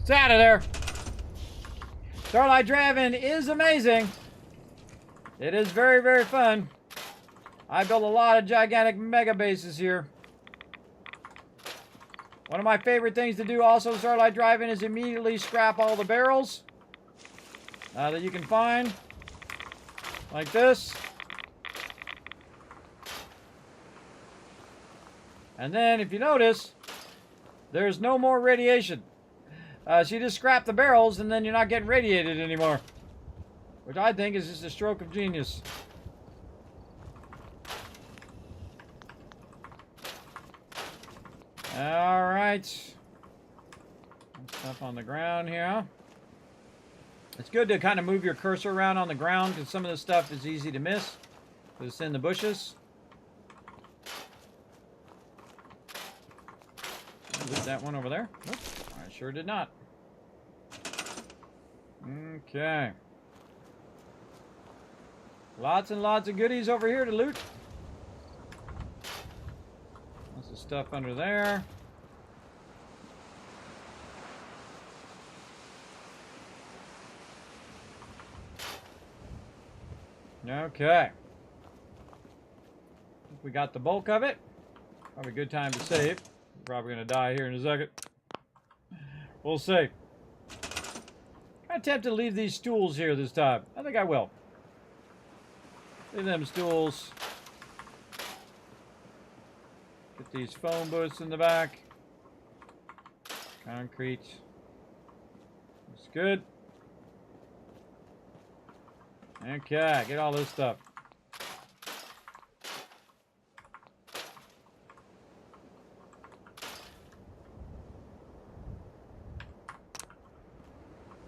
It's out of there. Starlight Driving is amazing. It is very, very fun. I built a lot of gigantic mega bases here. One of my favorite things to do also, Starlight Driving, is immediately scrap all the barrels that you can find. Like this. And then, if you notice, there's no more radiation. So you just scrap the barrels and then you're not getting radiated anymore. Which I think is just a stroke of genius. Alright. Stuff on the ground here. It's good to kind of move your cursor around on the ground because some of this stuff is easy to miss. Because it's in the bushes. Loot that one over there. Nope, I sure did not. Okay. Lots and lots of goodies over here to loot. Lots of stuff under there. Okay. I think we got the bulk of it. Probably a good time to save. We're probably going to die here in a second. We'll see. I'm tempted to leave these stools here this time. I think I will. Leave them stools. Get these phone booths in the back. Concrete. That's good. Okay, get all this stuff.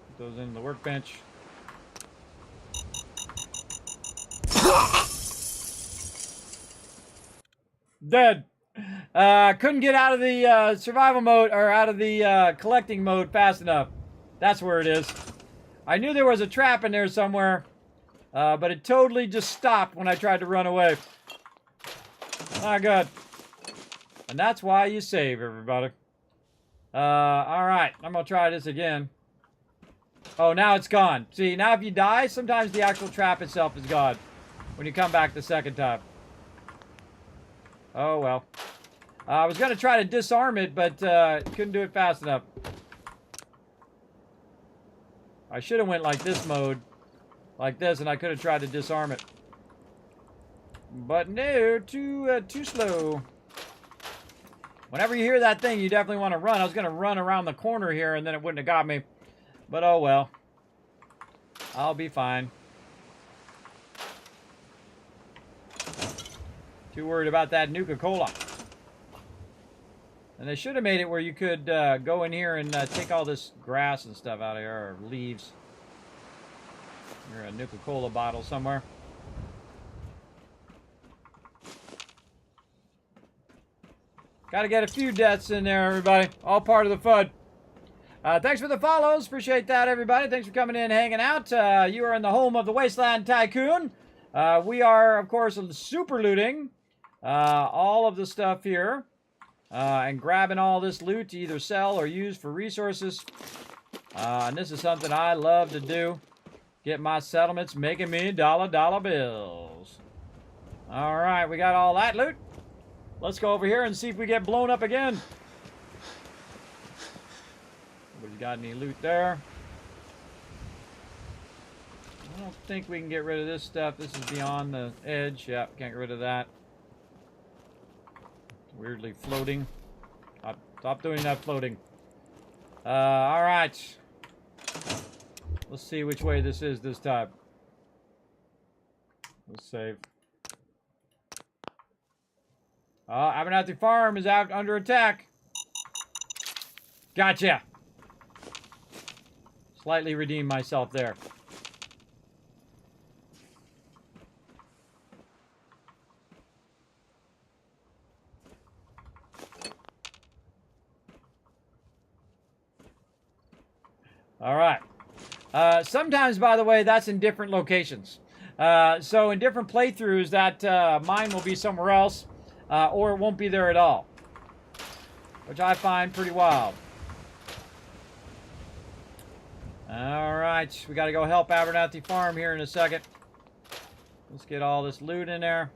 Put those in the workbench. Dead. Couldn't get out of the survival mode, or out of the collecting mode fast enough. That's where it is. I knew there was a trap in there somewhere, but it totally just stopped when I tried to run away. Not good. And that's why you save, everybody. Alright, I'm gonna try this again. Oh, now it's gone. See, now if you die, sometimes the actual trap itself is gone when you come back the second time. Oh, well. I was going to try to disarm it, but couldn't do it fast enough. I should have went like this mode. Like this, and I could have tried to disarm it. But no, too slow. Whenever you hear that thing, you definitely want to run. I was going to run around the corner here, and then it wouldn't have got me. But oh well. I'll be fine. Too worried about that Nuka-Cola. And they should have made it where you could go in here and take all this grass and stuff out of here, or leaves. Or a Nuka-Cola bottle somewhere. Got to get a few deaths in there, everybody. All part of the fun. Thanks for the follows. Appreciate that, everybody. Thanks for coming in, hanging out. You are in the home of the Wasteland Tycoon. We are, of course, super looting all of the stuff here and grabbing all this loot to either sell or use for resources. And this is something I love to do. Get my settlements making me dollar bills. All right, we got all that loot. Let's go over here and see if we get blown up again. Nobody's got any loot there. I don't think we can get rid of this stuff. This is beyond the edge. Yep, can't get rid of that. It's weirdly floating. Stop doing that floating. All right. Let's see which way this is this time. Let's save. Abernathy Farm is out under attack. Gotcha. Slightly redeemed myself there. All right. Sometimes, by the way, that's in different locations. So in different playthroughs, that mine will be somewhere else, or it won't be there at all, which I find pretty wild. All right, we got to go help Abernathy Farm here in a second. Let's get all this loot in there.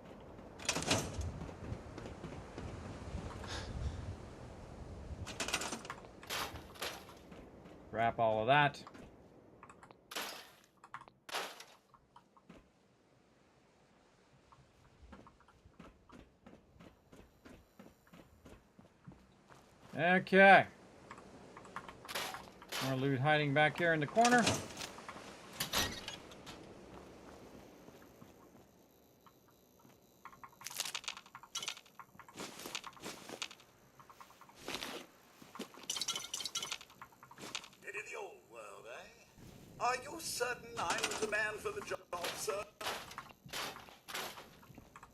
Wrap all of that. Okay. More loot hiding back here in the corner. In the old world, eh? Are you certain I'm the man for the job, sir?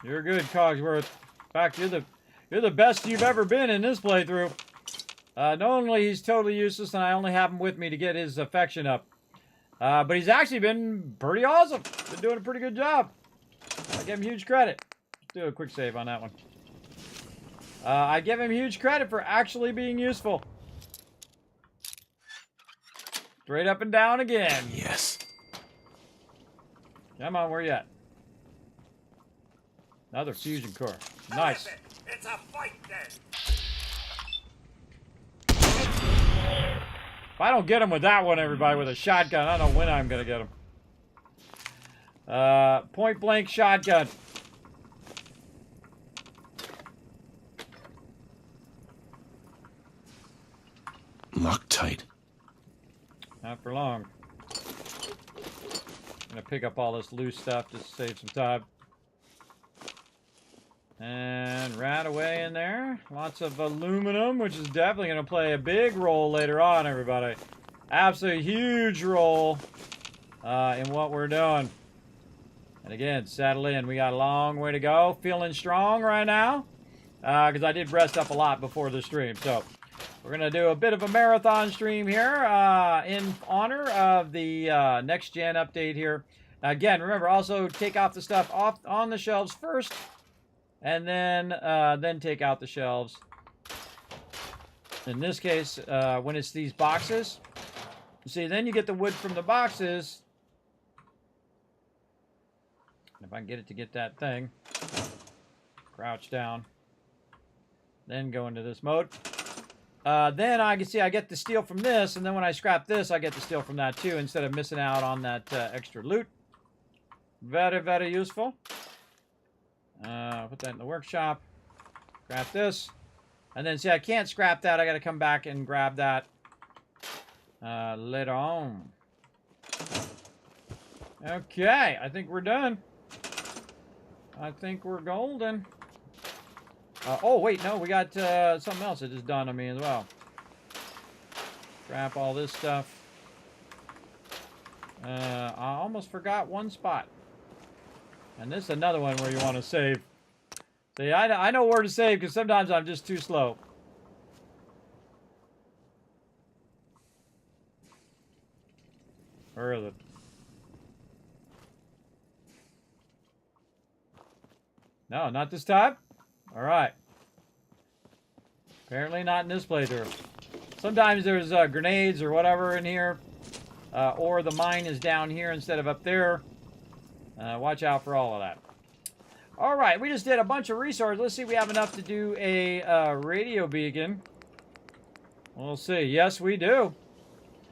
You're good, Cogsworth. In fact, you're the best you've ever been in this playthrough. Not only he's totally useless, and I only have him with me to get his affection up, but he's actually been pretty awesome. Been doing a pretty good job. I give him huge credit. Let's do a quick save on that one. I give him huge credit for actually being useful. Straight up and down again. Yes. Come on, where you at? Another fusion core. Nice. It's a fight then. If I don't get him with that one, everybody, with a shotgun, I don't know when I'm going to get him. Point blank shotgun. Loctite. Not for long. I'm going to pick up all this loose stuff just to save some time. And right away in there, lots of aluminum, which is definitely going to play a big role later on, everybody. Absolutely huge role in what we're doing. And again, settle in. We got a long way to go. Feeling strong right now because I did rest up a lot before the stream. So we're going to do a bit of a marathon stream here in honor of the next-gen update here. Again, remember, also take off the stuff off on the shelves first. And then take out the shelves. In this case, when it's these boxes, see, then you get the wood from the boxes. If I can get it to get that thing, crouch down, then go into this mode. Then I can see I get the steel from this, and then when I scrap this, I get the steel from that too, instead of missing out on that extra loot. Very, very useful. Put that in the workshop. Grab this. And then, see, I can't scrap that. I got to come back and grab that later on. Okay, I think we're done. I think we're golden. Oh, wait, no, we got something else that just dawned on me as well. Scrap all this stuff. I almost forgot one spot. And this is another one where you want to save. See, I know where to save because sometimes I'm just too slow. Where is it? No, not this time. All right. Apparently not in this playthrough. Sometimes there's grenades or whatever in here. Or the mine is down here instead of up there. Watch out for all of that. All right, we just did a bunch of resources. Let's see if we have enough to do a radio beacon. We'll see. Yes, we do.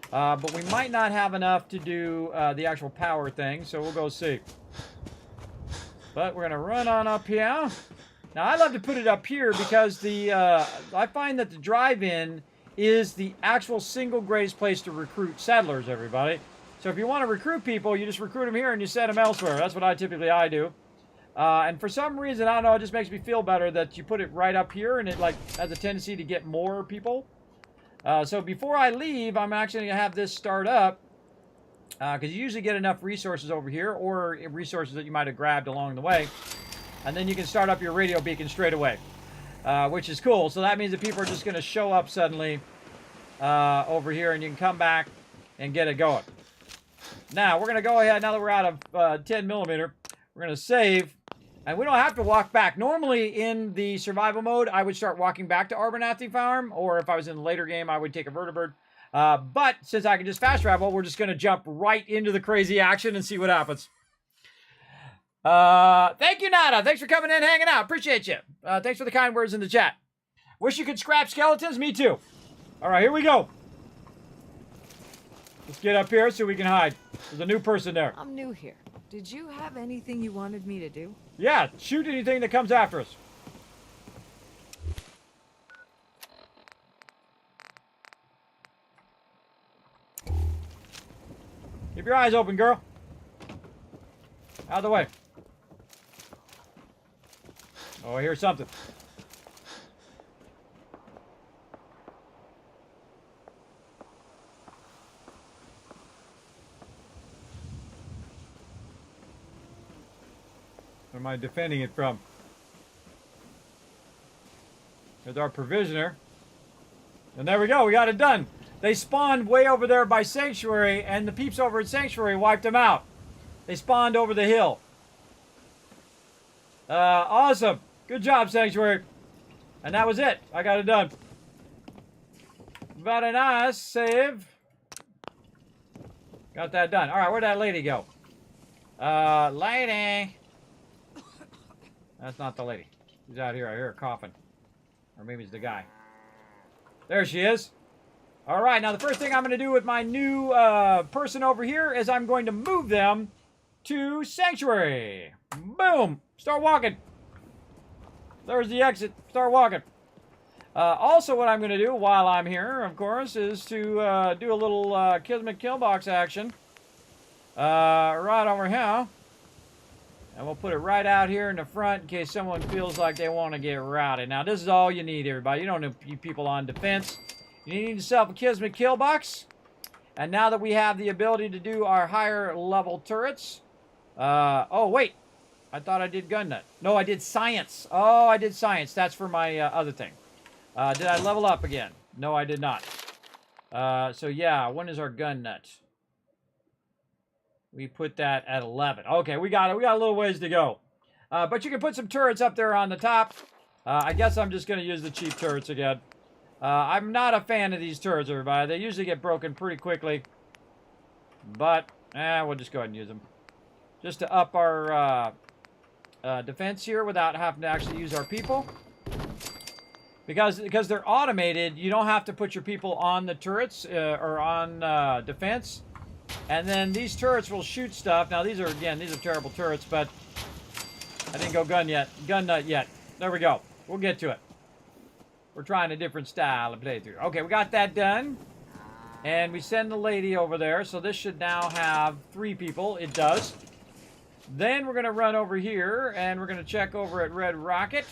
But we might not have enough to do the actual power thing, so we'll go see. But we're going to run on up here. Now, I love to put it up here because I find that the drive-in is the actual single greatest place to recruit settlers, everybody. So if you want to recruit people, you just recruit them here and you send them elsewhere. That's what I do. And for some reason, I don't know, it just makes me feel better that you put it right up here and it like has a tendency to get more people. So before I leave, I'm actually going to have this start up because you usually get enough resources over here or resources that you might have grabbed along the way. And then you can start up your radio beacon straight away, which is cool. So that means that people are just going to show up suddenly over here and you can come back and get it going. Now, we're going to go ahead, now that we're out of 10 millimeter, we're going to save. And we don't have to walk back. Normally, in the survival mode, I would start walking back to Abernathy Farm, or if I was in the later game, I would take a vertibird. But since I can just fast travel, we're just going to jump right into the crazy action and see what happens. Thank you, Nada. Thanks for coming in and hanging out. Appreciate you. Thanks for the kind words in the chat. Wish you could scrap skeletons? Me too. All right, here we go. Let's get up here so we can hide. There's a new person there. I'm new here. Did you have anything you wanted me to do? Yeah, shoot anything that comes after us. Keep your eyes open, girl. Out of the way. Oh, I hear something. Where am I defending it from? There's our provisioner. And there we go, we got it done. They spawned way over there by Sanctuary, and the peeps over at Sanctuary wiped them out. They spawned over the hill. Awesome. Good job, Sanctuary. And that was it. I got it done. Very nice. Save. Got that done. All right, where'd that lady go? Lady. That's not the lady. She's out here. I hear her coughing. Or maybe it's the guy. There she is. All right, now the first thing I'm going to do with my new person over here is I'm going to move them to Sanctuary. Boom. Start walking. There's the exit. Start walking. Also, what I'm going to do while I'm here, of course, is to do a little Kismet Killbox action. Right over here. And we'll put it right out here in the front in case someone feels like they want to get rowdy. Now, this is all you need, everybody. You don't need people on defense. You need yourself a Kismet Killbox. And now that we have the ability to do our higher level turrets. Oh, wait. I thought I did gun nut. No, I did science. Oh, I did science. That's for my other thing. Did I level up again? No, I did not. So, yeah. When is our gun nut? We put that at 11. Okay, we got it. We got a little ways to go. But you can put some turrets up there on the top. I guess I'm just going to use the cheap turrets again. I'm not a fan of these turrets, everybody. They usually get broken pretty quickly. But, we'll just go ahead and use them. Just to up our defense here without having to actually use our people. Because they're automated, you don't have to put your people on the turrets or on defense. And then these turrets will shoot stuff. Now, these are terrible turrets, but I didn't go gun nut yet. There we go. We'll get to it. We're trying a different style of playthrough. Okay, we got that done. And we send the lady over there. So this should now have 3 people. It does. Then we're going to run over here, and we're going to check over at Red Rocket.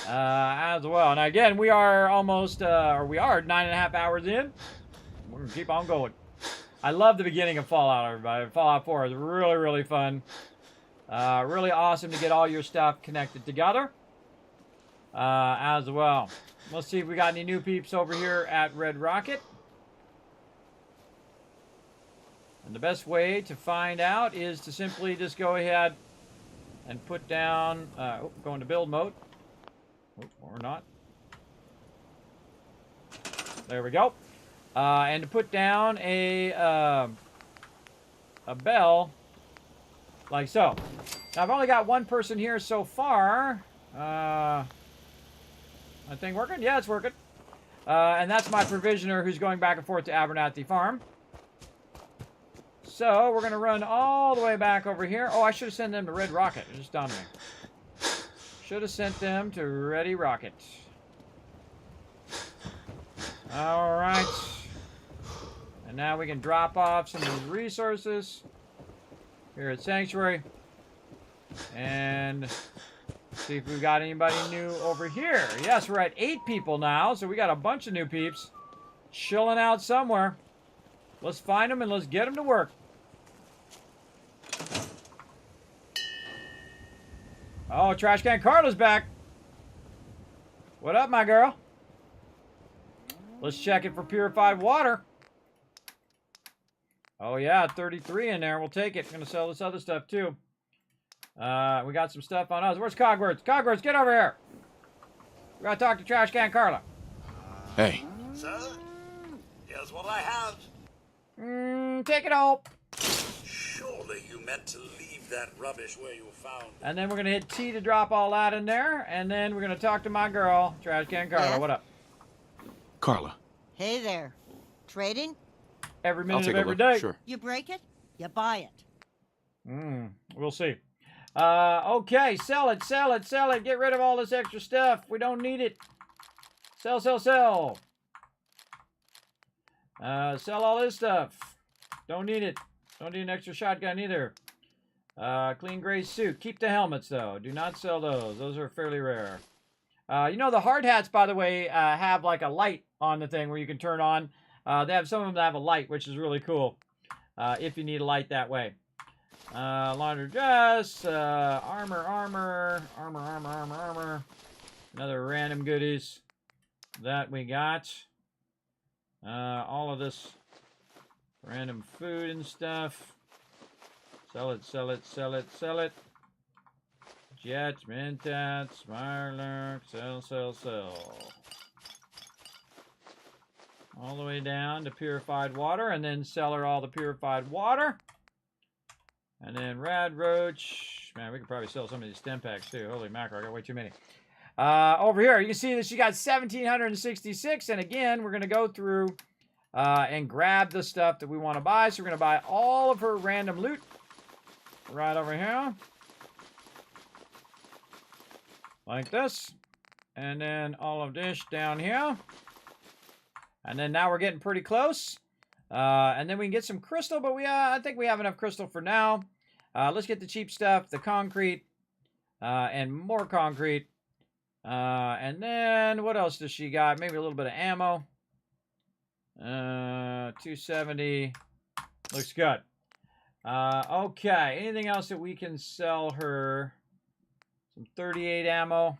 As well. And again, we are almost, or we are 9.5 hours in. We're going to keep on going. I love the beginning of Fallout, everybody. Fallout 4 is really, really fun. Really awesome to get all your stuff connected together as well. Let's see if we got any new peeps over here at Red Rocket. And the best way to find out is to simply just go ahead and put down, go into build mode. Or not. There we go. And to put down a bell like so. Now I've only got one person here so far. I think working? Yeah, it's working. And that's my provisioner who's going back and forth to Abernathy Farm. So we're going to run all the way back over here. Oh, I should have sent them to Red Rocket. It just dawned on me. Should have sent them to Ready Rocket. All right. And now we can drop off some of these resources here at Sanctuary. And see if we've got anybody new over here. Yes, we're at 8 people now, so we got a bunch of new peeps chilling out somewhere. Let's find them and let's get them to work. Oh, Trash Can Carla's back. What up, my girl? Let's check it for purified water. Oh, yeah, 33 in there. We'll take it. I'm going to sell this other stuff, too. We got some stuff on us. Where's Cogworth? Cogworth, get over here. We got to talk to Trash Can Carla. Hey. Sir, here's what I have. Take it all. Surely you meant to leave that rubbish where you found it. And then we're going to hit T to drop all that in there. And then we're going to talk to my girl, Trash Can Carla. Yes? What up? Carla. Hey there. Trading? Every minute I'll take of every a look. day. Sure. You break it, you buy it. We'll see. Okay, sell it, sell it, sell it. Get rid of all this extra stuff. We don't need it. Sell, sell, sell. Sell all this stuff. Don't need it. Don't need an extra shotgun either. Clean gray suit. Keep the helmets, though. Do not sell those. Those are fairly rare. You know, the hard hats, by the way, have like a light on the thing where you can turn on. They have some of them that have a light, which is really cool. If you need a light that way. Laundry dress, armor. Another random goodies that we got. All of this random food and stuff. Sell it, sell it, sell it, sell it. Jets, Mentats, Mirelurk, sell, sell, sell. All the way down to purified water, and then sell her all the purified water. And then Rad Roach. Man, we could probably sell some of these stem packs too. Holy mackerel, I got way too many. Over here, you can see that she got 1,766. And again, we're going to go through and grab the stuff that we want to buy. So we're going to buy all of her random loot right over here. Like this. And then all of this down here. And then now we're getting pretty close. And then we can get some crystal, but I think we have enough crystal for now. Let's get the cheap stuff, the concrete, and more concrete. And then what else does she got? Maybe a little bit of ammo. 270. Looks good. Okay, anything else that we can sell her? Some 38 ammo.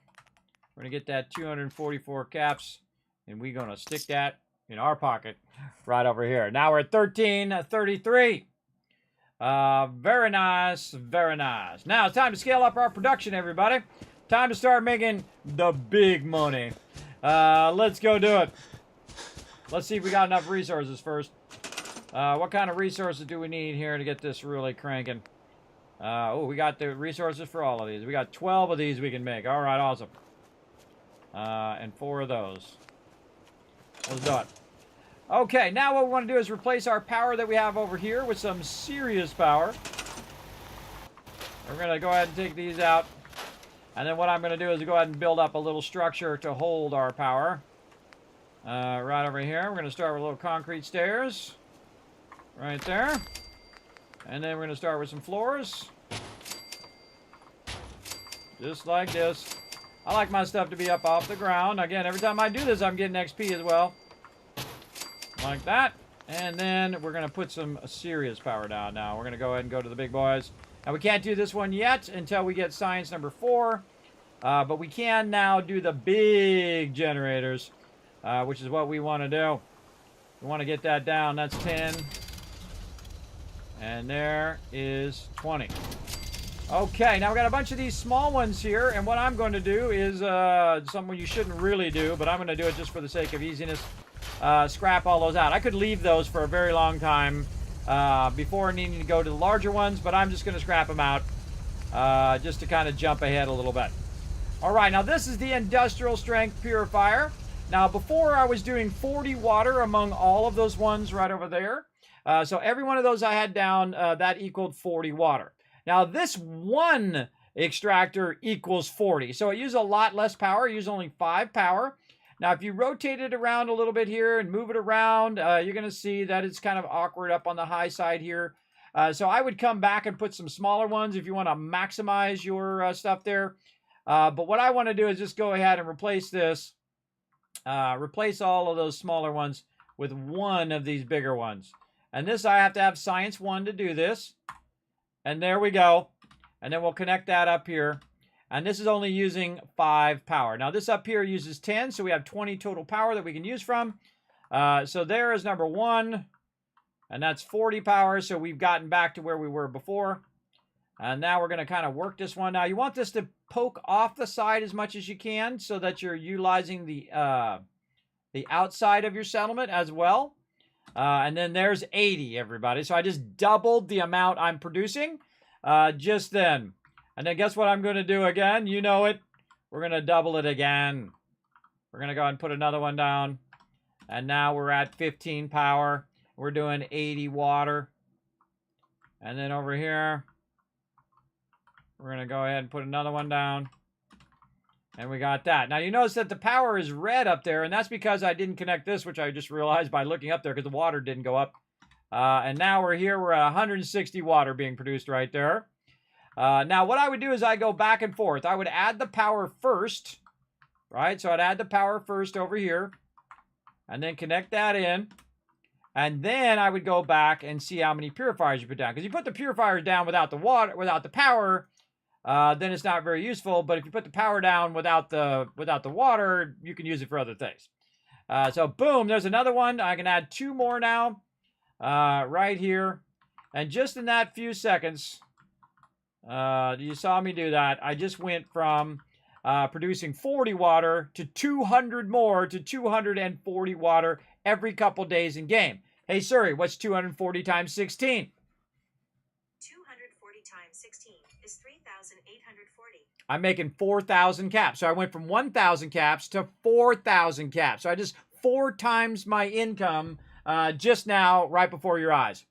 We're going to get that 244 caps, and we're going to stick that in our pocket right over here. Now we're at 1333. Very nice, very nice. Now it's time to scale up our production, everybody. Time to start making the big money. Let's go do it. Let's see if we got enough resources first. What kind of resources do we need here to get this really cranking? Oh, we got the resources for all of these. We got 12 of these we can make. All right, awesome. And 4 of those. Let's do it. Okay, now what we want to do is replace our power that we have over here with some serious power. We're going to go ahead and take these out. And then what I'm going to do is go ahead and build up a little structure to hold our power. Right over here. We're going to start with little concrete stairs. Right there. And then we're going to start with some floors. Just like this. I like my stuff to be up off the ground. Again, every time I do this, I'm getting XP as well. Like that. And then we're going to put some serious power down now. We're going to go ahead and go to the big boys. Now, we can't do this one yet until we get science number 4. But we can now do the big generators, which is what we want to do. We want to get that down. That's 10. And there is 20. Okay, now we got a bunch of these small ones here, and what I'm going to do is something you shouldn't really do, but I'm going to do it just for the sake of easiness. Scrap all those out. I could leave those for a very long time before needing to go to the larger ones, but I'm just going to scrap them out just to kind of jump ahead a little bit. All right, now this is the industrial strength purifier. Now, before I was doing 40 water among all of those ones right over there. So every one of those I had down, that equaled 40 water. Now, this one extractor equals 40. So it uses a lot less power. It uses only 5 power. Now, if you rotate it around a little bit here and move it around, you're going to see that it's kind of awkward up on the high side here. So I would come back and put some smaller ones if you want to maximize your stuff there. But what I want to do is just go ahead and replace this. Replace all of those smaller ones with one of these bigger ones. And this, I have to have science 1 to do this. And there we go. And then we'll connect that up here. And this is only using 5 power. Now this up here uses 10, so we have 20 total power that we can use from. So there is number 1. And that's 40 power, so we've gotten back to where we were before. And now we're going to kind of work this one. Now you want this to poke off the side as much as you can so that you're utilizing the outside of your settlement as well. And then there's 80, everybody. So I just doubled the amount I'm producing just then. And then guess what I'm going to do again? You know it. We're going to double it again. We're going to go ahead and put another one down. And now we're at 15 power. We're doing 80 water. And then over here, we're going to go ahead and put another one down. And we got that. Now, you notice that the power is red up there, and that's because I didn't connect this, which I just realized by looking up there because the water didn't go up. And now we're here. We're at 160 water being produced right there. Now, what I would do is I go back and forth. I would add the power first, right? So I'd add the power first over here, and then connect that in. And then I would go back and see how many purifiers you put down. Because you put the purifiers down without the water, without the power, then it's not very useful. But if you put the power down without the water, you can use it for other things. So boom, there's another one. I can add 2 more now, right here. And just in that few seconds, you saw me do that. I just went from producing 40 water to 200 more to 240 water every couple days in game. Hey Siri, what's 240 times 16? 240 times 16 is 3,840. I'm making 4,000 caps. So I went from 1,000 caps to 4,000 caps. So I just 4 times my income just now, right before your eyes.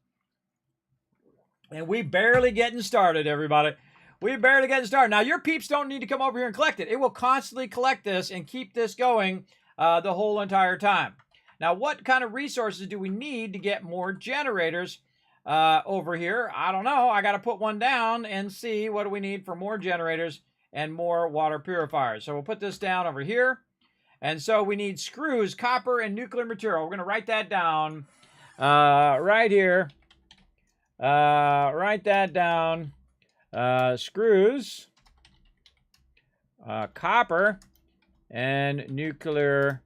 And we barely getting started, everybody. We barely getting started. Now, your peeps don't need to come over here and collect it. It will constantly collect this and keep this going the whole entire time. Now, what kind of resources do we need to get more generators over here? I don't know. I got to put one down and see what do we need for more generators and more water purifiers. So we'll put this down over here. And so we need screws, copper, and nuclear material. We're going to write that down right here. Write that down. Screws, copper, and nuclear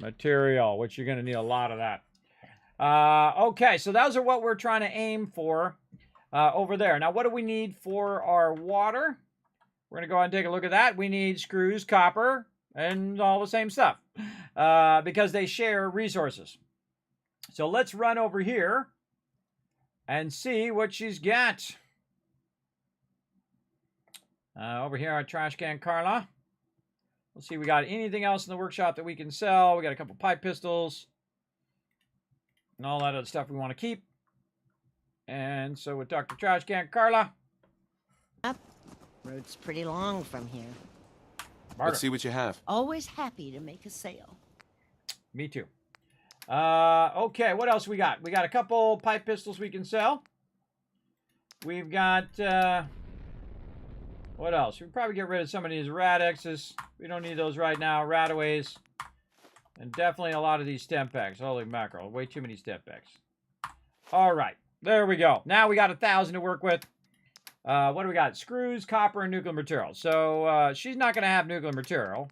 material, which you're going to need a lot of that. Okay, so those are what we're trying to aim for over there. Now, what do we need for our water? We're going to go ahead and take a look at that. We need screws, copper, and all the same stuff because they share resources. So let's run over here and see what she's got. Over here, our trash can Carla. Let's see, we got anything else in the workshop that we can sell. We got a couple pipe pistols and all that other stuff we want to keep. And so with Dr. Trash Can Carla. Up. Road's pretty long from here. Margaret. Let's see what you have. Always happy to make a sale. Me too. Okay, what else we got? We got a couple pipe pistols we can sell. We've got, what else? We can probably get rid of some of these Radexes. We don't need those right now. Radaways. And definitely a lot of these stem packs. Holy mackerel. Way too many stem packs. All right. There we go. Now we got 1,000 to work with. What do we got? Screws, copper, and nuclear material. So she's not going to have nuclear material.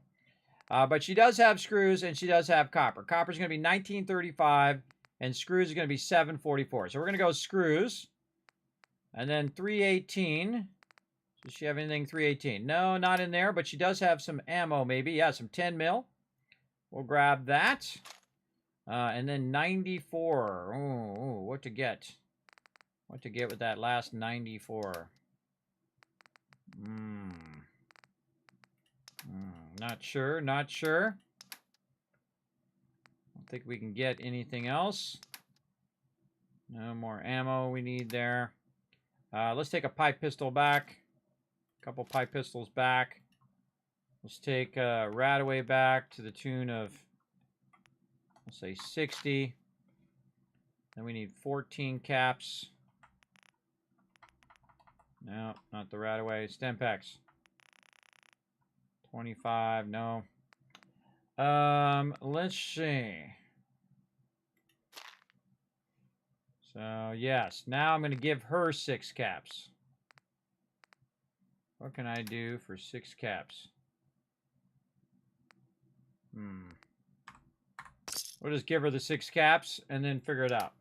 But she does have screws and she does have copper. Copper's going to be 1935 and screws is going to be 744. So we're going to go screws. And then 318. Does she have anything 318? No, not in there, but she does have some ammo maybe. Yeah, some 10 mil. We'll grab that. And then 94. Ooh, what to get? What to get with that last 94? Not sure, not sure. Don't think we can get anything else. No more ammo we need there. Let's take a pipe pistol back. A couple pipe pistols back. Let's take Radaway back to the tune of, let's say 60. Then we need 14 caps. No, not the Radaway. Stempex. 25, no. Let's see. So, yes. Now I'm going to give her 6 caps. What can I do for 6 caps? We'll just give her the 6 caps and then figure it out.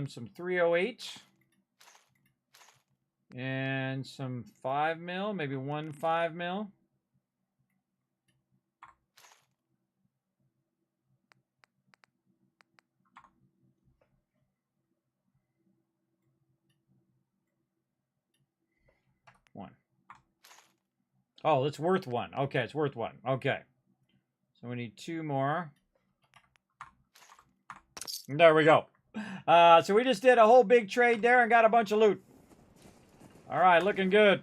Some 308. And some 5 mil, maybe 1 5 mil. One. Oh, it's worth 1. Okay, it's worth 1. Okay. So we need 2 more. There we go. So we just did a whole big trade there and got a bunch of loot. All right, looking good.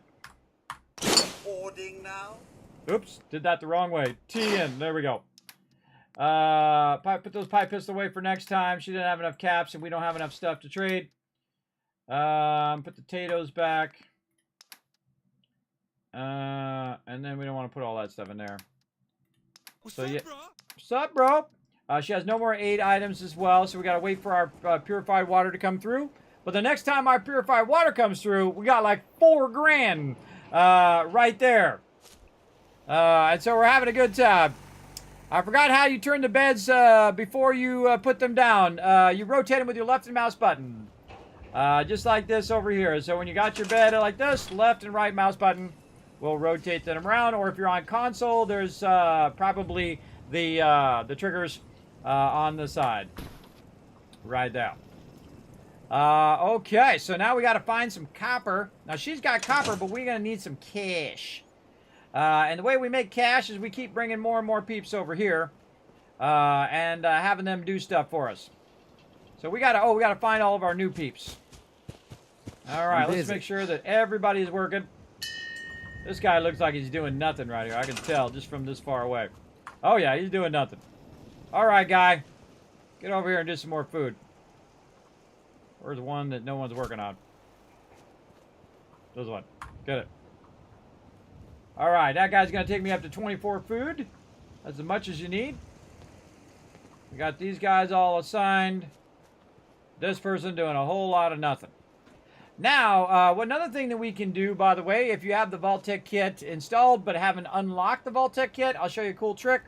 Hoarding now? Oops, did that the wrong way. T in, there we go. Put those pipe pistols away for next time. She didn't have enough caps and we don't have enough stuff to trade. Put the potatoes back. And then we don't want to put all that stuff in there. What's up, bro? She has no more aid items as well, so we got to wait for our purified water to come through. But the next time our purified water comes through, we got like 4 grand right there. And so we're having a good time. I forgot how you turn the beds before you put them down. You rotate them with your left and mouse button. Just like this over here. So when you got your bed like this, left and right mouse button will rotate them around. Or if you're on console, there's probably the triggers on the side. Right there. Okay, so now we got to find some copper. Now, she's got copper, but we're going to need some cash. And the way we make cash is we keep bringing more and more peeps over here and having them do stuff for us. So we got to find all of our new peeps. All right, let's make sure that everybody's working. This guy looks like he's doing nothing right here. I can tell just from this far away. Oh, yeah, he's doing nothing. All right, guy. Get over here and do some more food. Where's one that no one's working on? This one. Get it. Alright, that guy's going to take me up to 24 food. That's as much as you need. We got these guys all assigned. This person doing a whole lot of nothing. Now, another thing that we can do, by the way, if you have the vault-tec kit installed but haven't unlocked the vault-tec kit, I'll show you a cool trick.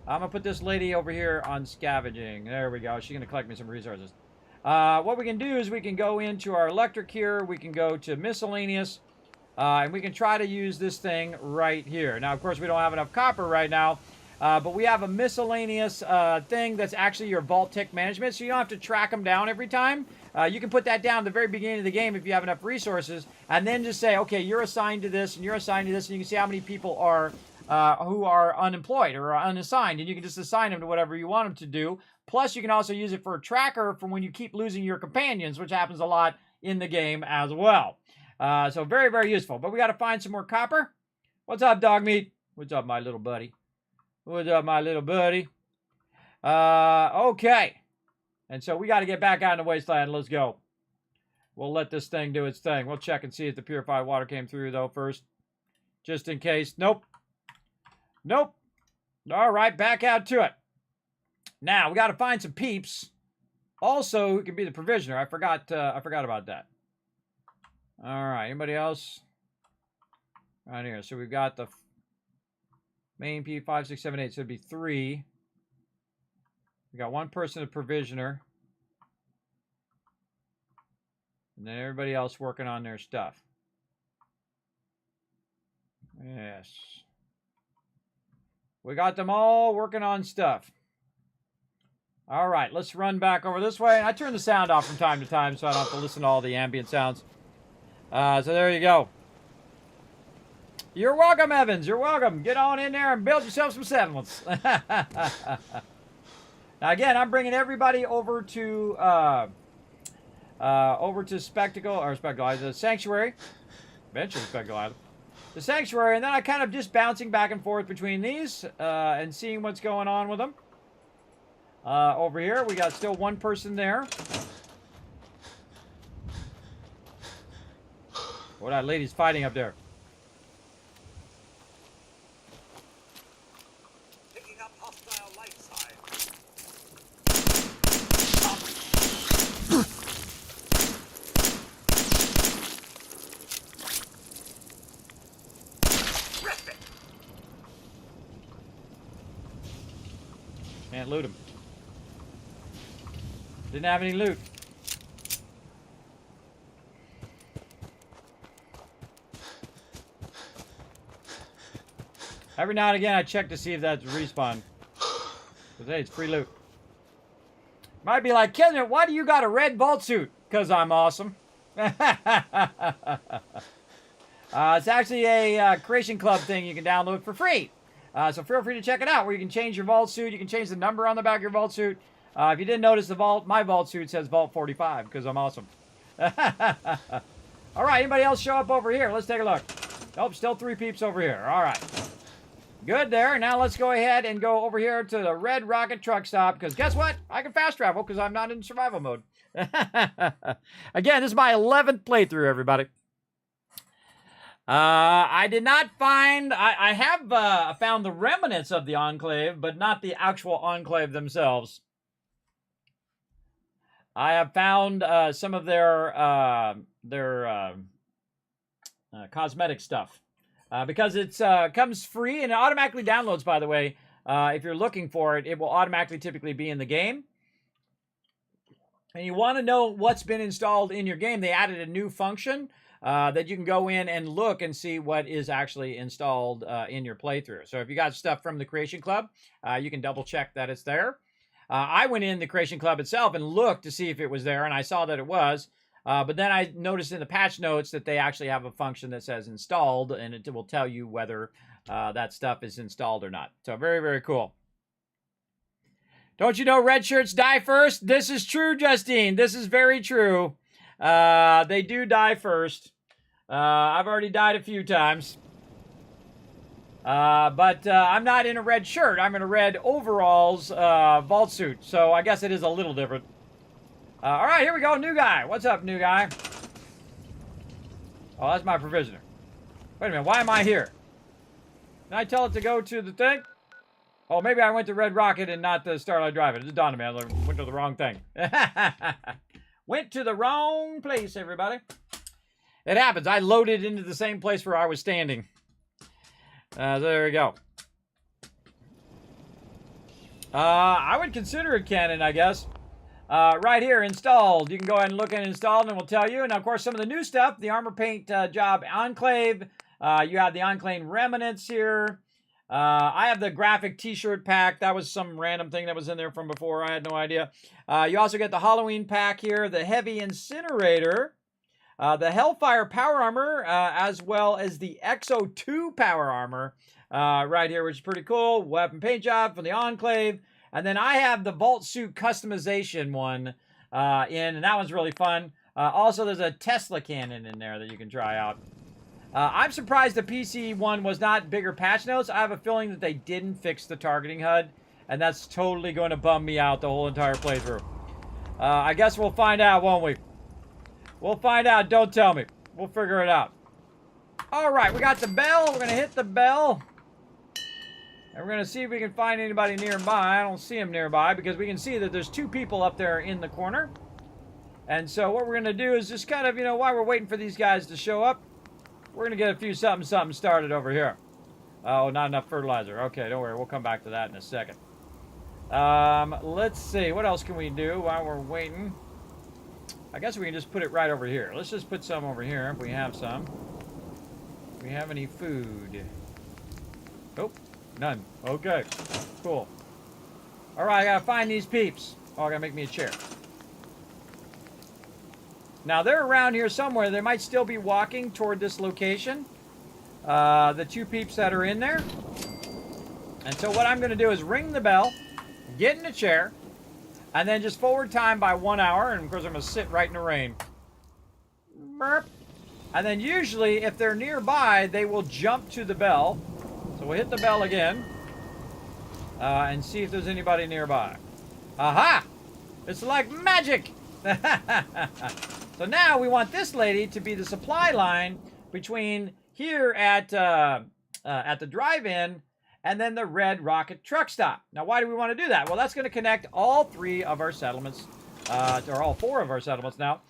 I'm going to put this lady over here on scavenging. There we go. She's going to collect me some resources. What we can do is we can go into our electric here. We can go to miscellaneous. And we can try to use this thing right here. Now, of course, we don't have enough copper right now. But we have a miscellaneous thing that's actually your vault-tec management. So you don't have to track them down every time. You can put that down at the very beginning of the game if you have enough resources. And then just say, okay, you're assigned to this and you're assigned to this. And you can see how many people are who are unemployed or unassigned. And you can just assign them to whatever you want them to do. Plus, you can also use it for a tracker from when you keep losing your companions, which happens a lot in the game as well. So very, very useful. But we got to find some more copper. What's up, dog meat? What's up, my little buddy? What's up, my little buddy? Okay. And so we got to get back out in the wasteland. Let's go. We'll let this thing do its thing. We'll check and see if the purified water came through, though, first. Just in case. Nope. Nope. All right, back out to it. Now, we got to find some peeps. Also, who can be the provisioner. I forgot about that. All right, anybody else? Right here. So we've got the main P 5, 6, 7, 8. So it'd be 3. We got one person, a provisioner. And then everybody else working on their stuff. Yes. We got them all working on stuff. All right, let's run back over this way. I turn the sound off from time to time so I don't have to listen to all the ambient sounds. So there you go. You're welcome, Evans. You're welcome. Get on in there and build yourself some settlements. Now, again, I'm bringing everybody over to Spectacle, the Sanctuary. Eventually Spectacle Island. The Sanctuary, and then I kind of just bouncing back and forth between these and seeing what's going on with them. Over here, we got still one person there. What that lady's fighting up there? Picking up hostile light side. Can't loot him. Didn't have any loot. Every now and again, I check to see if that's respawn. Because, hey, it's free loot. Might be like, Kismet, why do you got a red vault suit? Because I'm awesome. It's actually a Creation Club thing you can download for free. So feel free to check it out, where you can change your vault suit. You can change the number on the back of your vault suit. If you didn't notice, my vault suit says Vault 45, because I'm awesome. All right, anybody else show up over here? Let's take a look. Nope, still 3 peeps over here. All right. Good there. Now let's go ahead and go over here to the Red Rocket Truck Stop, because guess what? I can fast travel because I'm not in survival mode. Again, this is my 11th playthrough, everybody. I did not find... I have found the remnants of the Enclave, but not the actual Enclave themselves. I have found some of their cosmetic stuff. Because it comes free and it automatically downloads, by the way. If you're looking for it, it will automatically typically be in the game. And you want to know what's been installed in your game. They added a new function that you can go in and look and see what is actually installed in your playthrough. So if you got stuff from the Creation Club, you can double check that it's there. I went in the Creation Club itself and looked to see if it was there, and I saw that it was. But then I noticed in the patch notes that they actually have a function that says installed, and it will tell you whether that stuff is installed or not. So very, very cool. Don't you know red shirts die first? This is true, Justine. This is very true. They do die first. I've already died a few times. But I'm not in a red shirt. I'm in a red overalls vault suit. So I guess it is a little different. All right, here we go. New guy. What's up, new guy? Oh, that's my provisioner. Wait a minute. Why am I here? Did I tell it to go to the thing? Oh, maybe I went to Red Rocket and not the Starlight Drive. It just dawned on me. I went to the wrong thing. Went to the wrong place, everybody. It happens. I loaded into the same place where I was standing. So there we go. I would consider it canon, I guess. Right here, installed. You can go ahead and look at installed, and we'll tell you. And, of course, some of the new stuff, the armor paint job Enclave. You have the Enclave remnants here. I have the graphic t-shirt pack. That was some random thing that was in there from before. I had no idea. You also get the Halloween pack here, the Heavy Incinerator, the Hellfire Power Armor, as well as the Exo 2 Power Armor right here, which is pretty cool. Weapon paint job from the Enclave. And then I have the Vault Suit customization one and that one's really fun. Also, there's a Tesla cannon in there that you can try out. I'm surprised the PC one was not bigger patch notes. I have a feeling that they didn't fix the targeting HUD, and that's totally going to bum me out the whole entire playthrough. I guess we'll find out, won't we? We'll find out. Don't tell me. We'll figure it out. All right, we got the bell. We're going to hit the bell. And we're going to see if we can find anybody nearby. I don't see them nearby because we can see that there's 2 people up there in the corner. And so what we're going to do is just kind of, you know, while we're waiting for these guys to show up, we're going to get a few something started over here. Oh, not enough fertilizer. Okay, don't worry. We'll come back to that in a second. Let's see. What else can we do while we're waiting? I guess we can just put it right over here. Let's just put some over here if we have some. Do we have any food? Nope. None. Okay. Cool. Alright, I gotta find these peeps. Oh, I gotta make me a chair. Now, they're around here somewhere. They might still be walking toward this location. The two peeps that are in there. And so what I'm gonna do is ring the bell, get in a chair, and then just forward time by 1 hour, and of course I'm going to sit right in the rain. Burp. And then usually, if they're nearby, they will jump to the bell. So we'll hit the bell again, and see if there's anybody nearby. Aha! It's like magic! So now we want this lady to be the supply line between here at the drive-in and then the Red Rocket truck stop. Now, why do we want to do that? Well, that's going to connect all 3 of our settlements, or all 4 of our settlements now,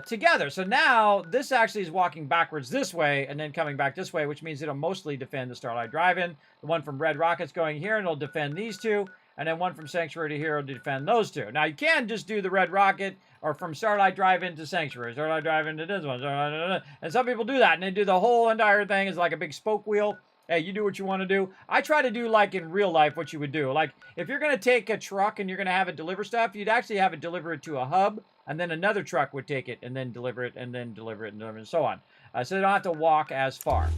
together. So now, this actually is walking backwards this way and then coming back this way, which means it'll mostly defend the Starlight Drive-In. The one from Red Rocket's going here, and it'll defend these 2. And then one from Sanctuary to here will defend those 2. Now, you can just do the Red Rocket, or from Starlight Drive-In to Sanctuary, Starlight Drive-In to this one, and some people do that, and they do the whole entire thing as like a big spoke wheel. Hey, you do what you want to do. I try to do, like, in real life what you would do. Like, if you're going to take a truck and you're going to have it deliver stuff, you'd actually have it deliver it to a hub, and then another truck would take it and then deliver it, and then deliver it, and deliver it, and so on. So they don't have to walk as far.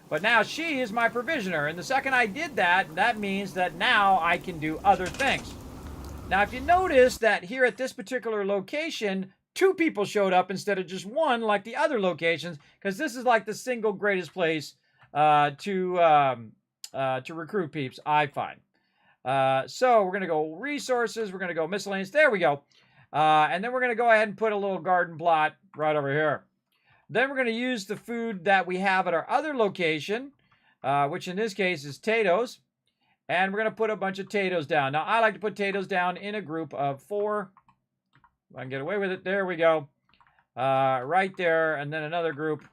But now she is my provisioner, and the second I did that, that means that now I can do other things. Now, if you notice that here at this particular location, 2 people showed up instead of just 1 like the other locations, because this is like the single greatest place to recruit peeps, I find. So we're going to go resources. We're going to go miscellaneous. There we go. And then we're going to go ahead and put a little garden plot right over here. Then we're going to use the food that we have at our other location, which in this case is potatoes. And we're going to put a bunch of potatoes down. Now, I like to put potatoes down in a group of 4. If I can get away with it. There we go. Right there. And then another group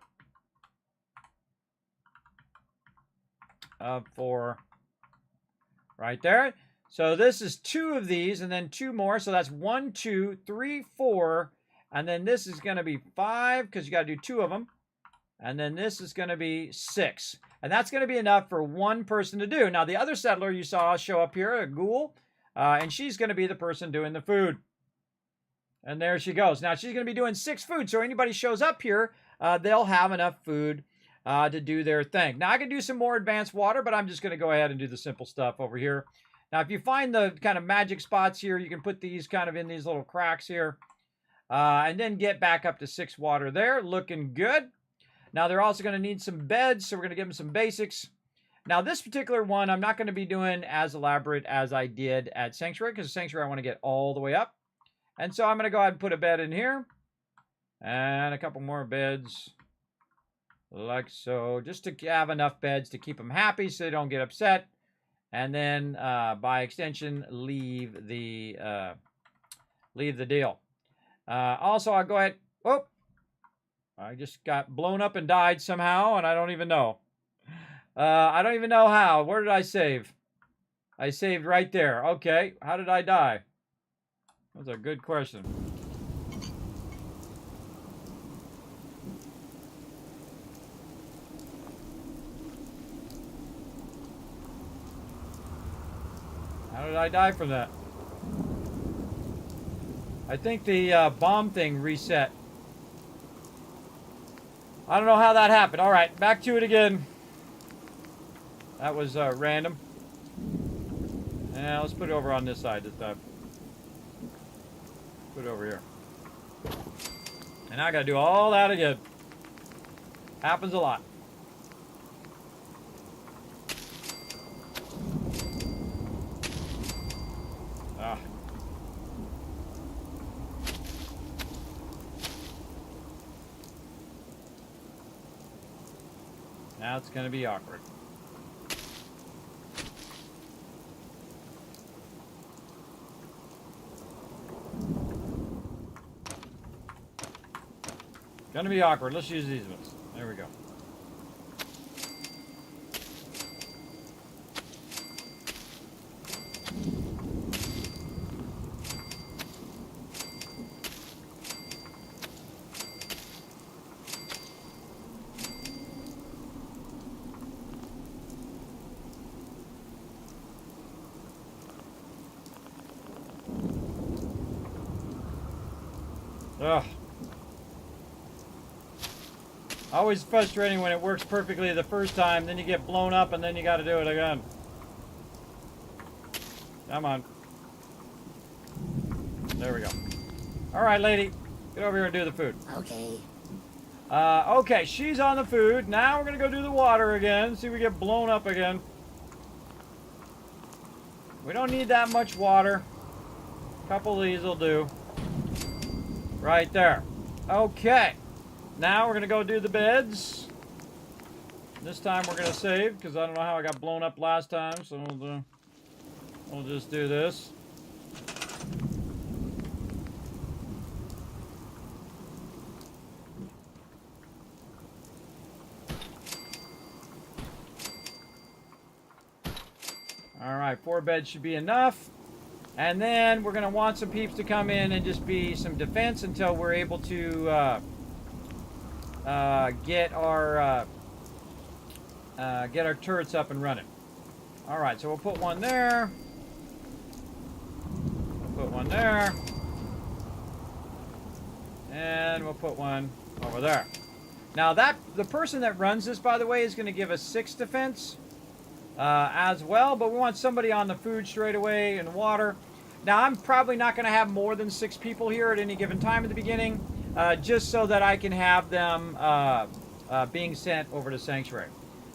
of 4 right there. So this is 2 of these and then 2 more. So that's 1, 2, 3, 4. And then this is going to be 5 because you got to do 2 of them. And then this is going to be 6. And that's going to be enough for 1 person to do. Now, the other settler you saw show up here, a ghoul, and she's going to be the person doing the food. And there she goes. Now, she's going to be doing 6 food. So anybody shows up here, they'll have enough food to do their thing. Now, I can do some more advanced water, but I'm just going to go ahead and do the simple stuff over here. Now, if you find the kind of magic spots here, you can put these kind of in these little cracks here. And then get back up to 6 water there. Looking good. Now, they're also going to need some beds, so we're going to give them some basics. Now, this particular one, I'm not going to be doing as elaborate as I did at Sanctuary, because Sanctuary I want to get all the way up. And so I'm going to go ahead and put a bed in here. And a couple more beds. Like so. Just to have enough beds to keep them happy so they don't get upset. And then, by extension, leave the deal. Also, I'll go ahead. Oh, I just got blown up and died somehow, and I don't even know. I don't even know how. Where did I save? I saved right there. Okay, how did I die? That's a good question. How did I die from that? I think the bomb thing reset. I don't know how that happened. All right, back to it again. That was random. Yeah, let's put it over on this side this time. Put it over here. And now I gotta do all that again. Happens a lot. Ah. Now it's going to be awkward. Gonna be awkward. Let's use these ones. There we go. Ugh. Always frustrating when it works perfectly the first time, then you get blown up and then you gotta do it again. Come on. There we go. Alright, lady. Get over here and do the food. Okay. Okay, she's on the food. Now we're gonna go do the water again. See if we get blown up again. We don't need that much water. A couple of these will do. Right there. Okay. Now we're going to go do the beds. This time we're going to save, because I don't know how I got blown up last time, so we'll just do this. Alright, 4 beds should be enough. And then we're going to want some peeps to come in and just be some defense until we're able to get our turrets up and running. All right, so we'll put one there. We'll put one there. And we'll put one over there. Now the person that runs this, by the way, is going to give us 6 defense as well, but we want somebody on the food straight away and water. Now, I'm probably not going to have more than 6 people here at any given time at the beginning, just so that I can have them being sent over to Sanctuary.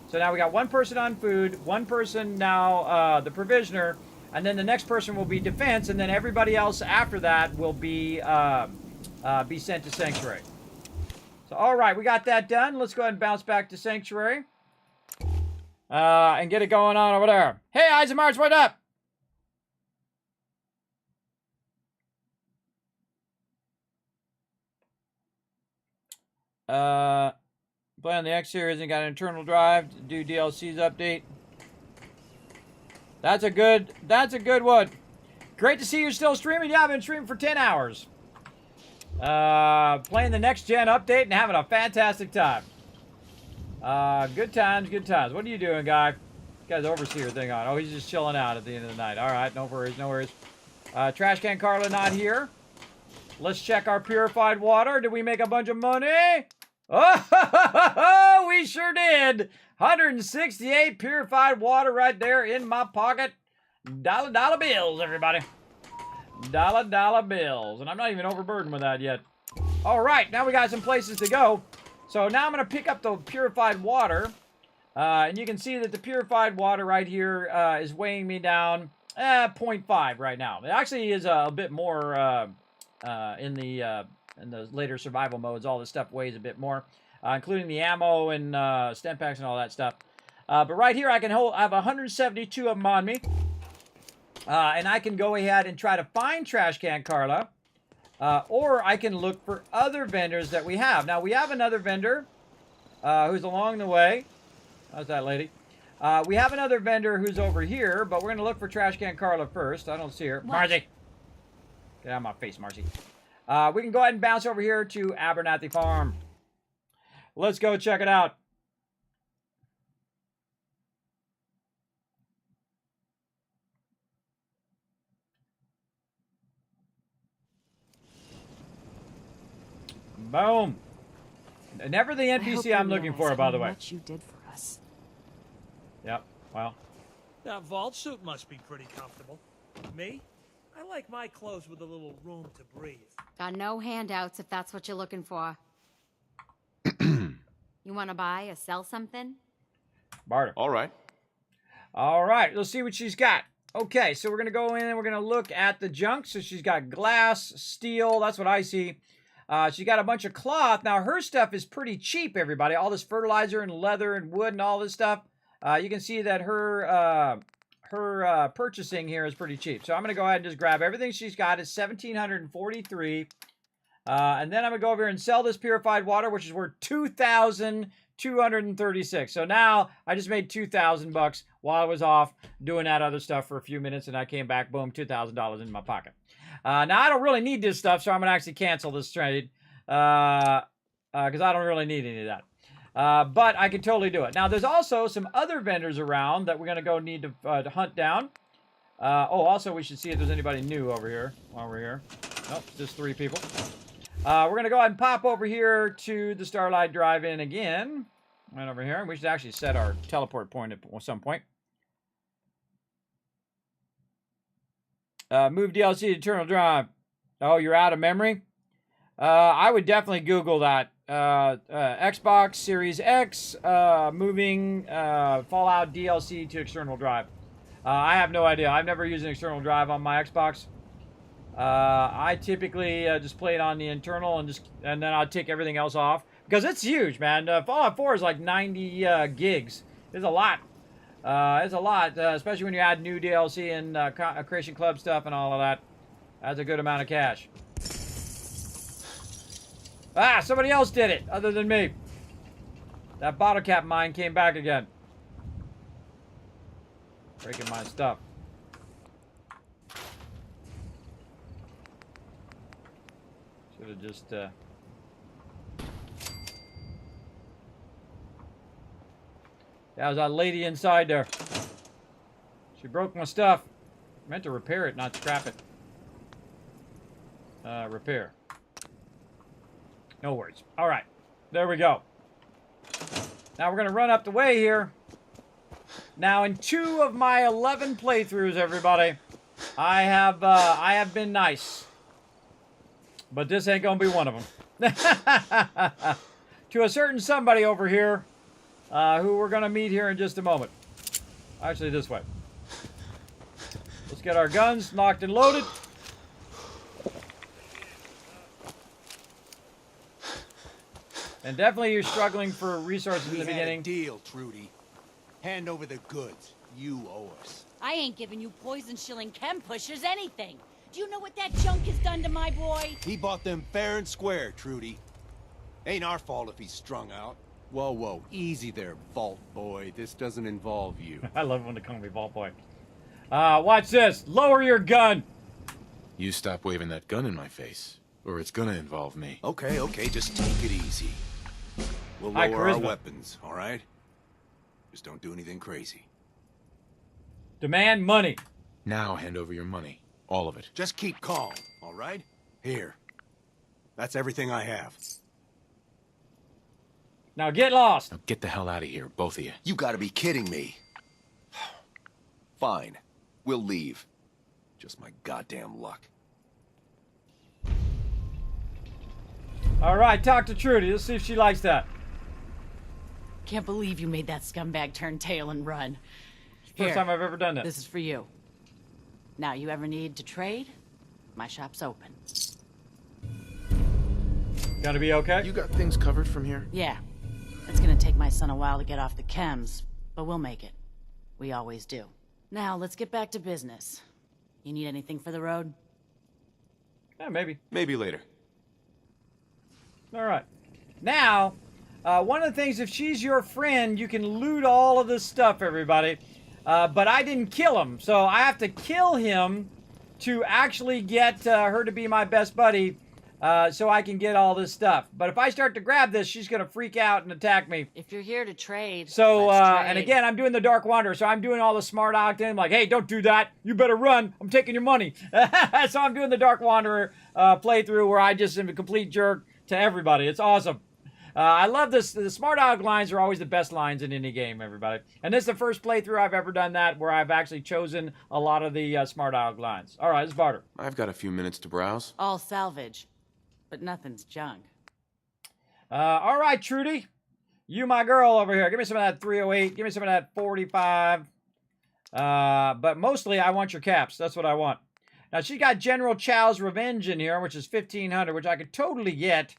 So now we got 1 person on food, 1 person now the provisioner, and then the next person will be defense, and then everybody else after that will be sent to Sanctuary. So, all right, we got that done. Let's go ahead and bounce back to Sanctuary and get it going on over there. Hey, Eisenmarch, what up? Playing the X series and got an internal drive to do DLC's update. That's a good one. Great to see you're still streaming. Yeah, I've been streaming for 10 hours. Playing the next gen update and having a fantastic time. Good times, good times. What are you doing, guy? Got his overseer thing on. Oh, he's just chilling out at the end of the night. All right, no worries, no worries. Trash Can Carla not here. Let's check our purified water. Did we make a bunch of money? Oh, we sure did. 168 purified water right there in my pocket. Dollar bills, everybody. Dollar bills. And I'm not even overburdened with that yet. All right, now we got some places to go. So now I'm going to pick up the purified water. And you can see that the purified water right here is weighing me down 0.5 right now. It actually is a bit more in the later survival modes. All this stuff weighs a bit more, including the ammo and stem packs and all that stuff. But right here, I have 172 of them on me. And I can go ahead and try to find Trash Can Carla. Or I can look for other vendors that we have. Now, we have another vendor who's along the way. How's that, lady? We have another vendor who's over here, but we're going to look for Trash Can Carla first. I don't see her. What? Marcy! Get out of my face, Marcy. We can go ahead and bounce over here to Abernathy Farm. Let's go check it out. Boom. Never the NPC I'm looking for, by the way. What you did for us. Yep, well. That vault suit must be pretty comfortable. Me? I like my clothes with a little room to breathe. Got no handouts if that's what you're looking for. You want to buy or sell something? Barter. All right. All right, let's see what she's got. Okay, so we're going to go in and we're going to look at the junk. So she's got glass, steel, that's what I see. She got a bunch of cloth. Now, her stuff is pretty cheap, everybody. All this fertilizer and leather and wood and all this stuff. You can see that her purchasing here is pretty cheap. So I'm going to go ahead and just grab everything she's got. It's 1,743. And then I'm going to go over here and sell this purified water, which is worth 2,236. So now I just made 2,000 bucks while I was off doing that other stuff for a few minutes, and I came back, boom, $2,000 in my pocket. Now, I don't really need this stuff, so I'm going to actually cancel this trade because I don't really need any of that. But I can totally do it. Now, there's also some other vendors around that we're going to go need to hunt down. Also, we should see if there's anybody new over here while we're here. Nope, just 3 people. We're going to go ahead and pop over here to the Starlight Drive-In again. Right over here. We should actually set our teleport point at some point. Move DLC to Eternal Drive. Oh, you're out of memory? I would definitely Google that. Xbox Series X moving Fallout DLC to external drive. I have no idea. I've never used an external drive on my Xbox. I typically just play it on the internal and then I'll take everything else off because it's huge, man. Fallout 4 is like 90 gigs. It's a lot. It's a lot, especially when you add new DLC and Creation Club stuff and all of that. That's a good amount of cash. Ah, somebody else did it other than me. That bottle cap mine came back again. Breaking my stuff. Should have just yeah, was that lady inside there. She broke my stuff. I meant to repair it, not scrap it. Repair. No worries. All right. There we go. Now we're going to run up the way here. Now in 2 of my 11 playthroughs, everybody, I have been nice. But this ain't going to be one of them. To a certain somebody over here, who we're going to meet here in just a moment. Actually, this way. Let's get our guns locked and loaded. And definitely you're struggling for resources in the beginning. Deal, Trudy. Hand over the goods. You owe us. I ain't giving you poison shilling chem pushers anything. Do you know what that junk has done to my boy? He bought them fair and square, Trudy. Ain't our fault if he's strung out. Whoa, whoa. Easy there, Vault Boy. This doesn't involve you. I love when they call me Vault Boy. Watch this. Lower your gun. You stop waving that gun in my face, or it's gonna involve me. Okay, just take it easy. We'll lower our weapons, all right? Just don't do anything crazy. Demand money. Now hand over your money. All of it. Just keep calm, all right? Here. That's everything I have. Now get lost. Now get the hell out of here, both of you. You gotta be kidding me. Fine. We'll leave. Just my goddamn luck. All right, talk to Trudy. Let's see if she likes that. Can't believe you made that scumbag turn tail and run. First time I've ever done that. This is for you. Now, you ever need to trade? My shop's open. Gonna be okay? You got things covered from here? Yeah. It's gonna take my son a while to get off the chems, but we'll make it. We always do. Now, let's get back to business. You need anything for the road? Yeah, maybe. Maybe later. All right. Now, one of the things, if she's your friend, you can loot all of this stuff, everybody. But I didn't kill him, so I have to kill him to actually get her to be my best buddy, so I can get all this stuff. But if I start to grab this, she's going to freak out and attack me. If you're here to trade, so, let's trade. and again, I'm doing the Dark Wanderer, so I'm doing all the smart aleck thing. I'm like, hey, don't do that. You better run. I'm taking your money. So I'm doing the Dark Wanderer playthrough where I just am a complete jerk to everybody. It's awesome. I love this. The smart aleck lines are always the best lines in any game, everybody. And this is the first playthrough I've ever done that where I've actually chosen a lot of the smart aleck lines. All right, let's barter. I've got a few minutes to browse. All salvage, but nothing's junk. All right, Trudy. You my girl over here. Give me some of that 308. Give me some of that 45. But mostly I want your caps. That's what I want. Now, she got General Chow's Revenge in here, which is 1,500, which I could totally get.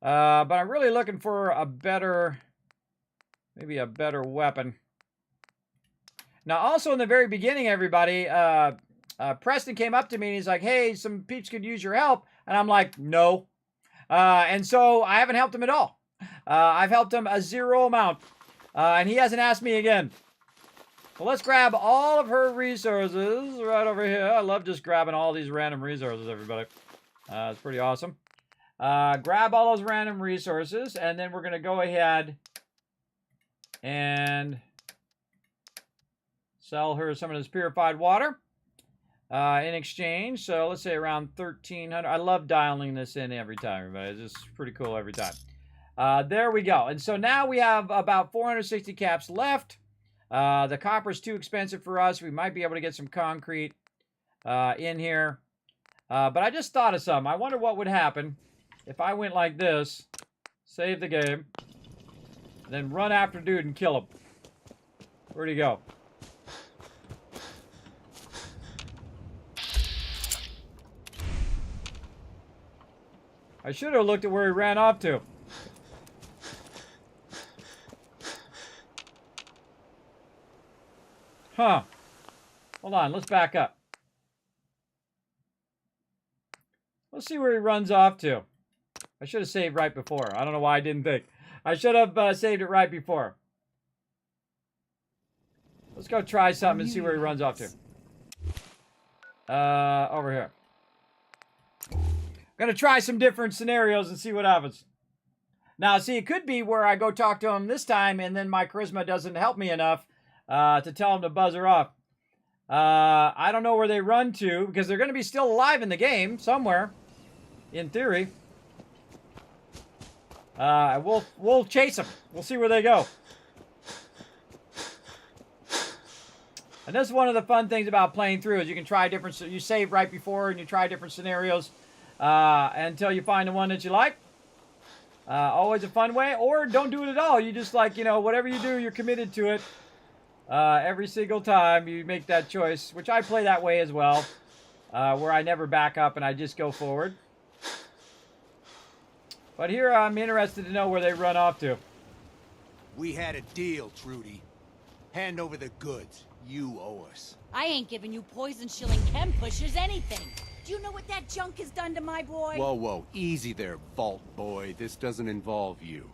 But I'm really looking for a better, maybe a better weapon. Now, also in the very beginning, everybody, Preston came up to me and he's like, hey, some peeps could use your help. And I'm like, no, And so I haven't helped him at all. I've helped him a 0 amount. And he hasn't asked me again. Well, let's grab all of her resources right over here. I love just grabbing all these random resources, everybody. It's pretty awesome. Grab all those random resources, and then we're going to go ahead and sell her some of this purified water in exchange. So let's say around 1,300. I love dialing this in every time, everybody. It's just pretty cool every time. There we go. And so now we have about 460 caps left. The copper's too expensive for us. We might be able to get some concrete in here. But I just thought of something. I wonder what would happen if I went like this, save the game, then run after dude and kill him. Where'd he go? I should have looked at where he ran off to. Huh. Hold on, let's back up. Let's see where he runs off to. I should have saved right before. I don't know why I didn't think. I should have saved it right before. Let's go try something and see where he runs off to. Over here. I'm going to try some different scenarios and see what happens. Now, see, it could be where I go talk to him this time and then my charisma doesn't help me enough to tell him to buzzer off. I don't know where they run to because they're going to be still alive in the game somewhere, in theory. We'll chase them. We'll see where they go. And this is one of the fun things about playing through is you can try different. You save right before and you try different scenarios until you find the one that you like. Always a fun way, or don't do it at all. You just like, you know, whatever you do, you're committed to it. Every single time you make that choice, which I play that way as well, where I never back up and I just go forward. But here I'm interested to know where they run off to. We had a deal, Trudy. Hand over the goods. You owe us. I ain't giving you poison shilling chem pushers anything. Do you know what that junk has done to my boy? Whoa, whoa. Easy there, Vault Boy. This doesn't involve you.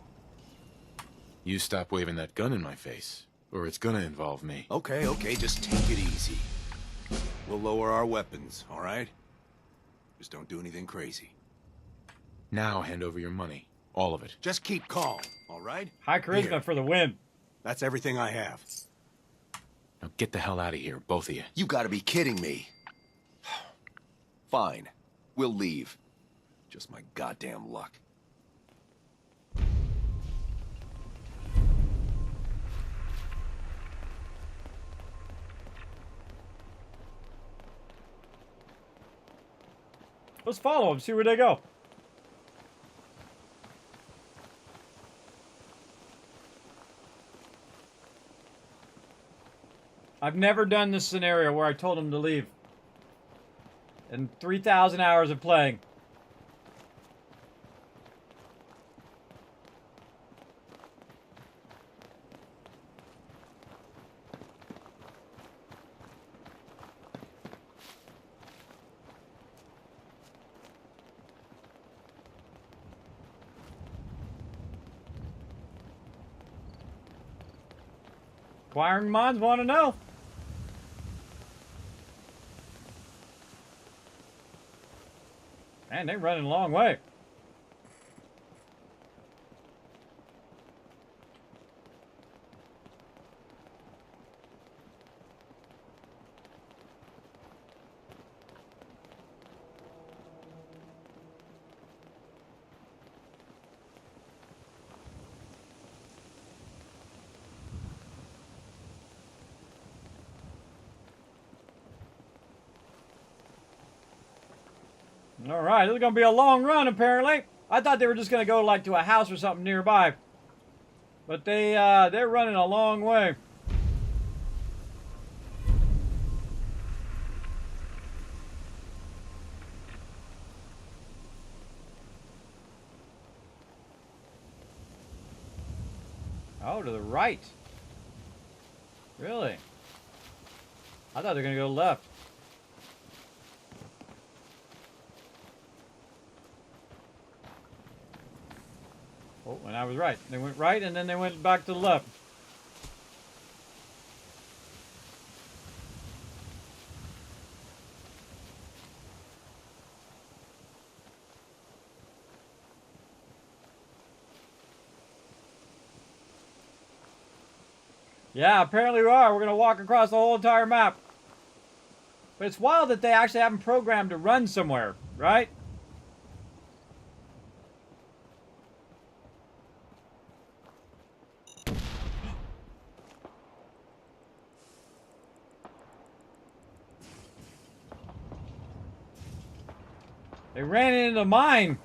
You stop waving that gun in my face, or it's gonna involve me. Okay, okay, just take it easy. We'll lower our weapons, all right? Just don't do anything crazy. Now hand over your money. All of it. Just keep calm, all right? High charisma for the win. That's everything I have. Now get the hell out of here, both of you. You gotta be kidding me. Fine. We'll leave. Just my goddamn luck. Let's follow them, see where they go. I've never done this scenario where I told him to leave. In 3,000 hours of playing. Inquiring minds want to know. Man, they're running a long way. All right, this is going to be a long run, apparently. I thought they were just going to go, like, to a house or something nearby. But they're running a long way. Oh, to the right. Really? I thought they were going to go left. Oh, and I was right. They went right, and then they went back to the left. Yeah, apparently we are. We're going to walk across the whole entire map. But it's wild that they actually have them programmed to run somewhere, right? They ran into the mine.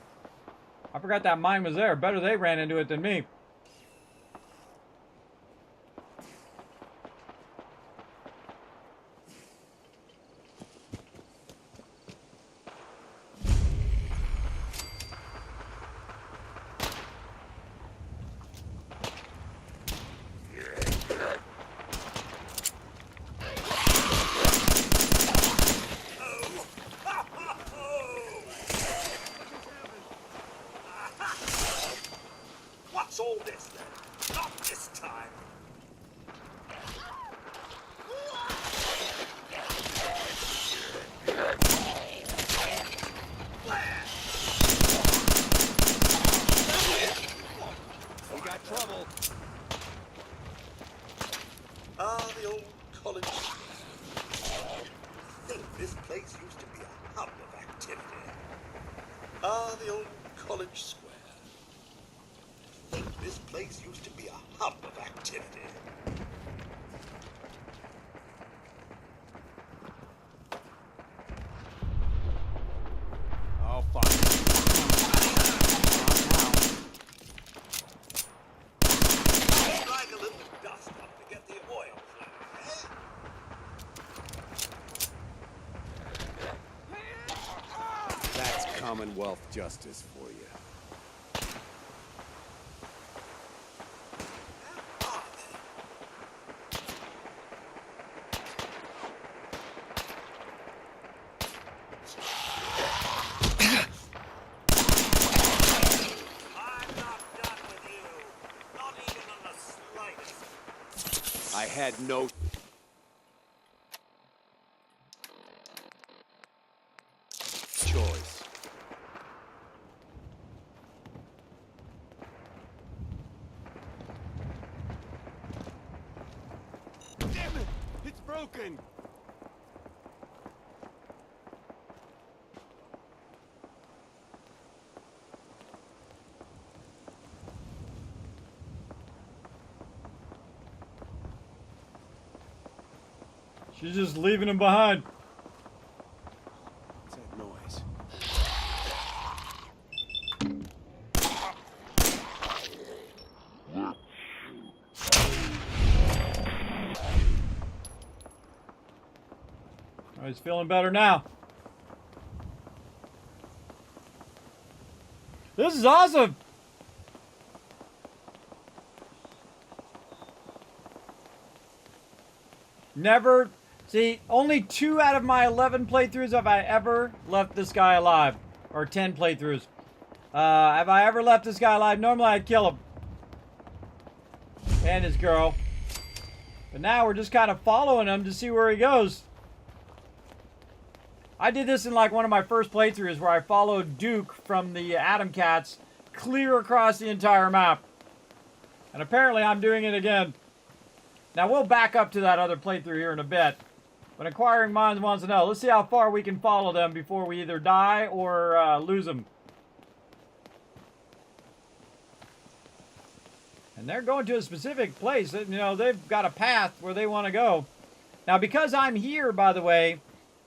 I forgot that mine was there. Better they ran into it than me. What's all this then? Not this time. We got trouble. The old college. I think this place used to be a hub of activity. The old college square. I think this place used to be a hub of activity. I'll find it. Like a little dust up to get the oil flowing, That's Commonwealth justice for you. I had no choice. Damn it! It's broken! She's just leaving him behind. What's that noise? Oh, he's feeling better now. This is awesome. Never. See, only 2 out of my 11 playthroughs have I ever left this guy alive. Or 10 playthroughs. Have I ever left this guy alive? Normally I'd kill him. And his girl. But now we're just kind of following him to see where he goes. I did this in like one of my first playthroughs where I followed Duke from the Atom Cats clear across the entire map. And apparently I'm doing it again. Now we'll back up to that other playthrough here in a bit. But Inquiring Minds wants to know. Let's see how far we can follow them before we either die or lose them. And they're going to a specific place. You know, they've got a path where they want to go. Now, because I'm here, by the way,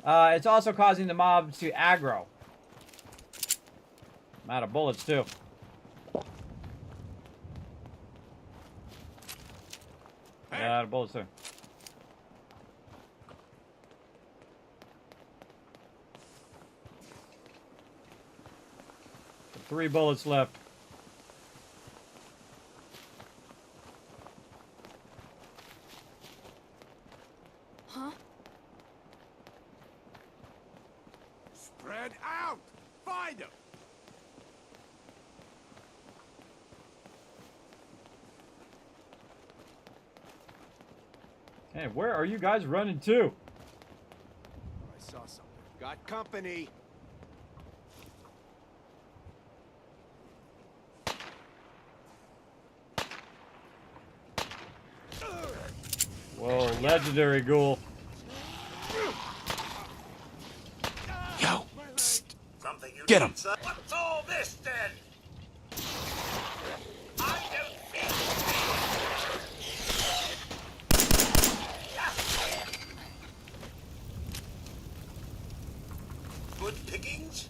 it's also causing the mobs to aggro. I'm out of bullets, too. Yeah, out of bullets, too. 3 bullets left. Huh? Spread out! Find him! Hey, where are you guys running to? I saw something. Got company. Whoa, legendary ghoul. Yo, psst. Something you Get need, him. sir. What's all this then? I don't think. Good pickings?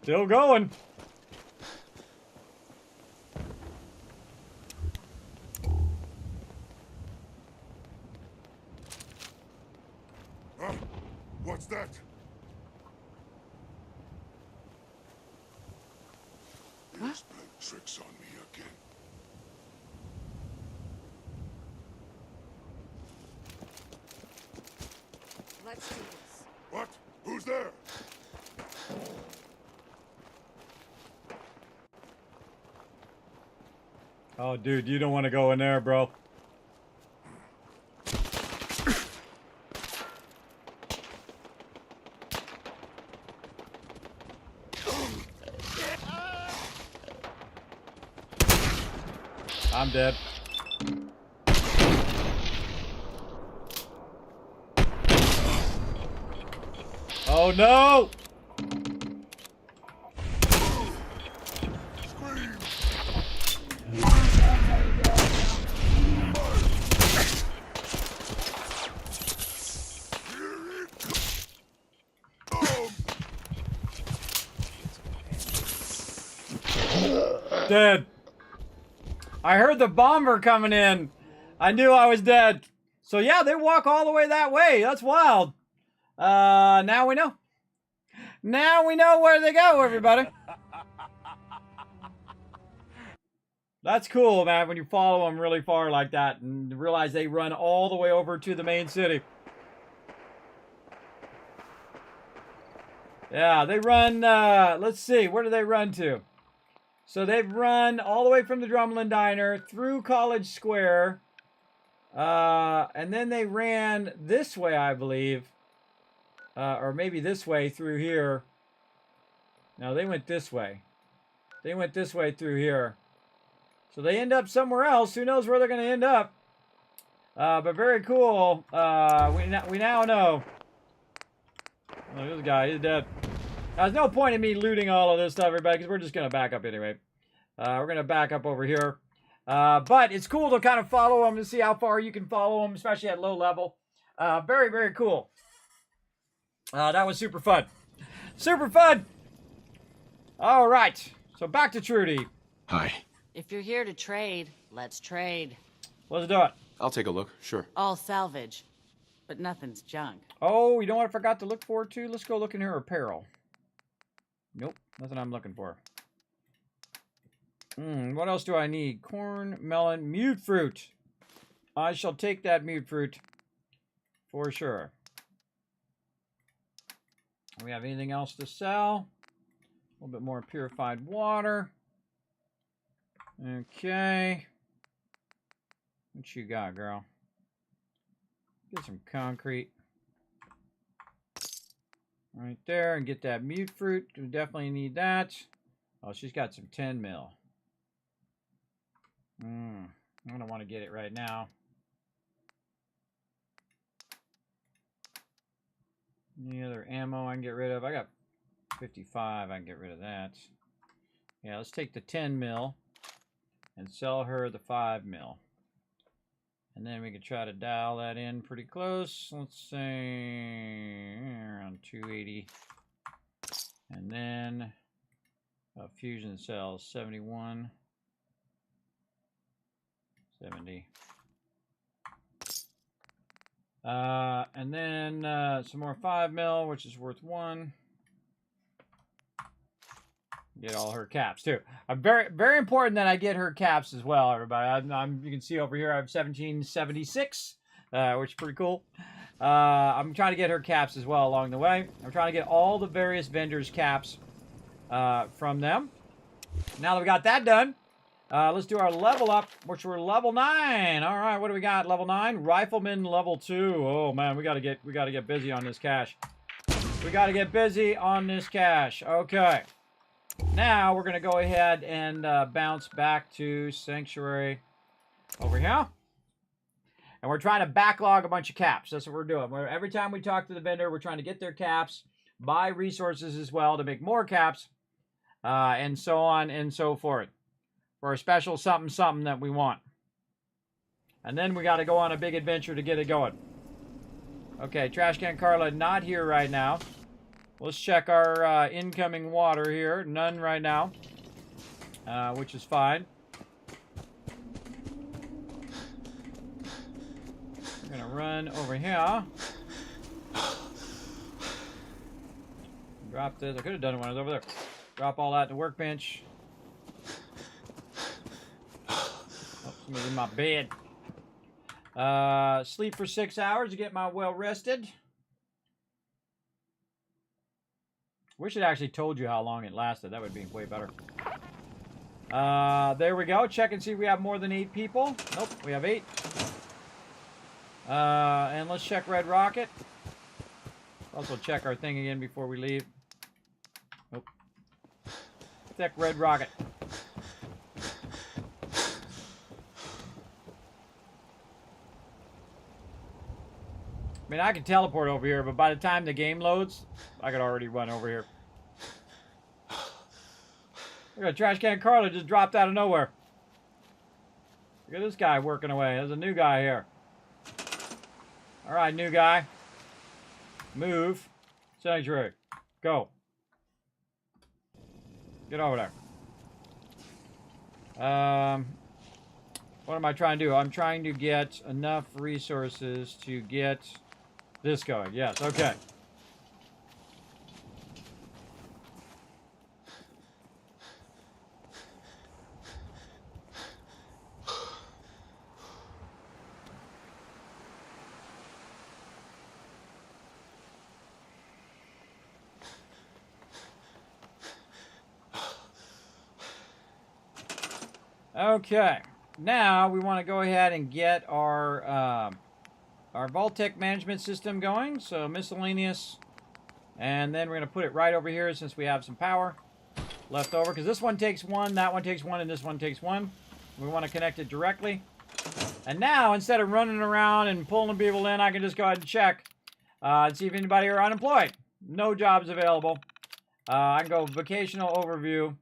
Still going. Huh? What's that? He's playing tricks on me again. Let's do this. What? Who's there? Oh, dude, you don't want to go in there, bro. I'm dead. Oh no! Dead. I heard the bomber coming in. I knew I was dead. So yeah, they walk all the way that way. That's wild. Now we know. Now we know where they go, everybody. That's cool, man, when you follow them really far like that and realize they run all the way over to the main city. Yeah, they run, let's see, where do they run to? So they've run all the way from the Drumlin Diner through College Square. And then they ran this way, I believe. Or maybe this way through here. No, they went this way. They went this way through here. So they end up somewhere else. Who knows where they're going to end up? But very cool. We now know. Oh, this guy, he's dead. There's no point in me looting all of this stuff, everybody, because we're just going to back up anyway. We're going to back up over here. But it's cool to kind of follow them and see how far you can follow them, especially at low level. Very, very cool. That was super fun. Super fun! All right. So back to Trudy. Hi. If you're here to trade, let's trade. Let's do it. I'll take a look, sure. All salvage, but nothing's junk. Oh, you know what I forgot to look for too? Let's go look in her apparel. Nope, nothing I'm looking for. What else do I need? Corn, melon, mute fruit. I shall take that mute fruit for sure. Do we have anything else to sell? A little bit more purified water. Okay. What you got, girl? Get some concrete. Right there, and get that mute fruit. We definitely need that. Oh, she's got some 10 mil. I don't want to get it right now. Any other ammo I can get rid of? I got 55. I can get rid of that. Yeah, let's take the 10 mil and sell her the 5 mil. And then we can try to dial that in pretty close. Let's say around 280. And then fusion cells, 71. 70. And then some more 5 mil, which is worth 1. Get all her caps too. I'm very important that I get her caps as well, everybody. You can see over here I have 1776, which is pretty cool. I'm trying to get her caps as well along the way. I'm trying to get all the various vendors' caps from them. Now that we got that done, let's do our level up, which we're level 9. All right, what do we got? Level 9, Rifleman level 2. Oh man, we gotta get busy on this cash. We gotta get busy on this cash. Okay. Now we're gonna go ahead and bounce back to Sanctuary over here. And we're trying to backlog a bunch of caps. That's what we're doing. Every time we talk to the vendor, we're trying to get their caps, buy resources as well to make more caps, and so on and so forth. For a special something that we want. And then we got to go on a big adventure to get it going. Okay, Trash Can Carla not here right now. Let's check our incoming water here. None right now, which is fine. We're gonna run over here. Drop this. I could have done it when I was over there. Drop all that in the workbench. Oh, somebody's in my bed. Sleep for 6 hours to get my well rested. Wish it actually told you how long it lasted. That would be way better. There we go. Check and see if we have more than 8 people. Nope, we have 8. And let's check Red Rocket. Also check our thing again before we leave. Nope. Check Red Rocket. I mean, I can teleport over here, but by the time the game loads, I could already run over here. Look at Trash Can Carla just dropped out of nowhere. Look at this guy working away. There's a new guy here. All right, new guy. Move. Sanctuary. Go. Get over there. What am I trying to do? I'm trying to get enough resources to get this going. Yes, okay. Okay, now we want to go ahead and get our vault-tec management system going. So miscellaneous, and then we're going to put it right over here since we have some power left over. Because this one takes 1, that one takes 1, and this one takes 1. We want to connect it directly. And now, instead of running around and pulling people in, I can just go ahead and check and see if anybody are unemployed. No jobs available. I can go vocational overview.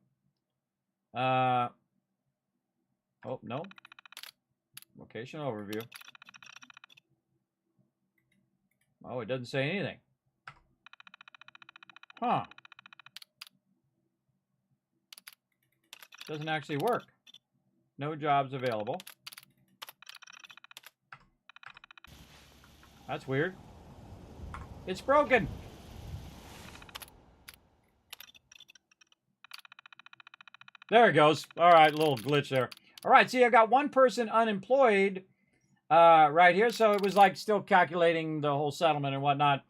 Oh, no. Vocational overview. Oh, it doesn't say anything. Huh. Doesn't actually work. No jobs available. That's weird. It's broken. There it goes. All right, little glitch there. All right, see, I've got one person unemployed right here. So it was like still calculating the whole settlement and whatnot.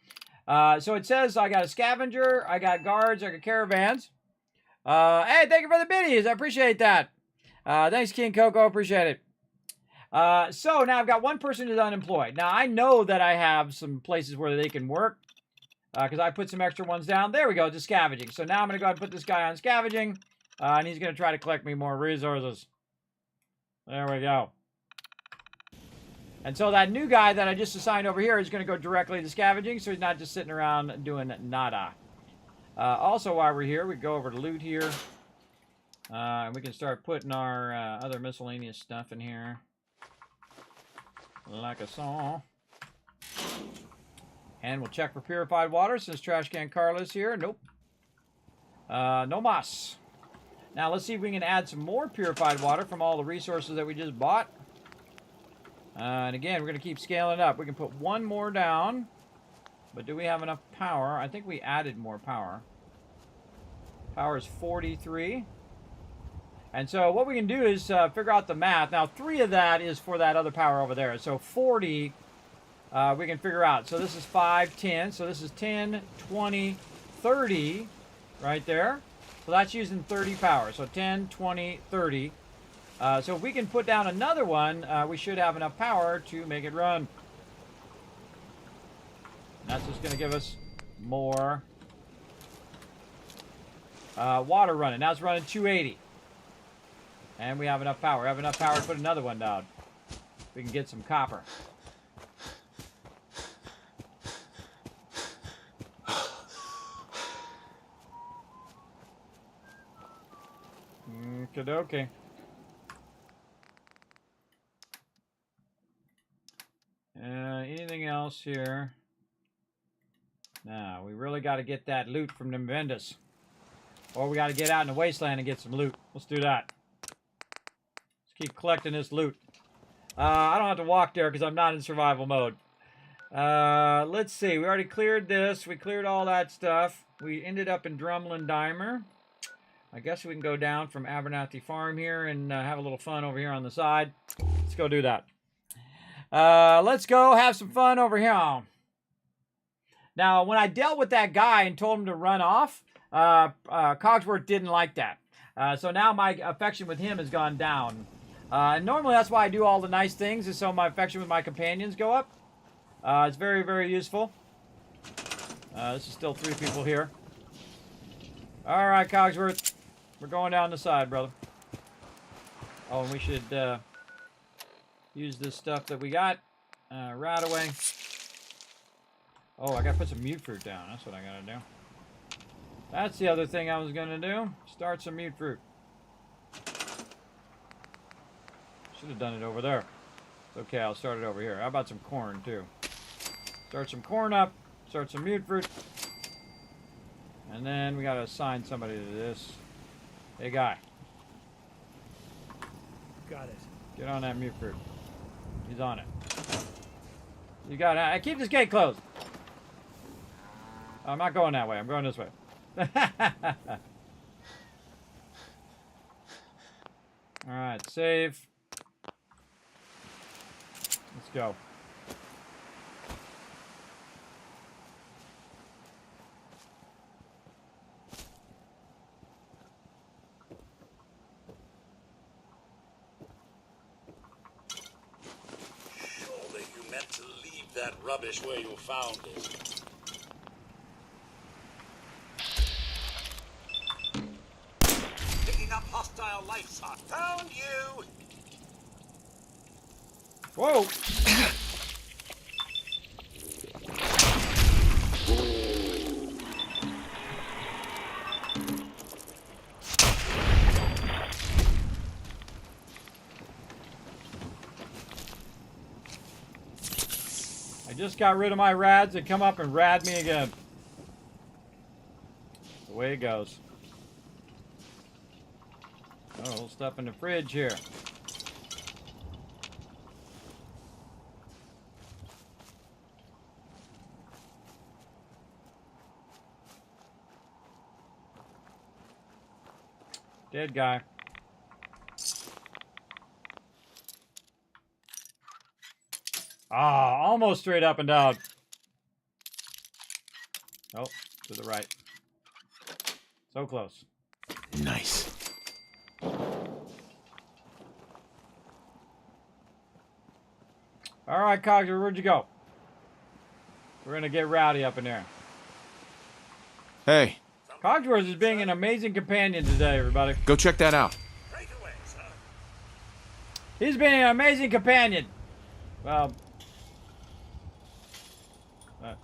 So it says I got a scavenger, I got guards, I got caravans. Hey, thank you for the biddies. I appreciate that. Thanks, King Coco. Appreciate it. So now I've got one person who's unemployed. Now I know that I have some places where they can work because I put some extra ones down. There we go, to scavenging. So now I'm going to go ahead and put this guy on scavenging, and he's going to try to collect me more resources. There we go. And so that new guy that I just assigned over here is going to go directly to scavenging, so he's not just sitting around doing nada. Also, while we're here, we go over to loot here. And we can start putting our other miscellaneous stuff in here. Like a saw. And we'll check for purified water since Trash Can Carla's here. Nope. No mas. Now let's see if we can add some more purified water from all the resources that we just bought. And again, we're going to keep scaling up. We can put one more down. But do we have enough power? I think we added more power. Power is 43. And so what we can do is figure out the math. Now, 3 of that is for that other power over there. So 40 we can figure out. So this is 5, 10. So this is 10, 20, 30 right there. So that's using 30 power. So 10, 20, 30. So if we can put down another one, we should have enough power to make it run. And that's just going to give us more water running. Now it's running 280. And we have enough power. We have enough power to put another one down. We can get some copper. Okay. Anything else here? Now, we really got to get that loot from them vendors. Or we got to get out in the wasteland and get some loot. Let's do that. Let's keep collecting this loot. I don't have to walk there because I'm not in survival mode. Let's see. We already cleared this. We cleared all that stuff. We ended up in Drumlin Dimer. I guess we can go down from Abernathy Farm here and have a little fun over here on the side. Let's go do that. Let's go have some fun over here. Now, when I dealt with that guy and told him to run off, Cogsworth didn't like that. So now my affection with him has gone down. And normally that's why I do all the nice things, is so my affection with my companions go up. It's very, very useful. This is still 3 people here. All right, Cogsworth. We're going down the side, brother. Oh, and we should use this stuff that we got right away. Oh, I got to put some mute fruit down. That's what I got to do. That's the other thing I was going to do. Start some mute fruit. Should have done it over there. It's okay, I'll start it over here. How about some corn, too? Start some corn up. Start some mute fruit. And then we got to assign somebody to this. Hey, guy. Got it. Get on that mute fruit. He's on it. You got it. I keep this gate closed. I'm not going that way. I'm going this way. Alright, save. Let's go. Surely you meant to leave that rubbish where you found it. Picking up hostile life signs. Found you! Whoa! I just got rid of my rads and come up and rad me again. The way it goes. Oh, little stuff in the fridge here. Dead guy. Ah, almost straight up and down. Oh, to the right. So close. Nice. All right, Cogger, where'd you go? We're gonna get rowdy up in there. Hey. Cogsworth is being an amazing companion today, everybody. Go check that out. He's being an amazing companion. Well,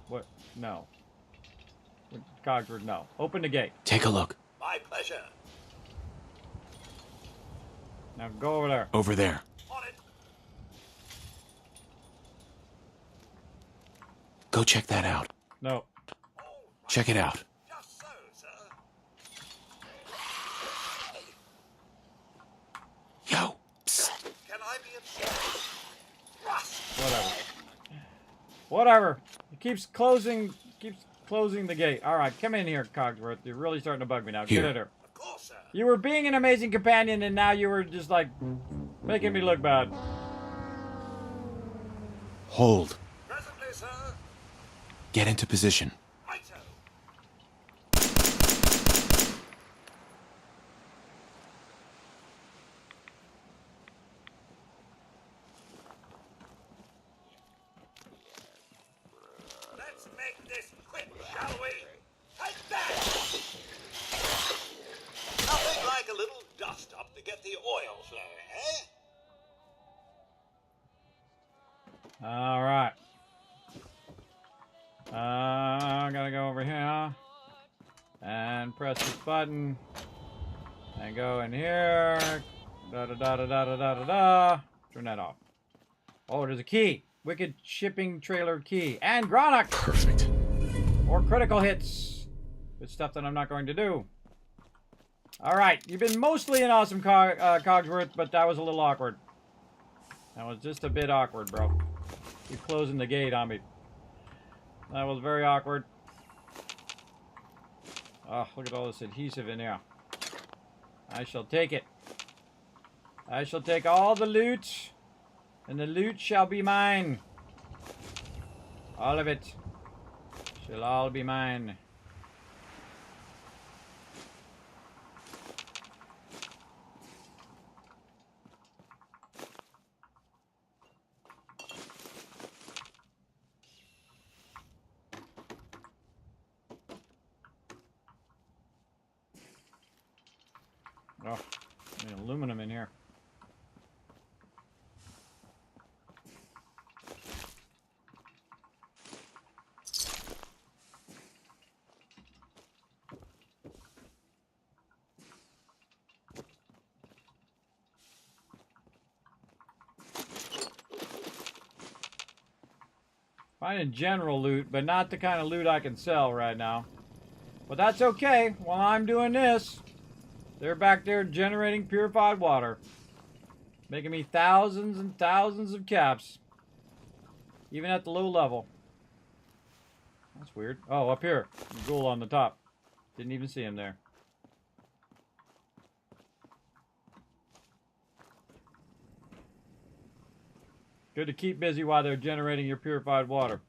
what? No. Cogsworth, no. Open the gate. Take a look. My pleasure. Now go over there. Over there. On it. Go check that out. No. Check it out. Just so, sir. Yo. Psst. Can I be observed? Rust. Whatever. Whatever. He keeps closing. Keeps Closing the gate. All right, come in here, Cogsworth. You're really starting to bug me now. Here. Get in here. Of course, sir. You were being an amazing companion, and now you were just like making me look bad. Hold. Presently, sir. Get into position. Righto. Let's make this quick, shall we? Take that! Nothing like a little dust-up to get the oil flowing, eh? All right. I gotta go over here and press this button and go in here. Da da da da da da da da da. Turn that off. Oh, there's a key. Wicked shipping trailer key and Gronach. Perfect. More critical hits. Good stuff that I'm not going to do. All right, you've been mostly an awesome Cogsworth, but that was a little awkward. That was just a bit awkward, bro. You're closing the gate on me. That was very awkward. Oh, look at all this adhesive in here. I shall take it. I shall take all the loot, and the loot shall be mine. All of it shall all be mine. Oh, there's aluminum in here. Finding general loot, but not the kind of loot I can sell right now. But that's okay. While I'm doing this, they're back there generating purified water. Making me thousands and thousands of caps. Even at the low level. That's weird. Oh, up here. Ghoul on the top. Didn't even see him there. Good to keep busy while they're generating your purified water.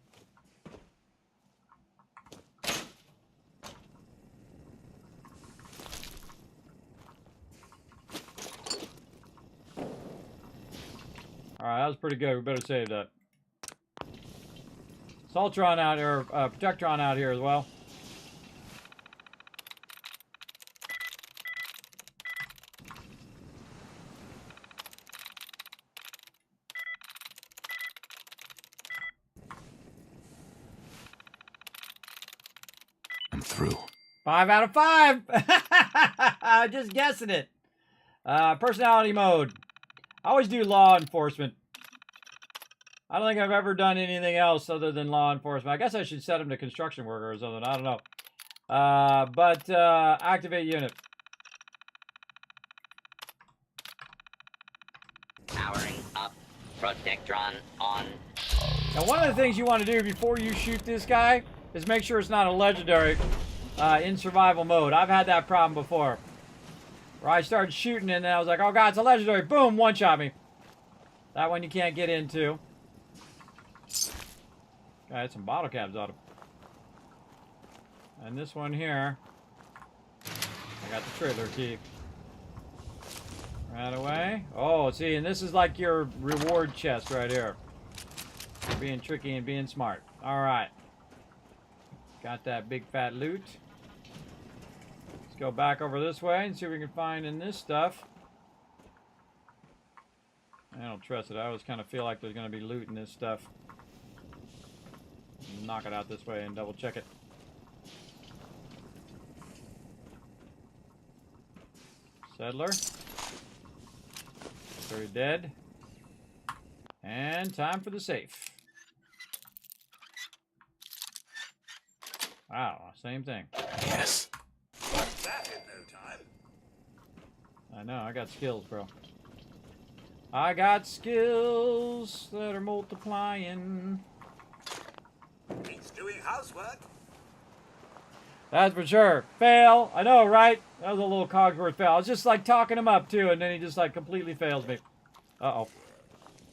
Alright, that was pretty good. We better save that. Saltron out here, Protectron out here as well. I'm through. 5 out of 5! Just guessing it. Personality mode. I always do law enforcement. I don't think I've ever done anything else other than law enforcement. I guess I should set him to construction worker or something. I don't know. Activate unit. Powering up. Protectron on. Now, one of the things you want to do before you shoot this guy is make sure it's not a legendary in survival mode. I've had that problem before. Where I started shooting and then I was like, oh god, it's a legendary. Boom, one shot me. That one you can't get into. I had some bottle caps on him. And this one here, I got the trailer key. Right away. Oh, see, and this is like your reward chest right here. For being tricky and being smart. Alright. Got that big fat loot. Let's go back over this way and see what we can find in this stuff. I don't trust it. I always kind of feel like there's going to be loot in this stuff. Knock it out this way and double check it. Settler. Very dead. And time for the safe. Wow, same thing. Yes. That in no time. I know, I got skills, bro. I got skills that are multiplying. He's doing housework. That's for sure. Fail. I know, right? That was a little Cogsworth fail. I was just like talking him up too, and then he just like completely fails me. Uh-oh.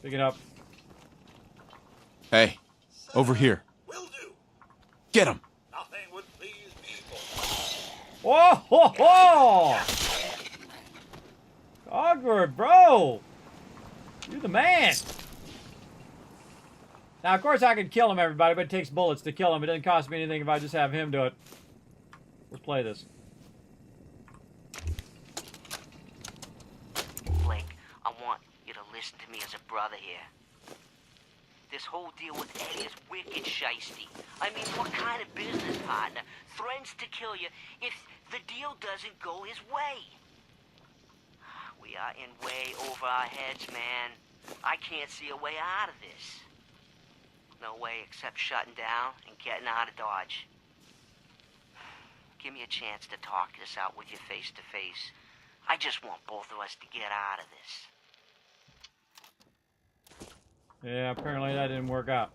Pick it up. Hey, over here. Will do. Get him. Nothing would please me more. Whoa, ho, ho! Cogsworth, bro! You're the man! Now, of course, I could kill him, everybody, but it takes bullets to kill him. It doesn't cost me anything if I just have him do it. Let's play this. Blake, I want you to listen to me as a brother here. This whole deal with Eddie is wicked shiesty. I mean, what kind of business partner threatens to kill you if the deal doesn't go his way? We are in way over our heads, man. I can't see a way out of this. No way except shutting down and getting out of Dodge. Give me a chance to talk this out with you face to face. I just want both of us to get out of this. Yeah, apparently that didn't work out.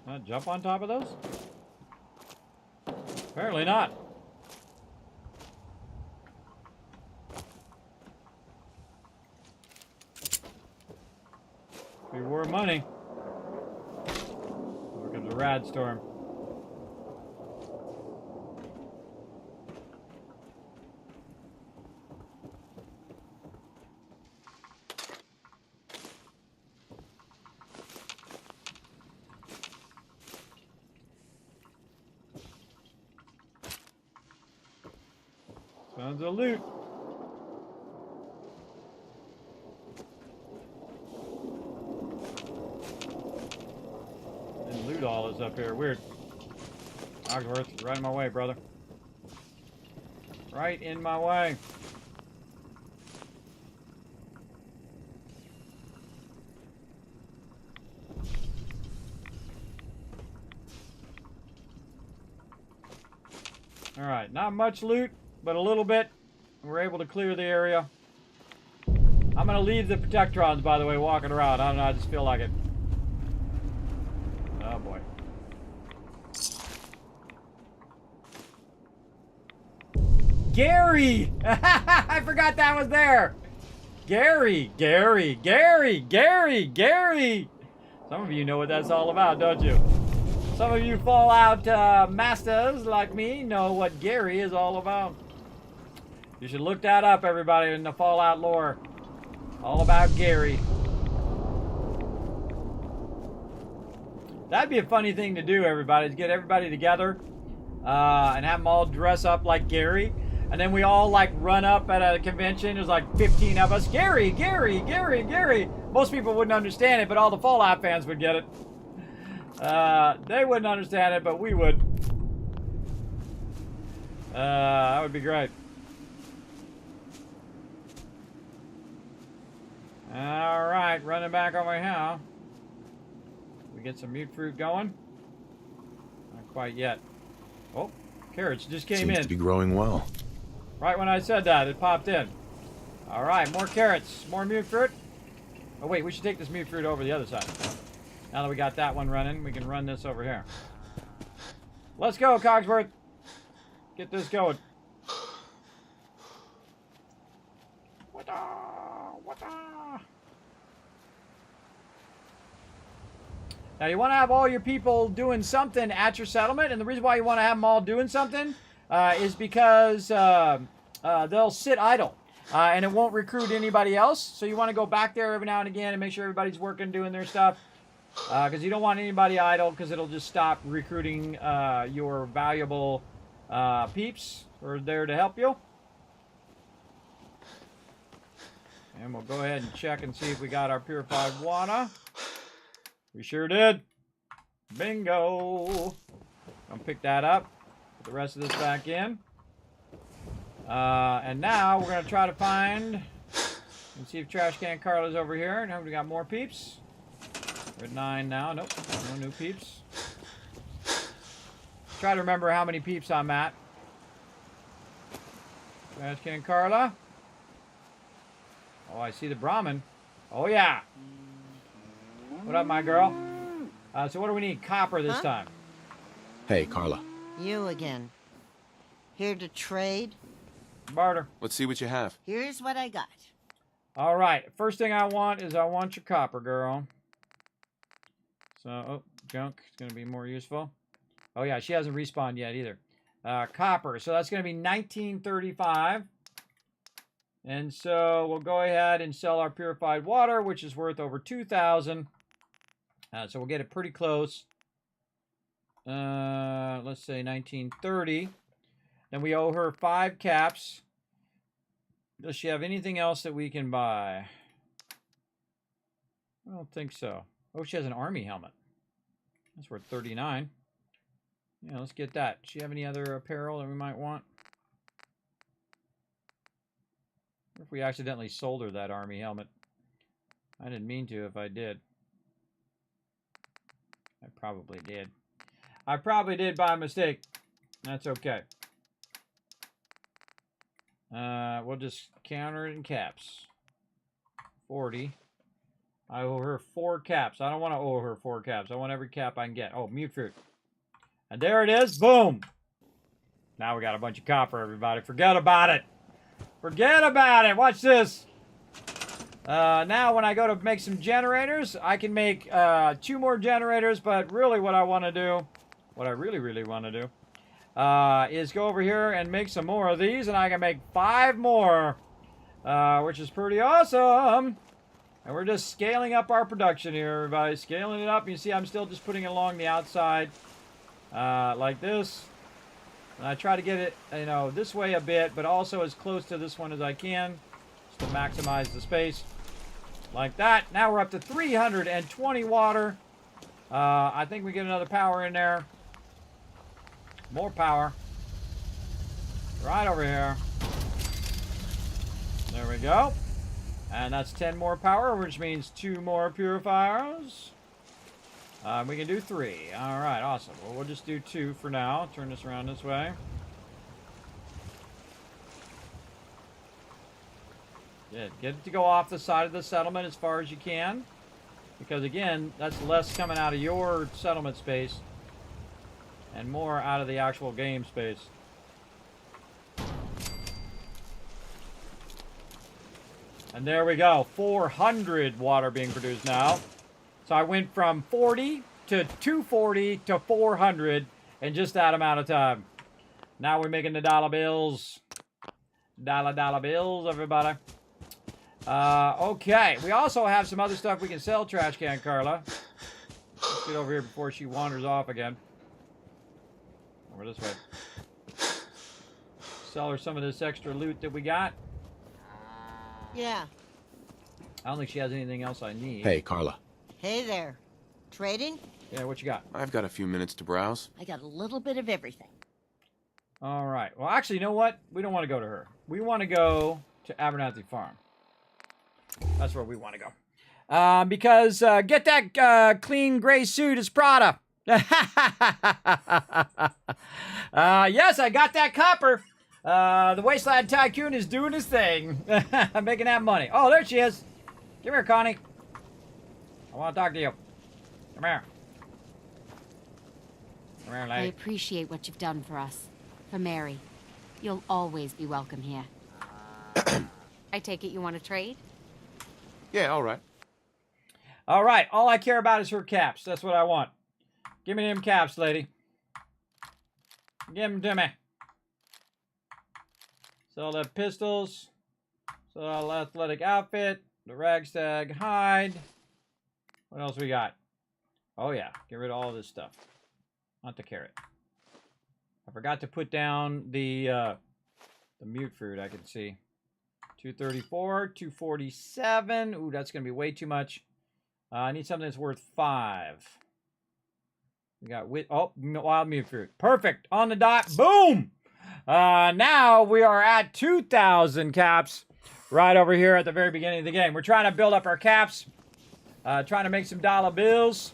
Not jump on top of those? Apparently not. Be worth money. Here comes a rad storm. Tons of loot. Didn't loot all this up here. Weird. Cogsworth is right in my way, brother. Right in my way. Alright, not much loot, but a little bit. We're able to clear the area. I'm gonna leave the Protectrons, by the way, walking around. I don't know, I just feel like it. Oh boy. Gary! I forgot that was there! Gary! Some of you know what that's all about, don't you? Some of you Fallout masters like me know what Gary is all about. You should look that up, everybody, in the Fallout lore. All about Gary. That'd be a funny thing to do, everybody, to get everybody together and have them all dress up like Gary. And then we all, like, run up at a convention. There's like 15 of us. Gary! Most people wouldn't understand it, but all the Fallout fans would get it. They wouldn't understand it, but we would. That would be great. Alright, running back over here. We get some mute fruit going? Not quite yet. Oh, carrots just came in. Seems to be growing well. Right when I said that, it popped in. Alright, more carrots. More mute fruit. Oh wait, we should take this mute fruit over the other side. Now that we got that one running, we can run this over here. Let's go, Cogsworth. Get this going. Now, you want to have all your people doing something at your settlement, and the reason why you want to have them all doing something is because they'll sit idle, and it won't recruit anybody else. So you want to go back there every now and again and make sure everybody's working, doing their stuff. Because you don't want anybody idle, because it'll just stop recruiting your valuable peeps who are there to help you. And we'll go ahead and check and see if we got our purified water. We sure did. Bingo. I'll pick that up. Put the rest of this back in. And now we're going to try to find and see if Trash Can Carla's over here. Now we got more peeps. We're at 9 now. Nope, no new peeps. Try to remember how many peeps I'm at. Trash Can Carla. Oh, I see the Brahmin. Oh, yeah. What up, my girl? So what do we need? Copper this time. Hey, Carla. You again. Here to trade? Barter. Let's see what you have. Here's what I got. All right. First thing I want is I want your copper, girl. So, oh, junk. It's going to be more useful. Oh, yeah. She hasn't respawned yet either. Copper. So that's going to be 1935. And so we'll go ahead and sell our purified water, which is worth over 2,000. So we'll get it pretty close. Let's say 1930. Then we owe her 5 caps. Does she have anything else that we can buy? I don't think so. Oh, she has an army helmet. That's worth 39. Yeah, let's get that. Does she have any other apparel that we might want? What if we accidentally sold her that army helmet? I didn't mean to if I did. I probably did. I probably did by mistake. That's okay. We'll just counter it in caps. 40. I owe her 4 caps. I don't want to owe her 4 caps. I want every cap I can get. Oh, mute fruit. And there it is. Boom. Now we got a bunch of copper, everybody. Forget about it. Forget about it. Watch this. Now when I go to make some generators, I can make 2 more generators, but really what I want to do, what I really want to do, is go over here and make some more of these, and I can make 5 more, which is pretty awesome. And we're just scaling up our production here, everybody. Scaling it up. You see I'm still just putting it along the outside, like this. And I try to get it, you know, this way a bit, but also as close to this one as I can, just to maximize the space. Like that. Now we're up to 320 water. I think we get another power in there. More power. Right over here. There we go. And that's 10 more power, which means 2 more purifiers. We can do 3. All right, awesome. Well, we'll just do 2 for now. Turn this around this way. Good. Get it to go off the side of the settlement as far as you can. Because, again, that's less coming out of your settlement space and more out of the actual game space. And there we go. 400 water being produced now. So I went from 40 to 240 to 400 in just that amount of time. Now we're making the dollar bills. Dollar bills, everybody. Okay. We also have some other stuff we can sell, Trash Can Carla. Let's get over here before she wanders off again. Over this way. Sell her some of this extra loot that we got. Yeah. I don't think she has anything else I need. Hey, Carla. Hey there. Trading? Yeah, what you got? I've got a few minutes to browse. I got a little bit of everything. All right. Well, actually, you know what? We don't want to go to her. We want to go to Abernathy Farm. That's where we want to go. Because get that clean gray suit. It's Prada. Yes, I got that copper. The Wasteland Tycoon is doing his thing. Making that money. Oh, there she is. Come here, Connie. I want to talk to you. Come here. Come here, I lady. appreciate what you've done for us. For Mary. You'll always be welcome here. I take it you want to trade? Yeah, all right. All right. All I care about is her caps. That's what I want. Give me them caps, lady. Give them to me. Sell the pistols. Sell the athletic outfit. The ragtag hide. What else we got? Oh, yeah. Get rid of all this stuff. Not the carrot. I forgot to put down the mute fruit, I can see. 234, 247. Ooh, that's going to be way too much. I need something that's worth 5. We got wild mute fruit. Perfect. On the dot. Boom! Now we are at 2,000 caps right over here at the very beginning of the game. We're trying to build up our caps. Trying to make some dollar bills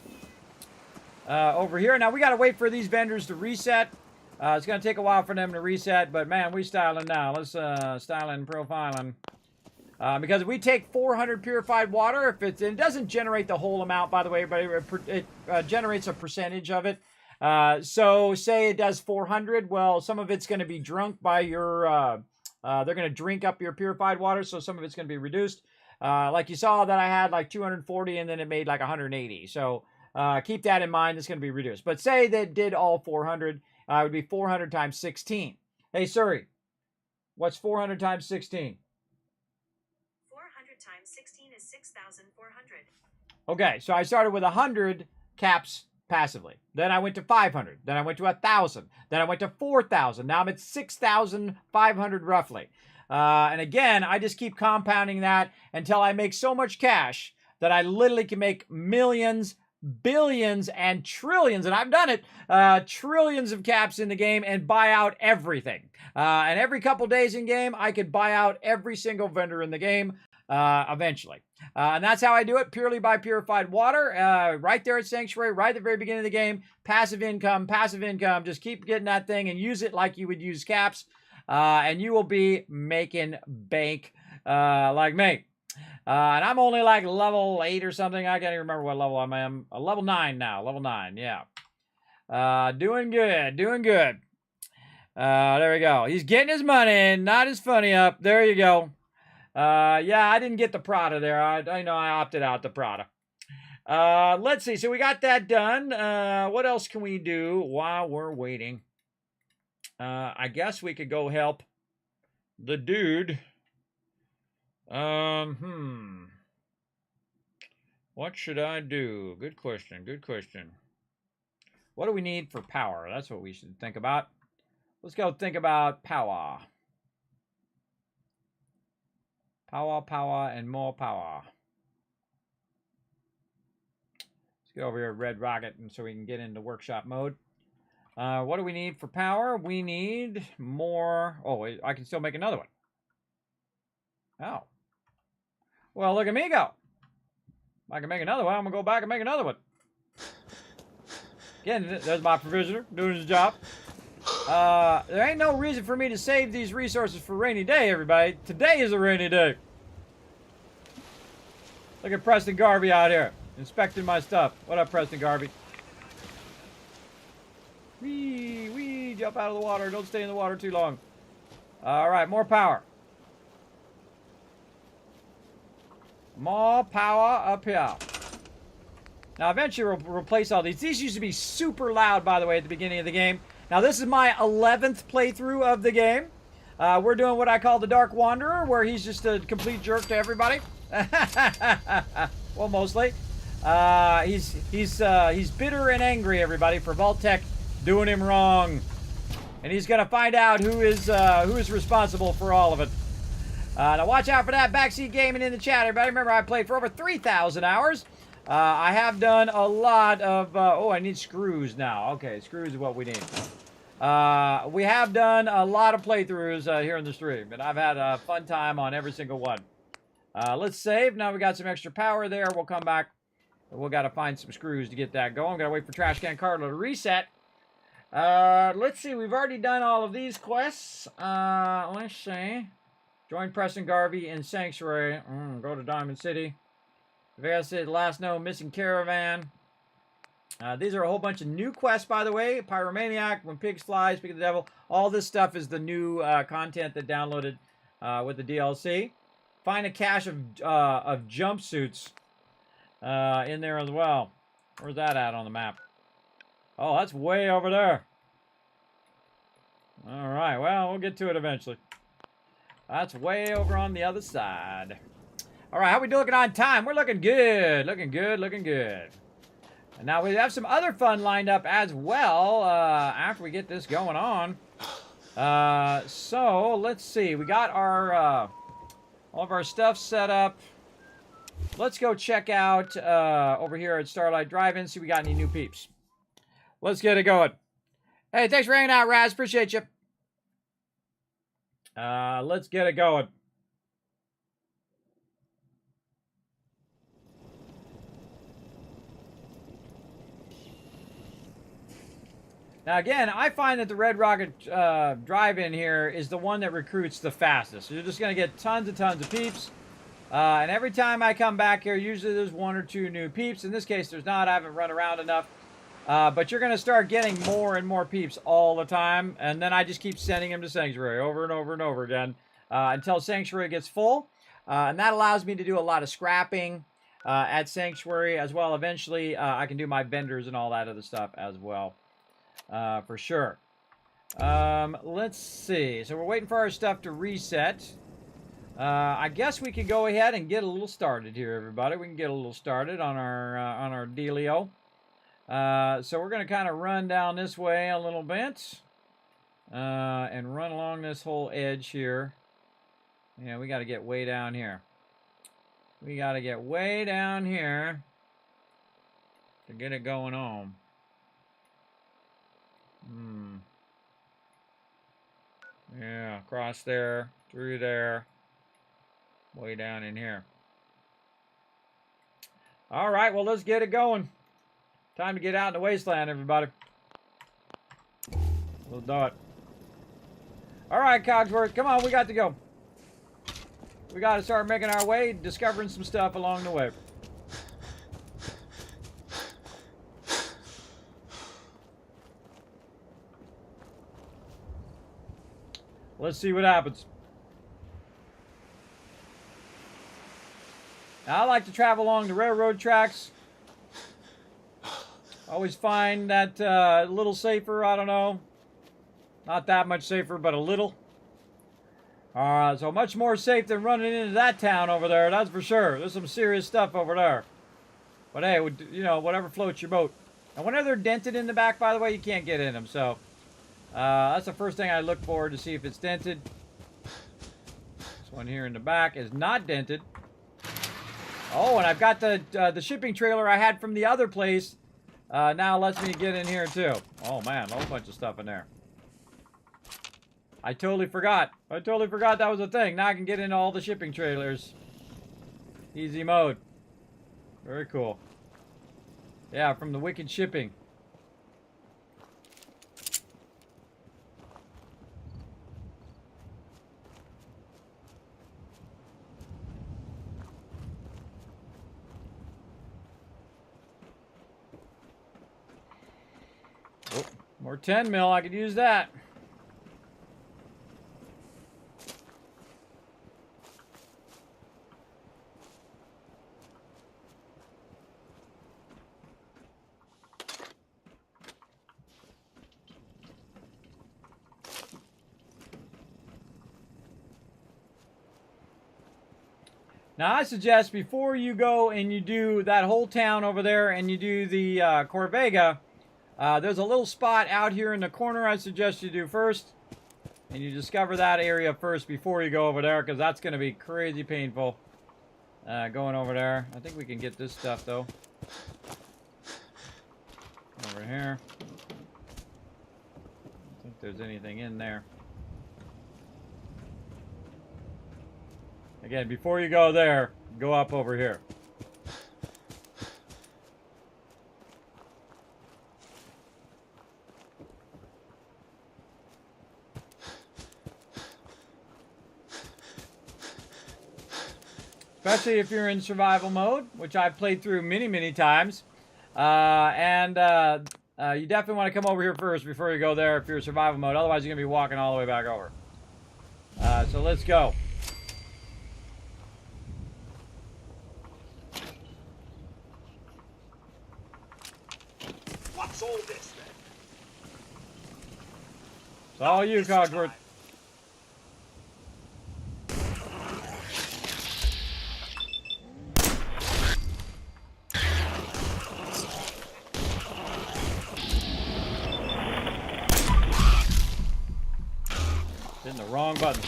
over here. Now, we got to wait for these vendors to reset. It's going to take a while for them to reset, but, man, we styling now. Let's styling, profiling. Because if we take 400 purified water, it doesn't generate the whole amount, by the way, but it generates a percentage of it. So say it does 400, well, some of it's going to be drunk by your, they're going to drink up your purified water, so some of it's going to be reduced. Like you saw that I had like 240 and then it made like 180. So keep that in mind, it's going to be reduced. But say that did all 400, it would be 400 times 16. Hey, Suri, what's 400 times 16? 400 times 16 is 6,400. Okay, so I started with 100 caps passively. Then I went to 500. Then I went to 1,000. Then I went to 4,000. Now I'm at 6,500 roughly. And again, I just keep compounding that until I make so much cash that I literally can make millions, billions, and trillions, and I've done it, trillions of caps in the game and buy out everything. And every couple days in game, I could buy out every single vendor in the game eventually. And that's how I do it, purely by purified water, right there at Sanctuary, right at the very beginning of the game. Passive income, just keep getting that thing and use it like you would use caps. And you will be making bank like me. And I'm only like level 8 or something. I can't even remember what level I am. Level 9 now. Level 9, yeah. Doing good. There we go. He's getting his money, not his funny up. There you go. Yeah, I didn't get the Prada there. I know I opted out the Prada. Let's see. So we got that done. What else can we do while we're waiting? I guess we could go help the dude. What should I do? Good question. What do we need for power? That's what we should think about. Let's go think about power. Power, and more power. Let's go over here, Red Rocket, and so we can get into workshop mode. What do we need for power? We need more. Oh, wait, I can still make another one. Oh. Well, look at me go. If I can make another one, I'm going to go back and make another one. Again, there's my provisioner doing his job. There ain't no reason for me to save these resources for rainy day, everybody. Today is a rainy day. Look at Preston Garvey out here, inspecting my stuff. What up, Preston Garvey? Wee, jump out of the water. Don't stay in the water too long. All right, more power. More power up here. Now, eventually we'll replace all these. These used to be super loud, by the way, at the beginning of the game. Now, this is my 11th playthrough of the game. We're doing what I call the Dark Wanderer, where he's just a complete jerk to everybody. Well, mostly. He's bitter and angry, everybody, for Vault-tec doing him wrong. And he's going to find out who is responsible for all of it. Now, watch out for that backseat gaming in the chat, everybody. Remember, I played for over 3,000 hours. I have done a lot of... I need screws now. Okay, screws is what we need. We have done a lot of playthroughs here in the stream, and I've had a fun time on every single one. Let's save. Now we got some extra power there. We'll come back. We'll got to find some screws to get that going. Got to wait for Trash Can Carlo to reset. Let's see. We've already done all of these quests. Let's see. Join Preston Garvey in Sanctuary. Go to Diamond City. Investigate the last known missing caravan. These are a whole bunch of new quests, by the way. Pyromaniac, When Pigs Fly, Speak of the Devil. All this stuff is the new content that downloaded with the DLC. Find a cache of jumpsuits in there as well. Where's that at on the map? Oh, that's way over there. All right, well, we'll get to it eventually. That's way over on the other side. All right, how we looking on time? We're looking good. Looking good. And now we have some other fun lined up as well after we get this going on. So, let's see. We got our all of our stuff set up. Let's go check out over here at Starlight Drive-In, see if we got any new peeps. Let's get it going. Hey, thanks for hanging out, Raz. Appreciate you. Let's get it going. Now, again, I find that the Red Rocket Drive-In here is the one that recruits the fastest. So you're just going to get tons and tons of peeps. And every time I come back here, usually there's 1 or 2 new peeps. In this case, there's not. I haven't run around enough. But you're going to start getting more and more peeps all the time. And then I just keep sending them to Sanctuary over and over and over again until Sanctuary gets full. And that allows me to do a lot of scrapping at Sanctuary as well. Eventually, I can do my vendors and all that other stuff as well, for sure. Let's see. So we're waiting for our stuff to reset. I guess we could go ahead and get a little started here, everybody. We can get a little started on our dealio. So we're going to kind of run down this way a little bit and run along this whole edge here. Yeah, we got to get way down here. We got to get way down here to get it going on. Yeah, across there, through there, way down in here. All right, well, let's get it going. Time to get out in the wasteland, everybody. We'll do it. All right, Cogsworth, come on, we got to go. We got to start making our way, discovering some stuff along the way. Let's see what happens. Now, I like to travel along the railroad tracks. Always find that a little safer, I don't know. Not that much safer, but a little. So much more safe than running into that town over there, that's for sure. There's some serious stuff over there. But hey, you know, whatever floats your boat. And whenever they're dented in the back, by the way, you can't get in them. So that's the first thing I look for to see if it's dented. This one here in the back is not dented. Oh, and I've got the shipping trailer I had from the other place. Now lets me get in here too. Oh man, a whole bunch of stuff in there. I totally forgot. I totally forgot that was a thing. Now I can get into all the shipping trailers. Easy mode. Very cool. Yeah, from the Wicked Shipping. Oh, more 10 mil. I could use that. Now, I suggest before you go and you do that whole town over there and you do the Corvega, there's a little spot out here in the corner I suggest you do first. And you discover that area first before you go over there, because that's going to be crazy painful going over there. I think we can get this stuff, though. Over here. I don't think there's anything in there. Again, before you go there, go up over here. Especially if you're in survival mode, which I've played through many, many times. You definitely want to come over here first before you go there if you're in survival mode. Otherwise, you're going to be walking all the way back over. So let's go. What's all this, then? It's all you, Cogsworth. Hitting the wrong button.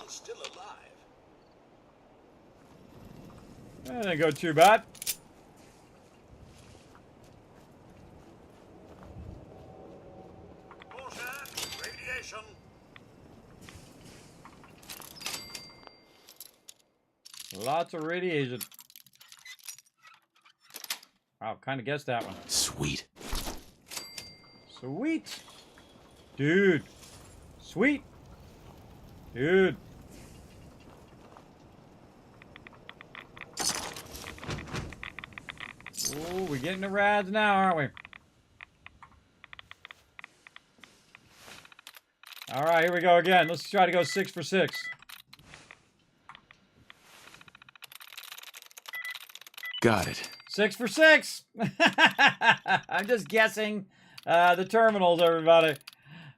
Still alive. That didn't go too bad. Radiation. Lots of radiation. Wow, kind of guessed that one. Sweet. Sweet. Dude. Sweet. Dude. Oh, we're getting the rads now, aren't we? All right, here we go again. Let's try to go 6 for 6. Got it. 6 for 6. I'm just guessing the terminals, everybody.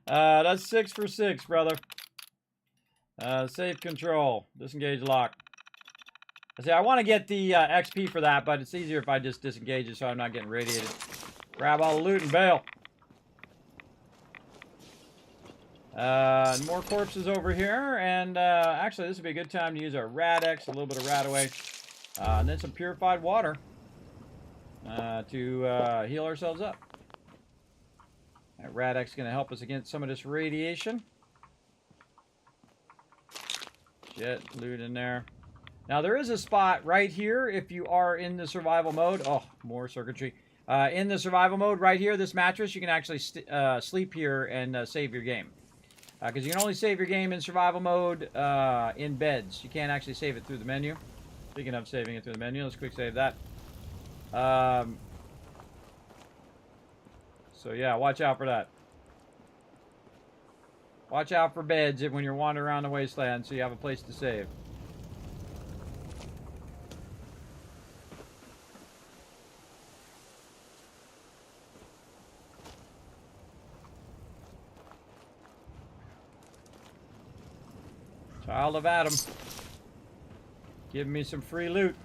That's 6 for 6, brother. Safe control. Disengage lock. See, I want to get the XP for that, but it's easier if I just disengage it so I'm not getting radiated. Grab all the loot and bail. More corpses over here, and actually this would be a good time to use our Rad-X, a little bit of Rad-Away, and then some purified water to heal ourselves up. That Rad-X is going to help us against some of this radiation. Shit, loot in there. Now there is a spot right here if you are in the survival mode. Oh, more circuitry. In the survival mode right here, this mattress, you can actually sleep here and save your game. Because you can only save your game in survival mode in beds. You can't actually save it through the menu. Speaking of saving it through the menu, let's quick save that. So yeah, watch out for that. Watch out for beds when you're wandering around the wasteland so you have a place to save. Child of Adam. Give me some free loot.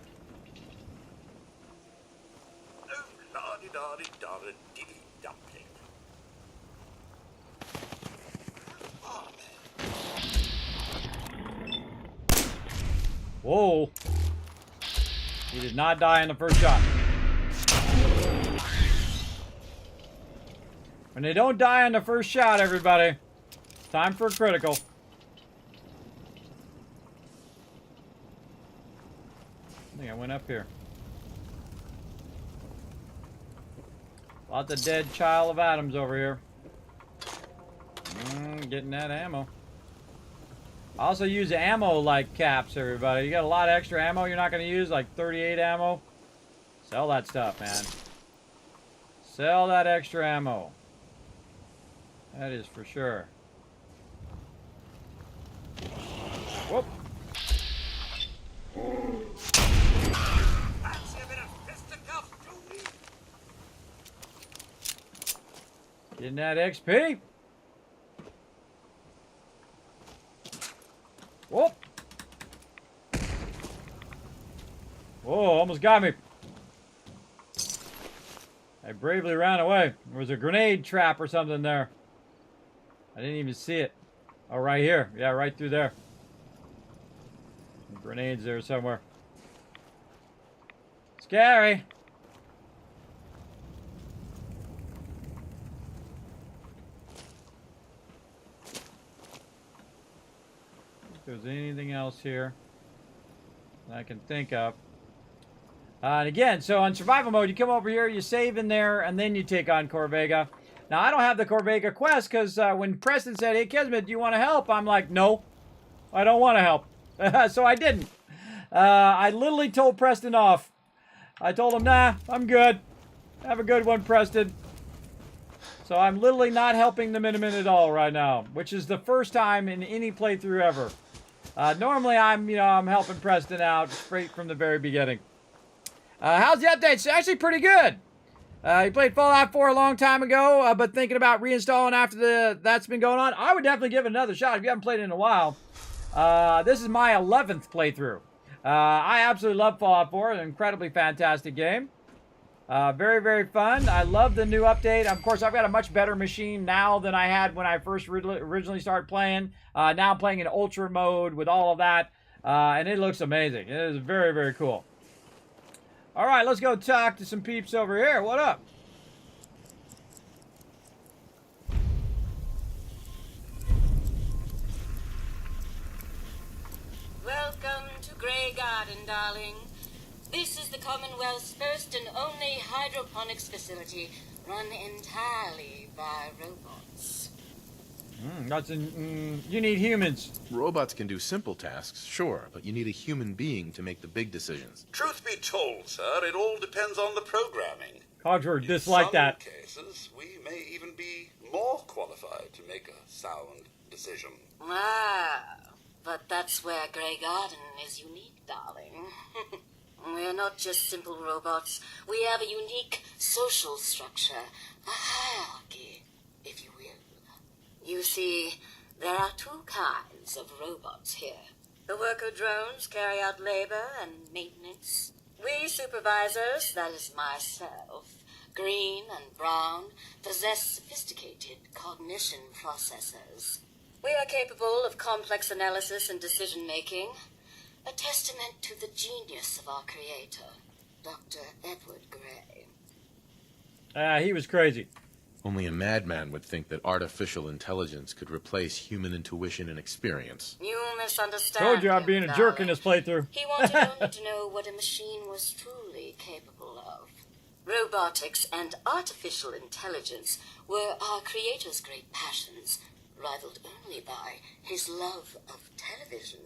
Whoa. He did not die in the first shot. When they don't die in the first shot, everybody, time for a critical. I think I went up here. Lots of dead Child of Adams over here. Getting that ammo. I also use ammo like caps, everybody. You got a lot of extra ammo you're not going to use, like 38 ammo. Sell that stuff, man. Sell that extra ammo. That is for sure. Whoop. Getting that XP. Whoop. Whoa, almost got me. I bravely ran away. There was a grenade trap or something there. I didn't even see it. Oh, right here. Yeah, right through there. Some grenades there somewhere. Scary. If there's anything else here that I can think of. And again, so on survival mode, you come over here, you save in there, and then you take on Corvega. Now, I don't have the Corvega quest because when Preston said, "Hey, Kismet, do you want to help?" I'm like, "No, I don't want to help." So I didn't. I literally told Preston off. I told him, "Nah, I'm good. Have a good one, Preston." So I'm literally not helping the Miniman at all right now, which is the first time in any playthrough ever. Normally, I'm helping Preston out straight from the very beginning. How's the update? It's actually pretty good. You played Fallout 4 a long time ago, but thinking about reinstalling after that's been going on, I would definitely give it another shot if you haven't played it in a while. This is my 11th playthrough. I absolutely love Fallout 4. An incredibly fantastic game. Very, very fun. I love the new update. Of course, I've got a much better machine now than I had when I first originally started playing. Now I'm playing in Ultra mode with all of that, and it looks amazing. It is very, very cool. All right, let's go talk to some peeps over here. What up? Welcome to Grey Garden, darling. This is the Commonwealth's first and only hydroponics facility run entirely by robots. You need humans. Robots can do simple tasks, sure, but you need a human being to make the big decisions. Truth be told, sir, it all depends on the programming. Cogsworth dislike that. In some cases, we may even be more qualified to make a sound decision. Ah, but that's where Grey Garden is unique, darling. We're not just simple robots. We have a unique social structure, a hierarchy, if you will. You see, there are two kinds of robots here. The worker drones carry out labor and maintenance. We supervisors, that is myself, Green and Brown, possess sophisticated cognition processors. We are capable of complex analysis and decision-making, a testament to the genius of our creator, Dr. Edward Gray. He was crazy. Only a madman would think that artificial intelligence could replace human intuition and experience. You misunderstand. Told you I'm being a jerk in this playthrough. He wanted only to know what a machine was truly capable of. Robotics and artificial intelligence were our creator's great passions, rivaled only by his love of television.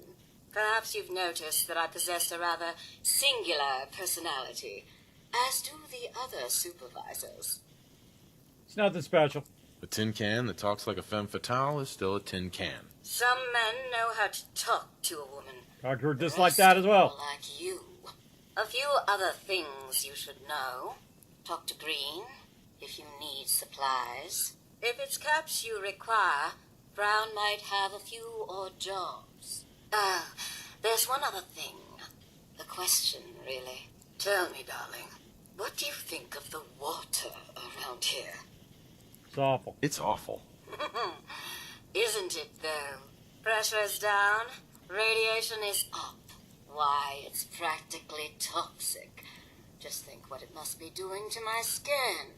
Perhaps you've noticed that I possess a rather singular personality, as do the other supervisors. It's nothing special. A tin can that talks like a femme fatale is still a tin can. Some men know how to talk to a woman. Cogsworth dislike that as well. Like you. A few other things you should know. Talk to Green if you need supplies. If it's caps you require, Brown might have a few odd jobs. There's one other thing. A question, really. Tell me, darling, what do you think of the water around here? It's awful. It's awful. Isn't it, though? Pressure's down, radiation is up. Why, it's practically toxic. Just think what it must be doing to my skin.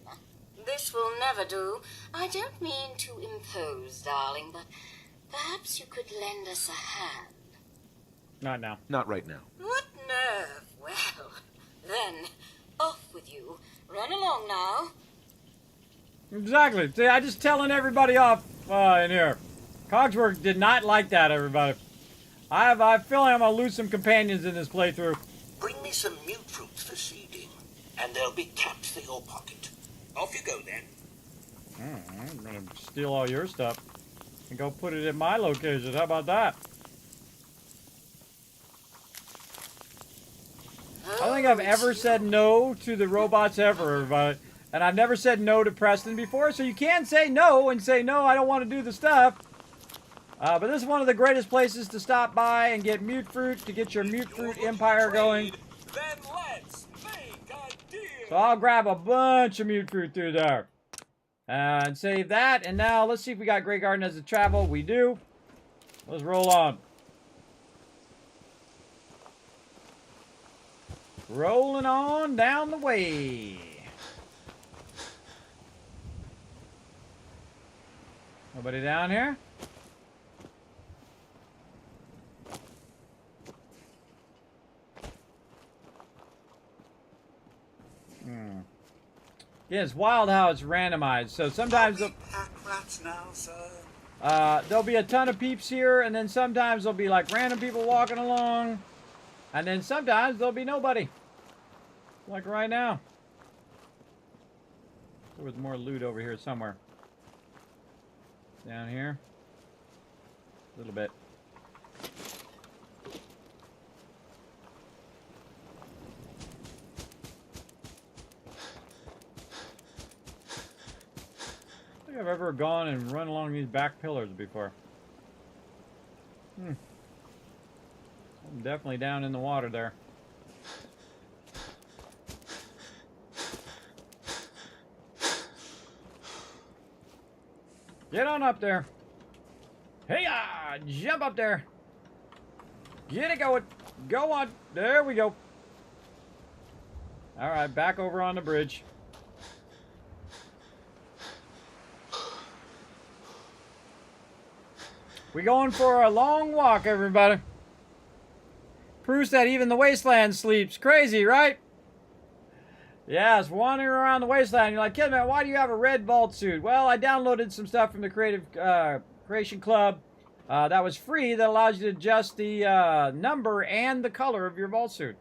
This will never do. I don't mean to impose, darling, but perhaps you could lend us a hand. Not now. Not right now. What nerve? Well, then, off with you. Run along now. Exactly. See, I'm just telling everybody off in here. Cogsworth did not like that, everybody. I feel like I'm going to lose some companions in this playthrough. Bring me some mute fruits for seeding, and there'll be caps for your pocket. Off you go, then. I'm going to steal all your stuff and go put it in my location. How about that? I don't think I've ever said no to the robots ever, everybody. And I've never said no to Preston before, so you can say no and say, no, I don't want to do the stuff. But this is one of the greatest places to stop by and get mute fruit, to get your mute fruit empire going. Then let's make a deal. So I'll grab a bunch of mute fruit through there. And save that. And now let's see if we got Grey Garden as a travel. We do. Let's roll on. Rolling on down the way. Nobody down here? Yeah, it's wild how it's randomized. So sometimes there'll be a ton of peeps here, and then sometimes there'll be like random people walking along, and then sometimes there'll be nobody. Like right now. There was more loot over here somewhere. Down here. A little bit. I don't think I've ever gone and run along these back pillars before. I'm definitely down in the water there. Get on up there. Hey, jump up there. Get it going. Go on. There we go. All right, back over on the bridge. We going for a long walk, everybody. Proves that even the Wasteland sleeps. Crazy, right? Yes, wandering around the Wasteland. You're like, Kismet, why do you have a red vault suit? Well, I downloaded some stuff from the Creation Club. That was free. That allows you to adjust the number and the color of your vault suit.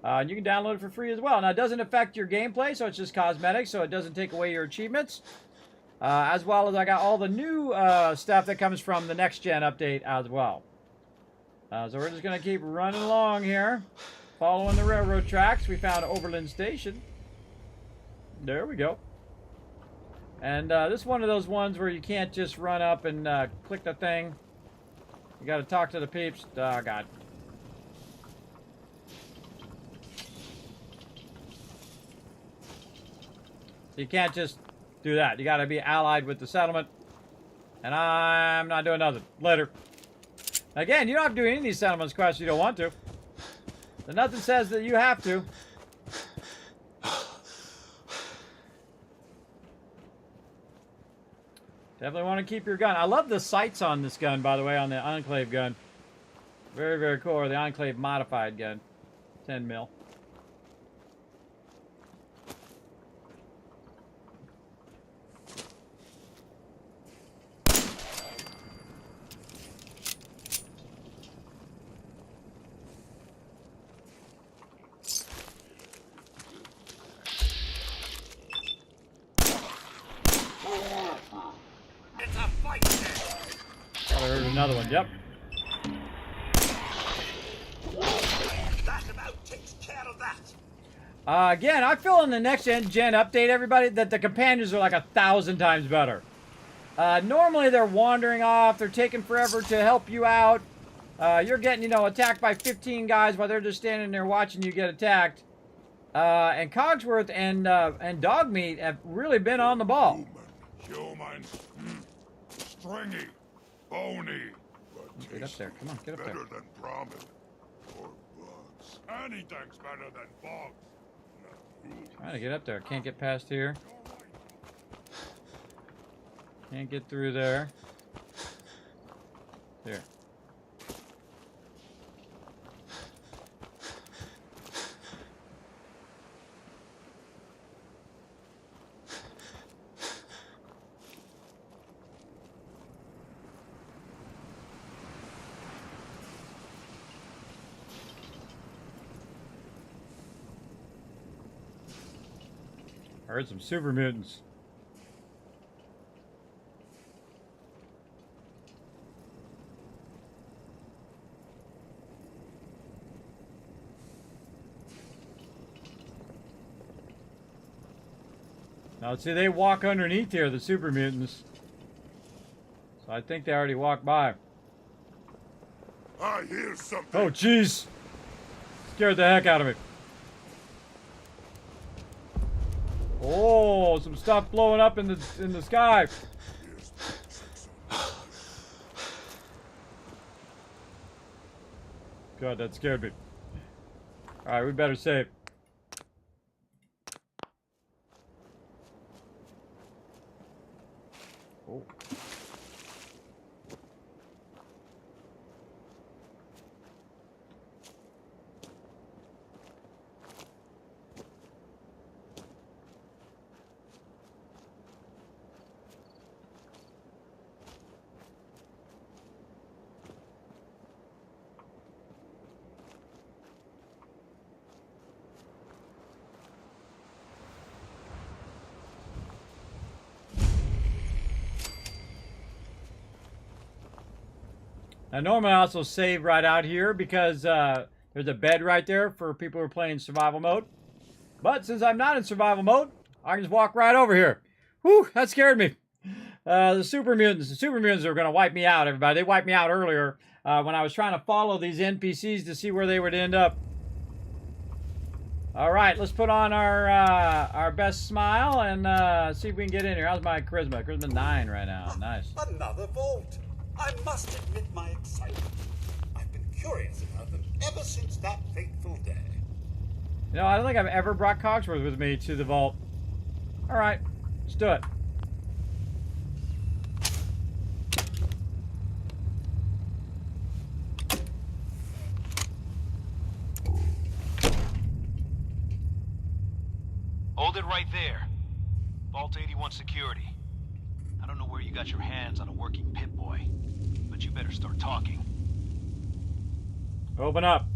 And you can download it for free as well. Now, it doesn't affect your gameplay, so it's just cosmetic, so it doesn't take away your achievements. As well as I got all the new stuff that comes from the next-gen update as well. So we're just going to keep running along here. Following the railroad tracks, we found Oberlin Station. There we go. And this is one of those ones where you can't just run up and click the thing. You got to talk to the peeps. Oh, God. You can't just do that. You got to be allied with the settlement. And I'm not doing nothing. Later. Again, you don't have to do any of these settlements quests if you don't want to. But nothing says that you have to. Definitely want to keep your gun. I love the sights on this gun, by the way, on the Enclave gun. Very, very cool. Or the Enclave modified gun. 10 mil. Another one, yep. That about takes care of that. Again, I feel in the next gen update, everybody, that the companions are like 1,000 times better. Normally they're wandering off, they're taking forever to help you out. You're getting, you know, attacked by 15 guys while they're just standing there watching you get attacked. And Cogsworth and Dogmeat have really been on the ball. Human. Stringy. Bony. Get up there. Come on, get up there. Better than Brahmin. Or bugs. Anything's better than bugs. Trying to get up there. Can't get past here. Can't get through there. Here. I heard some super mutants. Now, see, they walk underneath here, the super mutants. So I think they already walked by. I hear something. Oh, jeez. Scared the heck out of me. Oh, some stuff blowing up in the sky. God, that scared me. All right, we better save. Oh. Now, normally I also save right out here because there's a bed right there for people who are playing survival mode. But since I'm not in survival mode, I can just walk right over here. Whew, that scared me. The super mutants are going to wipe me out, everybody. They wiped me out earlier when I was trying to follow these NPCs to see where they would end up. All right, let's put on our best smile and see if we can get in here. How's my charisma? Charisma 9 right now. Nice. Another vault. I must admit my excitement. I've been curious about them ever since that fateful day. You know, I don't think I've ever brought Cogsworth with me to the vault. All right, let's do it. Hold it right there. Vault 81 security. I don't know where you got your hands on a working Pip-Boy, but you better start talking. Open up.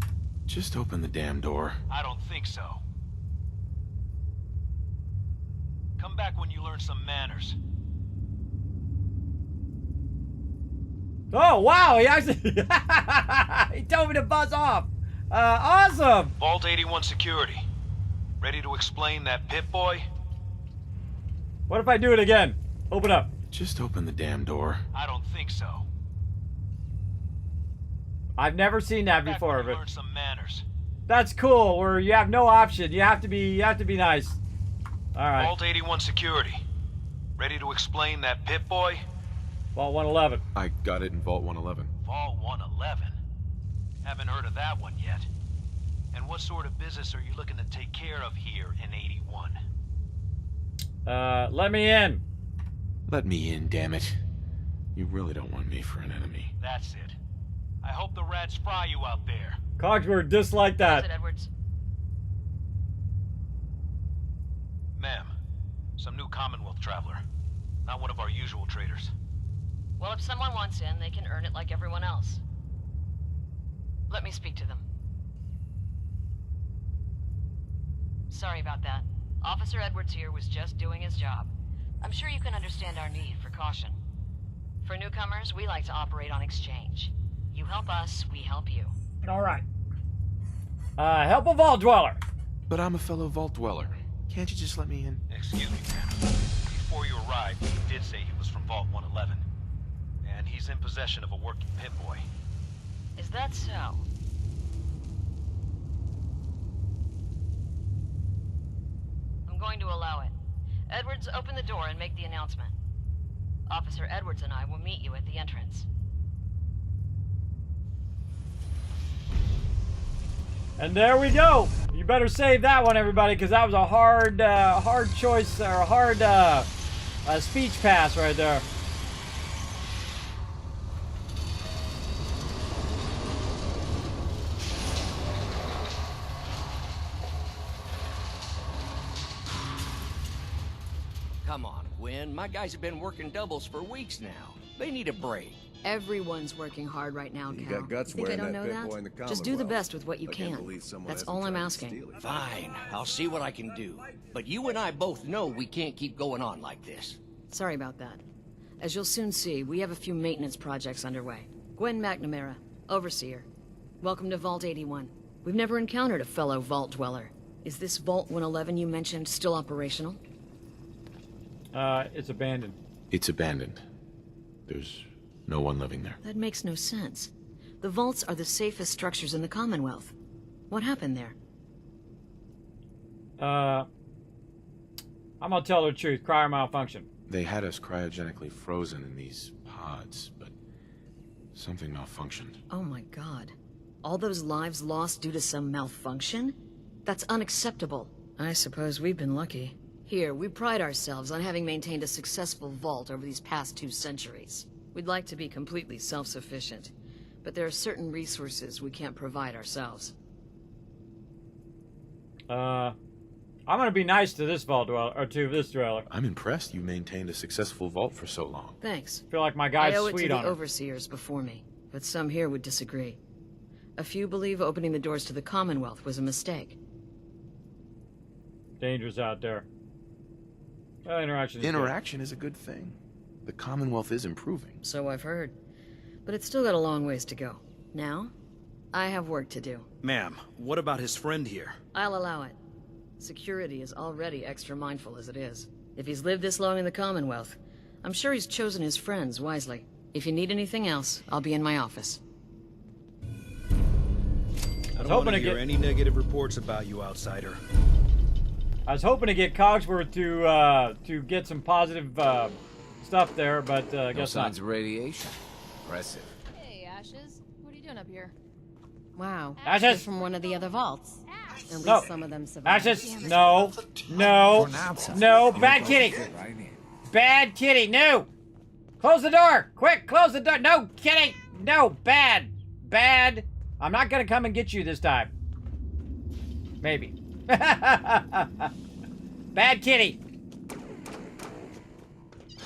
Just open the damn door. I don't think so. Come back when you learn some manners. Oh, wow, he actually... he told me to buzz off. Awesome. Vault 81 security. Ready to explain that Pip-Boy? What if I do it again? Open up. Just open the damn door. I don't think so. I've never seen that before, but learn some manners. That's cool. Where you have no option. You have to be nice. All right. Vault 81 security. Ready to explain that Pip-Boy? Vault 111. I got it in Vault 111. Vault 111? Haven't heard of that one yet. And what sort of business are you looking to take care of here in 81? Let me in. Let me in, damn it. You really don't want me for an enemy. That's it. I hope the rats fry you out there. Cogsworth, dislike that. Is it, Edwards? Ma'am, some new Commonwealth traveler. Not one of our usual traders. Well, if someone wants in, they can earn it like everyone else. Let me speak to them. Sorry about that. Officer Edwards here was just doing his job. I'm sure you can understand our need for caution. For newcomers, we like to operate on exchange. You help us, we help you. All right. Help a vault dweller. But I'm a fellow vault dweller. Can't you just let me in? Excuse me, ma'am. Before you arrived, he did say he was from Vault 111. And he's in possession of a working Pip-Boy. Is that so? I'm going to allow it. Edwards, open the door and make the announcement. Officer Edwards and I will meet you at the entrance. And there we go. You better save that one, everybody, because that was a hard choice, or a hard speech pass right there. Come on, Gwen. My guys have been working doubles for weeks now. They need a break. Everyone's working hard right now, Cal. You got guts Think I wearing don't that know Pip-Boy that? in the Just do the Commonwealth. best with what you I can't can. believe someone That's hasn't all I'm tried to asking. steal it. Fine. I'll see what I can do. But you and I both know we can't keep going on like this. Sorry about that. As you'll soon see, we have a few maintenance projects underway. Gwen McNamara, Overseer. Welcome to Vault 81. We've never encountered a fellow Vault Dweller. Is this Vault 111 you mentioned still operational? It's abandoned. It's abandoned. There's no one living there. That makes no sense. The vaults are the safest structures in the Commonwealth. What happened there? I'm gonna tell the truth. Cryo malfunction. They had us cryogenically frozen in these pods, but something malfunctioned. Oh my god. All those lives lost due to some malfunction? That's unacceptable. I suppose we've been lucky. Here, we pride ourselves on having maintained a successful vault over these past 2 centuries. We'd like to be completely self-sufficient, but there are certain resources we can't provide ourselves. I'm gonna be nice to this vault dweller, or to this dweller. I'm impressed you maintained a successful vault for so long. Thanks. Feel like my guy's I owe it sweet to on the her. overseers before me, but some here would disagree. A few believe opening the doors to the Commonwealth was a mistake. Dangerous out there. Interaction. Interaction is a good thing. The Commonwealth is improving. So I've heard. But it's still got a long ways to go. Now, I have work to do. Ma'am, what about his friend here? I'll allow it. Security is already extra mindful as it is. If he's lived this long in the Commonwealth, I'm sure he's chosen his friends wisely. If you need anything else, I'll be in my office. I don't want to hear any negative reports about you, outsider. I was hoping to get Cogsworth to get some positive stuff there, but No guess signs not. of radiation. Impressive. Hey, Ashes. What are you doing up here? Wow. Ashes! They're from one of the other vaults. At least No. some of them survived. Ashes, no, no, no, bad kitty. Bad kitty, no. Close the door, quick, close the door. No, kitty, no, bad, bad. I'm not gonna come and get you this time. Maybe. Bad kitty.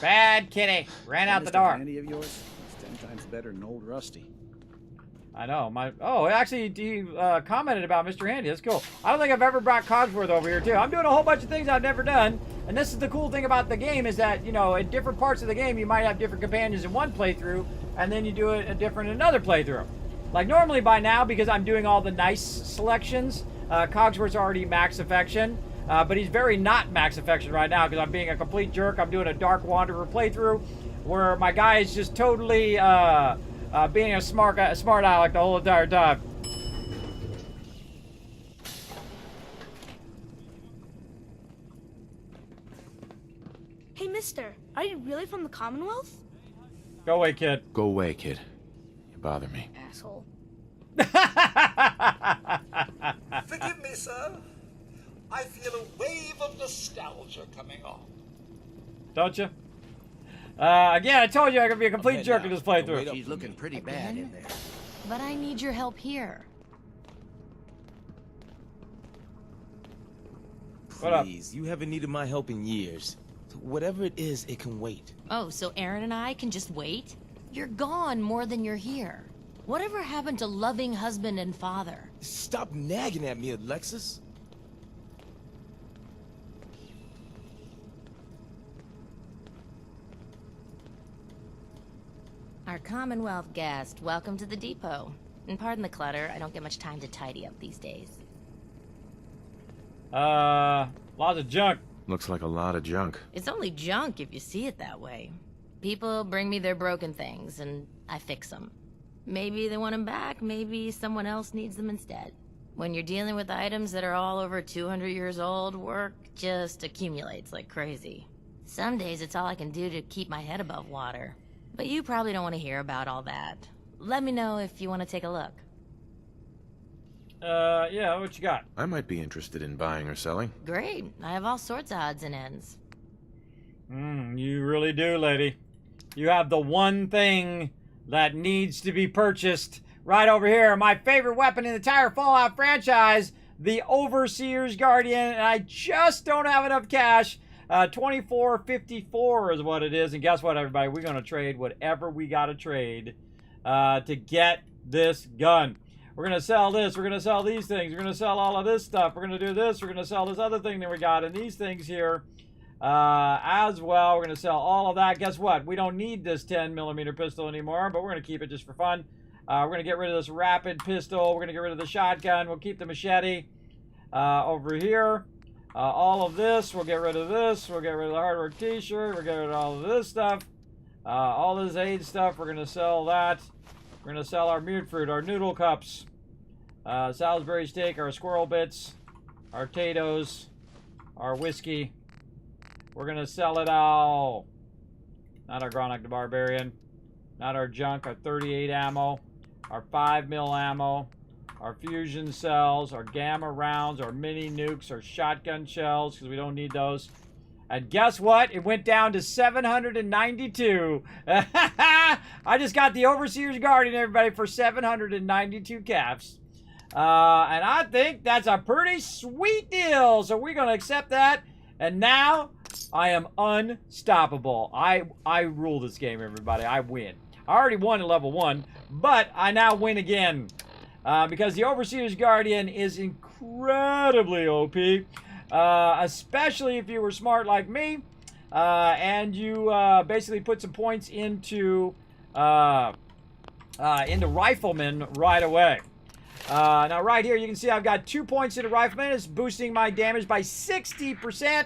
Bad kitty. Ran out the door. Handy of yours? It's 10 times better than old Rusty. I know. Oh, actually, he commented about Mr. Handy. That's cool. I don't think I've ever brought Cogsworth over here, too. I'm doing a whole bunch of things I've never done. And this is the cool thing about the game is that, you know, in different parts of the game, you might have different companions in one playthrough, and then you do it a different in another playthrough. Like, normally by now, because I'm doing all the nice selections, Cogsworth's already max affection. But he's very not max affection right now because I'm being a complete jerk. I'm doing a Dark Wanderer playthrough where my guy is just totally being a smart aleck the whole entire time. Hey, mister, are you really from the Commonwealth? Go away, kid. Go away, kid. You bother me. Asshole. Forgive me, sir. I feel a wave of nostalgia coming on. Don't you? Again, I told you I'm going to be a complete jerk in this playthrough. She's looking pretty bad in there. But I need your help here. What up? Please, you haven't needed my help in years. Whatever it is, it can wait. Oh, so Aaron and I can just wait? You're gone more than you're here. Whatever happened to loving husband and father? Stop nagging at me, Alexis. Our Commonwealth guest, welcome to the depot. And pardon the clutter, I don't get much time to tidy up these days. Lots of junk. Looks like a lot of junk. It's only junk if you see it that way. People bring me their broken things, and I fix them. Maybe they want them back, maybe someone else needs them instead. When you're dealing with items that are all over 200 years old, work just accumulates like crazy. Some days it's all I can do to keep my head above water. But you probably don't want to hear about all that. Let me know if you want to take a look. Yeah, what you got? I might be interested in buying or selling. Great. I have all sorts of odds and ends. You really do, lady. You have the one thing that needs to be purchased right over here. My favorite weapon in the entire Fallout franchise, the Overseer's Guardian, and I just don't have enough cash. 24.54 is what it is, and guess what, everybody? We're gonna trade whatever we gotta trade to get this gun. We're gonna sell this. We're gonna sell these things. We're gonna sell all of this stuff. We're gonna do this. We're gonna sell this other thing that we got, and these things here as well. We're gonna sell all of that. Guess what? We don't need this 10mm pistol anymore, but we're gonna keep it just for fun. We're gonna get rid of this rapid pistol. We're gonna get rid of the shotgun. We'll keep the machete over here. All of this, we'll get rid of this. We'll get rid of the hard work t-shirt. We'll get rid of all of this stuff. All this aid stuff, we're going to sell that. We're going to sell our mute fruit, our noodle cups, Salisbury steak, our squirrel bits, our potatoes, our whiskey. We're going to sell it all. Not our Gronick the Barbarian. Not our junk, our 38 ammo, our 5mm ammo, our fusion cells, our gamma rounds, our mini nukes, our shotgun shells, because we don't need those. And guess what? It went down to 792. I just got the Overseer's Guardian, everybody, for 792 caps. And I think that's a pretty sweet deal. So we're going to accept that. And now I am unstoppable. I rule this game, everybody. I win. I already won at level 1, but I now win again. Because the Overseer's Guardian is incredibly OP, especially if you were smart like me, and you basically put some points into Rifleman right away. Now right here you can see I've got 2 points into Rifleman. It's boosting my damage by 60%.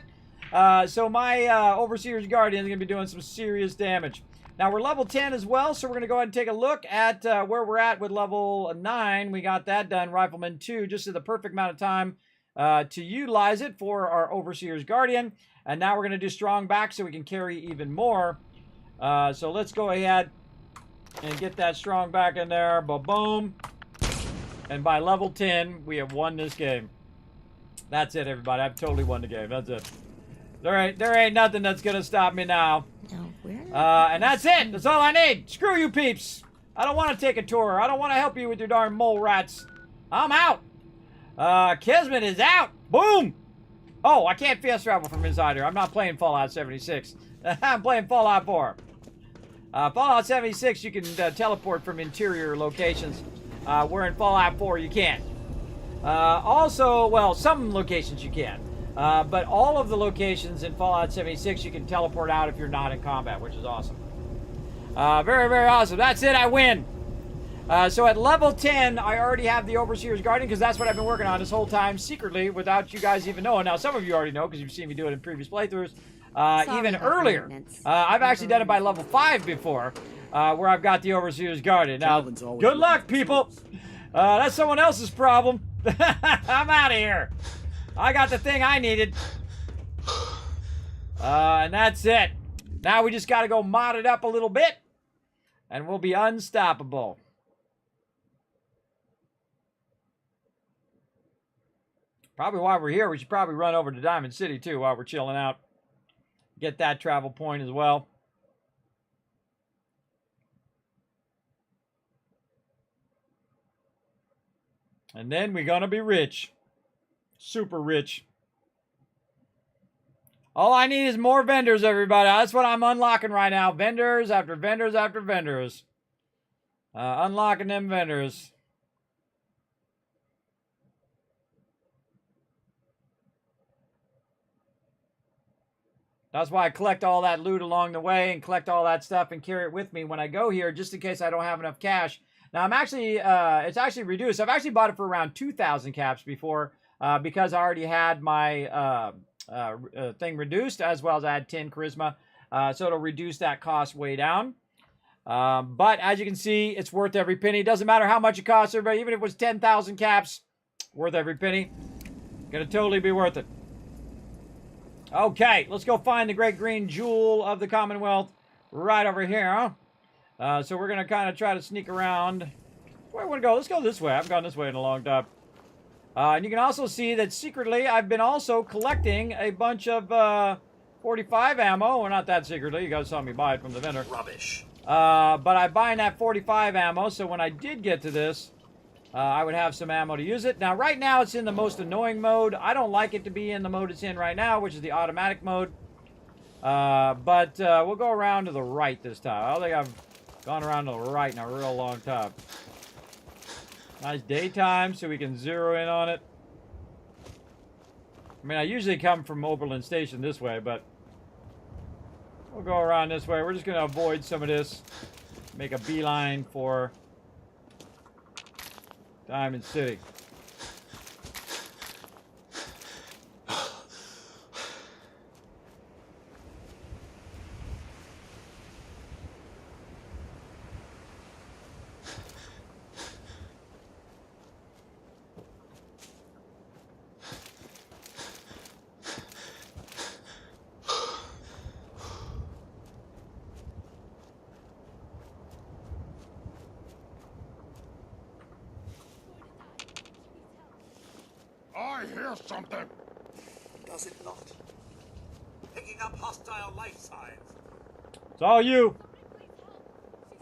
So my Overseer's Guardian is going to be doing some serious damage. Now, we're level 10 as well, so we're going to go ahead and take a look at where we're at with level 9. We got that done, Rifleman 2, just at the perfect amount of time to utilize it for our Overseer's Guardian. And now we're going to do strong back so we can carry even more. So let's go ahead and get that strong back in there. Ba-boom. And by level 10, we have won this game. That's it, everybody. I've totally won the game. That's it. There ain't nothing that's going to stop me now. And that's it. That's all I need. Screw you peeps. I don't want to take a tour. I don't want to help you with your darn mole rats. I'm out. Kismet is out. Boom. Oh, I can't fast travel from inside here. I'm not playing Fallout 76. I'm playing Fallout 4. Fallout 76, you can teleport from interior locations. Where in Fallout 4, you can't. Also, well, some locations you can. But all of the locations in Fallout 76, you can teleport out if you're not in combat, which is awesome. Very, very awesome. That's it, I win. So at level 10, I already have the Overseer's Guardian, because that's what I've been working on this whole time, secretly, without you guys even knowing. Now, some of you already know, because you've seen me do it in previous playthroughs. Even earlier. I've actually done it by level 5 before, where I've got the Overseer's Guardian. Now, good luck, people. That's someone else's problem. I'm out of here. I got the thing I needed. And that's it. Now we just got to go mod it up a little bit, and we'll be unstoppable. Probably while we're here, we should probably run over to Diamond City, too, while we're chilling out. Get that travel point as well. And then we're going to be rich. Super rich. All I need is more vendors, everybody. That's what I'm unlocking right now. Vendors after vendors after vendors. Unlocking them vendors. That's why I collect all that loot along the way and collect all that stuff and carry it with me when I go here, just in case I don't have enough cash. Now, I'm actually, it's actually reduced. I've actually bought it for around 2,000 caps before because I already had my thing reduced, as well as I had 10 charisma. So it'll reduce that cost way down. But as you can see, it's worth every penny. It doesn't matter how much it costs, everybody. Even if it was 10,000 caps, worth every penny. Gonna totally be worth it. Okay, let's go find the great green jewel of the Commonwealth right over here. So we're going to kind of try to sneak around. Where do I want to go? Let's go this way. I haven't gone this way in a long time. And you can also see that secretly I've been also collecting a bunch of 45 ammo. Well, not that secretly. You guys saw me buy it from the vendor. Rubbish. But I'm buying that 45 ammo, so when I did get to this, I would have some ammo to use it. Now, right now, it's in the most annoying mode. I don't like it to be in the mode it's in right now, which is the automatic mode. But we'll go around to the right this time. I don't think I've gone around to the right in a real long time. Nice daytime, so we can zero in on it. I mean, I usually come from Oberlin Station this way, but we'll go around this way. We're just going to avoid some of this. Make a beeline for Diamond City. I hear something. Does it not? Picking up hostile life signs. It's all you.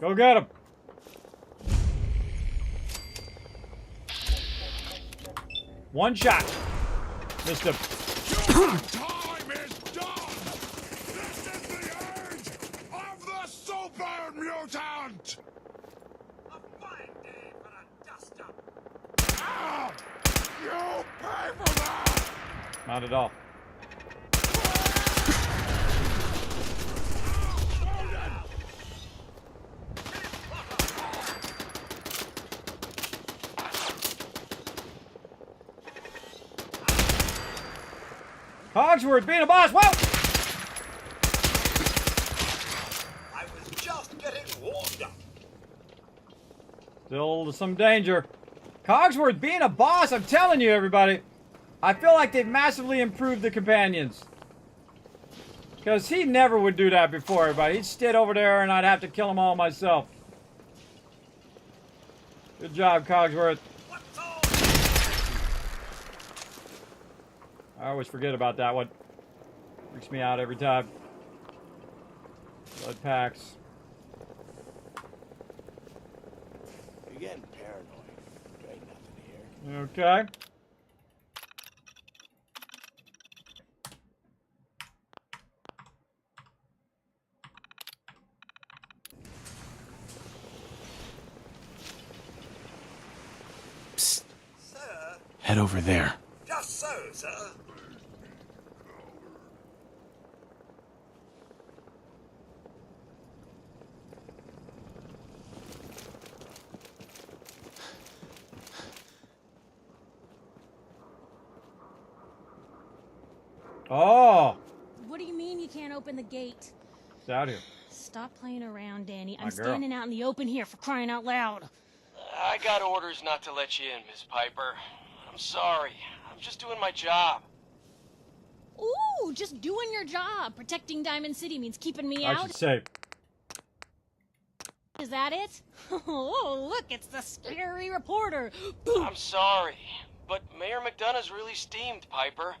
Go get him. One shot. Missed him. Your time is done! This is the age of the super mutant! A fine day for a dust-up. Ah! You pay for that! Not at all. Cogsworth being a boss. Whoa! I was just getting warmed up. Still some danger. Cogsworth being a boss, I'm telling you, everybody. I feel like they've massively improved the companions. Because he never would do that before, everybody. He'd sit over there and I'd have to kill them all myself. Good job, Cogsworth. I always forget about that one. Freaks me out every time. Blood packs. You're getting paranoid. There ain't nothing here. Okay. head over there. Just so, sir. Oh! What do you mean you can't open the gate? It's out here. Stop playing around, Danny. My I'm girl. standing out in the open here for crying out loud. I got orders not to let you in, Miss Piper. I'm sorry. I'm just doing my job. Ooh, just doing your job. Protecting Diamond City means keeping me I out. should say. Is that it? Oh, look, it's the scary reporter. I'm sorry, but Mayor McDonough's really steamed, Piper.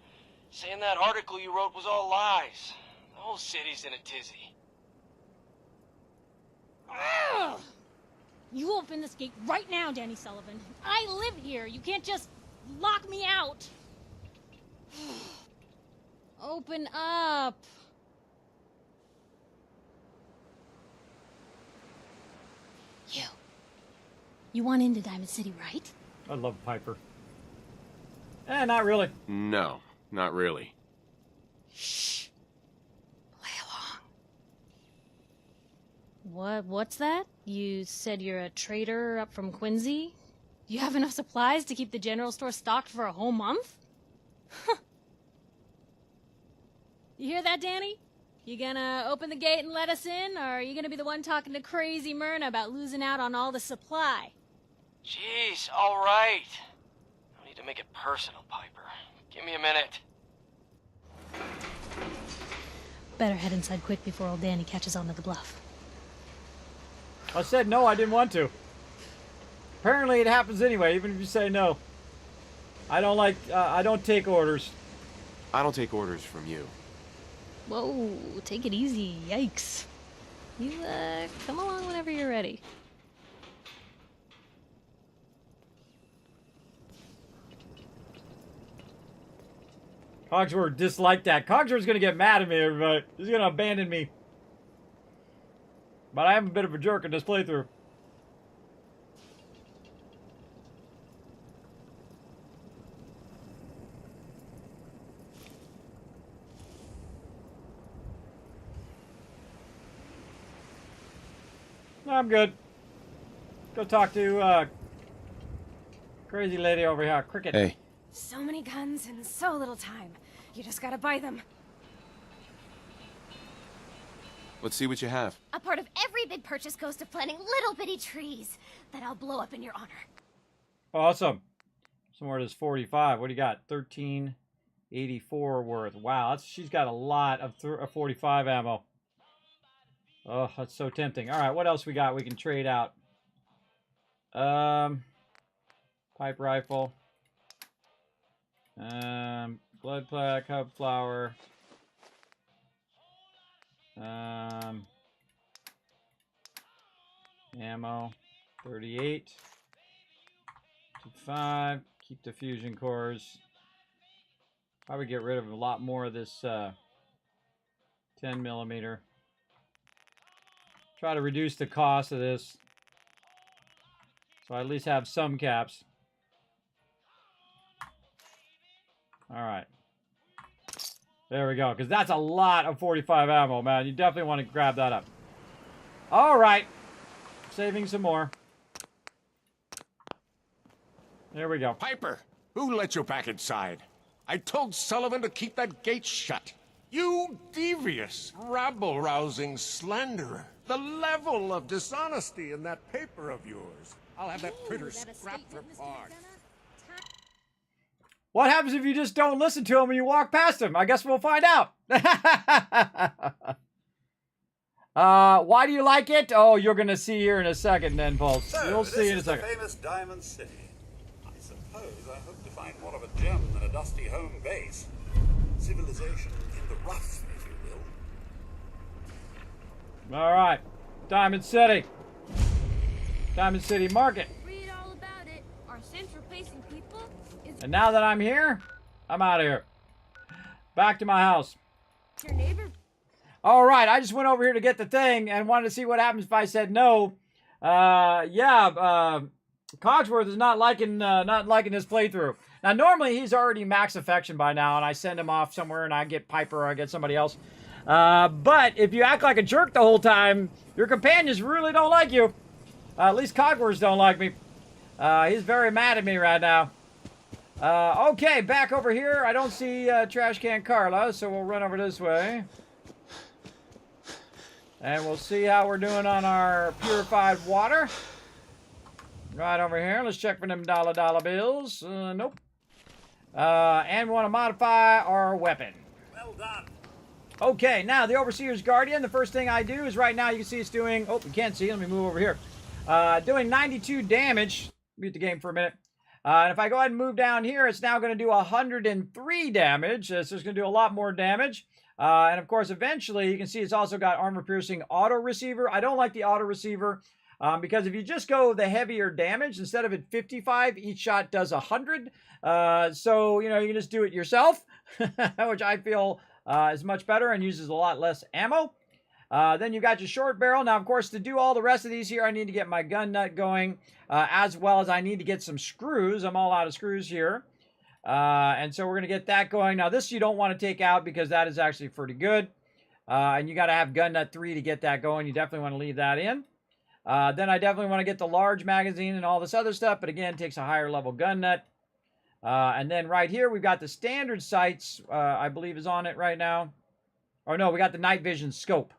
Saying that article you wrote was all lies. The whole city's in a tizzy. Ugh. You open this gate right now, Danny Sullivan. I live here. You can't just lock me out. Open up. You want into Diamond City, right? I love Piper. Eh, not really. No, not really. Shh. Play along. What's that? You said you're a trader up from Quincy? You have enough supplies to keep the general store stocked for a whole month? You hear that, Danny? You gonna open the gate and let us in, or are you gonna be the one talking to crazy Myrna about losing out on all the supply? Jeez, all right. No need to make it personal, Piper. Give me a minute. Better head inside quick before old Danny catches on to the bluff. I said no, I didn't want to. Apparently it happens anyway, even if you say no. I don't take orders. I don't take orders from you. Whoa, take it easy. Yikes. You, come along whenever you're ready. Cogsworth disliked that. Cogsworth's gonna get mad at me, everybody. He's gonna abandon me. But I am a bit of a jerk in this playthrough. No, I'm good. Go talk to, crazy lady over here, Cricket. Hey. So many guns and so little time. You just gotta buy them. Let's see what you have. A part of every big purchase goes to planting little bitty trees that I'll blow up in your honor. Awesome. Somewhere does 45. What do you got? 1384 worth. Wow, she's got a lot of 45 ammo. Oh, that's so tempting. All right, what else we got we can trade out? Pipe rifle. Blood plaque, hub flower. Ammo. 38. 5. Keep the fusion cores. Probably get rid of a lot more of this 10 millimeter. Try to reduce the cost of this, so I at least have some caps. All right, there we go, because that's a lot of 45 ammo, man. You definitely want to grab that up. All right, saving some more. There we go. Piper, who let you back inside? I told Sullivan to keep that gate shut. You devious, rabble-rousing slanderer. The level of dishonesty in that paper of yours. I'll have that printer scrapped for parts. What happens if you just don't listen to him and you walk past him? I guess we'll find out. Why do you like it? Oh, you're going to see here in a second then, Pulse. So, You'll see in a second. This is the famous Diamond City. I suppose I hope to find more of a gem than a dusty home base. Civilization in the rough, if you will. All right. Diamond City. Diamond City Market. Read all about it. Our central facing people is And now that I'm here, I'm out of here. Back to my house. your neighbor. All right, I just went over here to get the thing and wanted to see what happens if I said no. Cogsworth is not liking this playthrough. Now, normally he's already max affection by now, and I send him off somewhere, and I get Piper or I get somebody else. But if you act like a jerk the whole time, your companions really don't like you. At least Cogwars don't like me. He's very mad at me right now. Okay, back over here. I don't see Trash Can Carla, so we'll run over this way. And we'll see how we're doing on our purified water. Right over here. Let's check for them dollar bills. Nope. And we want to modify our weapon. Well done. Okay, now the Overseer's Guardian. The first thing I do is right now you can see it's doing... Oh, you can't see. Let me move over here. Doing 92 damage. Mute the game for a minute. And if I go ahead and move down here, it's now going to do 103 damage. So it's going to do a lot more damage. And of course, eventually, you can see it's also got armor-piercing auto-receiver. I don't like the auto-receiver because if you just go the heavier damage, instead of at 55, each shot does 100. So, you know, you can just do it yourself, which I feel is much better and uses a lot less ammo. Then you got your short barrel. Now, of course, to do all the rest of these here, I need to get my gun nut going, as well as I need to get some screws. I'm all out of screws here. And so we're going to get that going. Now, this you don't want to take out because that is actually pretty good. And you got to have gun nut 3 to get that going. You definitely want to leave that in. Then I definitely want to get the large magazine and all this other stuff, but again, it takes a higher level gun nut. And then right here, we've got the standard sights, I believe is on it right now. Or no, we got the night vision scope.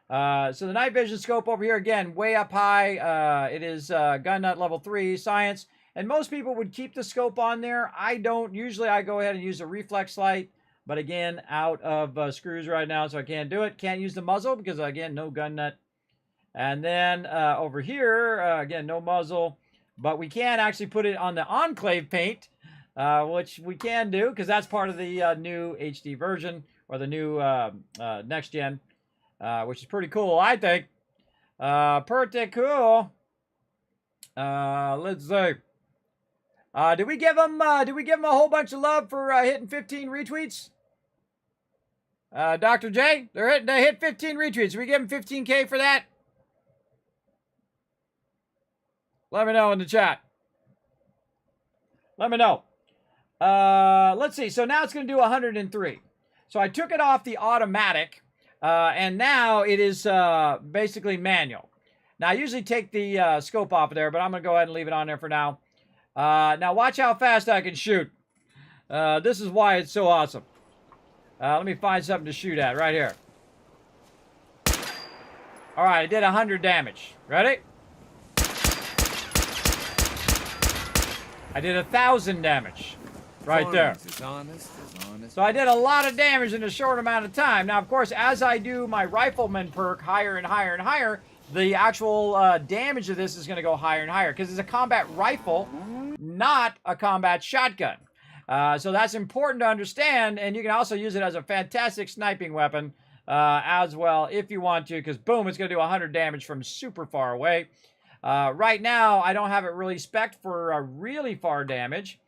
So the night vision scope over here, again, way up high. It is gun nut level 3, science. And most people would keep the scope on there. I don't. Usually I go ahead and use a reflex light. But again, out of screws right now, so I can't do it. Can't use the muzzle because, again, no gun nut. And then over here, again, no muzzle. But we can actually put it on the Enclave paint, which we can do because that's part of the new HD version or the new next gen, which is pretty cool, I think. Pretty cool. Let's see. Did we give him a whole bunch of love for hitting 15 retweets? Dr. J, they hit 15 retweets. Did we give him 15K for that? Let me know in the chat. Let me know. Let's see. So now it's going to do 103. So I took it off the automatic, and now it is basically manual. Now I usually take the scope off of there, but I'm going to go ahead and leave it on there for now. Now watch how fast I can shoot. This is why it's so awesome. Let me find something to shoot at right here. All right, I did 100 damage. Ready? I did 1,000 damage right there. So I did a lot of damage in a short amount of time. Now, of course, as I do my rifleman perk higher and higher and higher, the actual damage of this is going to go higher and higher because it's a combat rifle, not a combat shotgun. So that's important to understand, and you can also use it as a fantastic sniping weapon as well if you want to, because boom, it's going to do 100 damage from super far away. Right now, I don't have it really spec'd for really far damage.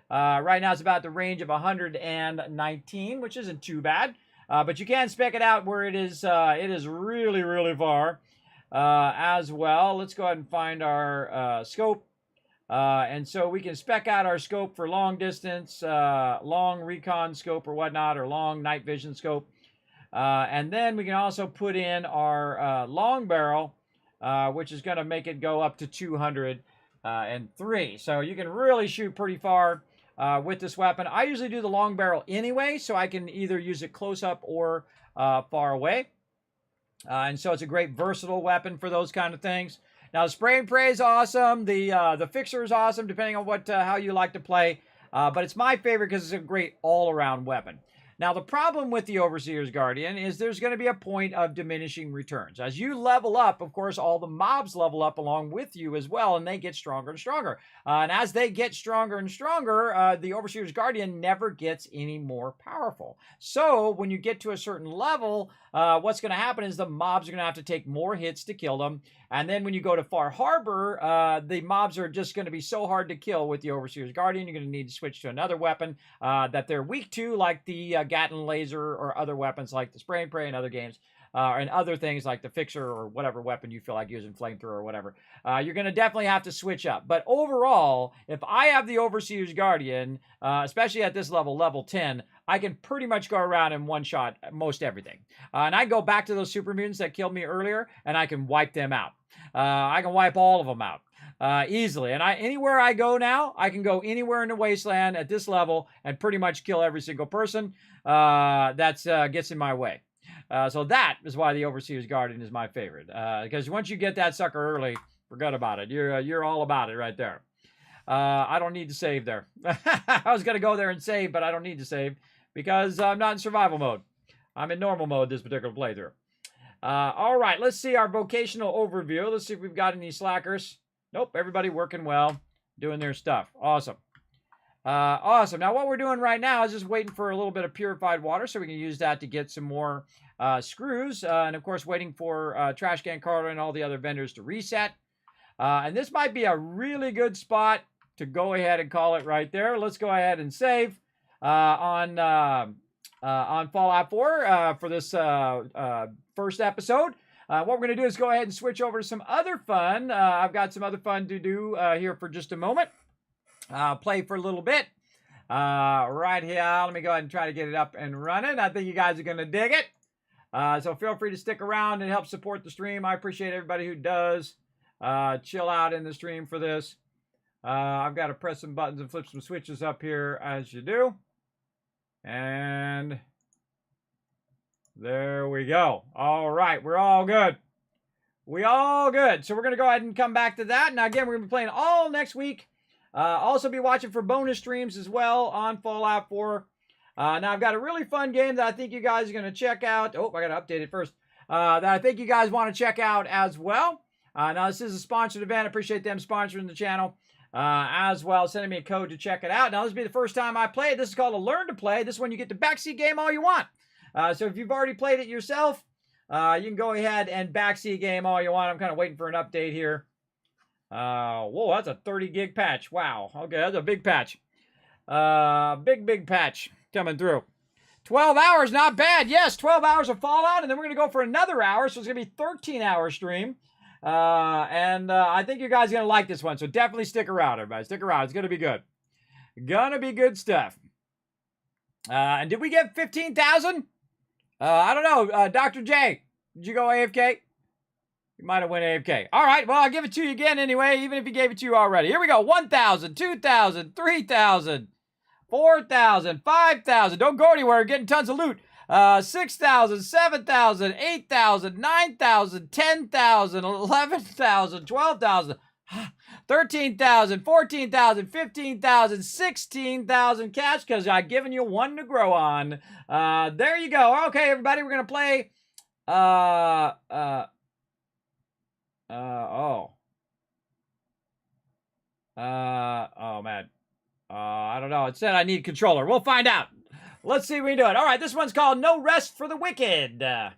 Right now, it's about the range of 119, which isn't too bad. But you can spec it out where it is really, really far as well. Let's go ahead and find our scope. And so we can spec out our scope for long distance, long recon scope or whatnot, or long night vision scope. And then we can also put in our long barrel, which is going to make it go up to 203. So you can really shoot pretty far with this weapon. I usually do the long barrel anyway, so I can either use it close up or far away. And so it's a great versatile weapon for those kind of things. Now, the spray and pray is awesome. The fixer is awesome, depending on how you like to play. But it's my favorite because it's a great all-around weapon. Now, the problem with the Overseer's Guardian is there's going to be a point of diminishing returns. As you level up, of course, all the mobs level up along with you as well, and they get stronger and stronger. And as they get stronger and stronger, the Overseer's Guardian never gets any more powerful. So, when you get to a certain level, what's going to happen is the mobs are going to have to take more hits to kill them. And then when you go to Far Harbor, the mobs are just going to be so hard to kill with the Overseer's Guardian. You're going to need to switch to another weapon that they're weak to, like the Gatling laser or other weapons like the spray and pray in other games. and other things like the fixer or whatever weapon you feel like using, flamethrower or whatever. You're going to definitely have to switch up. But overall, if I have the Overseer's Guardian, especially at this level, level 10, I can pretty much go around and one-shot most everything. And I go back to those super mutants that killed me earlier, and I can wipe them out. I can wipe all of them out easily. And anywhere I go now, I can go anywhere in the Wasteland at this level and pretty much kill every single person that gets in my way. So that is why the Overseer's Guardian is my favorite. Because once you get that sucker early, forget about it. You're all about it right there. I don't need to save there. I was going to go there and save, but I don't need to save because I'm not in survival mode. I'm in normal mode this particular playthrough. All right, let's see our vocational overview. Let's see if we've got any slackers. Nope, everybody working well, doing their stuff. Awesome. Awesome. Now, what we're doing right now is just waiting for a little bit of purified water so we can use that to get some more screws. And, of course, waiting for Trash Can Carter and all the other vendors to reset. And this might be a really good spot to go ahead and call it right there. Let's go ahead and save on Fallout 4 for this first episode. What we're going to do is go ahead and switch over to some other fun. I've got some other fun to do here for just a moment. Play for a little bit. Right here. Let me go ahead and try to get it up and running. I think you guys are going to dig it. So feel free to stick around and help support the stream. I appreciate everybody who does. Chill out in the stream for this. I've got to press some buttons and flip some switches up here as you do. And there we go. All right, we're all good. We all good. So we're going to go ahead and come back to that. Now, again, we're going to be playing all next week. Also be watching for bonus streams as well on Fallout 4. Now, I've got a really fun game that I think you guys are going to check out. Oh, I got to update it first. That I think you guys want to check out as well. Now, this is a sponsored event. I appreciate them sponsoring the channel as well, sending me a code to check it out. Now, this will be the first time I play it. This is called a Learn to Play. This one, you get the backseat game all you want. So if you've already played it yourself, you can go ahead and backseat game all you want. I'm kind of waiting for an update here. Whoa, that's a 30 gig patch. Wow. Okay, that's a big patch. Big patch coming through. 12 hours, not bad. Yes, 12 hours of Fallout, and then we're going to go for another hour, so it's going to be a 13-hour stream. I think you guys are going to like this one, so definitely stick around, everybody. Stick around. It's going to be good. Gonna be good stuff. And did we get 15,000? I don't know. Dr. J, did you go AFK? You might have went AFK. All right, well, I'll give it to you again anyway, even if he gave it to you already. Here we go. 1,000, 2,000, 3,000, 4,000, 5,000. Don't go anywhere. We're getting tons of loot. 6,000, 7,000, 8,000, 9,000, 10,000, 11,000, 12,000, 13,000, 14,000, 15,000, 16,000 cash because I've given you one to grow on. There you go. Okay, everybody, we're going to play. Oh, man. I don't know. It said I need controller. We'll find out. Let's see if we can do it. All right, this one's called No Rest for the Wicked. I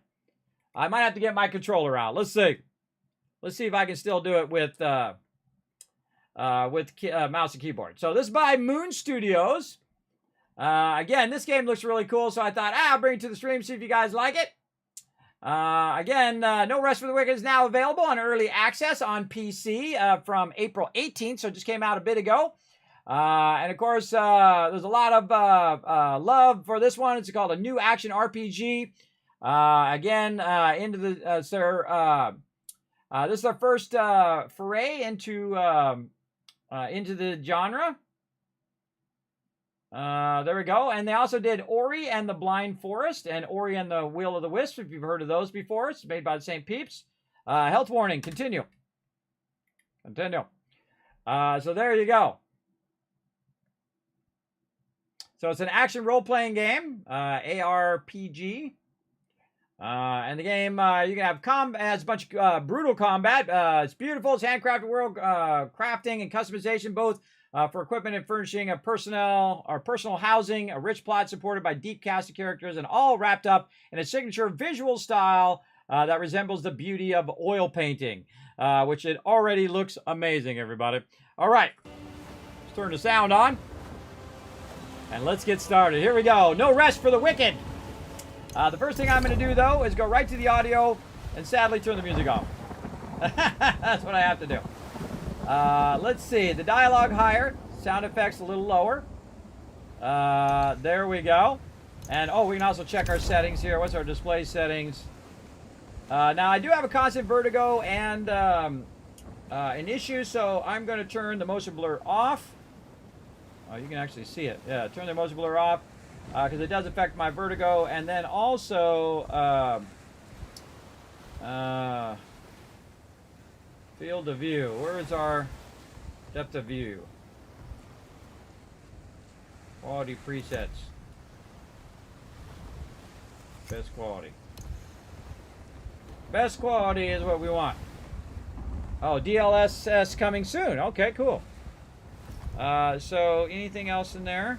might have to get my controller out. Let's see. Let's see if I can still do it with mouse and keyboard. So this is by Moon Studios. Again, this game looks really cool, so I thought, I'll bring it to the stream, see if you guys like it. Again, No Rest for the Wicked is now available on early access on PC from April 18th, so it just came out a bit ago. And of course, there's a lot of love for this one. It's called a new action RPG. Again, this is our first foray into the genre. There we go. And they also did Ori and the Blind Forest and Ori and the Will of the Wisp, if you've heard of those before. It's made by the same peeps. Health warning. Continue. Continue. So there you go. So it's an action role-playing game, ARPG. And the game, you can have combat, has a bunch of brutal combat. It's beautiful. It's handcrafted world crafting and customization, both for equipment and furnishing of personal housing, a rich plot supported by deep cast of characters, and all wrapped up in a signature visual style that resembles the beauty of oil painting, which it already looks amazing, everybody. All right, let's turn the sound on. And let's get started. Here we go. No Rest for the Wicked. The first thing I'm going to do, though, is go right to the audio and sadly turn the music off. That's what I have to do. Let's see. The dialogue higher. Sound effects a little lower. There we go. And, oh, we can also check our settings here. What's our display settings? Now, I do have a constant vertigo and an issue, so I'm going to turn the motion blur off. Oh, you can actually see it. Yeah, turn the motion blur off because it does affect my vertigo. And then also field of view. Where is our depth of view? Quality presets. Best quality. Best quality is what we want. Oh, DLSS coming soon. Okay, cool. So anything else in there?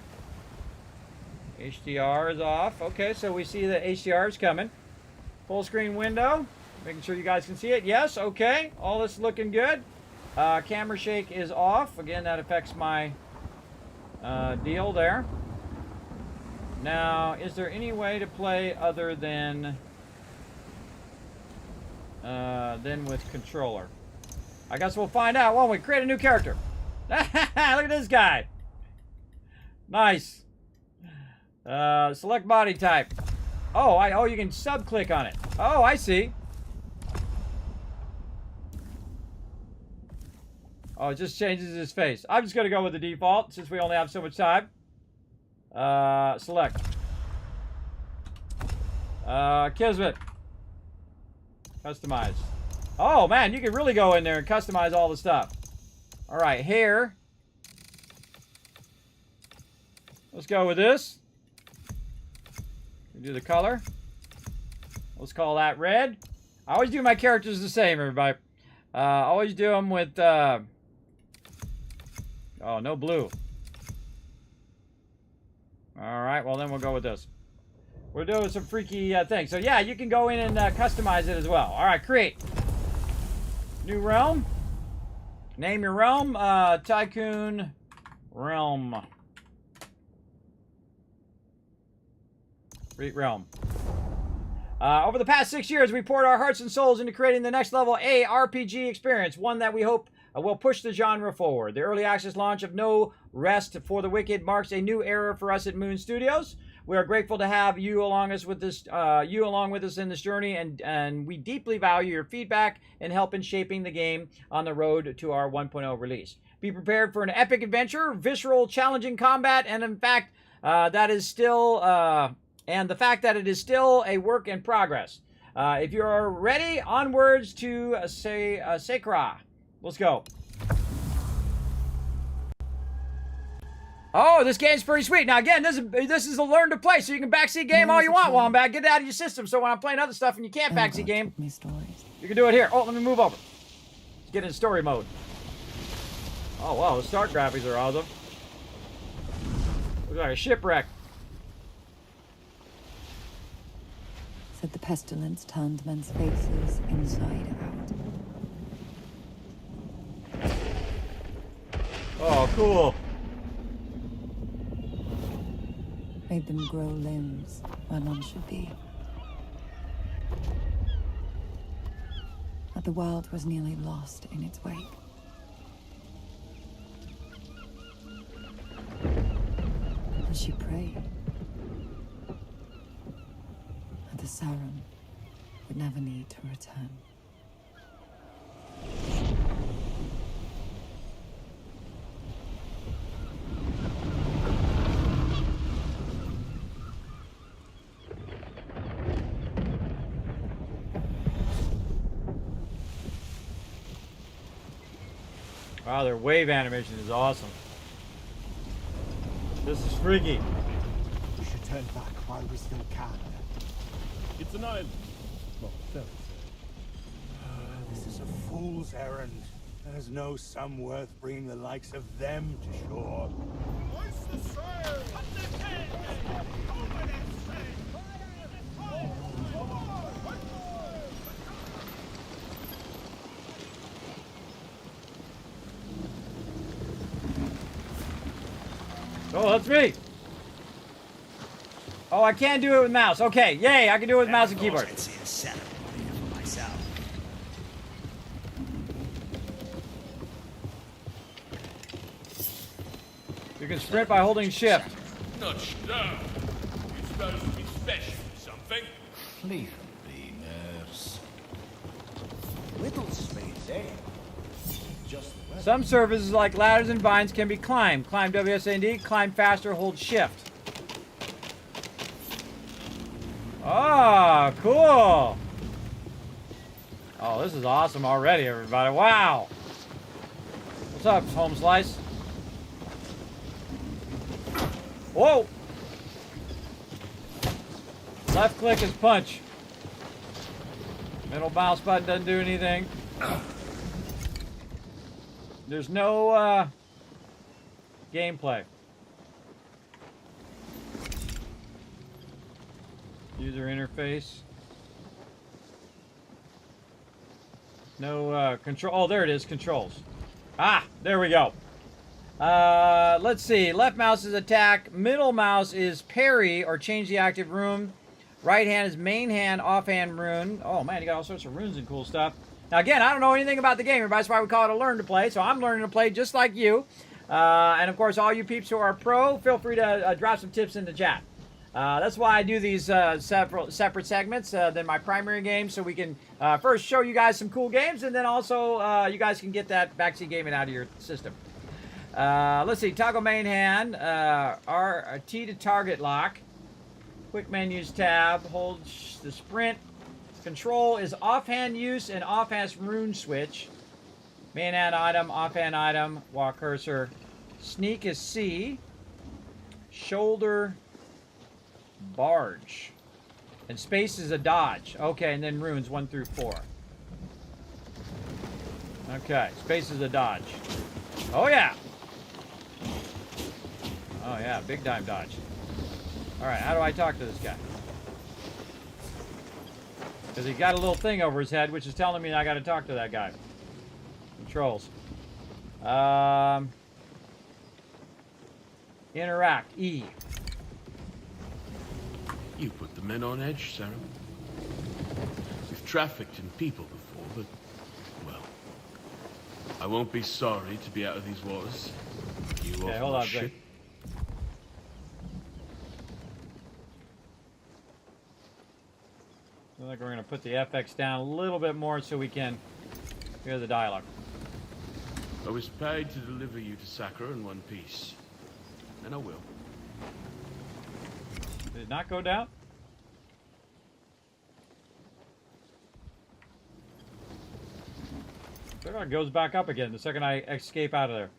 HDR is off. Okay, so we see the HDR is coming. Full screen window. Making sure you guys can see it. Yes, okay. All this looking good. Camera shake is off. Again, that affects my deal there. Now, is there any way to play other than with controller? I guess we'll find out, won't we? Create a new character. Look at this guy. Nice. Select body type. Oh, you can sub-click on it. Oh, I see. Oh, it just changes his face. I'm just going to go with the default since we only have so much time. Select. Kismet. Customize. Oh, man, you can really go in there and customize all the stuff. All right, hair. Let's go with this. We do the color. Let's call that red. I always do my characters the same, everybody. Always do them with... oh, no blue. All right, well, then we'll go with this. We're doing some freaky things. So, yeah, you can go in and customize it as well. All right, create. New realm. Name your realm. Tycoon realm. Create realm. Over the past 6 years, we poured our hearts and souls into creating the next level RPG experience, one that we hope will push the genre forward. The early access launch of No Rest for the Wicked marks a new era for us at Moon Studios. We are grateful to have you along with us in this journey, and we deeply value your feedback and help in shaping the game on the road to our 1.0 release. Be prepared for an epic adventure, visceral, challenging combat, and in fact, that is still and the fact that it is still a work in progress. If you are ready, onwards to Sakra. Let's go. Oh, this game's pretty sweet. Now, again, this is a learn to play, so you can backseat game all you want, Wombat. Get it out of your system, so when I'm playing other stuff and you can't backseat game, you can do it here. Oh, let me move over. Let's get in story mode. Oh, wow, the start graphics are awesome. Looks like a shipwreck. Said the pestilence turned men's faces inside out. Oh, cool. Made them grow limbs where none should be. But the world was nearly lost in its wake. And she prayed that the Sarum would never need to return. Wow, their wave animation is awesome. This is freaky. We should turn back while we still can. It's an island. Well, fairly This is a fool's errand. There's no sum worth bringing the likes of them to shore. Oh, that's me. Oh, I can do it with mouse. Okay, yay, I can do it with mouse and keyboard. I'd see a setup for myself. You can sprint by holding shift. Not sure. You're supposed to be special or something. Leave him be, nurse. Little space, eh? Just the weather. Some surfaces like ladders and vines can be climbed. Climb WSAD, climb faster, hold shift. Ah, cool. Oh, this is awesome already, everybody. Wow. What's up, home slice? Whoa. Left click is punch. Middle mouse button doesn't do anything. There's no gameplay. User interface. No control. Oh, there it is. Controls. Ah, there we go. Let's see. Left mouse is attack. Middle mouse is parry or change the active rune. Right hand is main hand, offhand rune. Oh man, you got all sorts of runes and cool stuff. Now again, I don't know anything about the game. That's why we call it a learn to play. So I'm learning to play just like you. And of course, all you peeps who are pro, feel free to drop some tips in the chat. That's why I do these separate segments than my primary game, so we can first show you guys some cool games, and then also you guys can get that backseat gaming out of your system. Let's see, toggle main hand, T to target lock, quick menus tab, hold the sprint, control is offhand use and offhand rune switch, main hand item, offhand item, walk cursor, sneak is C, shoulder, barge, and space is a dodge. Okay, and then runes 1 through 4. Okay, space is a dodge. Oh yeah. Oh yeah, big time dodge. All right, how do I talk to this guy? Because he got a little thing over his head, which is telling me I got to talk to that guy. Controls. Interact, E. You put the men on edge, Sarah. We've trafficked in people before, but, well, I won't be sorry to be out of these waters. You okay, hold on a second. I think we're going to put the FX down a little bit more so we can hear the dialogue. I was paid to deliver you to Sakura in one piece, and I will. Did it not go down? It goes back up again the second I escape out of there.